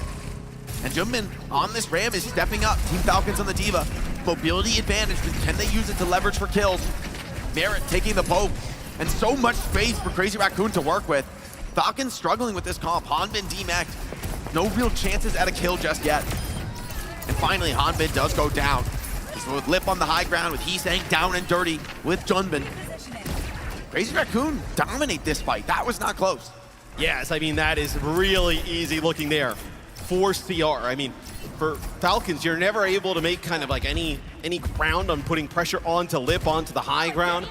And Junbin on this Ram is stepping up. Team Falcons on the Diva. Mobility advantage, but can they use it to leverage for kills? Merit taking the poke, and so much space for Crazy Raccoon to work with. Falcons struggling with this comp. Hanbin demacked. No real chances at a kill just yet. And finally, Hanbin does go down. He's with Lip on the high ground, with Heesang down and dirty with Junbin. Crazy Raccoon dominate this fight. That was not close. Yes, I mean, that is really easy looking there for CR. I mean, for Falcons, you're never able to make kind of like any ground on putting pressure onto Lip, onto the high ground.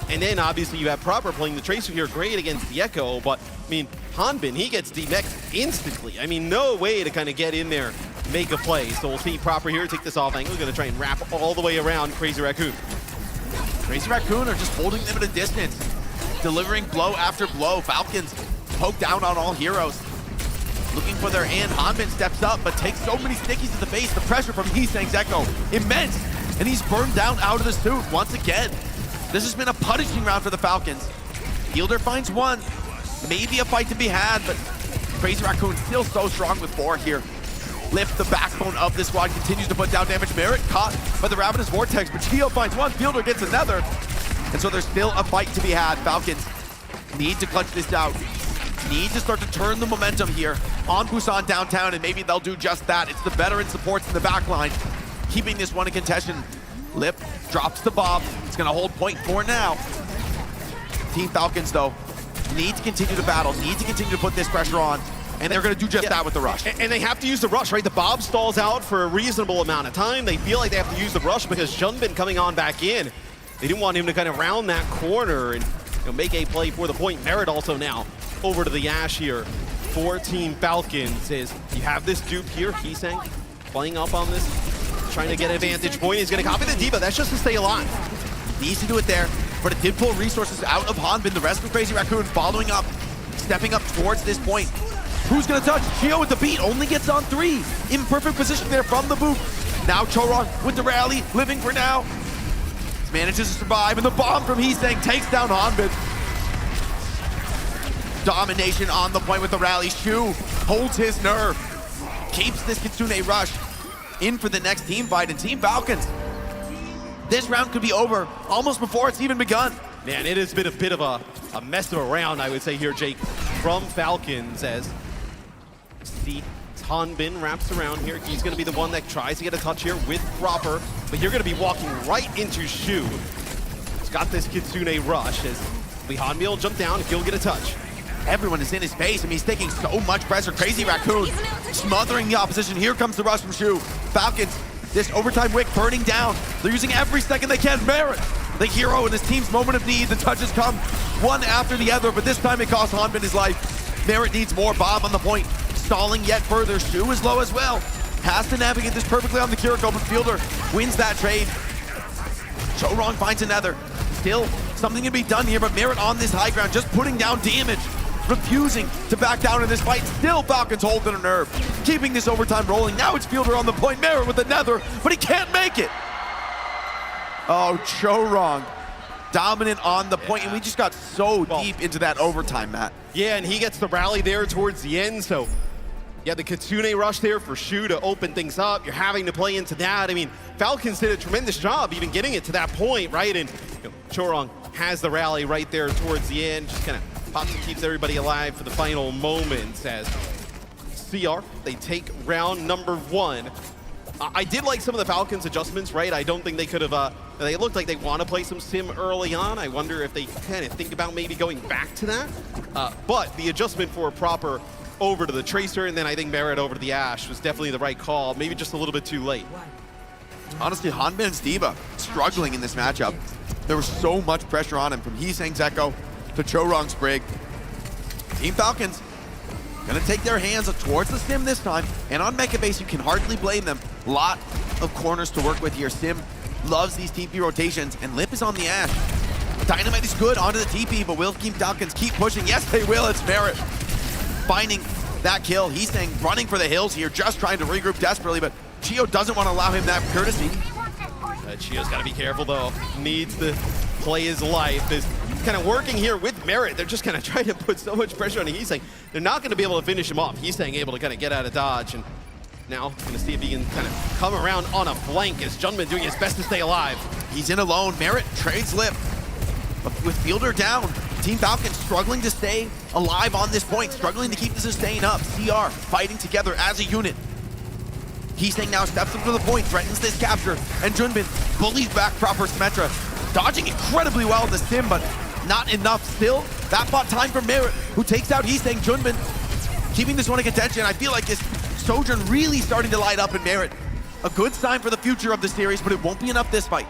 And then obviously you have Proper playing the Tracer here, great against the Echo, but I mean, Hanbin, he gets demexed instantly. I mean, no way to kind of get in there, make a play. So we'll see Proper here take this off angle, gonna try and wrap all the way around Crazy Raccoon. Crazy Raccoon are just holding them at a distance, delivering blow after blow. Falcons poke down on all heroes. Looking for their hand, Hanbin steps up, but takes so many stickies to the face. The pressure from Heesang's Echo, immense, and he's burned down out of the suit once again. This has been a punishing round for the Falcons. Fielder finds one, maybe a fight to be had, but Crazy Raccoon still so strong with 4 here. Lift, the backbone of this squad, continues to put down damage. Merit caught by the Ravenous Vortex, but Gio finds one, Fielder gets another, and so there's still a fight to be had. Falcons need to clutch this out. Need to start to turn the momentum here on Busan downtown, and maybe they'll do just that. It's the veteran supports in the back line, keeping this one in contention. Lip drops the bomb. It's going to hold point for now. Team Falcons, though, need to continue to battle, need to continue to put this pressure on, and they're going to do just that with the rush. And they have to use the rush, right? The Bob stalls out for a reasonable amount of time. They feel like they have to use the rush because Junbin coming on back in. They didn't want him to kind of round that corner and make a play for the point. Merit also now over to the Ash here for Team Falcons. Is you have this dupe here, Heesang playing up on this, trying to get a vantage point. He's going to copy the Diva. That's just to stay alive. Needs to do it there, but it did pull resources out of Hanbin. The rest of Crazy Raccoon following up, stepping up towards this point. Who's going to touch? Gio with the beat, only gets on 3. In perfect position there from the boot. Now Choron with the rally, living for now. Manages to survive, and the bomb from Heesang takes down Hanbin. Domination on the point with the rally. Shu holds his nerve, keeps this Kitsune rush in for the next team fight. And Team Falcons, this round could be over almost before it's even begun. Man, it has been a bit of a mess of a round, I would say here, Jake, from Falcons, as see Hanbin wraps around here. He's going to be the one that tries to get a touch here with Proper, but you're going to be walking right into Shu. He's got this Kitsune rush as Hanbin will jump down if he'll get a touch. Everyone is in his face, and he's taking so much pressure. Crazy Raccoon smothering the opposition. Here comes the rush from Shu. Falcons, this overtime wick burning down. They're using every second they can. Merit, the hero in this team's moment of need. The touches come one after the other, but this time it costs Hanbin his life. Merit needs more. Bob on the point, stalling yet further. Shu is low as well. Has to navigate this perfectly on the Kiriko, but Fielder wins that trade. Chorong finds another. Still something to be done here, but Merit on this high ground, just putting down damage. Refusing to back down in this fight. Still Falcons holding a nerve, keeping this overtime rolling. Now it's Fielder on the point. Merit with another, but he can't make it. Oh, Chorong dominant on the point, and we just got so deep into that overtime, Matt. Yeah, and he gets the rally there towards the end, so yeah, the Kitsune rush there for Shu to open things up. You're having to play into that. I mean, Falcons did a tremendous job even getting it to that point, right? And Chorong has the rally right there towards the end, just kind of pops and keeps everybody alive for the final moments as CR, they take round number 1. I did like some of the Falcons adjustments, right? I don't think they could have, they looked like they want to play some sim early on. I wonder if they kind of think about maybe going back to that. But the adjustment for Proper over to the Tracer, and then I think Merit over to the Ash was definitely the right call, maybe just a little bit too late. Honestly, Hanbin's Diva struggling in this matchup. There was so much pressure on him from Heesang's Echo to Chorong's Brig. Team Falcons gonna take their hands towards the Sim this time, and on Mecha Base you can hardly blame them. Lot of corners to work with here. Sim loves these TP rotations, and Lip is on the Ash. Dynamite is good onto the TP, but will Team Falcons keep pushing? Yes, they will. It's Merit finding that kill. He's saying running for the hills here, just trying to regroup desperately, but Chio doesn't want to allow him that courtesy. Chio's got to be careful, though. Needs to play his life. Is kind of working here with Merit. They're just kind of trying to put so much pressure on him. He's saying they're not going to be able to finish him off. He's saying able to kind of get out of dodge, and now going to see if he can kind of come around on a flank as Junman doing his best to stay alive. He's in alone. Merit trades Lip, but with Fielder down, Team Falcons struggling to stay alive on this point, struggling to keep the sustain up. CR fighting together as a unit. Heesang now steps up to the point, threatens this capture, and Junbin bullies back Proper Symmetra, dodging incredibly well in the Sim, but not enough still. That bought time for Merit, who takes out Heesang. Junbin keeping this one in contention. I feel like this Sojourn really starting to light up in Merit. A good sign for the future of the series, but it won't be enough this fight.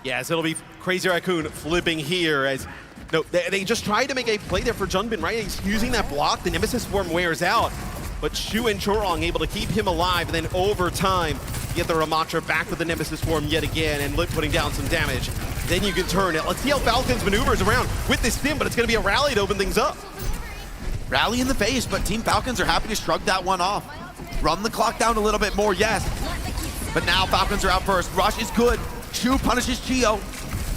Yes, it'll be Crazy Raccoon flipping here as no, they just tried to make a play there for Junbin, right? He's using that block, the Nemesis Swarm wears out, but Shu and Chorong able to keep him alive, and then over time, get the Ramatra back with the Nemesis Swarm yet again, and Lit putting down some damage. Then you can turn it. Let's see how Falcons maneuvers around with this sim, but it's gonna be a rally to open things up. Rally in the face, but Team Falcons are happy to shrug that one off. Run the clock down a little bit more, yes. But now Falcons are out first. Rush is good. Shu punishes Chio.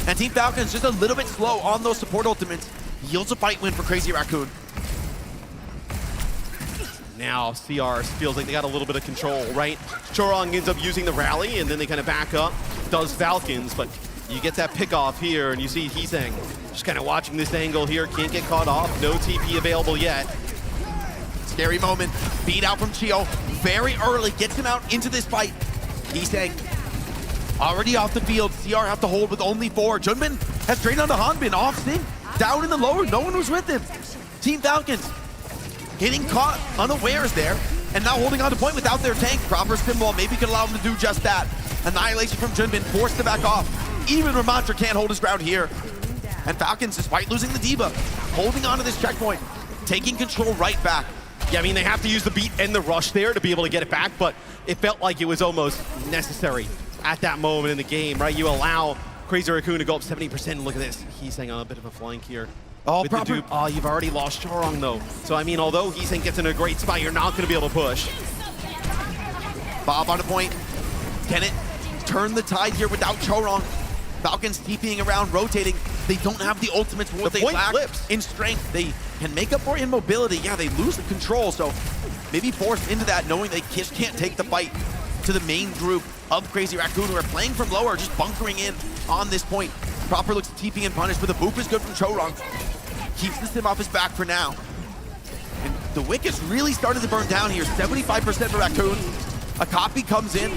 And Team Falcons just a little bit slow on those support ultimates. Yields a fight win for Crazy Raccoon. Now CR feels like they got a little bit of control, right? Chorong ends up using the rally, and then they kind of back up. Does Falcons, but you get that pick off here, and you see Heesang just kind of watching this angle here. Can't get caught off. No TP available yet. Scary moment. Beat out from Chio. Very early. Gets him out into this fight. Heesang already off the field. CR have to hold with only 4. Junbin has drained onto Hanbin. Off sync. Down in the lower. No one was with him. Team Falcons getting caught unawares there. And now holding on to point without their tank. Proper Stimwall maybe could allow them to do just that. Annihilation from Junbin. Forced to back off. Even Ramatra can't hold his ground here. And Falcons, despite losing the Diva, holding on to this checkpoint. Taking control right back. Yeah, I mean, they have to use the beat and the rush there to be able to get it back, but it felt like it was almost necessary at that moment in the game, right? You allow Crazy Raccoon to go up 70%. Look at this. Heesang on a bit of a flank here. Oh, with the dupe. Oh, you've already lost Chorong, though. So, I mean, although Heesang gets in a great spot, you're not going to be able to push. Bob on a point. Can it turn the tide here without Chorong? Falcons TPing around, rotating. They don't have the ultimates for what they lack in strength. They can make up for in mobility. Yeah, they lose the control, so maybe forced into that, knowing they just can't take the fight to the main group of Crazy Raccoon, who are playing from lower, just bunkering in on this point. Proper looks TP and punish, but the boop is good from Chorong. Keeps the sim off his back for now. And the wick has really started to burn down here. 75% for Raccoon. A copy comes in,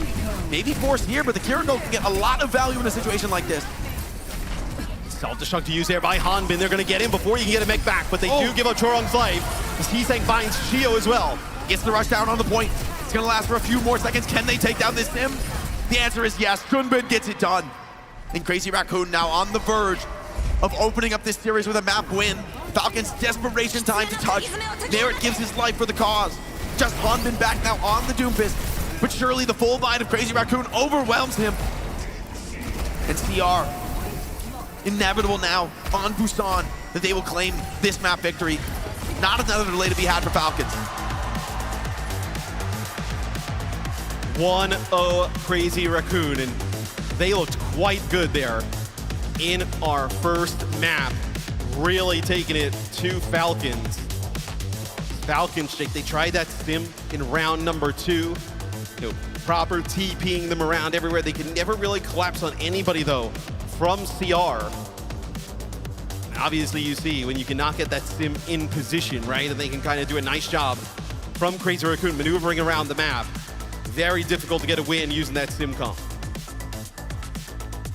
maybe forced here, but the Kiriko can get a lot of value in a situation like this. Self-destruct to use there by Hanbin. They're going to get in before you can get a mech back, but they do give up Chorong's life. As Heesang finds Chio as well. Gets the rush down on the point. It's going to last for a few more seconds. Can they take down this sim? The answer is yes. Junbin gets it done. And Crazy Raccoon now on the verge of opening up this series with a map win. Falcons desperation time to touch. Merit gives his life for the cause. Just Hanbin back now on the Doomfist. But surely the full line of Crazy Raccoon overwhelms him. And CR, inevitable now on Busan that they will claim this map victory. Not another delay to be had for Falcons. 1-0 Crazy Raccoon, and they looked quite good there in our first map. Really taking it to Falcons. Falcons, Jake, they tried that sim in round number 2. You know, proper TPing them around everywhere. They could never really collapse on anybody, though, from CR. And obviously, you see when you cannot get that sim in position, right? And they can kind of do a nice job from Crazy Raccoon maneuvering around the map. Very difficult to get a win using that sim comp.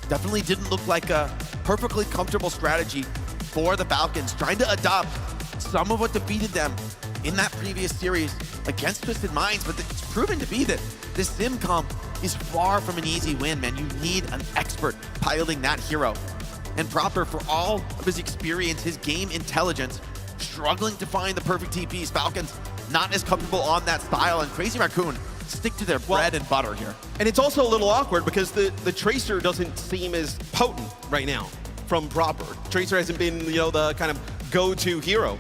Definitely didn't look like a perfectly comfortable strategy for the Falcons, trying to adopt some of what defeated them in that previous series against Twisted Minds, but it's proven to be that this sim comp is far from an easy win, man. You need an expert piloting that hero. And Proper, for all of his experience, his game intelligence, struggling to find the perfect TPs. Falcons not as comfortable on that style, and Crazy Raccoon stick to their bread and butter here. And it's also a little awkward because the Tracer doesn't seem as potent right now from Proper. Tracer hasn't been, you know, the kind of go-to hero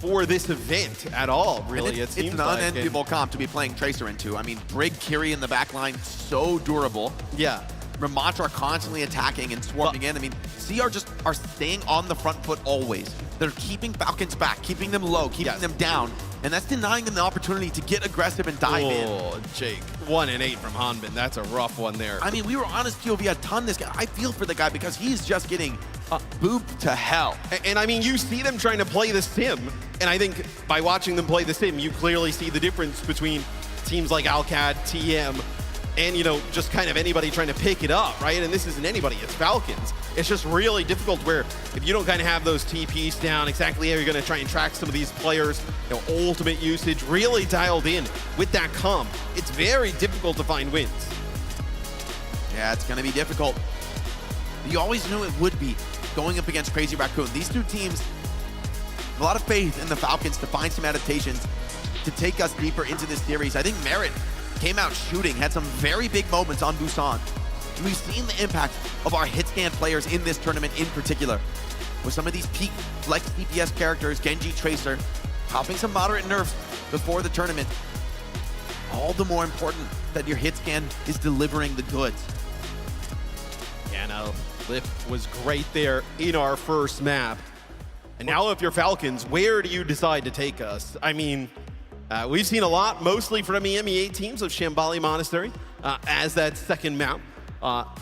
for this event at all, really. It's an unenviable comp to be playing Tracer into. I mean, Brig Kiri in the back line, so durable. Yeah. Ramatra constantly attacking and swarming in. I mean, CR just are staying on the front foot always. They're keeping Falcons back, keeping them low, keeping them down, and that's denying them the opportunity to get aggressive and dive in. Oh, Jake. 1 and 8 from Hanbin. That's a rough one there. I mean, we were on his POV a ton. This guy, I feel for the guy because he's just getting booped to hell. And I mean, you see them trying to play the sim, and I think by watching them play the sim, you clearly see the difference between teams like Alcad, TM, and, you know, just kind of anybody trying to pick it up, right? And this isn't anybody, it's Falcons. it's just really difficult where if you don't kind of have those TPs down exactly how you're going to try and track some of these players, you know, ultimate usage really dialed in with that comp, it's very difficult to find wins. Yeah, it's going to be difficult. You always knew it would be going up against Crazy Raccoon. These two teams, a lot of faith in the Falcons to find some adaptations to take us deeper into this series. I think Merit came out shooting, had some very big moments on Busan. And we've seen the impact of our hit scan players in this tournament in particular. With some of these peak flex DPS characters, Genji, Tracer, popping some moderate nerfs before the tournament. All the more important that your hit scan is delivering the goods. Yeah, no, Lip was great there in our first map. And now if you're Falcons, where do you decide to take us? I mean, we've seen a lot, mostly from EMEA teams of Shambali Monastery as that second map.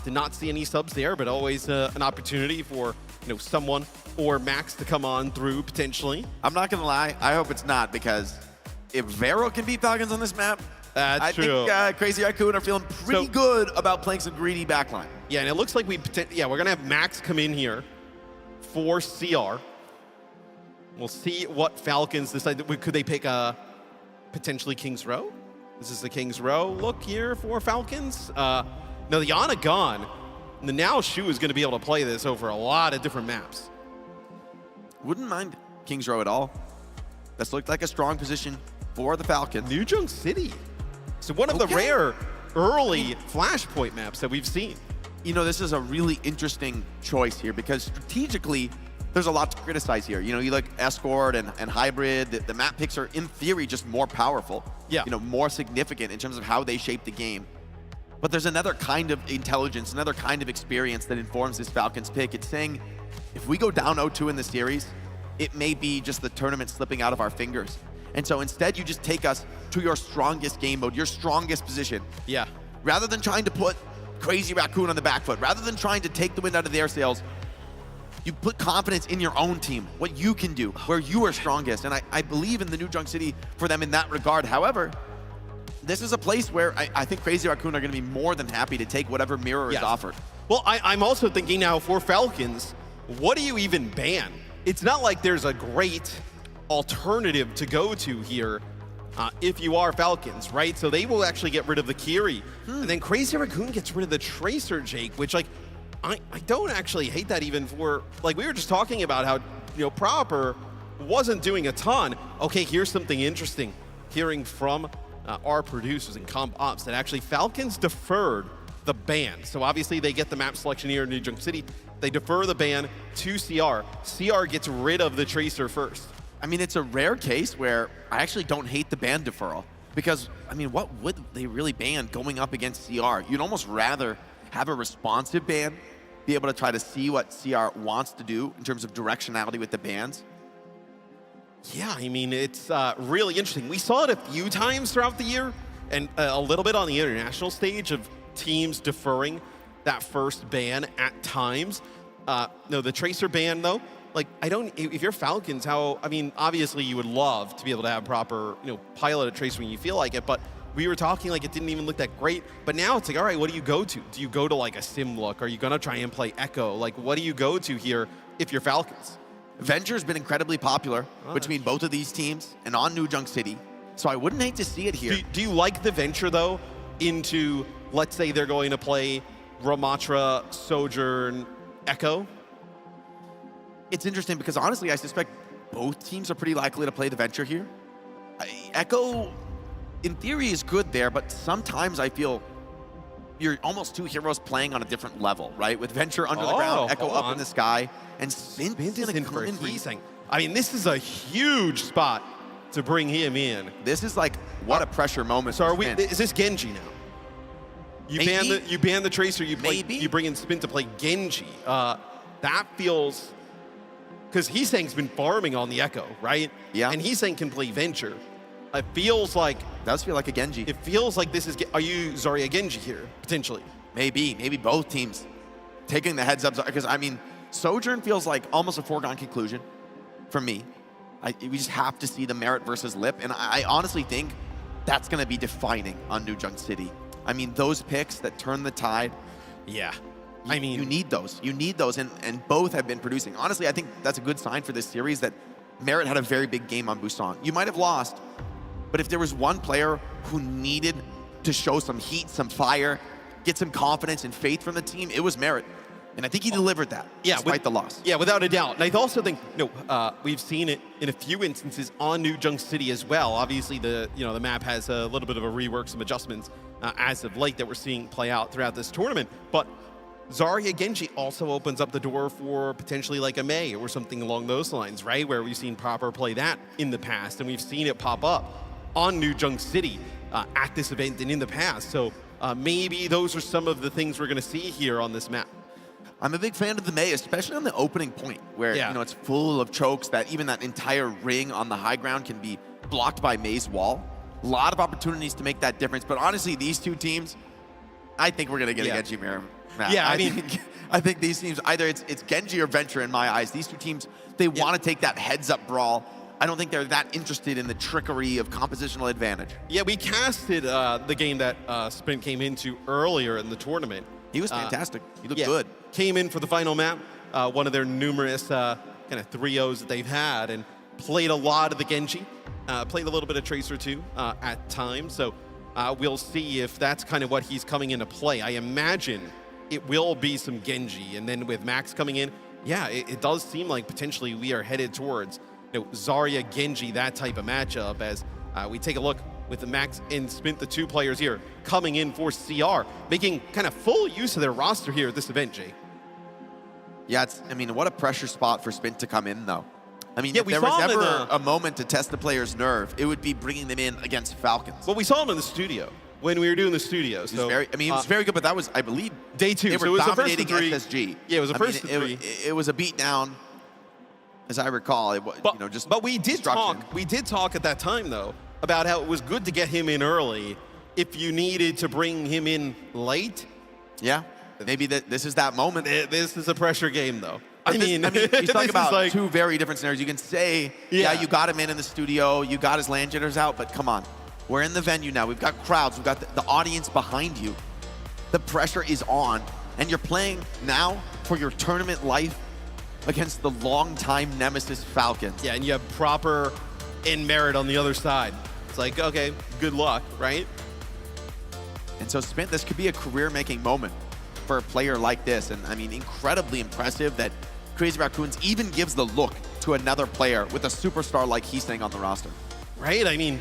Did not see any subs there, but always an opportunity for someone or Max to come on through potentially. I'm not gonna lie, I hope it's not, because if Vero can beat Falcons on this map, I true. think Crazy Raccoon are feeling pretty good about playing some greedy backline. Yeah, and it looks like we're gonna have Max come in here for CR. We'll see what Falcons decide. Could they pick potentially King's Row? This is the King's Row look here for Falcons. No, the Ana gone. And the Now Shu is going to be able to play this over a lot of different maps. Wouldn't mind King's Row at all. That's looked like a strong position for the Falcons. New Junk City. So one of the rare early Flashpoint maps that we've seen. You know, this is a really interesting choice here because strategically, there's a lot to criticize here. You know, you look Escort and Hybrid, the map picks are in theory just more powerful. Yeah. You know, more significant in terms of how they shape the game. But there's another kind of intelligence, another kind of experience that informs this Falcons pick. It's saying, if we go down 0-2 in the series, it may be just the tournament slipping out of our fingers. And so instead, you just take us to your strongest game mode, your strongest position. Yeah. Rather than trying to put Crazy Raccoon on the back foot, rather than trying to take the wind out of their sails, you put confidence in your own team, what you can do, where you are strongest. And I believe in the New Junk City for them in that regard. However, this is a place where I think Crazy Raccoon are going to be more than happy to take whatever mirror is offered. Well, I'm also thinking now for Falcons, what do you even ban? It's not like there's a great alternative to go to here if you are Falcons, right? So they will actually get rid of the Kiri. And then Crazy Raccoon gets rid of the Tracer, Jake, which like, I don't actually hate that even for, like we were just talking about how, Proper wasn't doing a ton. Okay, here's something interesting. Hearing from our producers in Comp Ops that actually Falcons deferred the ban. So obviously they get the map selection here in New Junk City. They defer the ban to CR. CR gets rid of the Tracer first. I mean, it's a rare case where I actually don't hate the ban deferral because, I mean, what would they really ban going up against CR? You'd almost rather have a responsive ban, be able to try to see what CR wants to do in terms of directionality with the bans. Yeah, I mean, it's really interesting. We saw it a few times throughout the year and a little bit on the international stage of teams deferring that first ban at times. No, the Tracer ban, though, like, if you're Falcons, obviously you would love to be able to have proper, pilot a Tracer when you feel like it, but we were talking like it didn't even look that great. But now it's like, all right, what do you go to? Do you go to like a sim look? Are you going to try and play Echo? Like, what do you go to here if you're Falcons? Venture's been incredibly popular between both of these teams and on New Junk City. So I wouldn't hate to see it here. Do you like the Venture, though, into, let's say they're going to play Ramatra, Sojourn, Echo? It's interesting because honestly, I suspect both teams are pretty likely to play the Venture here. Echo, in theory, is good there, but sometimes I feel you're almost two heroes playing on a different level, right? With Venture under the ground, Echo up in the sky, and Spint is in for freezing. I mean, this is a huge spot to bring him in. This is like, what a pressure moment. So is this Genji now? You ban the Tracer, you bring in Spin to play Genji. That feels, because Heesang's been farming on the Echo, right? Yeah. And Heesang can play Venture. It feels like, does feel like a Genji. It feels like this is, are you Zarya Genji here, potentially? Maybe both teams taking the heads up, because I mean, Sojourn feels like almost a foregone conclusion for me. We just have to see the Merit versus Lip, and I honestly think that's going to be defining on New Junk City. I mean, those picks that turn the tide. Yeah. I mean, you need those. You need those, and both have been producing. Honestly, I think that's a good sign for this series that Merit had a very big game on Busan. You might have lost, but if there was one player who needed to show some heat, some fire, get some confidence and faith from the team, it was Merit. And I think he delivered that, despite the loss. Yeah, without a doubt. And I also think, we've seen it in a few instances on New Junk City as well. Obviously, the map has a little bit of a rework, some adjustments as of late that we're seeing play out throughout this tournament. But Zarya Genji also opens up the door for potentially like a May or something along those lines, right? Where we've seen Proper play that in the past, and we've seen it pop up on New Junk City at this event and in the past. So maybe those are some of the things we're going to see here on this map. I'm a big fan of the May, especially on the opening point, where it's full of chokes that even that entire ring on the high ground can be blocked by May's wall. A lot of opportunities to make that difference. But honestly, these two teams, I think we're going to get a Genji mirror match. Yeah, I think these teams, either it's Genji or Venture in my eyes. These two teams, they want to take that heads-up brawl. I don't think they're that interested in the trickery of compositional advantage. Yeah, we casted the game that Sprint came into earlier in the tournament. He was fantastic. He looked good. Came in for the final map, one of their numerous kind of 3-0s that they've had, and played a lot of the Genji, played a little bit of Tracer too at times. So we'll see if that's kind of what he's coming into play. I imagine it will be some Genji, and then with Max coming in, it does seem like potentially we are headed towards Zarya Genji, that type of matchup, as we take a look with the Max and Spint, the two players here coming in for CR, making kind of full use of their roster here at this event, Jay. Yeah, what a pressure spot for Spint to come in, though. I mean, if there was ever a moment to test the player's nerve, it would be bringing them in against Falcons. Well, we saw him in the studio when we were doing the studio. So he was very good, but that was, I believe, day 2. They were dominating SSG. Yeah, it was a first to 3. It was a beatdown, as I recall. But we did talk. We did talk at that time, though, about how it was good to get him in early if you needed to bring him in late. Yeah, maybe this is that moment. This is a pressure game, though. I mean, you talk about two very different scenarios. You can say, you got him in the studio, you got his land jitters out, but come on. We're in the venue now. We've got crowds. We've got the audience behind you. The pressure is on, and you're playing now for your tournament life against the longtime nemesis Falcons. Yeah, and you have Proper and Merit on the other side. It's like, okay, good luck, right? And so, Spint, this could be a career-making moment for a player like this. And I mean, incredibly impressive that Crazy Raccoons even gives the look to another player with a superstar like Heesang on the roster. Right? I mean,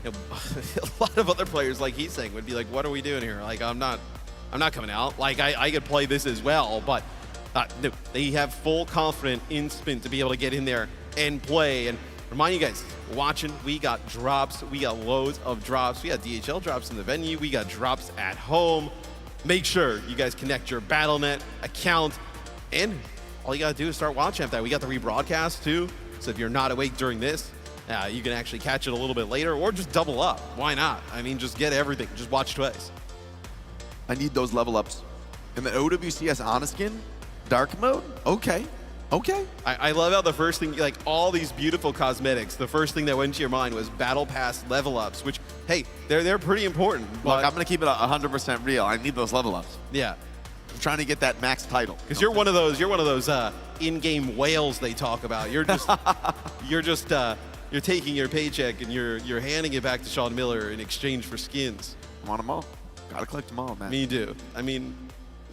a lot of other players like Heesang would be like, what are we doing here? Like, I'm not coming out. Like, I could play this as well, but no, they have full confidence in Spint to be able to get in there and play. And remind you guys, watching, we got drops. We got loads of drops. We got DHL drops in the venue. We got drops at home. Make sure you guys connect your Battle.net account, and all you got to do is start watching after that. We got the rebroadcast too, so if you're not awake during this, you can actually catch it a little bit later, or just double up. Why not? I mean, just get everything. Just watch twice. I need those level ups. And the OWCS Honest-Skin, Dark Mode? Okay. I love how the first thing, like all these beautiful cosmetics, the first thing that went to your mind was Battle Pass level ups, which, hey, they're pretty important. Look, I'm going to keep it 100% real. I need those level ups. Yeah. I'm trying to get that max title. Because you're one of those in-game whales they talk about. You're taking your paycheck and you're handing it back to Sean Miller in exchange for skins. I want them all. Gotta collect them all, man. Me too. I mean,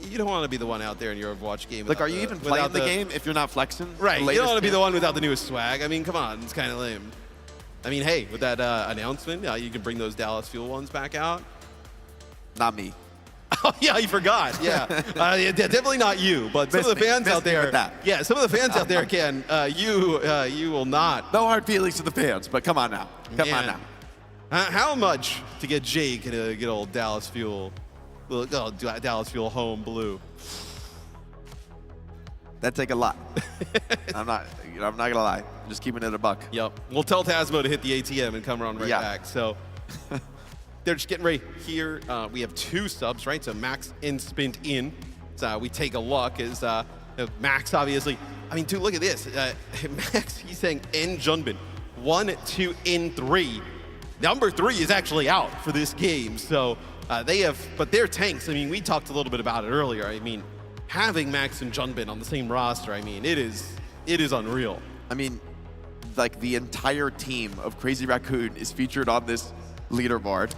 you don't want to be the one out there in your Overwatch game. Like, are you even playing the game if you're not flexing? Right. You don't want to be the one without the newest swag. I mean, come on. It's kind of lame. I mean, hey, with that announcement, you can bring those Dallas Fuel ones back out. Not me. Oh, yeah, you forgot. Yeah. Definitely not you, but some of the fans out there. Yeah, some of the fans out there can. You will not. No hard feelings to the fans, but come on now. Come on now. How much to get Jake to get old Dallas Fuel? Dallas Fuel home blue. That'd take a lot. I'm not gonna lie. I'm just keeping it a buck. Yep. We'll tell Tasmo to hit the ATM and come around back. So they're just getting ready here. We have 2 subs, right? So Max and Spint in. So we take a look as Max, obviously. I mean, dude, look at this. Max, he's saying N Junbin. 1, 2, in 3. Number 3 is actually out for this game. So they have, but their tanks, I mean, we talked a little bit about it earlier. I mean, having Max and Junbin on the same roster, I mean, it is unreal. I mean, like the entire team of Crazy Raccoon is featured on this leaderboard.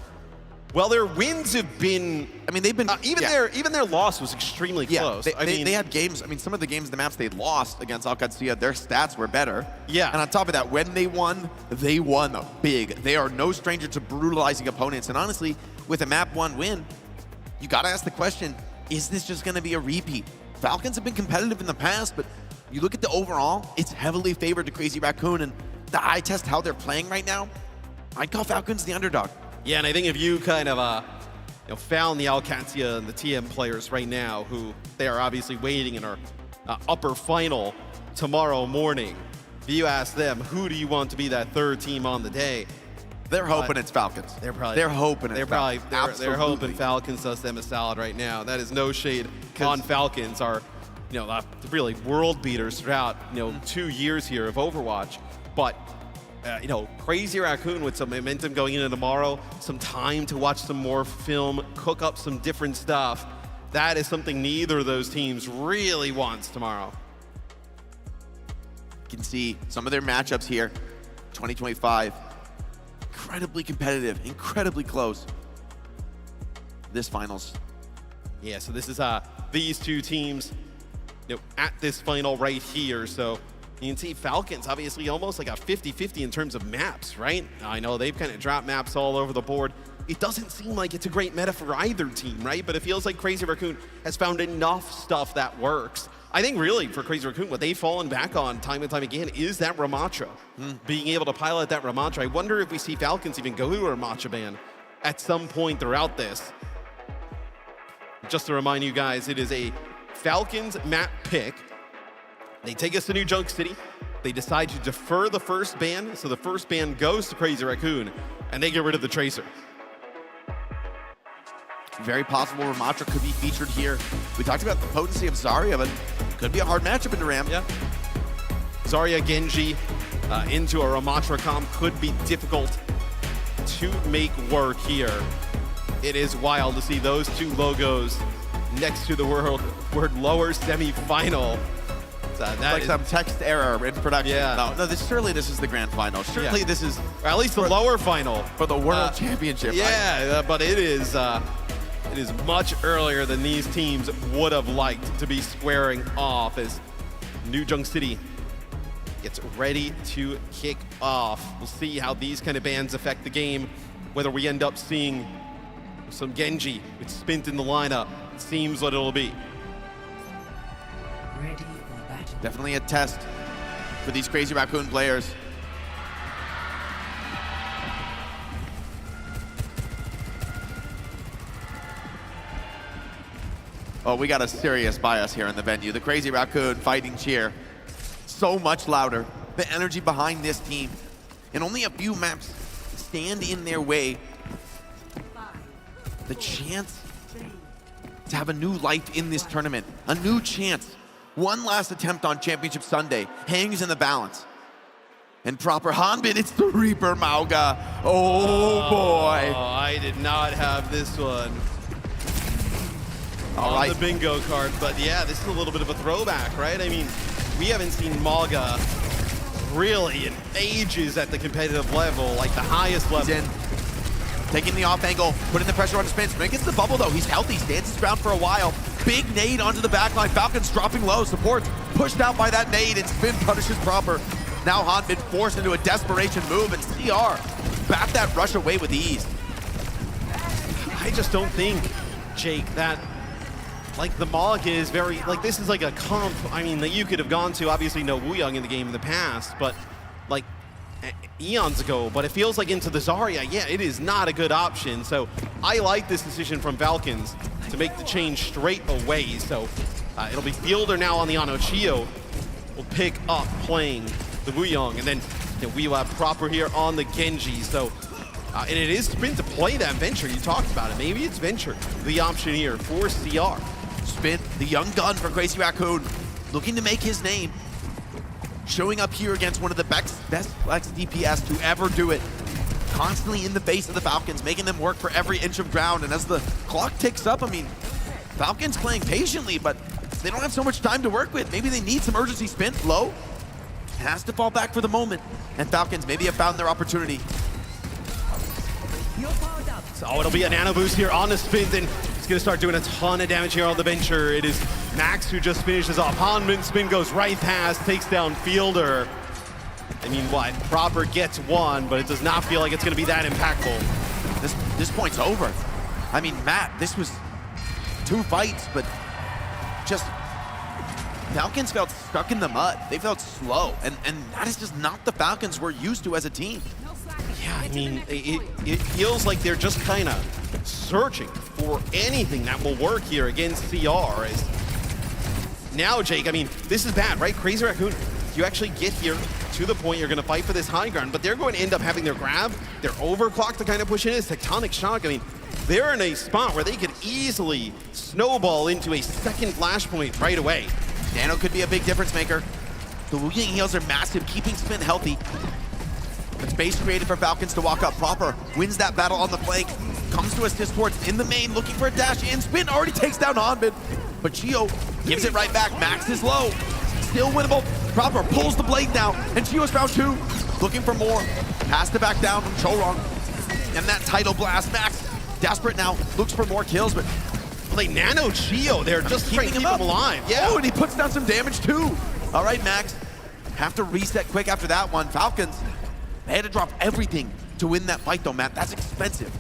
Well, their wins have been. I mean, they've been even their loss was extremely close. They had games. I mean, some of the games, the maps they lost against OWCS, their stats were better. Yeah. And on top of that, when they won big. They are no stranger to brutalizing opponents. And honestly, with a map 1 win, you got to ask the question: is this just going to be a repeat? Falcons have been competitive in the past, but you look at the overall, it's heavily favored to Crazy Raccoon, and the eye test how they're playing right now, I'd call Falcons the underdog. Yeah, and I think if you kind of found the Alcancia and the TM players right now, who they are obviously waiting in our upper final tomorrow morning, if you ask them, who do you want to be that third team on the day? They're hoping it's Falcons. They're hoping Falcons. They're hoping Falcons does them a salad right now. That is no shade on Falcons. Are really world beaters throughout 2 years here of Overwatch, but. Crazy Raccoon with some momentum going into tomorrow, some time to watch some more film, cook up some different stuff. That is something neither of those teams really wants tomorrow. You can see some of their matchups here. 2025, incredibly competitive, incredibly close. This finals. Yeah, so this is these two teams at this final right here. So you can see Falcons obviously almost like a 50-50 in terms of maps, right? I know they've kind of dropped maps all over the board. It doesn't seem like it's a great meta for either team, right? But it feels like Crazy Raccoon has found enough stuff that works. I think really for Crazy Raccoon, what they've fallen back on time and time again is that Ramattra. Being able to pilot that Ramattra. I wonder if we see Falcons even go to a Ramattra ban at some point throughout this. Just to remind you guys, it is a Falcons map pick. They take us to New Junk City. They decide to defer the first ban, so the first ban goes to Crazy Raccoon, and they get rid of the Tracer. Very possible Ramattra could be featured here. We talked about the potency of Zarya, but could be a hard matchup in the Ram. Yeah. Zarya Genji into a Ramattra comp could be difficult to make work here. It is wild to see those two logos next to the word lower semi-final. That like some text error in production. Yeah. No, surely this is the grand final. Surely this is, or at least the lower final for the World Championship. Yeah, but it is much earlier than these teams would have liked to be squaring off as New Junk City gets ready to kick off. We'll see how these kind of bans affect the game. Whether we end up seeing some Genji with Spint in the lineup, seems what it'll be. Ready. Definitely a test for these Crazy Raccoon players. Oh, we got a serious bias here in the venue. The Crazy Raccoon fighting cheer. So much louder. The energy behind this team. And only a few maps stand in their way. The chance to have a new life in this tournament. A new chance. One last attempt on Championship Sunday hangs in the balance. And proper Hanbin, it's the Reaper Mauga. Oh boy. I did not have this one on the bingo card, but yeah, this is a little bit of a throwback, right? I mean, we haven't seen Mauga really in ages at the competitive level, like the highest level. He's in. Taking the off angle, putting the pressure on his Spin. Spin gets the bubble though. He's healthy, stands his ground for a while. Big nade onto the backline. Falcons dropping low. Supports pushed out by that nade, and Spin punishes proper. Now Hanbin forced into a desperation move, and CR bat that rush away with ease. I just don't think, Jake, that like the Mauga is very, like this is like a comp, I mean, that you could have gone to, obviously no Wuyong in the game in the past, but like eons ago, but it feels like into the Zarya, yeah, it is not a good option. So I like this decision from Falcons to make the change straight away. So it'll be Fielder now on the Anochio. Will pick up playing the Wuyong, and then we will have Proper here on the Genji. So and it is Spin to play that Venture. You talked about it. Maybe it's Venture, the option here for CR. Spin, the young gun for Crazy Raccoon, looking to make his name. Showing up here against one of the best flex DPS to ever do it. Constantly in the face of the Falcons, making them work for every inch of ground. And as the clock ticks up, I mean, Falcons playing patiently, but They don't have so much time to work with. Maybe they need some urgency spin. Low has to fall back for the moment. And Falcons maybe have found their opportunity. So it'll be a nano boost here on the spins, and it's going to start doing a ton of damage here on the Venture. It is Max who just finishes off Hanman. Spin goes right past, takes down Fielder. I mean, what? Proper gets one, but it does not feel like it's going to be that impactful. This point's over. I mean, Matt, this was 2 fights, but just Falcons felt stuck in the mud. They felt slow, and that is just not the Falcons we're used to as a team. Yeah, I mean, it feels like they're just kind of searching for anything that will work here against CR. Now, Jake, I mean, this is bad, right? Crazy Raccoon, you actually get here to the point you're going to fight for this high ground, but they're going to end up having their grab, their overclock to kind of push in. This Tectonic Shock, I mean, they're in a spot where they could easily snowball into a second flashpoint right away. Nano could be a big difference maker. The Wu Ying heals are massive, keeping Spin healthy. But space created for Falcons to walk up. Proper wins that battle on the flank, comes to assist towards in the main, looking for a dash in. Spin already takes down Hanman, but Chio gives it right back. Max is low, still winnable. Proper pulls the blade down, and Chio's found 2. Looking for more, has to back down from Chorong. And that Tidal Blast, Max, desperate now, looks for more kills, but they nano Chio, they're just keeping him alive. Yeah. Oh, and he puts down some damage too. All right, Max, have to reset quick after that one. Falcons, they had to drop everything to win that fight though, Matt. That's expensive.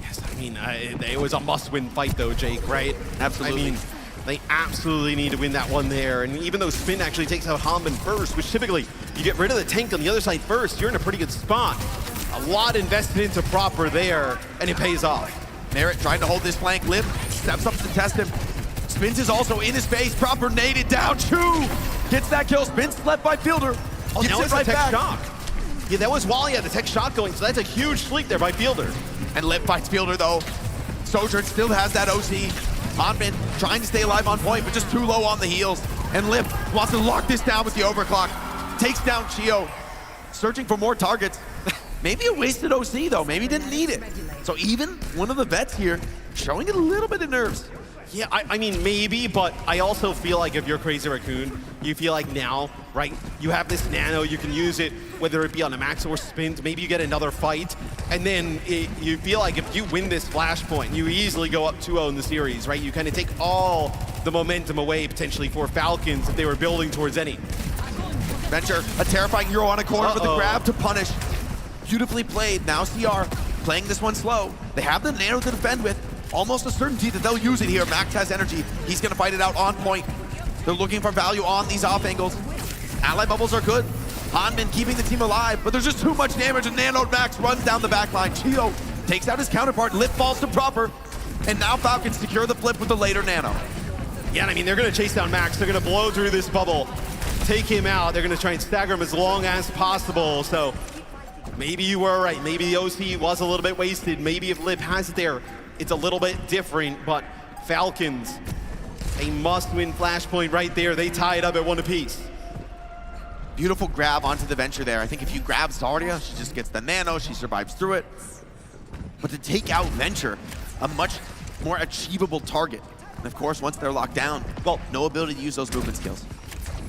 Yes, I mean, it was a must-win fight though, Jake, right? Absolutely. I mean, they absolutely need to win that one there. And even though Spin actually takes out Hanman first, which typically you get rid of the tank on the other side first, you're in a pretty good spot. A lot invested into Proper there, and it pays off. Merritt trying to hold this flank. Lip steps up to test him. Spins is also in his face. Proper naded down. Chu gets that kill. Spins left by Fielder. Oh, now it's a tech shock. Yeah, that was while he had the tech shot going, so that's a huge sleep there by Fielder. And Lip fights Fielder though. Sojourn still has that OC. Hanman trying to stay alive on point, but just too low on the heels. And Lip wants to lock this down with the overclock. Takes down Chio. Searching for more targets. Maybe a wasted OC though. Maybe didn't need it. So even one of the vets here showing a little bit of nerves. Yeah, I mean, maybe, but I also feel like if you're Crazy Raccoon, you feel like now, right, you have this nano, you can use it, whether it be on a max or spins, maybe you get another fight, and then you feel like if you win this flashpoint, you easily go up 2-0 in the series, right? You kind of take all the momentum away, potentially, for Falcons if they were building towards any. Venture, a terrifying Euro on a corner with the grab to punish. Beautifully played. Now CR playing this one slow. They have the nano to defend with. Almost a certainty that they'll use it here. Max has energy. He's going to fight it out on point. They're looking for value on these off angles. Ally bubbles are good. Hanman keeping the team alive, but there's just too much damage, and Nano Max runs down the back line. Chio takes out his counterpart. Lip falls to Proper, and now Falcons secure the flip with the later Nano. Yeah, I mean, they're going to chase down Max. They're going to blow through this bubble, take him out. They're going to try and stagger him as long as possible. So maybe you were right. Maybe the OC was a little bit wasted. Maybe if Lip has it there, it's a little bit different, but Falcons, a must-win flashpoint right there. They tie it up at 1 apiece. Beautiful grab onto the Venture there. I think if you grab Zarya, she just gets the nano, she survives through it. But to take out Venture, a much more achievable target. And of course, once they're locked down, well, no ability to use those movement skills.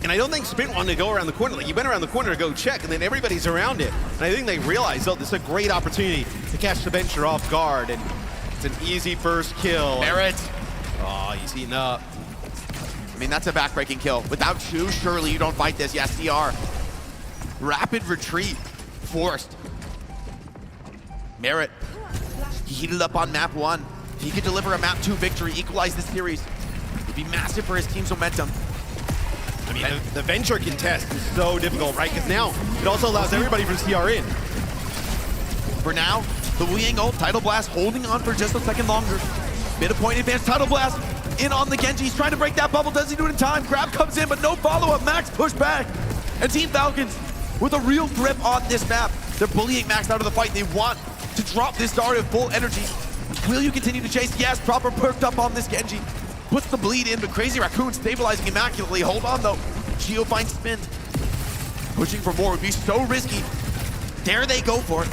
And I don't think Spin wanted to go around the corner. Like, you went around the corner to go check, and then everybody's around it. And I think they realized, oh, this is a great opportunity to catch the Venture off guard. And it's an easy first kill. Merritt. Oh, he's eating up. I mean, that's a backbreaking kill. Without Chu, surely you don't fight this. Yes, CR. Rapid retreat forced. Merritt, he heated up on map 1. If he could deliver a map 2 victory, equalize this series, it'd be massive for his team's momentum. I mean, the Venture contest is so difficult, right? Because now it also allows everybody from CR in. For now, the Wu Ying ult, Tidal Blast holding on for just a second longer. Bit of point advance, Tidal Blast in on the Genji. He's trying to break that bubble. Does he do it in time? Grab comes in, but no follow-up. Max pushed back. And Team Falcons with a real grip on this map. They're bullying Max out of the fight. They want to drop this Zarya full energy. Will you continue to chase? Yes, Proper perked up on this Genji. Puts the bleed in, but Crazy Raccoon stabilizing immaculately. Hold on, though. Geo finds Spin. Pushing for more would be so risky. Dare they go for it?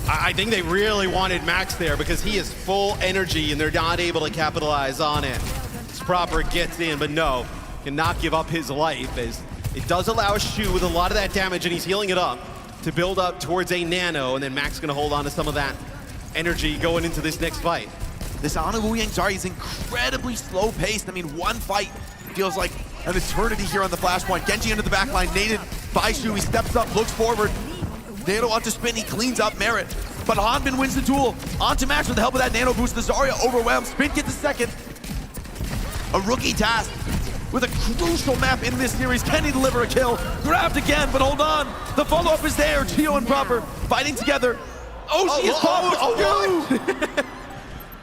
I think they really wanted Max there because he is full energy and they're not able to capitalize on it. Proper gets in, but no, cannot give up his life as it does allow Shu with a lot of that damage, and he's healing it up to build up towards a nano, and then Max gonna hold on to some of that energy going into this next fight. This Ana Wu Yang Zari is incredibly slow paced. I mean, one fight feels like an eternity here on the flashpoint. Genji into the backline, naded by Shu. He steps up, looks forward. Nano onto spin, he cleans up Merit. But Hanbin wins the duel. Onto Max with the help of that nano boost. The Zarya overwhelmed. Spin gets the second. A rookie task with a crucial map in this series. Can he deliver a kill? Grabbed again, but hold on. The follow-up is there. Chio and Proper fighting together. OC is popped.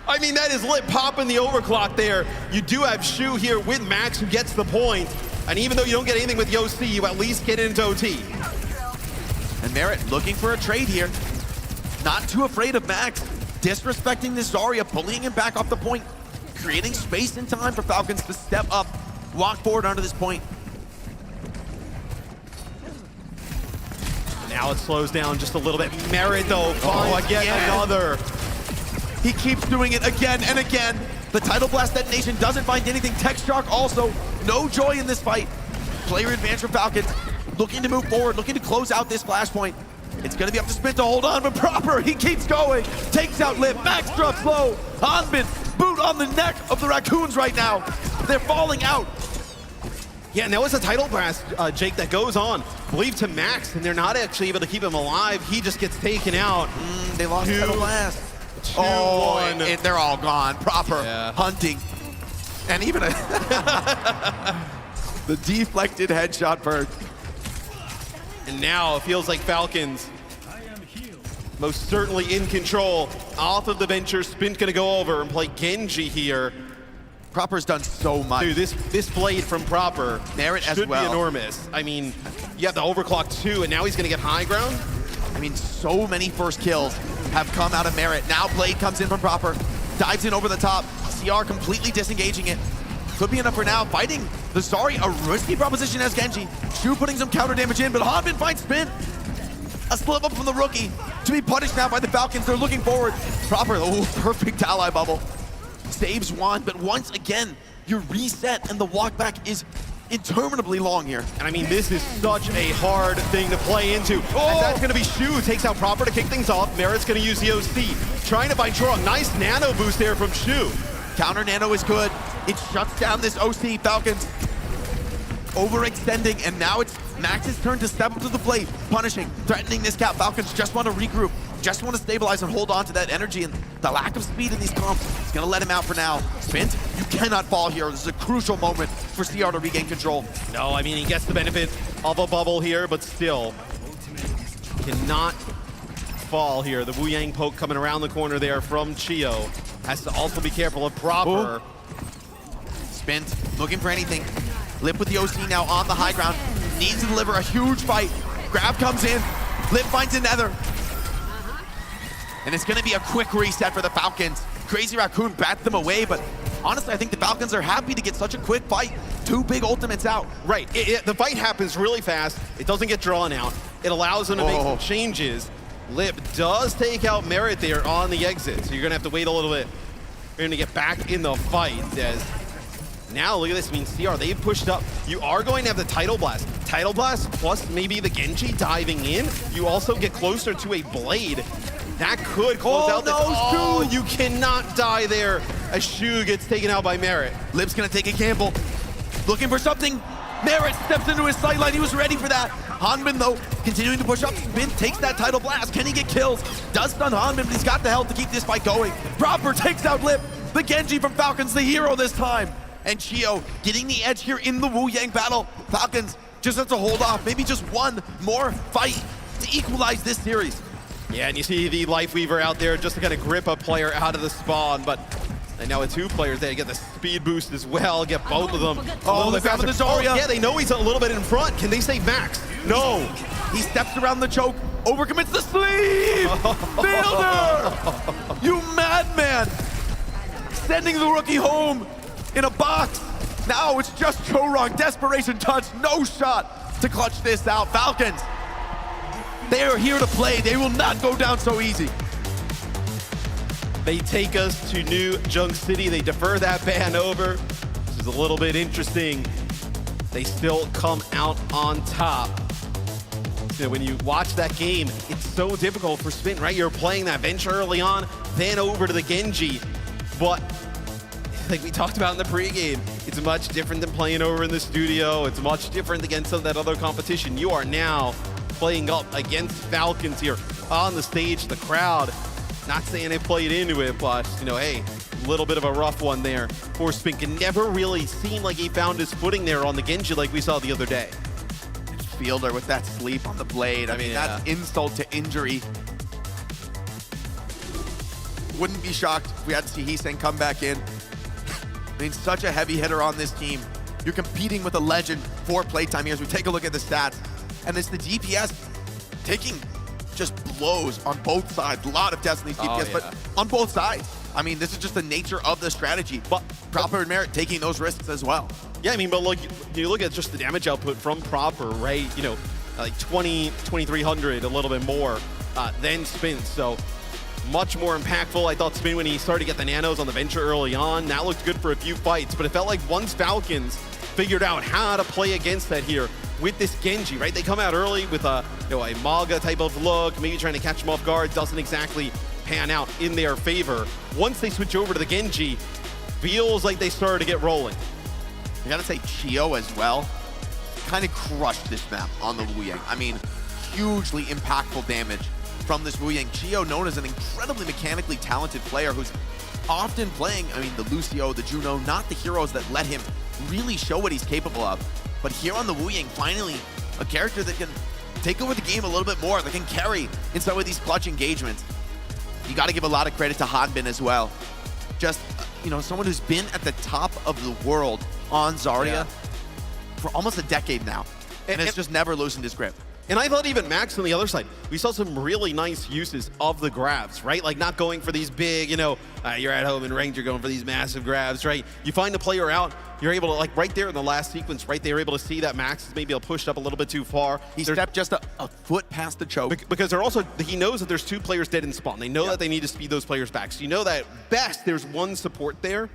I mean, that is lit popping the overclock there. You do have Shu here with Max who gets the point. And even though you don't get anything with OC, you at least get into OT. And Merit looking for a trade here. Not too afraid of Max. Disrespecting this Zarya, bullying him back off the point. Creating space and time for Falcons to step up, walk forward onto this point. Now it slows down just a little bit. Merit, though, finds yet another. He keeps doing it again and again. The Tidal Blast detonation doesn't find anything. Tech Shock also. No joy in this fight. Player advantage for Falcons. Looking to move forward, looking to close out this flashpoint. It's going to be up to Spin to hold on, but Proper, he keeps going. Takes out Lip. Max drops low. Hanbin, boot on the neck of the Raccoons right now. They're falling out. Yeah, and that was a Tidal Blast, Jake, that goes on. I believe to Max, and they're not actually able to keep him alive. He just gets taken out. They lost Tidal Blast. They're all gone. Proper hunting. And even the deflected headshot bird. And now it feels like Falcons most certainly in control. Off of the venture, Spin's gonna go over and play Genji here. Proper's done so much. Dude, this blade from Proper Merit as should well. be enormous. I mean, you have the overclock too, and now he's gonna get high ground. I mean, so many first kills have come out of Merit. Now Blade comes in from Proper, dives in over the top. CR completely disengaging it. Could be enough for now. Fighting the Zarya, a risky proposition as Genji. Shu putting some counter damage in, but Hanbin finds Spin. A slip up from the rookie to be punished now by the Falcons. They're looking forward. Proper, perfect ally bubble. Saves one, but once again, you're reset and the walk back is interminably long here. And I mean, this is such a hard thing to play into. And that's gonna be Shu who takes out Proper to kick things off. Merit's gonna use the OC. Trying to find Chorong. Nice nano boost there from Shu. Counter nano is good. It shuts down this OC. Falcons overextending, and now it's Max's turn to step up to the plate, punishing, threatening this cap. Falcons just want to regroup, just want to stabilize and hold on to that energy, and the lack of speed in these comps is going to let him out for now. Spint, you cannot fall here. This is a crucial moment for CR to regain control. No, I mean, he gets the benefit of a bubble here, but still cannot fall here. The Wu Yang poke coming around the corner there from Chio. Has to also be careful of Proper. Spint, looking for anything. Lip with the OC now on the high ground. Needs to deliver a huge fight. Grab comes in. Lip finds another. And it's going to be a quick reset for the Falcons. Crazy Raccoon bats them away, but honestly, I think the Falcons are happy to get such a quick fight. 2 big ultimates out. Right, the fight happens really fast. It doesn't get drawn out. It allows them to make some changes. Lip does take out Merit there on the exit, so you're going to have to wait a little bit. You're going to get back in the fight as now, look at this. I mean, CR, they've pushed up. You are going to have the Tidal Blast. Tidal Blast plus maybe the Genji diving in. You also get closer to a Blade. That could close out this. Oh, you cannot die there as Shu gets taken out by Merit. Lip's going to take a gamble. Looking for something. Merit steps into his sightline. He was ready for that. Hanbin, though, continuing to push up. Spin takes that Tidal Blast. Can he get kills? Does stun Hanbin, but he's got the health to keep this fight going. Proper takes out Lip. The Genji from Falcons, the hero this time. And Chio getting the edge here in the Wu Yang battle. Falcons just have to hold off. Maybe just one more fight to equalize this series. Yeah, and you see the Life Weaver out there just to kind of grip a player out of the spawn, but and now with 2 players, they get the speed boost as well, get both of them. Oh, they're grabbing the Zarya. Yeah, they know he's a little bit in front. Can they save Max? No. He steps around the choke, overcommits the sleeve! Fielder! You madman! Sending the rookie home in a box. Now it's just Chorong, desperation touch, no shot to clutch this out. Falcons, they are here to play. They will not go down so easy. They take us to New Junk City. They defer that ban over. is a little bit interesting. They still come out on top. So when you watch that game, it's so difficult for Spin, right? You're playing that bench early on, then over to the Genji. But like we talked about in the pregame, it's much different than playing over in the studio. It's much different against some of that other competition. You are now playing up against Falcons here on the stage, the crowd. Not saying they played into it, but hey, a little bit of a rough one there for Spink. It never really seemed like he found his footing there on the Genji like we saw the other day. Fielder with that sleep on the blade. I mean, that's insult to injury. Wouldn't be shocked if we had to see Heesang come back in. I mean, such a heavy hitter on this team. You're competing with a legend for playtime here as we take a look at the stats. And it's the DPS taking just blows on both sides. A lot of Destiny's DPS, but on both sides. I mean, this is just the nature of the strategy. But Proper and Merit taking those risks as well. Yeah, I mean, but look, you look at just the damage output from Proper, right? Like 2,300, a little bit more than Spin. So much more impactful. I thought Spin, when he started to get the nanos on the venture early on, that looked good for a few fights. But it felt like once Falcons figured out how to play against that here with this Genji, right? They come out early with a Maga type of look, maybe trying to catch them off guard, doesn't exactly pan out in their favor. Once they switch over to the Genji, feels like they started to get rolling. I gotta say, Chio as well kind of crushed this map on the Wu Yang. I mean, hugely impactful damage from this Wu Yang. Chio, known as an incredibly mechanically talented player who's often playing, the Lucio, the Juno, not the heroes that let him really show what he's capable of. But here on the Wu Yang, finally, a character that can take over the game a little bit more, that can carry in some of these clutch engagements. You gotta give a lot of credit to Hanbin as well. Just, someone who's been at the top of the world on Zarya for almost a decade now, and has just never loosened his grip. And I thought even Max on the other side, we saw some really nice uses of the grabs, right? Like not going for these big, you're at home in ranked, you're going for these massive grabs, right? You find the player out, you're able to, like right there in the last sequence, right, they were able to see that Max is maybe pushed up a little bit too far. He stepped just a foot past the choke. Because they're also, he knows that there's two players dead in spawn. They know that they need to speed those players back. So you know that best there's one support there,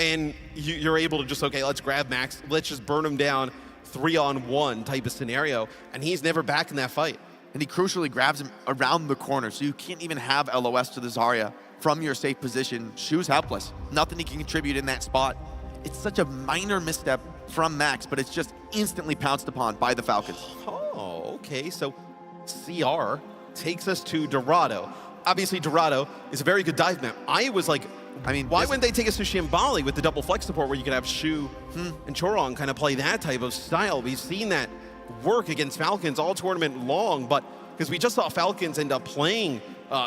and you're able to just, okay, let's grab Max, let's just burn him down, 3-on-1 type of scenario, and he's never back in that fight. And he crucially grabs him around the corner, so you can't even have LOS to the Zarya from your safe position. Shu's helpless. Nothing he can contribute in that spot. It's such a minor misstep from Max, but it's just instantly pounced upon by the Falcons. Oh, okay, so CR takes us to Dorado. Obviously, Dorado is a very good dive map. I was like, why wouldn't they take us to Shambali with the double flex support where you could have Shu and Chorong kind of play that type of style? We've seen that work against Falcons all tournament long, but because we just saw Falcons end up playing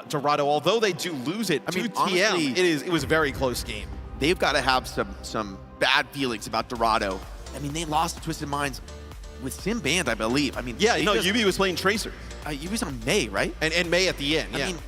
Dorado, although they do lose it to honestly, TM, it was a very close game. They've got to have some bad feelings about Dorado. They lost to Twisted Minds with Sim Band, I believe. UB was playing Tracer. UB was on May, right? And May at the end,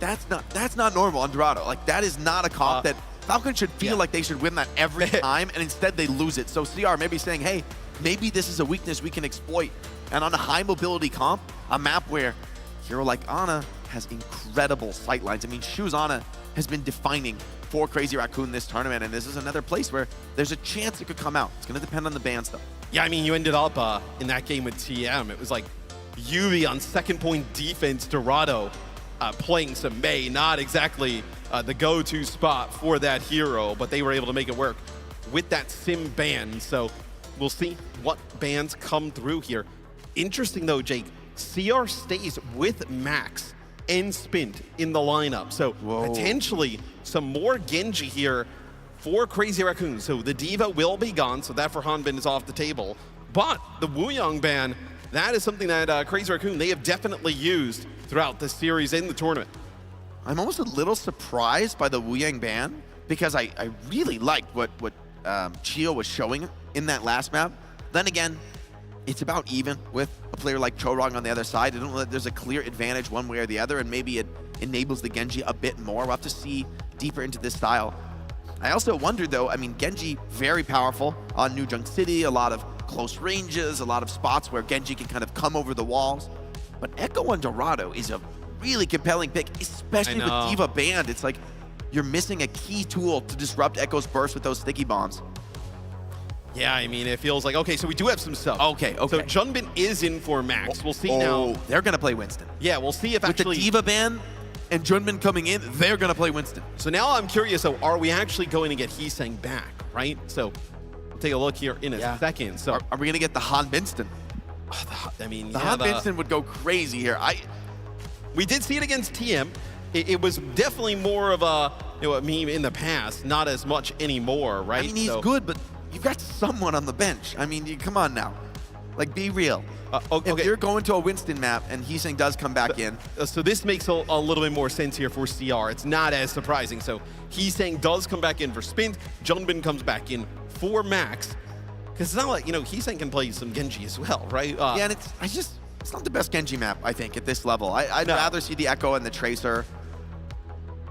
that's not normal on Dorado. Like, that is not a comp that Falcons should feel like they should win that every time, and instead they lose it. So CR may be saying, hey, maybe this is a weakness we can exploit. And on a high mobility comp, a map where a hero like Ana has incredible sightlines. Shu's Ana has been defining for Crazy Raccoon this tournament, and this is another place where there's a chance it could come out. It's going to depend on the ban stuff. Yeah, you ended up in that game with TM. It was like Yubi on second point defense, Dorado playing some May, not exactly the go-to spot for that hero, but they were able to make it work with that Sim ban. So we'll see what bans come through here. Interesting though, Jake, CR stays with Max and Spint in the lineup. So potentially some more Genji here for Crazy Raccoon. So the Diva will be gone, so that for Hanbin is off the table. But the Wuyang ban, that is something that Crazy Raccoon, they have definitely used throughout the series and the tournament. I'm almost a little surprised by the Wu Yang ban because I really liked what Chio was showing in that last map. Then again, it's about even with a player like Chorong on the other side. I don't know that there's a clear advantage one way or the other, and maybe it enables the Genji a bit more. We'll have to see deeper into this style. I also wonder though, Genji, very powerful on New Junk City, a lot of close ranges, a lot of spots where Genji can kind of come over the walls. But Echo on Dorado is a really compelling pick, especially with Diva banned. It's like you're missing a key tool to disrupt Echo's burst with those sticky bombs. Yeah, I mean, it feels like, okay, so we do have some stuff. Okay. So Junbin is in for Max. We'll see now. They're going to play Winston. Yeah, we'll see if With actually... the Diva ban and Junbin coming in, they're going to play Winston. So now I'm curious, so are we actually going to get Heesang back, right? So we'll take a look here in a second. So Are we going to get the Han Winston? I mean, The Han Winston would go crazy here. We did see it against TM. It was definitely more of a meme in the past, not as much anymore, right? I mean, he's good, but you've got someone on the bench. I mean, come on now. Like, be real. Okay. If you're going to a Winston map and Heesang does come back in. So this makes a little bit more sense here for CR. It's not as surprising. So Heesang does come back in for Spint. Junbin comes back in for Max. Because it's not like, Heesang can play some Genji as well, right? Yeah, and it's not the best Genji map, I think, at this level. I'd rather see the Echo and the Tracer.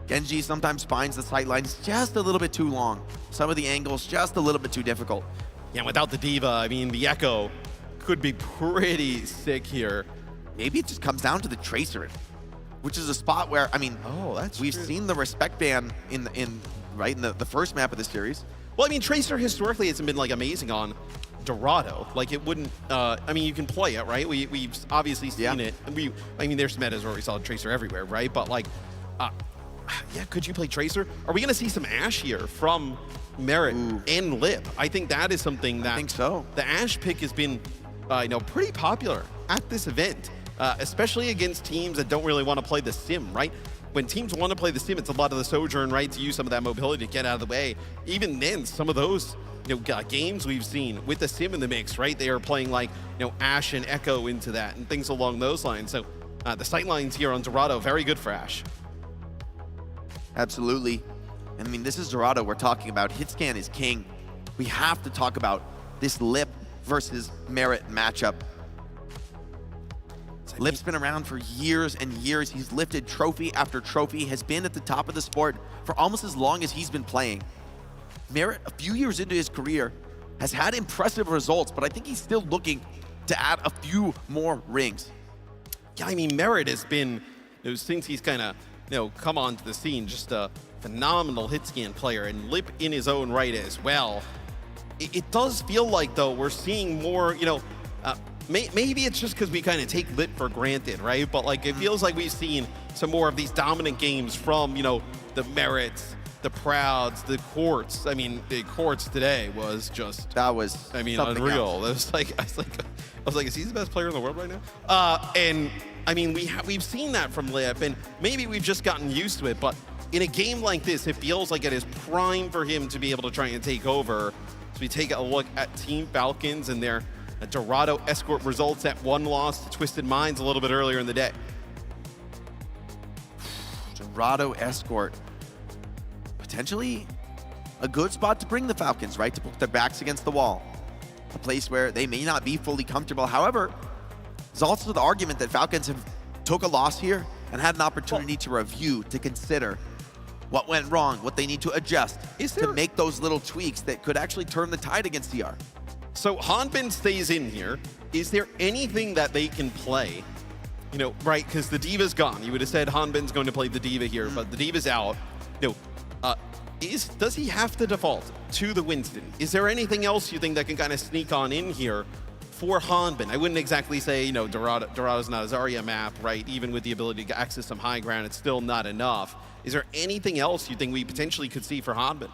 Genji sometimes finds the sight lines just a little bit too long. Some of the angles just a little bit too difficult. Yeah, without the Diva, I mean, the Echo could be pretty sick here. Maybe it just comes down to the Tracer, which is a spot where, I mean, we've seen the respect ban in the first map of the series. Well, I mean, Tracer historically hasn't been like amazing on Dorado. Like, it wouldn't, I mean, you can play it, right? We've obviously seen it. And I mean, there's metas where we saw Tracer everywhere, right? But like, yeah, could you play Tracer? Are we going to see some Ashe here from Merit and Lip? I think that is something that... I think so. The Ashe pick has been, pretty popular at this event, especially against teams that don't really want to play the sim, right? When teams want to play the sim, it's a lot of the Sojourn, right, to use some of that mobility to get out of the way. Even then, some of those games we've seen with the sim in the mix, right? They are playing like, Ashe and Echo into that and things along those lines. So the sight lines here on Dorado, very good for Ashe. Absolutely. I mean, this is Dorado we're talking about. Hitscan is king. We have to talk about this Lip versus Merit matchup. Lip's been around for years and years. He's lifted trophy after trophy, has been at the top of the sport for almost as long as he's been playing. Merit, a few years into his career, has had impressive results, but I think he's still looking to add a few more rings. Yeah, I mean, Merit has been, since he's kind of, come onto the scene, just a phenomenal hit scan player, and Lip in his own right as well. It does feel like, though, we're seeing more, maybe it's just because we kind of take Lip for granted, right? But like, it feels like we've seen some more of these dominant games from, the Merits, the Prouds, the Quartz. I mean, the Quartz today was just... unreal. It was like, I was like, is he the best player in the world right now? And I mean, we've seen that from Lip, and maybe we've just gotten used to it, but in a game like this, it feels like it is prime for him to be able to try and take over. So we take a look at Team Falcons and their Dorado Escort results at 1 loss to Twisted Minds a little bit earlier in the day. Dorado Escort. Potentially a good spot to bring the Falcons, right? To put their backs against the wall. A place where they may not be fully comfortable. However, there's also the argument that Falcons have took a loss here and had an opportunity to review, to consider what went wrong, what they need to adjust to make those little tweaks that could actually turn the tide against CR. So Hanbin stays in here. Is there anything that they can play? Right, because the Diva's gone. You would have said Hanbin's going to play the Diva here, but the Diva's out. Does he have to default to the Winston? Is there anything else you think that can kind of sneak on in here for Hanbin? I wouldn't exactly say, Dorado's not a Zarya map, right? Even with the ability to access some high ground, it's still not enough. Is there anything else you think we potentially could see for Hanbin?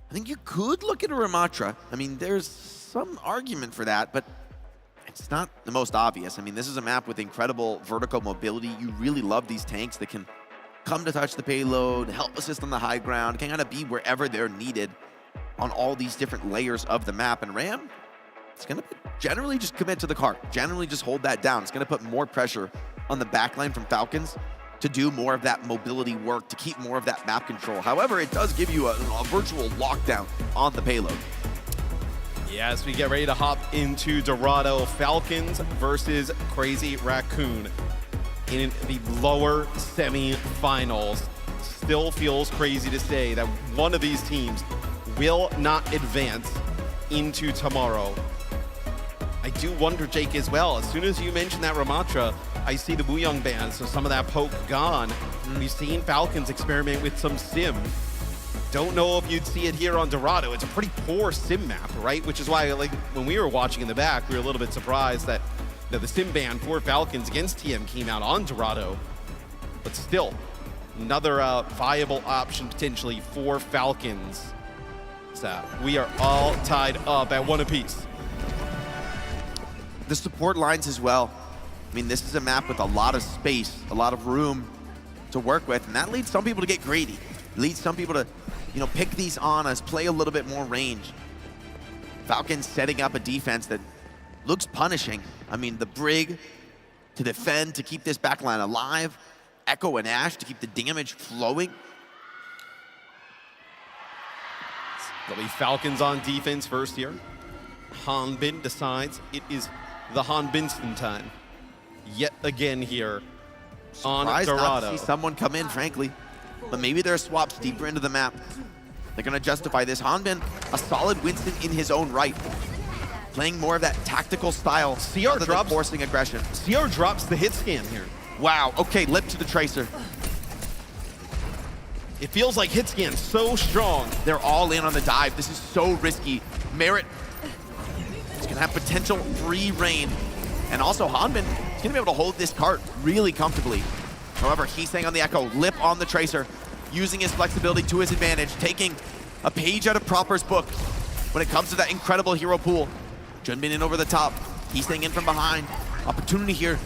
I think you could look at a Ramatra. I mean, there's some argument for that, but it's not the most obvious. I mean, this is a map with incredible vertical mobility. You really love these tanks that can come to touch the payload, help assist on the high ground, can kind of be wherever they're needed on all these different layers of the map. And Ram, it's going to generally just commit to the cart, generally just hold that down. It's going to put more pressure on the backline from Falcons to do more of that mobility work, to keep more of that map control. However, it does give you a virtual lockdown on the payload. Yeah, as we get ready to hop into Dorado, Falcons versus Crazy Raccoon in the lower semi-finals. Still feels crazy to say that one of these teams will not advance into tomorrow. I do wonder, Jake, as well. As soon as you mention that Ramatra, I see the Wuyong ban, so some of that poke gone. We've seen Falcons experiment with some sim. Don't know if you'd see it here on Dorado. It's a pretty poor sim map, right? Which is why, like, when we were watching in the back, we were a little bit surprised that the sim ban for Falcons against TM came out on Dorado. But still, another viable option potentially for Falcons. So we are all tied up at 1 apiece. The support lines as well. I mean, this is a map with a lot of space, a lot of room to work with, and that leads some people to get greedy. Leads some people to, you know, pick these on us, play a little bit more range. Falcons setting up a defense that looks punishing. I mean, the Brig to defend, to keep this backline alive. Echo and Ash to keep the damage flowing. There'll be Falcons on defense first here. Hanbin decides it is the Hanbinston time. Yet again here on Surprised not Dorado. to see someone come in, frankly. But maybe there are swaps deeper into the map. They're going to justify this. Hanbin, a solid Winston in his own right. Playing more of that tactical style. CR drops, forcing aggression. CR drops the hit scan here. Wow, okay, lip to the Tracer. It feels like hit scan's so strong. They're all in on the dive. This is so risky. Merit is going to have potential free reign. And also Hanbin is going to be able to hold this cart really comfortably. However, he's staying on the Echo, lip on the Tracer, using his flexibility to his advantage, taking a page out of Proper's book when it comes to that incredible hero pool. Junbin in over the top. He's staying in from behind. Opportunity here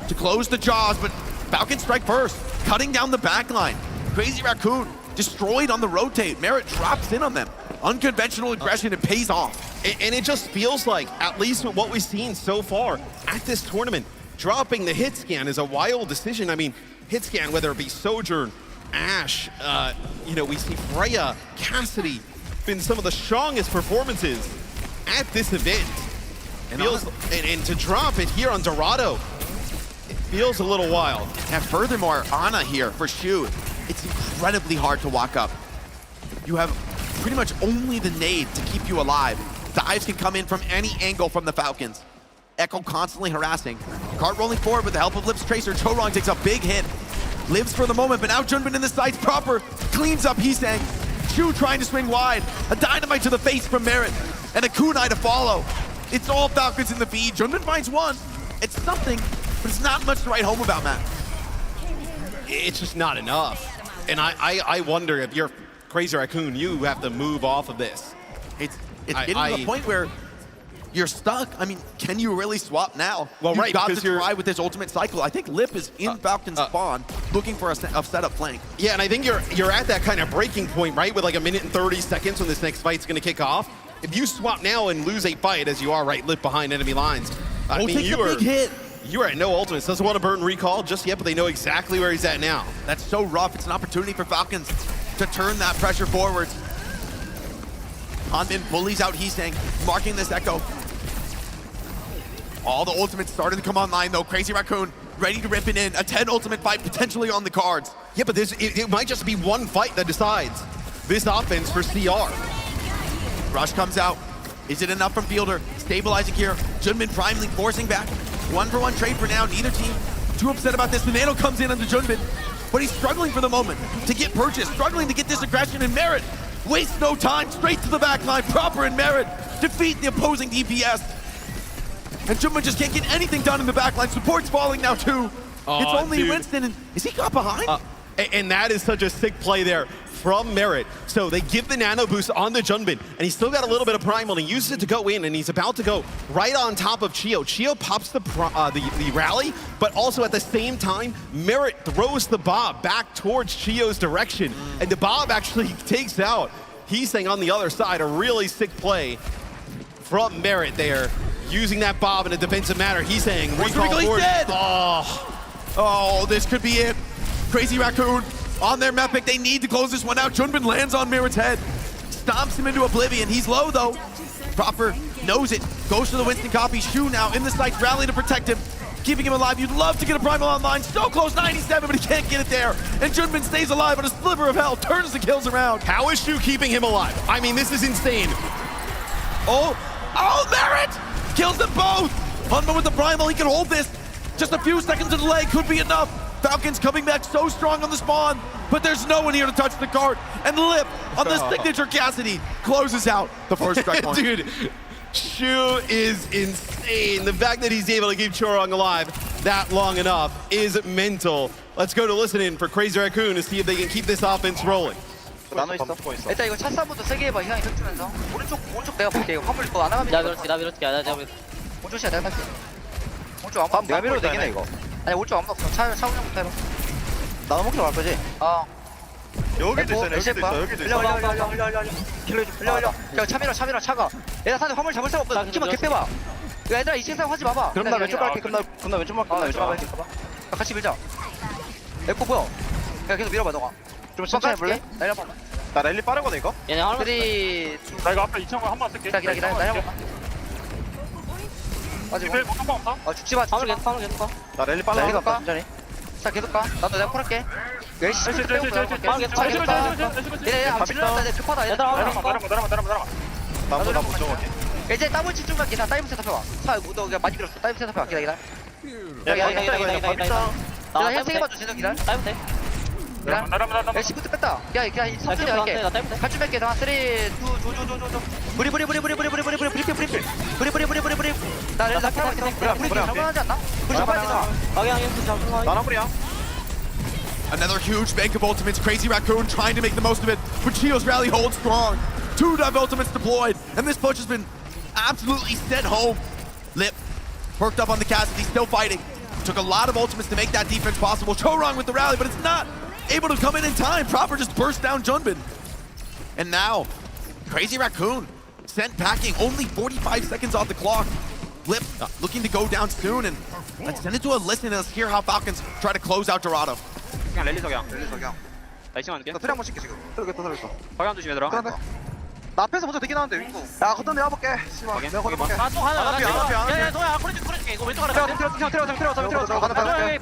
to close the jaws, but Falcons strike first, cutting down the backline. Crazy Raccoon destroyed on the rotate. Merit drops in on them. Unconventional aggression, it pays off. And it just feels like, at least with what we've seen so far at this tournament, dropping the hit scan is a wild decision. I mean, hit scan, whether it be Sojourn, Ash, you know, we see Freya, Cassidy, been some of the strongest performances at this event. And to drop it here on Dorado, it feels a little wild. And furthermore, Ana here for Shu. It's incredibly hard to walk up. You have pretty much only the nade to keep you alive. Dives can come in from any angle from the Falcons. Echo constantly harassing. Cart rolling forward with the help of Lip's Tracer. Chorong takes a big hit. Lives for the moment, but now Junbin in the sights proper. Cleans up Heesang. Shu trying to swing wide. A dynamite to the face from Merit. And a kunai to follow. It's all Falcons in the feed. Junbin finds one. It's something, but it's not much to write home about, Matt. It's just not enough. And I wonder if you're Crazy Raccoon, you have to move off of this. It's getting to the point where you're stuck. I mean, can you really swap now? Well, You've right, got to because try with this ultimate cycle. I think Lip is in Falcon's spawn, looking for a setup flank. Yeah, and I think you're at that kind of breaking point, right? With like 1 minute and 30 seconds when this next fight's going to kick off. If you swap now and lose a fight, as you are, right, Lip behind enemy lines, I mean, take the big hit. You are at no ultimates. Doesn't want to burn recall just yet, but they know exactly where he's at now. That's so rough. It's an opportunity for Falcons to turn that pressure forwards. Hanbin bullies out Heesang, marking this Echo. All the ultimates starting to come online though. Crazy Raccoon ready to rip it in. A 10 ultimate fight potentially on the cards. Yeah, but it might just be one fight that decides this offense for CR. Rush comes out. Is it enough from Fielder? Stabilizing here. Junbin priming, forcing back. 1-for-1 trade for now. Neither team too upset about this. The Nano comes in onto Junbin, but he's struggling for the moment to get purchased, struggling to get this aggression, and Merit wastes no time. Straight to the back line. Proper and Merit defeat the opposing DPS. And Junbin just can't get anything done in the back line. Support's falling now too. It's only dude. Winston, and is he caught behind? And that is such a sick play there from Merit. So they give the nano boost on the Junbin, and he's still got a little bit of primal, and he uses it to go in, and he's about to go right on top of Chio. Chio pops the rally, but also at the same time, Merit throws the Bob back towards Chio's direction, and the Bob actually takes out Heesang on the other side. A really sick play from Merit there, using that Bob in a defensive manner. Heesang recall forward. Dead. Oh, this could be it. Crazy Raccoon on their map pick. They need to close this one out. Junbin lands on Merit's head. Stomps him into oblivion. He's low though. Proper knows it. Goes to the Winston copy. Shu now in the sights. Rally to protect him. Keeping him alive. You'd love to get a primal online. So close, 97, but he can't get it there. And Junbin stays alive on a sliver of hell. Turns the kills around. How is Shu keeping him alive? I mean, this is insane. Oh, Merit! Kills them both. Hunma with the primal. He can hold this. Just a few seconds of delay could be enough. Falcons coming back so strong on the spawn, but there's no one here to touch the cart. And Lip on the signature Cassidy closes out the first strike point. Dude, Shu is insane. The fact that he's able to keep Chorong alive that long enough is mental. Let's go to listen in for Crazy Raccoon to see if they can keep this offense rolling. 나눠 있어. 일단 이거 차 싸움부터 세게 해봐. 희망이 펼치면서 오른쪽 내가 볼게. 이거 화물 이거 안 하면 나 밀어줄게. 오른쪽 시야 내가 탈게. 오른쪽 아무 내가 밀어도 되긴 해 이거. 아니 오른쪽 아무도 없어. 차 운영부터 해봐. 나눠 먹기로 갈 거지? 여기도 있어. 여기도 있어. 흘려. 야 차 밀어 차가. 얘들아 사실 화물 잡을 사람 없어. 키만 캡 빼봐. 얘들아 이 세상 하지 마봐. 그럼 나 왼쪽 갈게. 그럼 나 왼쪽 갈게. 같이 밀자. 에코 보여. 야 계속 밀어봐 너가. 좀 천천히 해볼래? 날려봐. 나 랠리 빠르거든 이거? 얘네 하나 3, 2 나 이거 앞에 2,000원 한번 쓸게. 기다려 날려봐. 아직 한번 없어? 죽지 마. 화물 계속 가. 나 랠리 빨라. 계속 가. 자 계속 가. 나도 내가 콜할게. 열심히 계속 얘네 앞 질러놨다. 얘네 급하다. 내려봐. 나도 나 못 정할게. 이제 더블 집중 갈게. 나 다이브 셋업해봐. 차 너 그냥 많이 밀었어. 다이브 셋업해봐. 기다려. 나 형 세개 봐줘. 제너 기다려. 다이브 돼. 야 시프트 뺐다. 야 성준이 할게. 같이 뺄게. 나 3, 2, 조. 브리. 나 렐라 브리 잡아하지 않나? 브리 잡아야 되잖아. 나랑 브리야. Another huge bank of ultimates. Crazy Raccoon trying to make the most of it. But Chio's rally holds strong. 2 dive ultimates deployed. And this push has been absolutely sent home. Lip perked up on the Cassidy, still fighting. Took a lot of ultimates to make that defense possible. Chorong with the rally, but it's not able to come in time. Proper just burst down Junbin. And now, Crazy Raccoon sent packing, only 45 seconds off the clock. Lip looking to go down soon, and let's send it to a listen and let's hear how Falcons try to close out Dorado. 그냥 랠리 석양. 나 이층 안게. 나 트랙 한번 칠게 지금. 들어겠다. 방향 조심해 들어. 나 앞에서 먼저 되긴 하는데 윙고. 야 걷던 내가 볼게. 씨발. 내가 걷어볼게. 또 하나. 야 동야 코레지 이거 왼쪽 하나. 태워.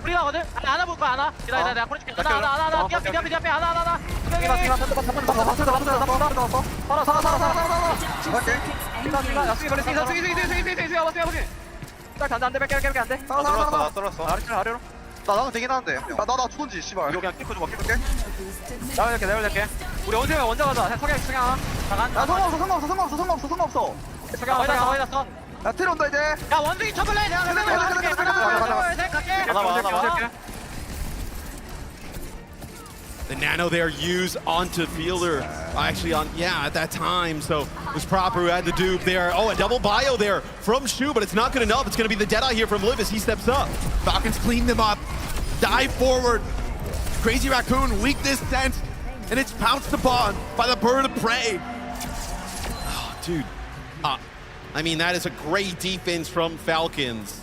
브리 나거든. 하나 볼 거야 하나. 기다려 내가 코레지. 하나. 뒤 앞에 하나. 살아. 야수기 걸렸어. 야수기. 딱 안돼. 뺄게 안 돼. 나 떨었어. 아래로. 나도 되긴 하는데. 나 죽은지 씨발. 이거 그냥 끼고 좀 먹게. 내가 이렇게. 우리 언제 가자. 석양. 나 상관없어. 석양 어디 났어? 야 트레 온다 이제. 야 원숭이 쳐볼래? 내가 갈게. The nano there used onto Fielder. Actually at that time. So it was Proper who had the dupe there. Oh, a double bio there from Shu, but it's not good enough. It's going to be the Deadeye here from Liv as he steps up. Falcons clean them up, dive forward. Crazy Raccoon, weakness sensed, and it's pounced upon by the bird of prey. Oh, dude. I mean, that is a great defense from Falcons.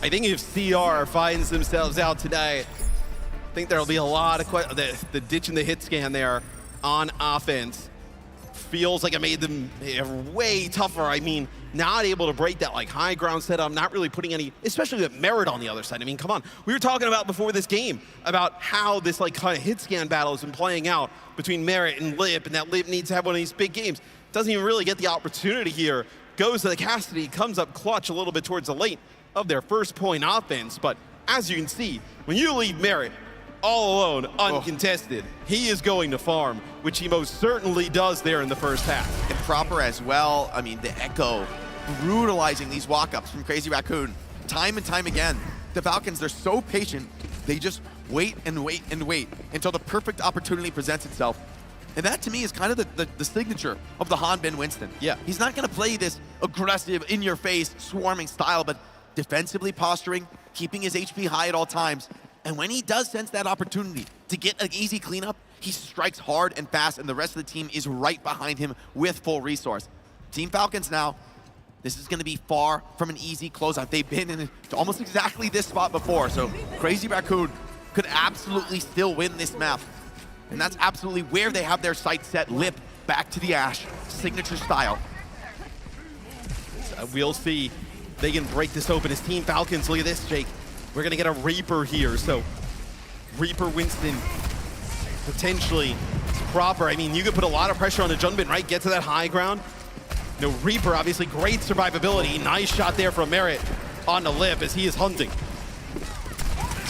I think if CR finds themselves out today, I think there'll be a lot of the ditch and the hit scan there on offense. Feels like it made them way tougher. I mean, not able to break that like high ground setup, not really putting any, especially with Merit on the other side. I mean, come on. We were talking about before this game about how this like kind of hit scan battle has been playing out between Merit and Lip, and that Lip needs to have one of these big games. Doesn't even really get the opportunity here. Goes to the Cassidy, comes up clutch a little bit towards the late of their first point offense. But as you can see, when you leave Merit all alone, uncontested, he is going to farm, which he most certainly does there in the first half. And Proper as well. I mean, the Echo brutalizing these walk-ups from Crazy Raccoon time and time again. The Falcons, they're so patient. They just wait until the perfect opportunity presents itself. And that, to me, is kind of the signature of the Hanbin Winston. Yeah. He's not going to play this aggressive, in-your-face, swarming style, but defensively posturing, keeping his HP high at all times. And when he does sense that opportunity to get an easy cleanup, he strikes hard and fast, and the rest of the team is right behind him with full resource. Team Falcons now, this is going to be far from an easy closeout. They've been in almost exactly this spot before, so Crazy Raccoon could absolutely still win this map. And that's absolutely where they have their sights set. Lip back to the Ash, signature style. We'll see. They can break this open as Team Falcons. Look at this, Jake. We're going to get a Reaper here. So Reaper Winston potentially Proper. I mean, you could put a lot of pressure on the Junbin, right? Get to that high ground. You know, Reaper, obviously great survivability. Nice shot there from Merit on the Lip as he is hunting.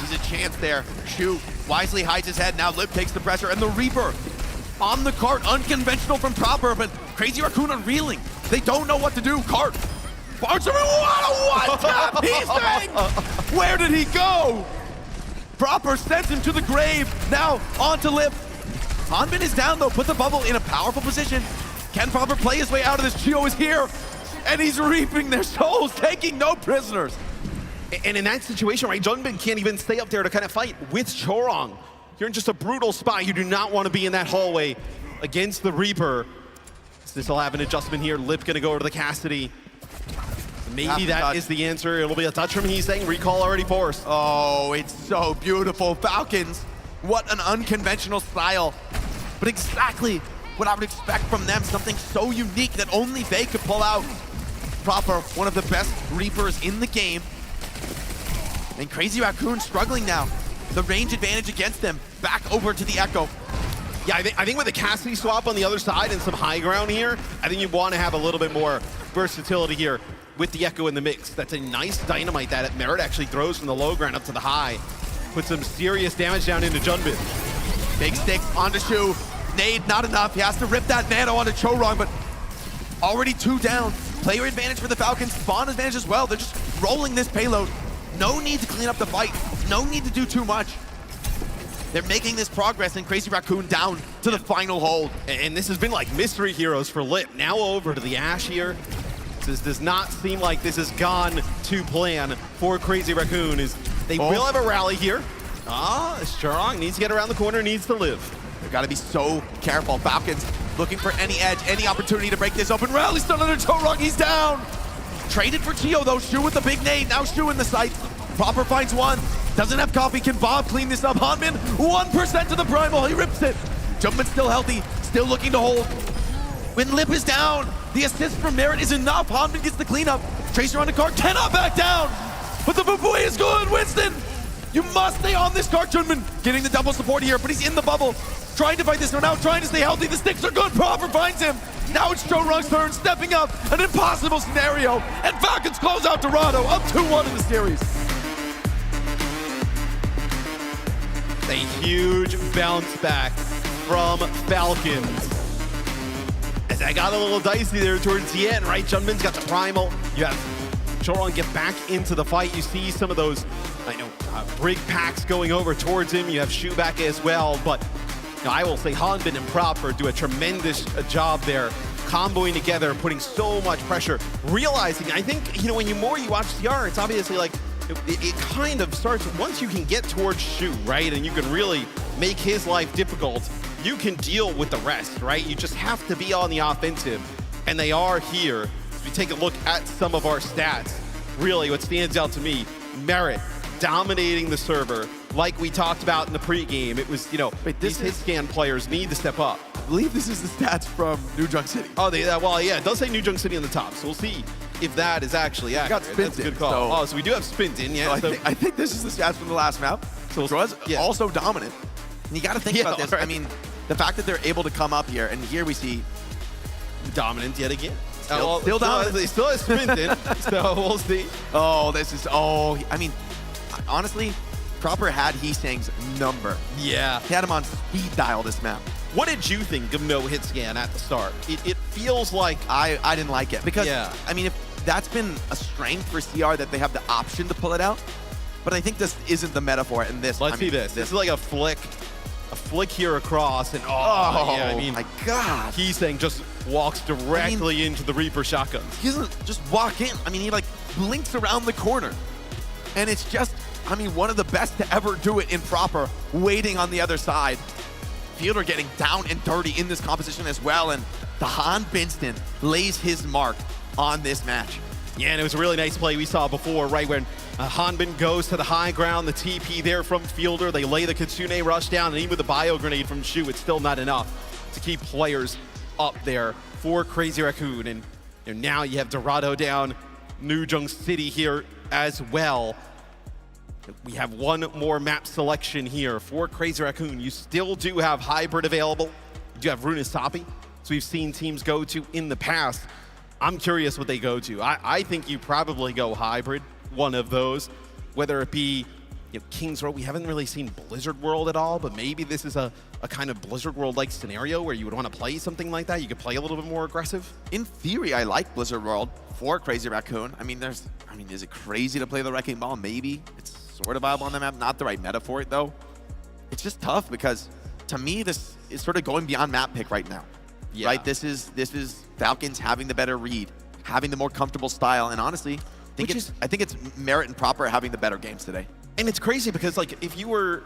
Sees a chance there. Shu wisely hides his head. Now Lip takes the pressure, and the Reaper on the cart. Unconventional from Proper, but Crazy Raccoon are reeling. They don't know what to do. Cart. Barger, what a one-tap! He's saying, where did he go? Proper sends him to the grave. Now on to Lip. Hanbin is down though. Put the bubble in a powerful position. Can Proper play his way out of this? Chio is here, and he's reaping their souls, taking no prisoners. And in that situation, right, Junbin can't even stay up there to kind of fight with Chorong. You're in just a brutal spot. You do not want to be in that hallway against the Reaper. So this will have an adjustment here. Lip gonna go over to the Cassidy. Maybe that is the answer. It'll be a touch from He's saying recall already forced. Oh, it's so beautiful. Falcons, what an unconventional style. But exactly what I would expect from them. Something so unique that only they could pull out. Proper, one of the best Reapers in the game. And Crazy Raccoon struggling now. The range advantage against them. Back over to the Echo. Yeah, I think with the Cassidy swap on the other side and some high ground here, I think you want to have a little bit more versatility here with the Echo in the mix. That's a nice dynamite that Merit actually throws from the low ground up to the high. Put some serious damage down into Junbin. Big stick onto Shu. Nade, not enough. He has to rip that nano onto Chorong, but already 2 down. Player advantage for the Falcons. Spawn advantage as well. They're just rolling this payload. No need to clean up the fight. No need to do too much. They're making this progress, and Crazy Raccoon down to the final hold. And this has been like mystery heroes for Lip. Now over to the Ashe here. This does not seem like this has gone to plan for Crazy Raccoon. They will have a rally here. Chorong needs to get around the corner, needs to live. They've got to be so careful. Falcons looking for any edge, any opportunity to break this open. Rally stun under Chorong, he's down. Traded for Chio though, Shu with the big nade. Now Shu in the sight. Proper finds one. Doesn't have coffee. Can Bob clean this up? Hanbin, 1% to the primal. He rips it. Jumpman still healthy. Still looking to hold. When Lip is down, the assist from Merit is enough. Hanbin gets the cleanup. Tracer on the cart. Cannot back down. But the Bubui is good. Winston, you must stay on this cart. Junman getting the double support here, but he's in the bubble. Trying to fight this one out. Trying to stay healthy. The sticks are good. Proper finds him. Now it's Chorong's turn. Stepping up. An impossible scenario. And Falcons close out Dorado. Up 2-1 in the series. A huge bounce back from Falcons. As I got a little dicey there towards the end, right? Junbin's got the primal. You have Chorong get back into the fight. You see some of those, brig packs going over towards him. You have Shu back as well, but I will say Hanbin and Proper do a tremendous job there, comboing together, putting so much pressure. Realizing, I think, when you watch CR, it's obviously like, it kind of starts once you can get towards Shu, right? And you can really make his life difficult. You can deal with the rest, right? You just have to be on the offensive. And they are here. If you take a look at some of our stats, really what stands out to me, Merit dominating the server like we talked about in the pregame. It was, these hit scan players need to step up. I believe this is the stats from New Junk City. Oh, well, yeah, it does say New Junk City on the top, so we'll see if that is actually accurate. That's a good call. So we do have Spinton, yeah. So I think this is the stats from the last map. So Draws also dominant. And you got to think about this. Right. I mean, the fact that they're able to come up here, and here we see dominant yet again. Still dominant. They still have Spinton, so we'll see. I mean, honestly, Proper had Heesang's number. Yeah. He had him on speed dial this map. What did you think of no hit scan at the start? It feels like... I didn't like it. Because, I mean, if that's been a strength for CR that they have the option to pull it out. But I think this isn't the metaphor in this. Let's see this. This is like a flick here across, and my God. Heesang just walks directly into the Reaper shotgun. He doesn't just walk in. I mean, he like blinks around the corner. And it's just, one of the best to ever do it in Proper, waiting on the other side. Fielder getting down and dirty in this composition as well, and the Hanbin lays his mark on this match. Yeah, and it was a really nice play we saw before, right when Hanbin goes to the high ground, the TP there from Fielder, they lay the Kitsune rush down, and even with the bio grenade from Shu, it's still not enough to keep players up there for Crazy Raccoon. And now you have Dorado down, New Junk City here as well. We have one more map selection here for Crazy Raccoon. You still do have Hybrid available. You do have Runesapi, so we've seen teams go to in the past. I'm curious what they go to. I think you probably go Hybrid, one of those, whether it be Kings Row, we haven't really seen Blizzard World at all, but maybe this is a kind of Blizzard World-like scenario where you would want to play something like that. You could play a little bit more aggressive. In theory, I like Blizzard World for Crazy Raccoon. I mean, is it crazy to play the Wrecking Ball? Maybe. It's sort of viable on the map. Not the right meta for it, though. It's just tough because, to me, this is sort of going beyond map pick right now. Yeah. Right? This is Falcons having the better read, having the more comfortable style, and honestly, I think it's merit and proper having the better games today. And it's crazy because, like, if you were,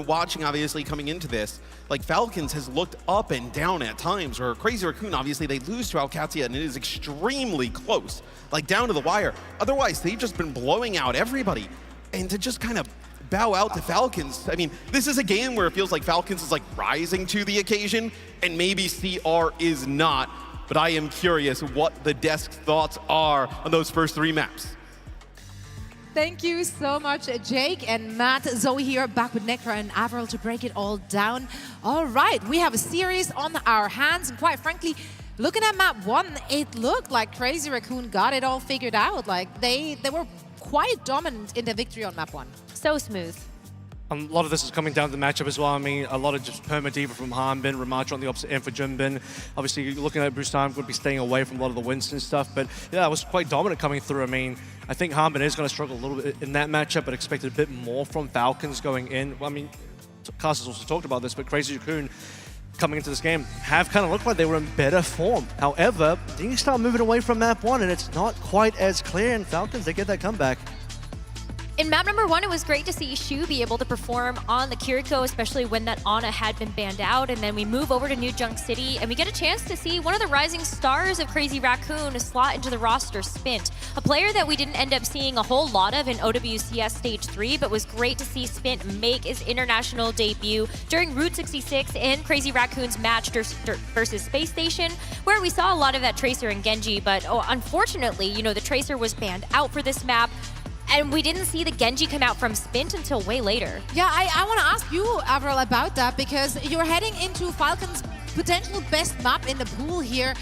watching, obviously, coming into this, like, Falcons has looked up and down at times, or Crazy Raccoon, obviously, they lose to Alcatia, and it is extremely close, like, down to the wire. Otherwise, they've just been blowing out everybody. And to just kind of bow out to Falcons, I mean, this is a game where it feels like Falcons is, like, rising to the occasion, and maybe CR is not. But I am curious what the desk's thoughts are on those first 3 maps. Thank you so much, Jake and Matt. Zoe here, back with Necra and Avril to break it all down. All right, we have a series on our hands, and quite frankly, looking at map 1, it looked like Crazy Raccoon got it all figured out. Like, they were quite dominant in the victory on map 1. So smooth. A lot of this is coming down to the matchup as well. I mean, a lot of just Perma-Diva from Hanbin, Ramacha on the opposite end for Junbin. Obviously, looking at Bruce Time, would be staying away from a lot of the Winston stuff. But yeah, it was quite dominant coming through. I mean, I think Hanbin is going to struggle a little bit in that matchup, but expected a bit more from Falcons going in. Well, I mean, Cast has also talked about this, but Crazy Raccoon coming into this game have kind of looked like they were in better form. However, then you start moving away from map 1, and it's not quite as clear, and Falcons, they get that comeback. In map number 1, it was great to see Shu be able to perform on the Kiriko, especially when that Ana had been banned out. And then we move over to New Junk City, and we get a chance to see one of the rising stars of Crazy Raccoon slot into the roster, Spint. A player that we didn't end up seeing a whole lot of in OWCS Stage 3, but was great to see Spint make his international debut during Route 66 in Crazy Raccoon's match versus Space Station, where we saw a lot of that Tracer and Genji. But unfortunately, the Tracer was banned out for this map. And we didn't see the Genji come out from Spint until way later. Yeah, I want to ask you, Avril, about that, because you're heading into Falcon's potential best map in the pool here.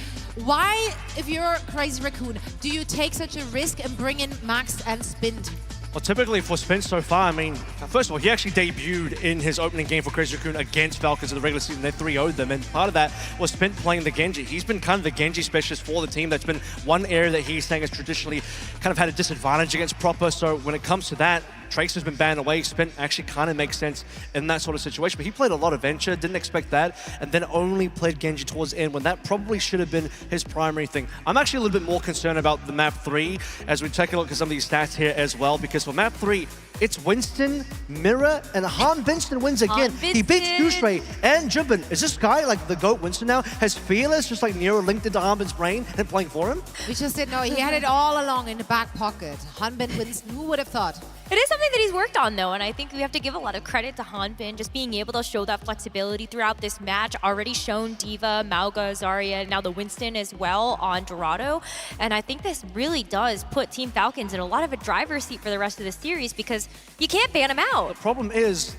Why, if you're Crazy Raccoon, do you take such a risk and bring in Max and Spint? Well, typically for Spint so far, I mean, first of all, he actually debuted in his opening game for Crazy Raccoon against Falcons in the regular season. They 3-0'd them, and part of that was Spint playing the Genji. He's been kind of the Genji specialist for the team. That's been one area that he's saying has traditionally kind of had a disadvantage against Proper. So when it comes to that, Tracer's been banned away. Spint actually kind of makes sense in that sort of situation. But he played a lot of Venture, didn't expect that, and then only played Genji towards the end when that probably should have been his primary thing. I'm actually a little bit more concerned about the map 3 as we take a look at some of these stats here as well, because for map 3, it's Winston, Mirror, and Han Vincent wins again. He beats Yushrei and Jubbin. Is this guy like the GOAT Winston now? Has Fearless just like Nero linked into Hanbin's brain and playing for him? We just didn't know. He had it all along in the back pocket. Hanbin Winston, who would have thought? It is something that he's worked on, though, and I think we have to give a lot of credit to Hanbin, just being able to show that flexibility throughout this match. Already shown Diva, Mauga, Zarya, now the Winston as well on Dorado. And I think this really does put Team Falcons in a lot of a driver's seat for the rest of the series, because you can't ban him out. The problem is,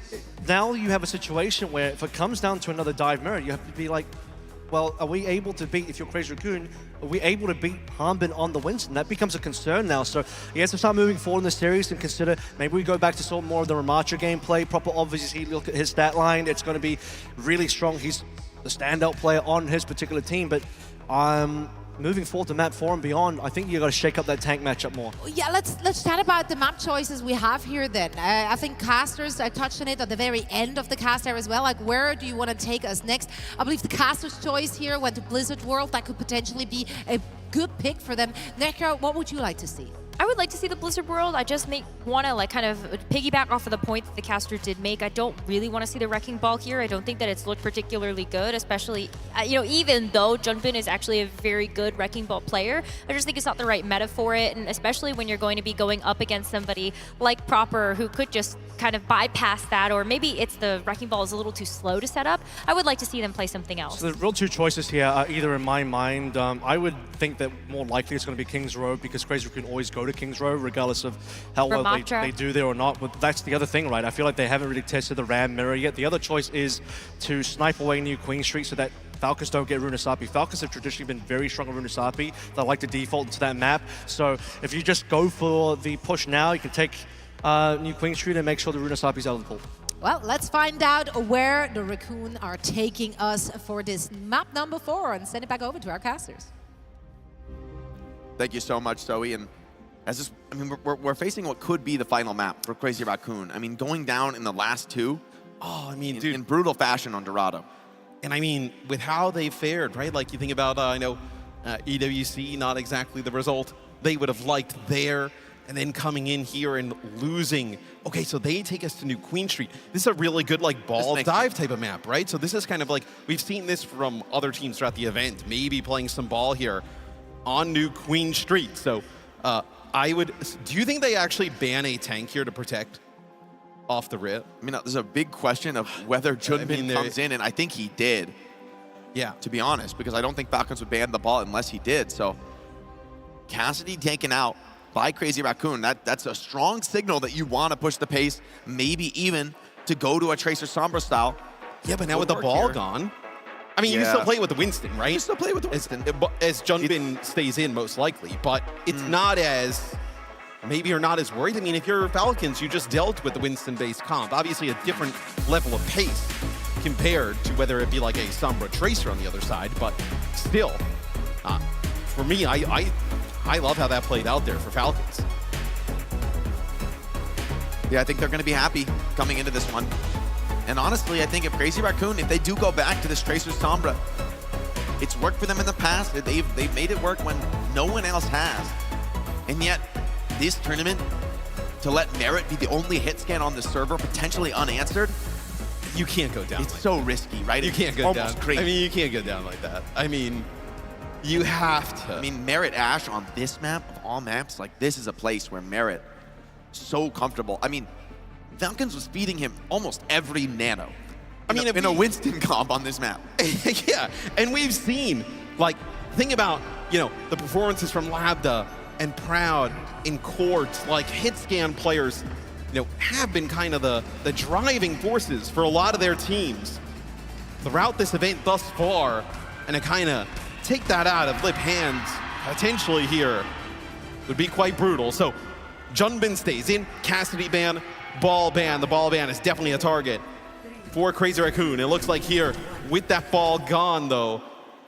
now you have a situation where if it comes down to another dive mirror, you have to be like, well, are we able to beat, if you're Crazy Raccoon, are we able to beat Hanbin on the Winston? That becomes a concern now. So he has to start moving forward in the series and consider maybe we go back to sort of more of the Ramacha gameplay. Proper, obviously, look at his stat line. It's going to be really strong. He's the standout player on his particular team. But moving forward to map 4 and beyond, I think you got to shake up that tank matchup more. Yeah, let's chat about the map choices we have here then. I think casters, I touched on it at the very end of the cast there as well. Like, where do you want to take us next? I believe the caster's choice here went to Blizzard World. That could potentially be a good pick for them. Necra, what would you like to see? I would like to see the Blizzard World. I just want to kind of piggyback off of the point that the caster did make. I don't really want to see the Wrecking Ball here. I don't think that it's looked particularly good, especially, even though Junbin is actually a very good Wrecking Ball player. I just think it's not the right meta for it, and especially when you're going to be going up against somebody like Proper who could just kind of bypass that, or maybe it's the Wrecking Ball is a little too slow to set up. I would like to see them play something else. So the real two choices here are either, in my mind, I would think that more likely it's going to be King's Row, because Crazy Raccoon always go to King's Row, regardless of how well they do there or not. But that's the other thing, right? I feel like they haven't really tested the Ram mirror yet. The other choice is to snipe away New Queen Street so that Falcons don't get Runasapi. Falcons have traditionally been very strong on Runasapi. They like to default into that map. So if you just go for the push now, you can take New Queen Street and make sure the Runasapi's out of the pool. Well, let's find out where the Raccoon are taking us for this map number 4 and send it back over to our casters. Thank you so much, Zoe. And as this, I mean, we're facing what could be the final map for Crazy Raccoon. I mean, going down in the last 2. Oh, I mean, in brutal fashion on Dorado. And I mean, with how they fared, right? Like you think about, I know, EWC, not exactly the result they would have liked there. And then coming in here and losing. Okay, so they take us to New Queen Street. This is a really good like ball dive type of map, right? So this is kind of like, we've seen this from other teams throughout the event, maybe playing some ball here on New Queen Street. So do you think they actually ban a tank here to protect off the rip? I mean, there's a big question of whether Junbin comes in, and I think he did. Yeah. To be honest, because I don't think Falcons would ban the ball unless he did. So Cassidy taken out by Crazy Raccoon. That's a strong signal that you want to push the pace, maybe even to go to a Tracer Sombra style. Yeah, but now with the ball gone, I mean, you still play with the Winston, right? You still play with the Winston. As Junbin stays in, most likely, but it's not as, maybe you're not as worried. I mean, if you're Falcons, you just dealt with the Winston-based comp. Obviously a different level of pace compared to whether it be like a Sombra Tracer on the other side, but still, for me, I love how that played out there for Falcons. Yeah, I think they're going to be happy coming into this one. And honestly, I think if Crazy Raccoon, if they do go back to this Tracer Sombra, it's worked for them in the past. They've made it work when no one else has. And yet, this tournament, to let Merit be the only hit scan on the server, potentially unanswered, you can't go down. It's so risky, right? You can't go down. Crazy. I mean, you can't go down like that. I mean, you have to. I mean, Merit Ash on this map, of all maps, like this is a place where Merit so comfortable. I mean, Falcons was feeding him almost every nano. I mean, in a Winston comp on this map. Yeah, and we've seen, like, think about, you know, the performances from Lambda and Proud in court, like hit scan players, you know, have been kind of the driving forces for a lot of their teams throughout this event thus far, and to kind of take that out of Lip hands potentially here would be quite brutal. So Junbin stays in, Cassidy ban, ball ban. The ball ban is definitely a target for Crazy Raccoon. It looks like here, with that ball gone though,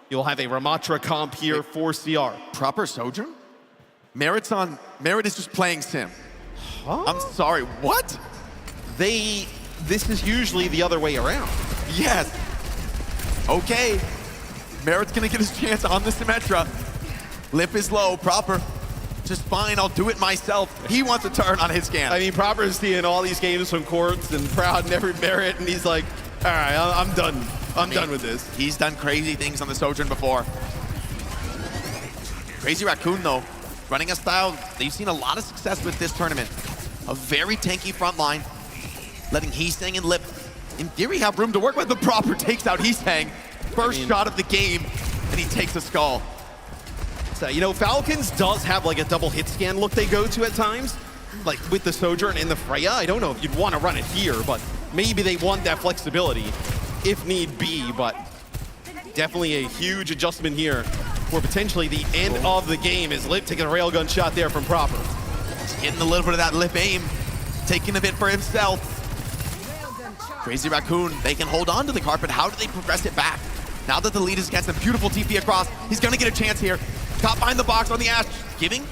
you'll have a Ramatra comp here for CR. Proper Sojourn? Merit is just playing Sim. Huh? I'm sorry, what? This is usually the other way around. Yes. Okay. Merit's gonna get his chance on the Symmetra. Lip is low, Proper. Just fine, I'll do it myself. He wants a turn on his scan. I mean, Proper is seeing all these games from Courts and Proud and every Merit, and he's like, all right, I'm done. I'm done with this. He's done crazy things on the Sojourn before. Crazy Raccoon, though, running a style they've seen a lot of success with this tournament. A very tanky front line, letting Heesang and Lip, in theory, have room to work with. The Proper takes out Heesang. First shot of the game, and he takes a skull. So, you know, Falcons does have like a double hit scan look they go to at times, like with the Sojourn and the Freya. I don't know if you'd want to run it here, but maybe they want that flexibility if need be, but definitely a huge adjustment here for potentially the end of the game as Lip taking a railgun shot there from Proper. He's getting a little bit of that Lip aim, taking a bit for himself. Crazy Raccoon, they can hold on to the carpet. How do they progress it back? Now that the lead is against them, beautiful TP across. He's gonna get a chance here. Caught behind the box on the Ash, giving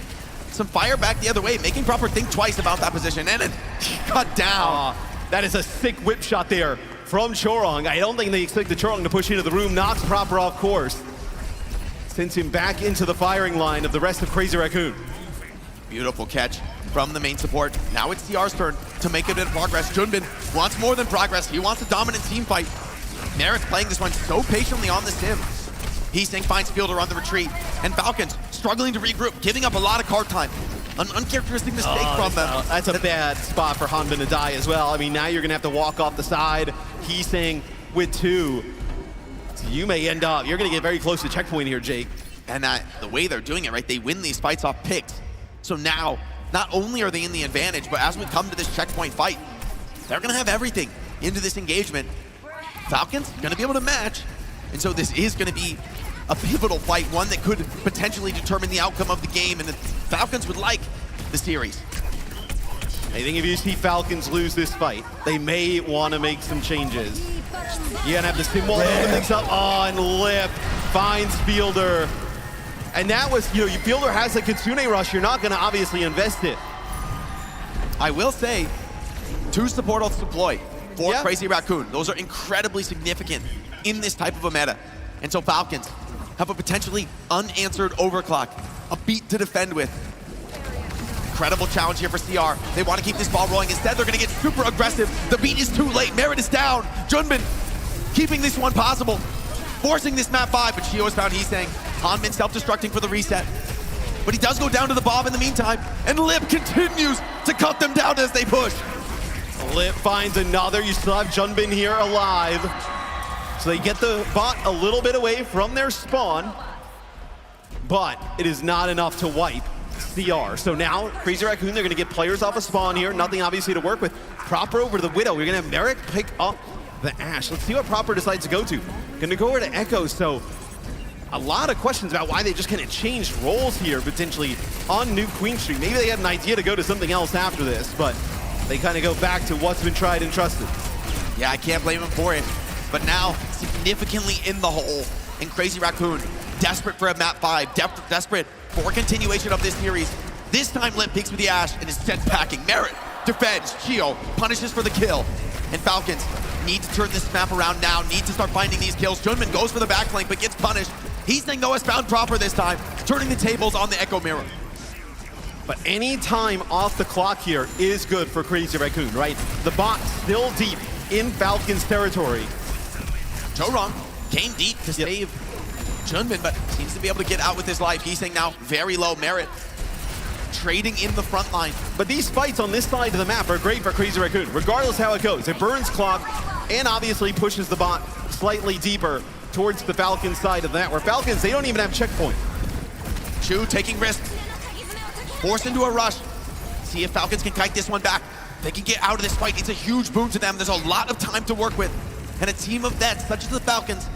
some fire back the other way, making Proper think twice about that position, and it cut down. That is a sick whip shot there from Chorong. I don't think they expected Chorong to push into the room, knocks Proper off course. Sends him back into the firing line of the rest of Crazy Raccoon. Beautiful catch from the main support. Now it's CR's turn to make a bit of progress. Junbin wants more than progress. He wants a dominant team fight. Merit's playing this one so patiently on the Sim. Heesang finds Fielder on the retreat, and Falcons struggling to regroup, giving up a lot of card time. An uncharacteristic mistake from them. That's a bad spot for Hanbin to die as well. I mean, now you're gonna have to walk off the side. Heesang with 2. So you may end up, you're gonna get very close to checkpoint here, Jake. And the way they're doing it, right, they win these fights off picks. So now, not only are they in the advantage, but as we come to this checkpoint fight, they're gonna have everything into this engagement. Falcons gonna be able to match. And so this is gonna be a pivotal fight, one that could potentially determine the outcome of the game, and the Falcons would like the series. I think if you see Falcons lose this fight, they may want to make some changes. You're gonna have the symbol open things up on Lip, finds Fielder. And that was, Fielder has a Kitsune Rush, you're not gonna obviously invest it. I will say, 2 support ults deployed for Crazy Raccoon. Those are incredibly significant in this type of a meta. And so Falcons have a potentially unanswered overclock, a beat to defend with. Incredible challenge here for CR. They want to keep this ball rolling. Instead, they're going to get super aggressive. The beat is too late. Merit is down. Junbin keeping this one possible, forcing this map 5, but Shio has found Heesang. Hanmin self-destructing for the reset. But he does go down to the bomb in the meantime, and Lip continues to cut them down as they push. Lip finds another. You still have Junbin here alive. So they get the bot a little bit away from their spawn, but it is not enough to wipe CR. So now, Crazy Raccoon, they're going to get players off of spawn here. Nothing obviously to work with. Proper over to the Widow. You're going to have Merrick pick up the Ashe. Let's see what Proper decides to go to. Going to go over to Echo. So a lot of questions about why they just kind of changed roles here, potentially on New Queen Street. Maybe they had an idea to go to something else after this, but they kind of go back to what's been tried and trusted. Yeah, I can't blame him for it. But now, significantly in the hole, and Crazy Raccoon, desperate for a map 5, desperate for a continuation of this series. This time, Lip picks with the Ashe and is sent packing. Merit defends, Shio punishes for the kill. And Falcons need to turn this map around now, need to start finding these kills. Junman goes for the backflank, but gets punished. Heesang, though, has found Proper this time, turning the tables on the Echo Mirror. But any time off the clock here is good for Crazy Raccoon, right? The bot still deep in Falcons territory. Jorong came deep to save Junbin, but seems to be able to get out with his life. Heesang now very low. Merit trading in the front line. But these fights on this side of the map are great for Crazy Raccoon, regardless how it goes. It burns clock and obviously pushes the bot slightly deeper towards the Falcons side of that, where Falcons, they don't even have checkpoint. Chu taking risks, forced into a rush. See if Falcons can kite this one back. They can get out of this fight. It's a huge boon to them. There's a lot of time to work with. And a team of vets, such as the Falcons,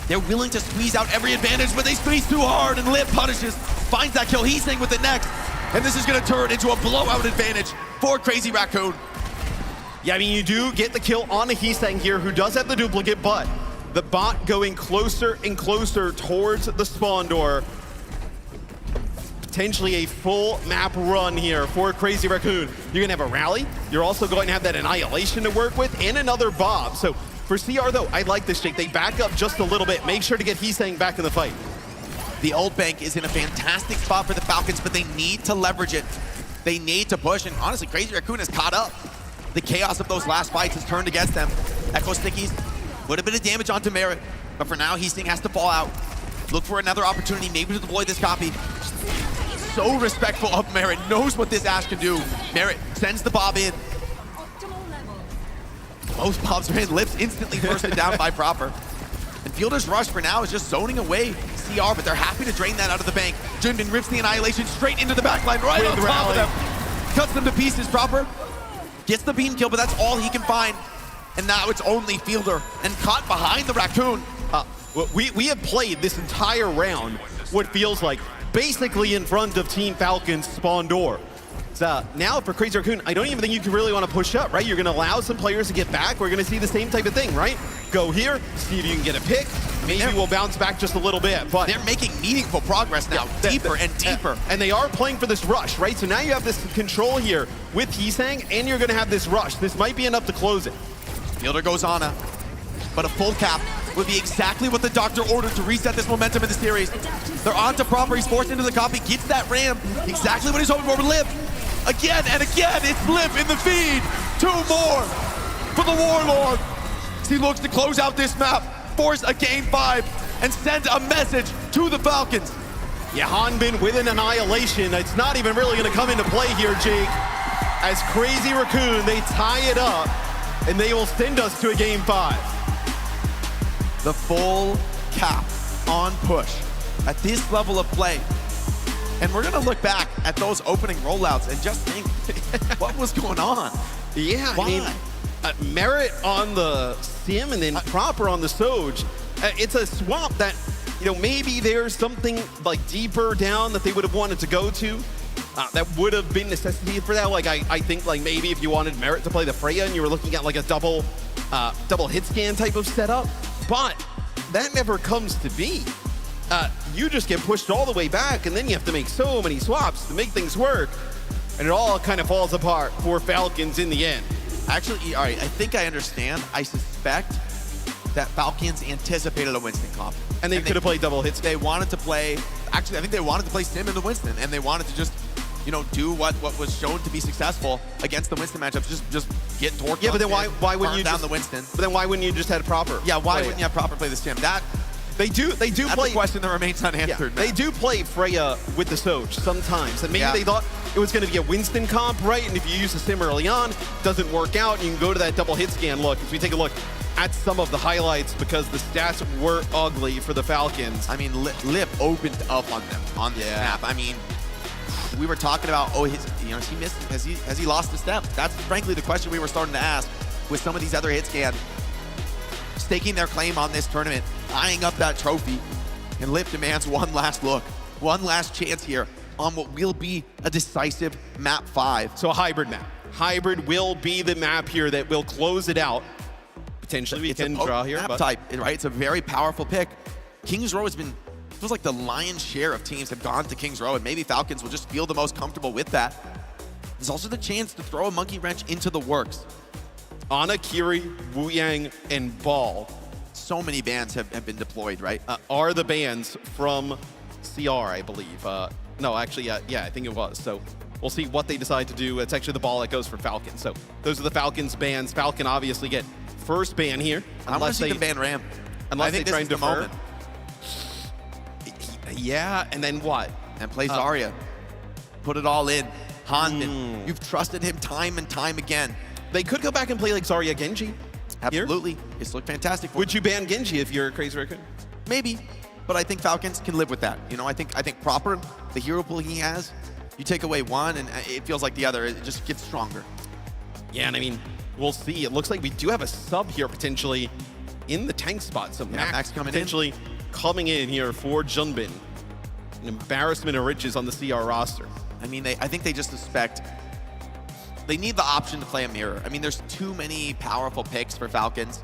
they're willing to squeeze out every advantage, but they squeeze too hard, and Lip punishes, finds that kill. Heesang with it next. And this is going to turn into a blowout advantage for Crazy Raccoon. Yeah, I mean, you do get the kill on a Heesang here, who does have the duplicate, but the bot going closer and closer towards the spawn door. Potentially a full map run here for Crazy Raccoon. You're gonna have a rally. You're also going to have that Annihilation to work with and another Bob. So for CR though, I like this shake. They back up just a little bit. Make sure to get Heesang back in the fight. The old bank is in a fantastic spot for the Falcons, but they need to leverage it. They need to push, and honestly, Crazy Raccoon has caught up. The chaos of those last fights has turned against them. Echo Stickies, put a bit of damage onto Merit, but for now, Heesang has to fall out. Look for another opportunity, maybe to deploy this copy. So respectful of Merit, knows what this Ashe can do. Merit sends the Bob in. Both Bobs are in, Lips instantly bursted down by Proper. And Fielder's rush for now is just zoning away CR, but they're happy to drain that out of the bank. Junbin rips the Annihilation straight into the backline, right on top of them. Cuts them to pieces. Proper gets the beam kill, but that's all he can find. And now it's only Fielder, and caught behind the Raccoon. We have played this entire round what feels like basically in front of Team Falcons spawn door. So now for Crazy Raccoon, I don't even think you can really want to push up, right? You're going to allow some players to get back. We're going to see the same type of thing, right? Go here, see if you can get a pick. Maybe we'll bounce back just a little bit, but they're making meaningful progress now, deeper and deeper. And they are playing for this rush, right? So now you have this control here with Heesang, and you're going to have this rush. This might be enough to close it. Fielder goes on but a full cap would be exactly what the Doctor ordered to reset this momentum in the series. They're on to Proper, he's forced into the copy, gets that ram, exactly what he's hoping for. Lip, again and again, it's Lip in the feed. 2 more for the Warlord. He looks to close out this map, force a game 5, and send a message to the Falcons. Yeah, Hanbin with an Annihilation. It's not even really gonna come into play here, Jake. As Crazy Raccoon, they tie it up, and they will send us to a game 5. The full cap on push at this level of play. And we're gonna look back at those opening rollouts and just think, what was going on? Yeah, why? I mean, Merit on the Sim and then Proper on the Soj. It's a swamp that, maybe there's something like deeper down that they would have wanted to go to. that would have been necessity for that. Like I think like maybe if you wanted Merit to play the Freya and you were looking at like a double hit scan type of setup, but that never comes to be. You just get pushed all the way back, and then you have to make so many swaps to make things work, and it all kind of falls apart for Falcons in the end. Actually, all right, I think I understand. I suspect that Falcons anticipated a Winston comp. And they could have played double hits. They wanted to play, actually, I think they wanted to play Sim into Winston, and they wanted to just, you know, do what was shown to be successful against the Winston matchups. Just get torqued. Yeah, but then why wouldn't you down just the Winston? But then why wouldn't you just have proper? Yeah, why wouldn't you have proper play the Sim? They do that's play a question that remains unanswered. Yeah, they do play Freya with the Soj sometimes, and maybe they thought it was going to be a Winston comp, right? And if you use the Sim early on, doesn't work out, you can go to that double hit scan look. If we take a look at some of the highlights, because the stats were ugly for the Falcons. I mean, Lip opened up on them on this map. I mean, we were talking about, has he missed? Has he lost a step? That's frankly the question we were starting to ask with some of these other hit scan staking their claim on this tournament, eyeing up that trophy, and Lip demands one last look, one last chance here on what will be a decisive map 5. So a hybrid map. Hybrid will be the map here that will close it out. Potentially we can draw here. Map type, right? It's a very powerful pick. Kings Row has been, feels like the lion's share of teams have gone to Kings Row, and maybe Falcons will just feel the most comfortable with that. There's also the chance to throw a monkey wrench into the works. Ana, Kiri, Wu Yang, and Ball. So many bans have been deployed, right? Are the bans from CR, I believe. No, actually, yeah, I think it was. So we'll see what they decide to do. It's actually the Ball that goes for Falcon. So those are the Falcons bans. Falcon obviously get first ban here. I want to see them ban Ram. Unless they try and defer. Moment. Yeah, and then what? And play Zarya. Put it all in. Hanmin, you've trusted him time and time again. They could go back and play like Zarya Genji. Absolutely. It's looked fantastic. Would you ban Genji if you're a Crazy Raccoon? Maybe, but I think Falcons can live with that. You know, I think Proper, the hero pool he has, you take away one and it feels like the other, it just gets stronger. Yeah, and I mean, we'll see. It looks like we do have a sub here potentially in the tank spot. So Max coming coming in here for Junbin. An embarrassment of riches on the CR roster. I mean, I think they just suspect they need the option to play a mirror. I mean, there's too many powerful picks for Falcons.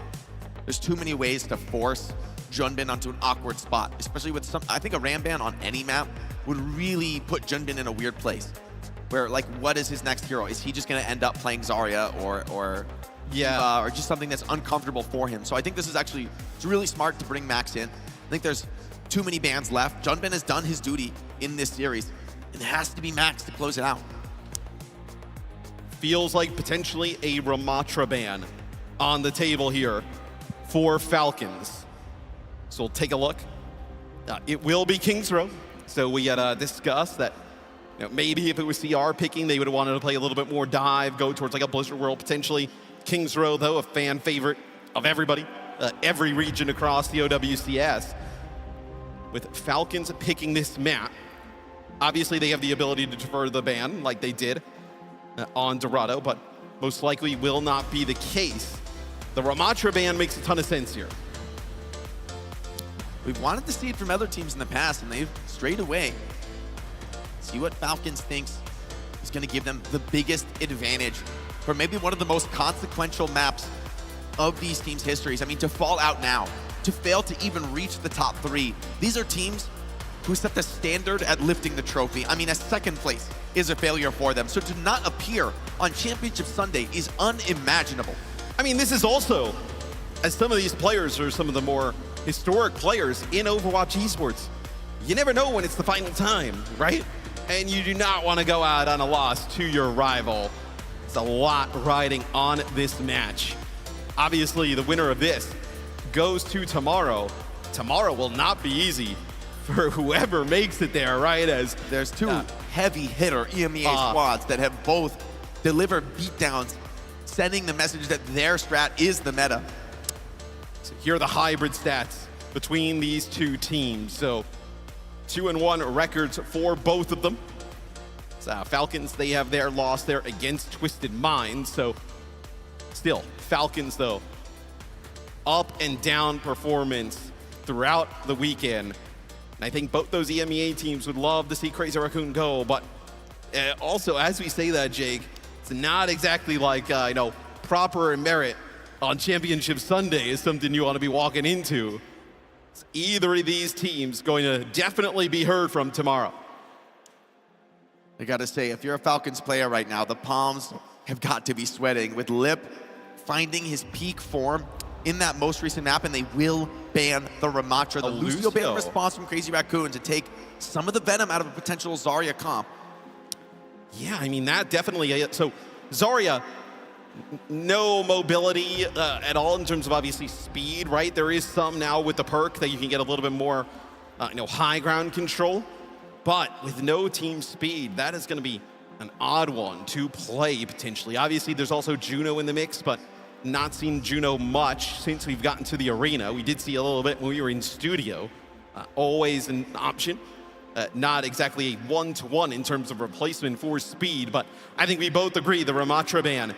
There's too many ways to force Junbin onto an awkward spot, especially with I think a Ram ban on any map would really put Junbin in a weird place. Where, like, what is his next hero? Is he just going to end up playing Zarya or just something that's uncomfortable for him? So I think this is actually, it's really smart to bring Max in. I think there's too many bans left. Junbin has done his duty in this series. It has to be Max to close it out. Feels like potentially a Ramatra ban on the table here for Falcons. So we'll take a look. It will be Kings Row. So we had discussed that maybe if it was CR picking, they would have wanted to play a little bit more dive, go towards like a Blizzard World potentially. Kings Row, though, a fan favorite of everybody, every region across the OWCS. With Falcons picking this map, obviously they have the ability to defer the ban like they did on Dorado, but most likely will not be the case. The Ramatra ban makes a ton of sense here. We've wanted to see it from other teams in the past, and they've strayed away. See what Falcons thinks is going to give them the biggest advantage for maybe one of the most consequential maps of these teams' histories. I mean, to fall out now, to fail to even reach the top 3, these are teams who set the standard at lifting the trophy. I mean, a second place is a failure for them. So to not appear on Championship Sunday is unimaginable. I mean, this is also, as some of these players are some of the more historic players in Overwatch Esports, you never know when it's the final time, right? And you do not want to go out on a loss to your rival. It's a lot riding on this match. Obviously, the winner of this goes to tomorrow. Tomorrow will not be easy for whoever makes it there, right? As there's two heavy hitter EMEA squads that have both delivered beatdowns, sending the message that their strat is the meta. So here are the hybrid stats between these two teams. So 2-1 records for both of them. So Falcons, they have their loss there against Twisted Minds. So still, Falcons though, up and down performance throughout the weekend. And I think both those EMEA teams would love to see Crazy Raccoon go, but Also, as we say that, Jake, it's not exactly like, proper merit on Championship Sunday is something you want to be walking into. Either of these teams going to definitely be heard from tomorrow. I gotta say, if you're a Falcons player right now, the palms have got to be sweating with Lip finding his peak form in that most recent map, and they will ban the Ramatra. The Lucio ban response from Crazy Raccoon to take some of the venom out of a potential Zarya comp. Yeah, I mean, that definitely, so Zarya, no mobility at all in terms of obviously speed, right? There is some now with the perk that you can get a little bit more, high ground control. But with no team speed, that is going to be an odd one to play potentially. Obviously, there's also Juno in the mix, but not seen Juno much since we've gotten to the arena. We did see a little bit when we were in studio. Always an option. Not exactly a one-to-one in terms of replacement for speed, but I think we both agree the Ramatra ban,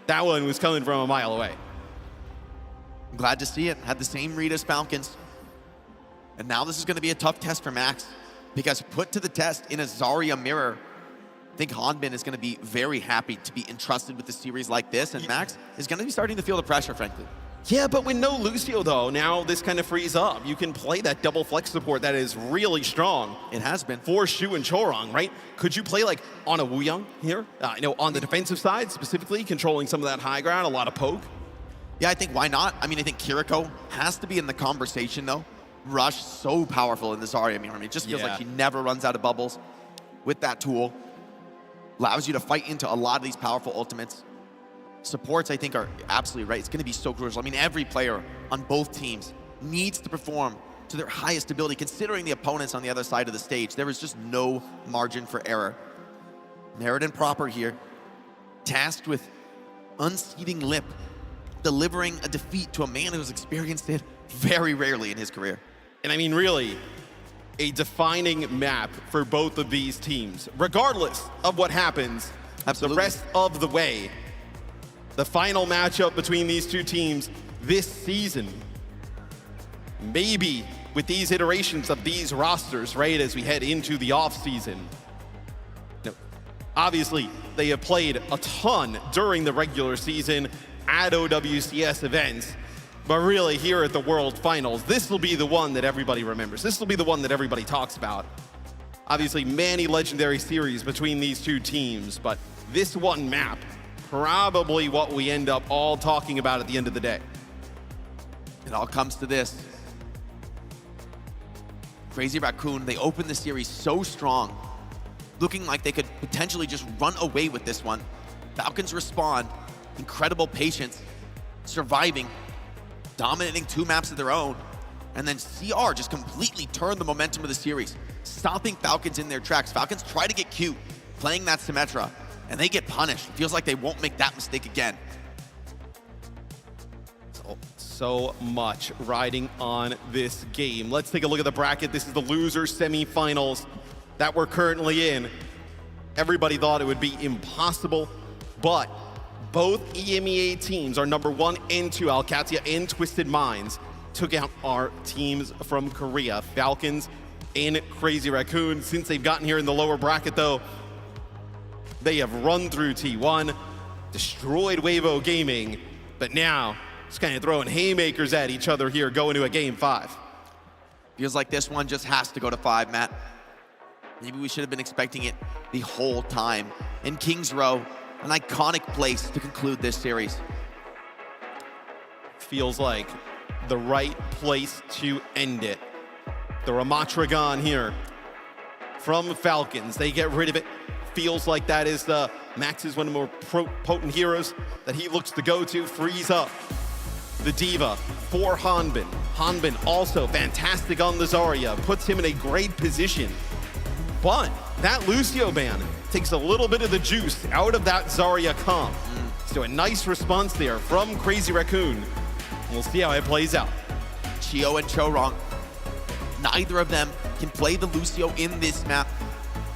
that one was coming from a mile away. I'm glad to see it. Had the same read as Falcons. And now this is going to be a tough test for Max, because put to the test in a Zarya mirror, I think Hanbin is going to be very happy to be entrusted with a series like this, and Max is going to be starting to feel the pressure, frankly. Yeah, but with no Lucio, though, now this kind of frees up. You can play that double flex support that is really strong. It has been. For Shu and Chorong, right? Could you play like on a Wuyang here? On the defensive side, specifically, controlling some of that high ground, a lot of poke? Yeah, I think why not? I mean, I think Kiriko has to be in the conversation, though. Rush, so powerful in the Zarya mirror. I mean, it just feels like she never runs out of bubbles with that tool. Allows you to fight into a lot of these powerful ultimates. Supports, I think, are absolutely right. It's going to be so crucial. I mean, every player on both teams needs to perform to their highest ability, considering the opponents on the other side of the stage. There is just no margin for error. Meriden proper here, tasked with unseating Lip, delivering a defeat to a man who's experienced it very rarely in his career. And I mean, really, a defining map for both of these teams, regardless of what happens the rest of the way. The final matchup between these two teams this season, maybe with these iterations of these rosters, right, as we head into the offseason. Obviously, they have played a ton during the regular season at OWCS events, but really here at the World Finals, this will be the one that everybody remembers. This will be the one that everybody talks about. Obviously, many legendary series between these two teams, but this one map, probably what we end up all talking about at the end of the day. It all comes to this. Crazy Raccoon, they opened the series so strong, looking like they could potentially just run away with this one. Falcons respond, incredible patience, surviving, dominating 2 maps of their own, and then CR just completely turned the momentum of the series, stopping Falcons in their tracks. Falcons try to get cute, playing that Symmetra, and they get punished. It feels like they won't make that mistake again. So much riding on this game. Let's take a look at the bracket. This is the loser semifinals that we're currently in. Everybody thought it would be impossible, but both EMEA teams, our number 1 and 2, Alcatia and Twisted Minds, took out our teams from Korea, Falcons and Crazy Raccoon. Since they've gotten here in the lower bracket, though, they have run through T1, destroyed Weibo Gaming, but now just kind of throwing haymakers at each other here going to a Game 5. Feels like this one just has to go to 5, Matt. Maybe we should have been expecting it the whole time. In Kings Row, an iconic place to conclude this series. Feels like the right place to end it. The Ramatra gone here from Falcons. They get rid of it. Feels like that is Max is one of the more potent heroes that he looks to go to. Frees up the Diva for Hanbin. Hanbin also fantastic on the Zarya. Puts him in a great position. But that Lucio ban takes a little bit of the juice out of that Zarya comp. So a nice response there from Crazy Raccoon. We'll see how it plays out. Chio and Chorong, neither of them can play the Lucio in this map.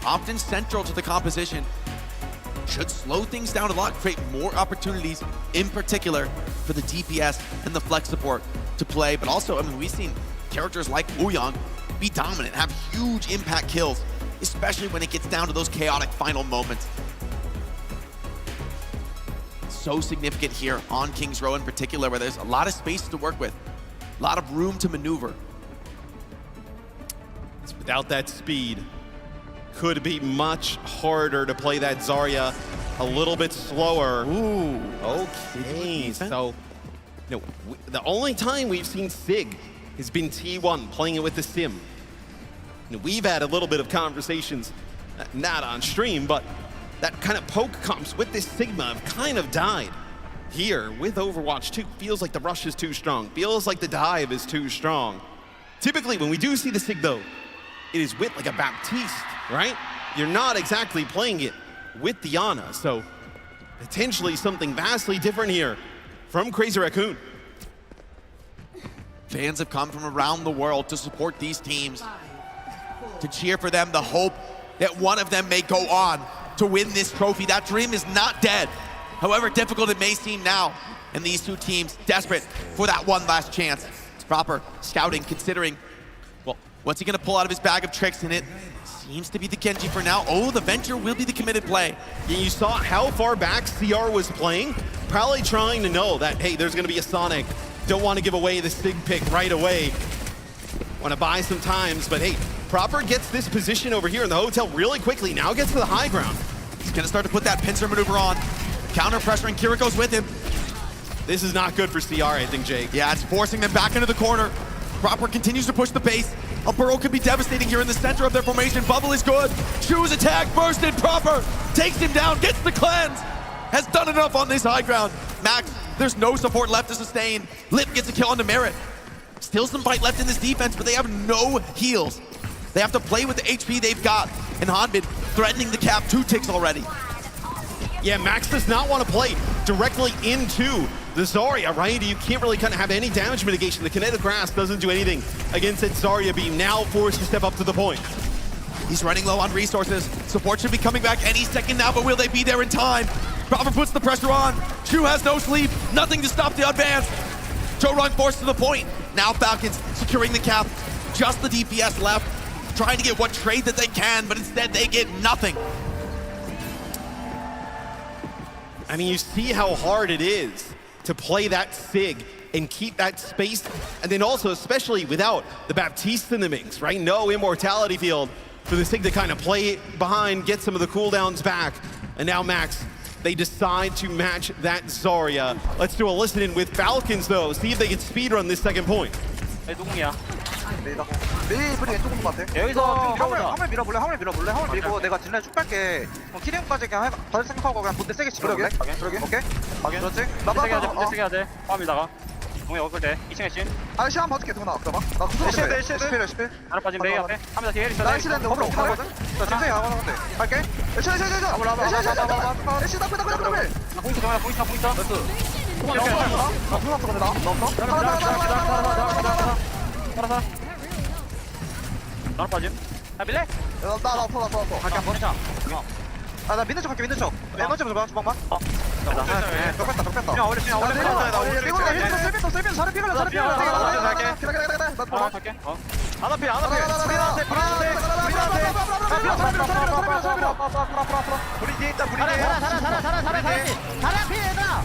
Often central to the composition. Should slow things down a lot, create more opportunities, in particular for the DPS and the flex support to play. But also, I mean, we've seen characters like Wuyang be dominant, have huge impact kills especially when it gets down to those chaotic final moments. So significant here on King's Row in particular, where there's a lot of space to work with, a lot of room to maneuver. Without that speed, could be much harder to play that Zarya a little bit slower. Ooh. Okay, so the only time we've seen Sig has been T1 playing it with the Sim. We've had a little bit of conversations, not on stream, but that kind of poke comps with this Sigma have kind of died. Here with Overwatch 2, feels like the rush is too strong, feels like the dive is too strong. Typically, when we do see the Sig though, it is with like a Baptiste, right? You're not exactly playing it with Diana, so potentially something vastly different here from Crazy Raccoon. Fans have come from around the world to support these teams, to cheer for them, the hope that one of them may go on to win this trophy. That dream is not dead, however difficult it may seem now. And these two teams desperate for that one last chance. It's Proper scouting, considering, well, what's he gonna pull out of his bag of tricks, and it seems to be the Genji for now. Oh, the Venture will be the committed play. Yeah, you saw how far back CR was playing, probably trying to know that, hey, there's gonna be a Sonic. Don't want to give away the Sig pick right away. Want to buy some times, but hey, Proper gets this position over here in the hotel really quickly. Now gets to the high ground. He's gonna start to put that pincer maneuver on. Counter pressure, and Kira goes with him. This is not good for CR, I think, Jake. Yeah, it's forcing them back into the corner. Proper continues to push the base. A burrow could be devastating here in the center of their formation. Bubble is good. Choose attack, bursted. Proper takes him down, gets the cleanse. Has done enough on this high ground. Max, there's no support left to sustain. Lip gets a kill on the Merit. Still some fight left in this defense, but they have no heals. They have to play with the HP they've got. And Hanbin threatening the cap 2 ticks already. Yeah, Max does not want to play directly into the Zarya, right? You can't really kind of have any damage mitigation. The kinetic grasp doesn't do anything against that Zarya beam, now forced to step up to the point. He's running low on resources. Support should be coming back any second now, but will they be there in time? Proper puts the pressure on. Chu has no sleep, nothing to stop the advance. Jorong forced to the point. Now Falcons securing the cap. Just the DPS left, trying to get what trade that they can, but instead they get nothing. I mean, you see how hard it is to play that Sig and keep that space, and then also, especially without the Baptiste in the mix, right? No immortality field for the Sig to kind of play behind, get some of the cooldowns back, and now Max, they decide to match that Zarya. Let's do a listen-in with Falcons, though, see if they can speedrun this second point. 누구냐? 메이플이 왼쪽 온것 같아. 여기서 화물 밀어볼래? 화물 밀어볼래? 화물 밀고 내가 딜라인 쭉 갈게. 키링까지 그냥 받을 생각하고 그냥 본대 세게 치러볼래? 그러게. 오케이. 그렇지. 세게 해야 돼. 본대 세게 해야 돼. 화물 밀다가. 동해 어글 때 2층에 씬. 아 시간 봐줄게 동현아. 그러봐. 나 구속해. 10. 하나 빠진 메이 앞에. 하면서 뒤에 있어. 나 시간 너무 없거든. 나 진짜 야간 건데. 갈게. 에시. 에시 나 공이 동현아 공이 있어. 나 불렀어 근데 나 없어. 살아. 나로 빠짐. 아 밀래? 나 없어. 갈게 한번. 나 민대 쪽 갈게 민대 쪽. 맨 먼저 봐 주방만. 뺐다. 야 어렵지. 셀빈 잘해 피걸려. 갈게. 하나 피. 우리 뒤에 있다. 살아 피해다.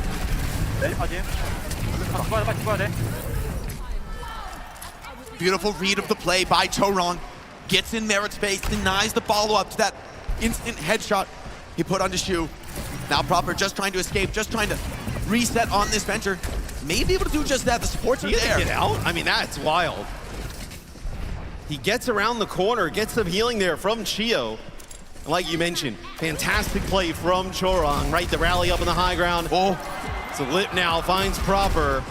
네 빠짐. 죽어야 돼. Beautiful read of the play by Jorong. Gets in Merit's face, denies the follow-up to that instant headshot he put onto Shu. Now Proper just trying to escape, just trying to reset on this Venture. May be able to do just that. The supports are there. Get out? I mean, that's wild. He gets around the corner, gets some healing there from Chio. Like you mentioned, fantastic play from Jorong, right? The rally up on the high ground. Oh, so Lip now finds Proper.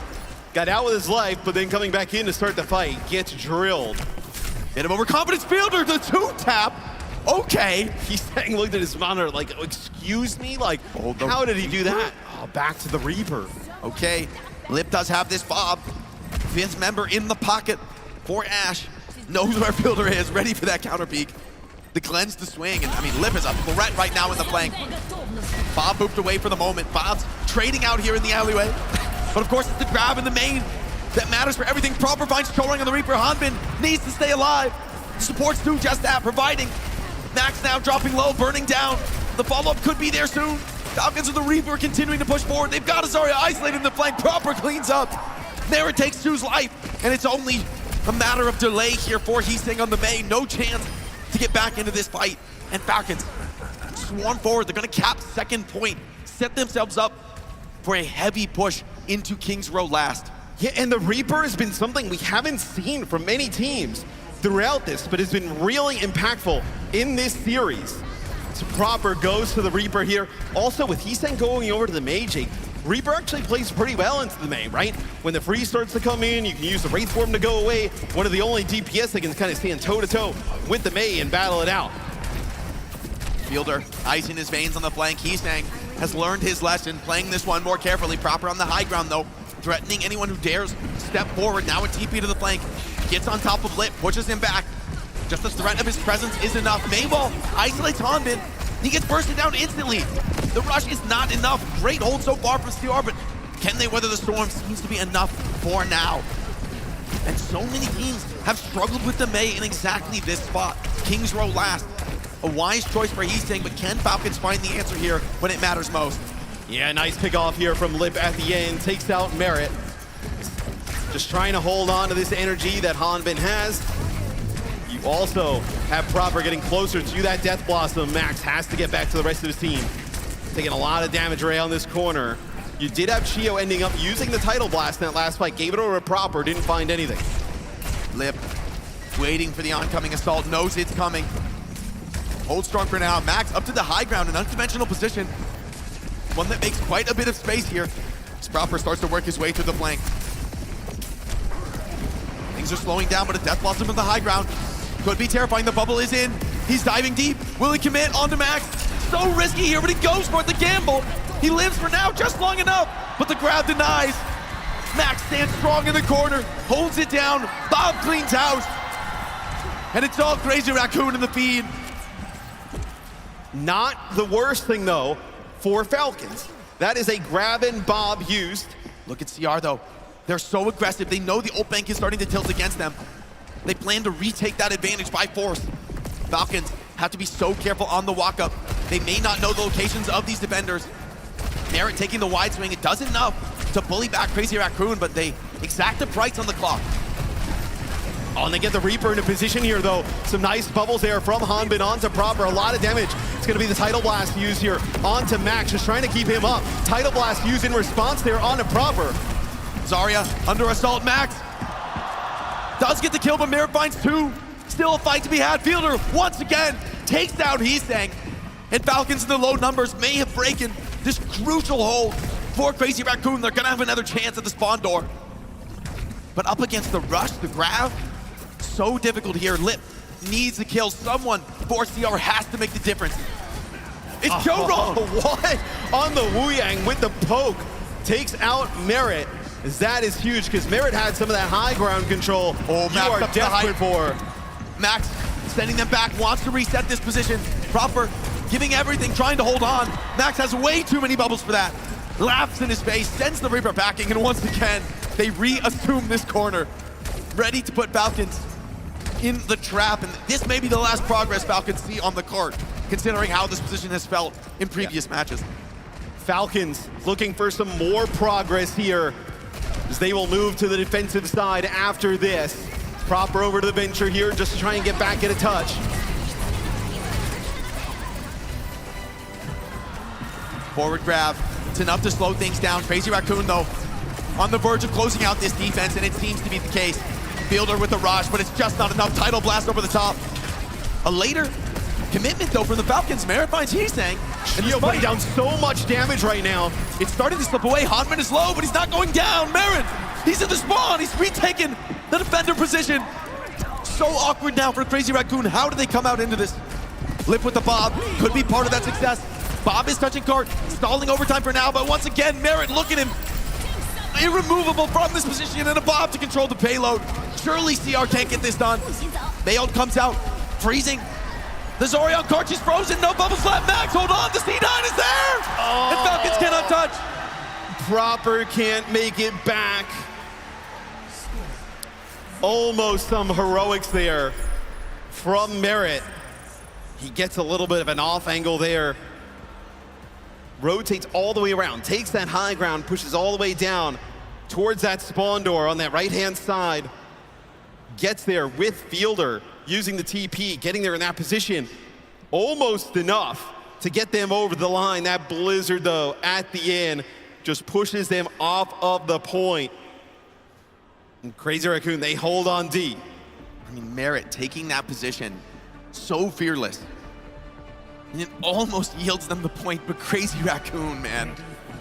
Got out with his life, but then coming back in to start the fight, gets drilled. Hit him overconfidence fielder, the 2-tap. Okay. He's saying, looked at his monitor like, excuse me? Like, how did he do that? Oh, back to the Reaper. Okay, Lip does have this fob. 5th member in the pocket for Ash. Knows where Fielder is, ready for that counter peek. The cleanse, the swing, and I mean, Lip is a threat right now in the flank. Bob moved away for the moment. Bob's trading out here in the alleyway. But of course, it's the grab in the main that matters for everything. Proper finds Jorong on the Reaper. Hanbin needs to stay alive. Supports do just that, providing Max now dropping low, burning down. The follow-up could be there soon. Falcons with the Reaper continuing to push forward. They've got Azaria isolated in the flank. Proper cleans up. There it takes 2's life, and it's only a matter of delay here for Heesang on the Mei. No chance to get back into this fight. And Falcons swarm forward. They're going to cap second point, set themselves up for a heavy push into King's Row last. Yeah, and the Reaper has been something we haven't seen from many teams throughout this, but has been really impactful in this series. So Proper goes to the Reaper here. Also, with Heesang going over to the Mage, Reaper actually plays pretty well into the Mei, right? When the freeze starts to come in, you can use the Wraith Form to go away. One of the only DPS that can kind of stand toe-to-toe with the Mei and battle it out. Fielder, ice in his veins on the flank. Heesang has learned his lesson, playing this one more carefully. Proper on the high ground, though, threatening anyone who dares step forward. Now a TP to the flank. Gets on top of Lip, pushes him back. Just the threat of his presence is enough. Mayball isolates Hanbin. He gets bursted down instantly. The rush is not enough. Great hold so far from CR, but can they weather the storm? Seems to be enough for now. And so many teams have struggled with the Mei in exactly this spot. King's Row last. A wise choice for Heesang, but can Falcons find the answer here when it matters most? Yeah, nice pick off here from Lip at the end. Takes out Merit. Just trying to hold on to this energy that Hanbin has. You also have Proper getting closer to that Death Blossom. Max has to get back to the rest of his team. Taking a lot of damage right on this corner. You did have Chio ending up using the Tidal Blast in that last fight. Gave it over to Proper, didn't find anything. Lip waiting for the oncoming assault, knows it's coming. Hold strong for now. Max up to the high ground, an unconventional position. One that makes quite a bit of space here. As Proper starts to work his way through the flank. Things are slowing down, but a Death Blossom on the high ground could be terrifying. The bubble is in. He's diving deep. Will he commit onto Max? So risky here, but he goes for it. The gamble. He lives for now just long enough, but the grab denies. Max stands strong in the corner, holds it down. Bob cleans house. And it's all Crazy Raccoon in the feed. Not the worst thing, though, for Falcons. That is a grab and Bob used. Look at CR, though. They're so aggressive. They know the ult bank is starting to tilt against them. They plan to retake that advantage by force. Falcons have to be so careful on the walk-up. They may not know the locations of these defenders. Merit taking the wide swing. It does enough to bully back Crazy Raccoon, but they exact the price on the clock. Oh, and they get the Reaper into position here, though. Some nice bubbles there from Hanbin onto Proper. A lot of damage. It's going to be the Tidal Blast used here onto Max, just trying to keep him up. Tidal Blast used in response there onto Proper. Zarya under assault. Max does get the kill, but Merit finds 2. Still a fight to be had. Fielder once again takes down Heesang. And Falcons in the low numbers may have broken this crucial hold for Crazy Raccoon. They're going to have another chance at the spawn door. But up against the rush, the grab, so difficult here. Lip needs the kill. Someone for CR has to make the difference. It's Joe Wrong. What? On the Wu Yang with the poke. Takes out Merit. That is huge, because Merit had some of that high ground control. Oh, Max you are up to the height. desperate for. Max sending them back, wants to reset this position. Proper giving everything, trying to hold on. Max has way too many bubbles for that. Laughs in his face, sends the Reaper backing, and once again, they reassume this corner. Ready to put Falcons in the trap, and this may be the last progress Falcons see on the court, considering how this position has felt in previous matches. Falcons looking for some more progress here, as they will move to the defensive side after this. Proper over to the Venture here, just to try and get back in a touch. Forward grab, it's enough to slow things down. Crazy Raccoon, though, on the verge of closing out this defense, and it seems to be the case. Fielder with the rush, but it's just not enough. Tidal Blast over the top. A later commitment, though, from the Falcons. Merit finds Heesang. Chio putting down so much damage right now. It's starting to slip away. Hanbin is low, but he's not going down. Merit, he's in the spawn. He's retaken the defender position. So awkward now for Crazy Raccoon. How do they come out into this? Lip with the Bob. Could be part of that success. Bob is touching cart, stalling overtime for now, but once again, Merit, look at him. Irremovable from this position, and a Bob to control the payload. Surely CR can't get this done. Bailed comes out, freezing. The Zarya on cart, she's frozen, no bubbles left. Max, hold on, the C9 is there! And Falcons cannot touch. Proper can't make it back. Almost some heroics there from Merit. He gets a little bit of an off angle there. Rotates all the way around, takes that high ground, pushes all the way down towards that spawn door on that right-hand side. Gets there with Fielder, using the TP, getting there in that position. Almost enough to get them over the line. That Blizzard, though, at the end, just pushes them off of the point. And Crazy Raccoon, they hold on D. I mean, Merit taking that position, so fearless. And it almost yields them the point, but Crazy Raccoon, man,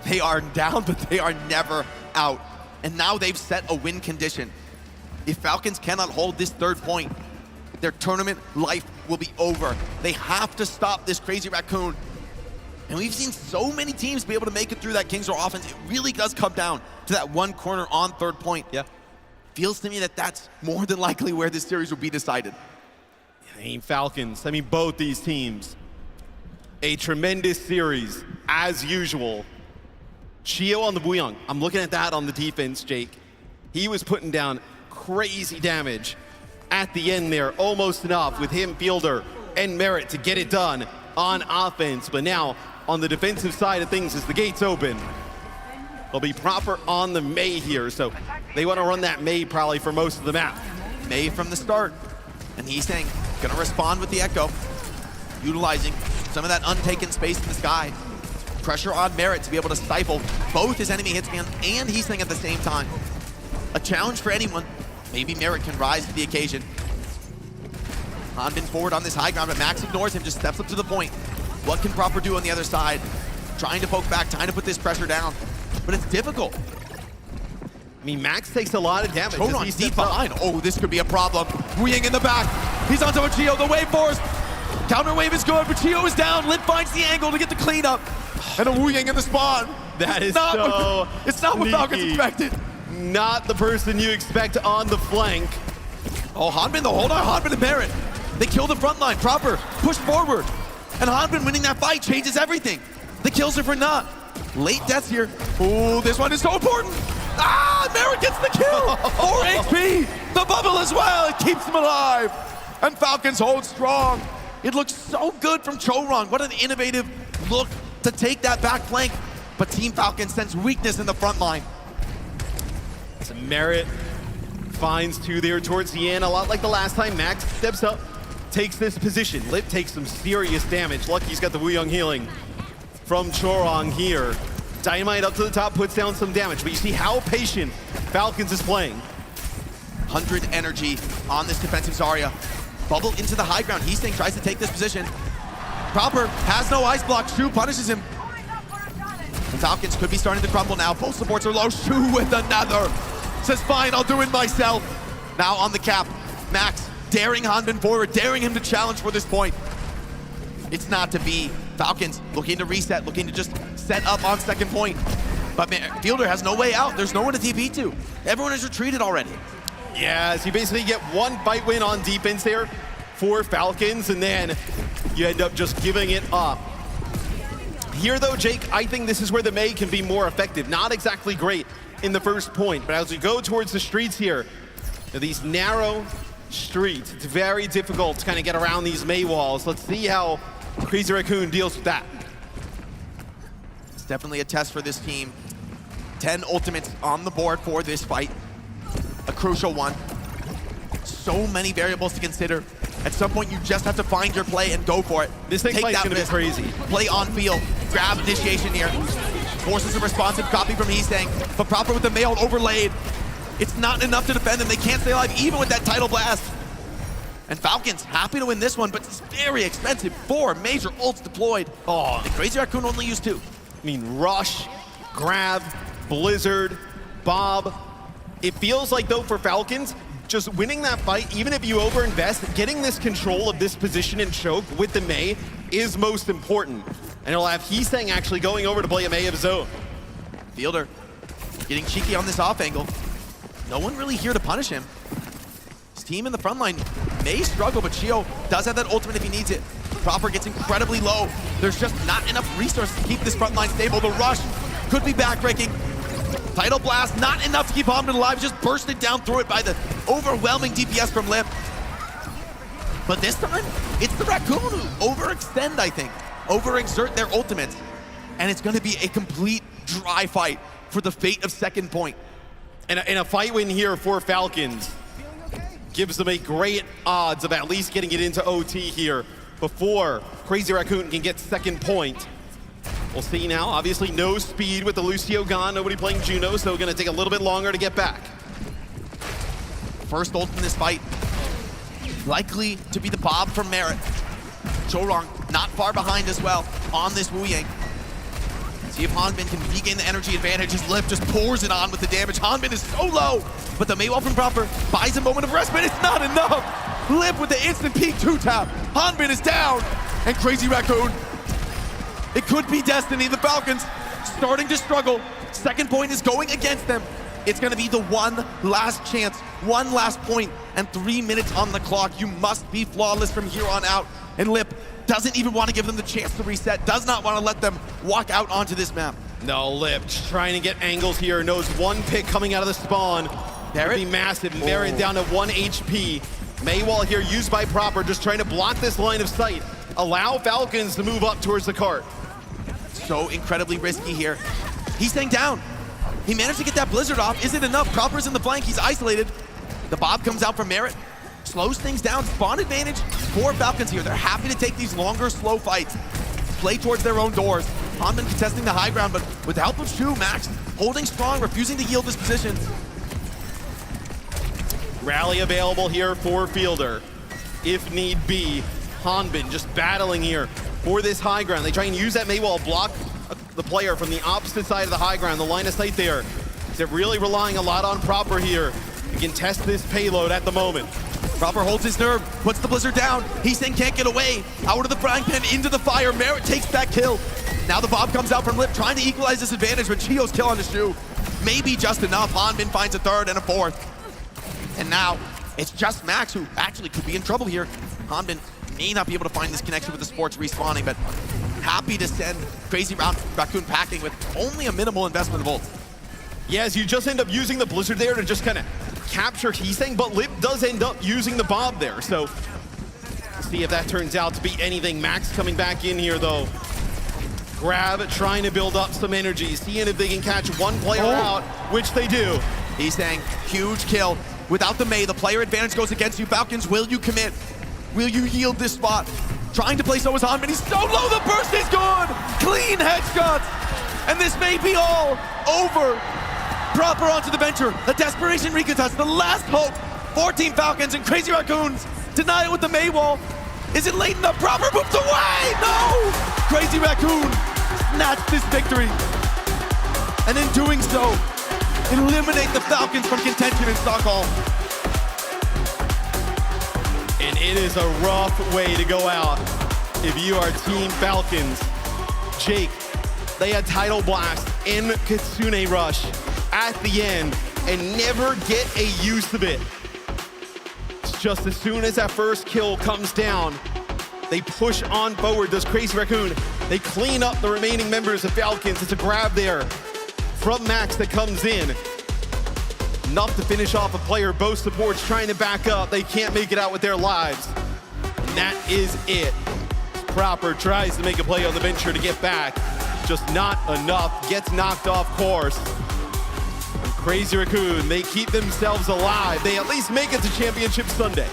they are down, but they are never out. And now they've set a win condition. If Falcons cannot hold this third point, their tournament life will be over. They have to stop this Crazy Raccoon. And we've seen so many teams be able to make it through that Kings Row offense. It really does come down to that one corner on third point. Yeah. Feels to me that that's more than likely where this series will be decided. I mean, Falcons, I mean, both these teams, a tremendous series, as usual. Chio on the Buyong, I'm looking at that on the defense, Jake. He was putting down crazy damage at the end there, almost enough with him, Fielder, and Merit to get it done on offense. But now, on the defensive side of things, as the gates open, they'll be proper on the Mei here, so they want to run that Mei probably for most of the map. Mei from the start, and he's saying, gonna respond with the Echo, utilizing some of that untaken space in the sky. Pressure on Merit to be able to stifle both his enemy hitscan and he's saying at the same time. A challenge for anyone. Maybe Merit can rise to the occasion. Hanbin forward on this high ground, but Max ignores him, just steps up to the point. What can Proper do on the other side? Trying to poke back, trying to put this pressure down, but it's difficult. I mean, Max takes a lot of damage. Choron's deep behind. Oh, this could be a problem. Wu Ying in the back. He's on top of Chio, the wave force. Counter wave is good, but Chio is down. Lip finds the angle to get the cleanup. And a Wu Ying in the spawn. That is it's not what Falcons expected. Not the person you expect on the flank. Oh, Hanbin, though, hold on, Hanbin and Merit. They kill the front line, Proper, push forward. And Hanbin winning that fight changes everything. The kills are for naught. Late deaths here. Oh, this one is so important. Ah, Merit gets the kill. 4 HP, the bubble as well, it keeps him alive. And Falcons hold strong. It looks so good from Choron. What an innovative look to take that back flank. But Team Falcons sense weakness in the front line. So Merit finds 2 there towards the end, a lot like the last time. Max steps up, takes this position. Lip takes some serious damage. Lucky's got the Wu Yong healing from Choron here. Dynamite up to the top, puts down some damage, but you see how patient Falcons is playing. 100 energy on this defensive Zarya. Bubble into the high ground. Heasting tries to take this position. Proper has no ice block. Shu punishes him. The Falcons could be starting to crumble now. Both supports are low. Shu with another. Says, fine, I'll do it myself. Now on the cap, Max daring Hanbin forward, daring him to challenge for this point. It's not to be. Falcons looking to reset, looking to just set up on second point. But Fielder has no way out. There's no one to TP to. Everyone has retreated already. Yeah, so you basically get one fight win on defense there for Falcons, and then you end up just giving it up. Here though, Jake, I think this is where the Mei can be more effective. Not exactly great in the first point, but as we go towards the streets here, these narrow streets, it's very difficult to kind of get around these Mei walls. Let's see how Crazy Raccoon deals with that. It's definitely a test for this team. 10 ultimates on the board for this fight. A crucial one. So many variables to consider. At some point, you just have to find your play and go for it. This thing fight's gonna be crazy. Play on field. Grab initiation here. Forces a responsive copy from Heesang, but Proper with the mail overlaid. It's not enough to defend them. They can't stay alive even with that tidal blast. And Falcons happy to win this one, but it's very expensive. 4 major ults deployed. Oh, and Crazy Raccoon only used 2. I mean, Rush, Grab, Blizzard, Bob. It feels like, though, for Falcons, just winning that fight, even if you overinvest, getting this control of this position and choke with the Mei is most important. And he'll have Heesang actually going over to play a Mei of his own. Fielder getting cheeky on this off angle. No one really here to punish him. His team in the front line may struggle, but Chio does have that ultimate if he needs it. Proper gets incredibly low. There's just not enough resources to keep this front line stable. The rush could be backbreaking. Tidal blast, not enough to keep Hanbin alive. Just bursted down through it by the overwhelming DPS from Lip. But this time, it's the Raccoon who overextend, I think. Overexert their ultimates. And it's going to be a complete dry fight for the fate of second point. And a fight win here for Falcons gives them a great odds of at least getting it into OT here before Crazy Raccoon can get second point. We'll see now. Obviously, no speed with the Lucio gone. Nobody playing Juno, so going to take a little bit longer to get back. First ult in this fight, likely to be the Bob from Merit. Chorong not far behind as well on this Wu Yang. See if Hanbin can regain the energy advantage. His Lip just pours it on with the damage. Hanbin is so low, but the Maywall from Proper buys a moment of respite. It's not enough. Lip with the instant peak 2-tap. Hanbin is down, and Crazy Raccoon. It could be destiny. The Falcons starting to struggle. Second point is going against them. It's going to be the one last chance, one last point, and 3 minutes on the clock. You must be flawless from here on out. And Lip doesn't even want to give them the chance to reset, does not want to let them walk out onto this map. No, Lip trying to get angles here. Knows one pick coming out of the spawn. That would be massive. Merit down to 1 HP. Maywall here used by Proper, just trying to block this line of sight. Allow Falcons to move up towards the cart. So incredibly risky here. He's staying down. He managed to get that Blizzard off. Is it enough? Proper's in the flank. He's isolated. The Bob comes out from Merit. Slows things down. Spawn advantage for Falcons here. They're happy to take these longer, slow fights. Play towards their own doors. Hanbin contesting the high ground, but with the help of Shu, Max holding strong, refusing to yield this position. Rally available here for Fielder. If need be, Hanbin just battling here for this high ground. They try and use that Maywall, block the player from the opposite side of the high ground, the line of sight there. They're really relying a lot on Proper here to contest this payload at the moment. Proper holds his nerve, puts the Blizzard down. Heasing can't get away. Out of the frying pan, into the fire. Merit takes that kill. Now the Bob comes out from Lip, trying to equalize this advantage, but Chio's kill on the Shu may be just enough. Hanbin finds a third and a fourth. And now it's just Max who actually could be in trouble here. Hanbin may not be able to find this connection with the Sports respawning, but happy to send Crazy Raccoon packing with only a minimal investment of ult. Yes, you just end up using the Blizzard there to just kind of capture Heesang, but Lip does end up using the Bob there. So see if that turns out to be anything. Max coming back in here though. Grab trying to build up some energy, seeing if they can catch one player out, which they do. Heesang, huge kill. Without the Mei, the player advantage goes against you. Falcons, will you commit? Will you yield this spot? Trying to play so is Hanbin. He's so low, the burst is good! Clean headshots! And this may be all over. Proper onto the venture. The desperation recontest, the last hope for Team Falcons, and Crazy Raccoons deny it with the Maywall. Is it late enough? Proper moves away! No! Crazy Raccoon snatched this victory. And in doing so, eliminate the Falcons from contention in Stockholm. And it is a rough way to go out if you are Team Falcons. Jake, they had Tidal Blast in Kitsune Rush at the end and never get a use of it. It's just as soon as that first kill comes down, they push on forward, does Crazy Raccoon. They clean up the remaining members of Falcons. It's a grab there from Max that comes in. Enough to finish off a player. Both supports trying to back up. They can't make it out with their lives. And that is it. Proper tries to make a play on the venture to get back. Just not enough. Gets knocked off course. And Crazy Raccoon, they keep themselves alive. They at least make it to Championship Sunday.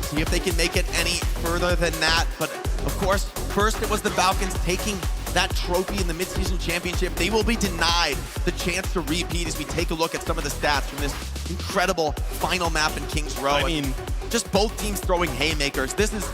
See if they can make it any further than that. But of course, first it was the Falcons taking that trophy in the midseason championship. They will be denied the chance to repeat as we take a look at some of the stats from this incredible final map in Kings Row. I mean, just both teams throwing haymakers. This is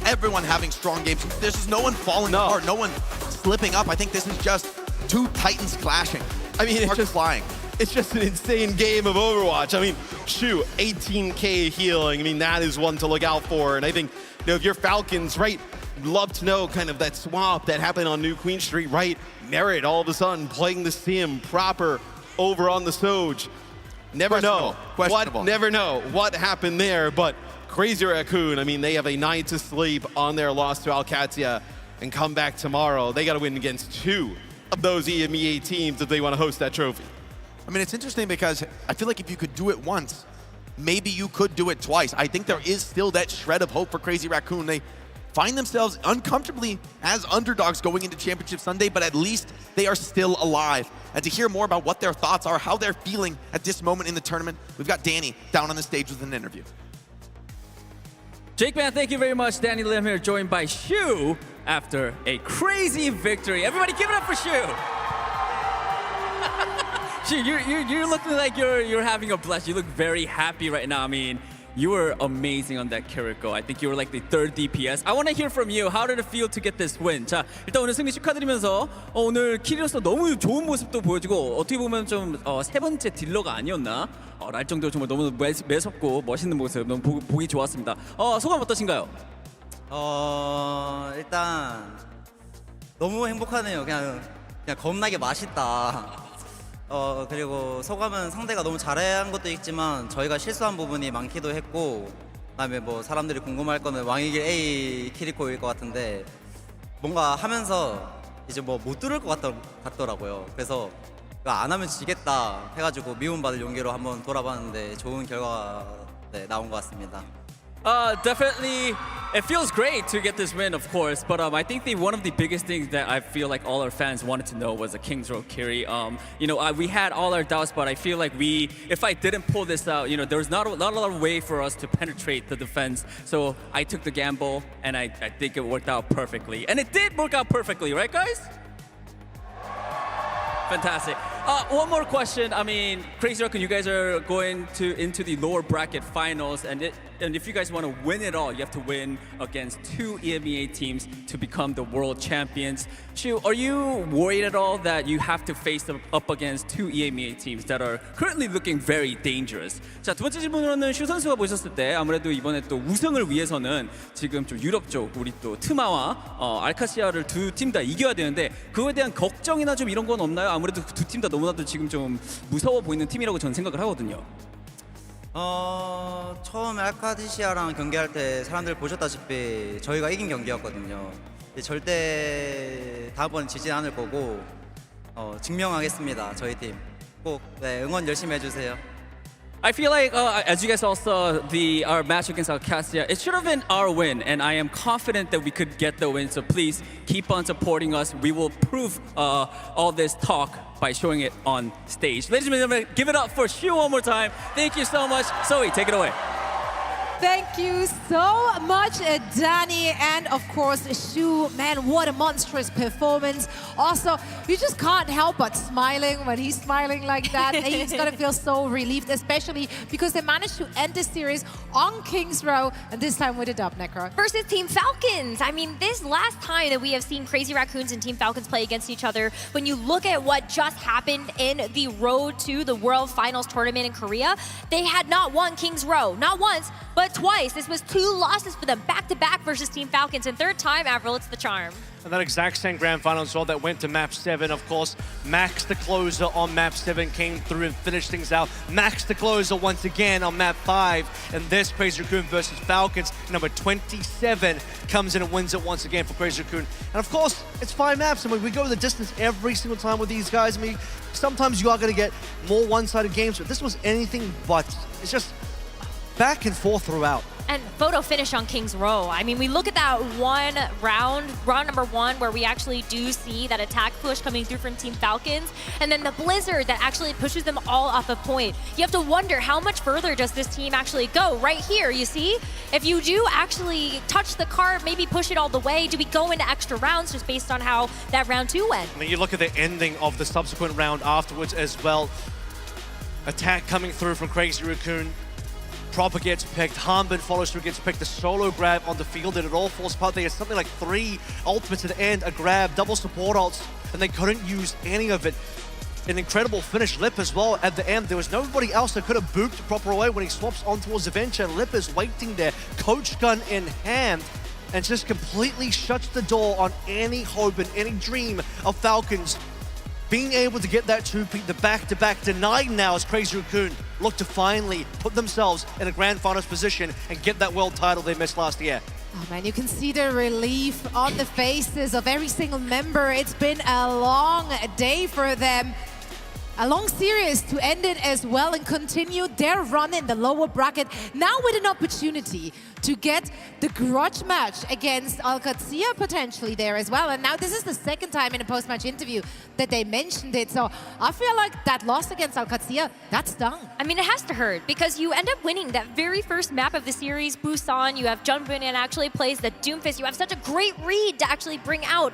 everyone having strong games. This is no one falling apart, no one slipping up. I think this is just two titans clashing. I mean, it's just an insane game of Overwatch. I mean, Shu, 18K healing. I mean, that is one to look out for. And I think, you know, if you're Falcons, right, love to know kind of that swap that happened on New Queen Street, right? Merit all of a sudden playing the sim Proper over on the Soj. Never know what happened there, but Crazy Raccoon, I mean, they have a night to sleep on their loss to Alcatia and come back tomorrow. They got to win against two of those EMEA teams if they want to host that trophy. I mean, it's interesting because I feel like if you could do it once, maybe you could do it twice. I think there is still that shred of hope for Crazy Raccoon. They find themselves uncomfortably as underdogs going into Championship Sunday, but at least they are still alive. And to hear more about what their thoughts are, how they're feeling at this moment in the tournament, we've got Danny down on the stage with an interview. Jake, man, thank you very much. Danny Lim here, joined by Shu after a crazy victory. Everybody give it up for Shu. Shu, you're looking like you're having a blast. You look very happy right now. I mean, you were amazing on that Kiriko. I think you were like the third DPS. I want to hear from you. How did it feel to get this win? 자, 일단 오늘 승리 축하드리면서 오늘 킬로서 너무 좋은 모습도 보여주고 어떻게 보면 좀 세 번째 딜러가 아니었나 랄 정도로 정말 너무 매섭고 멋있는 모습 너무 보기 좋았습니다. 소감 어떠신가요? 일단 너무 행복하네요. 그냥 겁나게 맛있다. 그리고 소감은 상대가 너무 잘한 것도 있지만 저희가 실수한 부분이 많기도 했고 그다음에 뭐 사람들이 궁금할 거는 왕이길 A 키리코일 것 같은데 뭔가 하면서 이제 뭐 못 들을 것 같더라고요. 그래서 안 하면 지겠다 해가지고 미움받을 용기로 한번 돌아봤는데 좋은 결과가 나온 것 같습니다. Definitely, it feels great to get this win, of course. But I think one of the biggest things that I feel like all our fans wanted to know was a King's Row carry. We had all our doubts, but I feel like if I didn't pull this out, there was not a lot of way for us to penetrate the defense. So I took the gamble, and I think it worked out perfectly. And it did work out perfectly, right, guys? Fantastic. One more question. I mean, Crazy Raccoon, you guys are going into the lower bracket finals, and if you guys want to win it all, you have to win against 2 EMEA teams to become the world champions. Shu, are you worried at all that you have to face them up against 2 EMEA teams that are currently looking very dangerous? 자, 두 번째 질문으로는 슈 선수가 보셨을 때 아무래도 이번에 또 우승을 위해서는 지금 좀 유럽 쪽 우리 또 트마와 알카시아를 두 팀 다 이겨야 되는데 그거에 대한 걱정이나 좀 이런 건 없나요? 아무래도 두 팀 다 너무나도 지금 좀 무서워 보이는 팀이라고 저는 생각을 하거든요. 처음에 알카디시아랑 경기할 때 사람들 보셨다시피 저희가 이긴 경기였거든요. 절대 다음번 지진 않을 거고 증명하겠습니다. 저희 팀 꼭 응원 열심히 해주세요. I feel like, as you guys all saw, our match against Alcacia, it should have been our win, and I am confident that we could get the win. So please keep on supporting us. We will prove all this talk by showing it on stage. Ladies and gentlemen, give it up for Shu one more time. Thank you so much. Zoe, take it away. Thank you so much, Danny, and of course, Shu. Man, what a monstrous performance. Also, you just can't help but smiling when he's smiling like that. And he's gonna feel so relieved, especially because they managed to end the series on King's Row, and this time with a dub, Necro. Versus Team Falcons. I mean, this last time that we have seen Crazy Raccoons and Team Falcons play against each other, when you look at what just happened in the road to the World Finals tournament in Korea, they had not won King's Row, not once, but twice. This was 2 losses for them back-to-back versus Team Falcons, and third time, Avril, it's the charm. And that exact same grand final as well that went to map 7. Of course, Max the closer on map 7 came through and finished things out. Max the closer once again on map 5. And this Crazy Raccoon versus Falcons, number 27, comes in and wins it once again for Crazy Raccoon. And of course, it's 5 maps. I mean, we go the distance every single time with these guys. I mean, sometimes you are going to get more one-sided games, but this was anything but. It's just back and forth throughout. And photo finish on King's Row. I mean, we look at that one round number 1, where we actually do see that attack push coming through from Team Falcons, and then the blizzard that actually pushes them all off a point. You have to wonder, how much further does this team actually go? Right here, you see? If you do actually touch the card, maybe push it all the way, do we go into extra rounds just based on how that round 2 went? I mean, you look at the ending of the subsequent round afterwards as well. Attack coming through from Crazy Raccoon. Proper gets picked, Hanbin follows through, gets picked, the solo grab on the field, and it all falls apart. They had something like 3 ultimates at the end, a grab, double support ults, and they couldn't use any of it. An incredible finish, Lip as well at the end. There was nobody else that could have booped proper away when he swaps on towards Adventure. Lip is waiting there, coach gun in hand, and just completely shuts the door on any hope and any dream of Falcons being able to get that 2-peat, the back-to-back, denied now as Crazy Raccoon look to finally put themselves in a grand finals position and get that world title they missed last year. Oh man, you can see the relief on the faces of every single member. It's been a long day for them. A long series to end it as well and continue their run in the lower bracket. Now with an opportunity to get the grudge match against OWCS potentially there as well. And now this is the second time in a post-match interview that they mentioned it. So I feel like that loss against OWCS, that stung. I mean, it has to hurt because you end up winning that very first map of the series, Busan. You have Junbin and actually plays the Doomfist. You have such a great read to actually bring out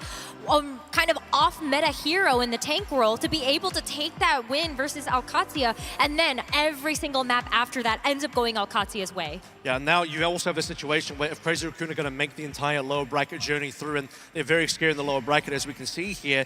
kind of off-meta hero in the tank role to be able to take that win versus OWCS. And then every single map after that ends up going OWCS' way. Yeah, now you also have a situation where if Crazy Raccoon are going to make the entire lower bracket journey through, and they're very scared in the lower bracket, as we can see here,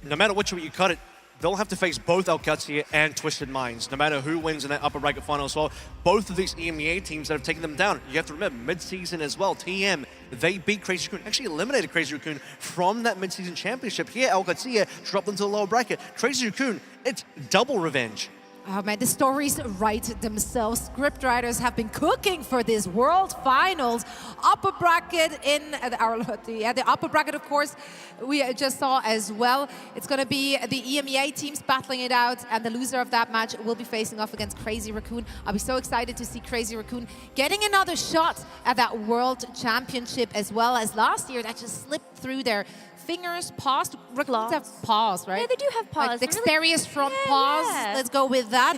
no matter which way you cut it, they'll have to face both OWCS and Twisted Minds, no matter who wins in that upper bracket final. So both of these EMEA teams that have taken them down, you have to remember, mid-season as well, TM, they beat Crazy Raccoon, actually eliminated Crazy Raccoon from that mid-season championship. Here, OWCS dropped them to the lower bracket. Crazy Raccoon, it's double revenge. Oh man, the stories write themselves. Scriptwriters have been cooking for this World Finals. Upper bracket in the upper bracket, of course, we just saw as well. It's going to be the EMEA teams battling it out, and the loser of that match will be facing off against Crazy Raccoon. I'll be so excited to see Crazy Raccoon getting another shot at that World Championship, as well as last year that just slipped through their fingers, paws. Raccoons have paws, right? Yeah, they do have paws. Like dexterous front paws. Let's go with that.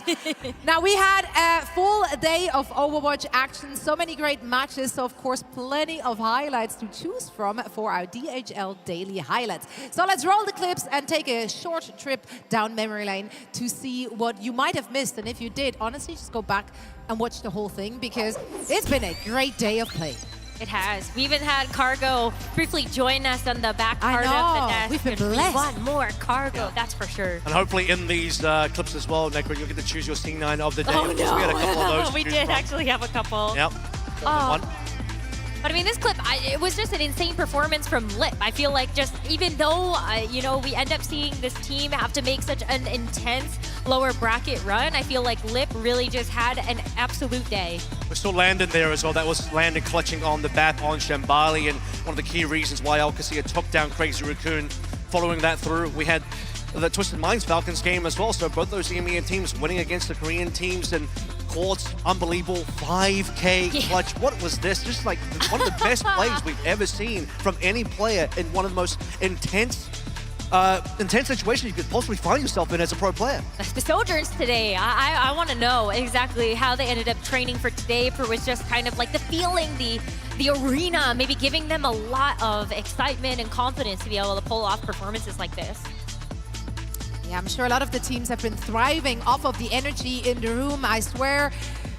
Now, we had a full day of Overwatch action. So many great matches. So, of course, plenty of highlights to choose from for our DHL daily highlights. So let's roll the clips and take a short trip down memory lane to see what you might have missed. And if you did, honestly, just go back and watch the whole thing because it's been a great day of play. It has. We even had Cargo briefly join us on the back part of the desk. We've been And blessed. We want more Cargo, that's for sure. And hopefully in these clips as well, Necro, you'll get to choose your C9 of the day. Oh, Of course, we had a couple of those. to we choose did from. actually have a couple. Yep. Oh. One. But I mean, this clip, it was just an insane performance from Lip. I feel like just even though, you know, we end up seeing this team have to make such an intense lower bracket run, I feel like Lip really just had an absolute day. We saw Landon there as well. That was Landon clutching on the BAP on Shambali, and one of the key reasons why OWCS took down Crazy Raccoon. Following that through, we had the Twisted Minds Falcons game as well. So both those EMEA teams winning against the Korean teams, and Courts, unbelievable 5K clutch. What was this? Just like one of the best plays we've ever seen from any player in one of the most intense situations you could possibly find yourself in as a pro player. The Sojourns today, I want to know exactly how they ended up training for today, for which just kind of like the feeling, the arena, maybe giving them a lot of excitement and confidence to be able to pull off performances like this. Yeah, I'm sure a lot of the teams have been thriving off of the energy in the room. I swear,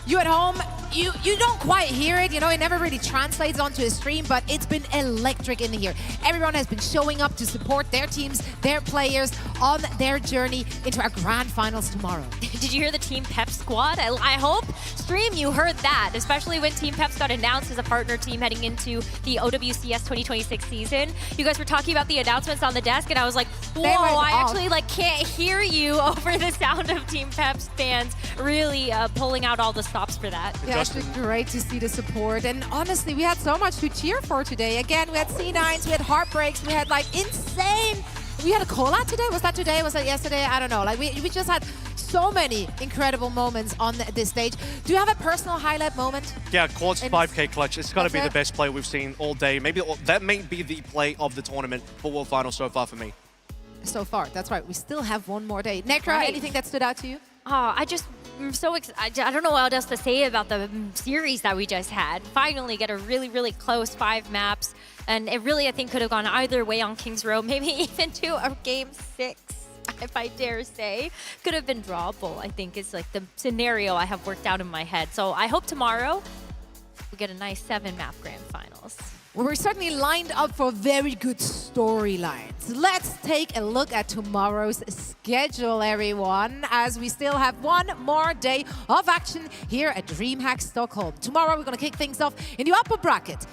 you at home, you don't quite hear it. You know, it never really translates onto a stream, but it's been electric in here. Everyone has been showing up to support their teams, their players on their journey into our grand finals tomorrow. Did you hear the Team Pep squad? I hope, stream, you heard that, especially when Team Peps got announced as a partner team heading into the OWCS 2026 season. You guys were talking about the announcements on the desk, and I was like, whoa, I actually like can't hear you over the sound of Team Peps fans really pulling out all the stops for that. Yeah, it's been great to see the support. And honestly, we had so much to cheer for today. Again, we had C9s, we had heartbreaks, we had like insane. We had a call-out today? Was that today? Was that yesterday? I don't know. Like we just had so many incredible moments on this stage. Do you have a personal highlight moment? Yeah, Court's 5K clutch. It's got to be the best play we've seen all day. Maybe that may be the play of the tournament for World Finals so far for me. So far, that's right. We still have one more day. Necra, anything that stood out to you? Oh, I'm so excited. I don't know what else to say about the series that we just had. Finally get a really, really close 5 maps. And it really, I think, could have gone either way on Kings Row. Maybe even to a game 6, if I dare say. Could have been drawable, I think, is like the scenario I have worked out in my head. So I hope tomorrow we get a nice 7-map grand finals. Well, we're certainly lined up for very good storylines. Let's take a look at tomorrow's schedule, everyone, as we still have one more day of action here at DreamHack Stockholm. Tomorrow, we're going to kick things off in the upper bracket.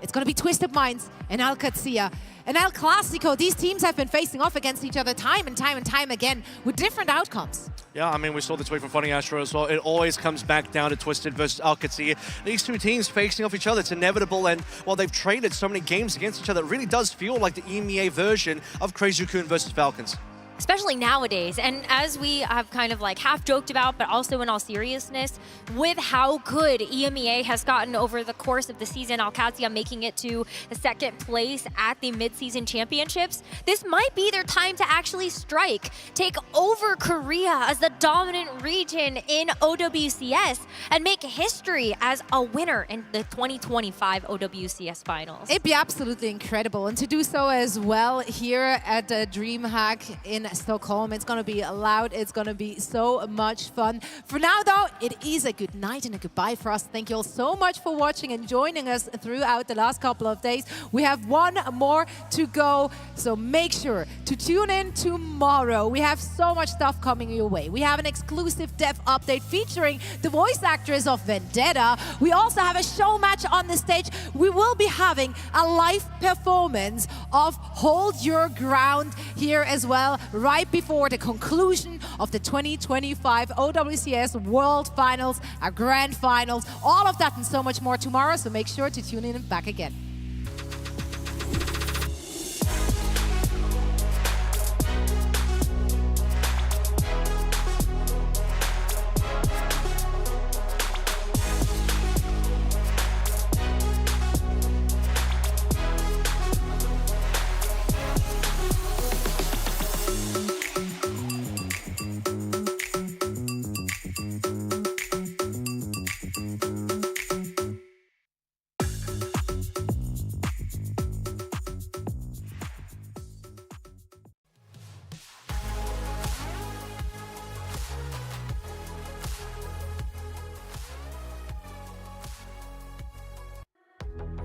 It's going to be Twisted Minds and OWCS. And El Clasico, these teams have been facing off against each other time and time again with different outcomes. Yeah, I mean, we saw the tweet from Funny Astro as well. It always comes back down to Twisted versus OWCS. These two teams facing off each other, it's inevitable. And while they've traded so many games against each other, it really does feel like the EMEA version of Crazy Raccoon versus Falcons. especially nowadays. And as we have kind of like half joked about, but also in all seriousness, with how good EMEA has gotten over the course of the season, Alcatia making it to the second place at the mid-season championships, this might be their time to actually strike, take over Korea as the dominant region in OWCS, and make history as a winner in the 2025 OWCS Finals. It'd be absolutely incredible. And to do so as well here at the DreamHack in Stockholm, it's going to be loud. It's going to be so much fun. For now, though, it is a good night and a goodbye for us. Thank you all so much for watching and joining us throughout the last couple of days. We have one more to go, so make sure to tune in tomorrow. We have so much stuff coming your way. We have an exclusive dev update featuring the voice actress of Vendetta. We also have a show match on the stage. We will be having a live performance of Hold Your Ground here as well, right before the conclusion of the 2025 OWCS World Finals, our grand finals, all of that and so much more tomorrow, so make sure to tune in and back again.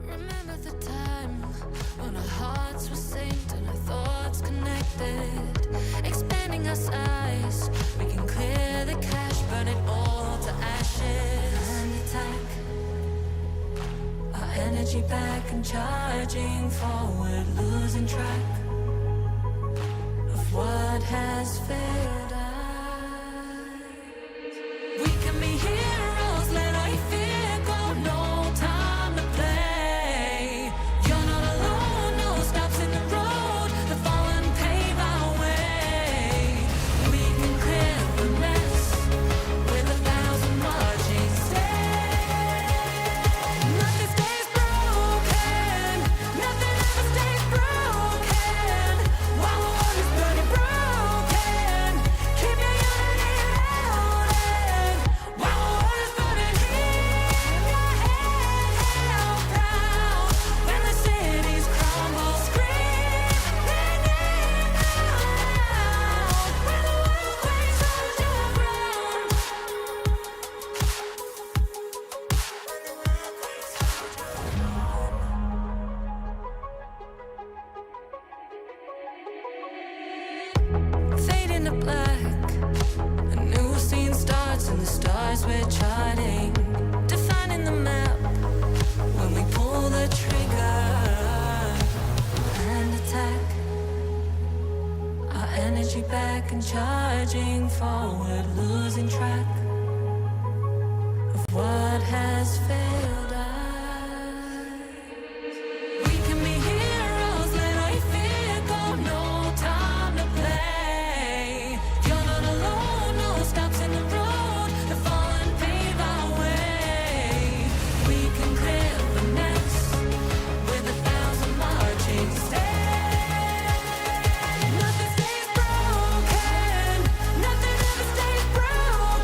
Remember the time when our hearts were synced and our thoughts connected, expanding our size. We can clear the cache, burn it all to ashes. And attack our energy back and charging forward, losing track of what has failed us. We can be heroes, let our fear go, no time to play. You're not alone, no stops in the road, the fallen pave our way. We can clear the mess with 1,000 marching steps. Nothing stays broken, nothing ever stays broken. While the world is burning broken, keep your unity loaded. While the world is burning, keep your head held proud. When the cities crumble, screaming out loud. When the world quakes, hold your ground. Fade into black, a new scene starts and the stars we're charting, defining the map when we pull the trigger and attack. Our energy back and charging forward, losing track of what has failed us. We can be heroes, let our fear go, no time to play. You're not alone, no stops in the road, the fallen pave our way. We can clear the mess with 1,000 marching steps. Nothing stays broken, nothing ever stays broken.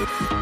Bye.